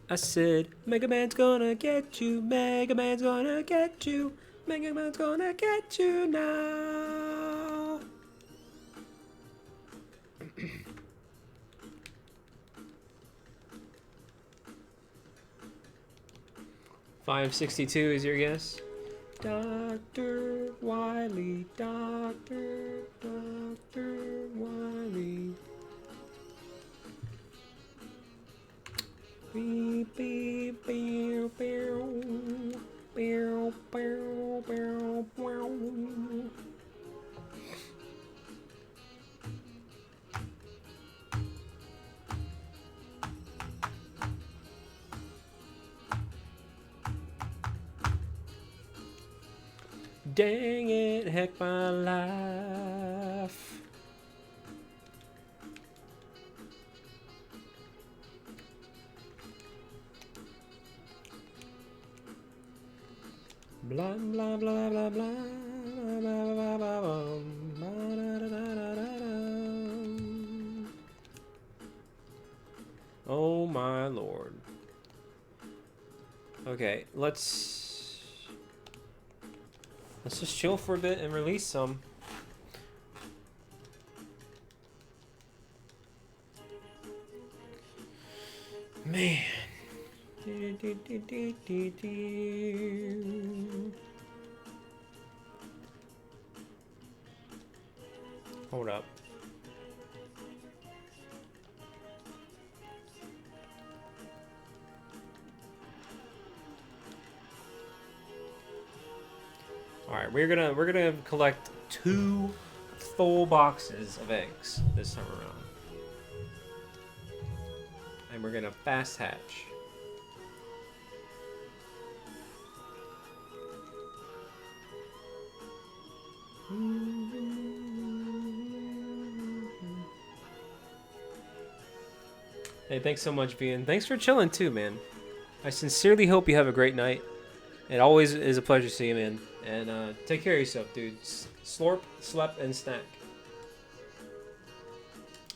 I said, Mega Man's gonna get you, Mega Man's gonna get you, Mega Man's gonna get you now. 562 is your guess? Dr. Wily, Dr. Wily. Beep, beep, beep, beep, beep, beep, beep, beep. Dang it, heck my life. Blah blah blah blah blah blah blah blah blah blah. Oh my lord. Okay, let's just chill for a bit and release some. Man. Hold up. All right, we're gonna collect 2 full boxes of eggs this time around, and we're gonna fast hatch. Hey, thanks so much, Vian. Thanks for chilling too, man. I sincerely hope you have a great night. It always is a pleasure seeing you, man. And take care of yourself, dude. Slorp, slep, and snack.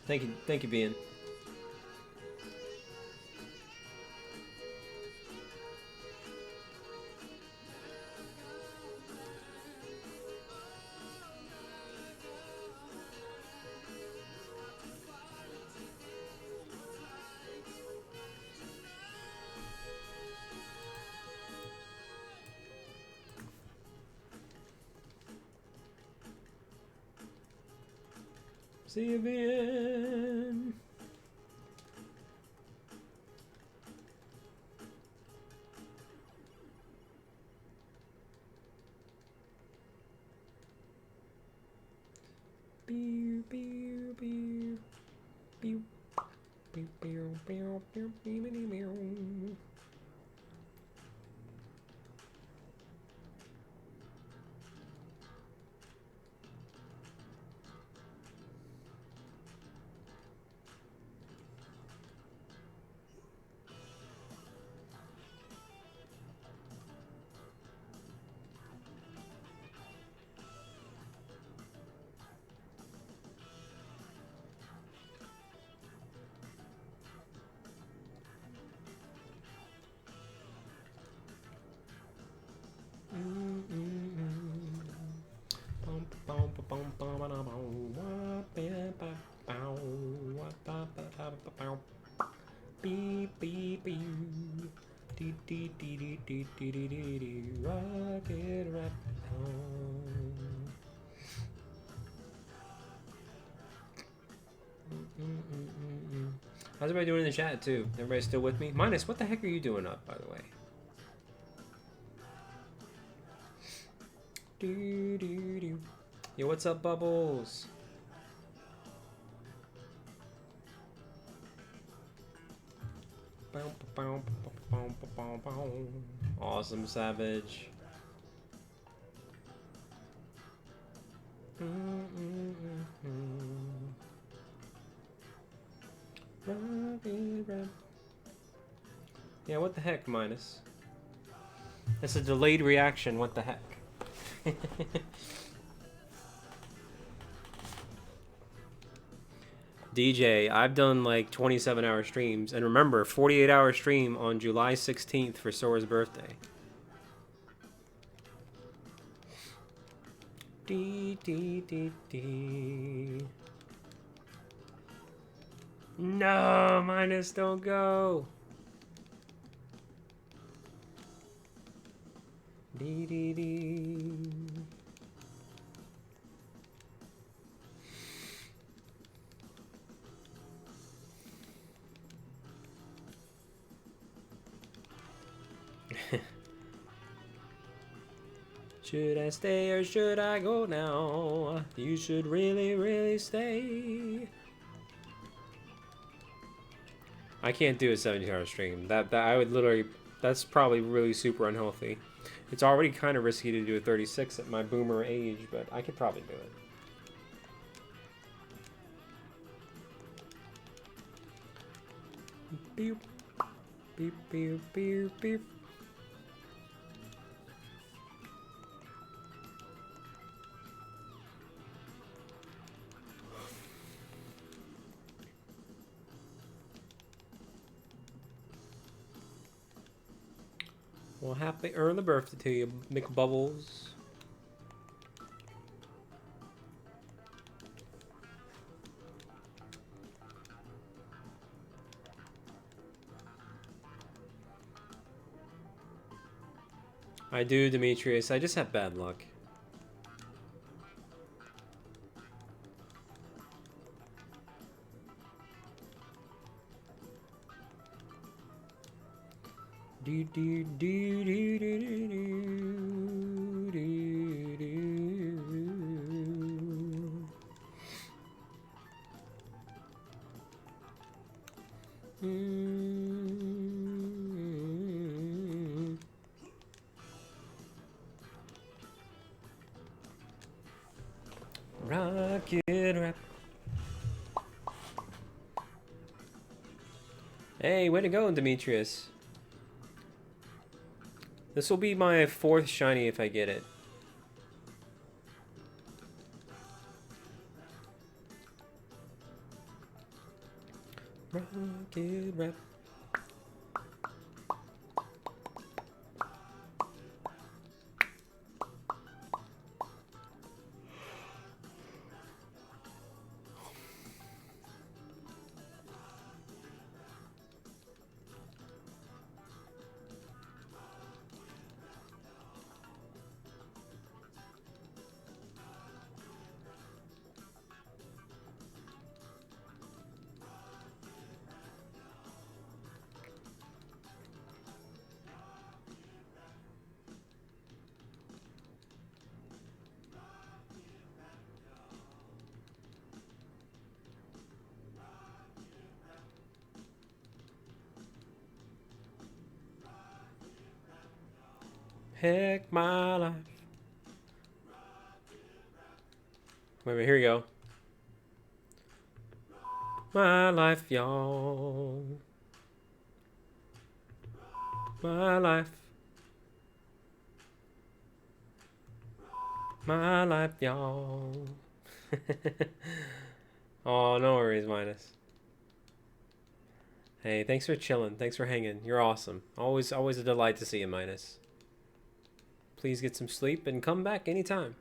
Thank you, Vian. See you, Vian. Pew, pew, pew, pew, pew, pew, pew, pew, pew, pew, pew. Beep beep beep. Dee dee dee dee dee dee dee dee dee. Rocket rap home. How's everybody doing in the chat too? Everybody still with me? Minus, what the heck are you doing up, by the way? Do do do. Yo, what's up, Bubbles? Awesome, Savage. Yeah, what the heck, Minus? That's a delayed reaction, what the heck? DJ, I've done like 27-hour streams, and remember, 48-hour stream on July 16th for Sora's birthday. Dee, dee, dee, dee. No, Minus, don't go. Dee, dee, dee. Should I stay or should I go now? You should really, really stay. I can't do a 70-hour stream. That I would literally. That's probably really super unhealthy. It's already kind of risky to do a 36 at my boomer age, but I could probably do it. Beep, beep, beep, beep, beep. Well, happy early birthday to you, McBubbles. I do, Demetrius. I just have bad luck. Do do do do do do do do do. Rocket rap. Hey, way to go, Demetrius. This will be my 4th shiny if I get it. Rocket rap. Heck my life. Wait, here we go. My life, y'all. My life. My life, y'all. Oh, no worries, Minus. Hey, thanks for chilling. Thanks for hanging. You're awesome. Always a delight to see you, Minus. Please get some sleep and come back anytime.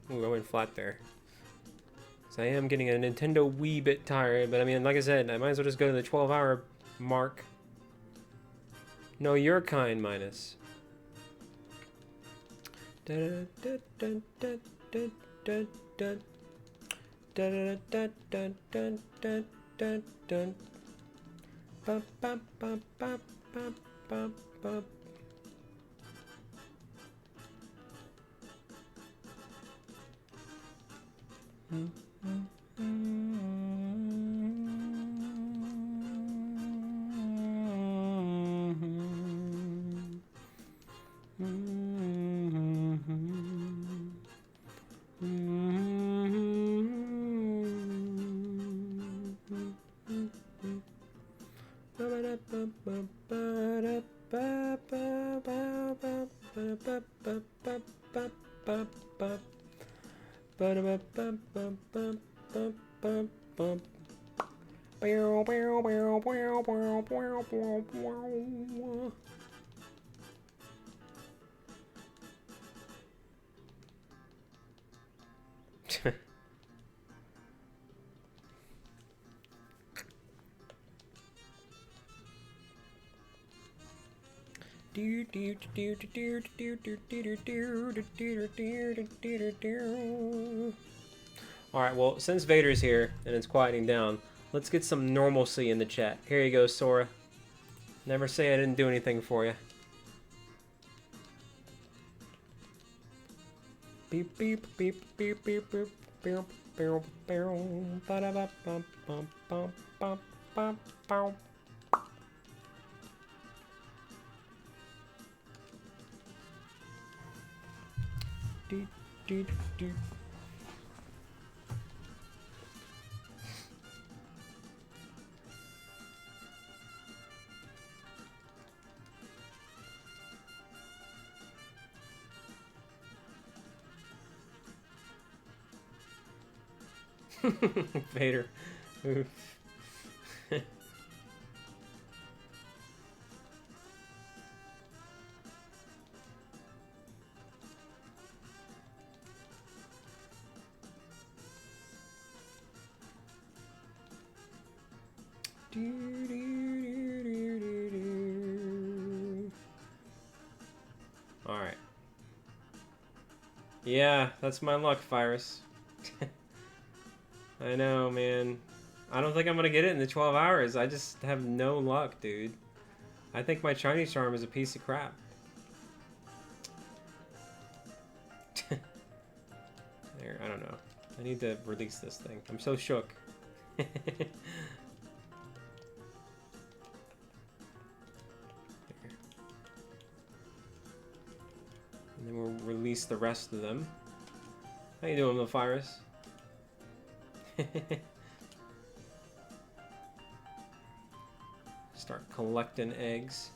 We'll go in flat there. I am getting a Nintendo wee bit tired, but I mean, like I said, I might as well just go to the 12-hour mark. No, you're kind, Minus. Alright, well, since Vader's here and it's quieting down, let's get some normalcy in the chat. Here you go, Sora. Never say I didn't do anything for you. Beep beep beep beep beep beep beep beep beep ba da ba bum bum bum bum bum bum. Do do do. Vader. Oof. Alright. Yeah, that's my luck, Virus. I know, man. I don't think I'm gonna get it in the 12 hours. I just have no luck, dude. I think my Chinese charm is a piece of crap. There, I don't know. I need to release this thing. I'm so shook. There. And then we'll release the rest of them. How you doing, little virus? Start collecting eggs.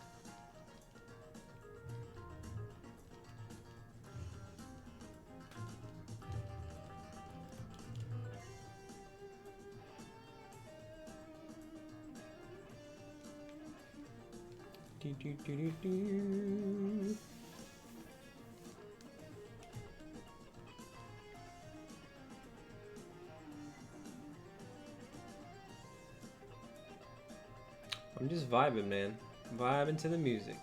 Do, do, do, do, do. I'm just vibing, man. Vibing to the music.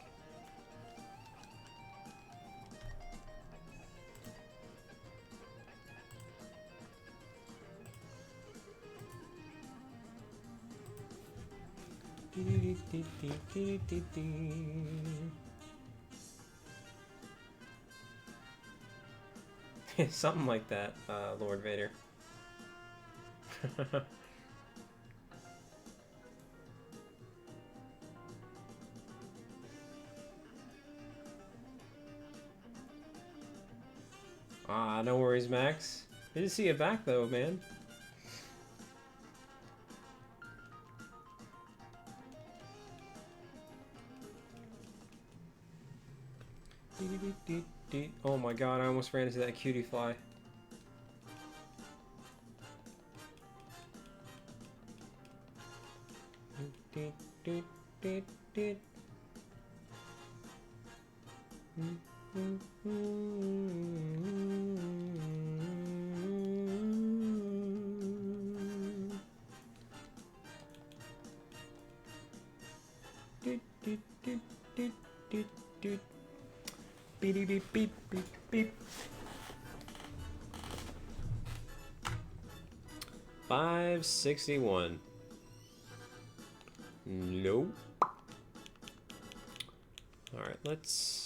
Something like that, Lord Vader. Ah, no worries, Max. Good to see you back, though, man. Oh my god, I almost ran into that cutie fly. doot, doot, doot. Beep, beep, beep, beep, beep, beep. 561. Nope. Alright, let's...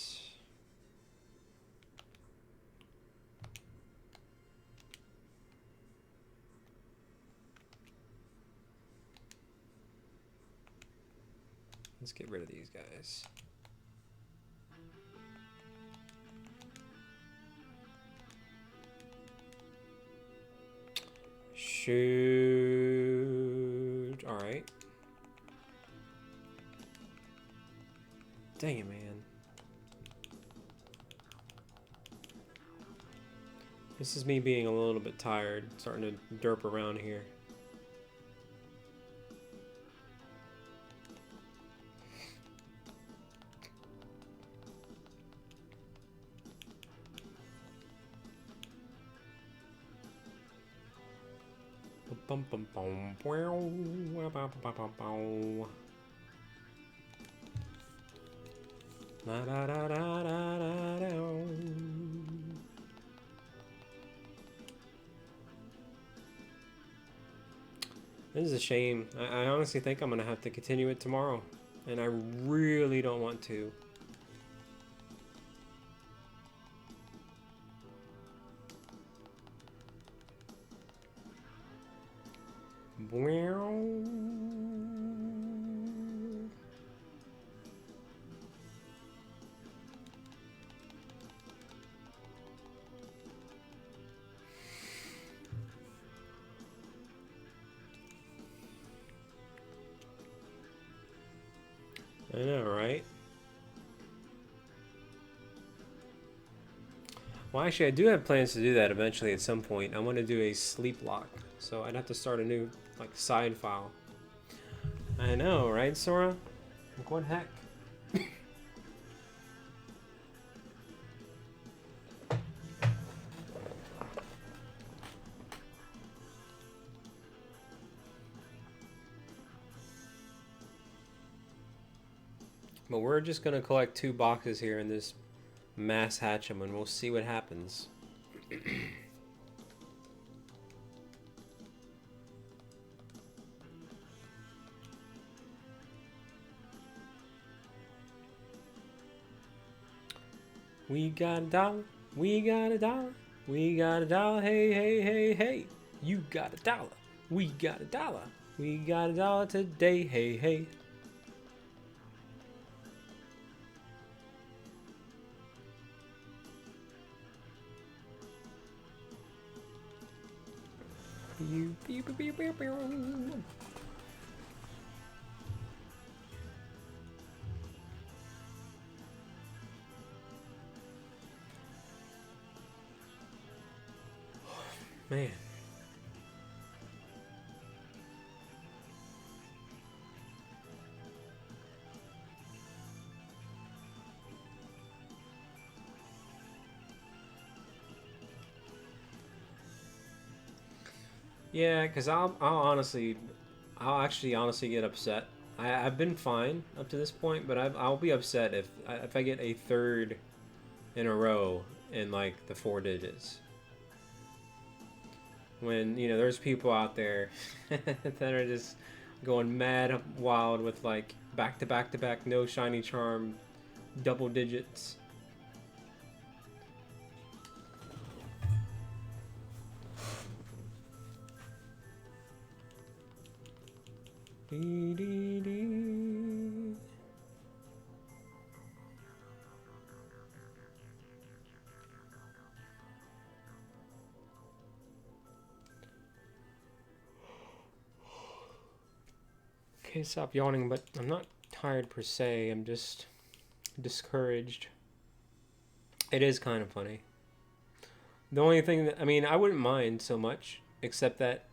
Let's get rid of these guys. Shoot. Alright. Dang it, man. This is me being a little bit tired, starting to derp around here. Bum bum bum La da da da da da da. This is a shame. I honestly think I'm gonna have to continue it tomorrow, and I really don't want to. I know, right? Well, actually, I do have plans to do that eventually at some point. I want to do a sleep lock, so I'd have to start a new, like, side file. I know, right, Sora? Like, what heck? But we're just gonna collect 2 boxes here in this mass hatchem, and we'll see what happens. We got a dollar, we got a dollar, we got a dollar, hey, hey, hey, hey. You got a dollar, we got a dollar, we got a dollar today, hey, hey. You pew, pew, pew, pew, pew. Man. Yeah, because I'll actually honestly get upset. I've been fine up to this point, but I'll be upset if I get a third in a row in like the 4 digits. When, you know, there's people out there that are just going mad wild with like back to back to back, no shiny charm, double digits. Dee, dee, dee. Okay, stop yawning, but I'm not tired per se. I'm just discouraged. It is kind of funny. The only thing that, I mean, I wouldn't mind so much, except that,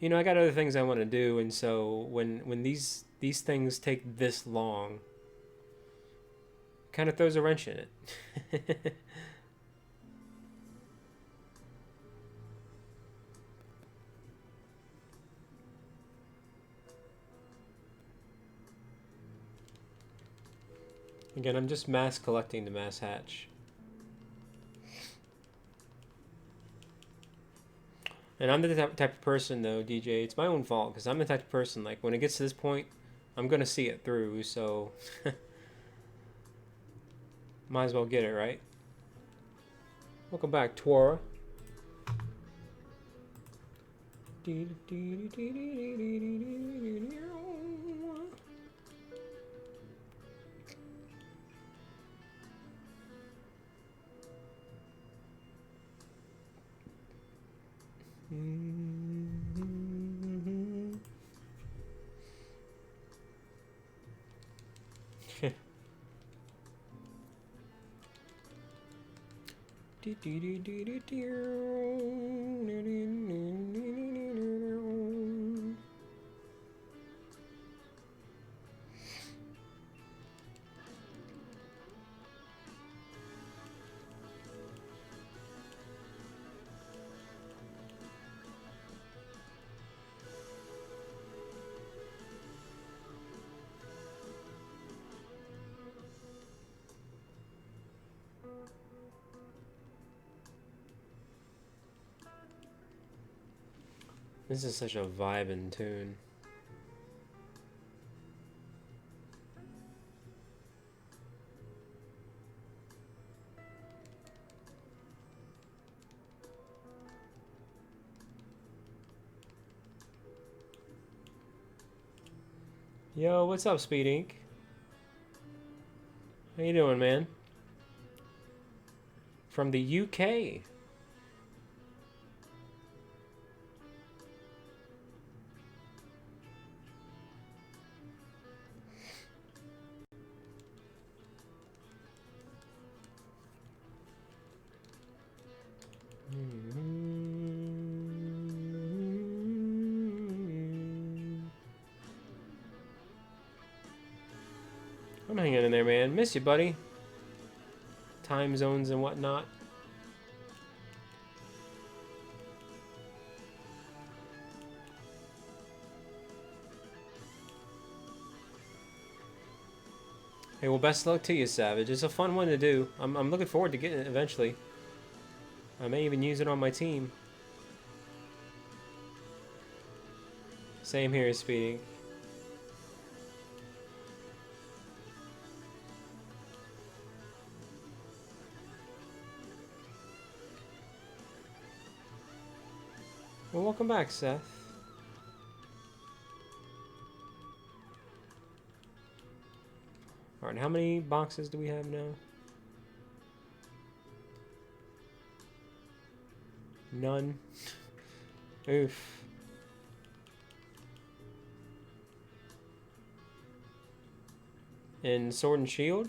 you know, I got other things I want to do, and so when these things take this long, kind of throws a wrench in it. Again, I'm just mass collecting the mass hatch. And I'm the type of person, though, DJ, it's my own fault, because I'm the type of person, like, when it gets to this point, I'm going to see it through, so... Might as well get it, right? Welcome back, Twara. This is such a vibin' tune. Yo, what's up, Speed Inc? How you doing, man? From the UK. I'm hanging in there, man. Miss you, buddy. Time zones and whatnot. Hey, well, best luck to you, Savage. It's a fun one to do. I'm looking forward to getting it eventually. I may even use it on my team. Same here, Speeding. Well, welcome back, Seth. Alright, how many boxes do we have now? None. Oof. And Sword and Shield?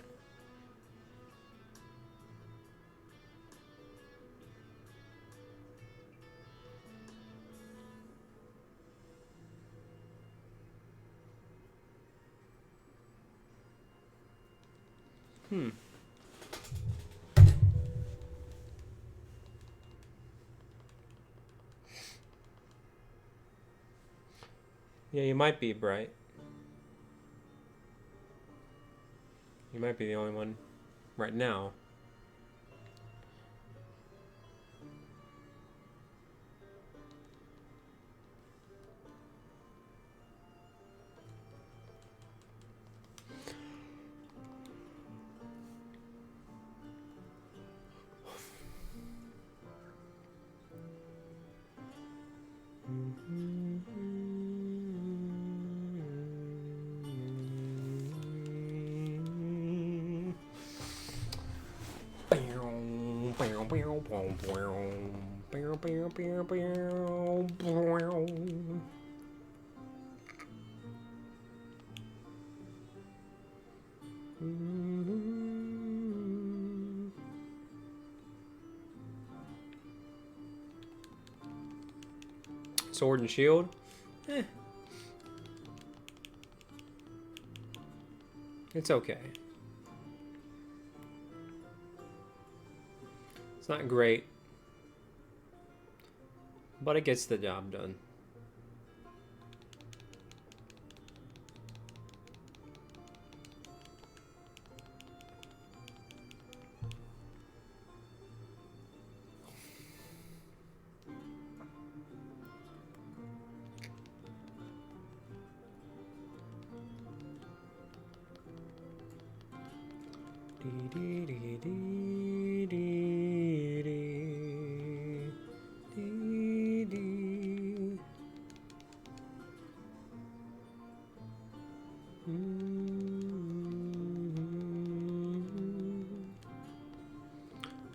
Yeah, you might be, Bright. You might be the only one right now. Sword and Shield? Eh. It's okay. It's not great, but it gets the job done.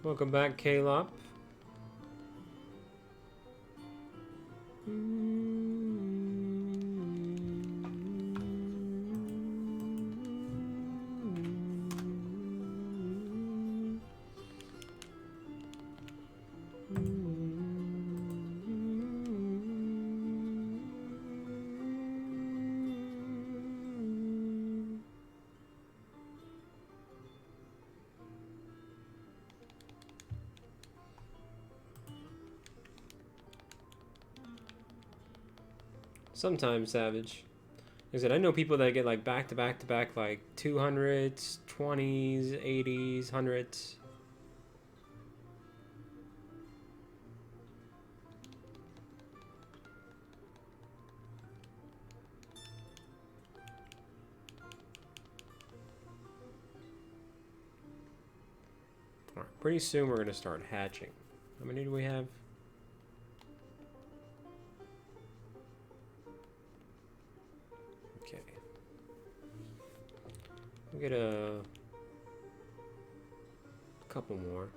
Welcome back, Kalop. Sometimes Savage. Like I said, I know people that get like back to back to back like 200s, 20s, 80s, 100s. Alright, pretty soon we're gonna start hatching. How many do we have? Okay. We'll get a couple more.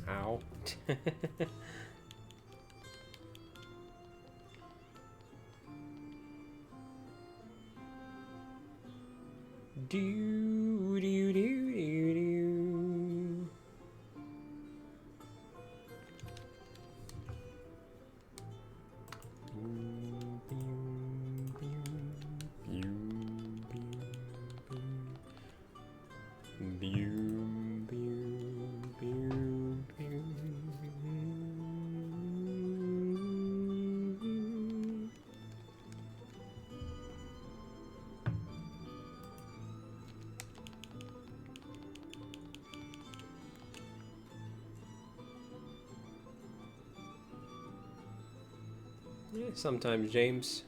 Ow. Do do do do do. Yeah, sometimes, James.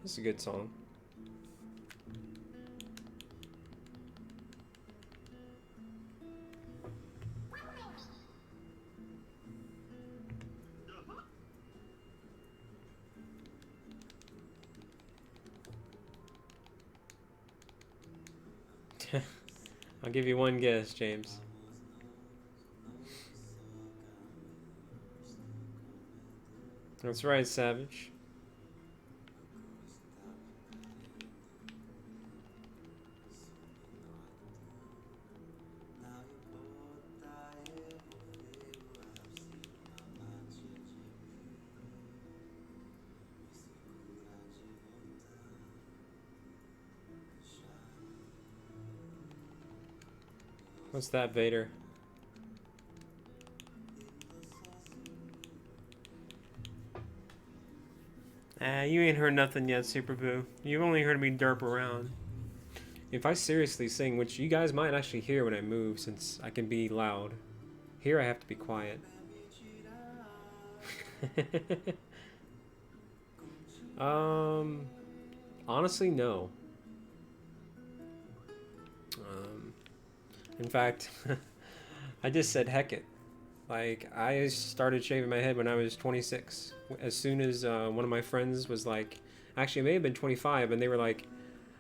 This is a good song. I'll give you one guess, James. That's right, Savage. What's that, Vader? You ain't heard nothing yet, Super Boo. You've only heard me derp around. If I seriously sing, which you guys might actually hear when I move, since I can be loud. Here I have to be quiet. Honestly, no. In fact, I just said heck it. Like, I started shaving my head when I was 26. As soon as one of my friends was like, actually, it may have been 25, and they were like,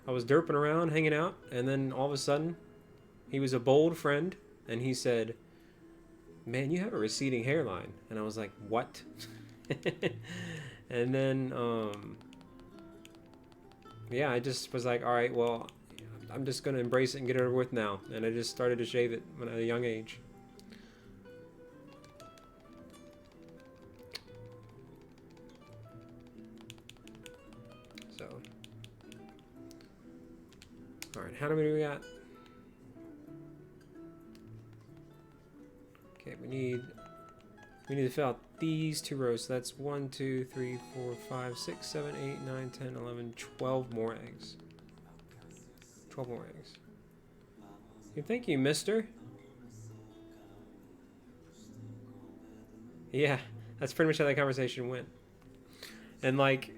I was derping around, hanging out, and then all of a sudden, he was a bold friend, and he said, man, you have a receding hairline. And I was like, what? And then, yeah, I just was like, all right, well, I'm just going to embrace it and get it over with now. And I just started to shave it when at a young age. So, all right, how many do we got? Okay, we need to fill out these 2 rows. So that's 1, 2, 3, 4, 5, 6, 7, 8, 9, 10, 11, 12 more eggs. 12 more eggs. Okay, thank you, mister. Yeah, that's pretty much how that conversation went. And like,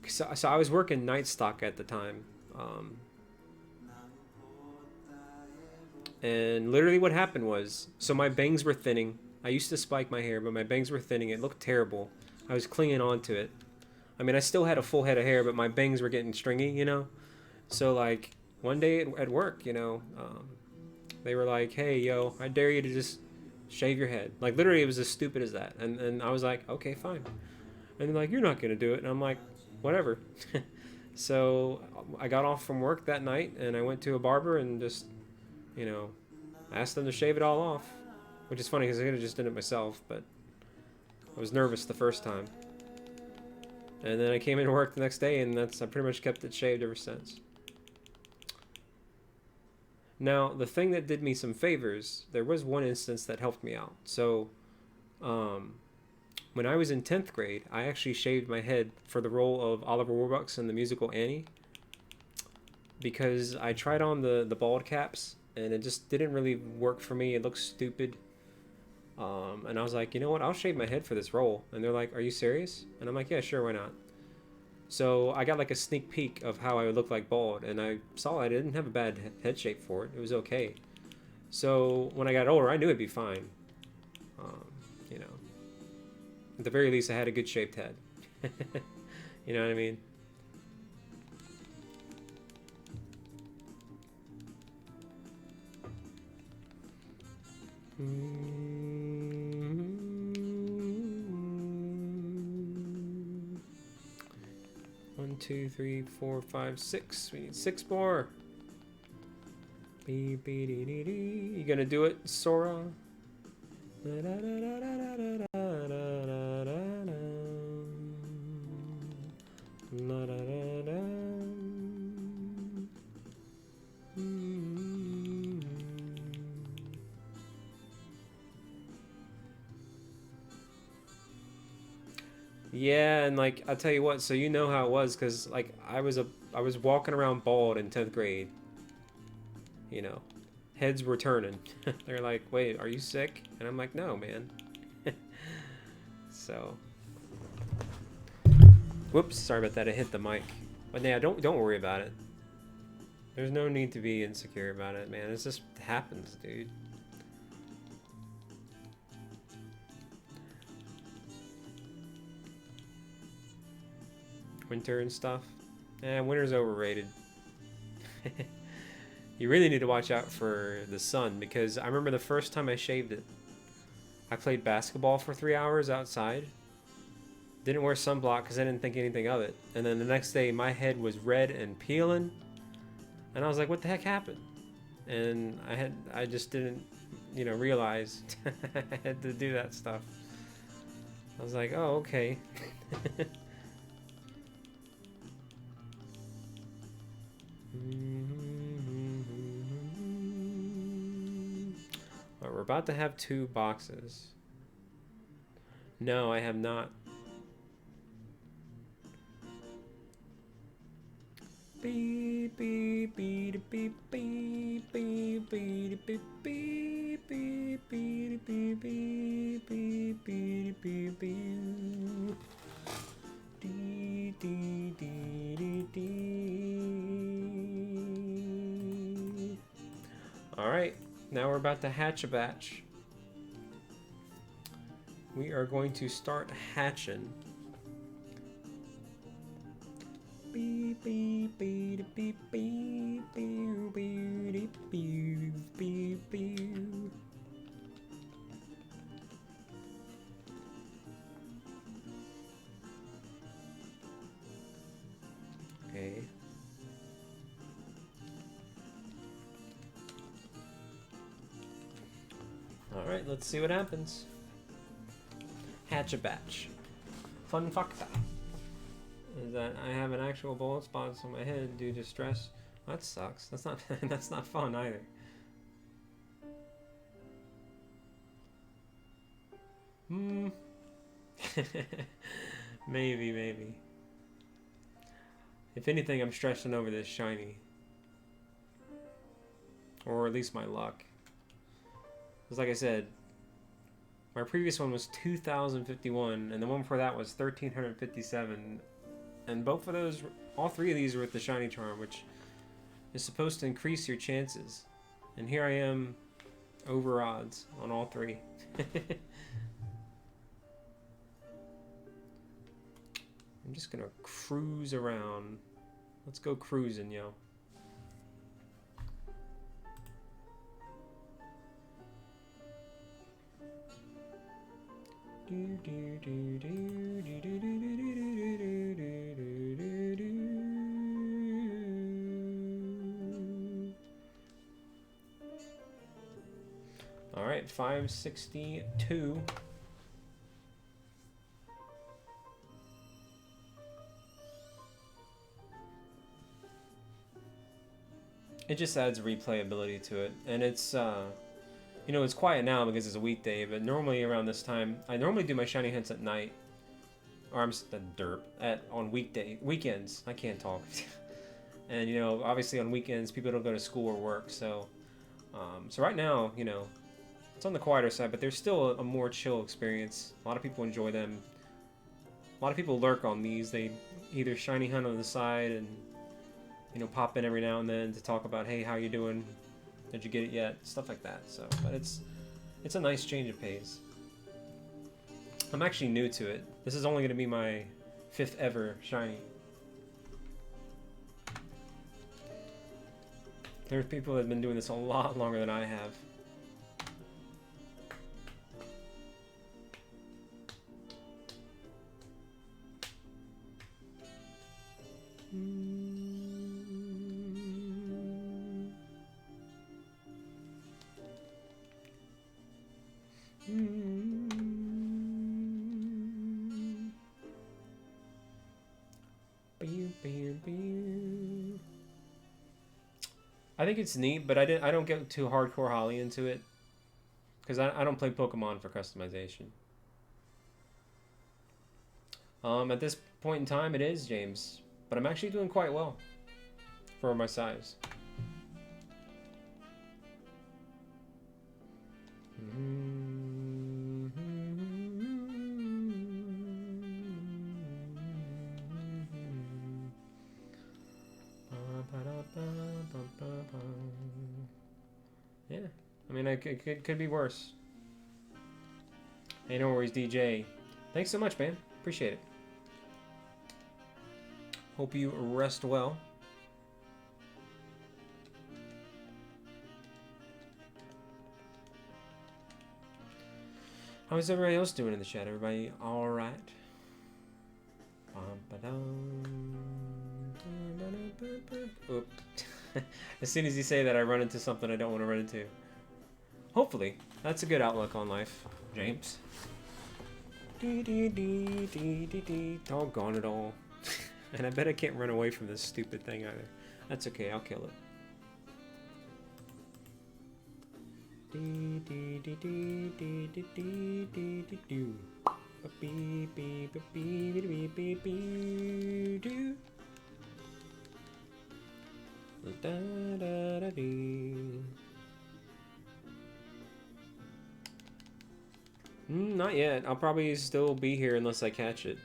so I was working night stock at the time. And literally what happened was, so my bangs were thinning. I used to spike my hair, but my bangs were thinning. It looked terrible. I was clinging on to it. I mean, I still had a full head of hair, but my bangs were getting stringy, you know? So, like, one day at work, you know, they were like, hey, yo, I dare you to just shave your head. Like, literally, it was as stupid as that. And I was like, okay, fine. And they're like, you're not going to do it. And I'm like, whatever. So, I got off from work that night, and I went to a barber and just, you know, asked them to shave it all off. Which is funny, because I could have just done it myself, but I was nervous the first time. And then I came into work the next day, and I pretty much kept it shaved ever since. Now, the thing that did me some favors, there was one instance that helped me out. So, when I was in 10th grade, I actually shaved my head for the role of Oliver Warbucks in the musical Annie. Because I tried on the bald caps, and it just didn't really work for me. It looked stupid. And I was like, you know what? I'll shave my head for this role. And they're like, are you serious? And I'm like, yeah, sure, why not? So I got like a sneak peek of how I would look like bald, and I saw I didn't have a bad head shape for it. It was okay. So when I got older, I knew it'd be fine. You know, at the very least, I had a good shaped head. You know what I mean? One, 2, 3, 4, 5, 6. We need 6 more. You gonna do it, Sora? Yeah, and like I'll tell you what, so you know how it was, because like I was walking around bald in 10th grade. You know, heads were turning. They're like, "Wait, are you sick?" And I'm like, "No, man." So, whoops, sorry about that. I hit the mic. But yeah, don't worry about it. There's no need to be insecure about it, man. It just happens, dude. Winter and stuff. Winter's overrated. You really need to watch out for the sun, because I remember the first time I shaved it, I played basketball for 3 hours outside. Didn't wear sunblock because I didn't think anything of it. And then the next day, my head was red and peeling. And I was like, what the heck happened? And I just didn't, you know, realize I had to do that stuff. I was like, oh, okay. Alright, we're about to have 2 boxes. No, I have not. Beep beep beep beep beep beep beep beep beep beep beep beep beep beep beep beep beep. Dee dee dee. Alright, now we're about to hatch a batch. We are going to start hatching. Beep, beep, beep, beep, beep, beep, beep, beep, beep, beep. Okay. Alright, let's see what happens. Hatch a batch. Fun facta is that I have an actual bald spot on my head due to stress. That sucks. That's not that's not fun either. Maybe. If anything, I'm stressing over this shiny. Or at least my luck. Because like I said, my previous one was 2,051, and the one before that was 1,357. And both of those, all three of these were with the shiny charm, which is supposed to increase your chances. And here I am, over odds on all three. I'm just gonna cruise around. Let's go cruising, yo. All right, 562. It just adds replayability to it, and it's you know, it's quiet now because it's a weekday, but normally around this time, I normally do my shiny hunts at night, or I'm just on weekends. I can't talk. And you know, obviously on weekends people don't go to school or work, so so right now, you know, it's on the quieter side, but there's still a more chill experience. A lot of people enjoy them. A lot of people lurk on these. They either shiny hunt on the side and, you know, pop in every now and then to talk about, hey, how you doing? Did you get it yet? Stuff like that. So, but it's a nice change of pace. I'm actually new to it. This is only going to be my 5th ever shiny. There's people that have been doing this a lot longer than I have. I think it's neat, but I don't get too hardcore Holly into it because I don't play Pokemon for customization. At this point in time, it is James, but I'm actually doing quite well for my size. Yeah, I mean, it could be worse. Hey, no worries, DJ. Thanks so much, man. Appreciate it. Hope you rest well. How's everybody else doing in the chat? Everybody all right? Oop. As soon as you say that, I run into something I don't want to run into. Hopefully. That's a good outlook on life, James. Doggone it all. And I bet I can't run away from this stupid thing either. That's okay, I'll kill it. Not yet. I'll probably still be here unless I catch it.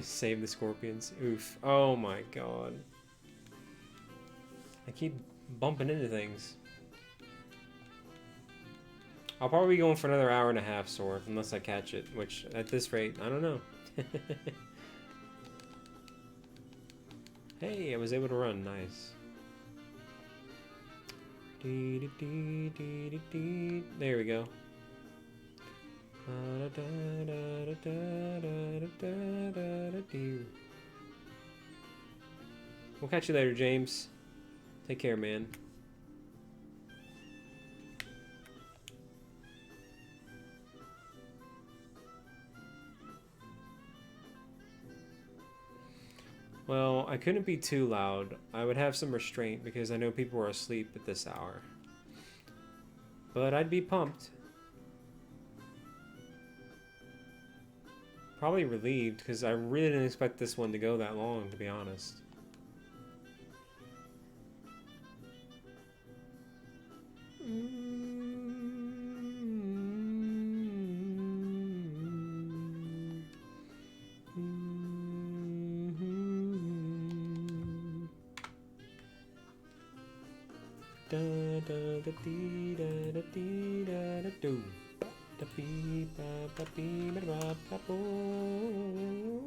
Save the scorpions. Oof. Oh my god. I keep bumping into things. I'll probably be going for another hour and a half, Sword, unless I catch it, which, at this rate, I don't know. Hey, I was able to run. Nice. There we go. We'll catch you later, James. Take care, man. Well, I couldn't be too loud. I would have some restraint because I know people are asleep at this hour. But I'd be pumped. Probably relieved because I really didn't expect this one to go that long, to be honest. Da da da dee da da dee da da do. Da bee ba ba bee ba ba ba boo.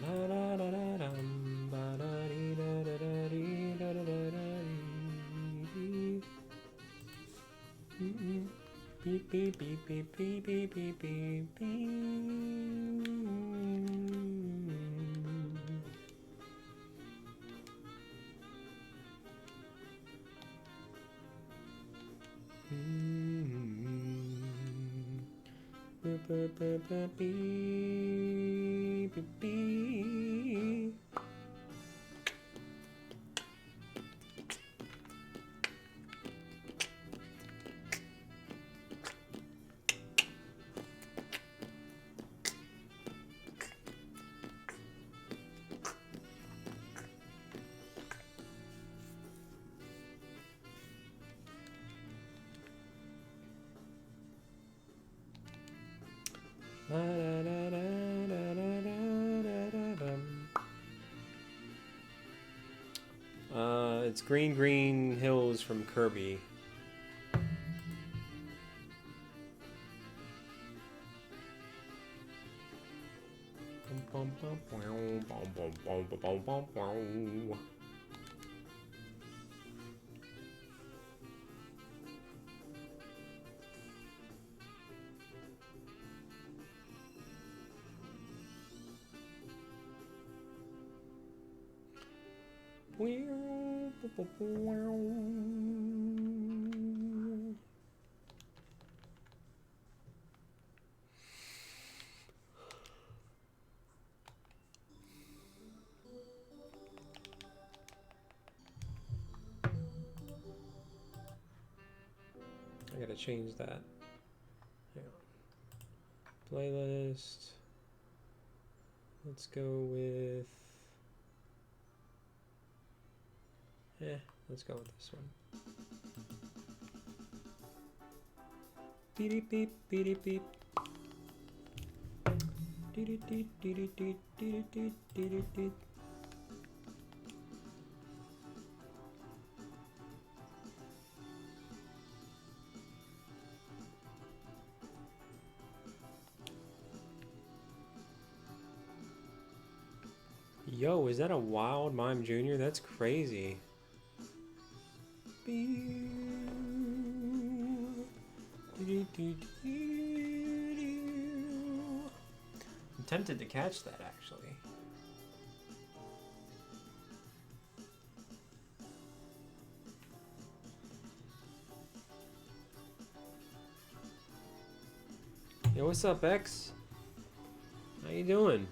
La la la la dum ba da dee da da da dee da da da da dee. Beep beep beep beep beep beep beep beep beep. It's Green Green Hills from Kirby. I gotta change that. Hang on. Playlist. Let's go with. Let's go with this one. Beep beep beep beep. Yo, is that a Wild Mime Jr.? That's crazy. I'm tempted to catch that, actually. Yo, what's up, X? How you doing?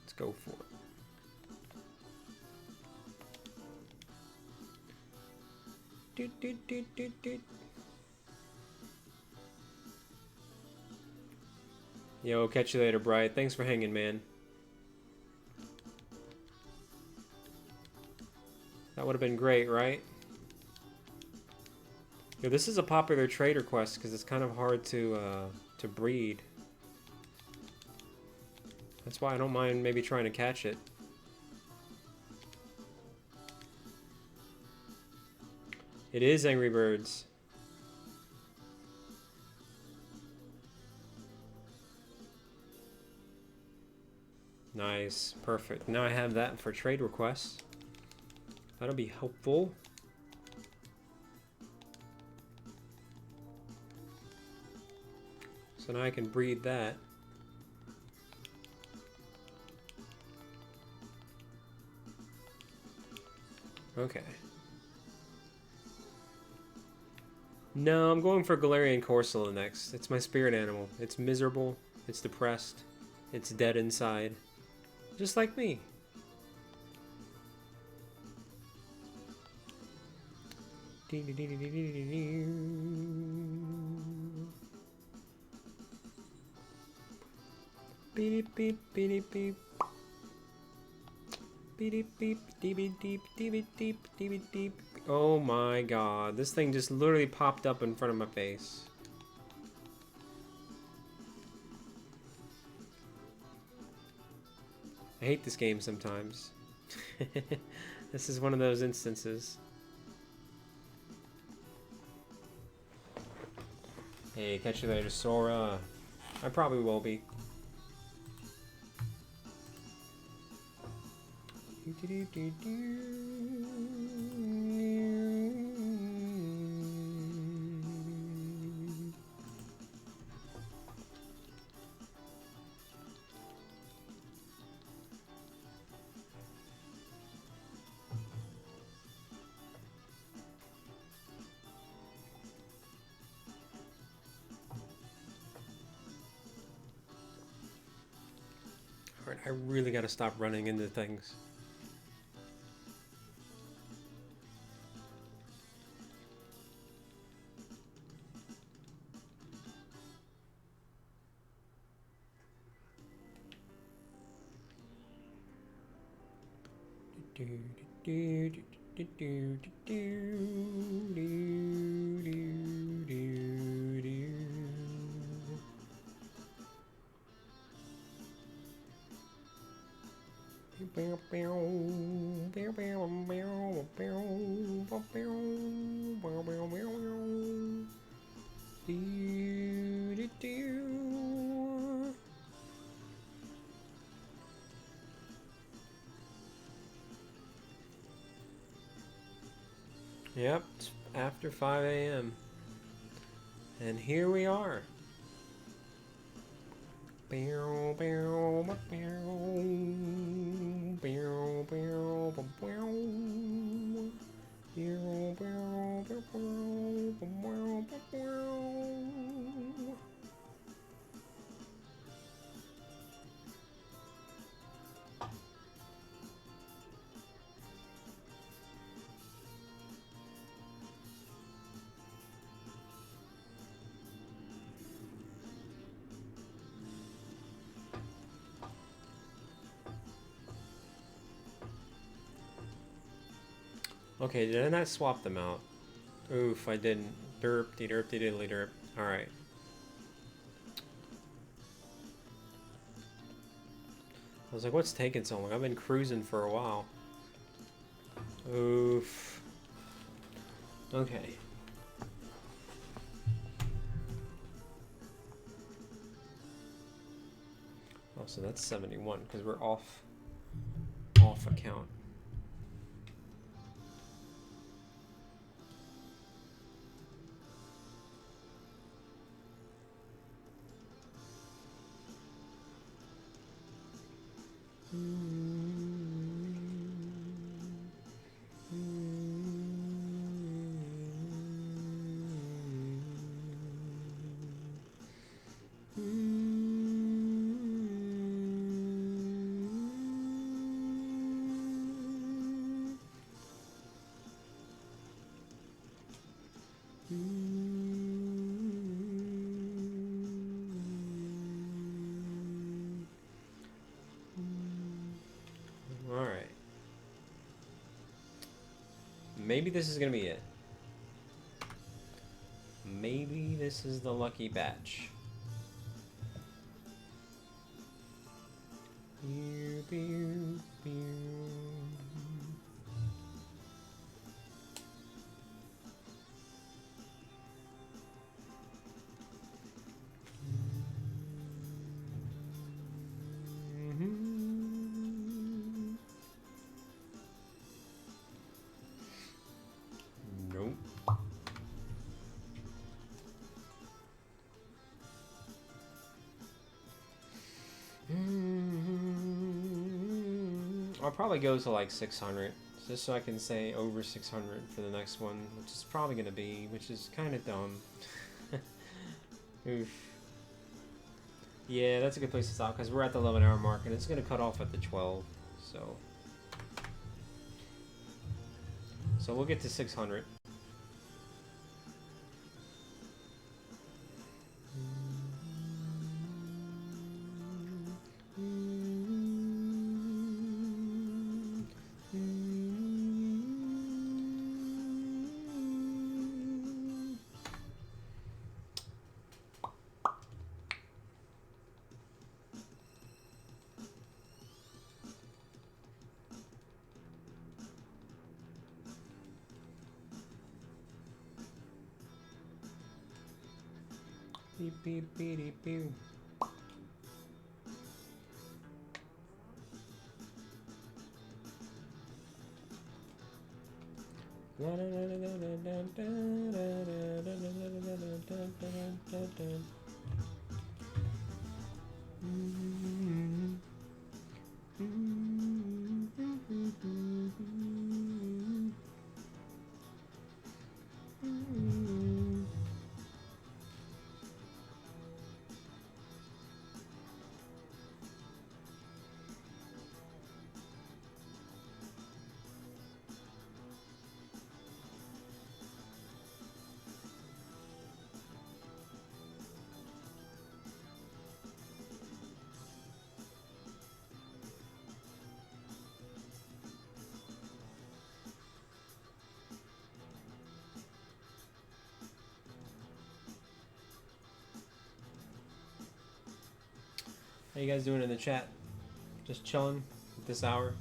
Let's go for it. Yo, catch you later, Bright. Thanks for hanging, man. That would have been great, right? Yo, this is a popular trade request because it's kind of hard to breed. That's why I don't mind maybe trying to catch it. It is Angry Birds. Nice, perfect. Now I have that for trade requests. That'll be helpful. So now I can breed that. Okay. No, I'm going for Galarian Corsola next. It's my spirit animal. It's miserable. It's depressed. It's dead inside. Just like me. Beep beep beep beep. Beep beep deep deep deep deep deep deep. Oh my god, this thing just literally popped up in front of my face. I hate this game sometimes. This is one of those instances. Hey, catch you later, Sora. I probably will be. Alright, I really gotta stop running into things. Yep, it's after 5 a.m. And here we are. Okay, did I not swap them out? Oof, I didn't. Derp-de derp-de diddly derp. Alright. I was like, what's taking so long? I've been cruising for a while. Oof. Okay. Oh, so that's 71, because we're off account. Alright. Maybe this is gonna be it. maybe this is the lucky batch. Pew, pew, pew. Nope. I'll probably go to like 600, just so I can say over 600 for the next one, which is probably going to be, which is kind of dumb. Oof. Yeah, that's a good place to stop, because we're at the 11-hour mark, and it's going to cut off at the 12, so... So we'll get to 600. Beep beep beep beep. How you guys doing in the chat? Just chilling at this hour?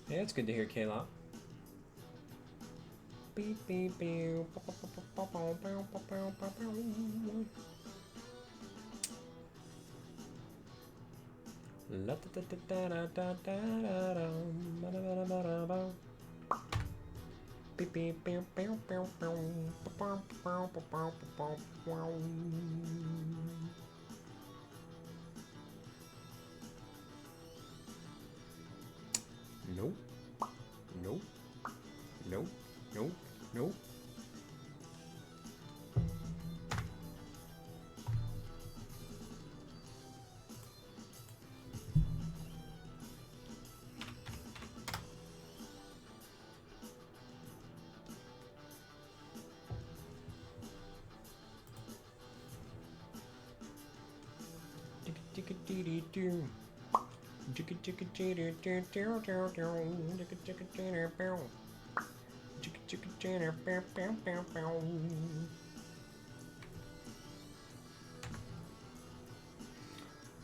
Yeah, it's good to hear K-Lop. Beep beep beep. La da da da da da da da da ba da ba da ba da ba. Beep beep beep beep beep beep. Nope. Nope. Nope. Nope. Nope.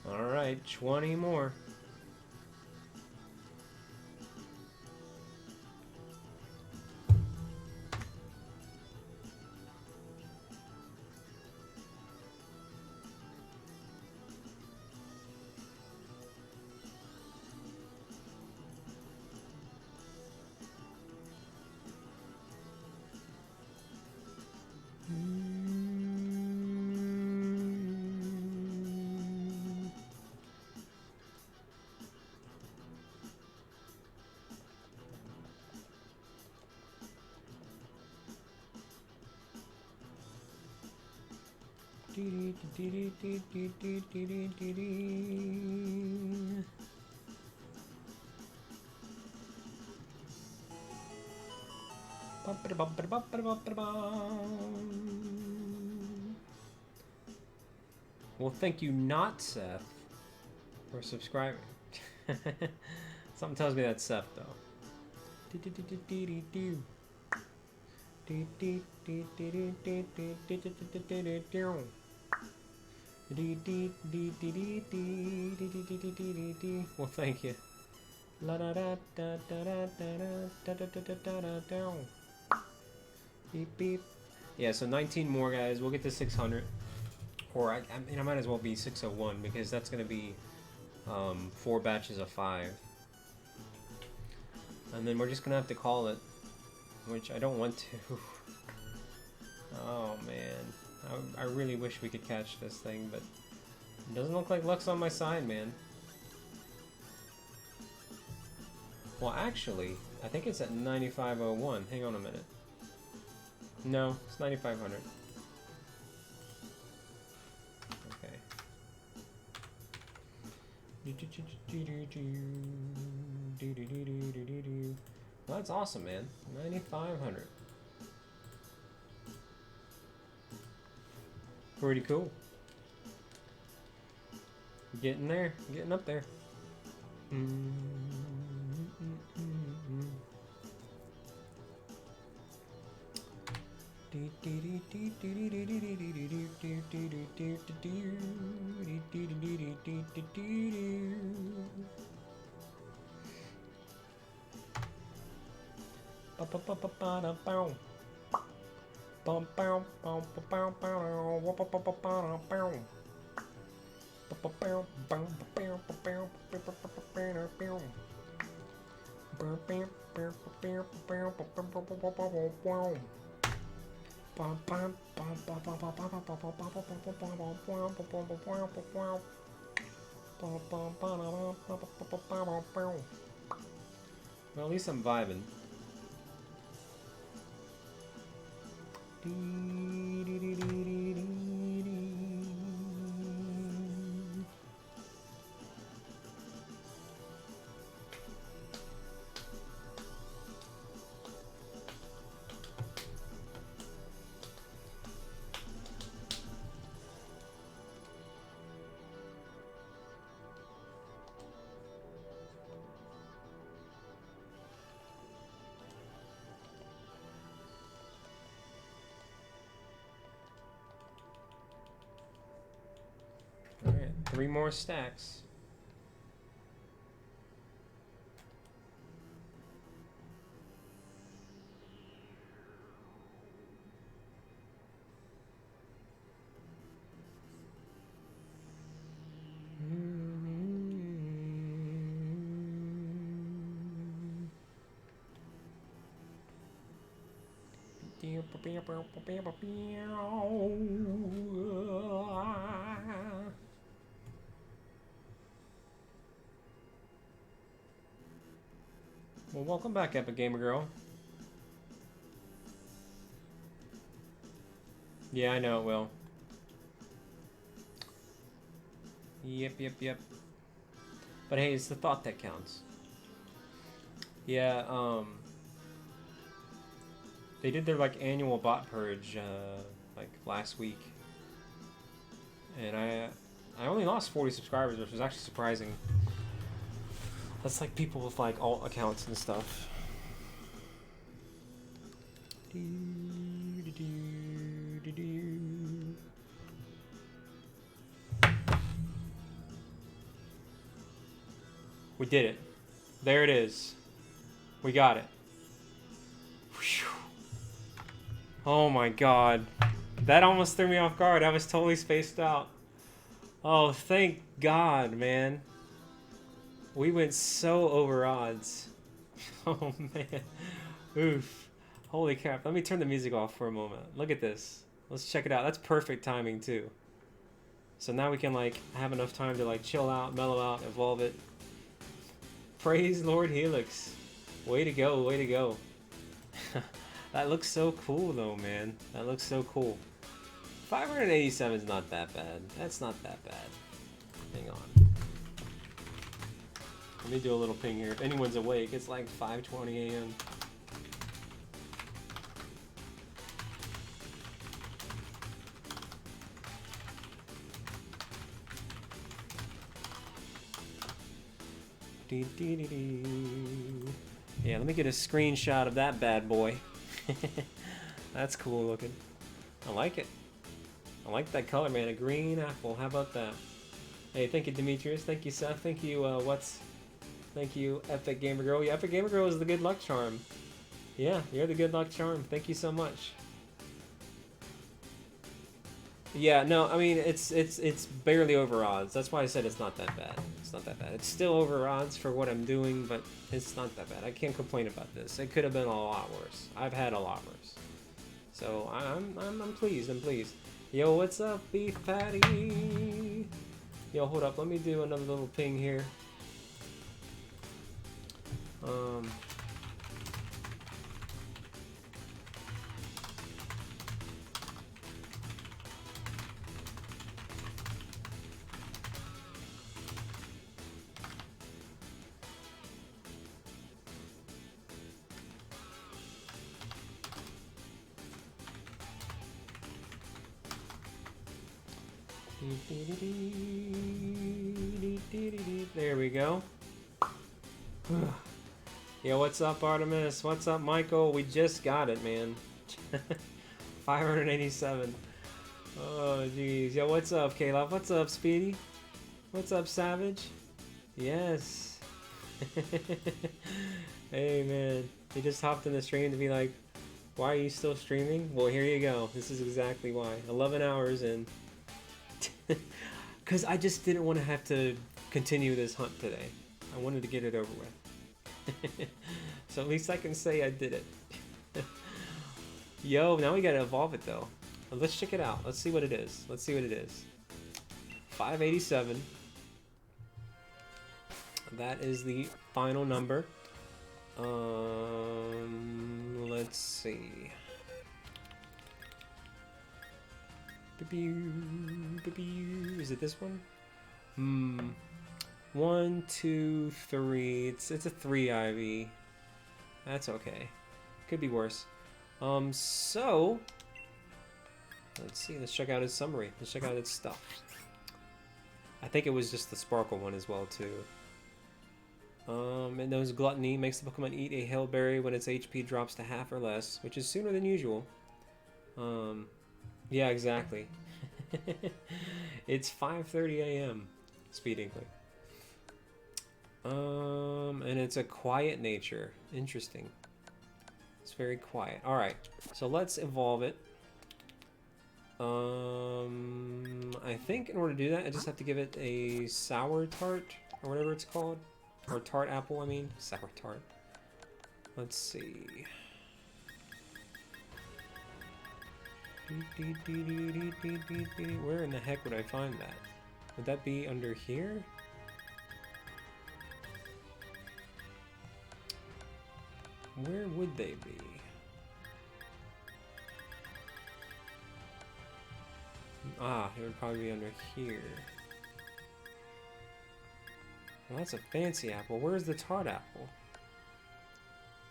All right, 20 more. Well, thank you, not Seth, for subscribing. Something tells me that's Seth, though. Well, thank you. Beep beep. Yeah, so 19 more guys. We'll get to 600, or I mean, I might as well be 601 because that's gonna be 4 batches of 5, and then we're just gonna have to call it, which I don't want to. Oh man, I really wish we could catch this thing, but it doesn't look like luck's on my side, man. Well, actually, I think it's at 9501. Hang on a minute. No, it's 9500. Okay. Well, that's awesome, man. 9500. Pretty cool. Getting there, getting up there. Well, at least I'm vibing. Alright, 3 more stacks. Well, welcome back, Epic Gamer Girl. Yeah, I know it will. Yep. But hey, it's the thought that counts. Yeah, they did their like annual bot purge like last week, and I only lost 40 subscribers, which was actually surprising. That's like people with like alt accounts and stuff. We did it. There it is. We got it. Whew. Oh my god. That almost threw me off guard. I was totally spaced out. Oh, thank God, man. We went so over odds. Oh, man. Oof. Holy crap. Let me turn the music off for a moment. Look at this. Let's check it out. That's perfect timing, too. So now we can, like, have enough time to, like, chill out, mellow out, evolve it. Praise Lord Helix. Way to go, way to go. That looks so cool, though, man. That looks so cool. 587 is not that bad. That's not that bad. Hang on. Let me do a little ping here. If anyone's awake, it's like 5:20 a.m. Yeah, let me get a screenshot of that bad boy. That's cool looking. I like it. I like that color, man. A green apple. How about that? Hey, thank you, Demetrius. Thank you, Seth. Thank you, Thank you, Epic Gamer Girl. Yeah, Epic Gamer Girl is the good luck charm. Yeah, you're the good luck charm. Thank you so much. Yeah, no, I mean, it's barely over odds. That's why I said it's not that bad. It's not that bad. It's still over odds for what I'm doing, but it's not that bad. I can't complain about this. It could have been a lot worse. I've had a lot worse. So I'm pleased. I'm pleased. Yo, what's up, Beef Patty? Yo, hold up. Let me do another little ping here. There we go. Yo, what's up, Artemis? What's up, Michael? We just got it, man. 587. Oh, jeez. Yo, what's up, Caleb? What's up, Speedy? What's up, Savage? Yes. Hey, man. He just hopped in the stream to be like, why are you still streaming? Well, here you go. This is exactly why. 11 hours in. Because I just didn't want to have to continue this hunt today. I wanted to get it over with. So at least I can say I did it. Yo, now we gotta evolve it though. Let's check it out. Let's see what it is. Let's see what it is. 587. That is the final number. Let's see. Is it this one? 1, 2, 3. It's a 3 IV. That's okay. Could be worse. So let's see. Let's check out his summary. Let's check out his stuff. I think it was just the sparkle one as well too. It knows gluttony, makes the Pokemon eat a hailberry when its HP drops to half or less, which is sooner than usual. Yeah, exactly. It's 5:30 a.m. Speed Inkling. And it's a quiet nature. Interesting. It's very quiet. Alright, so let's evolve it. I think in order to do that, I just have to give it a sour tart, or whatever it's called. Or tart apple, I mean. Sour tart. Let's see. Where in the heck would I find that? Would that be under here? Where would they be? Ah, it would probably be under here. Well, that's a fancy apple. Where's the tart apple?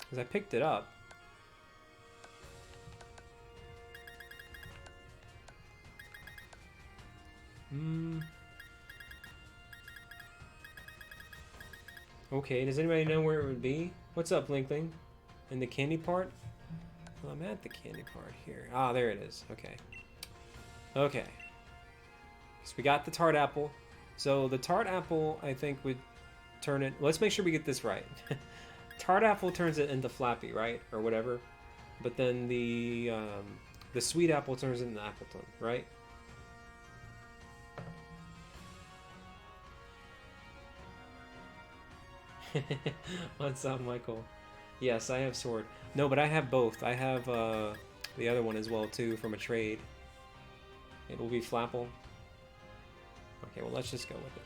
Because I picked it up. Okay, does anybody know where it would be? What's up, Linkling? In the candy part? Well, I'm at the candy part here. Ah, there it is. Okay. Okay. So we got the tart apple. So the tart apple, I think, would turn it... Let's make sure we get this right. Tart apple turns it into Flappy, right? Or whatever. But then the sweet apple turns it into Appleton, right? What's up, Michael? Yes, I have sword. No, but I have both. I have the other one as well, too, from a trade. It will be Flapple. Okay, well, let's just go with it.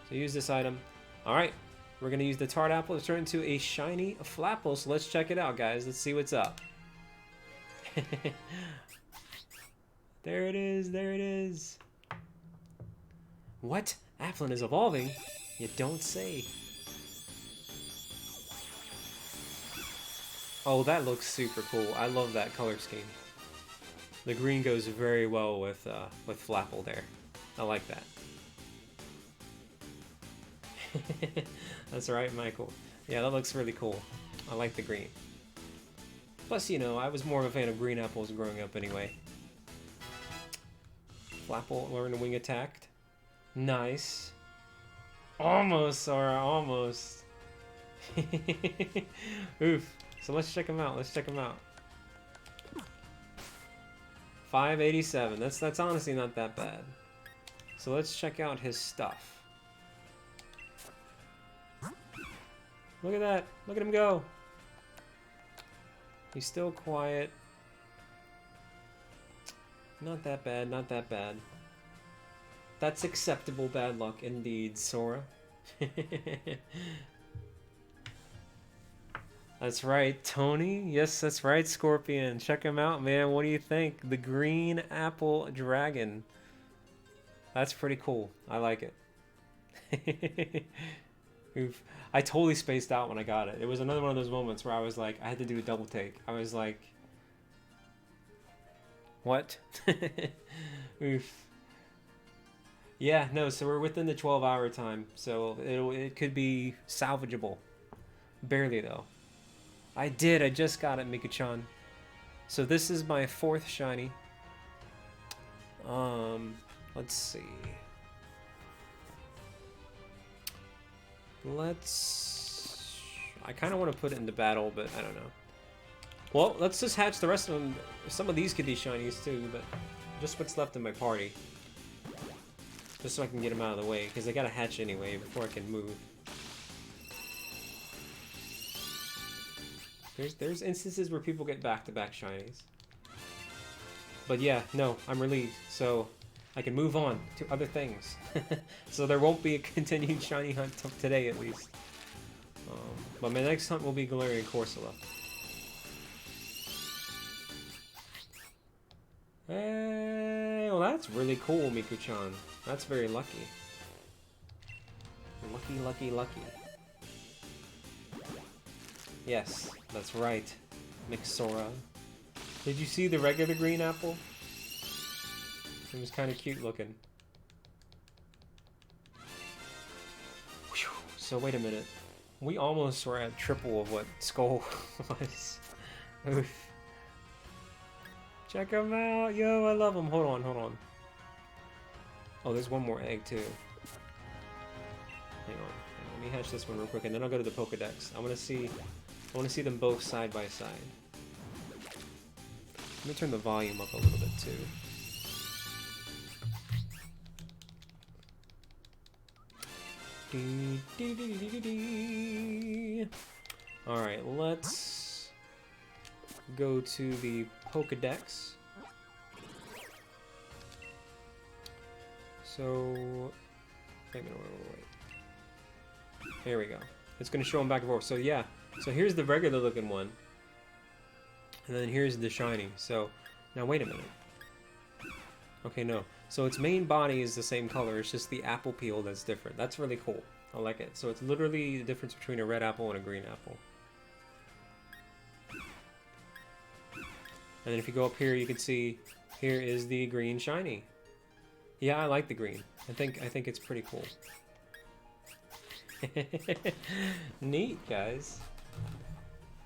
So use this item. Alright, we're going to use the tart apple to turn into a shiny Flapple, so let's check it out, guys. Let's see what's up. There it is, there it is. What? Applin is evolving? You don't say. Oh, that looks super cool. I love that color scheme. The green goes very well with Flapple there. I like that. That's right, Michael. Yeah, that looks really cool. I like the green. Plus, you know, I was more of a fan of green apples growing up anyway. Flapple, learn to wing attacked. Nice. Almost, Sora, almost. Oof. So let's check him out. Let's check him out. 587. That's honestly not that bad. So let's check out his stuff. Look at that. Look at him go. He's still quiet. Not that bad, not that bad. That's acceptable bad luck indeed, Sora. That's right, Tony. Yes, that's right, Scorpion. Check him out, man. What do you think? The green apple dragon. That's pretty cool. I like it. Oof. I totally spaced out when I got it. It was another one of those moments where I was like, I had to do a double take. I was like, what? Oof. Yeah, no, so we're within the 12-hour time, so it could be salvageable. Barely, though. I just got it, Miku-chan. So this is my 4th shiny. Let's see. I kind of want to put it into battle, but I don't know. Well, let's just hatch the rest of them. Some of these could be shinies too, but just what's left in my party. Just so I can get them out of the way, because I gotta hatch anyway before I can move. There's instances where people get back-to-back shinies. But yeah, no, I'm relieved, so I can move on to other things. So there won't be a continued shiny hunt today, at least. But my next hunt will be Galarian Corsola. Hey, well that's really cool, Miku-chan. That's very lucky. Lucky, lucky, lucky. Yes, that's right, Mixora. Did you see the regular green apple? It was kind of cute looking. Whew. So wait a minute. We almost were at triple of what Skull was. Oof. Check him out. Yo, I love him. Hold on, hold on. Oh, there's one more egg too. Hang on. Let me hatch this one real quick, and then I'll go to the Pokedex. I want to see them both side by side. Let me turn the volume up a little bit too. Alright, let's go to the Pokedex. So, wait. There we go. It's going to show them back and forth. So yeah, so here's the regular looking one. And then here's the shiny. So, now wait a minute. Okay, no. So its main body is the same color, it's just the apple peel that's different. That's really cool. I like it. So it's literally the difference between a red apple and a green apple. And then if you go up here, you can see here is the green shiny. Yeah, I like the green. I think it's pretty cool. Neat, guys.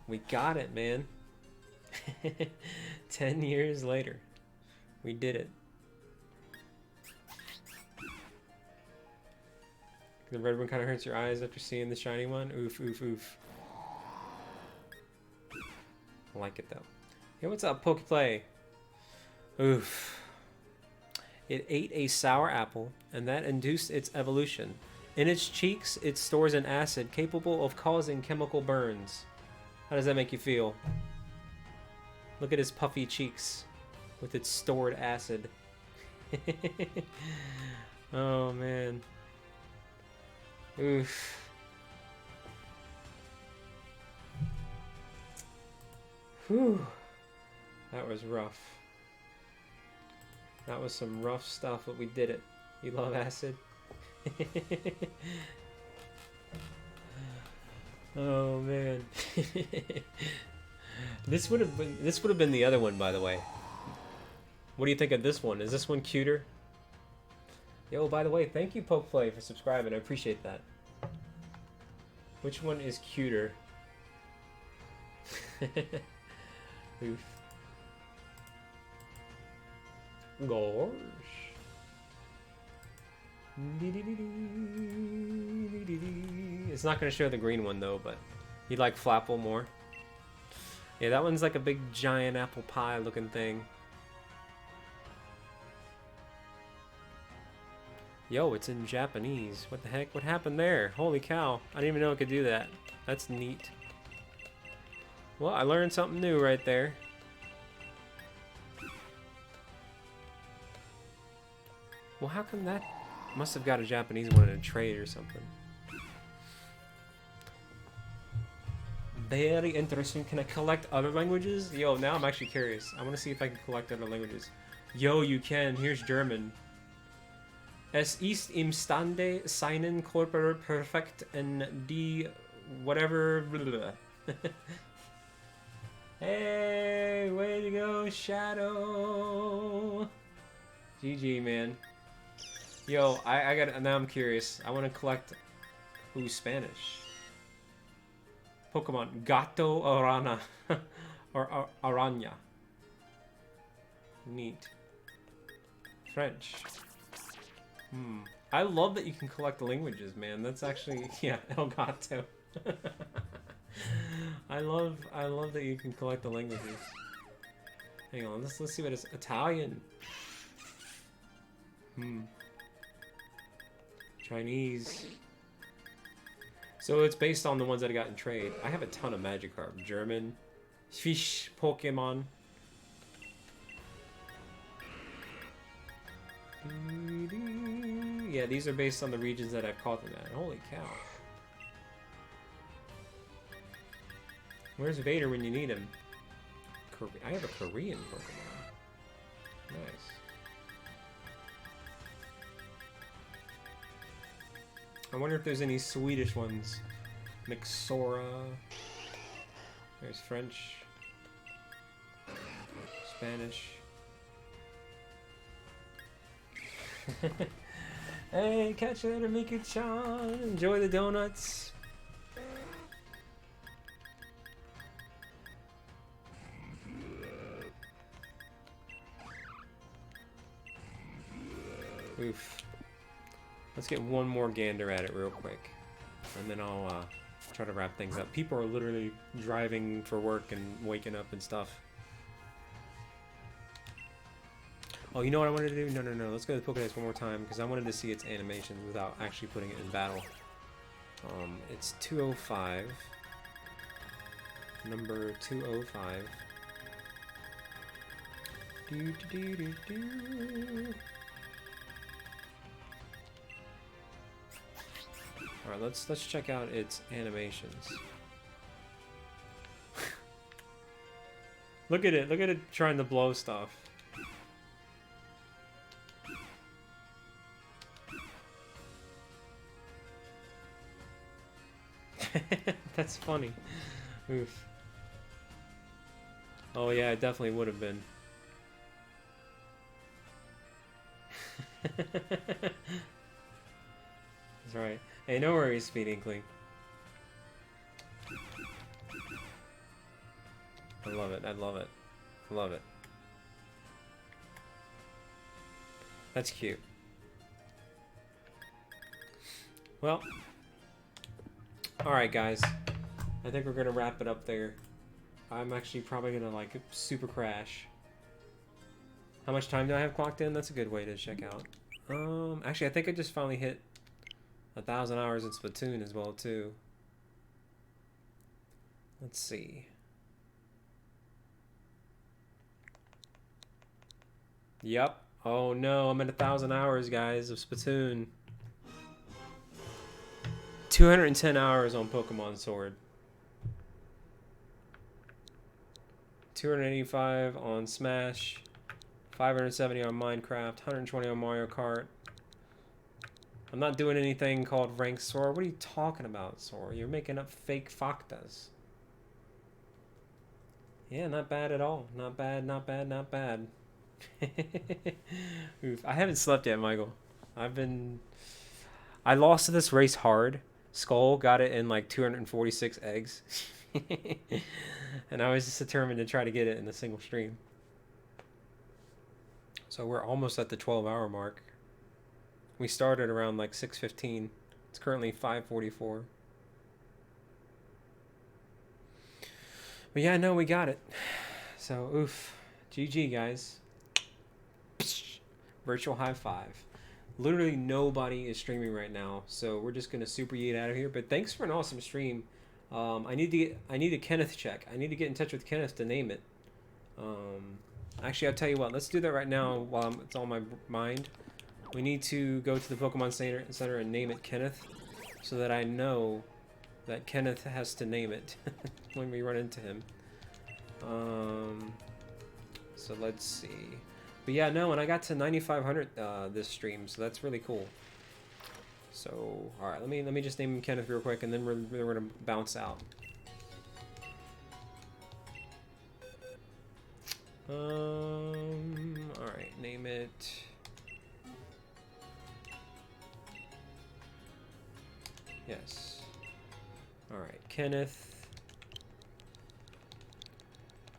We got it, man. 10 years later. We did it. The red one kind of hurts your eyes after seeing the shiny one. Oof, oof, oof. I like it, though. Hey, what's up, Pokeplay? Oof. It ate a sour apple, and that induced its evolution. In its cheeks, it stores an acid capable of causing chemical burns. How does that make you feel? Look at his puffy cheeks with its stored acid. Oh, man. Oof. Whew. That was rough. That was some rough stuff, but we did it. You love acid? Oh man. This would have been the other one, by the way. What do you think of this one? Is this one cuter? Yo, by the way, thank you, Pokeplay, for subscribing. I appreciate that. Which one is cuter? Oof. Gosh. It's not going to show the green one though, but you like Flapple more. Yeah, that one's like a big giant apple pie looking thing. Yo, it's in Japanese. What the heck? What happened there? Holy cow. I didn't even know it could do that. That's neat. Well, I learned something new right there. Well, how come that must have got a Japanese one in a trade or something? Very interesting. Can I collect other languages? Yo, now I'm actually curious. I want to see if I can collect other languages. Yo, you can. Here's German. Es ist imstande seinen Körper perfekt in die whatever. Hey, way to go, Shadow. GG, man. Yo, I got. Now I'm curious. I want to collect. Ooh, Spanish. Pokemon Gato Arana or Aranya. Neat. French. I love that you can collect languages, man. That's actually, yeah, El Gato. I love that you can collect the languages. Hang on, let's see what it's Italian. Chinese. So it's based on the ones that I got in trade. I have a ton of Magikarp. German, Fish, Pokemon. Yeah, these are based on the regions that I've caught them at. Holy cow. Where's Vader when you need him? I have a Korean Pokemon. Nice. I wonder if there's any Swedish ones. Mixora. There's French. Spanish. Hey, catch you later, Miku-chan. Enjoy the donuts. Oof. Let's get one more gander at it real quick. And then I'll try to wrap things up. People are literally driving for work and waking up and stuff. Oh, you know what I wanted to do? No. Let's go to the Pokédex one more time because I wanted to see its animation without actually putting it in battle. It's 205. Number 205. Alright, let's check out its animations. Look at it trying to blow stuff. That's funny. Oof. Oh yeah, it definitely would have been. That's right. Hey, no worries, Speed Inkling. I love it. I love it. I love it. That's cute. Well, alright guys. I think we're gonna wrap it up there. I'm actually probably gonna like super crash. How much time do I have clocked in? That's a good way to check out. Actually I think I just finally hit 1,000 hours in Splatoon as well too. Let's see. Yep. Oh no, I'm at 1,000 hours, guys, of Splatoon. 210 hours on Pokemon Sword. 285 on Smash. 570 on Minecraft. 120 on Mario Kart. I'm not doing anything called Rank Sora. What are you talking about, Sora? You're making up fake factas. Yeah, not bad at all. Not bad, not bad, not bad. Oof. I haven't slept yet, Michael. I lost this race hard, Skull got it in like 246 eggs. And I was just determined to try to get it in a single stream. So we're almost at the 12-hour mark. We started around like 6:15. It's currently 5:44. But yeah, no, we got it. So, oof. GG, guys. Virtual high five. Literally nobody is streaming right now, so we're just gonna super yeet out of here. But thanks for an awesome stream. I need a Kenneth check. I need to get in touch with Kenneth to name it. Actually, I'll tell you what. Let's do that right now while it's on my mind. We need to go to the Pokemon Center and name it Kenneth, so that I know that Kenneth has to name it when we run into him. So let's see. But yeah, no, and I got to 9,500 this stream, so that's really cool. So, all right, let me just name him Kenneth real quick, and then we're gonna bounce out. All right, name it. Yes. All right, Kenneth.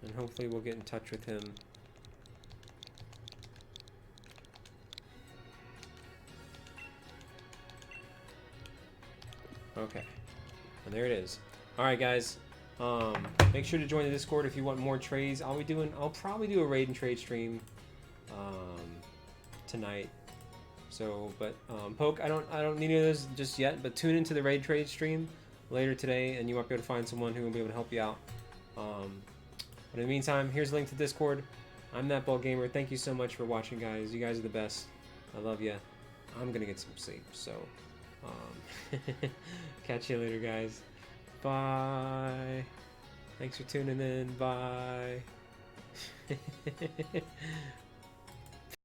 And hopefully we'll get in touch with him. Okay. And there it is. Alright, guys. Make sure to join the Discord if you want more trades. I'll probably do a raid and trade stream tonight. So, but Poke, I don't need any of those just yet, but tune into the raid trade stream later today and you might be able to find someone who will be able to help you out. But in the meantime, here's a link to Discord. I'm ThatBallGamer. Thank you so much for watching, guys. You guys are the best. I love you. I'm gonna get some sleep, so catch you later, guys. Bye. Thanks for tuning in. Bye.